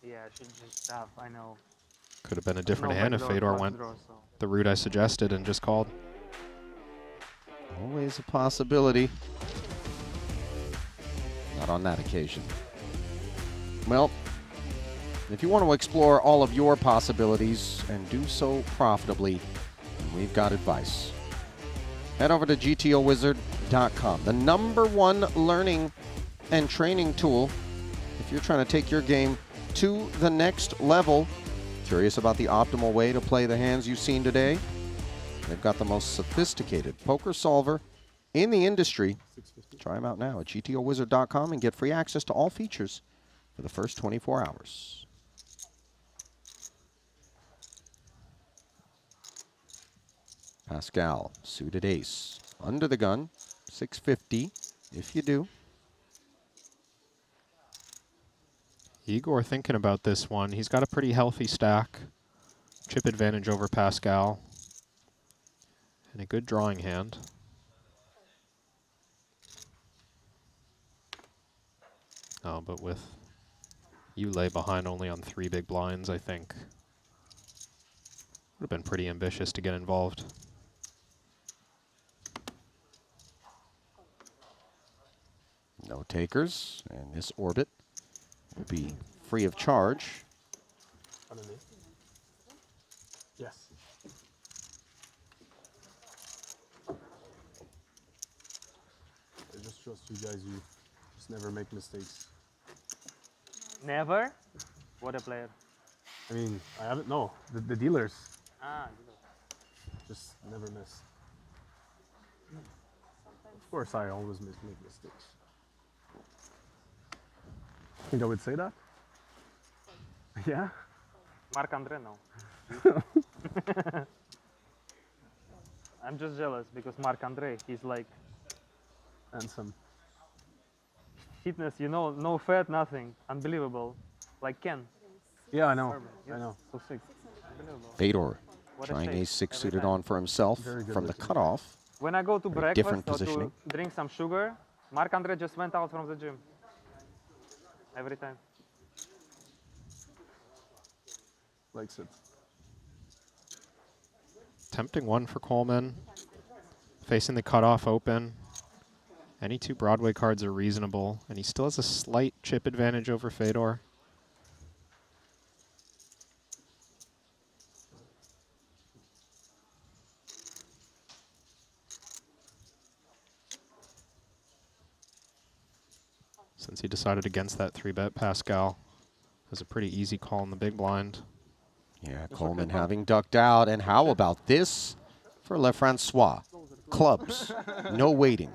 Yeah, I should just have, I know. Could have been a different hand if Fedor went the route I suggested and just called. Always a possibility. Not on that occasion. Well, if you want to explore all of your possibilities and do so profitably, we've got advice. Head over to GTOWizard.com, the #1 learning and training tool if you're trying to take your game to the next level. Curious about the optimal way to play the hands you've seen today? They've got the most sophisticated poker solver in the industry. Try them out now at GTOWizard.com and get free access to all features for the first 24 hours. Pascal, suited ace. Under the gun, 650, if you do. Igor thinking about this one. He's got a pretty healthy stack. Chip advantage over Pascal. And a good drawing hand. Oh, but with Yulei behind only on 3 big blinds, I think would have been pretty ambitious to get involved. No takers, and this orbit will be free of charge. Yes. I just trust you guys. You just never make mistakes. Never? What a player. I mean, I haven't. No, the dealers Ah, just never miss. Of course, I always make mistakes. Think I would say that? Yeah. Marc-André, no. I'm just jealous because Marc-André, he's like handsome. Fitness, you know, no fat, nothing. Unbelievable. Like Ken. Yeah, I know. Yes. I know. So sick. Unbelievable. Fedor What a trying shape ace-6 every suited time. on for himself from the cutoff. When I go to Very breakfast different or positioning. to drink some sugar, Marc-André just went out from the gym. Every time. Likes it. Tempting one for Coleman. Facing the cutoff open. Any 2 Broadway cards are reasonable, and he still has a slight chip advantage over Fedor. Since he decided against that 3-bet, Pascal has a pretty easy call in the big blind. Yeah, Coleman having ducked out. And how about this for Lefrancois? Clubs, no waiting.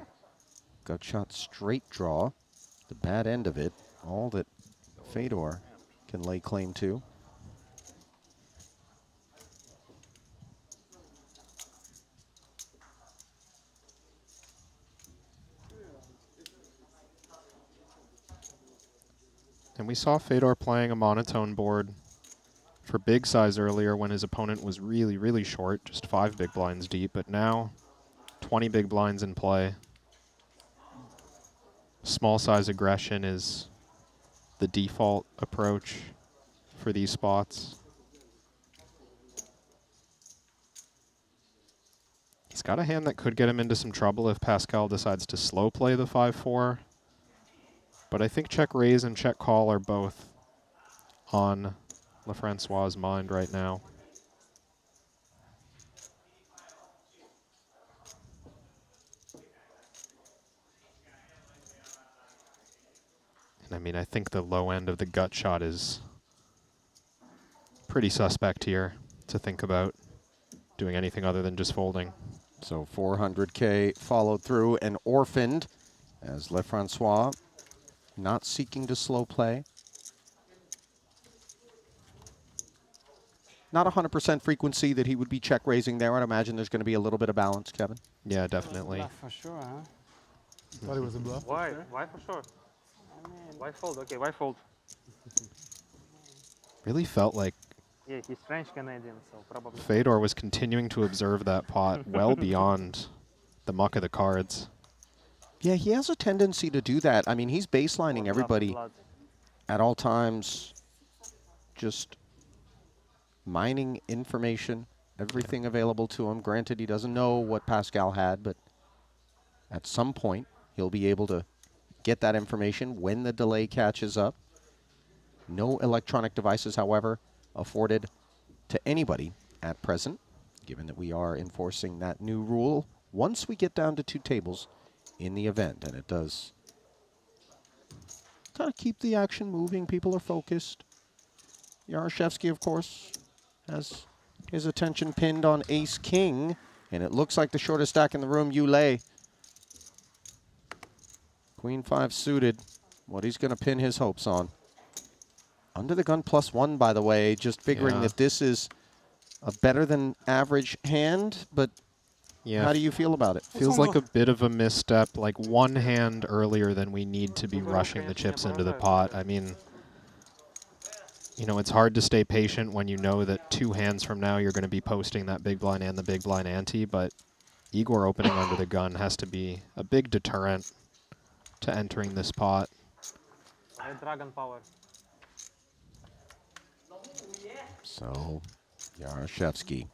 Gut shot straight draw. The bad end of it, all that Fedor can lay claim to. And we saw Fedor playing a monotone board for big size earlier when his opponent was really, really short, just 5 big blinds deep, but now 20 big blinds in play. Small size aggression is the default approach for these spots. He's got a hand that could get him into some trouble if Pascal decides to slow play the 5-4. But I think check raise and check call are both on Lefrancois' mind right now. And I mean, I think the low end of the gut shot is pretty suspect here to think about doing anything other than just folding. So 400K followed through and orphaned as Lefrancois not seeking to slow play. Not 100% frequency that he would be check raising there. I'd imagine there's going to be a little bit of balance, Kevin. Yeah, definitely. Bluff for sure, huh? Thought it was a bluff. Why? Why for sure? Why fold? Okay, why fold? Really felt like Yeah, he's French Canadian, so probably. Fedor was continuing to observe that pot well beyond the muck of the cards. Yeah, he has a tendency to do that. I mean, he's baselining everybody at all times, just mining information, everything available to him. Granted, he doesn't know what Pascal had, but at some point, he'll be able to get that information when the delay catches up. No electronic devices, however, afforded to anybody at present, given that we are enforcing that new rule once we get down to 2 tables in the event. And it does kind of keep the action moving. People are focused. Yaroshevsky, of course, has his attention pinned on ace-king, and it looks like the shortest stack in the room, Yulei. Queen-5 suited, what he's going to pin his hopes on. Under the gun +1, by the way, just figuring that this is a better than average hand, but how do you feel about it? Feels like a bit of a misstep, like one hand earlier than we need to be rushing the chips into the pot. I mean, you know, it's hard to stay patient when you know that 2 hands from now you're going to be posting that big blind and the big blind ante, but Igor opening under the gun has to be a big deterrent to entering this pot. Dragon power. So, Yarashevsky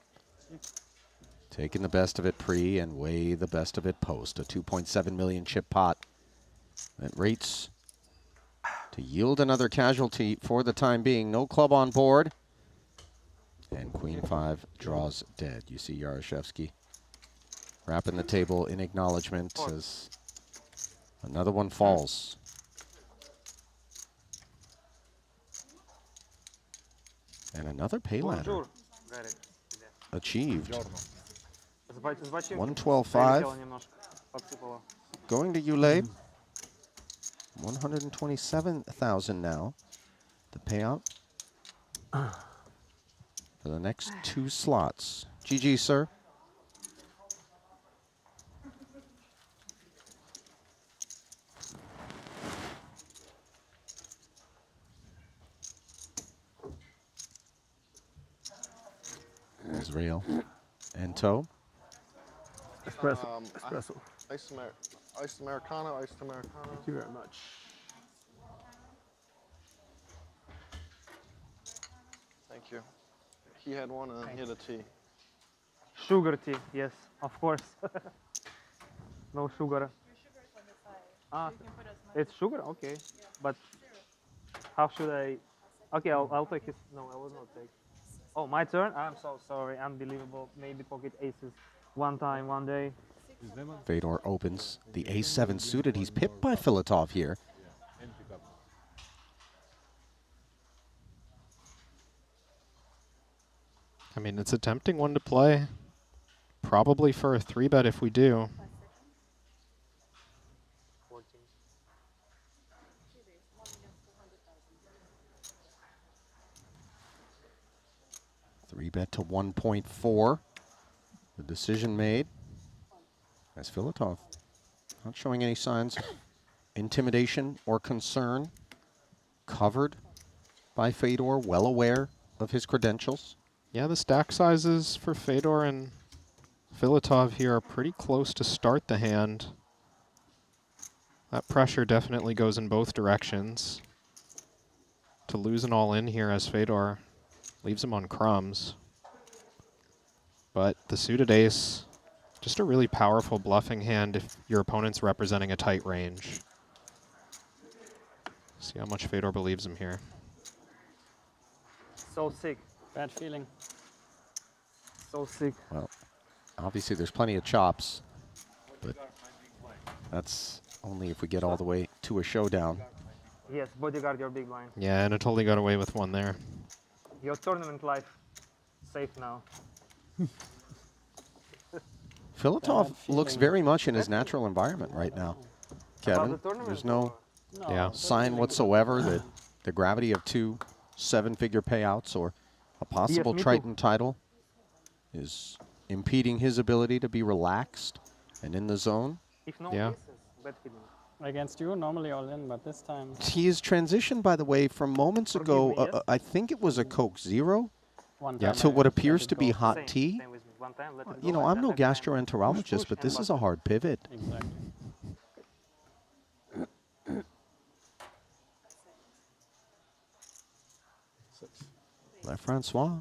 taking the best of it pre and way the best of it post. A 2.7 million chip pot that rates to yield another casualty for the time being. No club on board. And Queen 5 draws dead. You see Yarashevsky wrapping the table in acknowledgement as another one falls. And another pay ladder achieved. 112.5 going to Yule. 127,000 now. The payout for the next 2 slots. GG, sir. Israel and Toe. Espresso. Iced Americano, iced Americano. Thank you very much. Thank you. He had one and he had a tea. Sugar tea, yes, of course. No sugar. Ah, it's sugar? Okay. But how should I? Okay, I'll take it. No, I will not take. Oh, my turn? I'm so sorry. Unbelievable. Maybe pocket aces one time, one day. Fedor opens the ace-7 suited. He's pipped by Filatov here. I mean, it's a tempting one to play. Probably for a 3-bet if we do. Three-bet to 1.4. The decision made. As Filatov not showing any signs of intimidation or concern. Covered by Fedor, well aware of his credentials. Yeah, the stack sizes for Fedor and Filatov here are pretty close to start the hand. That pressure definitely goes in both directions. To lose an all-in here as Fedor leaves him on crumbs. But the suited ace, just a really powerful bluffing hand if your opponent's representing a tight range. See how much Fedor believes him here. So sick. Bad feeling. So sick. Well, obviously there's plenty of chops, but that's only if we get all the way to a showdown. Yes, bodyguard your big blind. Yeah, Anatoly got away with one there. Your tournament life safe now. Filatov looks very much in his natural environment right now, Kevin. There's no sign whatsoever that the gravity of 2 7-figure payouts or a possible Triton title is impeding his ability to be relaxed and in the zone. Yeah. Against you, normally all in, but this time. He is transitioned, by the way, from moments ago, I think it was a Coke Zero, to what appears to be hot tea. You know, I'm no gastroenterologist, but this is a hard pivot. Exactly. By Francois.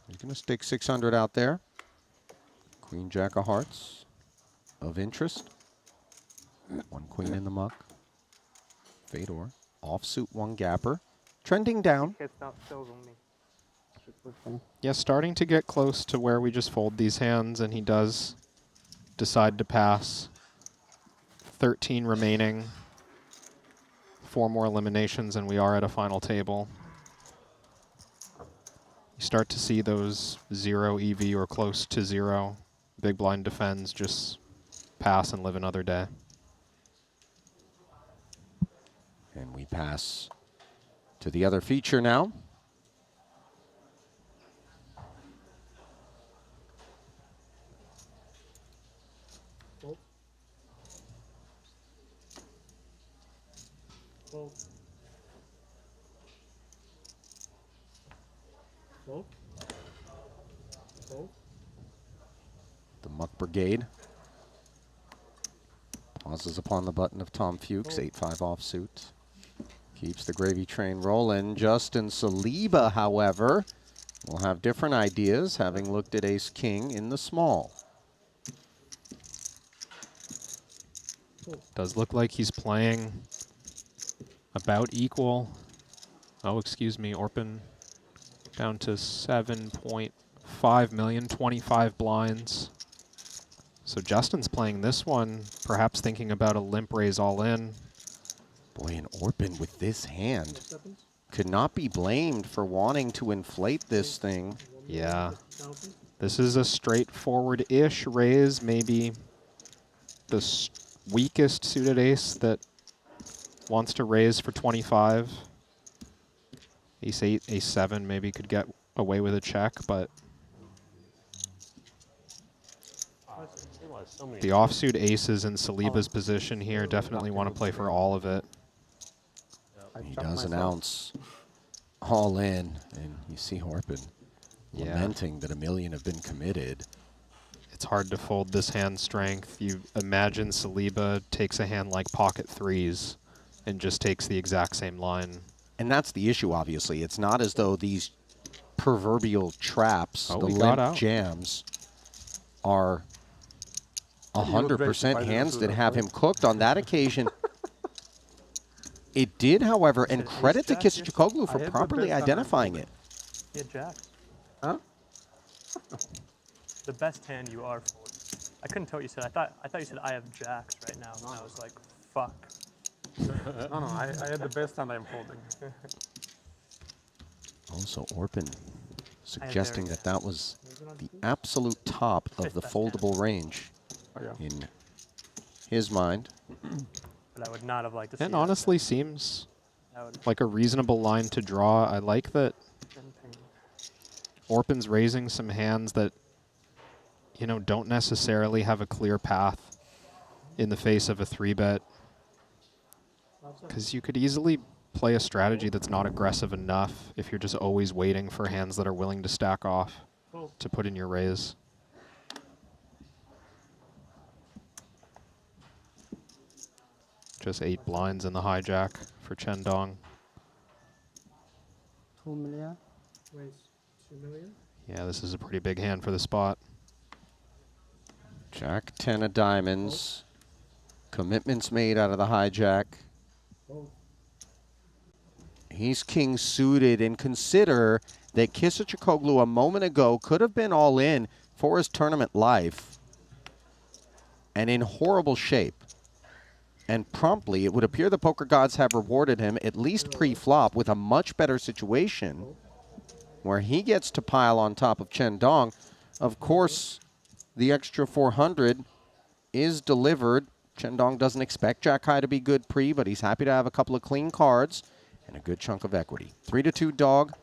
He's going to stick 600 out there. Queen, Jack of Hearts of interest. 1 queen in the muck. Fedor, offsuit 1 gapper. Trending down. Yeah, starting to get close to where we just fold these hands, and he does decide to pass. 13 remaining. 4 more eliminations, and we are at a final table. You start to see those 0 EV or close to 0. Big blind defends, just pass and live another day. And we pass to the other feature now. The Muck Brigade pauses upon the button of Tom Fuchs, 8-5 offsuit. Keeps the gravy train rolling. Justin Saliba, however, will have different ideas, having looked at ace-king in the small. Does look like he's playing about equal. Oh, excuse me, Orpin down to 7.5 million, 25 blinds. So Justin's playing this one, perhaps thinking about a limp raise all in. Boy, and Orpin with this hand could not be blamed for wanting to inflate this thing. Yeah. This is a straightforward-ish raise, maybe the weakest suited ace that wants to raise for 25. Ace 8, ace 7 maybe could get away with a check, but the offsuit aces in Saliba's position here definitely want to play for all of it. He does announce all in, and you see Orpin lamenting that $1 million have been committed. It's hard to fold this hand strength. You imagine Saliba takes a hand like pocket threes and just takes the exact same line. And that's the issue, obviously. It's not as though these proverbial traps, the he got limp out. jams, are 100% hands that have him cooked. On that occasion, it did, however, and credit to Kisachikoglu for properly identifying it. Yeah, jack. Huh? The best hand you are folding. I couldn't tell what you said. I thought you said I have jacks right now. And I was like, fuck. No, I had the best hand I'm holding. Also, Orpin suggesting that that was the absolute top of the foldable range in his mind. But I would not have liked to see And that. honestly seems like a reasonable line to draw. I like that Orpin's raising some hands that, you know, don't necessarily have a clear path in the face of a 3-bet. Because you could easily play a strategy that's not aggressive enough if you're just always waiting for hands that are willing to stack off to put in your raise. Just 8 blinds in the hijack for Chendong. 2 million. Raise 2 million. Yeah, this is a pretty big hand for the spot. Jack 10 of diamonds. Commitments made out of the hijack. He's king suited, and consider that Kisachikoglu a moment ago could have been all in for his tournament life and in horrible shape. And promptly, it would appear the poker gods have rewarded him, at least pre-flop, with a much better situation where he gets to pile on top of Chendong. Of course, the extra 400 is delivered. Chendong doesn't expect Jack High to be good pre, but he's happy to have a couple of clean cards and a good chunk of equity. 3-2 dog.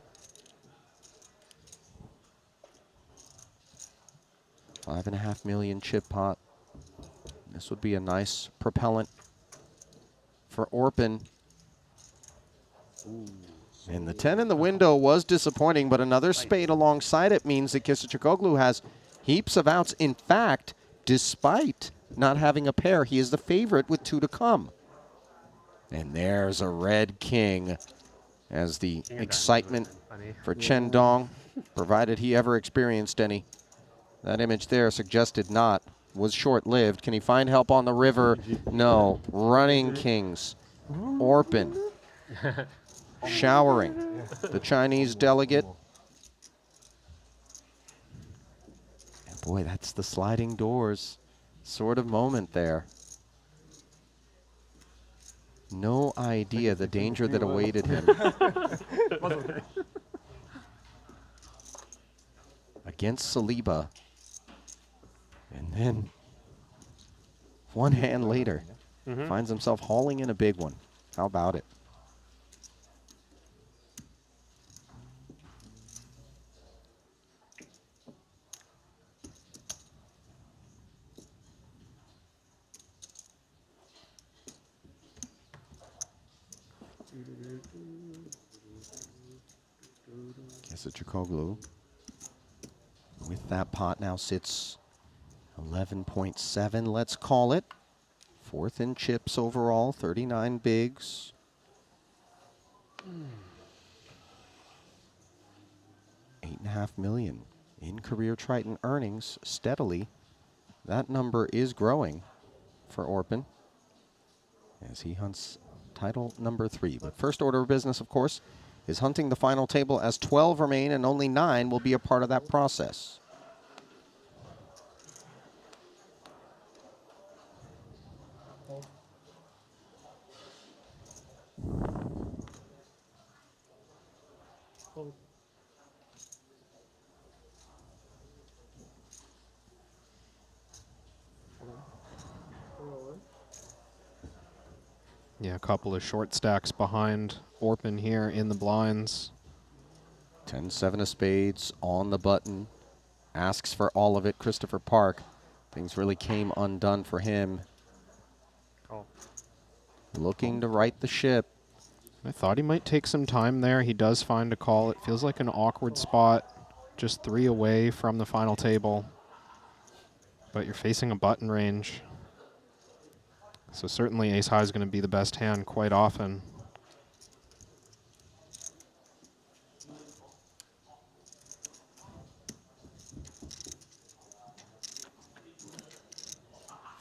$5.5 million chip pot. This would be a nice propellant for Orpin. And the 10 in the window was disappointing, but another spade alongside it means that Kisachikoglu has heaps of outs. In fact, despite not having a pair, he is the favorite with 2 to come. And there's a red king as the excitement for Chendong, provided he ever experienced any. That image there suggested not, was short-lived. Can he find help on the river? No. Running kings. Orpin. Showering. The Chinese delegate. And boy, that's the sliding doors sort of moment there. No idea the danger that awaited him. Against Saliba. And then, one hand later, finds himself hauling in a big one. How about it? Kisachikoglu with that pot now sits 11.7, let's call it. Fourth in chips overall, 39 bigs. $8.5 million in career Triton earnings steadily. That number is growing for Orpin as he hunts title number 3. But first order of business, of course, is hunting the final table as 12 remain and only 9 will be a part of that process. Yeah, a couple of short stacks behind Orpin here in the blinds. 10-7 of spades on the button. Asks for all of it. Christopher Park. Things really came undone for him. Looking to right the ship. I thought he might take some time there. He does find a call. It feels like an awkward spot. Just 3 away from the final table. But you're facing a button range. So certainly ace high is going to be the best hand quite often.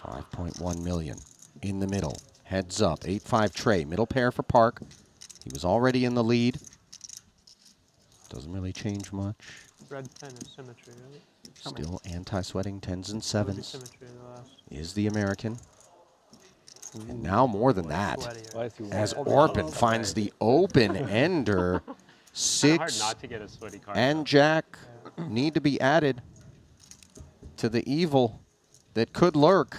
$5.1 million in the middle. Heads up, 8-5 tray, middle pair for Park. He was already in the lead. Doesn't really change much. Red 10 is symmetry, right? Still anti-sweating 10s and 7s. Is the American. And now more than that, as Orpin finds the open ender. 6 and Jack need to be added to the evil that could lurk.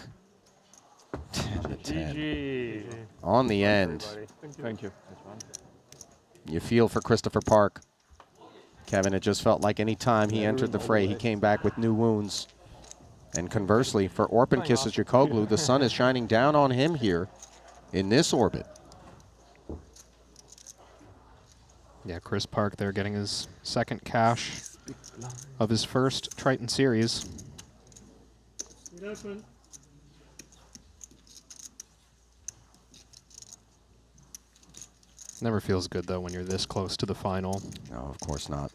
10-10 on the end. Thank you. You feel for Christopher Park. Kevin, it just felt like any time he entered the fray, he came back with new wounds. And conversely, for Orpin Kisachikoglu, the sun is shining down on him here in this orbit. Yeah, Chris Park there getting his second cash of his first Triton series. Never feels good, though, when you're this close to the final. No, of course not.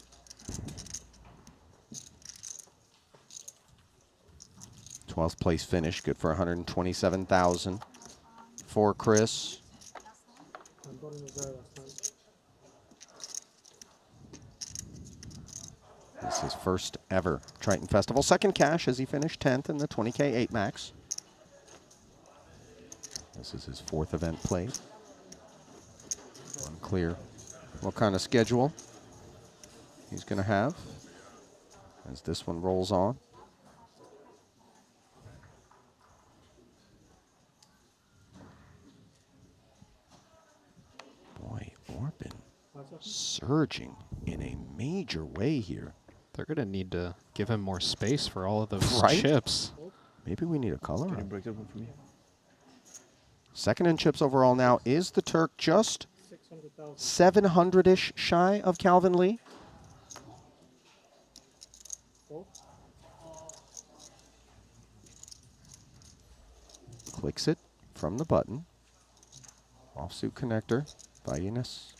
'12th place finish, good for $127,000 for Chris. This is his first ever Triton Festival. Second cash as he finished 10th in the 20K 8 Max. This is his 4th event played. Unclear what kind of schedule he's going to have as this one rolls on. Boy, Orpin surging in a major way here. They're going to need to give him more space for all of those Right? chips. Maybe we need a color. Can you break that one for me? Second in chips overall now is the Turk, just 700-ish shy of Calvin Lee. Clicks it from the button. Offsuit connector. Vainas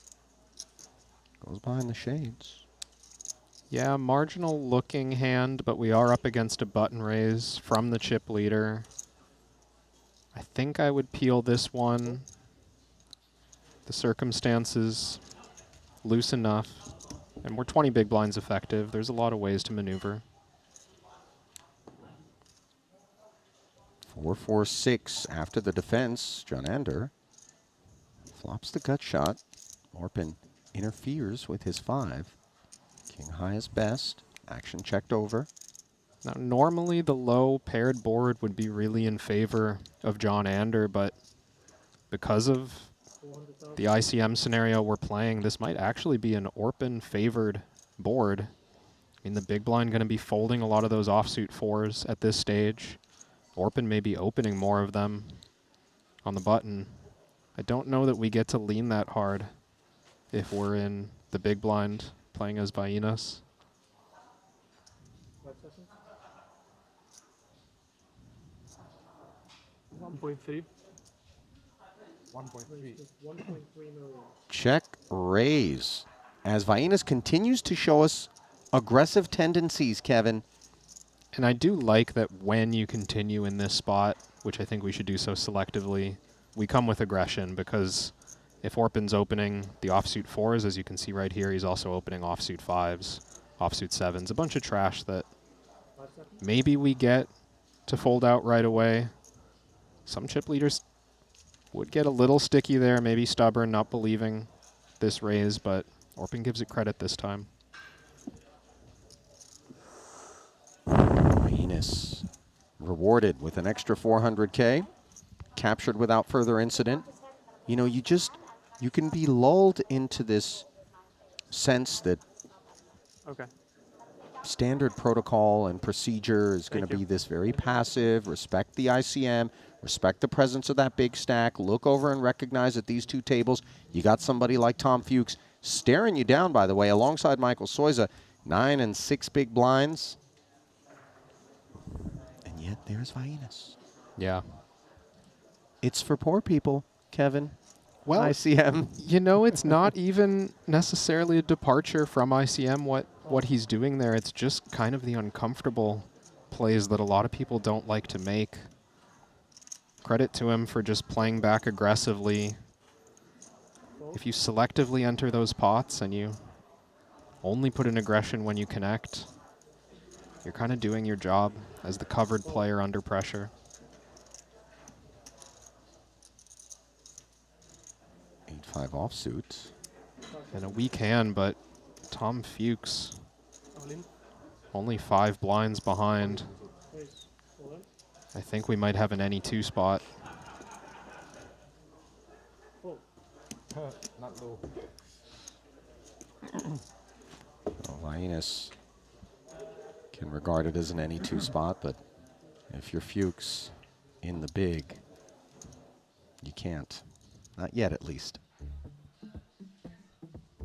goes behind the shades. Yeah, marginal looking hand, but we are up against a button raise from the chip leader. I think I would peel this one. The circumstances loose enough. And we're 20 big blinds effective. There's a lot of ways to maneuver. 4-4-6 after the defense. John Ander flops the gut shot. Orpin interferes with his 5. King high is best. Action checked over. Now, normally the low paired board would be really in favor of John Ander, but because of the ICM scenario we're playing, this might actually be an Orpin favored board. I mean, the big blind going to be folding a lot of those offsuit 4s at this stage. Orpin may be opening more of them on the button. I don't know that we get to lean that hard if we're in the big blind playing as Vainas. 1.3. 1.3. 1.3 million. Check raise. As Vainas continues to show us aggressive tendencies, Kevin. And I do like that when you continue in this spot, which I think we should do so selectively, we come with aggression, because if Orpin's opening the offsuit 4s, as you can see right here, he's also opening offsuit 5s, offsuit 7s, a bunch of trash that maybe we get to fold out right away. Some chip leaders would get a little sticky there, maybe stubborn, not believing this raise, but Orpin gives it credit this time. Vainas rewarded with an extra 400K, captured without further incident. You know, you can be lulled into this sense that standard protocol and procedure is going to be this very passive, respect the ICM, respect the presence of that big stack, look over and recognize at these two tables, you got somebody like Tom Fuchs staring you down, by the way, alongside Michael Soiza, 9 and 6 big blinds. And yet there's Vainas. Yeah. It's for poor people, Kevin. Well, ICM. You know, it's not even necessarily a departure from ICM, what he's doing there. It's just kind of the uncomfortable plays that a lot of people don't like to make. Credit to him for just playing back aggressively. If you selectively enter those pots and you only put in aggression when you connect, you're kind of doing your job as the covered player under pressure. 8-5 offsuit. And a weak hand, but Tom Fuchs only 5 blinds behind. I think we might have an any 2 spot. Not low. Vainas can regard it as an any 2 spot, but if you're Fuchs in the big, you can't. Not yet, at least.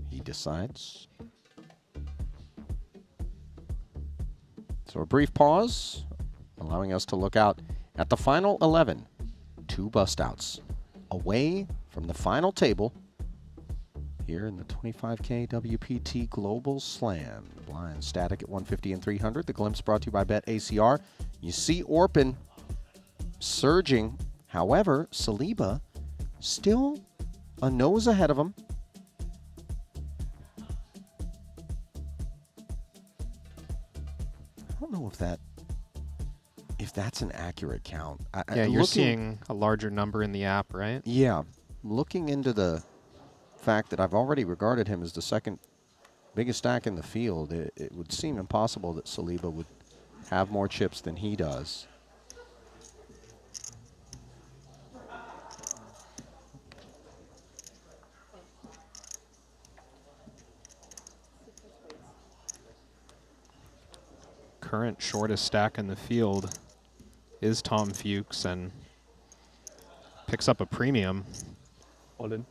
He decides. So a brief pause, allowing us to look out at the final 11. 2 bust outs away from the final table here in the 25K WPT Global Slam. Blind static at 150 and 300. The glimpse brought to you by BetACR. You see Orpin surging. However, Saliba still a nose ahead of him. I don't know if that's an accurate count. Yeah, you're seeing a larger number in the app, right? Yeah. Looking into the fact that I've already regarded him as the second biggest stack in the field, it would seem impossible that Saliba would have more chips than he does. Current shortest stack in the field is Tom Fuchs, and picks up a premium. All in.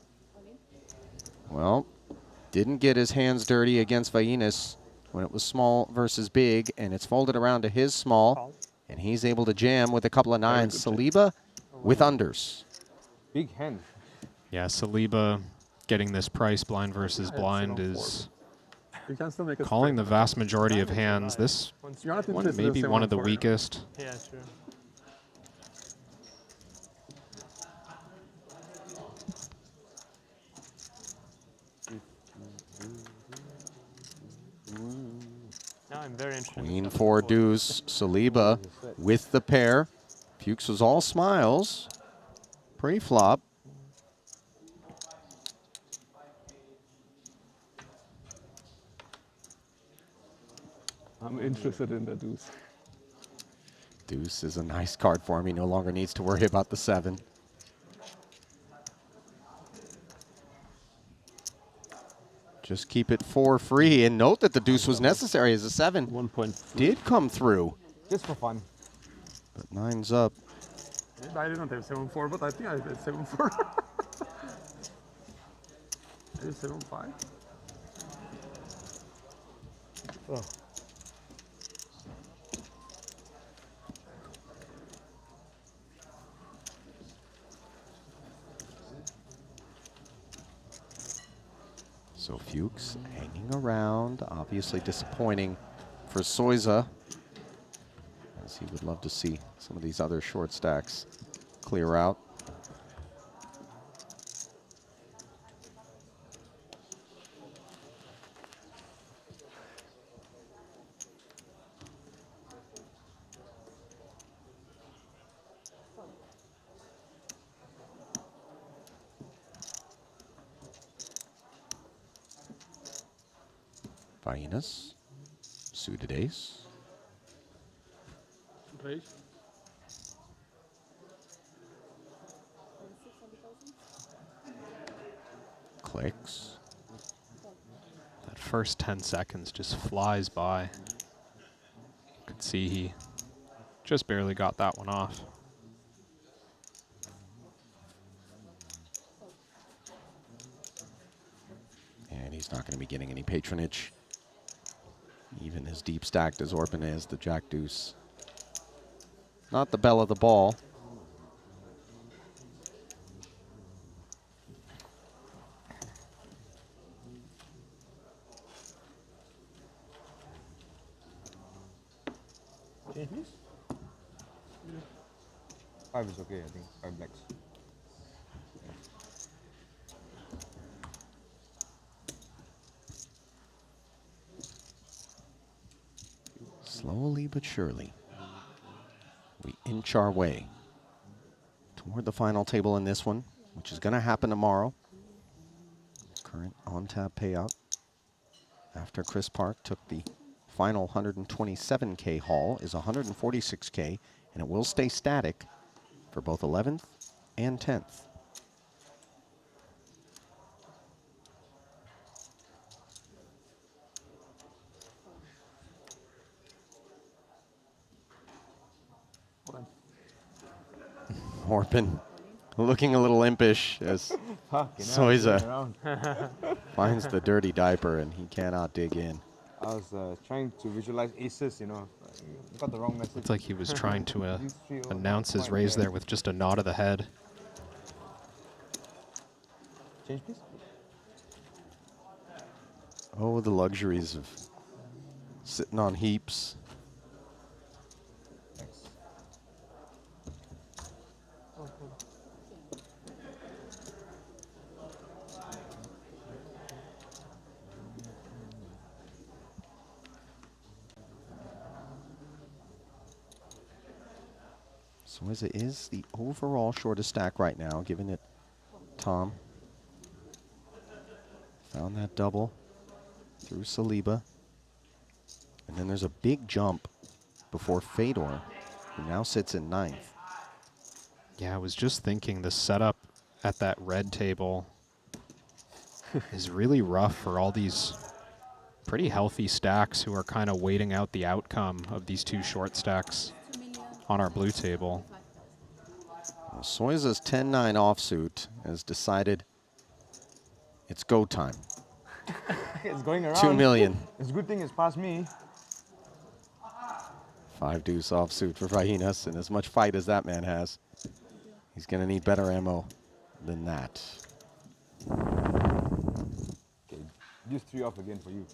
Well, didn't get his hands dirty against Vainas when it was small versus big, and it's folded around to his small, and he's able to jam with a couple of 9s. Saliba with unders. Big hand. Yeah, Saliba getting this price blind versus blind is You can still make a calling the vast majority of hands. This one may be one of the weakest. Yeah, sure. Now I'm very interested. Queen 4 deuce. Saliba with the pair. Fuchs was all smiles. Pre-flop. I'm interested in the deuce. Deuce is a nice card for him. He no longer needs to worry about the 7. Just keep it 4 free, and note that the deuce was necessary as a 7 did come through. Just for fun. But 9's up. I didn't have 7-4, but I think I had 7-4. Maybe 7-5. Oh. So Fuchs hanging around, obviously disappointing for Soiza, as he would love to see some of these other short stacks clear out. Vainas, suited ace. Raise. Clicks. That first 10 seconds just flies by. You could see he just barely got that one off. And he's not going to be getting any patronage. Even as deep stacked as Orpin is, the Jack Deuce. Not the belle of the ball. Change, please. 5 is okay, I think. 5 blacks. Slowly but surely, we inch our way toward the final table in this one, which is going to happen tomorrow. Current on-tap payout after Chris Park took the final 127K haul is 146K, and it will stay static for both 11th and 10th. Orpin looking a little impish as Soiza finds the dirty diaper and he cannot dig in. I was trying to visualize aces, you know. Got the wrong message. It's like he was trying to announce his raise there with just a nod of the head. Change, please. Oh, the luxuries of sitting on heaps. Soiza is the overall shortest stack right now, giving it Tom. Found that double through Saliba. And then there's a big jump before Fedor, who now sits in 9th. Yeah, I was just thinking the setup at that red table is really rough for all these pretty healthy stacks who are kind of waiting out the outcome of these two short stacks on our blue table. Well, Soiza's 10-9 offsuit has decided it's go time. It's going around. 2 million. It's a good thing it's past me. 5 deuce offsuit for Vainas, and as much fight as that man has, he's going to need better ammo than that. Okay, use 3 off again for you.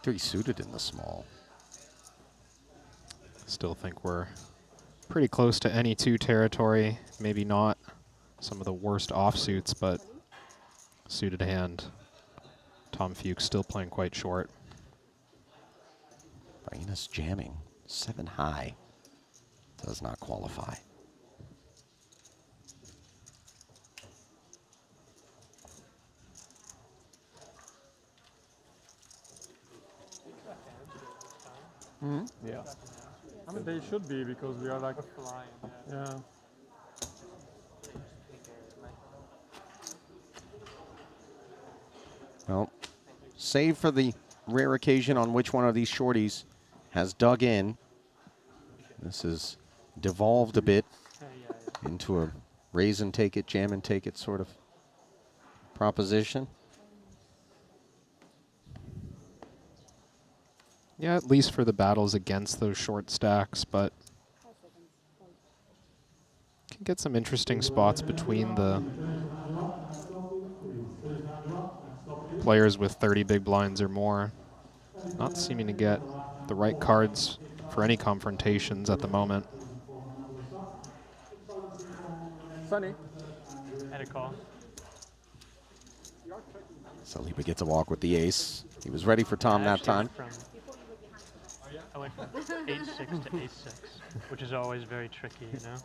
Three suited in the small. Still think we're pretty close to any 2 territory. Maybe not some of the worst offsuits, but suited hand. Tom Fuchs still playing quite short. Vainas jamming 7 high. Does not qualify. Hmm? Yeah. I mean, they should be because we are like flying. Yeah. Well, save for the rare occasion on which one of these shorties has dug in. This has devolved a bit into a raise and take it, jam and take it sort of proposition. Yeah, at least for the battles against those short stacks, but can get some interesting spots between the players with 30 big blinds or more. Not seeming to get the right cards for any confrontations at the moment. Sunny. And a call. Saliba gets a walk with the ace. He was ready for Tom that time. I went from h6 to a6, which is always very tricky, you know?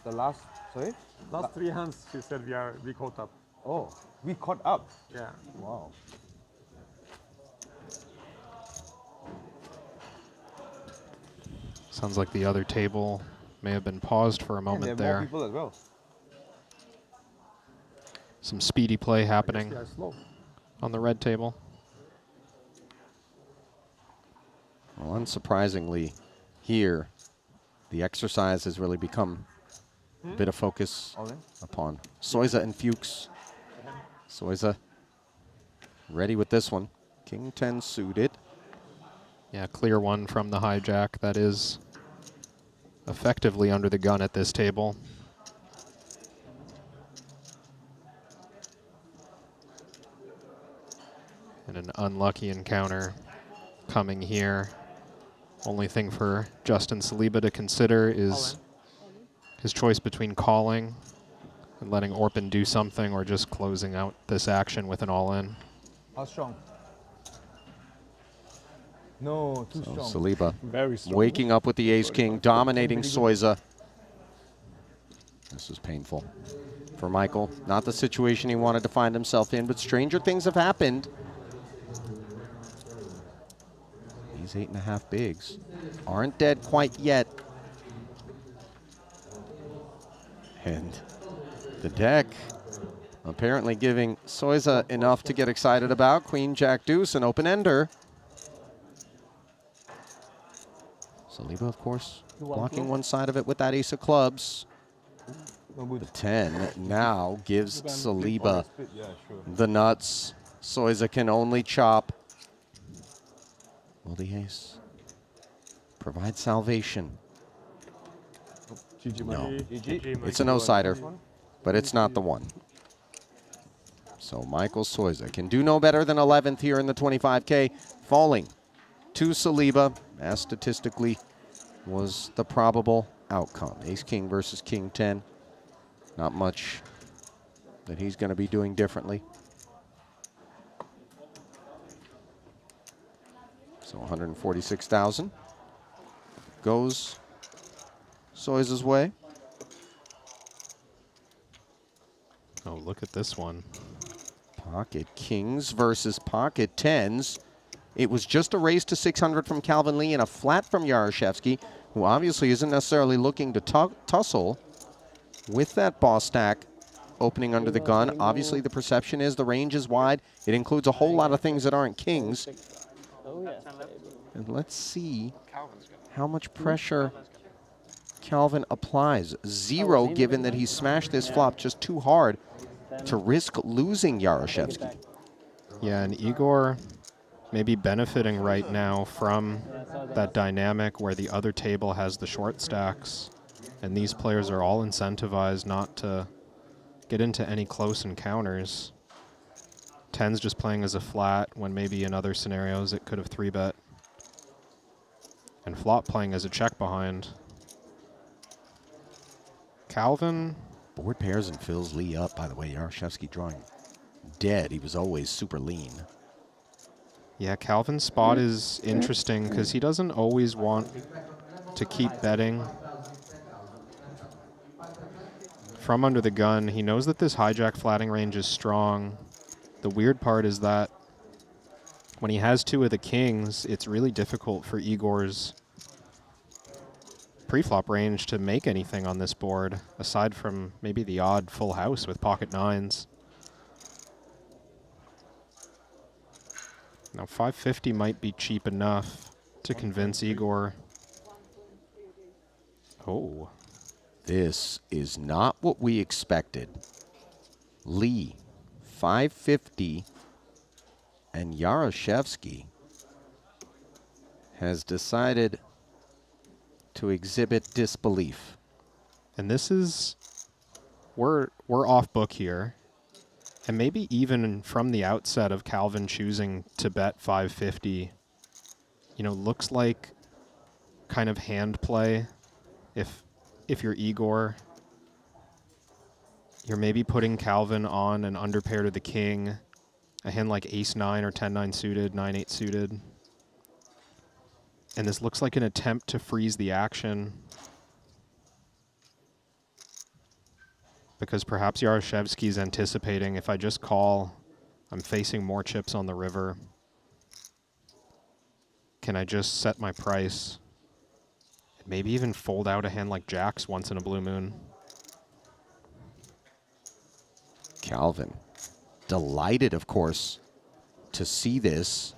The last, sorry? Last 3 hands, she said we caught up. Oh, we caught up? Yeah. Wow. Sounds like the other table may have been paused for a moment there are there. more people as well. Some speedy play happening on the red table. Well, unsurprisingly, here, the exercise has really become a bit of focus upon Soiza and Fuchs. Soiza ready with this one. King 10 suited. Yeah, clear one from the hijack. That is effectively under the gun at this table. And an unlucky encounter coming here. Only thing for Justin Saliba to consider is his choice between calling and letting Orpin do something or just closing out this action with an all-in. How strong? No, too So strong. Saliba Very strong. waking up with the ace-king, dominating Soiza. This is painful for Michael. Not the situation he wanted to find himself in, but stranger things have happened. These 8.5 bigs aren't dead quite yet. And the deck apparently giving Soiza enough to get excited about. Queen, Jack, Deuce, an open-ender. Saliba, of course, blocking one side of it with that ace of clubs. The 10 now gives Saliba the nuts. Soiza can only chop. Will the ace provide salvation? No. It's a no-sider, but it's not the one. So Michael Soiza can do no better than 11th here in the 25K, falling to Saliba, as statistically was the probable outcome. Ace-King versus King 10. Not much that he's going to be doing differently. So 146,000 goes Soiza's way. Oh, look at this one. Pocket Kings versus Pocket Tens. It was just a raise to 600 from Calvin Lee and a flat from Yaroshevsky, who obviously isn't necessarily looking to tussle with that boss stack opening under the gun. Obviously, the perception is the range is wide. It includes a whole lot of things that aren't kings. And let's see how much pressure Calvin applies. 0, given that he smashed this flop just too hard to risk losing Yaroshevsky. Yeah, and Igor may be benefiting right now from that dynamic where the other table has the short stacks, and these players are all incentivized not to get into any close encounters. 10's just playing as a flat when maybe in other scenarios it could have 3-bet. And flop playing as a check behind. Calvin. Board pairs and fills Lee up, by the way. Yaroshevsky drawing dead. He was always super lean. Yeah, Calvin's spot is interesting because he doesn't always want to keep betting from under the gun. He knows that this hijack flatting range is strong. The weird part is that When he has two of the kings, it's really difficult for Igor's preflop range to make anything on this board, aside from maybe the odd full house with pocket nines. Now 550 might be cheap enough to convince Igor. Oh. This is not what we expected. Lee, 550, and Yaroshevsky has decided to exhibit disbelief. And this is, we're off book here. And maybe even from the outset of Calvin choosing to bet 550, you know, looks like kind of hand play. If you're Igor, you're maybe putting Calvin on an underpair to the king, a hand like ace-9 or 10-9 suited, 9-8 suited. And this looks like an attempt to freeze the action, because perhaps Yaroshevsky's anticipating, if I just call, I'm facing more chips on the river. Can I just set my price? Maybe even fold out a hand like jacks once in a blue moon. Calvin, delighted, of course, to see this.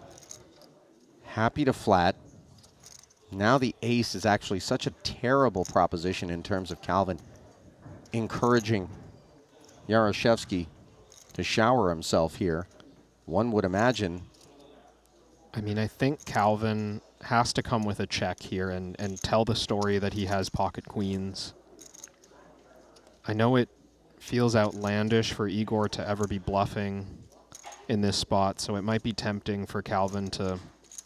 Happy to flat. Now the ace is actually such a terrible proposition in terms of Calvin encouraging Yaroshevsky to shower himself here. One would imagine. I mean, I think Calvin has to come with a check here and tell the story that he has pocket queens. I know it feels outlandish for Igor to ever be bluffing in this spot, so it might be tempting for Calvin to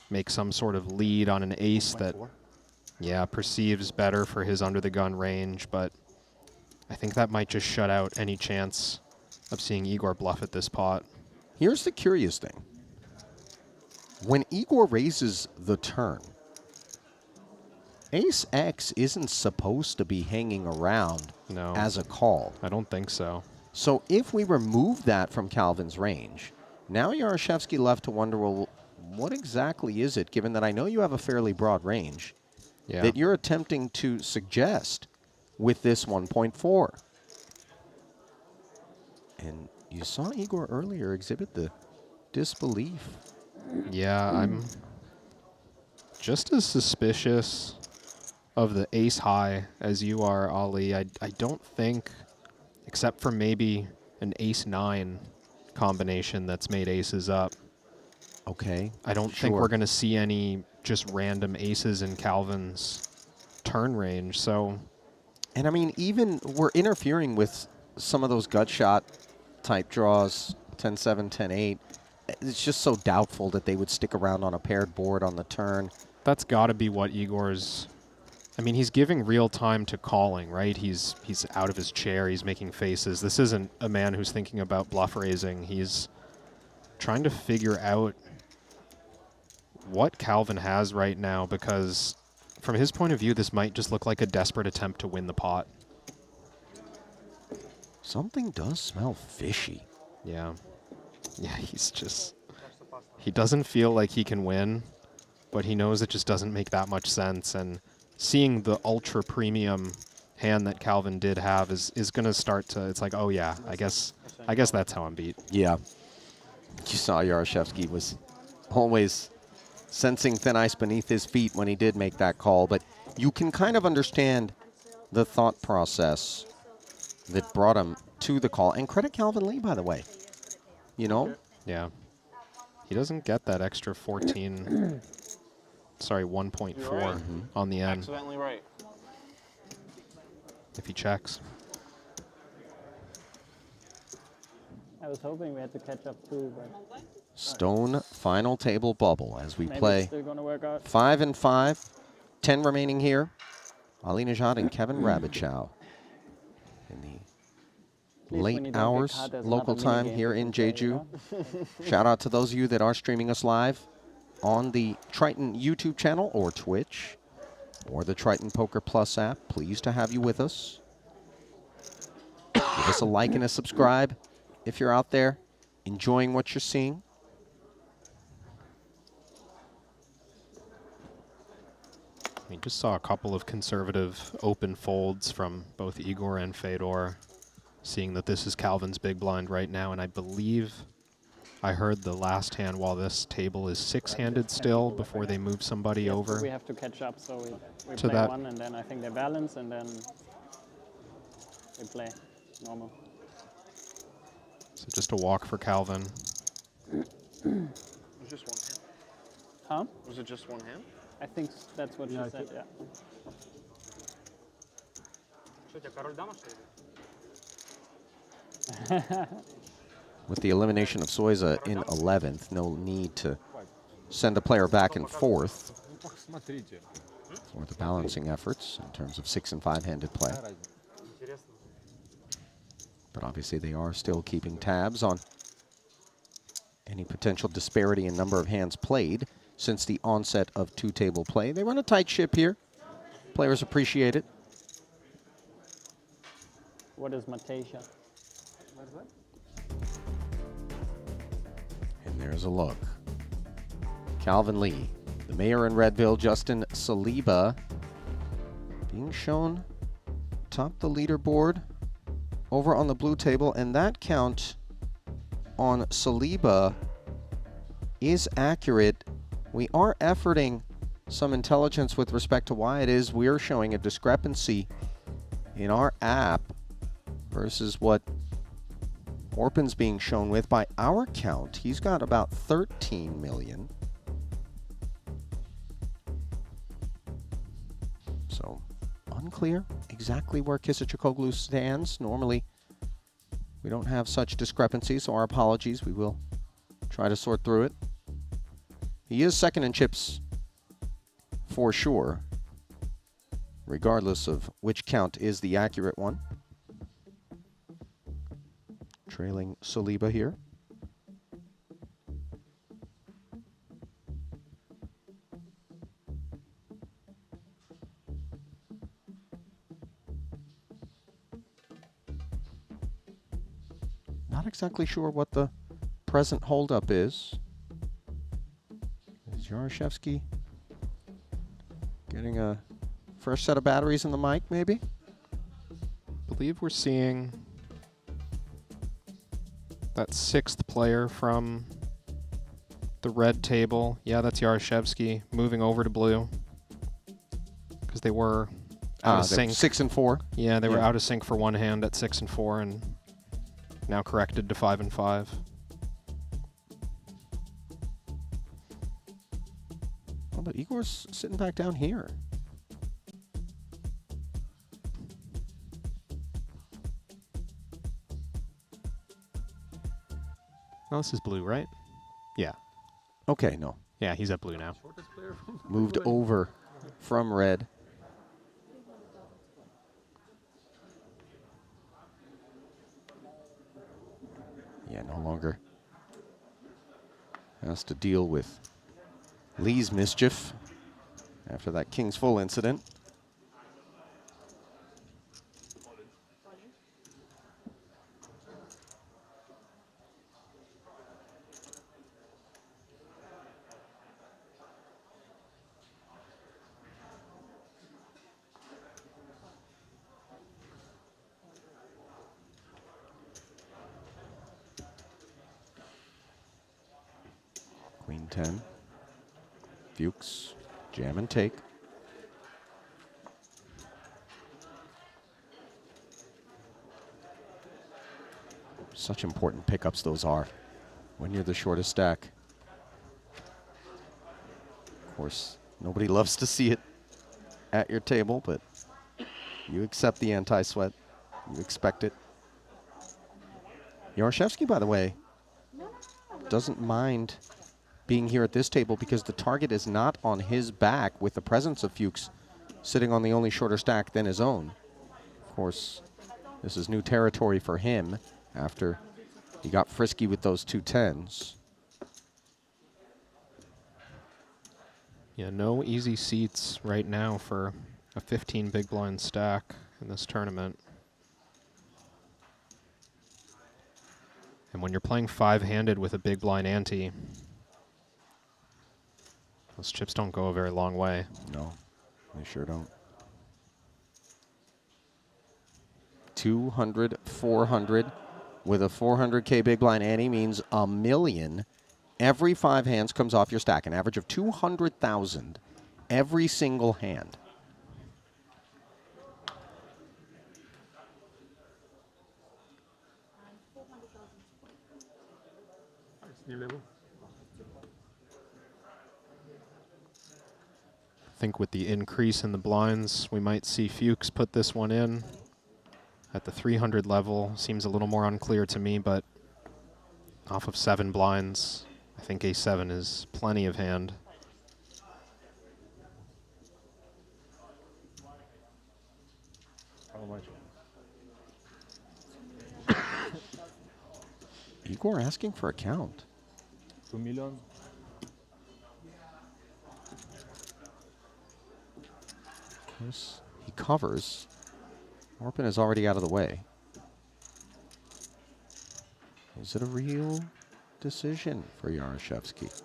make some sort of lead on an ace that, yeah, perceives better for his under-the-gun range, but I think that might just shut out any chance of seeing Igor bluff at this pot. Here's the curious thing. When Igor raises the turn, Ace X isn't supposed to be hanging around as a call. I don't think so. So if we remove that from Calvin's range, now Yaroshevsky left to wonder, well, what exactly is it, given that I know you have a fairly broad range, that you're attempting to suggest with this 1.4? And you saw Igor earlier exhibit the disbelief. Yeah, I'm just as suspicious of the ace high as you are, Ali. I don't think, except for maybe an ace-9 combination that's made aces up. Okay. I don't think we're going to see any just random aces in Calvin's turn range. So, and I mean, even we're interfering with some of those gut shot type draws, 10-7, 10-8. It's just so doubtful that they would stick around on a paired board on the turn. That's got to be what Igor's... I mean, he's giving real time to calling, right? He's out of his chair. He's making faces. This isn't a man who's thinking about bluff raising. He's trying to figure out what Calvin has right now, because from his point of view, this might just look like a desperate attempt to win the pot. Something does smell fishy. Yeah. Yeah, he's just... He doesn't feel like he can win, but he knows it just doesn't make that much sense. And seeing the ultra premium hand that Calvin did have is going to start to... It's like, oh yeah, I guess that's how I'm beat. Yeah. You saw Yaroshevsky was always sensing thin ice beneath his feet when he did make that call, but you can kind of understand the thought process that brought him to the call. And credit Calvin Lee, by the way. You know? Yeah. He doesn't get that extra 14, sorry, 1.4 on the end. Accidentally right. If he checks. I was hoping we had to catch up too, but... Stone final table bubble as we Maybe play it's still gonna work out. 5 and 5, 10 remaining here. Ali Najad and Kevin Rabichow in the late hours, local time here in Jeju. Shout out to those of you that are streaming us live on the Triton YouTube channel or Twitch or the Triton Poker Plus app. Pleased to have you with us. Give us a like and a subscribe if you're out there enjoying what you're seeing. We just saw a couple of conservative open folds from both Igor and Fedor, seeing that this is Calvin's big blind right now, and I believe I heard the last hand while this table is six-handed still before they move somebody over. We have to catch up, so we To play that. one, and then I think they balance, and then we play normal. So just a walk for Calvin. It was just one hand. Huh? Was it just one hand? I think that's what she said, yeah. Что, у тебя король дама, что ли? With the elimination of Soiza in 11th, no need to send a player back and forth for the balancing efforts in terms of 6- and 5-handed play. But obviously they are still keeping tabs on any potential disparity in number of hands played since the onset of two-table play. They run a tight ship here. Players appreciate it. What is Matejka? And there's a look. Calvin Lee, the mayor in Redville, Justin Saliba, being shown top the leaderboard over on the blue table, and that count on Saliba is accurate. We are efforting some intelligence with respect to why it is we're showing a discrepancy in our app versus what Orpin's being shown with. By our count, he's got about 13 million. So unclear exactly where Kisichakoglu stands. Normally, we don't have such discrepancies, so our apologies. We will try to sort through it. He is second in chips for sure, regardless of which count is the accurate one. Trailing Saliba here. Not exactly sure what the present holdup is. Is Yaroshevsky getting a fresh set of batteries in the mic, maybe? I believe we're seeing that sixth player from the red table. Yeah, that's Yaroshevsky moving over to blue because they were out of sync. 6 and 4. Yeah, they were out of sync for one hand at 6 and 4, and now corrected to 5 and 5. Oh, but Igor's sitting back down here. No, this is blue, right? Yeah. Okay, no. Yeah, he's at blue now. Moved over from red. Yeah, no longer has to deal with Lee's mischief after that King's Full incident. Queen 10. Fuchs, jam and take. Such important pickups those are when you're the shortest stack. Of course, nobody loves to see it at your table, but you accept the anti-sweat. You expect it. Yaroshevsky, by the way, doesn't mind being here at this table because the target is not on his back with the presence of Fuchs sitting on the only shorter stack than his own. Of course, this is new territory for him after he got frisky with those 2 10s. Yeah, no easy seats right now for a 15 big blind stack in this tournament. And when you're playing 5-handed with a big blind ante, those chips don't go a very long way. No. They sure don't. 200, 400 with a 400K big blind ante means $1 million. Every 5 hands comes off your stack, an average of 200,000 every single hand. I think with the increase in the blinds, we might see Fuchs put this one in. At the 300 level, seems a little more unclear to me, but off of 7 blinds, I think A7 is plenty of hand. How much? Igor asking for a count. 2 million. Of course, he covers. Orpin is already out of the way. Is it a real decision for Yaroshevsky?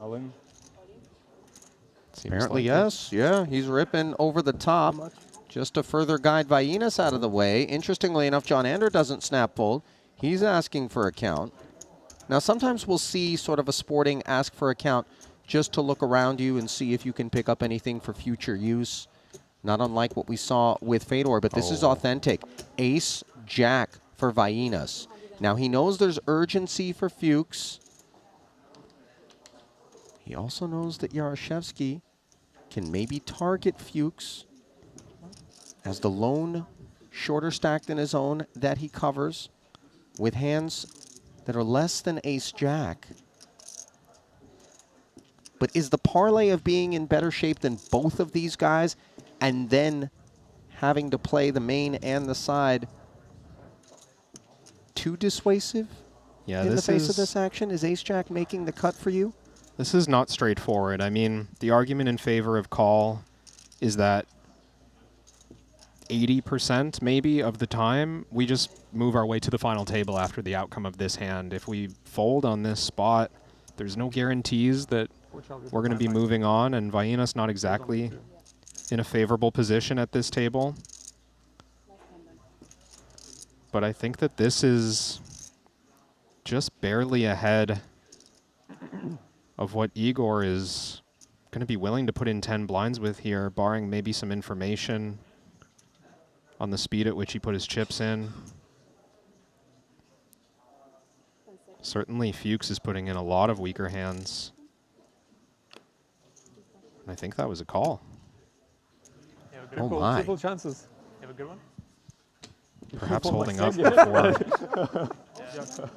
Alan? Apparently, yes. Yeah, he's ripping over the top just to further guide Vainas out of the way. Interestingly enough, John Ander doesn't snap fold. He's asking for a count. Now, sometimes we'll see sort of a sporting ask for a count just to look around you and see if you can pick up anything for future use. Not unlike what we saw with Fedor, but this is authentic. Ace, Jack for Vainas. Now, he knows there's urgency for Fuchs. He also knows that Yaroshevsky can maybe target Fuchs as the lone shorter stack than his own that he covers with hands that are less than Ace-Jack. But is the parlay of being in better shape than both of these guys and then having to play the main and the side too dissuasive in the face of this action? Is Ace-Jack making the cut for you? This is not straightforward. I mean, the argument in favor of call is that 80% maybe of the time, we just move our way to the final table after the outcome of this hand. If we fold on this spot, there's no guarantees that we're going to be moving on, and Vainas not exactly in a favorable position at this table. But I think that this is just barely ahead of what Igor is going to be willing to put in 10 blinds with here, barring maybe some information on the speed at which he put his chips in. Certainly Fuchs is putting in a lot of weaker hands. And I think that was a call. Oh my. Triple chances. You have a good one? Perhaps holding up before.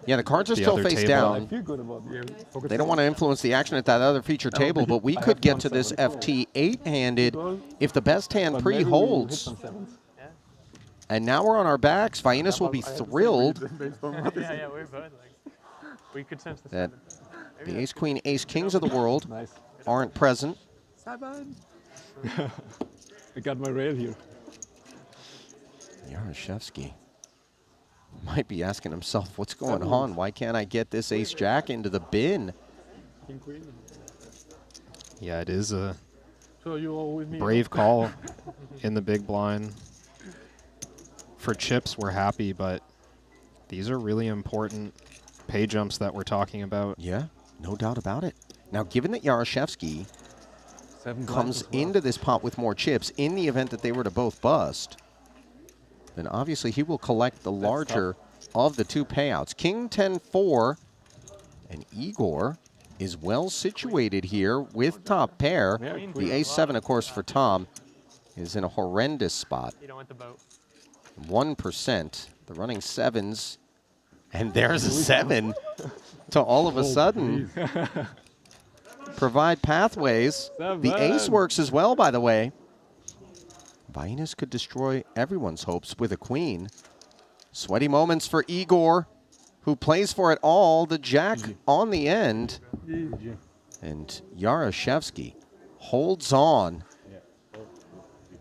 Yeah, the cards are the still other face table. down. I feel good about it. They don't want to influence the action at that other feature table, but we could get to this FT 8-handed if the best hand pre-holds. And now we're on our backs. Vainas will be thrilled Yeah, we're both. We could sense the that the ace-queen, ace-kings of the world aren't present. I got my rail here. Yaroshevsky might be asking himself, what's going on? Why can't I get this ace-jack into the bin? King, queen. Yeah, it is a So you all with me? brave call in the big blind. For chips, we're happy, but these are really important pay jumps that we're talking about. Yeah, no doubt about it. Now, given that Yaroshevsky comes into this pot with more chips in the event that they were to both bust, then obviously he will collect the larger of the two payouts. King 10-4, and Igor is well situated here with top pair. The ace-7, of course, for Tom is in a horrendous spot. You don't want the boat. 1%. The running sevens, and there's a 7 to all of a sudden provide pathways. The ace works as well, by the way. Vainas could destroy everyone's hopes with a queen. Sweaty moments for Igor, who plays for it all. The jack on the end. And Yaroshevsky holds on,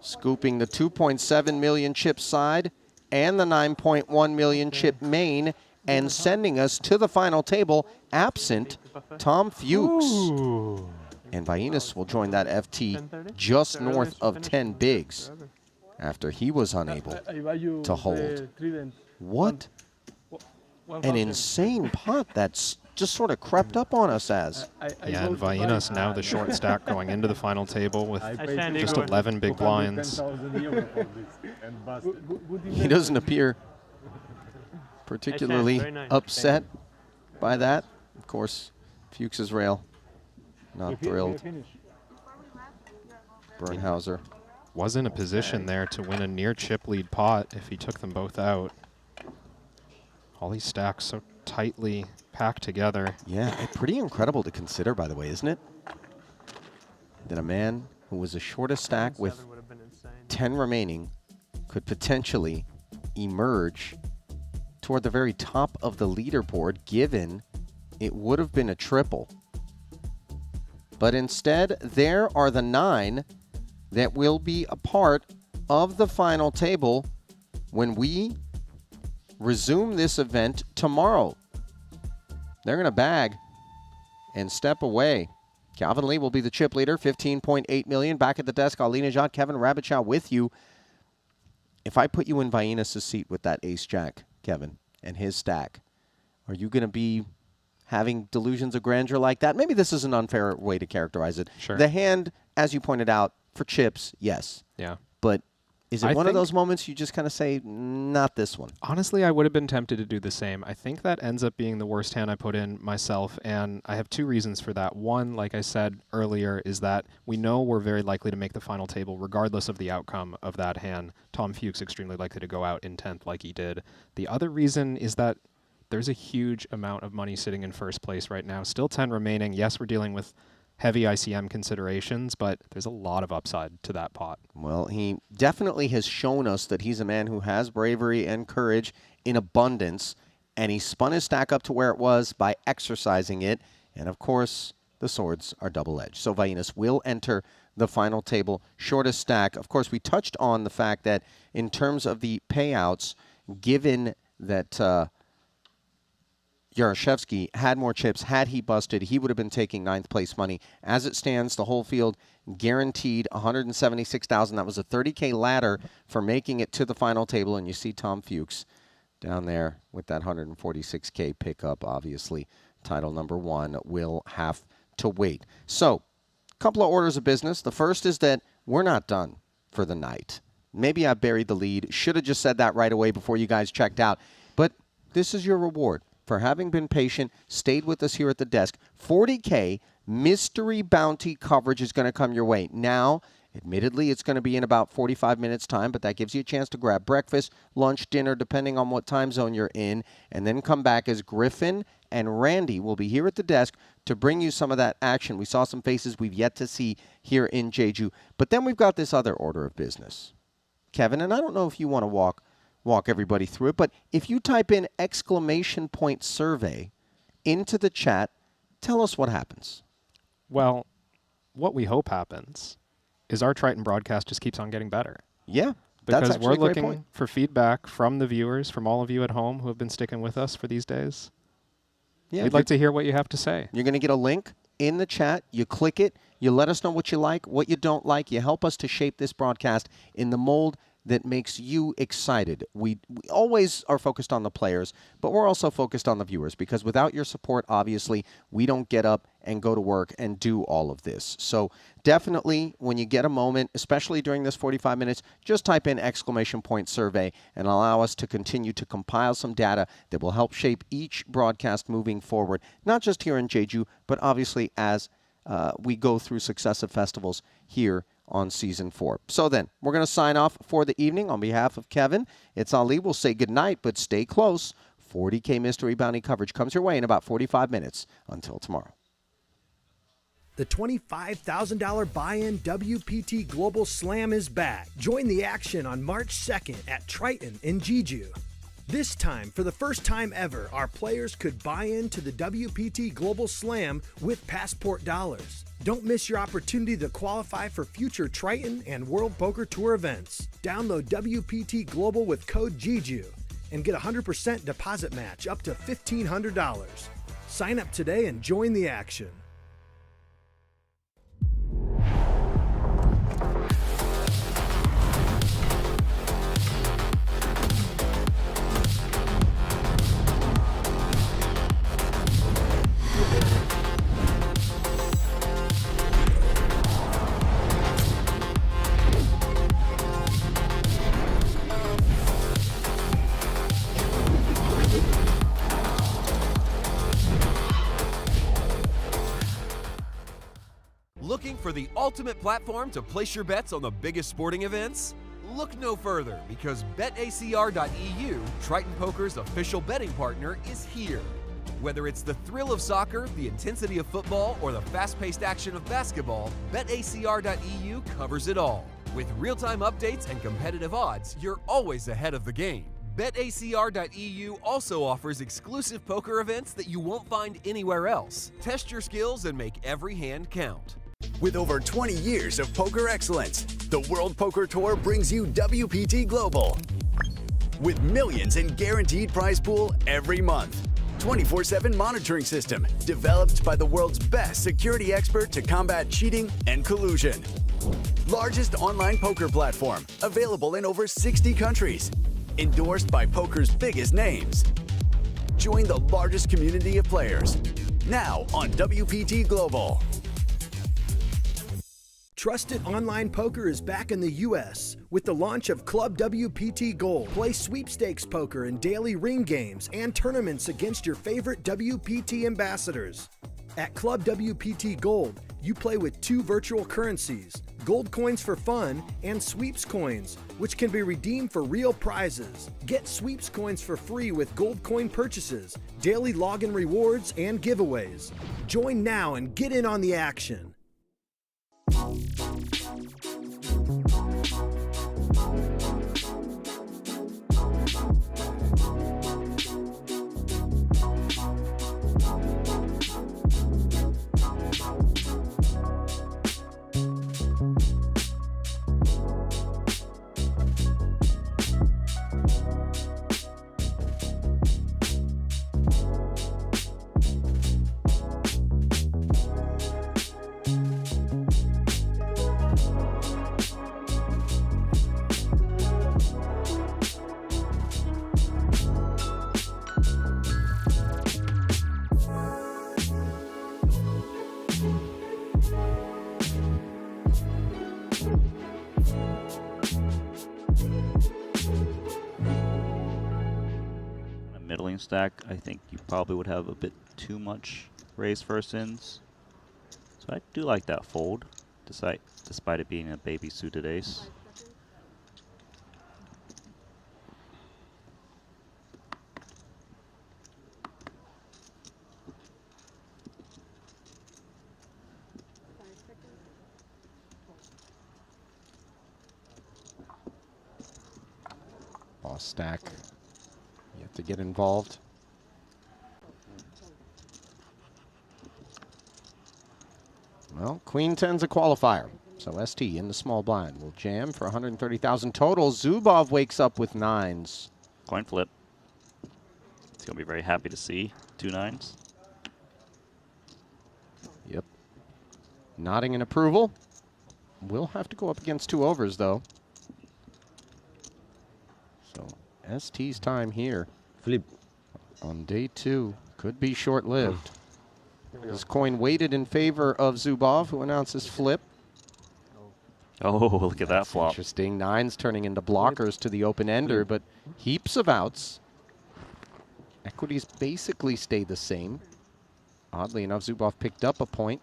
scooping the 2.7 million chip side and the 9.1 million chip main, and sending us to the final table absent Tom Fuchs. Ooh. And Vainas will join that FT just north of 10 bigs after he was unable to hold. What an insane pot that's just sort of crept up on us as. Yeah, and Vainas now the short stack going into the final table with just 11 big blinds. He doesn't appear particularly upset by that. Of course, Fuchs's rail, not thrilled. Bernhauser was in a position there to win a near chip lead pot if he took them both out. All these stacks so tightly packed together. Yeah, pretty incredible to consider, by the way, isn't it? That a man who was the shortest stack with 10 remaining could potentially emerge toward the very top of the leaderboard, given it would have been a triple. But instead, there are the 9 that will be a part of the final table when we resume this event tomorrow. They're going to bag and step away. Calvin Lee will be the chip leader, 15.8 million. Back at the desk, Ali Najat, Kevin Rabichow with you. If I put you in Vainas' seat with that ace-jack, Kevin, and his stack, are you going to be having delusions of grandeur like that? Maybe this is an unfair way to characterize it. Sure. The hand, as you pointed out, for chips, yes. Yeah. But is it one of those moments you just kind of say, not this one? Honestly, I would have been tempted to do the same. I think that ends up being the worst hand I put in myself, and I have 2 reasons for that. One, like I said earlier, is that we know we're very likely to make the final table regardless of the outcome of that hand. Tom Fuchs extremely likely to go out in 10th like he did. The other reason is that there's a huge amount of money sitting in first place right now. Still 10 remaining. Yes, we're dealing with heavy ICM considerations, but there's a lot of upside to that pot. Well, he definitely has shown us that he's a man who has bravery and courage in abundance, and he spun his stack up to where it was by exercising it, and of course, the swords are double-edged. So Vainas will enter the final table, shortest stack. Of course, we touched on the fact that in terms of the payouts, given that Yarashevsky had more chips. Had he busted, he would have been taking 9th place money. As it stands, the whole field guaranteed $176,000. That was a $30K ladder for making it to the final table. And you see Tom Fuchs down there with that $146K pickup. Obviously, title number 1 will have to wait. So, a couple of orders of business. The first is that we're not done for the night. Maybe I buried the lead. Should have just said that right away before you guys checked out. But this is your reward for having been patient, stayed with us here at the desk. 40K mystery bounty coverage is going to come your way. Now, admittedly, it's going to be in about 45 minutes' time, but that gives you a chance to grab breakfast, lunch, dinner, depending on what time zone you're in, and then come back as Griffin and Randy will be here at the desk to bring you some of that action. We saw some faces we've yet to see here in Jeju. But then we've got this other order of business. Kevin, and I don't know if you want to walk everybody through it, but if you type in !survey into the chat, tell us what happens. Well, what we hope happens is our Triton broadcast just keeps on getting better. Yeah, because that's we're actually a great looking point. for feedback from the viewers, from all of you at home who have been sticking with us for these days. Yeah, we'd like to hear what you have to say. You're going to get a link in the chat. You click it. You let us know what you like, what you don't like. You help us to shape this broadcast in the mold that makes you excited. We always are focused on the players, but we're also focused on the viewers, because without your support, obviously, we don't get up and go to work and do all of this. So definitely, when you get a moment, especially during this 45 minutes, just type in !survey and allow us to continue to compile some data that will help shape each broadcast moving forward, not just here in Jeju, but obviously as we go through successive festivals here on Season 4. So then, we're going to sign off for the evening. On behalf of Kevin, it's Ali. We'll say goodnight, but stay close. 40K Mystery Bounty coverage comes your way in about 45 minutes. Until tomorrow. The $25,000 buy-in WPT Global Slam is back. Join the action on March 2nd at Triton in Jeju. This time, for the first time ever, our players could buy into the WPT Global Slam with passport dollars. Don't miss your opportunity to qualify for future Triton and World Poker Tour events. Download WPT Global with code Jeju and get a 100% deposit match up to $1,500. Sign up today and join the action. for the ultimate platform to place your bets on the biggest sporting events? Look no further, because BetACR.eu, Triton Poker's official betting partner, is here. Whether it's the thrill of soccer, the intensity of football, or the fast-paced action of basketball, BetACR.eu covers it all. With real-time updates and competitive odds, you're always ahead of the game. BetACR.eu also offers exclusive poker events that you won't find anywhere else. Test your skills and make every hand count. With over 20 years of poker excellence, the World Poker Tour brings you WPT Global. With millions in guaranteed prize pool every month. 24/7 monitoring system developed by the world's best security expert to combat cheating and collusion. Largest online poker platform available in over 60 countries. Endorsed by poker's biggest names. Join the largest community of players. Now on WPT Global. Trusted online poker is back in the U.S. with the launch of Club WPT Gold. Play sweepstakes poker in daily ring games and tournaments against your favorite WPT ambassadors. At Club WPT Gold, you play with 2 virtual currencies, gold coins for fun and sweeps coins, which can be redeemed for real prizes. Get sweeps coins for free with gold coin purchases, daily login rewards, and giveaways. Join now and get in on the action. Middling stack, I think you probably would have a bit too much raise first ins. So I do like that fold, despite it being a baby suited ace. Boss stack. You have to get involved. Well, Queen 10's a qualifier. So ST in the small blind will jam for 130,000 total. Zubov wakes up with 9s. Coin flip. He's going to be very happy to see 2 9s. Yep. Nodding in approval. Will have to go up against 2 overs, though. So ST's time here. Flip. On day 2. Could be short-lived. His coin weighted in favor of Zubov, who announces flip. Oh, look at that flop. Interesting. 9s turning into blockers to the open-ender, but heaps of outs. Equities basically stay the same. Oddly enough, Zubov picked up a point.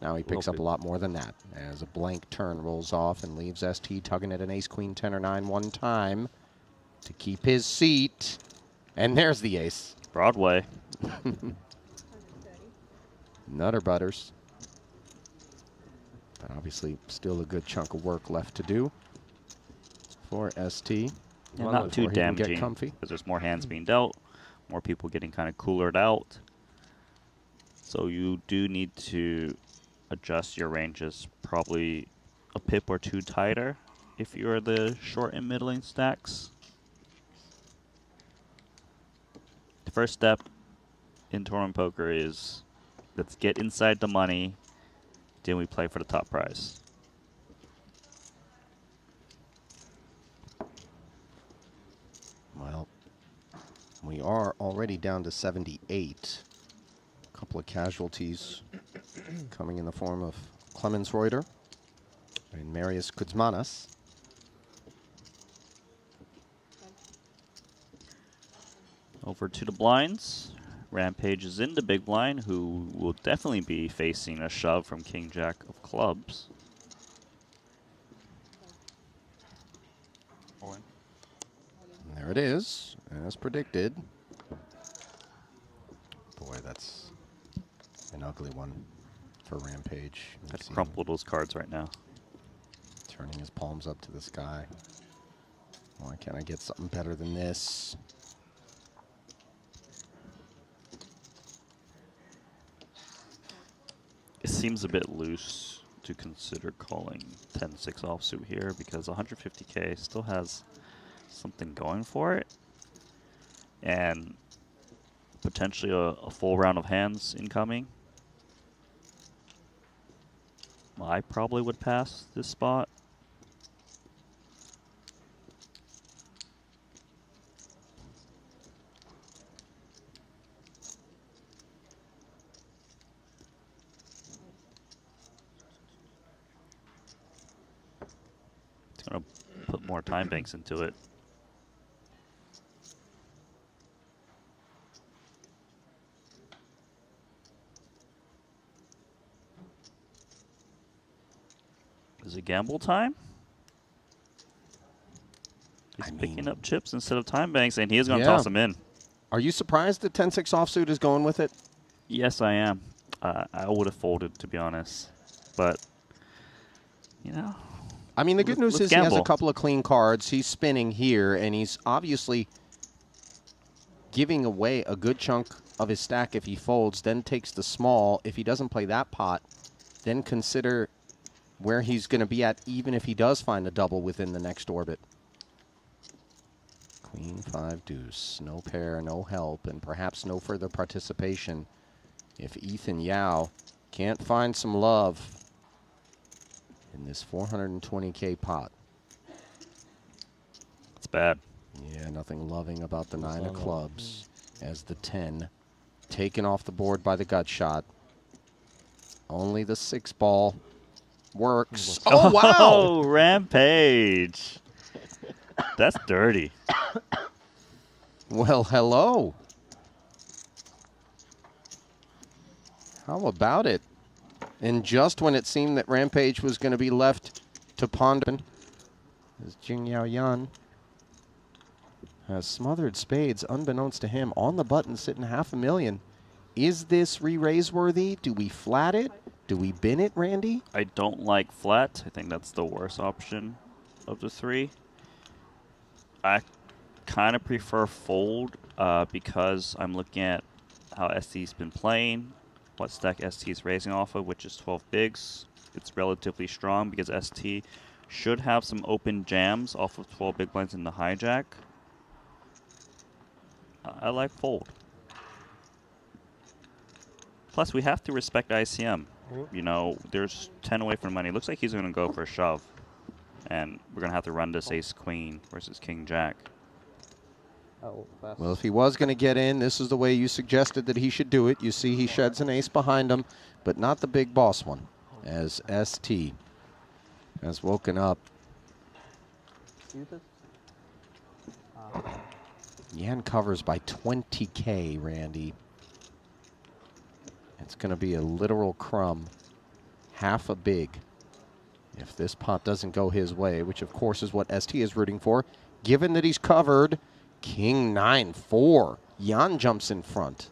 Now he picks up a lot more than that, as a blank turn rolls off and leaves ST tugging at an ace, queen, 10, or 9 one time to keep his seat. And there's the ace. Broadway. Nutter butters. But obviously still a good chunk of work left to do for ST. Yeah, not too damaging, because there's more hands being dealt, more people getting kind of coolered out. So you do need to adjust your ranges probably a pip or 2 tighter if you're the short and middling stacks. The first step in tournament poker is let's get inside the money, then we play for the top prize. Well, we are already down to 78. A couple of casualties coming in the form of Clemens Reuter and Marius Kuzmanas. Over to the blinds. Rampage is in the big blind, who will definitely be facing a shove from King Jack of clubs. And there it is, as predicted. Boy, that's an ugly one for Rampage. I'd crumple those cards right now. Turning his palms up to the sky. Why can't I get something better than this? It seems a bit loose to consider calling 10-6 offsuit here because 150k still has something going for it. And potentially a full round of hands incoming. I probably would pass this spot. It's going to put more time banks into it. Is it gamble time? He's picking up chips instead of time banks, and he is going to toss them in. Are you surprised that 10-6 offsuit is going with it? Yes, I am. I would have folded, to be honest. But, you know. I mean, the good news is he gamble. has a couple of clean cards. He's spinning here, and he's obviously giving away a good chunk of his stack if he folds, then takes the small. If he doesn't play that pot, then consider where he's going to be at, even if he does find a double within the next orbit. Queen 5 deuce, no pair, no help, and perhaps no further participation. If Ethan Yao can't find some love in this 420k pot. It's bad. Yeah, nothing loving about the 9 of clubs as the 10 taken off the board by the gut shot. Only the 6 ball works. Oh, wow! Oh, Rampage. That's dirty. Well, hello. How about it? And just when it seemed that Rampage was going to be left to ponder, as Jing Yao Yan has smothered spades, unbeknownst to him, on the button, sitting $500,000. Is this re-raise worthy? Do we flat it? Do we bin it, Randy? I don't like flat. I think that's the worst option of the 3. I kind of prefer fold because I'm looking at how ST's been playing, what stack ST's raising off of, which is 12 bigs. It's relatively strong because ST should have some open jams off of 12 big blinds in the hijack. I like fold. Plus, we have to respect ICM. You know, there's 10 away from money. Looks like he's going to go for a shove. And we're going to have to run this ace-queen versus king-jack. Well, if he was going to get in, this is the way you suggested that he should do it. You see he sheds an ace behind him, but not the big boss one, as ST has woken up. Yan covers by 20K, Randy. It's going to be a literal crumb, half a big, if this pot doesn't go his way, which of course is what ST is rooting for. Given that he's covered, King 9-4. Yan jumps in front.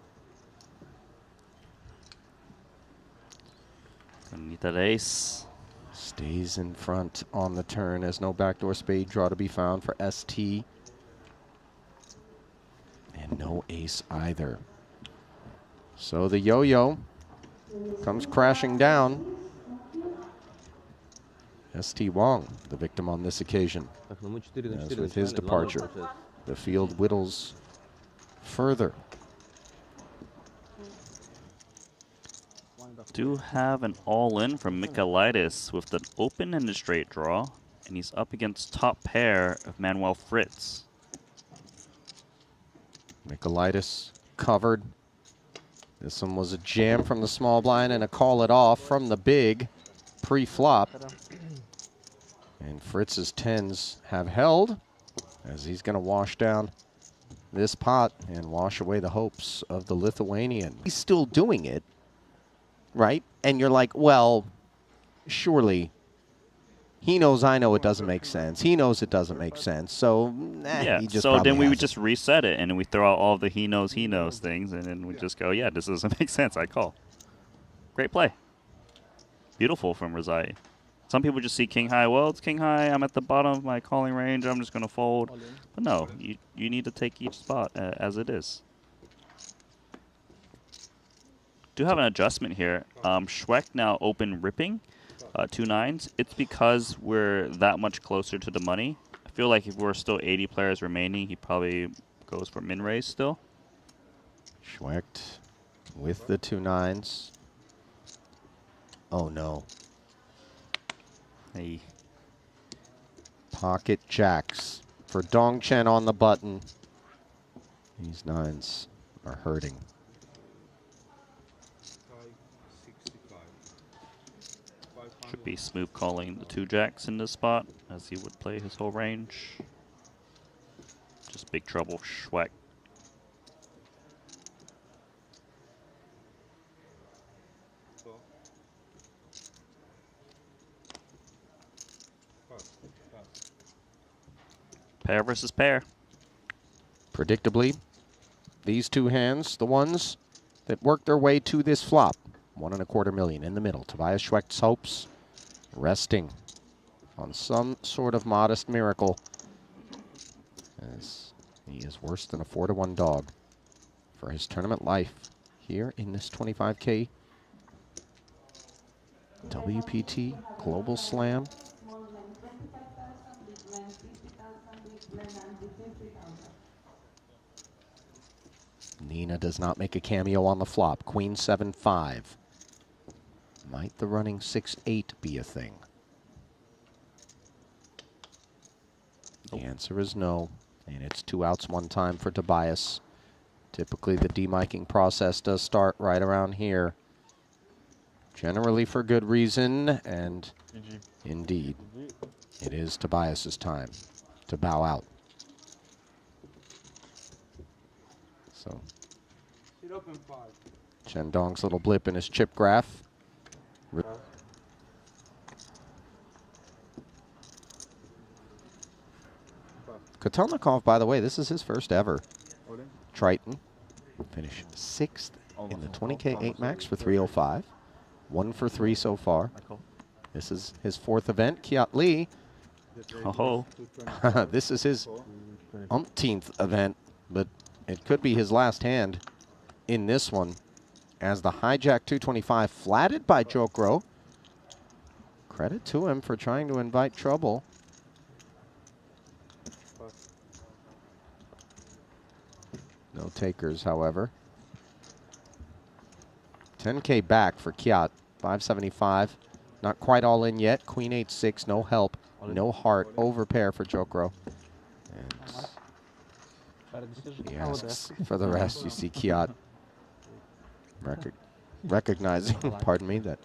Need that ace. Stays in front on the turn as no backdoor spade draw to be found for ST. And no ace either. So the yo-yo comes crashing down. ST Wong, the victim on this occasion. As with his departure, the field whittles further. Do have an all-in from Michaelitis with an open and a straight draw, and he's up against top pair of Manuel Fritz. Michaelitis covered. This one was a jam from the small blind and a call it off from the big pre-flop. And Fritz's 10s have held as he's going to wash down this pot and wash away the hopes of the Lithuanian. He's still doing it, right? And you're like, well, surely he knows I know it doesn't make sense. He knows it doesn't make sense. So, Yeah, he just so then we would hasn't. just reset it, and we throw out all the he knows things, and then we just go, yeah, this doesn't make sense. I call. Great play. Beautiful from Razai. Some people just see king high. Well, it's king high. I'm at the bottom of my calling range. I'm just going to fold. But no, you need to take each spot as it is. Do have an adjustment here. Schweck now open ripping, 2 9s. It's because we're that much closer to the money. I feel like if we're still 80 players remaining, he probably goes for min raise still. Schwecht with the 2 9s. Oh no. Hey. Pocket jacks for Dongchen on the button. These 9s are hurting. Should be smooth calling the 2 jacks in this spot as he would play his whole range. Just big trouble for Schweck. Pair versus pair. Predictably, these 2 hands, the ones that work their way to this flop. 1.25 million in the middle. Tobias Schwecht's hopes resting on some sort of modest miracle, as he is worse than a 4-to-1 dog for his tournament life here in this 25K WPT Global Slam. Nina does not make a cameo on the flop. Queen 7-5. Might the running 6-8 be a thing? The answer is no, and it's 2 outs 1 time for Tobias. Typically the demiking process does start right around here. Generally for good reason, and indeed, it is Tobias's time to bow out. So, Chen Dong's little blip in his chip graph. Kotelnikov, by the way, this is his first ever Triton. Finished 6th in the 20K 8 max for 305. 1 for 3 so far. This is his 4th event. Kiat Lee. Oh. This is his umpteenth event, but it could be his last hand in this one, as the hijack 225 flatted by Jokro. Credit to him for trying to invite trouble. No takers, however. 10K back for Kiat. 575. Not quite all in yet. Queen 8-6, no help. No heart. Over pair for Jokro. And he asks for the rest. You see Kiat recognizing, pardon me, that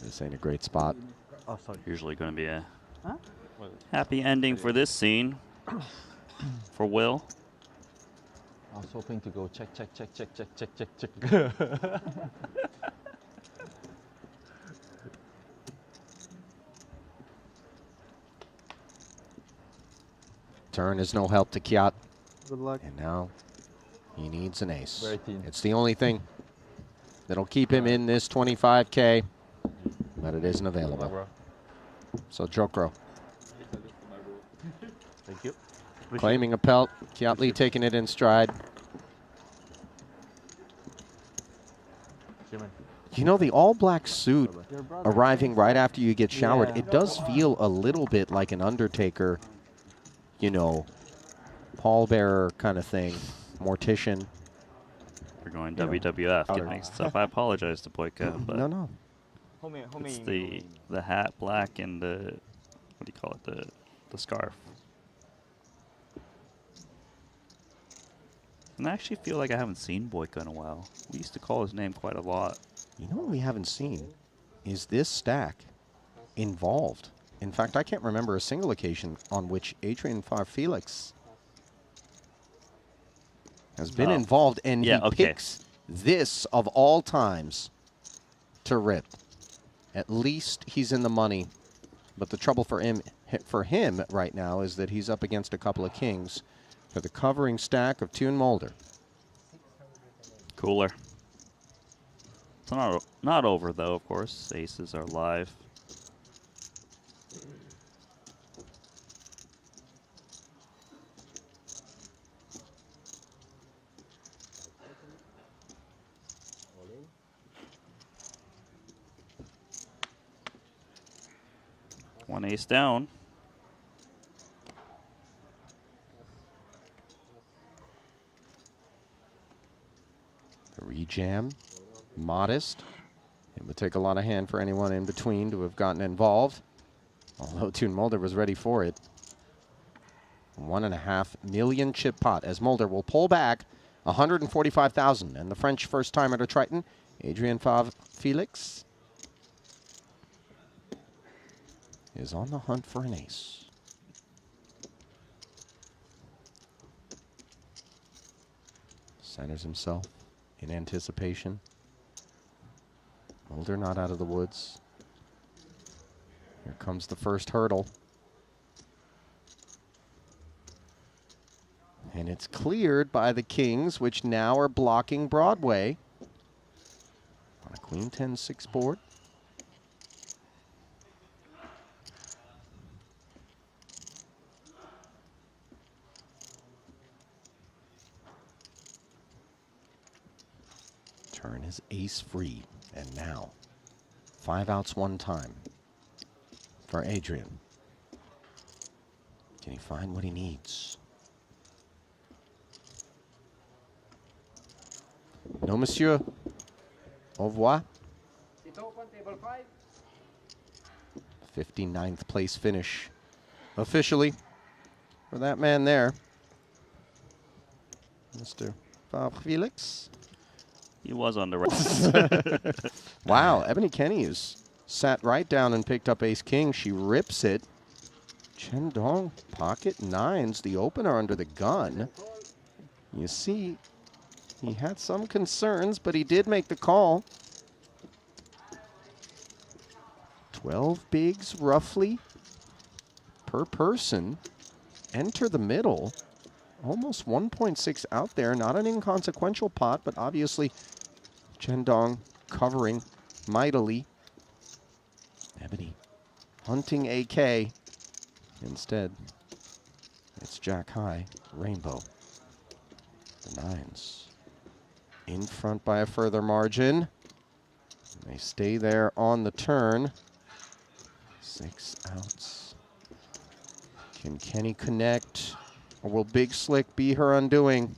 this ain't a great spot. Oh, sorry. Usually going to be a happy ending for this scene for Will. I was hoping to go check. Turn is no help to Kiat. Good luck. And now he needs an ace. Very keen. It's the only thing that'll keep him in this 25K, but it isn't available. So Jokro. Thank you. Claiming a pelt. Kiat Lee taking it in stride. You know, the all-black suit arriving right after you get showered, it does feel a little bit like an Undertaker, you know, pallbearer kind of thing, mortician. We're going WWF, getting mixed up. I apologize to Boyka, but no. It's the hat black and the, what do you call it, the scarf. And I actually feel like I haven't seen Boyka in a while. We used to call his name quite a lot. You know what we haven't seen is this stack involved. In fact, I can't remember a single occasion on which Adrian Farr-Felix has been involved, and he picks this of all times to rip. At least he's in the money. But the trouble for him right now is that he's up against a couple of kings for the covering stack of Toon Mulder. Cooler. It's not over, though, of course. Aces are live. One ace down. The rejam, modest. It would take a lot of hand for anyone in between to have gotten involved, although Toon Mulder was ready for it. 1.5 million chip pot as Mulder will pull back 145,000. And the French first-timer to Triton, Adrien Felix, is on the hunt for an ace. Centers himself in anticipation. Mulder not out of the woods. Here comes the first hurdle. And it's cleared by the kings, which now are blocking Broadway on a queen 10-6 board. Turn is ace free, and now 5 outs one time for Adrien. Can he find what he needs? No, monsieur. Au revoir. 59th place finish officially for that man there, Mr. Felix. He was on the right. Wow, Ebony Kenny has sat right down and picked up ace-king. She rips it. Chen Dong, pocket nines, the opener under the gun. You see, he had some concerns, but he did make the call. 12 bigs, roughly, per person. Enter the middle. Almost 1.6 out there. Not an inconsequential pot, but obviously Chen Dong covering mightily. Ebony hunting AK. Instead, it's Jack High, Rainbow. The nines in front by a further margin. They stay there on the turn. 6 outs. Can Kenny connect, or will Big Slick be her undoing?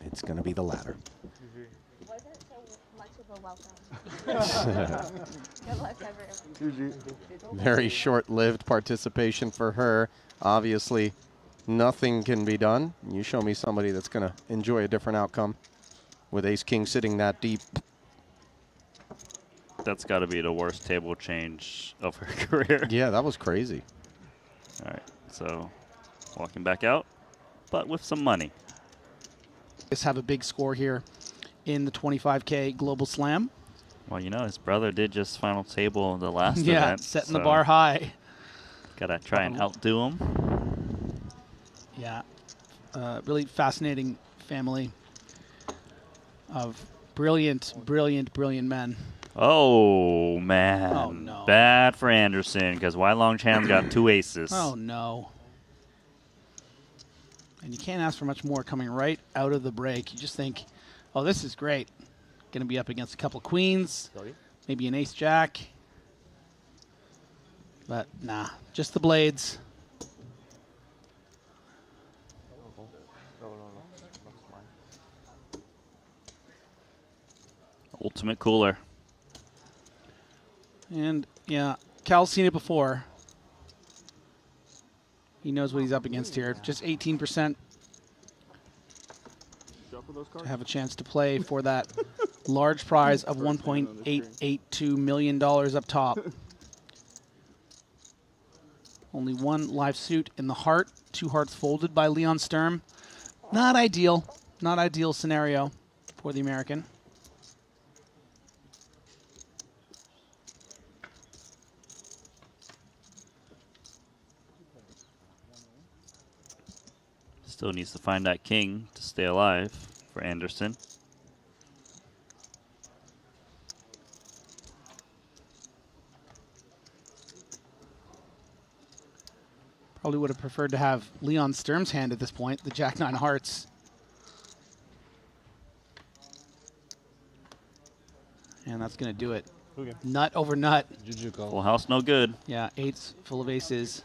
It's going to be the latter. Wasn't so much of a welcome. Good luck, everyone. Very short-lived participation for her. Obviously, nothing can be done. You show me somebody that's going to enjoy a different outcome with ace-king sitting that deep. That's got to be the worst table change of her career. Yeah, that was crazy. All right, so walking back out, but with some money. Just have a big score here in the 25K Global Slam. Well, you know, his brother did just final table in the last event. Yeah, setting the bar high. Gotta try and outdo him. Yeah, really fascinating family of brilliant, brilliant, brilliant men. Oh, man. Oh, no. Bad for Anderson, because Wai Long Chan's got 2 aces. Oh, no. And you can't ask for much more coming right out of the break. You just think, oh, this is great. Going to be up against a couple queens, maybe an ace-jack. But, nah, just the blades. Ultimate cooler. And, yeah, Cal's seen it before. He knows what he's up against here. Just 18% to have a chance to play for that large prize of $1.882 million up top. Only one live suit in the heart. 2 hearts folded by Leon Sturm. Not ideal. Not ideal scenario for the American. Still needs to find that king to stay alive for Anderson. Probably would have preferred to have Leon Sturm's hand at this point, the Jack-9 hearts. And that's going to do it. Okay. Nut over nut. Full house, no good. Yeah, 8s full of aces.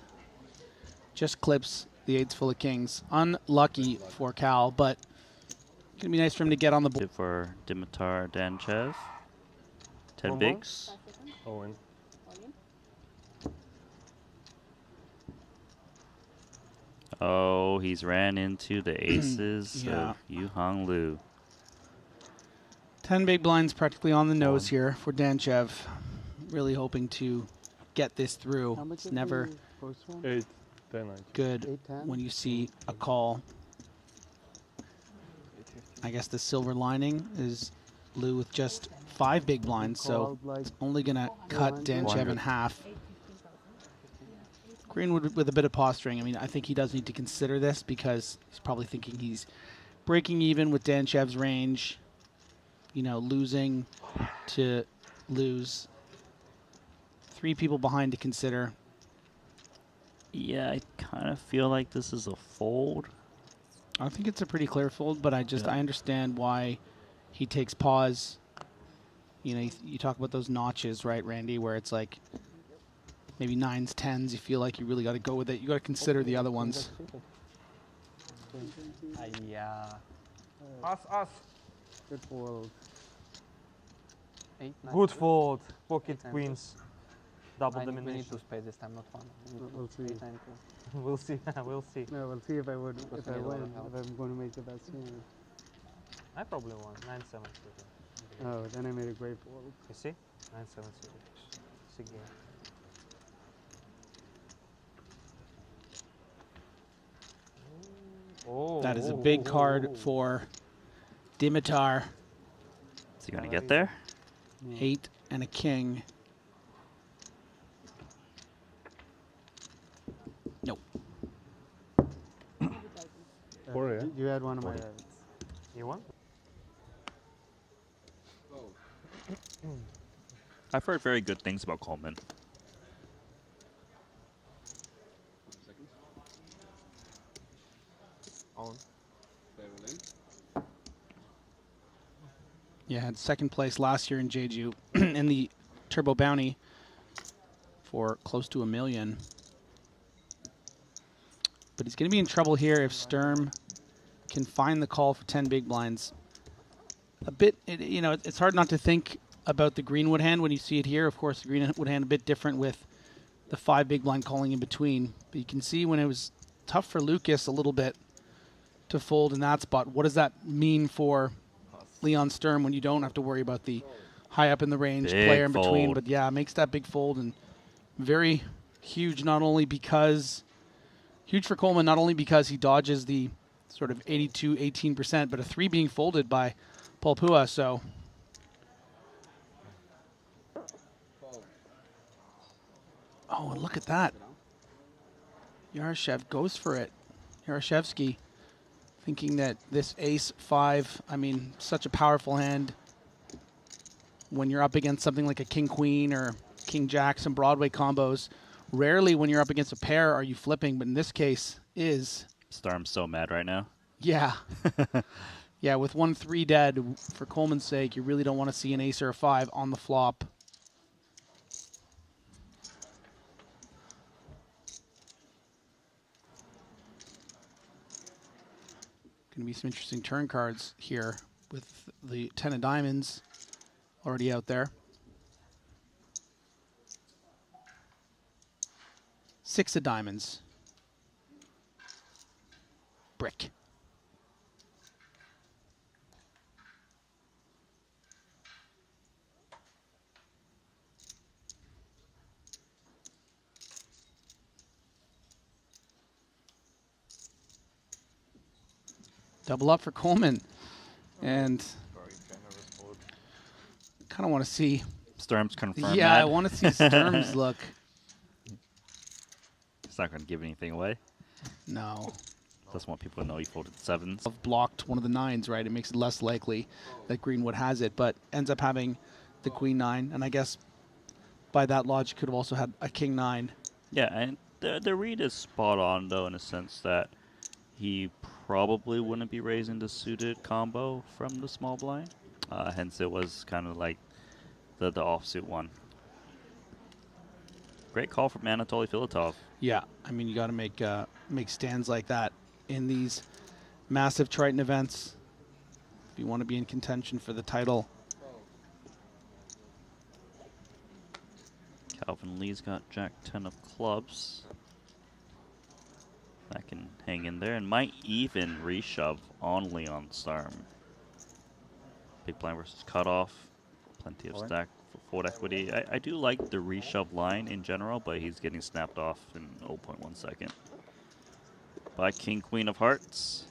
Just clips the 8s full of kings. Unlucky for Cal, but going to be nice for him to get on the board. For Dimitar Danchev. 10 One bigs. Oh, and Oh, he's ran into the aces Yeah. of Yu Hong Lu. 10 big blinds practically on the nose here for Danchev. Really hoping to get this through. It's never 8, 10, 9. good when you see a call. I guess the silver lining is Lou with just 5 big blinds, so it's only going to cut Danchev in half. Greenwood with a bit of posturing. I mean, I think he does need to consider this because he's probably thinking he's breaking even with Danchev's range. You know, losing to lose. 3 people behind to consider. Yeah, I kind of feel like this is a fold. I think it's a pretty clear fold, but I understand why he takes pause. You know, you talk about those notches, right, Randy, where it's like maybe 9s, 10s. You feel like you really got to go with it. You got to consider the other ones. Yeah. Us. Good fold. 8, 9. Good fold. Pocket queens. Double We need domination. to spade this time, not 1. We'll see. 8, 9, 2. We'll see. We'll see. No, we'll see if I would, if I need a lot win, of help. if I'm going to make the best hand. I probably won. 9-7 suited. Oh, then I made a great fold. You see? 9-7 suited. It's a game. Oh. That is a big card for Dimitar. Is he going to get there? 8 and a king. Nope. You had one of my heads. You won? I've heard very good things about Coleman. On. Yeah, had 2nd place last year in Jeju in the Turbo Bounty for close to $1 million. But he's going to be in trouble here if Sturm can find the call for 10 big blinds. A bit, you know, it's hard not to think about the Greenwood hand when you see it here. Of course, the Greenwood hand a bit different with the 5 big blind calling in between. But you can see when it was tough for Lucas a little bit to fold in that spot. What does that mean for Leon Sturm when you don't have to worry about the high up in the range Big player in between? fold. But yeah, makes that big fold and very huge, not only because, huge for Coleman, not only because he dodges the sort of 82-18%, but a 3 being folded by Paul Pua, so. Oh, and look at that. Yaroshev goes for it. Yaroshevsky thinking that this ace-5, I mean, such a powerful hand. When you're up against something like a king-queen or king-jack, some Broadway combos, rarely when you're up against a pair are you flipping, but in this case is. Sturm's so mad right now. Yeah. Yeah, with 1-3 dead, for Coleman's sake, you really don't want to see an ace or a 5 on the flop. Going to be some interesting turn cards here with the 10 of diamonds already out there. 6 of diamonds. Brick. Double up for Coleman. And kind of want to see Sturm's confirmed. Yeah, I want to see Sturm's look. He's not going to give anything away. No. Just want people to know he folded sevens. Blocked one of the nines, right? It makes it less likely that Greenwood has it, but ends up having the queen nine. And I guess by that logic, could have also had a king nine. Yeah, and the read is spot on, though, in a sense that he probably wouldn't be raising the suited combo from the small blind. Hence, it was kind of like the offsuit one. Great call from Anatoly Filatov. Yeah, I mean, you got to make stands like that in these massive Triton events if you want to be in contention for the title. Calvin Lee's got Jack 10 of clubs. That can hang in there and might even reshove on Leon Starm. Big blind versus cutoff. Plenty of stack for forward equity. I do like the reshove line in general, but he's getting snapped off in 0.1 second. By King Queen of Hearts.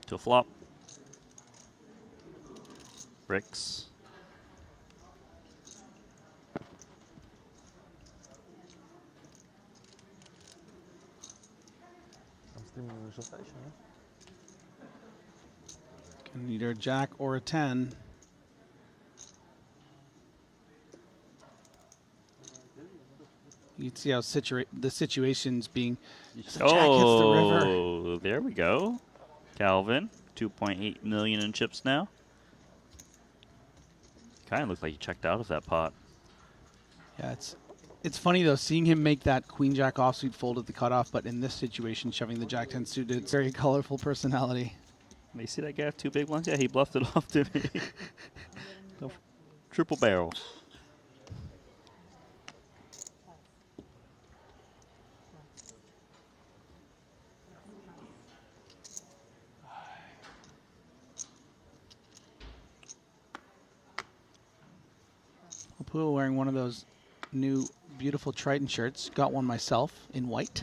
To a flop. Bricks. I'm streaming the visualization. Can either a jack or a 10. You can see how the situation's being. As the jack hits the river. Oh, there we go. Calvin, 2.8 million in chips now. Kind of looks like he checked out of that pot. Yeah, it's funny though, seeing him make that queen jack offsuit fold at the cutoff, but in this situation, shoving the jack 10 suited, it's very colorful personality. You see that guy have two big ones? Yeah, he bluffed it off to me. Triple barrel. Pua wearing one of those new beautiful Triton shirts. Got one myself in white.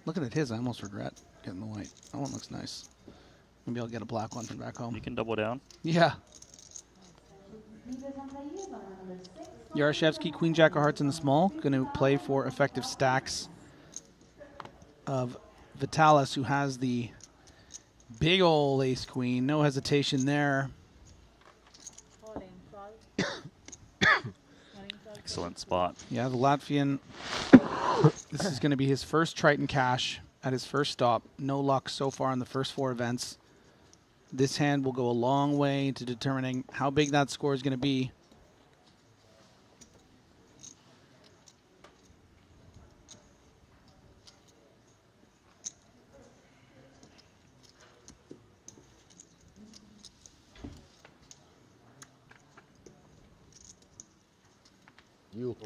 Looking at his, I almost regret getting the white. That one looks nice. Maybe I'll get a black one from back home. You can double down. Yeah. Yaroshevsky, Queen Jack of Hearts in the small. Going to play for effective stacks of Vitalis, who has the big ol' ace queen. No hesitation there. Excellent spot. Yeah, the Latvian. This is going to be his first Triton cash at his first stop. No luck so far in the first 4 events. This hand will go a long way to determining how big that score is going to be.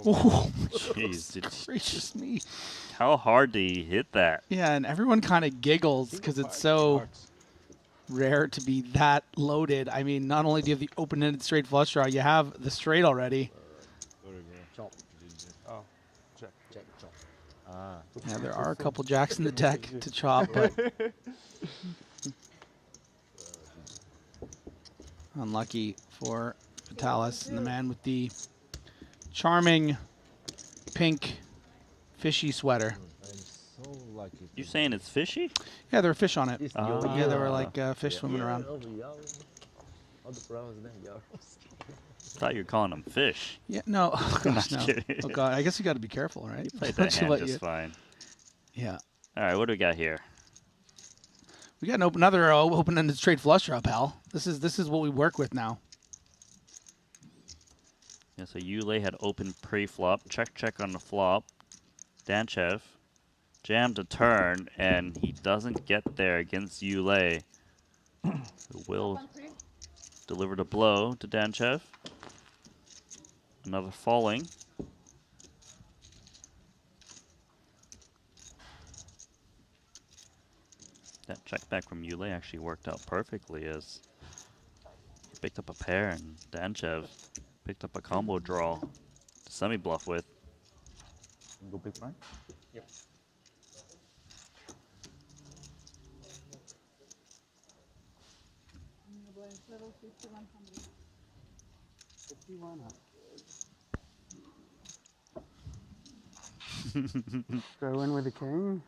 Oh, jeez, gracious me. How hard did he hit that? Yeah, and everyone kind of giggles because it's so rare to be that loaded. I mean, not only do you have the open-ended straight flush draw, you have the straight already. Oh, check, chop. Yeah, there are a couple jacks in the deck to chop, but unlucky for Vitalis and the man with the charming pink fishy sweater. You saying it's fishy? Yeah, there were fish on it. Yeah, there were like fish swimming around. Thought you were calling them fish. Yeah, no. Oh, gosh, no. Kidding. Oh, God. I guess you got to be careful, right? You played that hand just fine. Yeah. All right, what do we got here? We got another open-ended straight flush draw, pal. This is what we work with now. Yeah, so Yulei had open pre-flop, check on the flop. Danchev jammed a turn, and he doesn't get there against Yulei, who will deliver the blow to Danchev. Another falling. That check back from Yule actually worked out perfectly as he picked up a pair and Danchev picked up a combo draw to semi-bluff with. Go big blind? Yep. Level 5100. 5100. Go in with a king.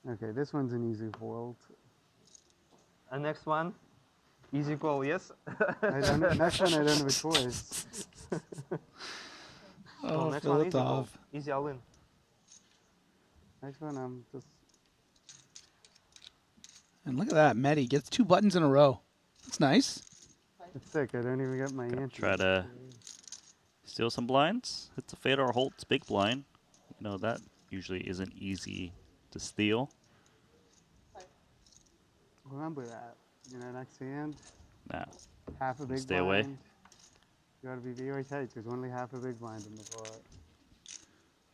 Okay, this one's an easy fold. And next one, easy call, yes? Next one I don't have a choice. Oh, next one, easy call. Filatov. Easy all in. Next one, I'm just. And look at that, Medi gets 2 buttons in a row. That's nice. It's sick. I don't even get my answer. Try to steal some blinds. It's a Fedor Holtz big blind. You know, that usually isn't easy to steal. Remember that. You know, next hand, Nah. half a big Stay blind. away. You gotta be very tight. There's only half a big blind in the pot.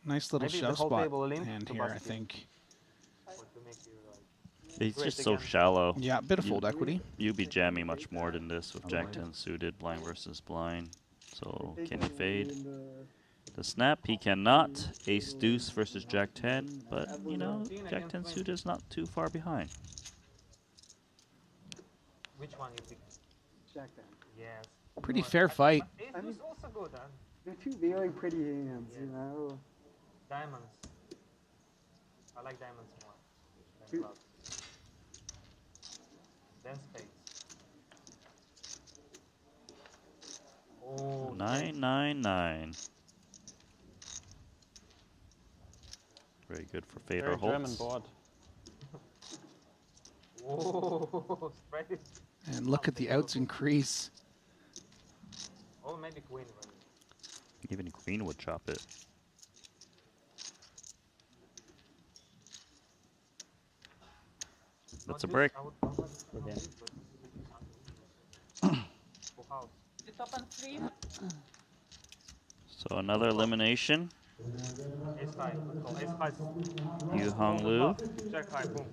Nice little Maybe shove the whole spot table limp hand to here, I basket. think. Or to make you, It's great just so again. shallow. Yeah, a bit of fold equity. You'd be jamming much more than this with Jack 10 suited, blind versus blind. So can he fade? The snap, he cannot. Ace deuce versus Jack 10, but you know, Jack 10 suited is not too far behind. Which one you pick? Jack then. Yes. Pretty fair fight. Ace deuce also good, huh? They're two very pretty hands, you know. Diamonds. I like diamonds more than Two- clubs. Then spades. Oh, 999. Very good for Fedor Very German Holtz. board. Whoa, spread it. And look at the outs increase. Oh, maybe queen. Right? Even queen would chop it. That's a break. Okay. It's open 3. So another elimination. Ace high. Oh, ace high. Yu Hong Lu. Jack high, boom.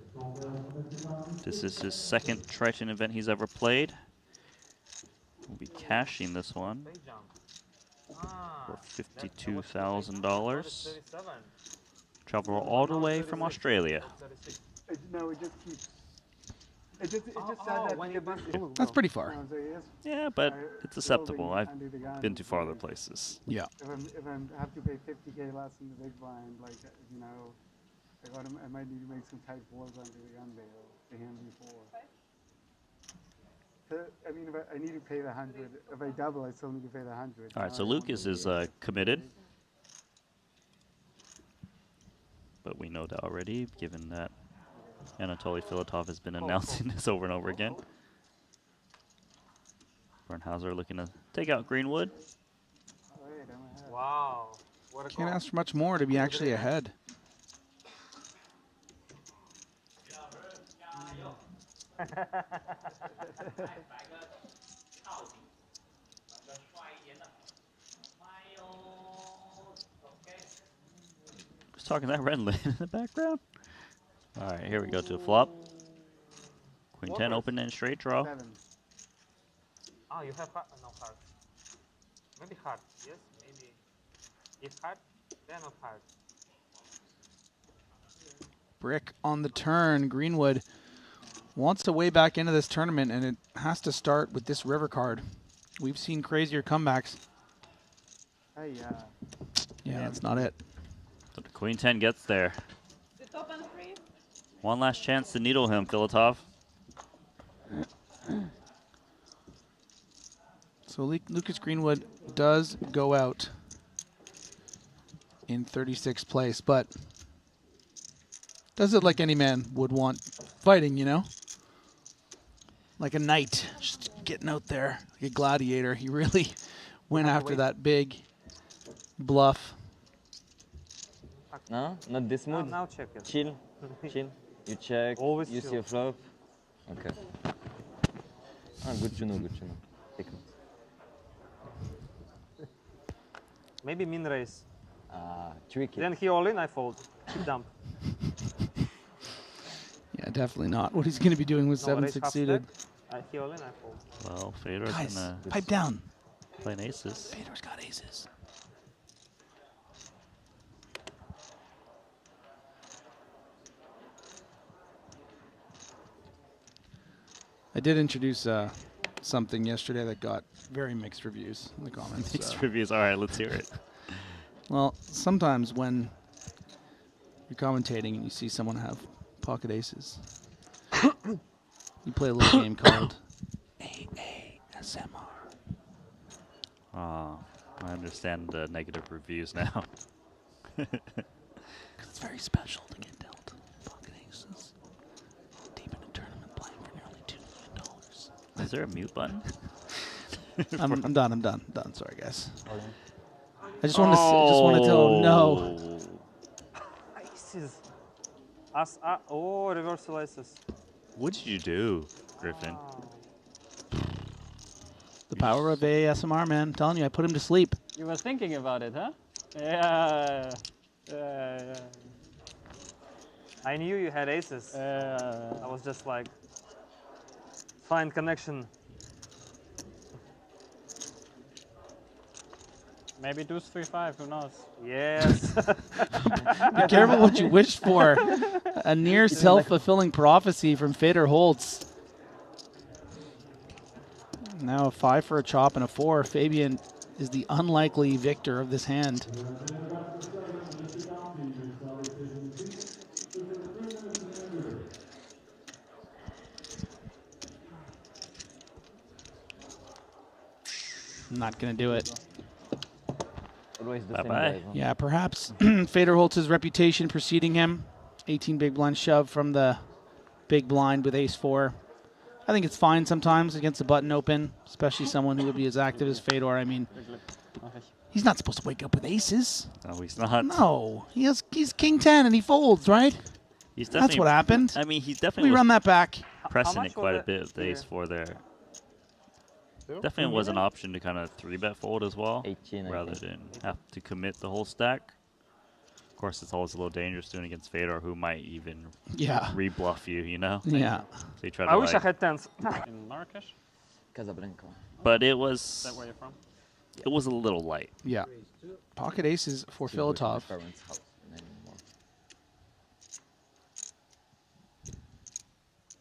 This is his second Triton event he's ever played. We'll be cashing this one Big jump. for $52,000. 37. Travel all the way from Australia. 36. No, it just keeps. It just said that when because you That's pretty far. No, so yes, Yeah, but it's acceptable. I've under the gun. been to farther places. Yeah. If I have to pay 50K less in the big blind, like you know, I might need to make some tight balls under the gun bail the hand before. I mean, if I need to pay the 100. If I double, I still need to pay the 100. All right, so Lucas is committed. But we know that already, given that Anatoly Filatov has been announcing this over and over again. Bernhauser looking to take out Greenwood. Wow. What a Can't call. ask for much more to be actually ahead. Who's talking that red lane in the background? All right, here we go to a flop. Queen 10 open and straight draw. Ah, you have heart? No heart. Maybe heart. Yes, maybe. If heart, then of heart. Brick on the turn. Greenwood wants to way back into this tournament, and it has to start with this river card. We've seen crazier comebacks. Hey, Yeah, that's not it. So the Queen 10 gets there. It's open 3. One last chance to needle him, Filatov. So Lucas Greenwood does go out in 36th place, but does it like any man would want fighting, you know? Like a knight, just getting out there, like a gladiator. He really went after that big bluff. No, not this mood. Now check it. Chill, chill. You check. Always use chill. your flop. Okay. Ah, good to know. Good to know. Take note. Maybe min raise. Tricky. Then he all in, I fold. Chip dump. definitely not what he's going to be doing with No, 7-6 raise half suited. stack. He all in, I fold. Well, Fedor's Guys, gonna pipe down. playing aces. Fedor's got aces. I did introduce something yesterday that got very mixed reviews in the comments. Mixed reviews. All right, let's hear it. Well, sometimes when you're commentating and you see someone have pocket aces, you play a little game called AASMR. Oh, I understand the negative reviews now. Because it's very special to get dealt pocket aces deep in a tournament playing for nearly $2 million. Is there a mute button? I'm done. Sorry, guys. I just want to. Just want to tell him no. Aces. Oh, reversal aces. What did you do, Griffin? The power of ASMR, man. I'm telling you, I put him to sleep. You were thinking about it, huh? Yeah. I knew you had aces. I was just like, find connection. Maybe deuce 3-5, who knows? Yes. Be careful what you wish for. A near self-fulfilling prophecy from Fedor Holtz. Now a 5 for a chop and a 4. Fabian is the unlikely victor of this hand. I'm not going to do it. Bye-bye. Yeah, perhaps Fedor Holtz's reputation preceding him. 18 big blind shove from the big blind with ace-4. I think it's fine sometimes against the button open, especially someone who would be as active as Fedor. I mean, he's not supposed to wake up with aces. No, he's not. No, he's king 10 and he folds, right? He's That's what happened. I mean, he definitely We run that back. pressing it quite a bit with the ace-4 there. Definitely was an option to kind of 3-bet fold as well, 18, rather than have to commit the whole stack. Of course, it's always a little dangerous doing against Fedor, who might even rebluff you, you know? Yeah. So you try to I wish I had tens. In Marrakesh? Casablanca. But it was... Is that where you're from? It was a little light. Yeah. Pocket aces for Filatov.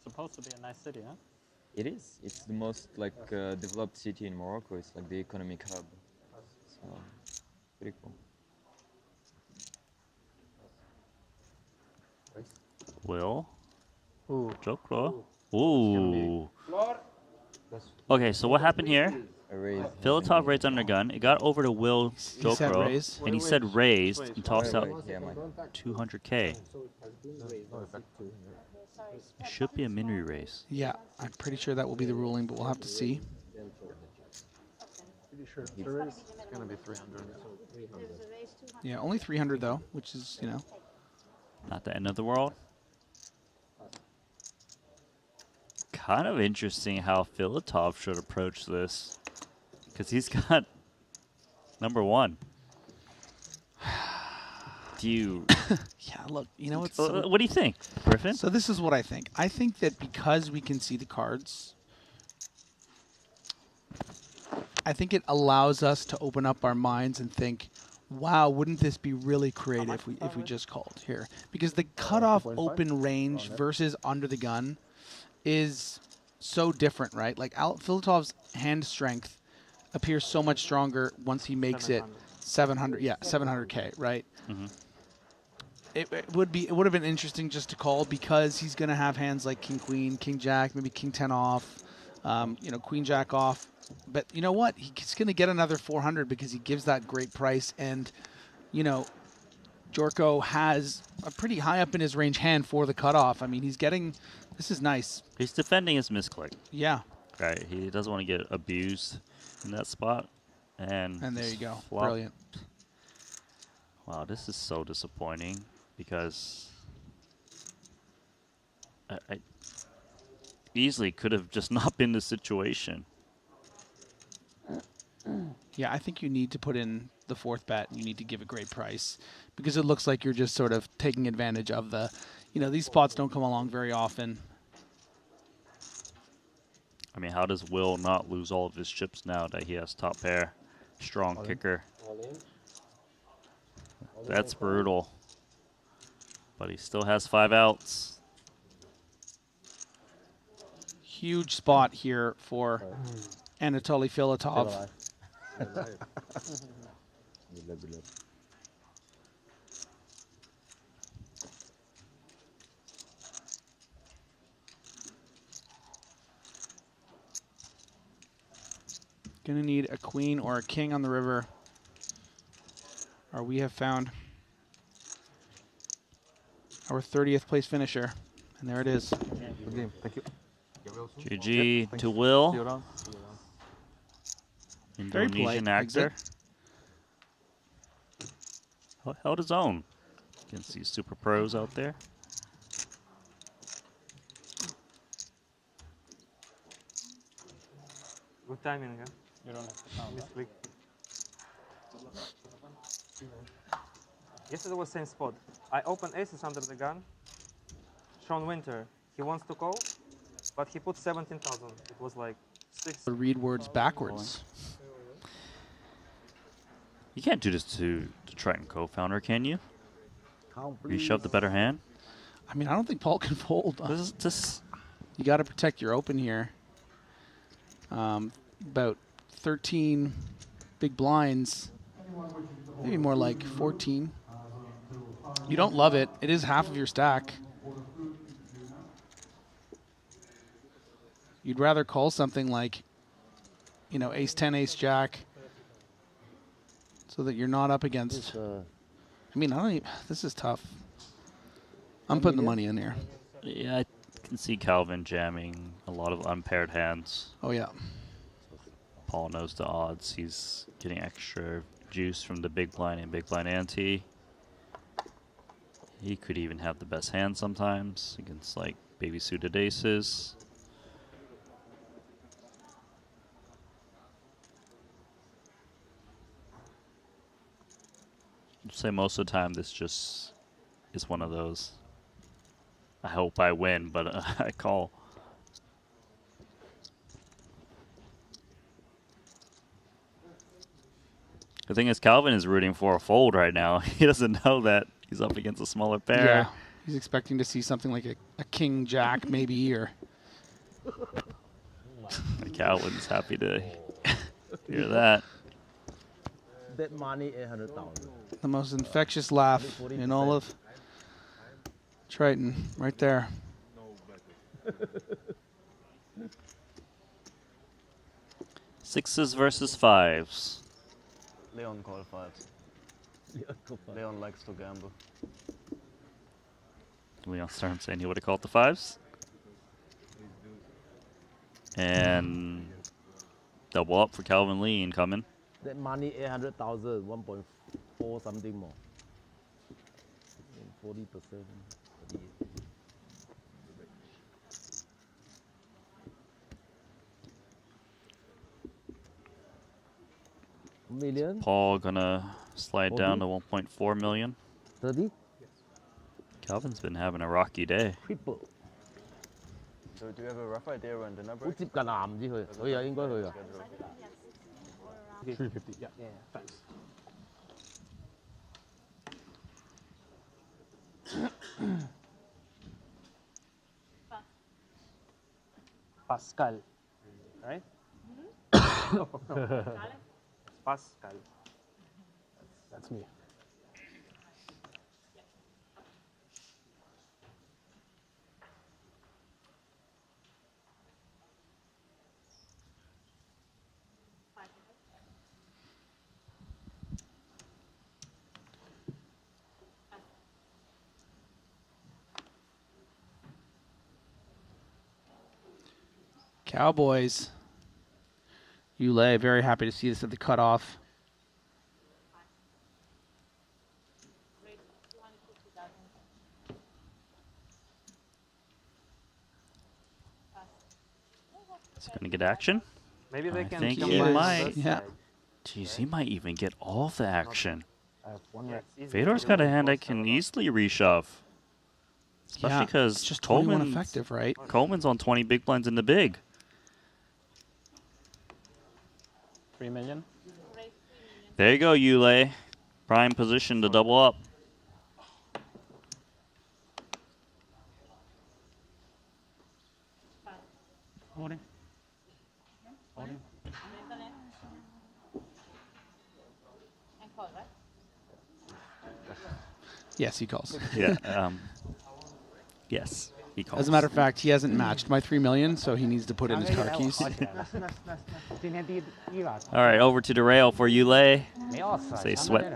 Supposed to be a nice city, huh? It is. It's the most developed city in Morocco. It's like the economic hub. So pretty cool. Will. Ooh. Jokro. Ooh. Okay, so what happened here? Filatov raised under gun. It got over to Will Jokro, and he said raised and tossed out 200K. It should be a min re-raise. Yeah, I'm pretty sure that will be the ruling, but we'll have to see. Pretty sure it's going to be 300. Yeah, only 300 though, which is, you know. Not the end of the world. Kind of interesting how Filatov should approach this, because he's got number 1. Do you... Yeah, look, you know what's... what do you think, Griffin? So this is what I think. I think that because we can see the cards, I think it allows us to open up our minds and think, wow, wouldn't this be really creative if we just called here? Because the cutoff open range versus under the gun is so different, right? Like Filatov's hand strength appears so much stronger once he makes it 700. Yeah, 700K, right? Mm-hmm. It would have been interesting just to call because he's going to have hands like King Queen, King Jack, maybe King 10 off, Queen Jack off. But you know what? He's going to get another 400 because he gives that great price. And, Jorko has a pretty high up in his range hand for the cutoff. I mean, he's getting... This is nice. He's defending his misclick. Yeah. Right. He doesn't want to get abused in that spot. And there you go. Flop. Brilliant. Wow, this is so disappointing because I easily could have just not been the situation. Yeah, I think you need to put in the 4th bet and you need to give a great price because it looks like you're just sort of taking advantage of the, you know, these spots don't come along very often. I mean, how does Will not lose all of his chips now that he has top pair? Strong kicker. That's brutal. But he still has 5 outs. Huge spot here for Anatoly Filatov. Gonna need a queen or a king on the river. Or we have found our 30th place finisher. And there it is. Thank you. GG to Will. Very polite Indonesian actor. exit. Held his own against these super pros out there. Good timing, yeah? You don't have to count. Misclick. Yesterday was same spot. I opened aces under the gun. Sean Winter, he wants to call, but he put 17,000. It was like 6. Read words backwards. You can't do this to the Triton co-founder, can you? You shove the better hand. I mean, I don't think Paul can fold. You got to protect your open here. About 13 big blinds, maybe more like 14. You don't love it. It is half of your stack. You'd rather call something like, you know, ace 10, ace jack, so that you're not up against. I mean, I don't even, this is tough. I'm putting the money in here. Yeah, I can see Calvin jamming a lot of unpaired hands. Oh, yeah. Paul knows the odds. He's getting extra juice from the big blind and big blind ante. He could even have the best hand sometimes against like baby suited aces. I'd say most of the time this just is one of those. I hope I win, but I call. The thing is, Calvin is rooting for a fold right now. He doesn't know that he's up against a smaller pair. Yeah, he's expecting to see something like a king jack maybe here. Calvin's happy to hear that. That money 800,000. The most infectious laugh in all of Triton, right there. Sixes versus fives. Leon call 5s. Leon likes to gamble. Leon Stern saying he would have called the fives. And double up for Calvin Lee incoming. That money 800,000, 1.4 something more. 40%. Million. Paul gonna slide down to 1.4 million. 30. Calvin's been having a rocky day. Triple. So do you have a rough idea when the number? 好接近啊，唔知佢，佢啊應該去啊。 350. Yeah. Thanks. Pascal, right? Pascal. That's me. Cowboys. Ulay, very happy to see this at the cutoff. Is he gonna get action? Maybe they I can think come he by might. this Yeah. side. Jeez, he might even get all the action. I have one Yeah, red. it's easy. Fedor's got a hand that can easily reshove. Especially because it's just 21 Coleman's effective, right? Coleman's on 20 big blinds in the big. 3 million. There you go, Yule. Prime position to double up. Holding. Holding. Yes, he calls. Yeah. Yes, he calls. As a matter of fact, he hasn't matched my 3 million, so he needs to put in his car keys. All right, over to the rail for Yule. Say sweat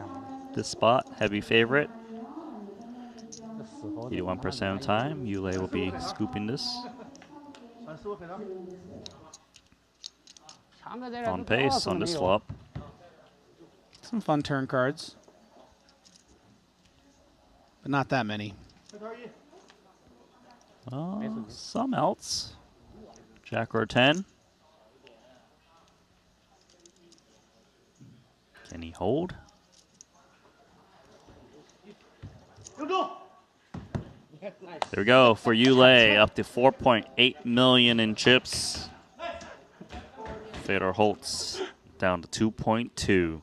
this spot. Heavy favorite. 81% of the time, Yule will be scooping this. On pace on this flop. Some fun turn cards, but not that many. Some else. Jack or 10. Can he hold? There we go for Yule, up to 4.8 million in chips. Fedor Holtz down to 2.2.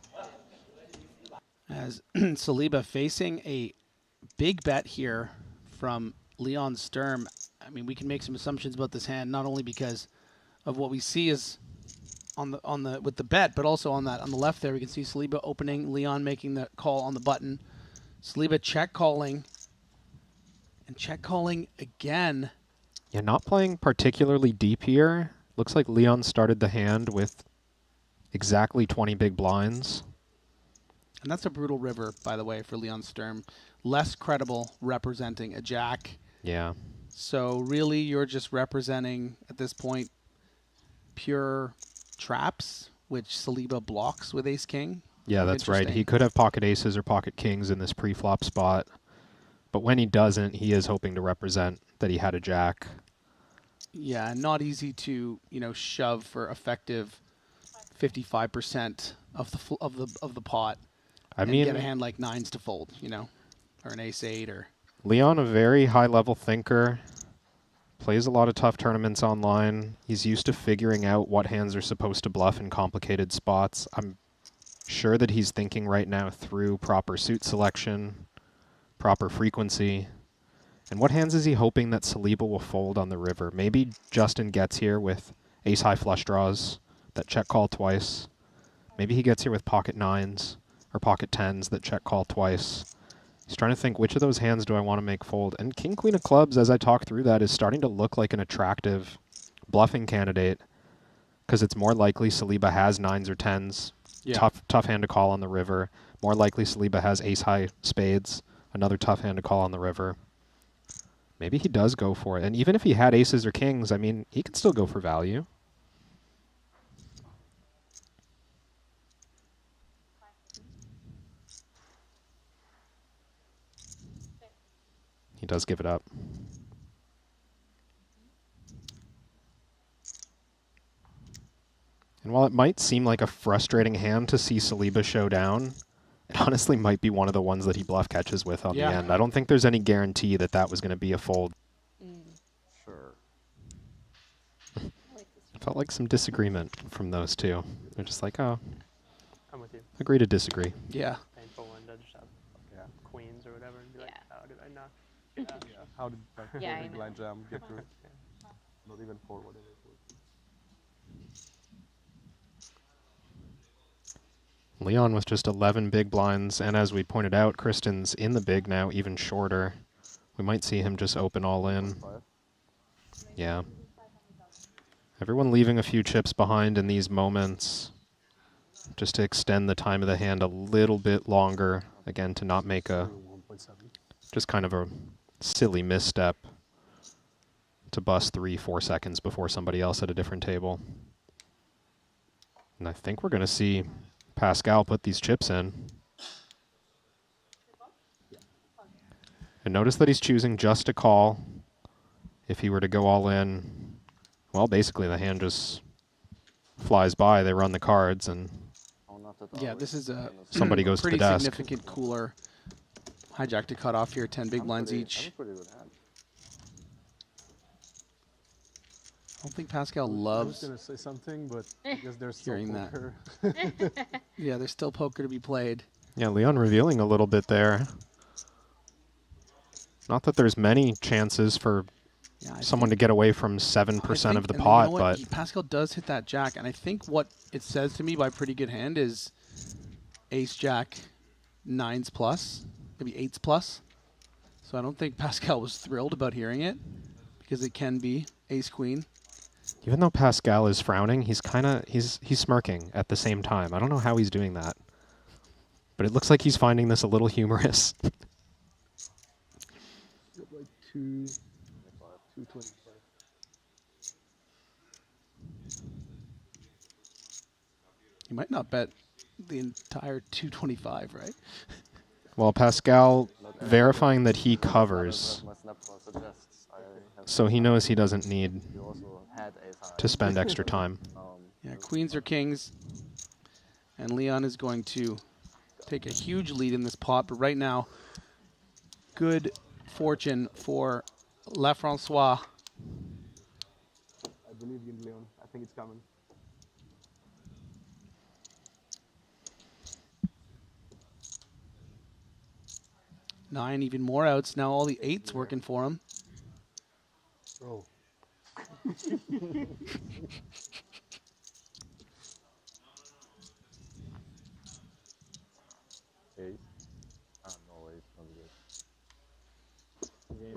As Saliba facing a big bet here from Leon Sturm. I mean, we can make some assumptions about this hand, not only because of what we see is on the with the bet, but also on the left there we can see Saliba opening, Leon making the call on the button, Saliba check calling, and check calling again. Yeah, not playing particularly deep here. Looks like Leon started the hand with exactly 20 big blinds. And that's a brutal river, by the way, for Leon Sturm. Less credible representing a jack. Yeah. So really you're just representing, at this point, pure traps, which Saliba blocks with ace-king. Yeah, that's right. He could have pocket aces or pocket kings in this pre-flop spot. But when he doesn't, he is hoping to represent that he had a jack. Yeah, not easy to, shove for effective 55% of the pot. I and mean, get a hand like nines to fold, or an ace-8 or... Leon, a very high-level thinker, plays a lot of tough tournaments online. He's used to figuring out what hands are supposed to bluff in complicated spots. I'm sure that he's thinking right now through proper suit selection, proper frequency. And what hands is he hoping that Saliba will fold on the river? Maybe Justin gets here with ace-high flush draws that check call twice. Maybe he gets here with pocket nines or pocket tens that check call twice. He's trying to think, which of those hands do I want to make fold? And King, Queen of Clubs, as I talk through that, is starting to look like an attractive bluffing candidate because it's more likely Saliba has nines or tens. Yeah. Tough hand to call on the river. More likely Saliba has ace-high spades. Another tough hand to call on the river. Maybe he does go for it. And even if he had aces or kings, I mean, he could still go for value. He does give it up. And while it might seem like a frustrating hand to see Saliba show down, it honestly might be one of the ones that he bluff catches with on the end. I don't think there's any guarantee that that was going to be a fold. Sure. Felt like some disagreement from those two. They're just like, oh, I'm with you. agree to disagree. Yeah. Painful one to just have queens or whatever and be like, how did I not? How did like Yeah, I big know. blind jam get through? Not even forward. Leon with just 11 big blinds, and as we pointed out, Kristen's in the big now, even shorter. We might see him just open all in. Yeah. Everyone leaving a few chips behind in these moments, just to extend the time of the hand a little bit longer, again, to not make a, just kind of a silly misstep to bust 3-4 seconds before somebody else at a different table. And I think we're going to see Pascal put these chips in. And notice that he's choosing just to call. If he were to go all in, well, basically the hand just flies by. They run the cards, and Yeah, this is a somebody goes to the pretty desk. significant cooler. Hijack to cut off here, 10 big blinds each. I don't think Pascal I was loves going to say something, but I guess there's still hearing that. poker. Yeah, there's still poker to be played. Yeah, Leon revealing a little bit there. Not that there's many chances for someone to get away from 7% of the pot, you know what? but Pascal does hit that jack, and I think what it says to me by pretty good hand is ace jack 9s plus, maybe 8s plus. So I don't think Pascal was thrilled about hearing it because it can be ace queen. even though Pascal is frowning, he's he's smirking at the same time. I don't know how he's doing that, but it looks like he's finding this a little humorous. Like 225. You might not bet the entire 225, right? Well, Pascal verifying that he covers, so he knows he doesn't need to spend extra time. Yeah, queens or kings, and Leon is going to take a huge lead in this pot, but right now, good fortune for Lefrancois. I believe in Leon. I think it's coming. Nine, even more outs. Now all the 8s working for him. Oh.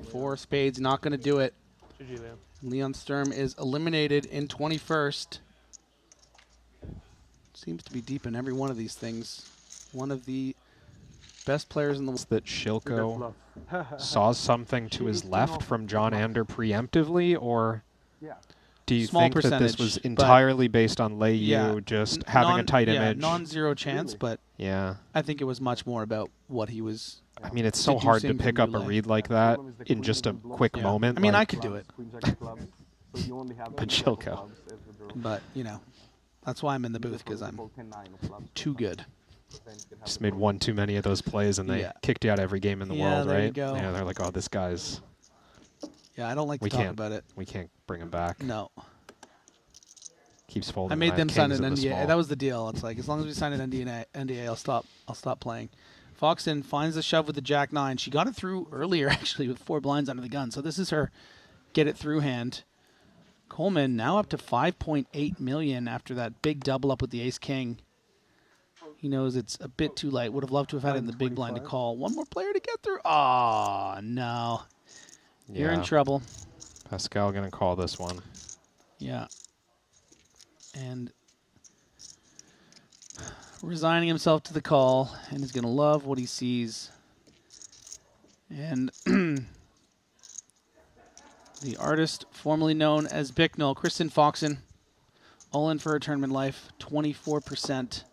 Four spades, not going to do it. GG, Leon. Leon Sturm is eliminated in 21st. Seems to be deep in every one of these things. One of the best players in the world. That Shilko saw something to his left from John Ander preemptively, or do you Small think that this was entirely based on Lei Yu just having a tight image? Non-zero chance, but yeah, I think it was much more about what he was. I mean, it's so hard to pick up a read like that in just a quick moment. I mean, like, I could do it. But Shilko. But, you know, that's why I'm in the booth, because I'm too good. Just made one too many of those plays, and they kicked you out every game in the world, there you right? go. Yeah, they're like, oh, this guy's... Yeah, I don't like to talk about it. We can't bring him back. No. Keeps folding. I made them sign an kings of the NDA. small. That was the deal. It's like, as long as we sign an NDA, I'll stop playing. Foxton finds the shove with the jack 9. She got it through earlier, actually, with 4 blinds under the gun. So this is her get it through hand. Coleman now up to 5.8 million after that big double up with the ace king. He knows it's a bit too late. Would have loved to have had it in the big blind to call. One more player to get through. Oh, no. You're in Yeah. trouble. Pascal going to call this one. Yeah. And resigning himself to the call, and is going to love what he sees. And the artist formerly known as Bicknell, Kristen Foxen, all in for her tournament life, 24%.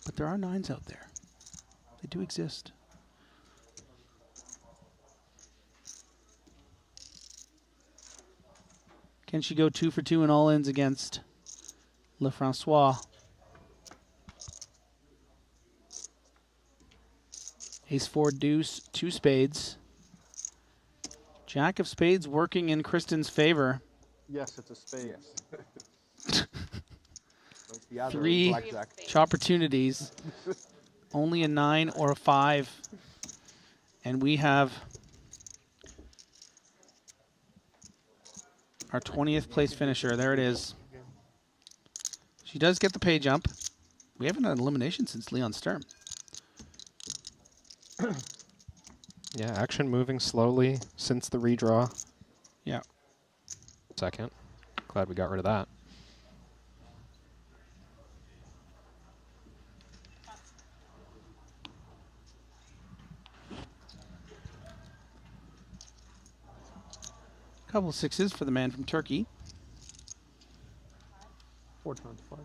But there are 9s out there. They do exist. Can she go 2 for 2 in all-ins against Lefrancois? Ace-4 deuce, 2 spades. Jack of spades working in Kristen's favor. Yes, it's a spade. 3 opportunities. Only a 9 or a 5. And we have our 20th place finisher. There it is. She does get the pay jump. We haven't had an elimination since Leon Sturm. Yeah, action moving slowly since the redraw. Yeah. Second. Glad we got rid of that. Couple 6s for the man from Turkey. 425.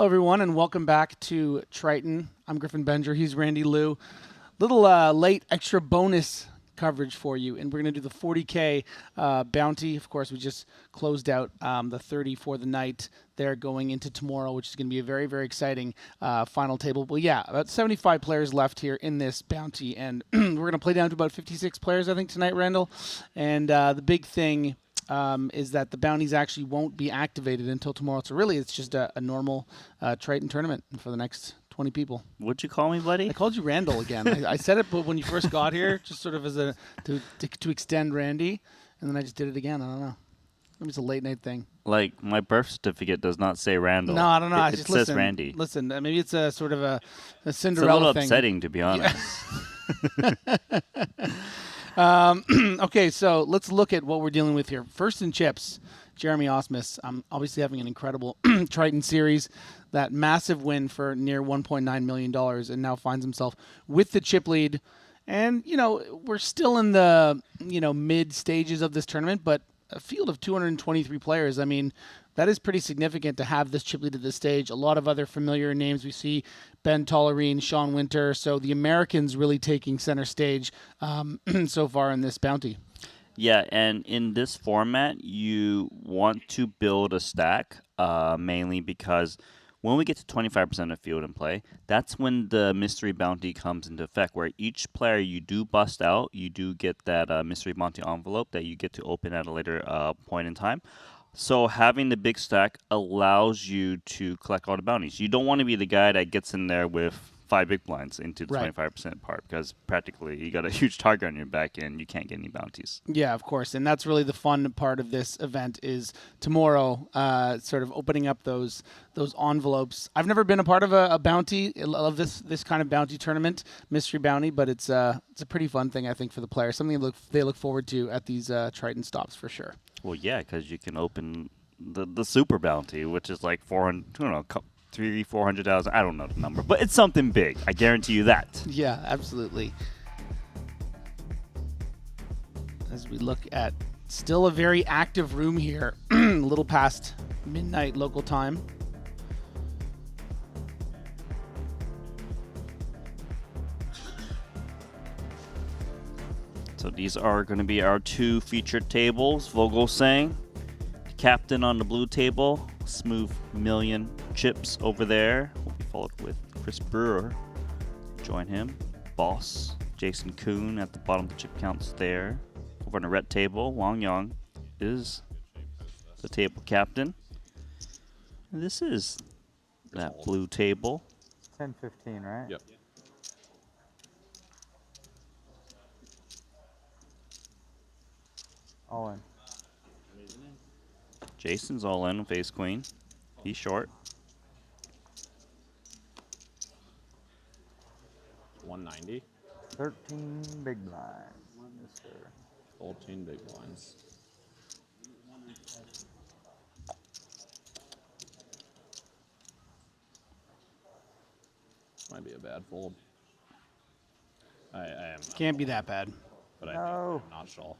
Hello, everyone, and welcome back to Triton. I'm Griffin Benger. He's Randy Liu. Little late extra bonus coverage for you, and we're going to do the 40K bounty. Of course, we just closed out the 30 for the night there going into tomorrow, which is going to be a very, very exciting final table. Well, yeah, about 75 players left here in this bounty, and we're going to play down to about 56 players, I think, tonight, Randall. And the big thing is that the bounties actually won't be activated until tomorrow. So really, it's just a normal Triton tournament for the next 20 people. What'd you call me, buddy? I called you Randall again. I said it, but when you first got here, just sort of as to extend Randy, and then I just did it again. I don't know. Maybe it's a late night thing. Like, my birth certificate does not say Randall. No, I don't know. It just says Randy. Listen, maybe it's a sort of a Cinderella thing. It's a little upsetting, to be honest. Okay, so let's look at what we're dealing with here. First in chips, Jeremy Osmus, obviously having an incredible Triton series, that massive win for near $1.9 million, and now finds himself with the chip lead. And, we're still in the, mid stages of this tournament, but a field of 223 players, I mean, that is pretty significant to have this chip lead at this stage. A lot of other familiar names we see, Ben Tollerine, Sean Winter. So the Americans really taking center stage so far in this bounty. Yeah, and in this format, you want to build a stack, mainly because when we get to 25% of field in play, that's when the mystery bounty comes into effect, where each player you do bust out, you do get that mystery bounty envelope that you get to open at a later point in time. So having the big stack allows you to collect all the bounties. You don't want to be the guy that gets in there with 5 big blinds into the 25% part, because practically you got a huge target on your back and you can't get any bounties. Yeah, of course. And that's really the fun part of this event is tomorrow sort of opening up those envelopes. I've never been a part of a bounty of this kind of bounty tournament, mystery bounty, but it's a pretty fun thing, I think, for the players. Something they look forward to at these Triton stops for sure. Well, yeah, because you can open the super bounty, which is like 400,000. I don't know the number, but it's something big. I guarantee you that. Yeah, absolutely. As we look at still a very active room here, a little past midnight local time. So these are going to be our 2 featured tables. Vogel saying, captain on the blue table, Smooth Million Chips over there. Will be followed with Chris Brewer. Join him. Boss, Jason Kuhn at the bottom of the chip counts there. Over on the red table, Wang Yang is the table captain. And this is that blue table. 10-15, right? Yep. All in. Jason's all in with ace queen. He's short. 190. 13 big blinds. Yes, sir. 14 big blinds. Might be a bad fold. I am. Can't be that bad. But I'm not sure.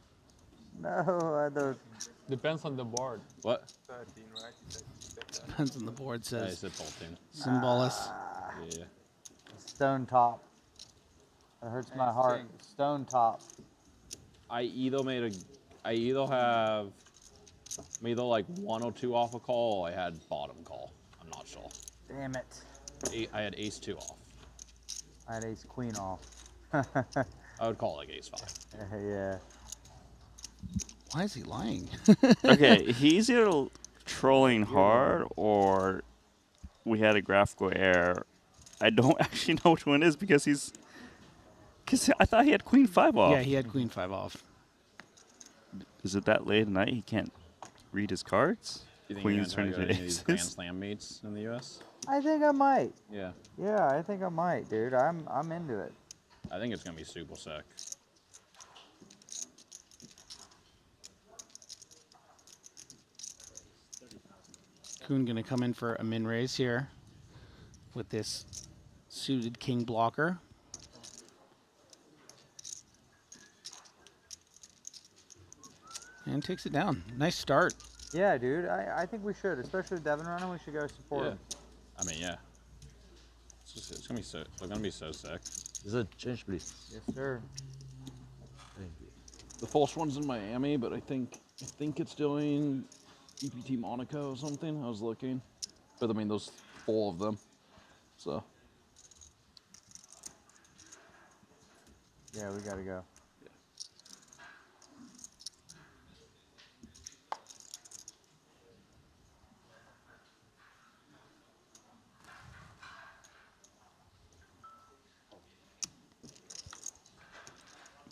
No, I don't. Depends on the board. What? 13, right? Depends on the board, says. I said 14. Symbolus. Yeah. Stone top. That hurts my heart. Stone top. I either have like 102 off a call, or I had bottom call. I'm not sure. Damn it. I had ace 2 off. I had ace queen off. I would call like ace 5. Yeah. Why is he lying? Okay, he's either trolling hard or we had a graphical error. I don't actually know which one it is because I thought he had queen 5 off. Yeah, he had queen 5 off. Is it that late at night he can't read his cards? You think Queen's you're turning going to go to any of these aces? Grand Slam meets in the U.S.? I think I might. Yeah. Yeah, I think I might, dude. I'm into it. I think it's going to be super sick. Kuhn going to come in for a min raise here with this suited king blocker. And takes it down. Nice start. Yeah, dude. I think we should, especially with Devin running. We should go support him. I mean, yeah. It's gonna be so. They're gonna be so sick. Is it change, please? Yes, sir. Thank you. The first one's in Miami, but I think it's doing WPT Monaco or something. I was looking, but I mean those 4 of them. So Yeah, we gotta go.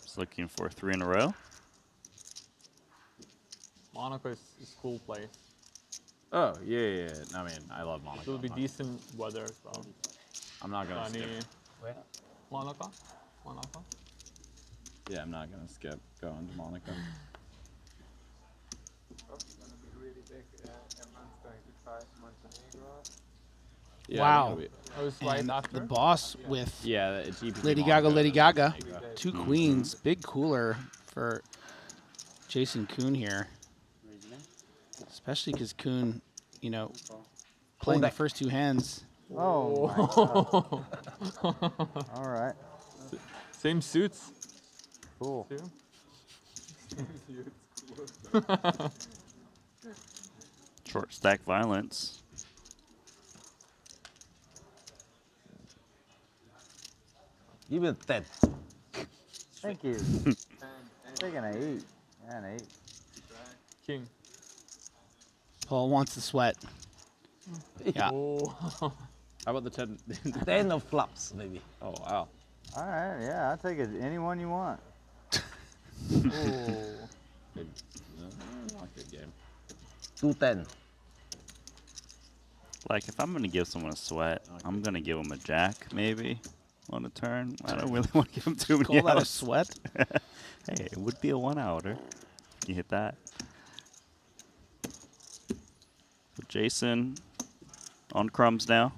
Just looking for 3 in a row. Monaco is cool place. Oh, yeah. I mean, I love Monaco. It will be decent weather as well. I'm not gonna skip. Where? Monaco? Monaco? Yeah, I'm not gonna skip going to Monaco. It's gonna be really big. Everyone's going to try Montenegro. Yeah, Wow. Oh, it's right And after? the boss with Yeah, it's EPT Lady Monaco, Gaga, Lady Gaga. Montenegro. 2 queens. Big cooler for Jason Kuhn here. Especially because Kuhn, you know, playing the first 2 hands. Oh, my God. All right. Same suits. Cool. Short stack violence. Give me a 10. Thank you. Taking an 8. Yeah, an 8. King. Paul wants the sweat. Yeah. How about the 10? 10 of flops, maybe. Oh, wow. All right, yeah, I'll take it. Any one you want. Good. Not a good game. 210. Like, if I'm going to give someone a sweat, I'm going to give them a jack, maybe, on a turn. I don't really want to give them too many Call that a outs. sweat? Hey, it would be a 1-outer. You hit that. So Jason on crumbs now.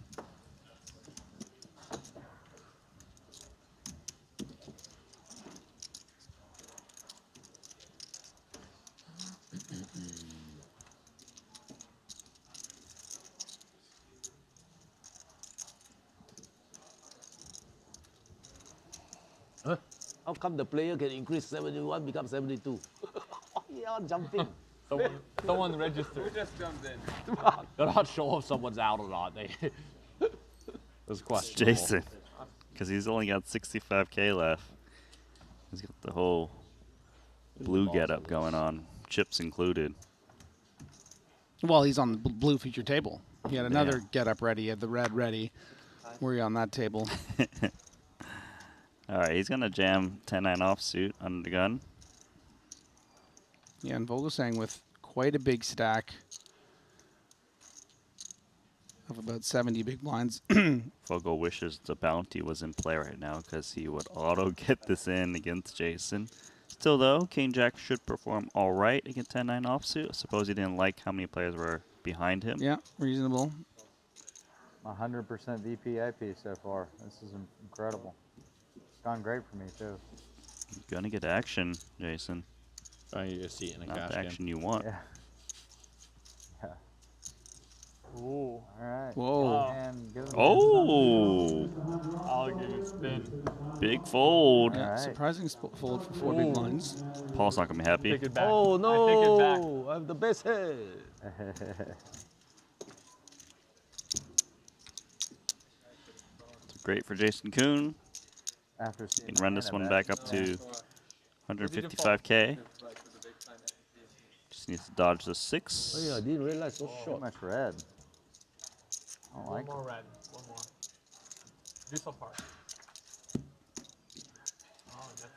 Huh? How come the player can increase 71 become 72? Yeah, jumping. Someone registered. Who just jumped in? They're not sure if someone's out or not. They That's It's questionable. Jason, because he's only got 65K left. He's got the whole blue getup going on, chips included. Well, he's on the blue feature table. He had another get up ready. He had the red ready. Were you on that table? All right, he's going to jam 10-9 offsuit under the gun. Yeah, and Vogelsang with quite a big stack of about 70 big blinds. Fogo wishes the bounty was in play right now because he would auto get this in against Jason. Still, though, King Jack should perform all right against 10-9 offsuit. I suppose he didn't like how many players were behind him. Yeah, reasonable. 100% VPIP so far. This is incredible. It's gone great for me, too. You're going to get action, Jason. You just see it in a Not cash the game. action you want. Yeah. Yeah. Ooh. All right. Whoa. And give him Oh! I'll give you a spin. Big fold. Yeah, surprising fold for 4 big blinds. Paul's not going to be happy. Take it back. Oh, I take it back. no. I have the best head. Great for Jason Kuhn. After You can run this one back up to 155K. Just needs to dodge the 6. Oh, yeah, I didn't realize so Too short. much red. I don't like One more it. red. One more. Do some part. Oh, that's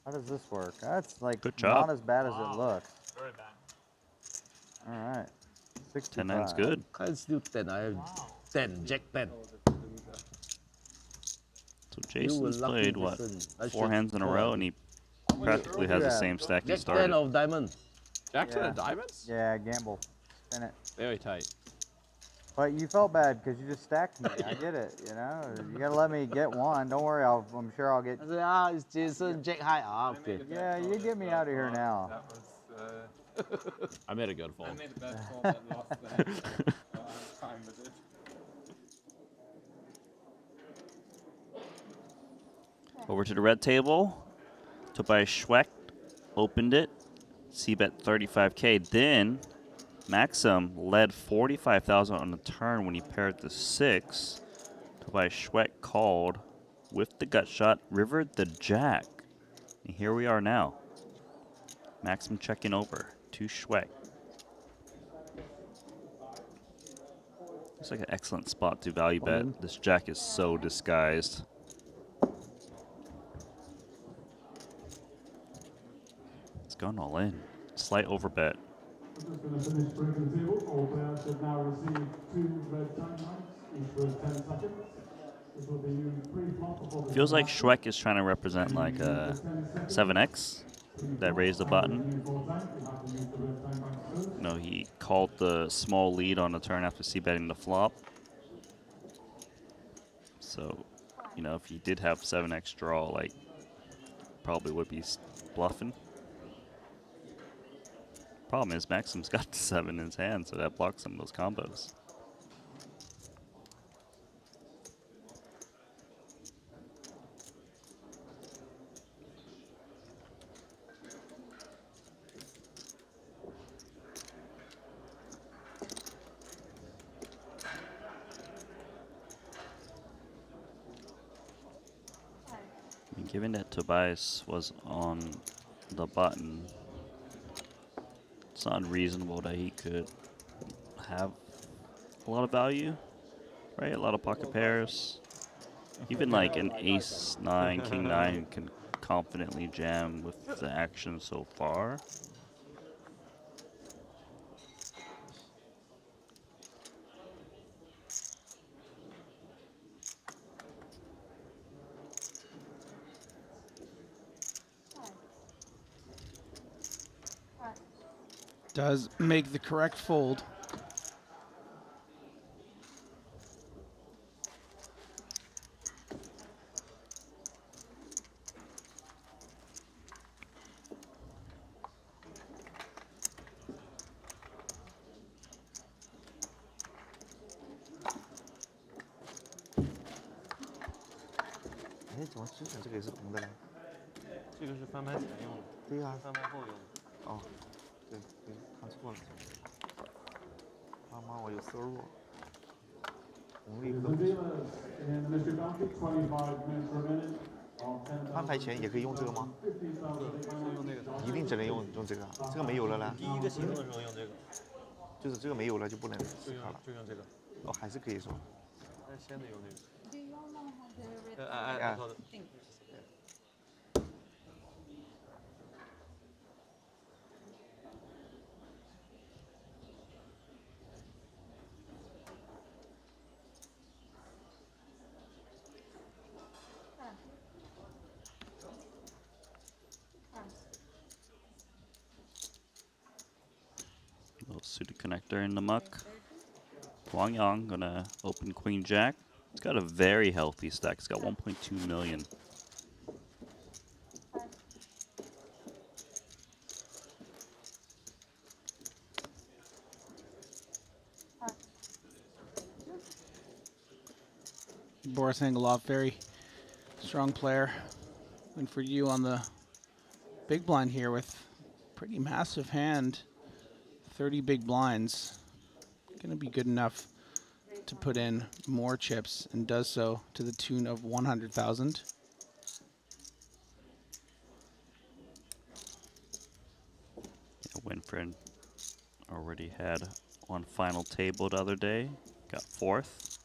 How does this work? That's like Good job. not as bad as Wow. it looks. very bad. All right. 65. 10-9's good. Can't still 10. I have 10. Jack 10. So Jason's lucky played, what, person. I 4 should hands in a call row, it. and he practically has the same stack he Jack 10 started. of diamond. Jack 10 Yeah. of diamonds? Yeah, gamble. Spin it. Very tight. But you felt bad because you just stacked me. I get it, you know. You gotta let me get one. Don't worry, I'm sure I'll get. I said, it's Jason, Jack high. Ah, okay. Yeah, you get me out of here now. That was. I made a good I fold. made a bad call that lost the hand. I'm fine with it. Over to the red table. Tobias Schweck opened it. C-bet 35K. Then Maxim led 45,000 on the turn when he paired the 6. Tobias Schweck called with the gut shot, rivered the jack. And here we are now. Maxim checking over to Schweck. Looks like an excellent spot to value bet. This jack is so disguised. It's gone all in. Slight overbet. Just going to finish breaking the table. All players should now receive 2 red time marks, each for 10 seconds. This will be pre-flop before the Feels like Schweck is trying to represent like a 7X that raised the button. No, he called the small lead on the turn after c-betting the flop. So, you know, if he did have 7X draw, like, probably would be bluffing. Problem is, Maxim's got the 7 in his hand, so that blocks some of those combos. And given that Tobias was on the button, it's not unreasonable that he could have a lot of value, right? A lot of pocket pairs. Even like an ace-9, king-9 can confidently jam with the action so far. Does make the correct fold.哎，怎么之前这个也是红的呢？这个是翻拍前用的。对呀、翻拍后用的。哦，对对，看错了。他妈，我有收入。红利可不行。翻牌前也可以用这个吗？用那个。一定只能用这个，这个没有了呢。第一个启动的时候用这个。就是这个没有了就不能试卡了。就用这个。哦，还是可以说。但是先得用那个。Little suited connector in the muck. Wang Yang gonna open Queen Jack. It's got a very healthy stack. It's got 1.2 million. Boris Angelov, very strong player. And for you on the big blind here with pretty massive hand, 30 big blinds. Going to be good enough to put in more chips, and does so to the tune of 100,000. Yeah, Winfred already had one final table the other day. Got 4th.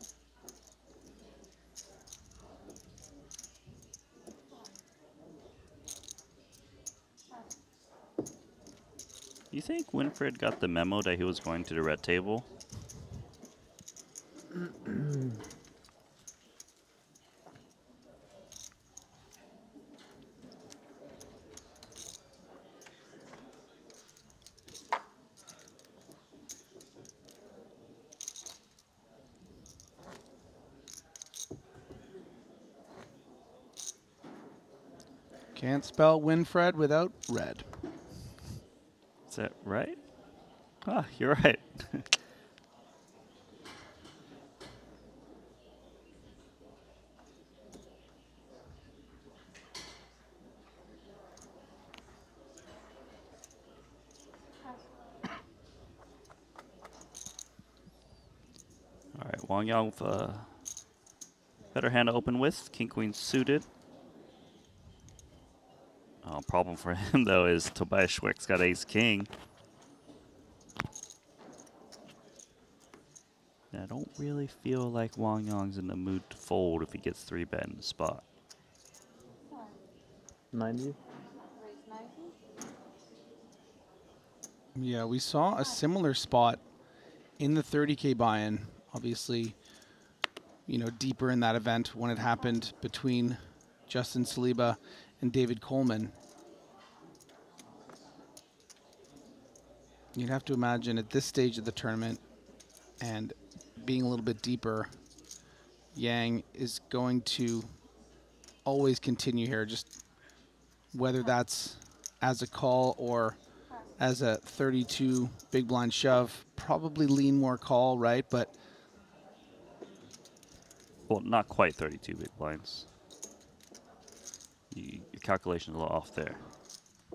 You think Winfred got the memo that he was going to the red table? Can't spell Winfred without red. Is that right? Ah, you're right. Wang Yang with a better hand to open with. King Queen suited. Problem for him though is Tobias Schweck's got Ace King. And I don't really feel like Wang Yang's in the mood to fold if he gets 3-bet in the spot. 90. Yeah, we saw a similar spot in the 30K buy-in. Obviously, you know, deeper in that event when it happened between Justin Saliba and David Coleman. You'd have to imagine at this stage of the tournament and being a little bit deeper, Yang is going to always continue here, just whether that's as a call or as a 32 big blind shove. Probably lean more call, right? But well, not quite 32 big blinds. Your calculation's a little off there.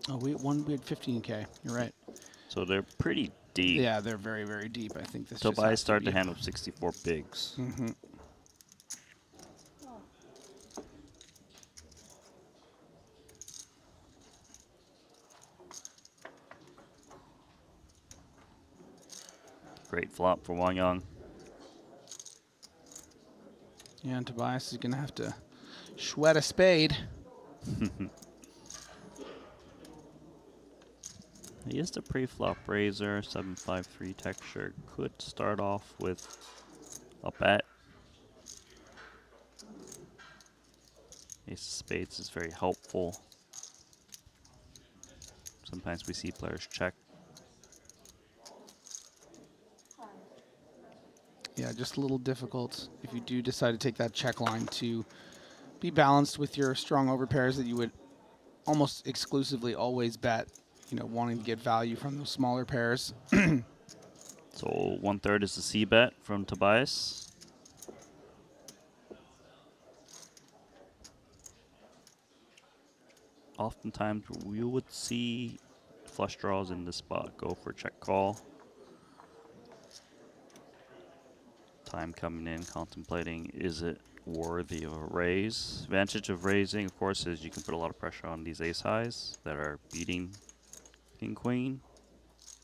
Oh, we had 15K. You're right. So they're pretty deep. Yeah, they're very, very deep. I think this. Tobias started to hand with 64 bigs. Mm-hmm. Great flop for Wang Yang. Yeah, and Tobias is going to have to sweat a spade. He is the pre-flop raiser, 753 texture. Could start off with a bet. Ace of spades is very helpful. Sometimes we see players check. Yeah, just a little difficult if you do decide to take that check line to be balanced with your strong overpairs that you would almost exclusively always bet, you know, wanting to get value from those smaller pairs. So 1/3 is the C bet from Tobias. Oftentimes we would see flush draws in this spot go for check call. Time coming in, contemplating, is it worthy of a raise? Advantage of raising, of course, is you can put a lot of pressure on these ace highs that are beating king queen.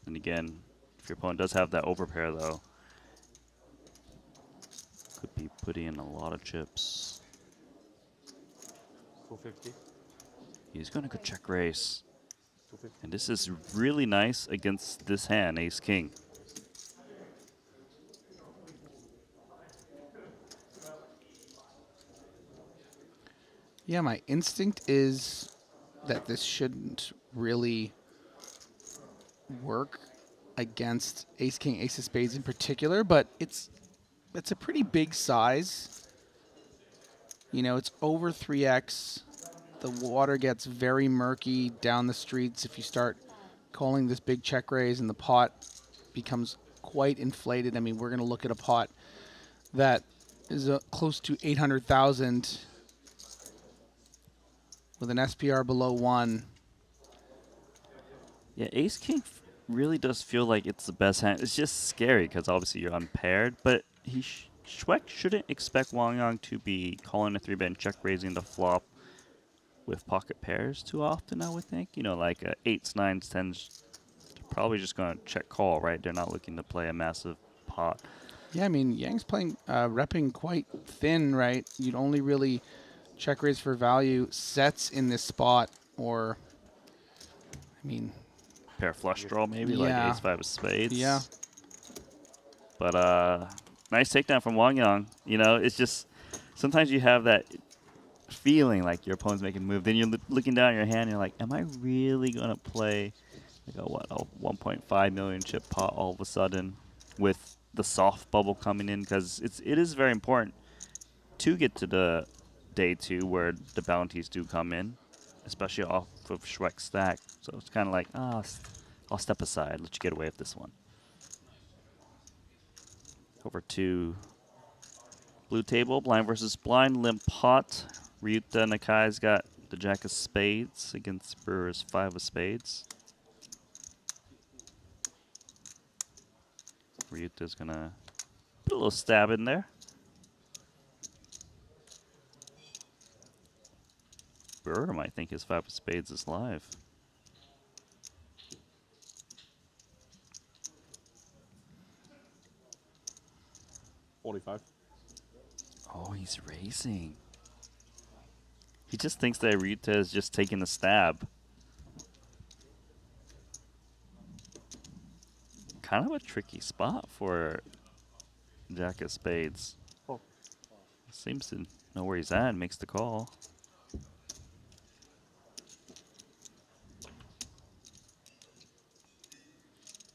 And again, if your opponent does have that overpair though, could be putting in a lot of chips. 250. He's gonna go check raise. 250. And this is really nice against this hand, ace king. Yeah, my instinct is that this shouldn't really work against ace king, ace of spades in particular, but it's a pretty big size. You know, it's over 3x. The water gets very murky down the streets if you start calling this big check raise, and the pot becomes quite inflated. I mean, we're going to look at a pot that is close to 800,000 with an SPR below 1. Yeah, ace king really does feel like it's the best hand. It's just scary because obviously you're unpaired, but Schweck shouldn't expect Wang Yang to be calling a 3-bet and check raising the flop with pocket pairs too often, I would think. You know, like 8s, 9s, 10s, they're probably just going to check call, right? They're not looking to play a massive pot. Yeah, I mean, Yang's playing, repping quite thin, right? You'd only really check raise for value sets in this spot, or, I mean... Pair flush draw maybe, like ace 5 of spades. Yeah. But nice takedown from Wang Yang. You know, it's just, sometimes you have that feeling like your opponent's making a move. Then you're looking down at your hand and you're like, am I really going to play like a 1.5 million chip pot all of a sudden with the soft bubble coming in? Because it is very important to get to the day 2 where the bounties do come in, especially off of Schweck's stack. So it's kind of like, I'll step aside, let you get away with this one. Over to blue table, blind versus blind, limp pot. Ryuta Nakai's got the jack of spades against Brewer's 5 of spades. Ryuta's gonna Put a little stab in there. Brewer might think his 5 of spades is live. $45. Oh, he's raising. He just thinks that Ryuta is just taking a stab. Kind of a tricky spot for Jack of spades. Oh. Seems to know where he's at and makes the call.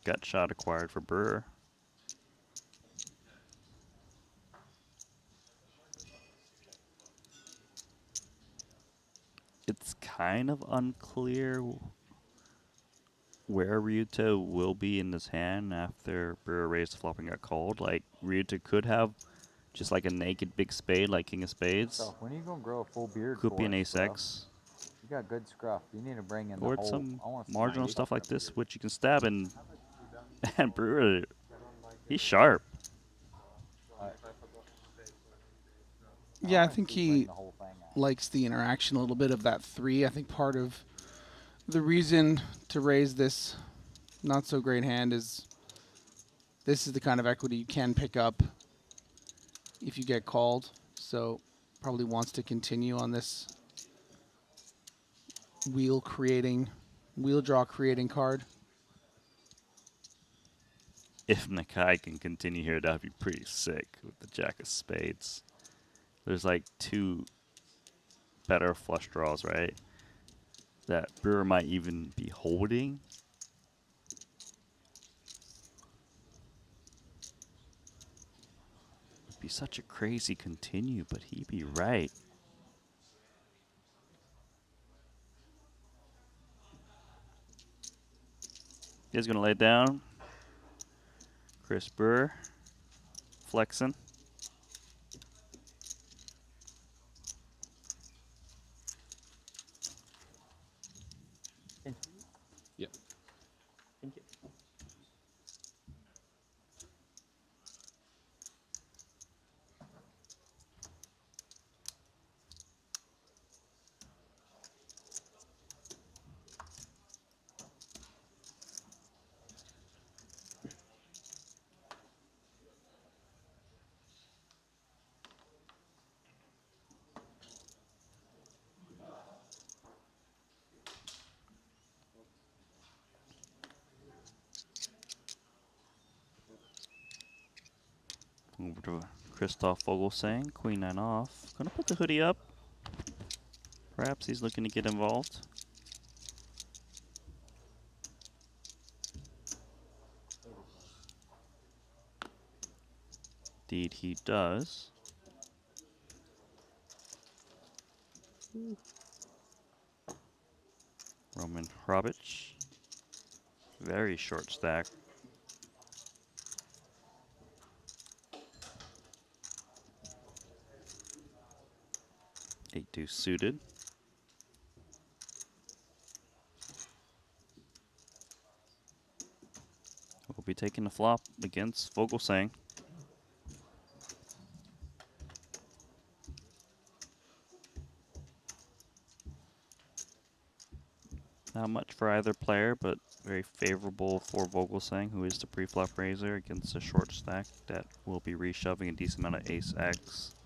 Gut shot acquired for Brewer. It's kind of unclear where Ryuta will be in this hand after Brewer raised the flop and got called. Like, Ryuta could have just like a naked big spade, like King of Spades. So when are you gonna grow a full beard? Could be an for us, ace bro? X. You got good scruff. You need to bring in Or the whole. some I wanna see marginal the stuff like fucking this, beard. which you can stab and Brewer, he's sharp. Yeah, I think he likes the interaction a little bit of that 3. I think part of the reason to raise this not so great hand is this is the kind of equity you can pick up if you get called. So probably wants to continue on this wheel draw creating card. If Nakai can continue here, that'd be pretty sick with the Jack of Spades. There's like 2 better flush draws, right? That Brewer might even be holding. It'd be such a crazy continue, but he'd be right. He's gonna lay down. Chris Brewer flexing. Yep. Thank you. Over to Christoph Vogelsang, Queen 9 off. Gonna put the hoodie up. Perhaps he's looking to get involved. Indeed, he does. Roman Hrabich. Very short stack. 8-2 suited. We'll be taking the flop against Vogelsang. Not much for either player, but very favorable for Vogelsang, who is the pre-flop raiser, against a short stack that will be reshoving a decent amount of ace-x.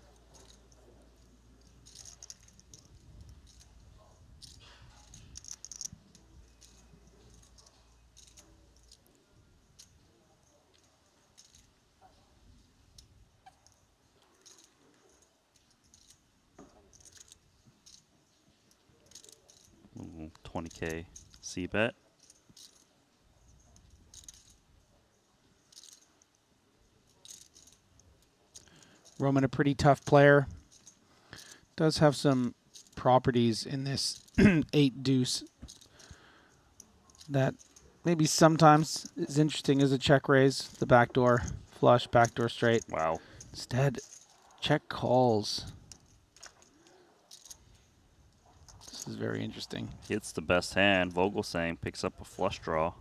Ooh, 20K C-bet. Roman, a pretty tough player. Does have some properties in this 8 deuce that maybe sometimes is interesting as a check raise. The backdoor flush, backdoor straight. Wow. Instead, check calls. This is very interesting. Hits the best hand. Vogelsang picks up a flush draw.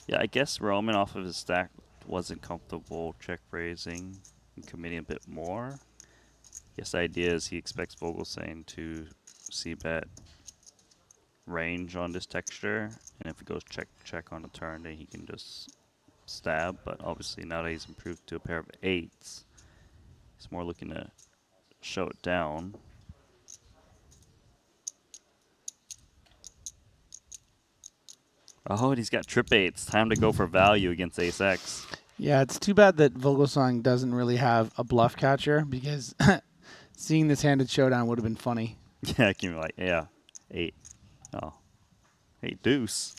Yeah, I guess Roman off of his stack wasn't comfortable check raising and committing a bit more. I guess the idea is he expects Vogelsang to c-bet range on this texture, and if it goes check on the turn, then he can just stab. But obviously now that he's improved to a pair of 8s, he's more looking to show it down. Oh, and he's got trip 8s. Time to go for value against Ace X. Yeah, it's too bad that Vogelsang doesn't really have a bluff catcher, because seeing this handed showdown would have been funny. Yeah, I can be like, yeah, 8. Oh, 8 deuce.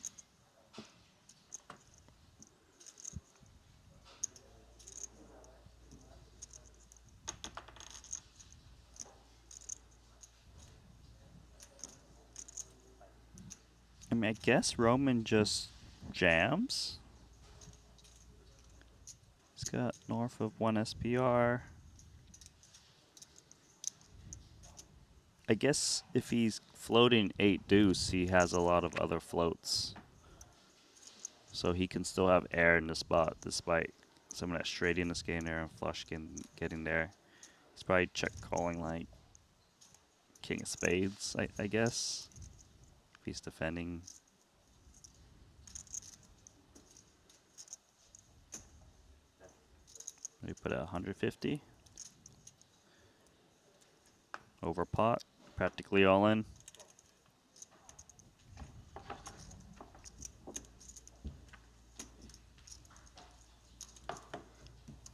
I mean, I guess Roman just jams. He's got north of 1 SPR. I guess if he's floating 8 deuce, he has a lot of other floats. So he can still have air in the spot despite some of that straightiness getting there and flush getting there. He's probably check calling like king of spades, I guess, if he's defending. We put a 150 over pot, practically all in.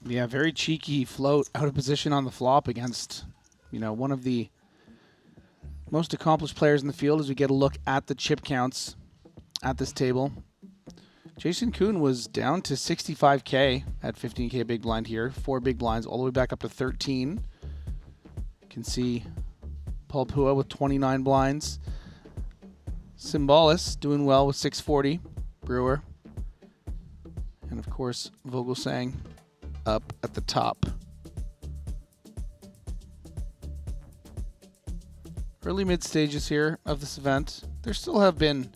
Yeah, very cheeky float out of position on the flop against, one of the most accomplished players in the field as we get a look at the chip counts at this table. Jason Koon was down to 65K at 15K big blind here. 4 big blinds all the way back up to 13. You can see Paul Pua with 29 blinds. Symbolis doing well with 640. Brewer. And of course, Vogelsang up at the top. Early mid stages here of this event. There still have been,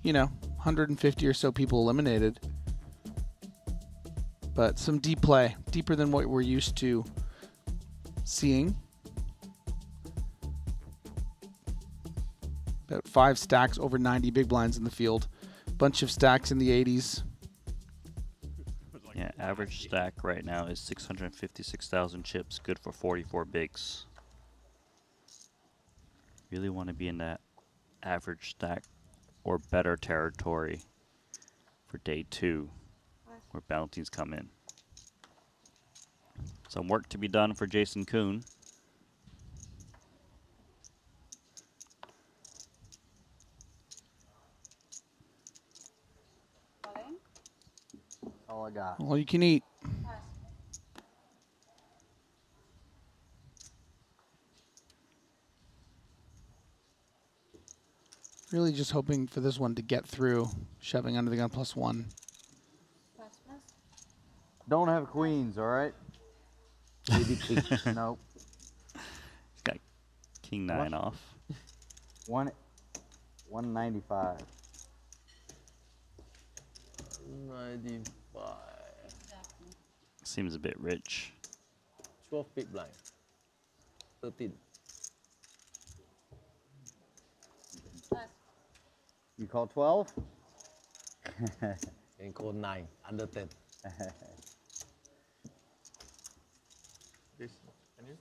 150 or so people eliminated. But some deep play, deeper than what we're used to seeing. About 5 stacks over 90 big blinds in the field. Bunch of stacks in the 80s. Yeah, average stack right now is 656,000 chips, good for 44 bigs. Really want to be in that average stack or better territory for day 2, where bounties come in. Some work to be done for Jason Koon. All I got. All you can eat. Really just hoping for this one to get through, shoving under the gun +1. Don't have queens, all right? Maybe king. Nope. He's got king 9 off. 195. 95. Seems a bit rich. 12 big blind. 13. You call 12? And call 9, under 10. This, can you?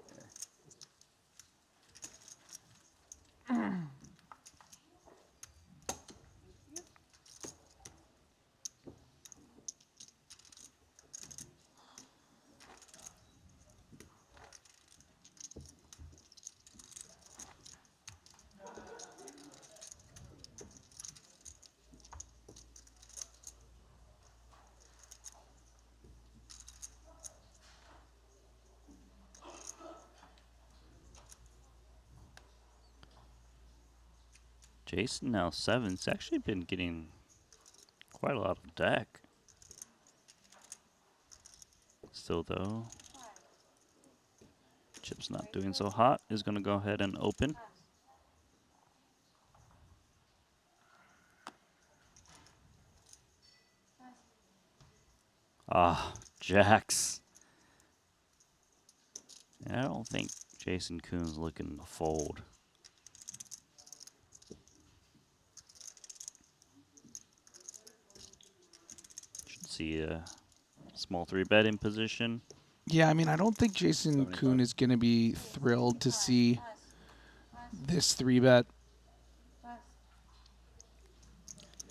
Jason now 7. It's actually been getting quite a lot of deck. Still though, chip's not doing so hot. Is going to go ahead and open. Ah, jacks. And I don't think Jason Kuhn's looking to fold. Should see a small 3-bet in position. Yeah, I mean, I don't think Jason Kuhn is going to be thrilled to see this 3-bet.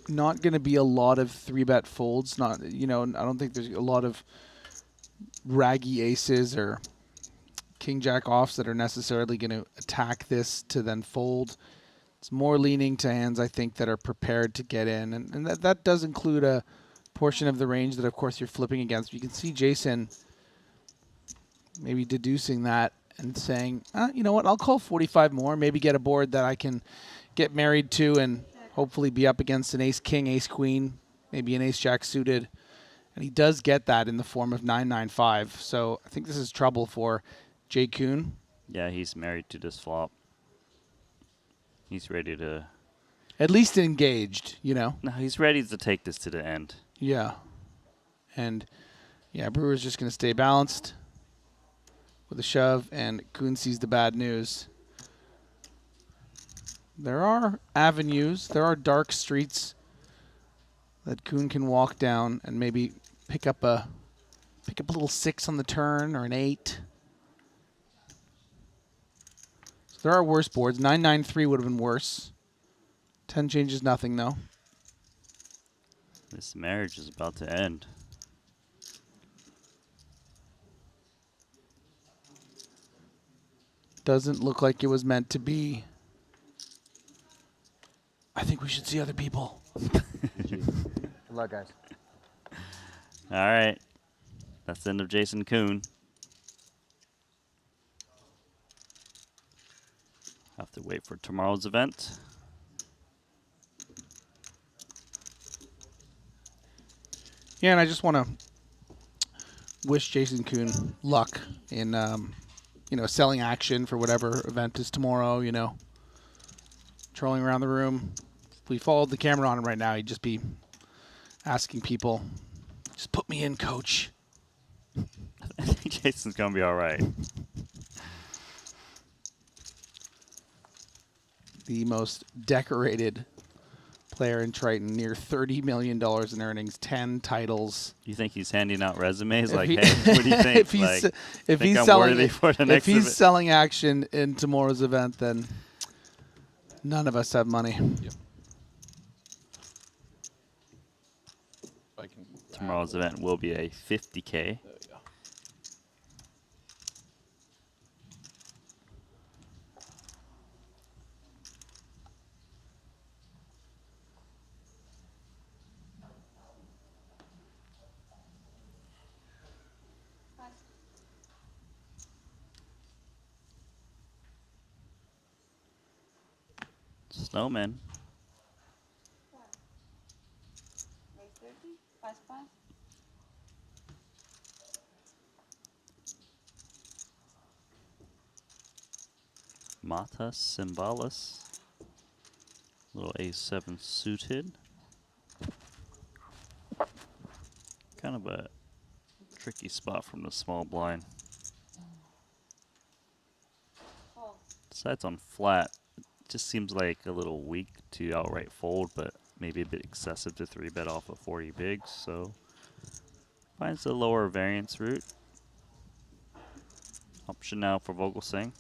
Not going to be a lot of 3-bet folds. Not, you know, I don't think there's a lot of raggy aces or king jack offs that are necessarily going to attack this to then fold. It's more leaning to hands, I think, that are prepared to get in. And that does include a portion of the range that, of course, you're flipping against. You can see Jason maybe deducing that and saying, you know what, I'll call 45 more, maybe get a board that I can get married to and hopefully be up against an ace-king, ace-queen, maybe an ace-jack suited. And he does get that in the form of 9-9-5. So I think this is trouble for Jay Kuhn. Yeah, he's married to this flop. He's ready to... At least engaged, you know. No, he's ready to take this to the end. Yeah. And, yeah, Brewer's just going to stay balanced with a shove, and Kuhn sees the bad news. There are avenues, there are dark streets that Kuhn can walk down and maybe pick up a little 6 on the turn or an 8. So there are worse boards. 9-9-3 would have been worse. 10 changes nothing though. This marriage is about to end. Doesn't look like it was meant to be. I think we should see other people. Good luck, guys. All right. That's the end of Jason Kuhn. Have to wait for tomorrow's event. Yeah, and I just want to wish Jason Kuhn luck in, you know, selling action for whatever event is tomorrow, you know. Trolling around the room. If we followed the camera on him right now, he'd just be asking people, just put me in, coach. I think Jason's going to be all right. The most decorated player in Triton, near $30 million in earnings, 10 titles. You think he's handing out resumes If like, he- hey, what do you think? if he's, like, if think he's I'm selling, worthy for the if next he's event? selling action in tomorrow's event, then none of us have money. Yep. Tomorrow's event will be a 50K. There we go. Snowman. Mata Symbolis. Little A7 suited. Kind of a tricky spot from the small blind. Sides on flat. It just seems like a little weak to outright fold, but maybe a bit excessive to 3-bet off of 40 bigs. So finds the lower variance route. Option now for Vogelsang.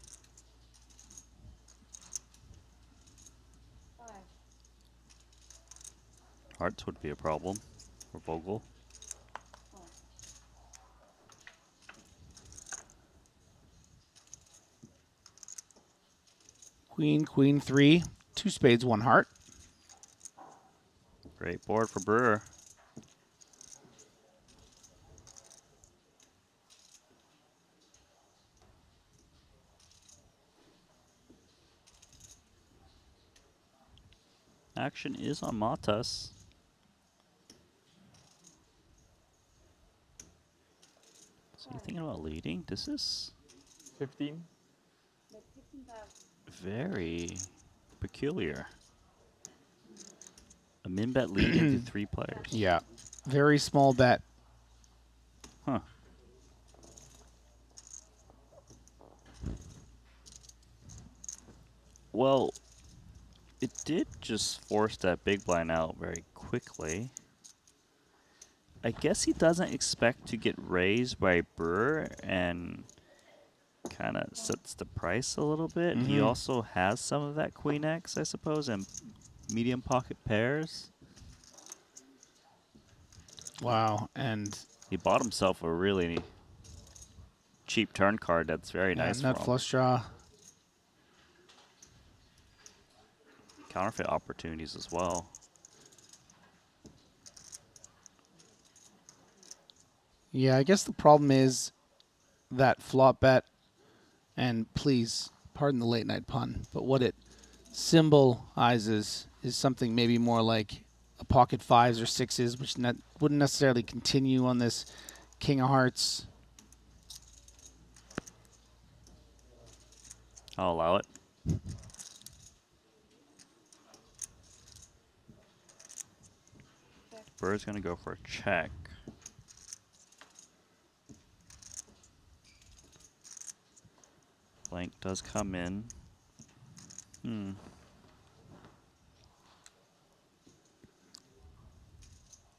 Hearts would be a problem for Vogel. Queen, queen, 3, 2 spades, 1 heart. Great board for Brewer. Action is on Matas. So you thinking about leading? This is 15. very peculiar. A min bet lead into 3 players. Yeah. Very small bet. Huh. Well, it did just force that big blind out very quickly. I guess he doesn't expect to get raised by Brewer and kind of sets the price a little bit. He Mhm. also has some of that Queen X, I suppose, and medium pocket pairs. Wow, and he bought himself a really cheap turn card that's very nice nut for him. flush draw. Counterfeit opportunities as well. Yeah, I guess the problem is that flop bet, and please pardon the late night pun, but what it symbolizes is something maybe more like a pocket fives or sixes, which wouldn't necessarily continue on this King of Hearts. I'll allow it. Bird's gonna go for a check. Blank does come in.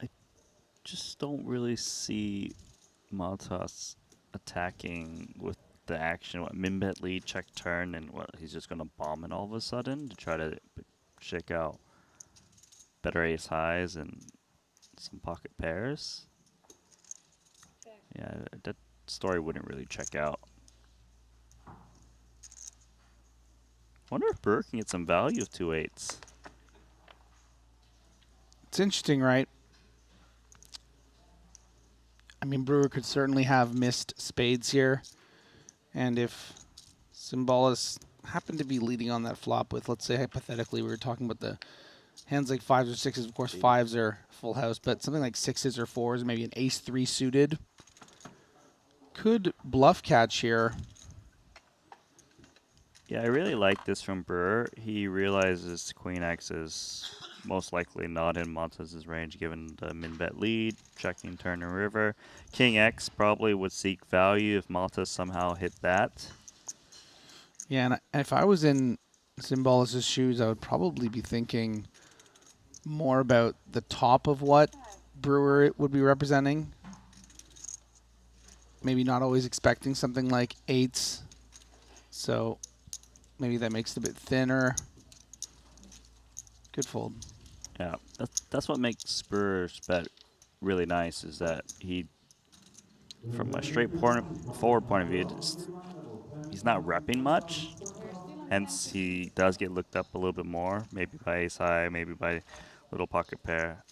I just don't really see Maltas attacking with the action. What, min-bet lead, check turn, and what, he's just gonna bomb it all of a sudden to try to shake out better ace highs and some pocket pairs. Yeah, that story wouldn't really check out. Wonder if Brewer can get some value of 2/8. It's interesting, right? I mean, Brewer could certainly have missed spades here. And if Symbolis happened to be leading on that flop with, let's say, hypothetically, we were talking about the hands like fives or sixes. Of course, fives are full house, but something like sixes or fours, maybe an ace-3 suited, could bluff catch here. Yeah, I really like this from Brewer. He realizes Queen X is most likely not in Montez's range given the min-bet lead, checking turn and river. King X probably would seek value if Montez somehow hit that. Yeah, and if I was in Symbolis' shoes, I would probably be thinking more about the top of what Brewer would be representing. Maybe not always expecting something like eights. So maybe that makes it a bit thinner. Good fold. Yeah, that's what makes Brewer's bet really nice, is that he, from a forward point of view, he's not repping much. Hence, he does get looked up a little bit more, maybe by ace high, maybe by little pocket pair.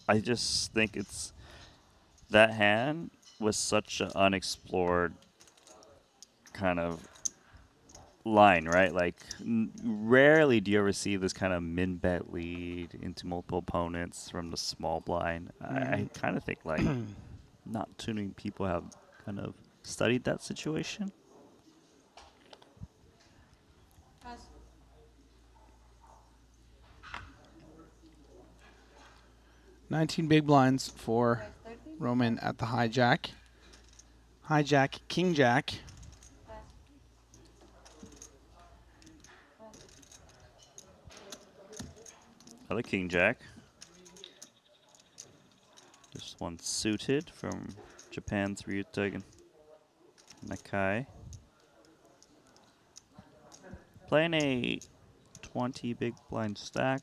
I just think it's that hand was such an unexplored kind of line, right? Like, rarely do you ever see this kind of min-bet lead into multiple opponents from the small blind. I kind of think, like, not too many people have kind of studied that situation. Pass. 19 big blinds for Roman at the hijack. Hijack, king jack. Another king jack. This one suited from Japan's Ryuta Nakai. Playing a 20 big blind stack.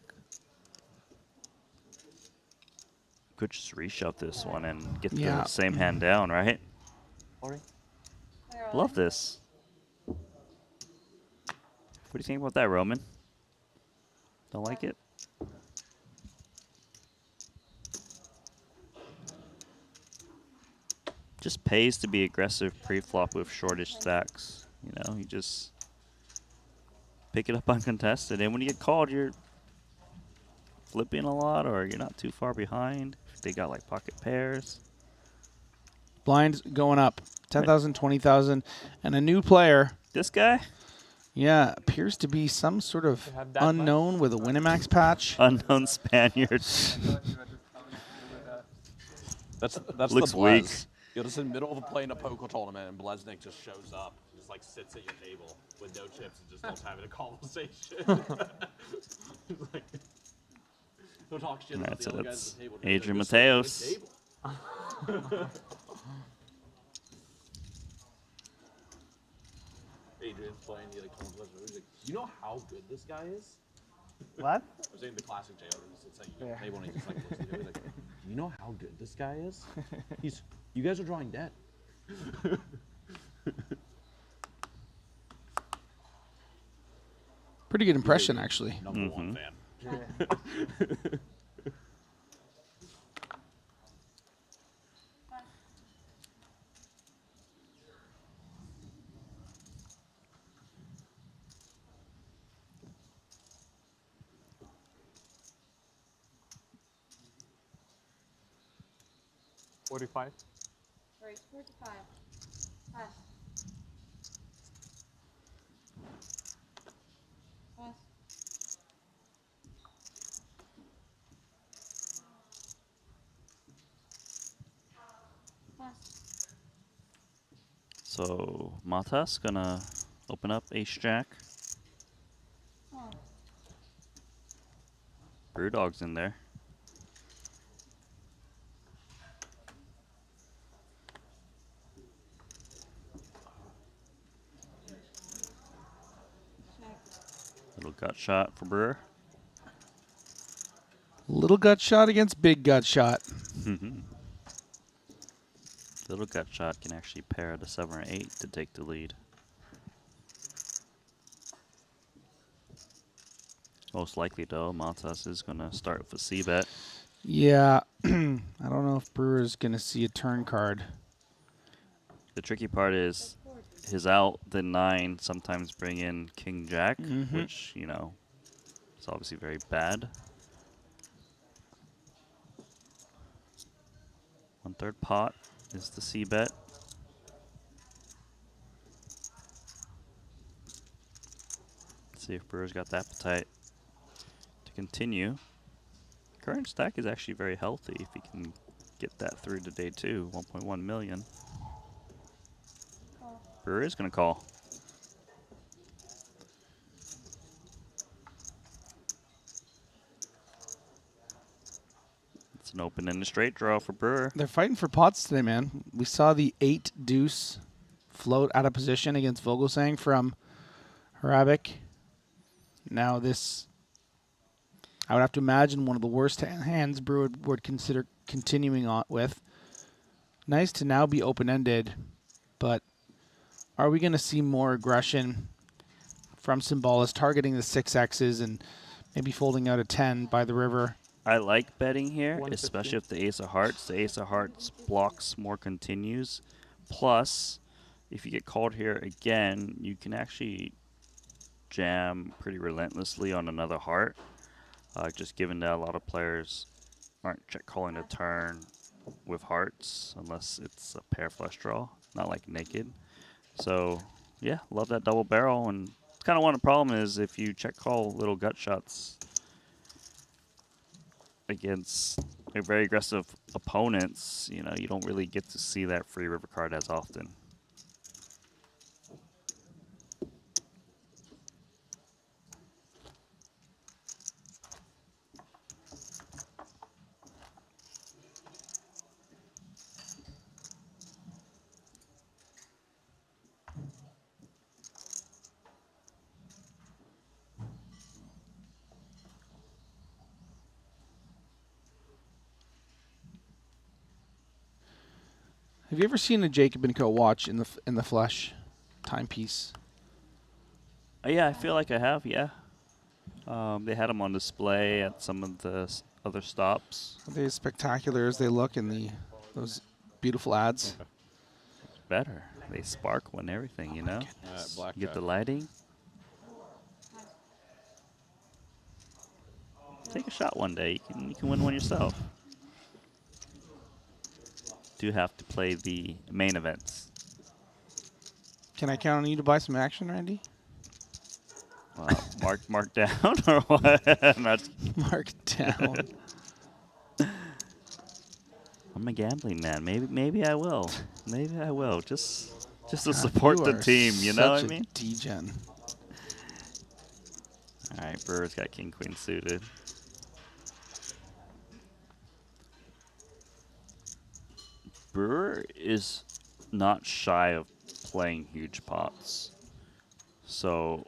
Could just reshove this one and get the same hand down, right? Love this. What do you think about that, Roman? Don't like it? Just pays to be aggressive pre-flop with shortish stacks. You know, you just pick it up uncontested, and when you get called, you're flipping a lot, or you're not too far behind. If they got like pocket pairs. Blinds going up. 10,000, 20,000, and a new player. This guy? Yeah, appears to be some sort of unknown with a Winamax patch. Unknown Spaniard. That's looks the weak. buzz. You're just in the middle of playing a poker tournament, and Blesnik just shows up, just like sits at your table with no chips and just starts having a conversation. He's like, he'll talk shit about the other guys at the table. Adrian Like, "This is Mateos. a good table." Adrian's playing the he's like, you know how good this guy is? What? I was saying the classic J.O. He sits at your table and he just like looks at you. He's like, do you know how good this guy is? You guys are drawing dead. Pretty good impression, actually. Number one fan. Yeah. $45. Right, 45. Pass. Pass. Pass. So Matas gonna open up Ace Jack. Oh. Brewdog's in there. Little gut shot for Brewer. Little gut shot against big gut shot. Little gut shot can actually pair the 7 or 8 to take the lead. Most likely, though, Matas is going to start with a C-bet. Yeah, I don't know if Brewer's going to see a turn card. The tricky part is his out, the 9, sometimes bring in King Jack, which, you know, is obviously very bad. 1/3 pot is the C-bet. Let's see if Brewer's got the appetite to continue. Current stack is actually very healthy if he can get that through to day 2, 1.1 million. Brewer is going to call. It's an open and a straight draw for Brewer. They're fighting for pots today, man. We saw the 8 deuce float out of position against Vogelsang from Harabik. Now this, I would have to imagine, one of the worst hands Brewer would consider continuing on with. Nice to now be open-ended, but are we going to see more aggression from Symbolis targeting the 6Xs and maybe folding out a 10 by the river? I like betting here, especially if the Ace of Hearts. The Ace of Hearts blocks more continues. Plus, if you get called here again, you can actually jam pretty relentlessly on another heart. Just given that a lot of players aren't check calling a turn with hearts unless it's a pair flush draw, not like naked. So, yeah, love that double barrel. And it's kind of one of the problem is if you check call little gut shots against very aggressive opponents, you know, you don't really get to see that free river card as often. Have you ever seen a Jacob & Co. watch in the flesh timepiece? Yeah, I feel like I have, yeah. They had them on display at some of the other stops. Are they as spectacular as they look in those beautiful ads? Better. They sparkle and everything, you know? You get the lighting. Take a shot one day. You can win one yourself. Do have to play the main events. Can I count on you to buy some action, Randy? Mark down or what? Mark down. I'm a gambling man. Maybe I will. Maybe I will. Just to God, support you the are team. You know what I such a mean? degen. All right, Brewer's got king queen suited. Brewer is not shy of playing huge pots, so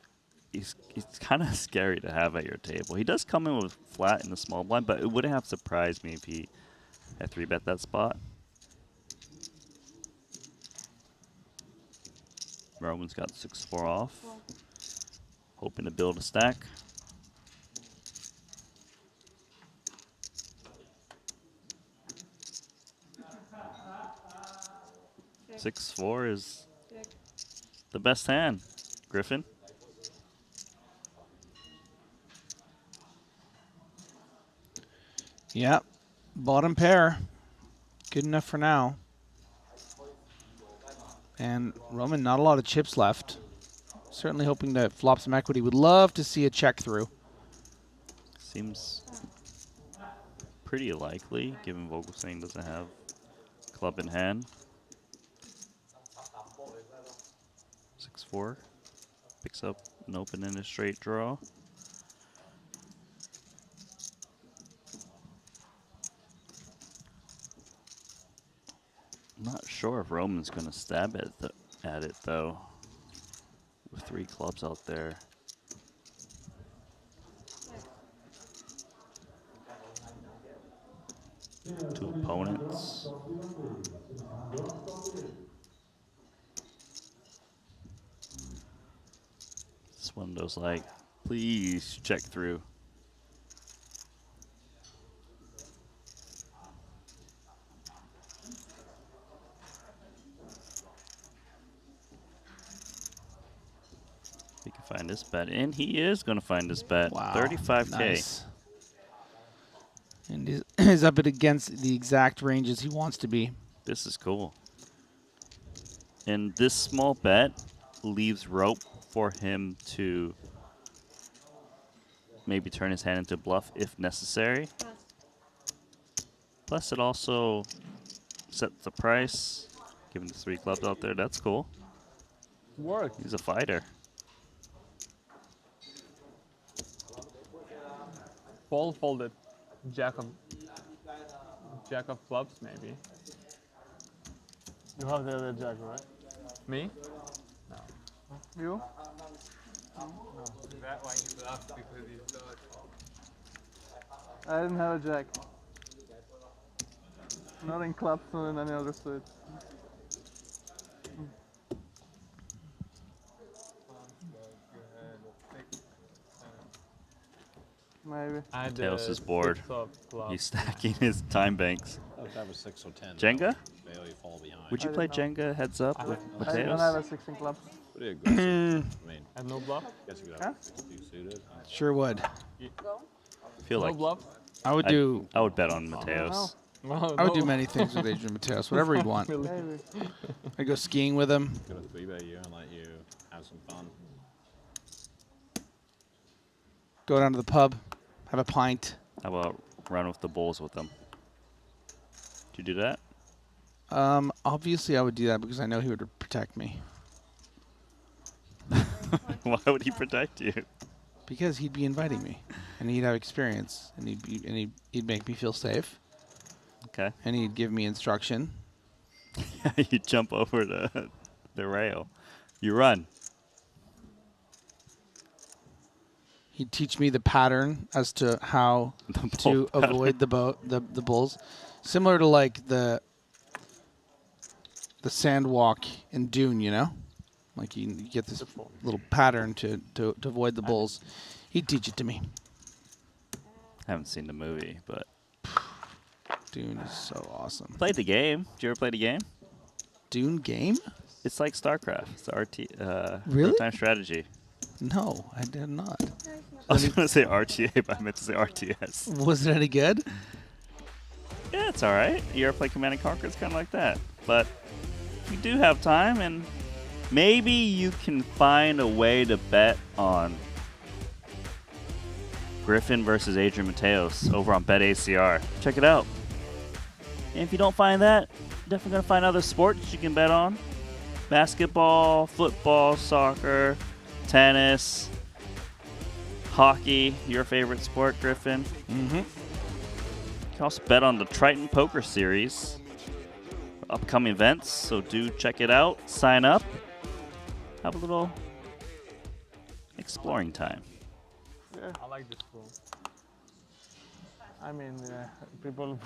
he's kind of scary to have at your table. He does come in with flat in the small blind, but it wouldn't have surprised me if he had 3-bet that spot. Roman's got 6-4 off, hoping to build a stack. Check. 6-4 is Check. the best hand, Griffin. Yep. Bottom pair. Good enough for now. And Roman, not a lot of chips left. Certainly hoping to flop some equity. Would love to see a check through. Seems pretty likely, given Vogelsang doesn't have club in hand. 6-4. Picks up an open and a straight draw. I'm not sure if Roman's going to stab at it, though, with 3 clubs out there. Two opponents. This window's like, please check through. He can find this bet, and he is going to find this bet. Wow. 35K. Nice. And is up it against the exact ranges he wants to be. This is cool. And this small bet leaves rope for him to maybe turn his hand into bluff if necessary. Plus it also sets the price, given the 3 clubs out there. That's cool. Work. He's a fighter. Folded. Jack of clubs, maybe. You have the other jack, right? Me? No. You? That why you bluffed because you thought. I didn't have a jack. Not in clubs, not in any other suit. Maybe. Mateos is bored. He's stacking his time banks. That was 6 or 10. Jenga? Barely fall behind. Would you play Jenga heads up with I don't Mateos? have a 16 clubs. Pretty aggressive. I mean, I have no bluff? guess you could have 62 suited. Sure would. I feel like I would do. I would bet on Mateos. I would do many things with Adrian Mateos, whatever he'd want. I'd go skiing with him. Could have 3-bet you and let you have some fun. Go down to the pub, have a pint. How about run with the bulls with them? Did you do that? Obviously, I would do that because I know he would protect me. Why would he protect you? Because he'd be inviting me, and he'd have experience, and he'd make me feel safe. Okay. And he'd give me instruction. You jump over the rail. You run. He'd teach me the pattern as to how to avoid the bulls, similar to like the sand walk in Dune, you know, like you get this little pattern to avoid the bulls. He'd teach it to me. I haven't seen the movie, but Dune is so awesome. Played the game. Did you ever play the game? Dune game? It's like StarCraft. It's Really? real-time strategy. No, I did not. I was going to say RTA, but I meant to say RTS. Was it any good? Yeah, it's all right. You ever play Command & Conquer? It's kind of like that. But you do have time, and maybe you can find a way to bet on Griffin versus Adrian Mateos over on BetACR. Check it out. And if you don't find that, definitely gonna find other sports you can bet on. Basketball, football, soccer, tennis, hockey, your favorite sport, Griffin. Mm-hmm. You can also bet on the Triton Poker Series for upcoming events, so do check it out. Sign up. Have a little exploring time. Yeah. I like this pool. I mean, people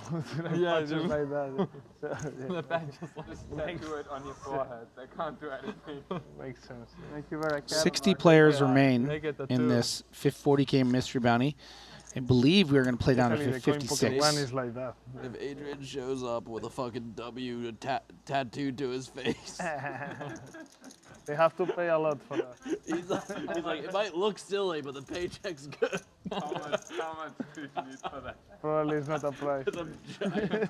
Yeah, just like that. So, The back just like do it on your forehead. They can't do anything. Makes sense. Thank you very much. 60 players remain Make it the in two. this 40K mystery bounty. I believe we're going to play down to Usually the coin pocket 56. one is like that. If Adrian shows up with a fucking W tattooed to his face. They have to pay a lot for that. He's like, it might look silly, but the paycheck's good. How much do you need for that? Probably it's not a price. It's a giant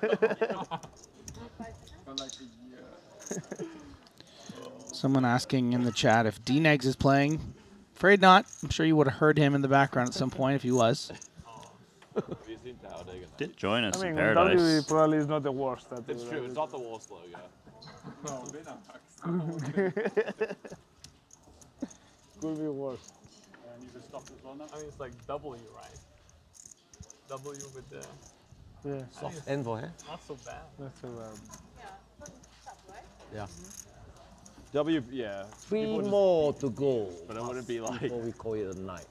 for like a year. Someone asking in the chat if D-Negs is playing. Afraid not. I'm sure you would have heard him in the background at some point if he was. Did join us I mean, in Paradise. WWE probably is not the worst. It's true. It's not the worst logo. No, could be worse. And you can stop as well now? I mean, it's like W, right? W with the Yeah. Soft end for hair. not so bad. Not so bad. Yeah. W, yeah. 3 People just- more to go. But it wouldn't be like- Before we call it a night.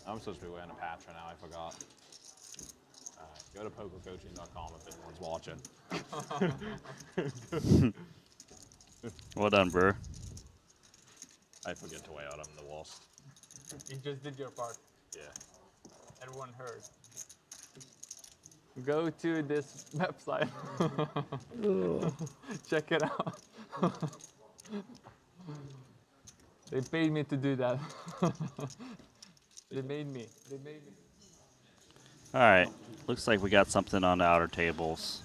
I'm supposed to be wearing a patch right now. I forgot. Go to pokercoaching.com if anyone's watching. Well done, bro. I forget to weigh out. I'm the worst. You just did your part. Yeah. Everyone heard. Go to this website. Check it out. They paid me to do that. They made me. They made me. All right. Looks like we got something on the outer tables.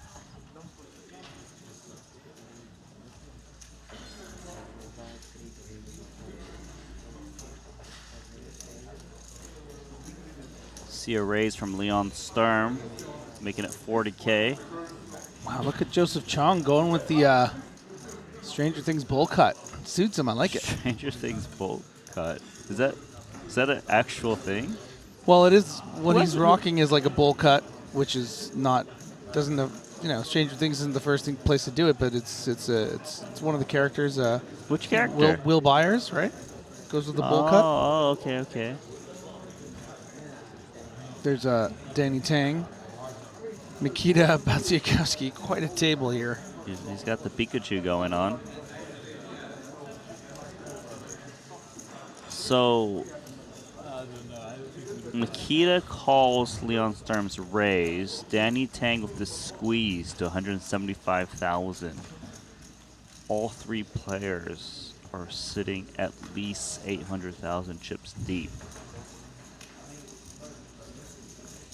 See a raise from Leon Sturm, making it 40K. Wow, look at Joseph Chong going with the Stranger Things bowl cut. Suits him. I like it. Stranger Things bowl cut. Is that an actual thing? Well, it is. What he's rocking is like a bowl cut, which is not doesn't have, Stranger Things isn't the first place to do it, but it's one of the characters. Which character? Will Byers, right? Goes with the bowl cut. Oh, okay. There's Danny Tang, Nikita Batsiakowski. Quite a table here. He's got the Pikachu going on. So Nikita calls Leon Sturm's raise. Danny Tang with the squeeze to 175,000. All three players are sitting at least 800,000 chips deep.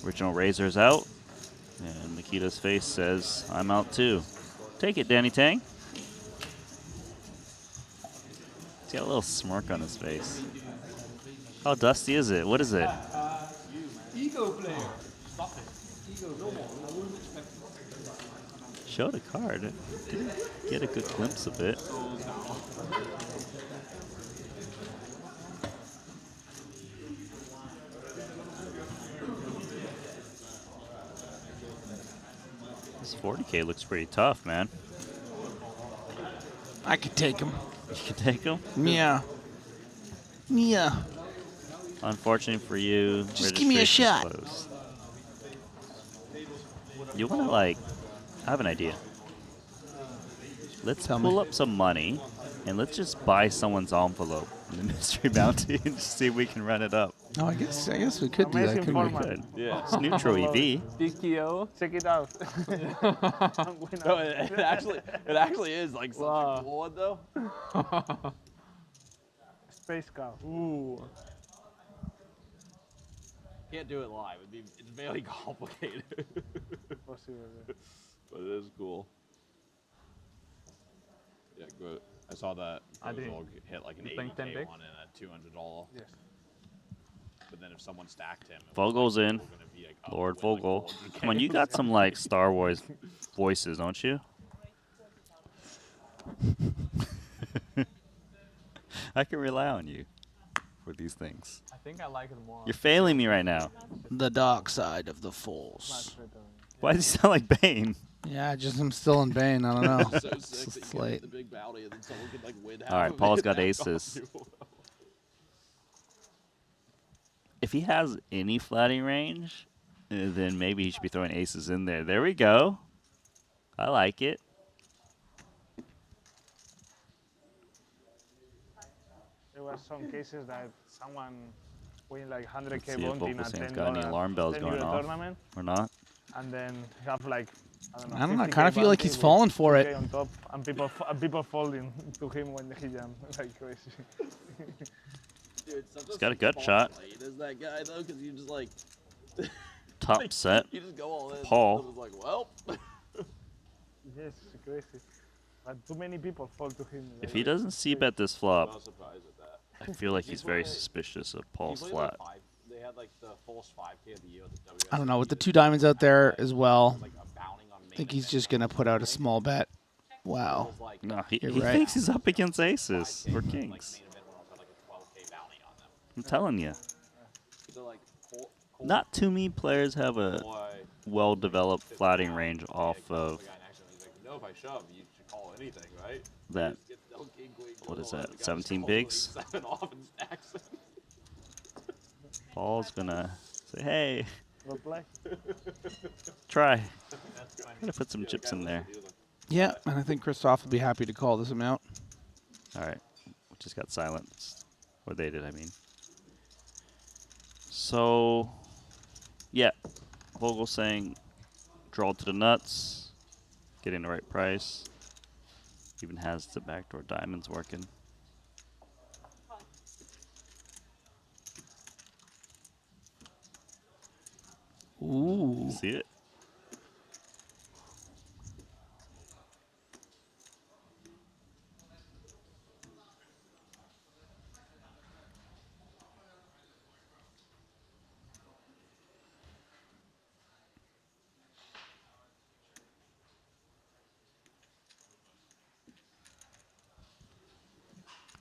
Original Razor's out, and Nikita's face says, "I'm out too." Take it, Danny Tang. He's got a little smirk on his face. How dusty is it? What is it? Ego player. Stop it. Ego, no more. I wouldn't expect it. Showed a card. Didn't get a good glimpse of it. This 40K looks pretty tough, man. I could take him. You could take him? Yeah. Yeah. Unfortunate for you. Just give me a shot. Closed. You want to, I have an idea. Let's pull up some money, and let's just buy someone's envelope in the mystery bounty and just see if we can run it up. Oh, I guess we could do that. Amazing Couldn't we? format. Yeah. It's neutral EV. DKO, check it out. No, it actually is like such a cool one though. Space cow. Ooh. Can't do it live. It's very complicated. But it is cool. Yeah, good. I saw that. I did. Hit like an You playing 10 80K bigs? one and a $200. Yes. but then if someone stacked him, Vogel's in. gonna be like, oh, Lord win, like, Vogel. 400K. Come on, you got some like Star Wars voices, don't you? I can rely on you for these things. I think I like it more. You're failing me right now. The dark side of the Force. Why does he sound like Bane? Yeah, I'm still in Bane. I don't know. So sick that you get the big bounty and then someone can like win half All right, of Paul's it got and have aces. gone through. If he has any flatting range, then maybe he should be throwing aces in there. There we go. I like it. There were some cases that someone win like 100K See if bounty in a Vogel's got any alarm bells €10 going off tournament, or not. and then have like I don't know. I 50K kind of feel like bounty he's with falling for 2K it. on top, and people folding to him when he jumped like crazy. Dude, He's got a gut shot. As that guy though, because you just like Top like, set. You just go all in. Paul. It was like, well. Yes, crazy. But too many people fall to him. If he doesn't c-bet this flop, not surprised at that. I feel like he's very suspicious of Paul's He played, flat. like, they had like the false 5K of the year at the WPT. I don't know. With the 2 diamonds out there as well, I think he's just going to put out a small bet. Wow. No, he You're thinks right. he's up against aces or kings. I'm telling you. Not too many players have a well-developed flatting range off of No, if I shove, you should call anything, right? that. You just get no king, queen, What is all, that? the guy 17 just bigs? calls, like, 7 off and stacks it. Paul's gonna say, "Hey, Well play. try. Gonna put some chips in there." Yeah, and I think Christoph will be happy to call this amount. All right, we just got silenced, or they did, I mean. So, yeah, Vogel saying, draw to the nuts, getting the right price. Even has the backdoor diamonds working. Ooh. See it?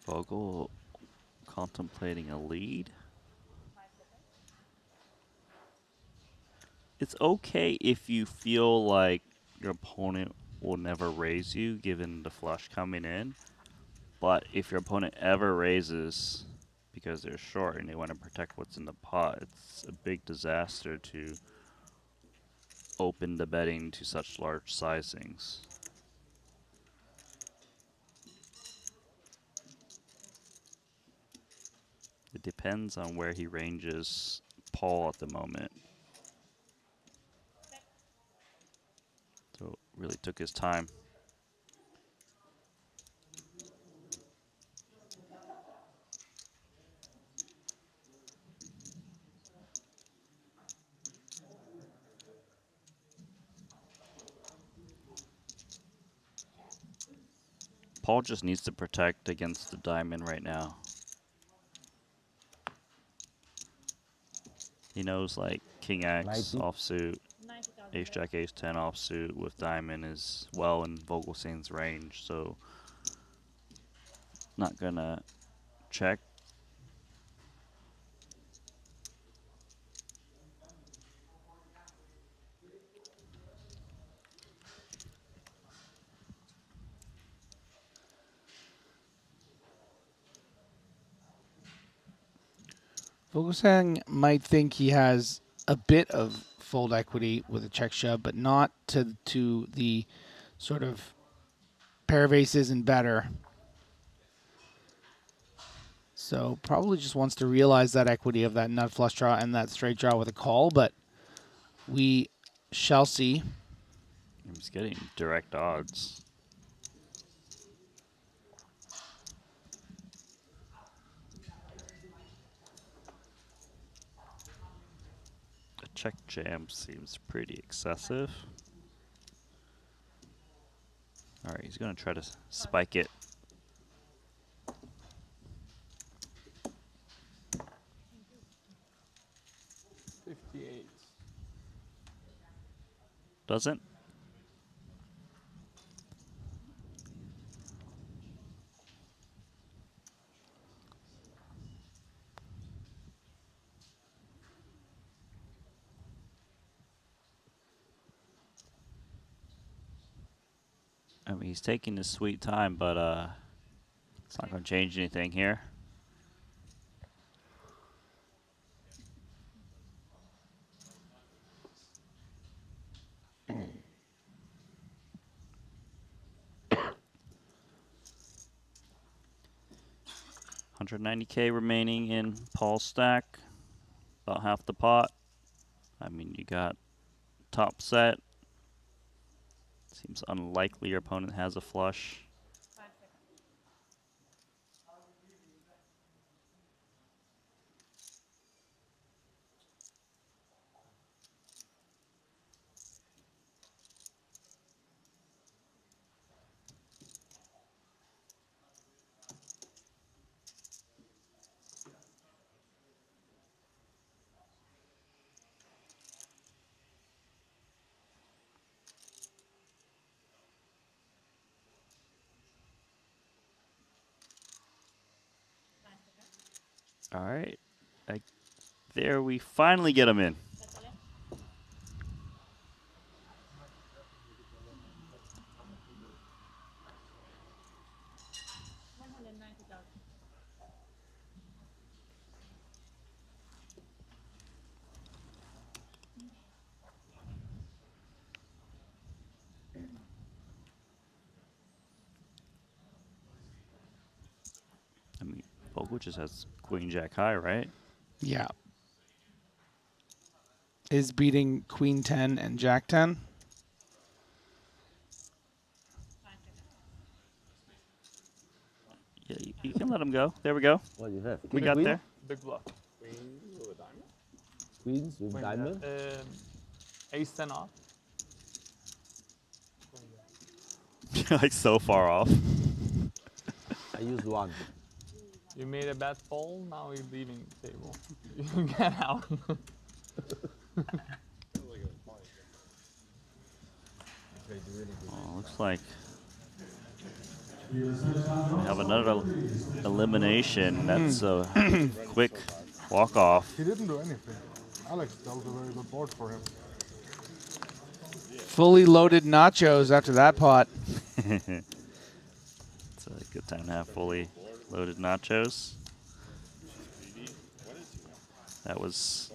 Vogel contemplating a lead. It's okay if you feel like your opponent will never raise you given the flush coming in. But if your opponent ever raises because they're short and they want to protect what's in the pot, it's a big disaster to open the betting to such large sizings. It depends on where he ranges Paul at the moment. So it really took his time. Paul just needs to protect against the diamond right now. He knows like King X 90. offsuit, Ace Jack Ace 10 offsuit with diamond is well in Vogelstein's range, so not gonna check. Vogelsang might think he has a bit of fold equity with a check shove, but not to the sort of pair of aces and better. So probably just wants to realize that equity of that nut flush draw and that straight draw with a call, but we shall see. He's getting direct odds. A check jam seems pretty excessive. All right, he's gonna try to spike it. Doesn't. I mean, he's taking his sweet time, but it's not going to change anything here. $190K remaining in Paul's stack, about half the pot. I mean, you got top set. Seems unlikely your opponent has a flush. All right. There we finally get him in. I mean, Vogel just has Queen Jack high, right? Yeah. Is beating Queen 10 and Jack 10. Yeah, you can let him go. There we go. What do you have? We got Queen? there. Big bluff. Queens with a diamond. Queens with diamond? Ace 10 off. Like so far off. I used one. You made a bad fold, now you're leaving the table. You get out. Oh, looks like we have another elimination. That's a quick walk off. He didn't do anything. Alex dealt a very good board for him. Fully loaded nachos after that pot. It's a good time to have fully loaded nachos. That was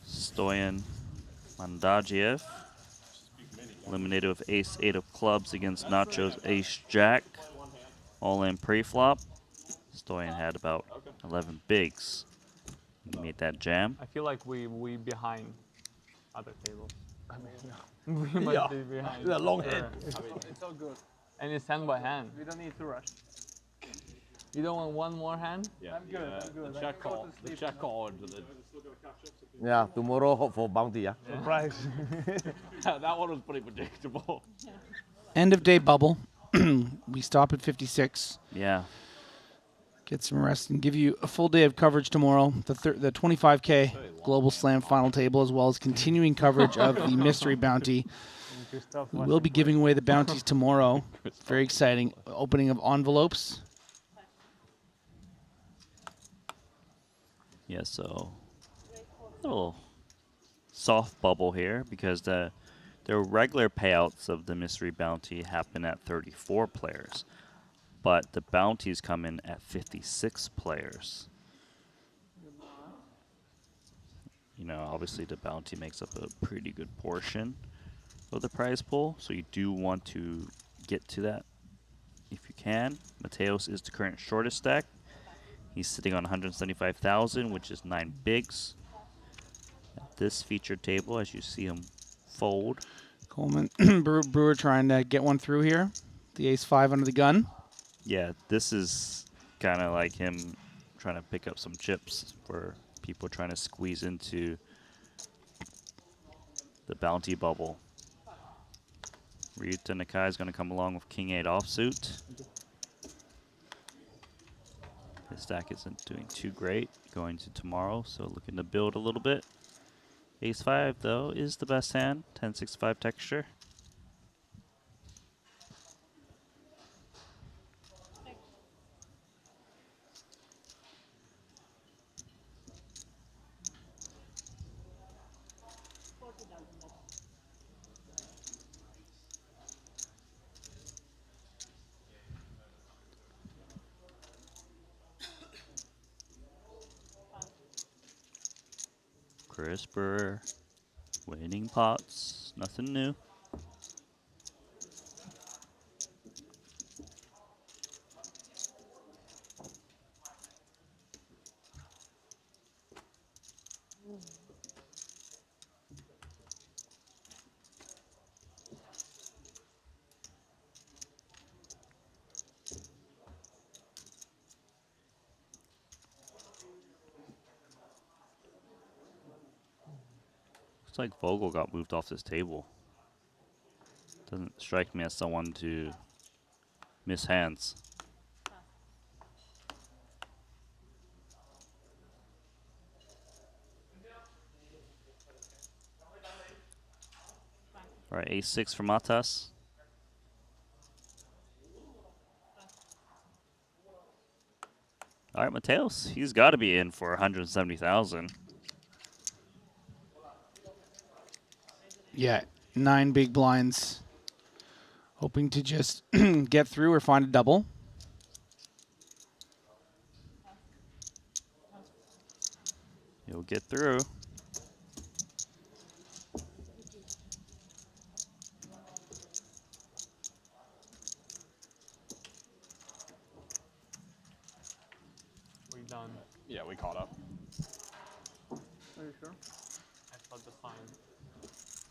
Stoyan Mandajiev, eliminated with ace-8 of clubs against Nacho's ace-jack, all in pre-flop. Stoyan had about 11 bigs. He made that jam. I feel like we behind other tables. I mean, we might be behind. The long hand. I mean, It's all good. and it's hand by hand. We don't need to rush. You don't want one more hand? Yeah, I'm good. I'm good. The check call. The check call into the. Yeah, tomorrow hope for bounty, yeah? Surprise. That one was pretty predictable. End of day bubble. We stop at 56. Yeah. Get some rest and give you a full day of coverage tomorrow. The 25K Global Slam final table, as well as continuing coverage of the mystery bounty. We will be giving away the bounties tomorrow. Very exciting. Opening of envelopes. Yeah, so a little soft bubble here because the regular payouts of the mystery bounty happen at 34 players, but the bounties come in at 56 players. You know, obviously the bounty makes up a pretty good portion of the prize pool, so you do want to get to that if you can. Mateos is the current shortest stack. He's sitting on 175,000, which is 9 bigs. At this featured table, as you see him fold. Coleman, Brewer trying to get one through here. The ace-5 under the gun. Yeah, this is kind of like him trying to pick up some chips for people trying to squeeze into the bounty bubble. Ryuta Nakai is going to come along with King-8 offsuit. His stack isn't doing too great going to tomorrow, so looking to build a little bit. Ace-5, though, is the best hand. 10-6-5 texture. Crisper, winning pots, nothing new. Looks like Vogel got moved off this table. Doesn't strike me as someone to miss hands. All right, Ace-6 for Matas. All right, Mateos, he's got to be in for 170,000. Yeah, 9 big blinds. Hoping to just get through or find a double. He'll get through. We done? Yeah, we caught up. Are you sure? I thought the sign.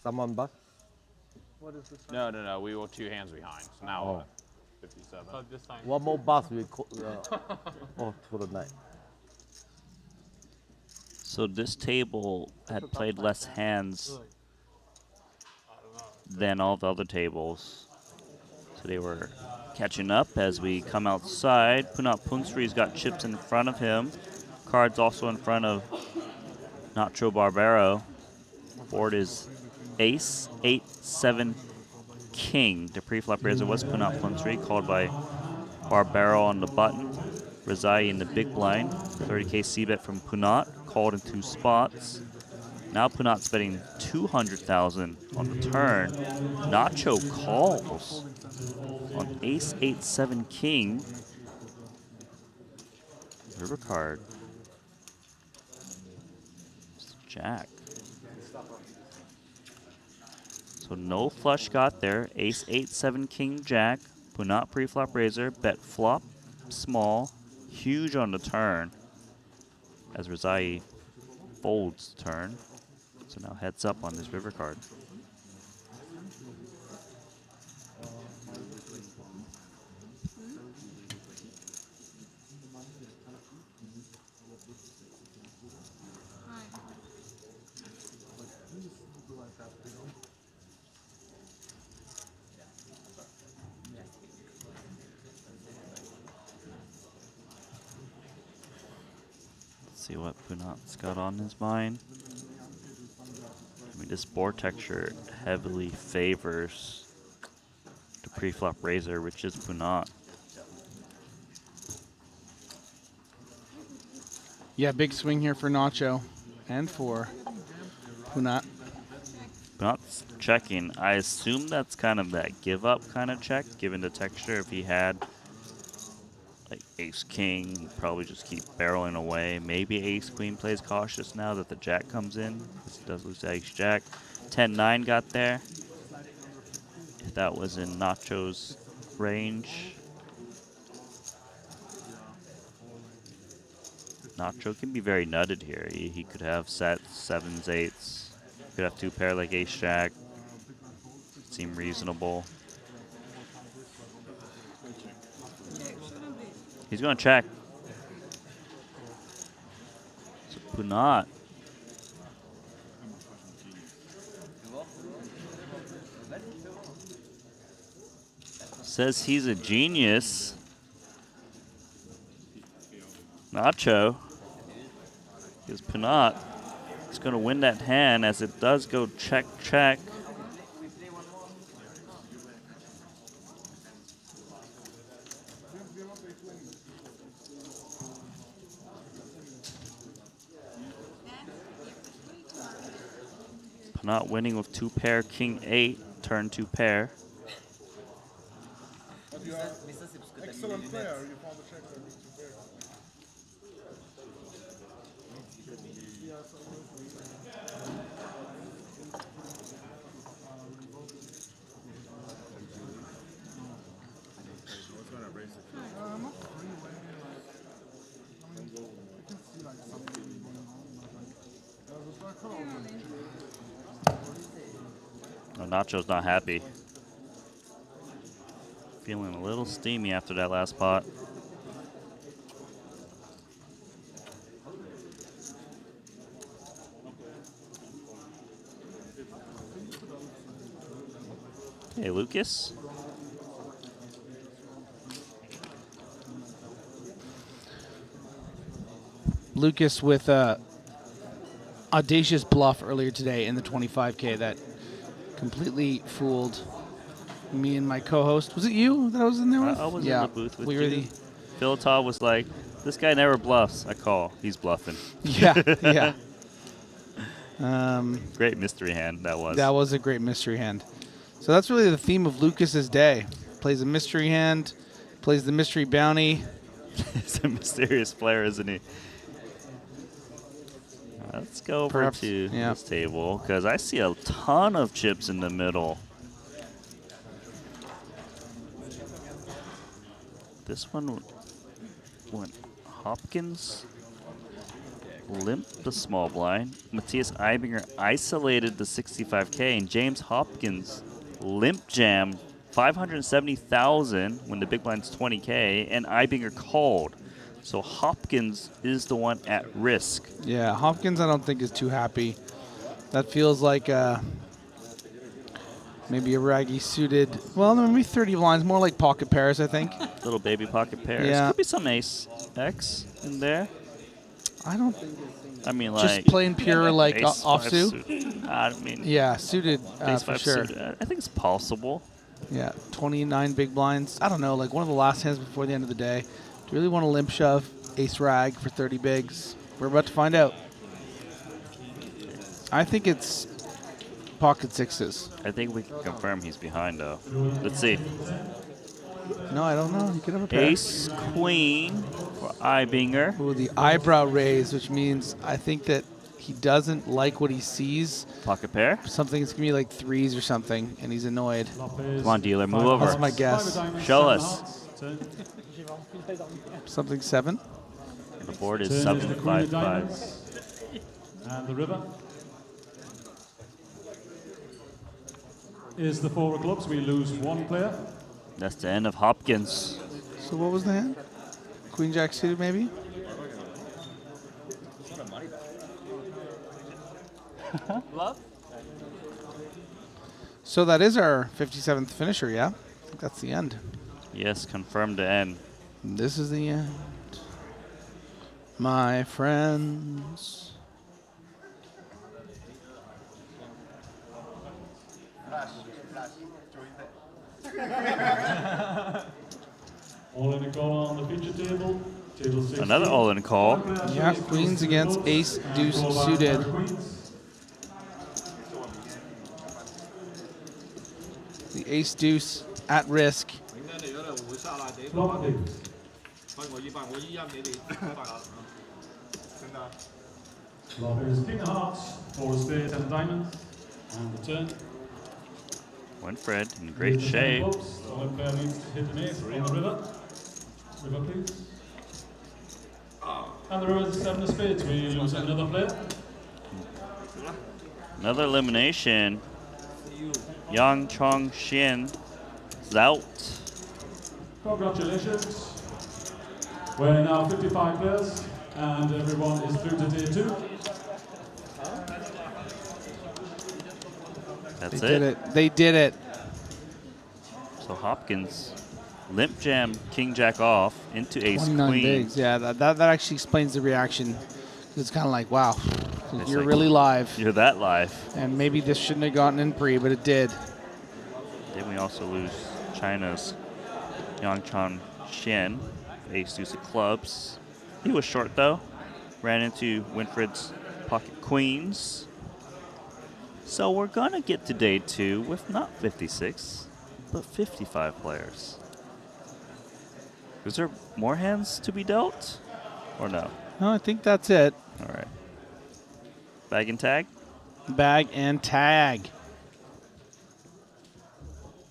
Someone back? What is this? No. We were 2 hands behind. So now 57. So this sign. One more bus we for the night. So this table had played less hands than all the other tables. So they were catching up as we come outside. Punat Punsri's got chips in front of him. Cards also in front of Nacho Barbero. Board is Ace, 8, 7, King. The pre-flop raiser was Punat Punsri, called by Barbero on the button. Rezai in the big blind. 30k c-bet from Punat, called in 2 spots. Now Punat's betting 200,000 on the turn. Nacho calls on Ace, 8, 7, King. River card. Jack. So no flush got there. Ace, 8, 7, King, Jack. Punat pre-flop raiser. Bet flop small. Huge on the turn. As Rezai folds the turn. So now heads up on this river card. See what Punat's got on his mind. I mean, this board texture heavily favors the pre-flop raiser, which is Punat. Yeah, big swing here for Nacho and for Punat. Punat's checking. I assume that's kind of that give-up kind of check, given the texture. If he had like Ace-King, he'd probably just keep barreling away. Maybe Ace-Queen plays cautious now that the Jack comes in, because he does lose to Ace-Jack. 10-9 got there. If that was in Nacho's range. Nacho can be very nutted here. He could have sets, 7s, 8s. Could have 2 pair like Ace-Jack. Seem reasonable. He's going to check. So Punat. Says he's a genius. Nacho. Because Punat It's going to win that hand as it does go check, check. Not winning with 2 pair, king 8, turn 2 pair. But you are excellent player. You found the check there with 2 pairs. Oh, Nacho's not happy. Feeling a little steamy after that last pot. Hey, Lucas. Lucas with a audacious bluff earlier today in the 25K that completely fooled me and my co-host. Was it you that I was in there with? I was in the booth with we you. were the Philtov was like, this guy never bluffs. I call. He's bluffing. Yeah, yeah. Great mystery hand that was. That was a great mystery hand. So that's really the theme of Lucas's day. Plays a mystery hand, plays the mystery bounty. He's a mysterious player, isn't he? Let's go over Perhaps, to yeah. this table because I see a ton of chips in the middle. This one went Hopkins, limped the small blind. Matthias Eibinger isolated the 65K, and James Hopkins limp jammed 570,000 when the big blind's 20K, and Eibinger called. So Hopkins is the one at risk. Yeah, Hopkins I don't think is too happy. That feels like maybe a raggy suited, well, maybe 30 blinds, more like pocket pairs, I think. Little baby pocket pairs. Yeah. Could be some ace X in there. I don't think. I mean, like Just plain pure, like, ace offsuit? 5 suit. I mean, Yeah, suited ace for 5 sure. suit. I think it's possible. Yeah, 29 big blinds. I don't know, like one of the last hands before the end of the day. Do you really want to limp shove ace rag for 30 bigs? We're about to find out. I think it's pocket sixes. I think we can confirm he's behind, though. Let's see. No, I don't know. You could have a pair. Ace queen for Eibinger. Ooh, the eyebrow raise, which means I think that he doesn't like what he sees. Pocket pair? Something's going to be like threes or something, and he's annoyed. Come on, dealer, move over. That's my guess. Show us. Something 7? The board is Turn is the queen of 7-5-5. diamonds. And the river is the 4 of clubs. We lose 1 player. That's the end of Hopkins. So what was the hand? Queen jack suited, maybe? Love? So that is our 57th finisher, yeah? I think that's the end. Yes, confirmed the end. This is the end. My friends. All in a call on the feature table. Table 16. Another all-in call. Yeah, queens against ace, deuce suited. The ace deuce at risk. Flop is king of hearts, 4 of spades and diamonds. And the turn. Winfred in great shape. The left pair needs to hit an ace on the river. River, please. And the river is 7 of spades. We lose another player. Another elimination. Yang Chong Shin is out. Congratulations. We're now 55 players, and everyone is through to day 2. That's They did it. They did it. So Hopkins limp jam king jack off into ace 29 queen. bigs. Yeah, that actually explains the reaction. It's kind of like, wow, It's You're like, really live. You're that live. And maybe this shouldn't have gotten in pre, but it did. Then we also lose China's Yangchan Xian, ace deuce of clubs. He was short though. Ran into Winfred's pocket queens. So we're gonna get to day 2 with not 56, but 55 players. Is there more hands to be dealt, or no? No, I think that's it. All right. Bag and tag? Bag and tag.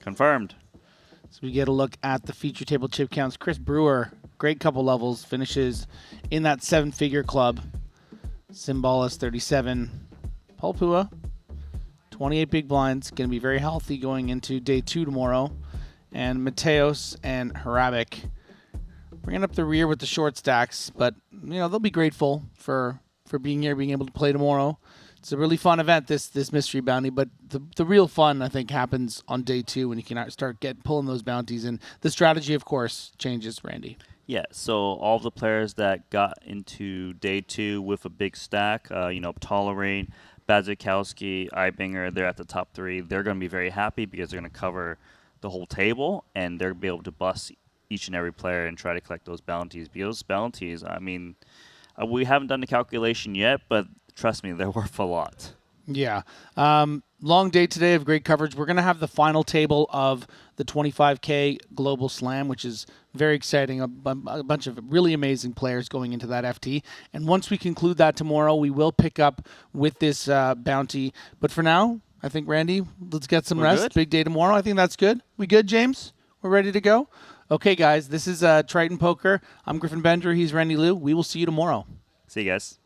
Confirmed. So we get a look at the feature table chip counts. Chris Brewer, great couple levels, finishes in that 7-figure club. Symbolis 37. Paul Pua, 28 big blinds, going to be very healthy going into day 2 tomorrow. And Mateos and Harabik bringing up the rear with the short stacks, but they'll be grateful for being here, being able to play tomorrow. It's a really fun event, this mystery bounty, but the real fun, I think, happens on day 2 when you can start pulling those bounties. And the strategy, of course, changes, Randy. Yeah, so all the players that got into day 2 with a big stack, Ptolerain, Bazikowski, Eibinger, they're at the top 3. They're going to be very happy because they're going to cover the whole table, and they're going to be able to bust each and every player and try to collect those bounties. Because those bounties, I mean, we haven't done the calculation yet, but trust me, they're worth a lot. Yeah. Long day today of great coverage. We're going to have the final table of the 25K Global Slam, which is very exciting. A bunch of really amazing players going into that FT. And once we conclude that tomorrow, we will pick up with this bounty. But for now, I think, Randy, let's get some rest. Good. Big day tomorrow. I think that's good. We good, James? We're ready to go? Okay, guys, this is Triton Poker. I'm Griffin Bender. He's Randy Liu. We will see you tomorrow. See you guys.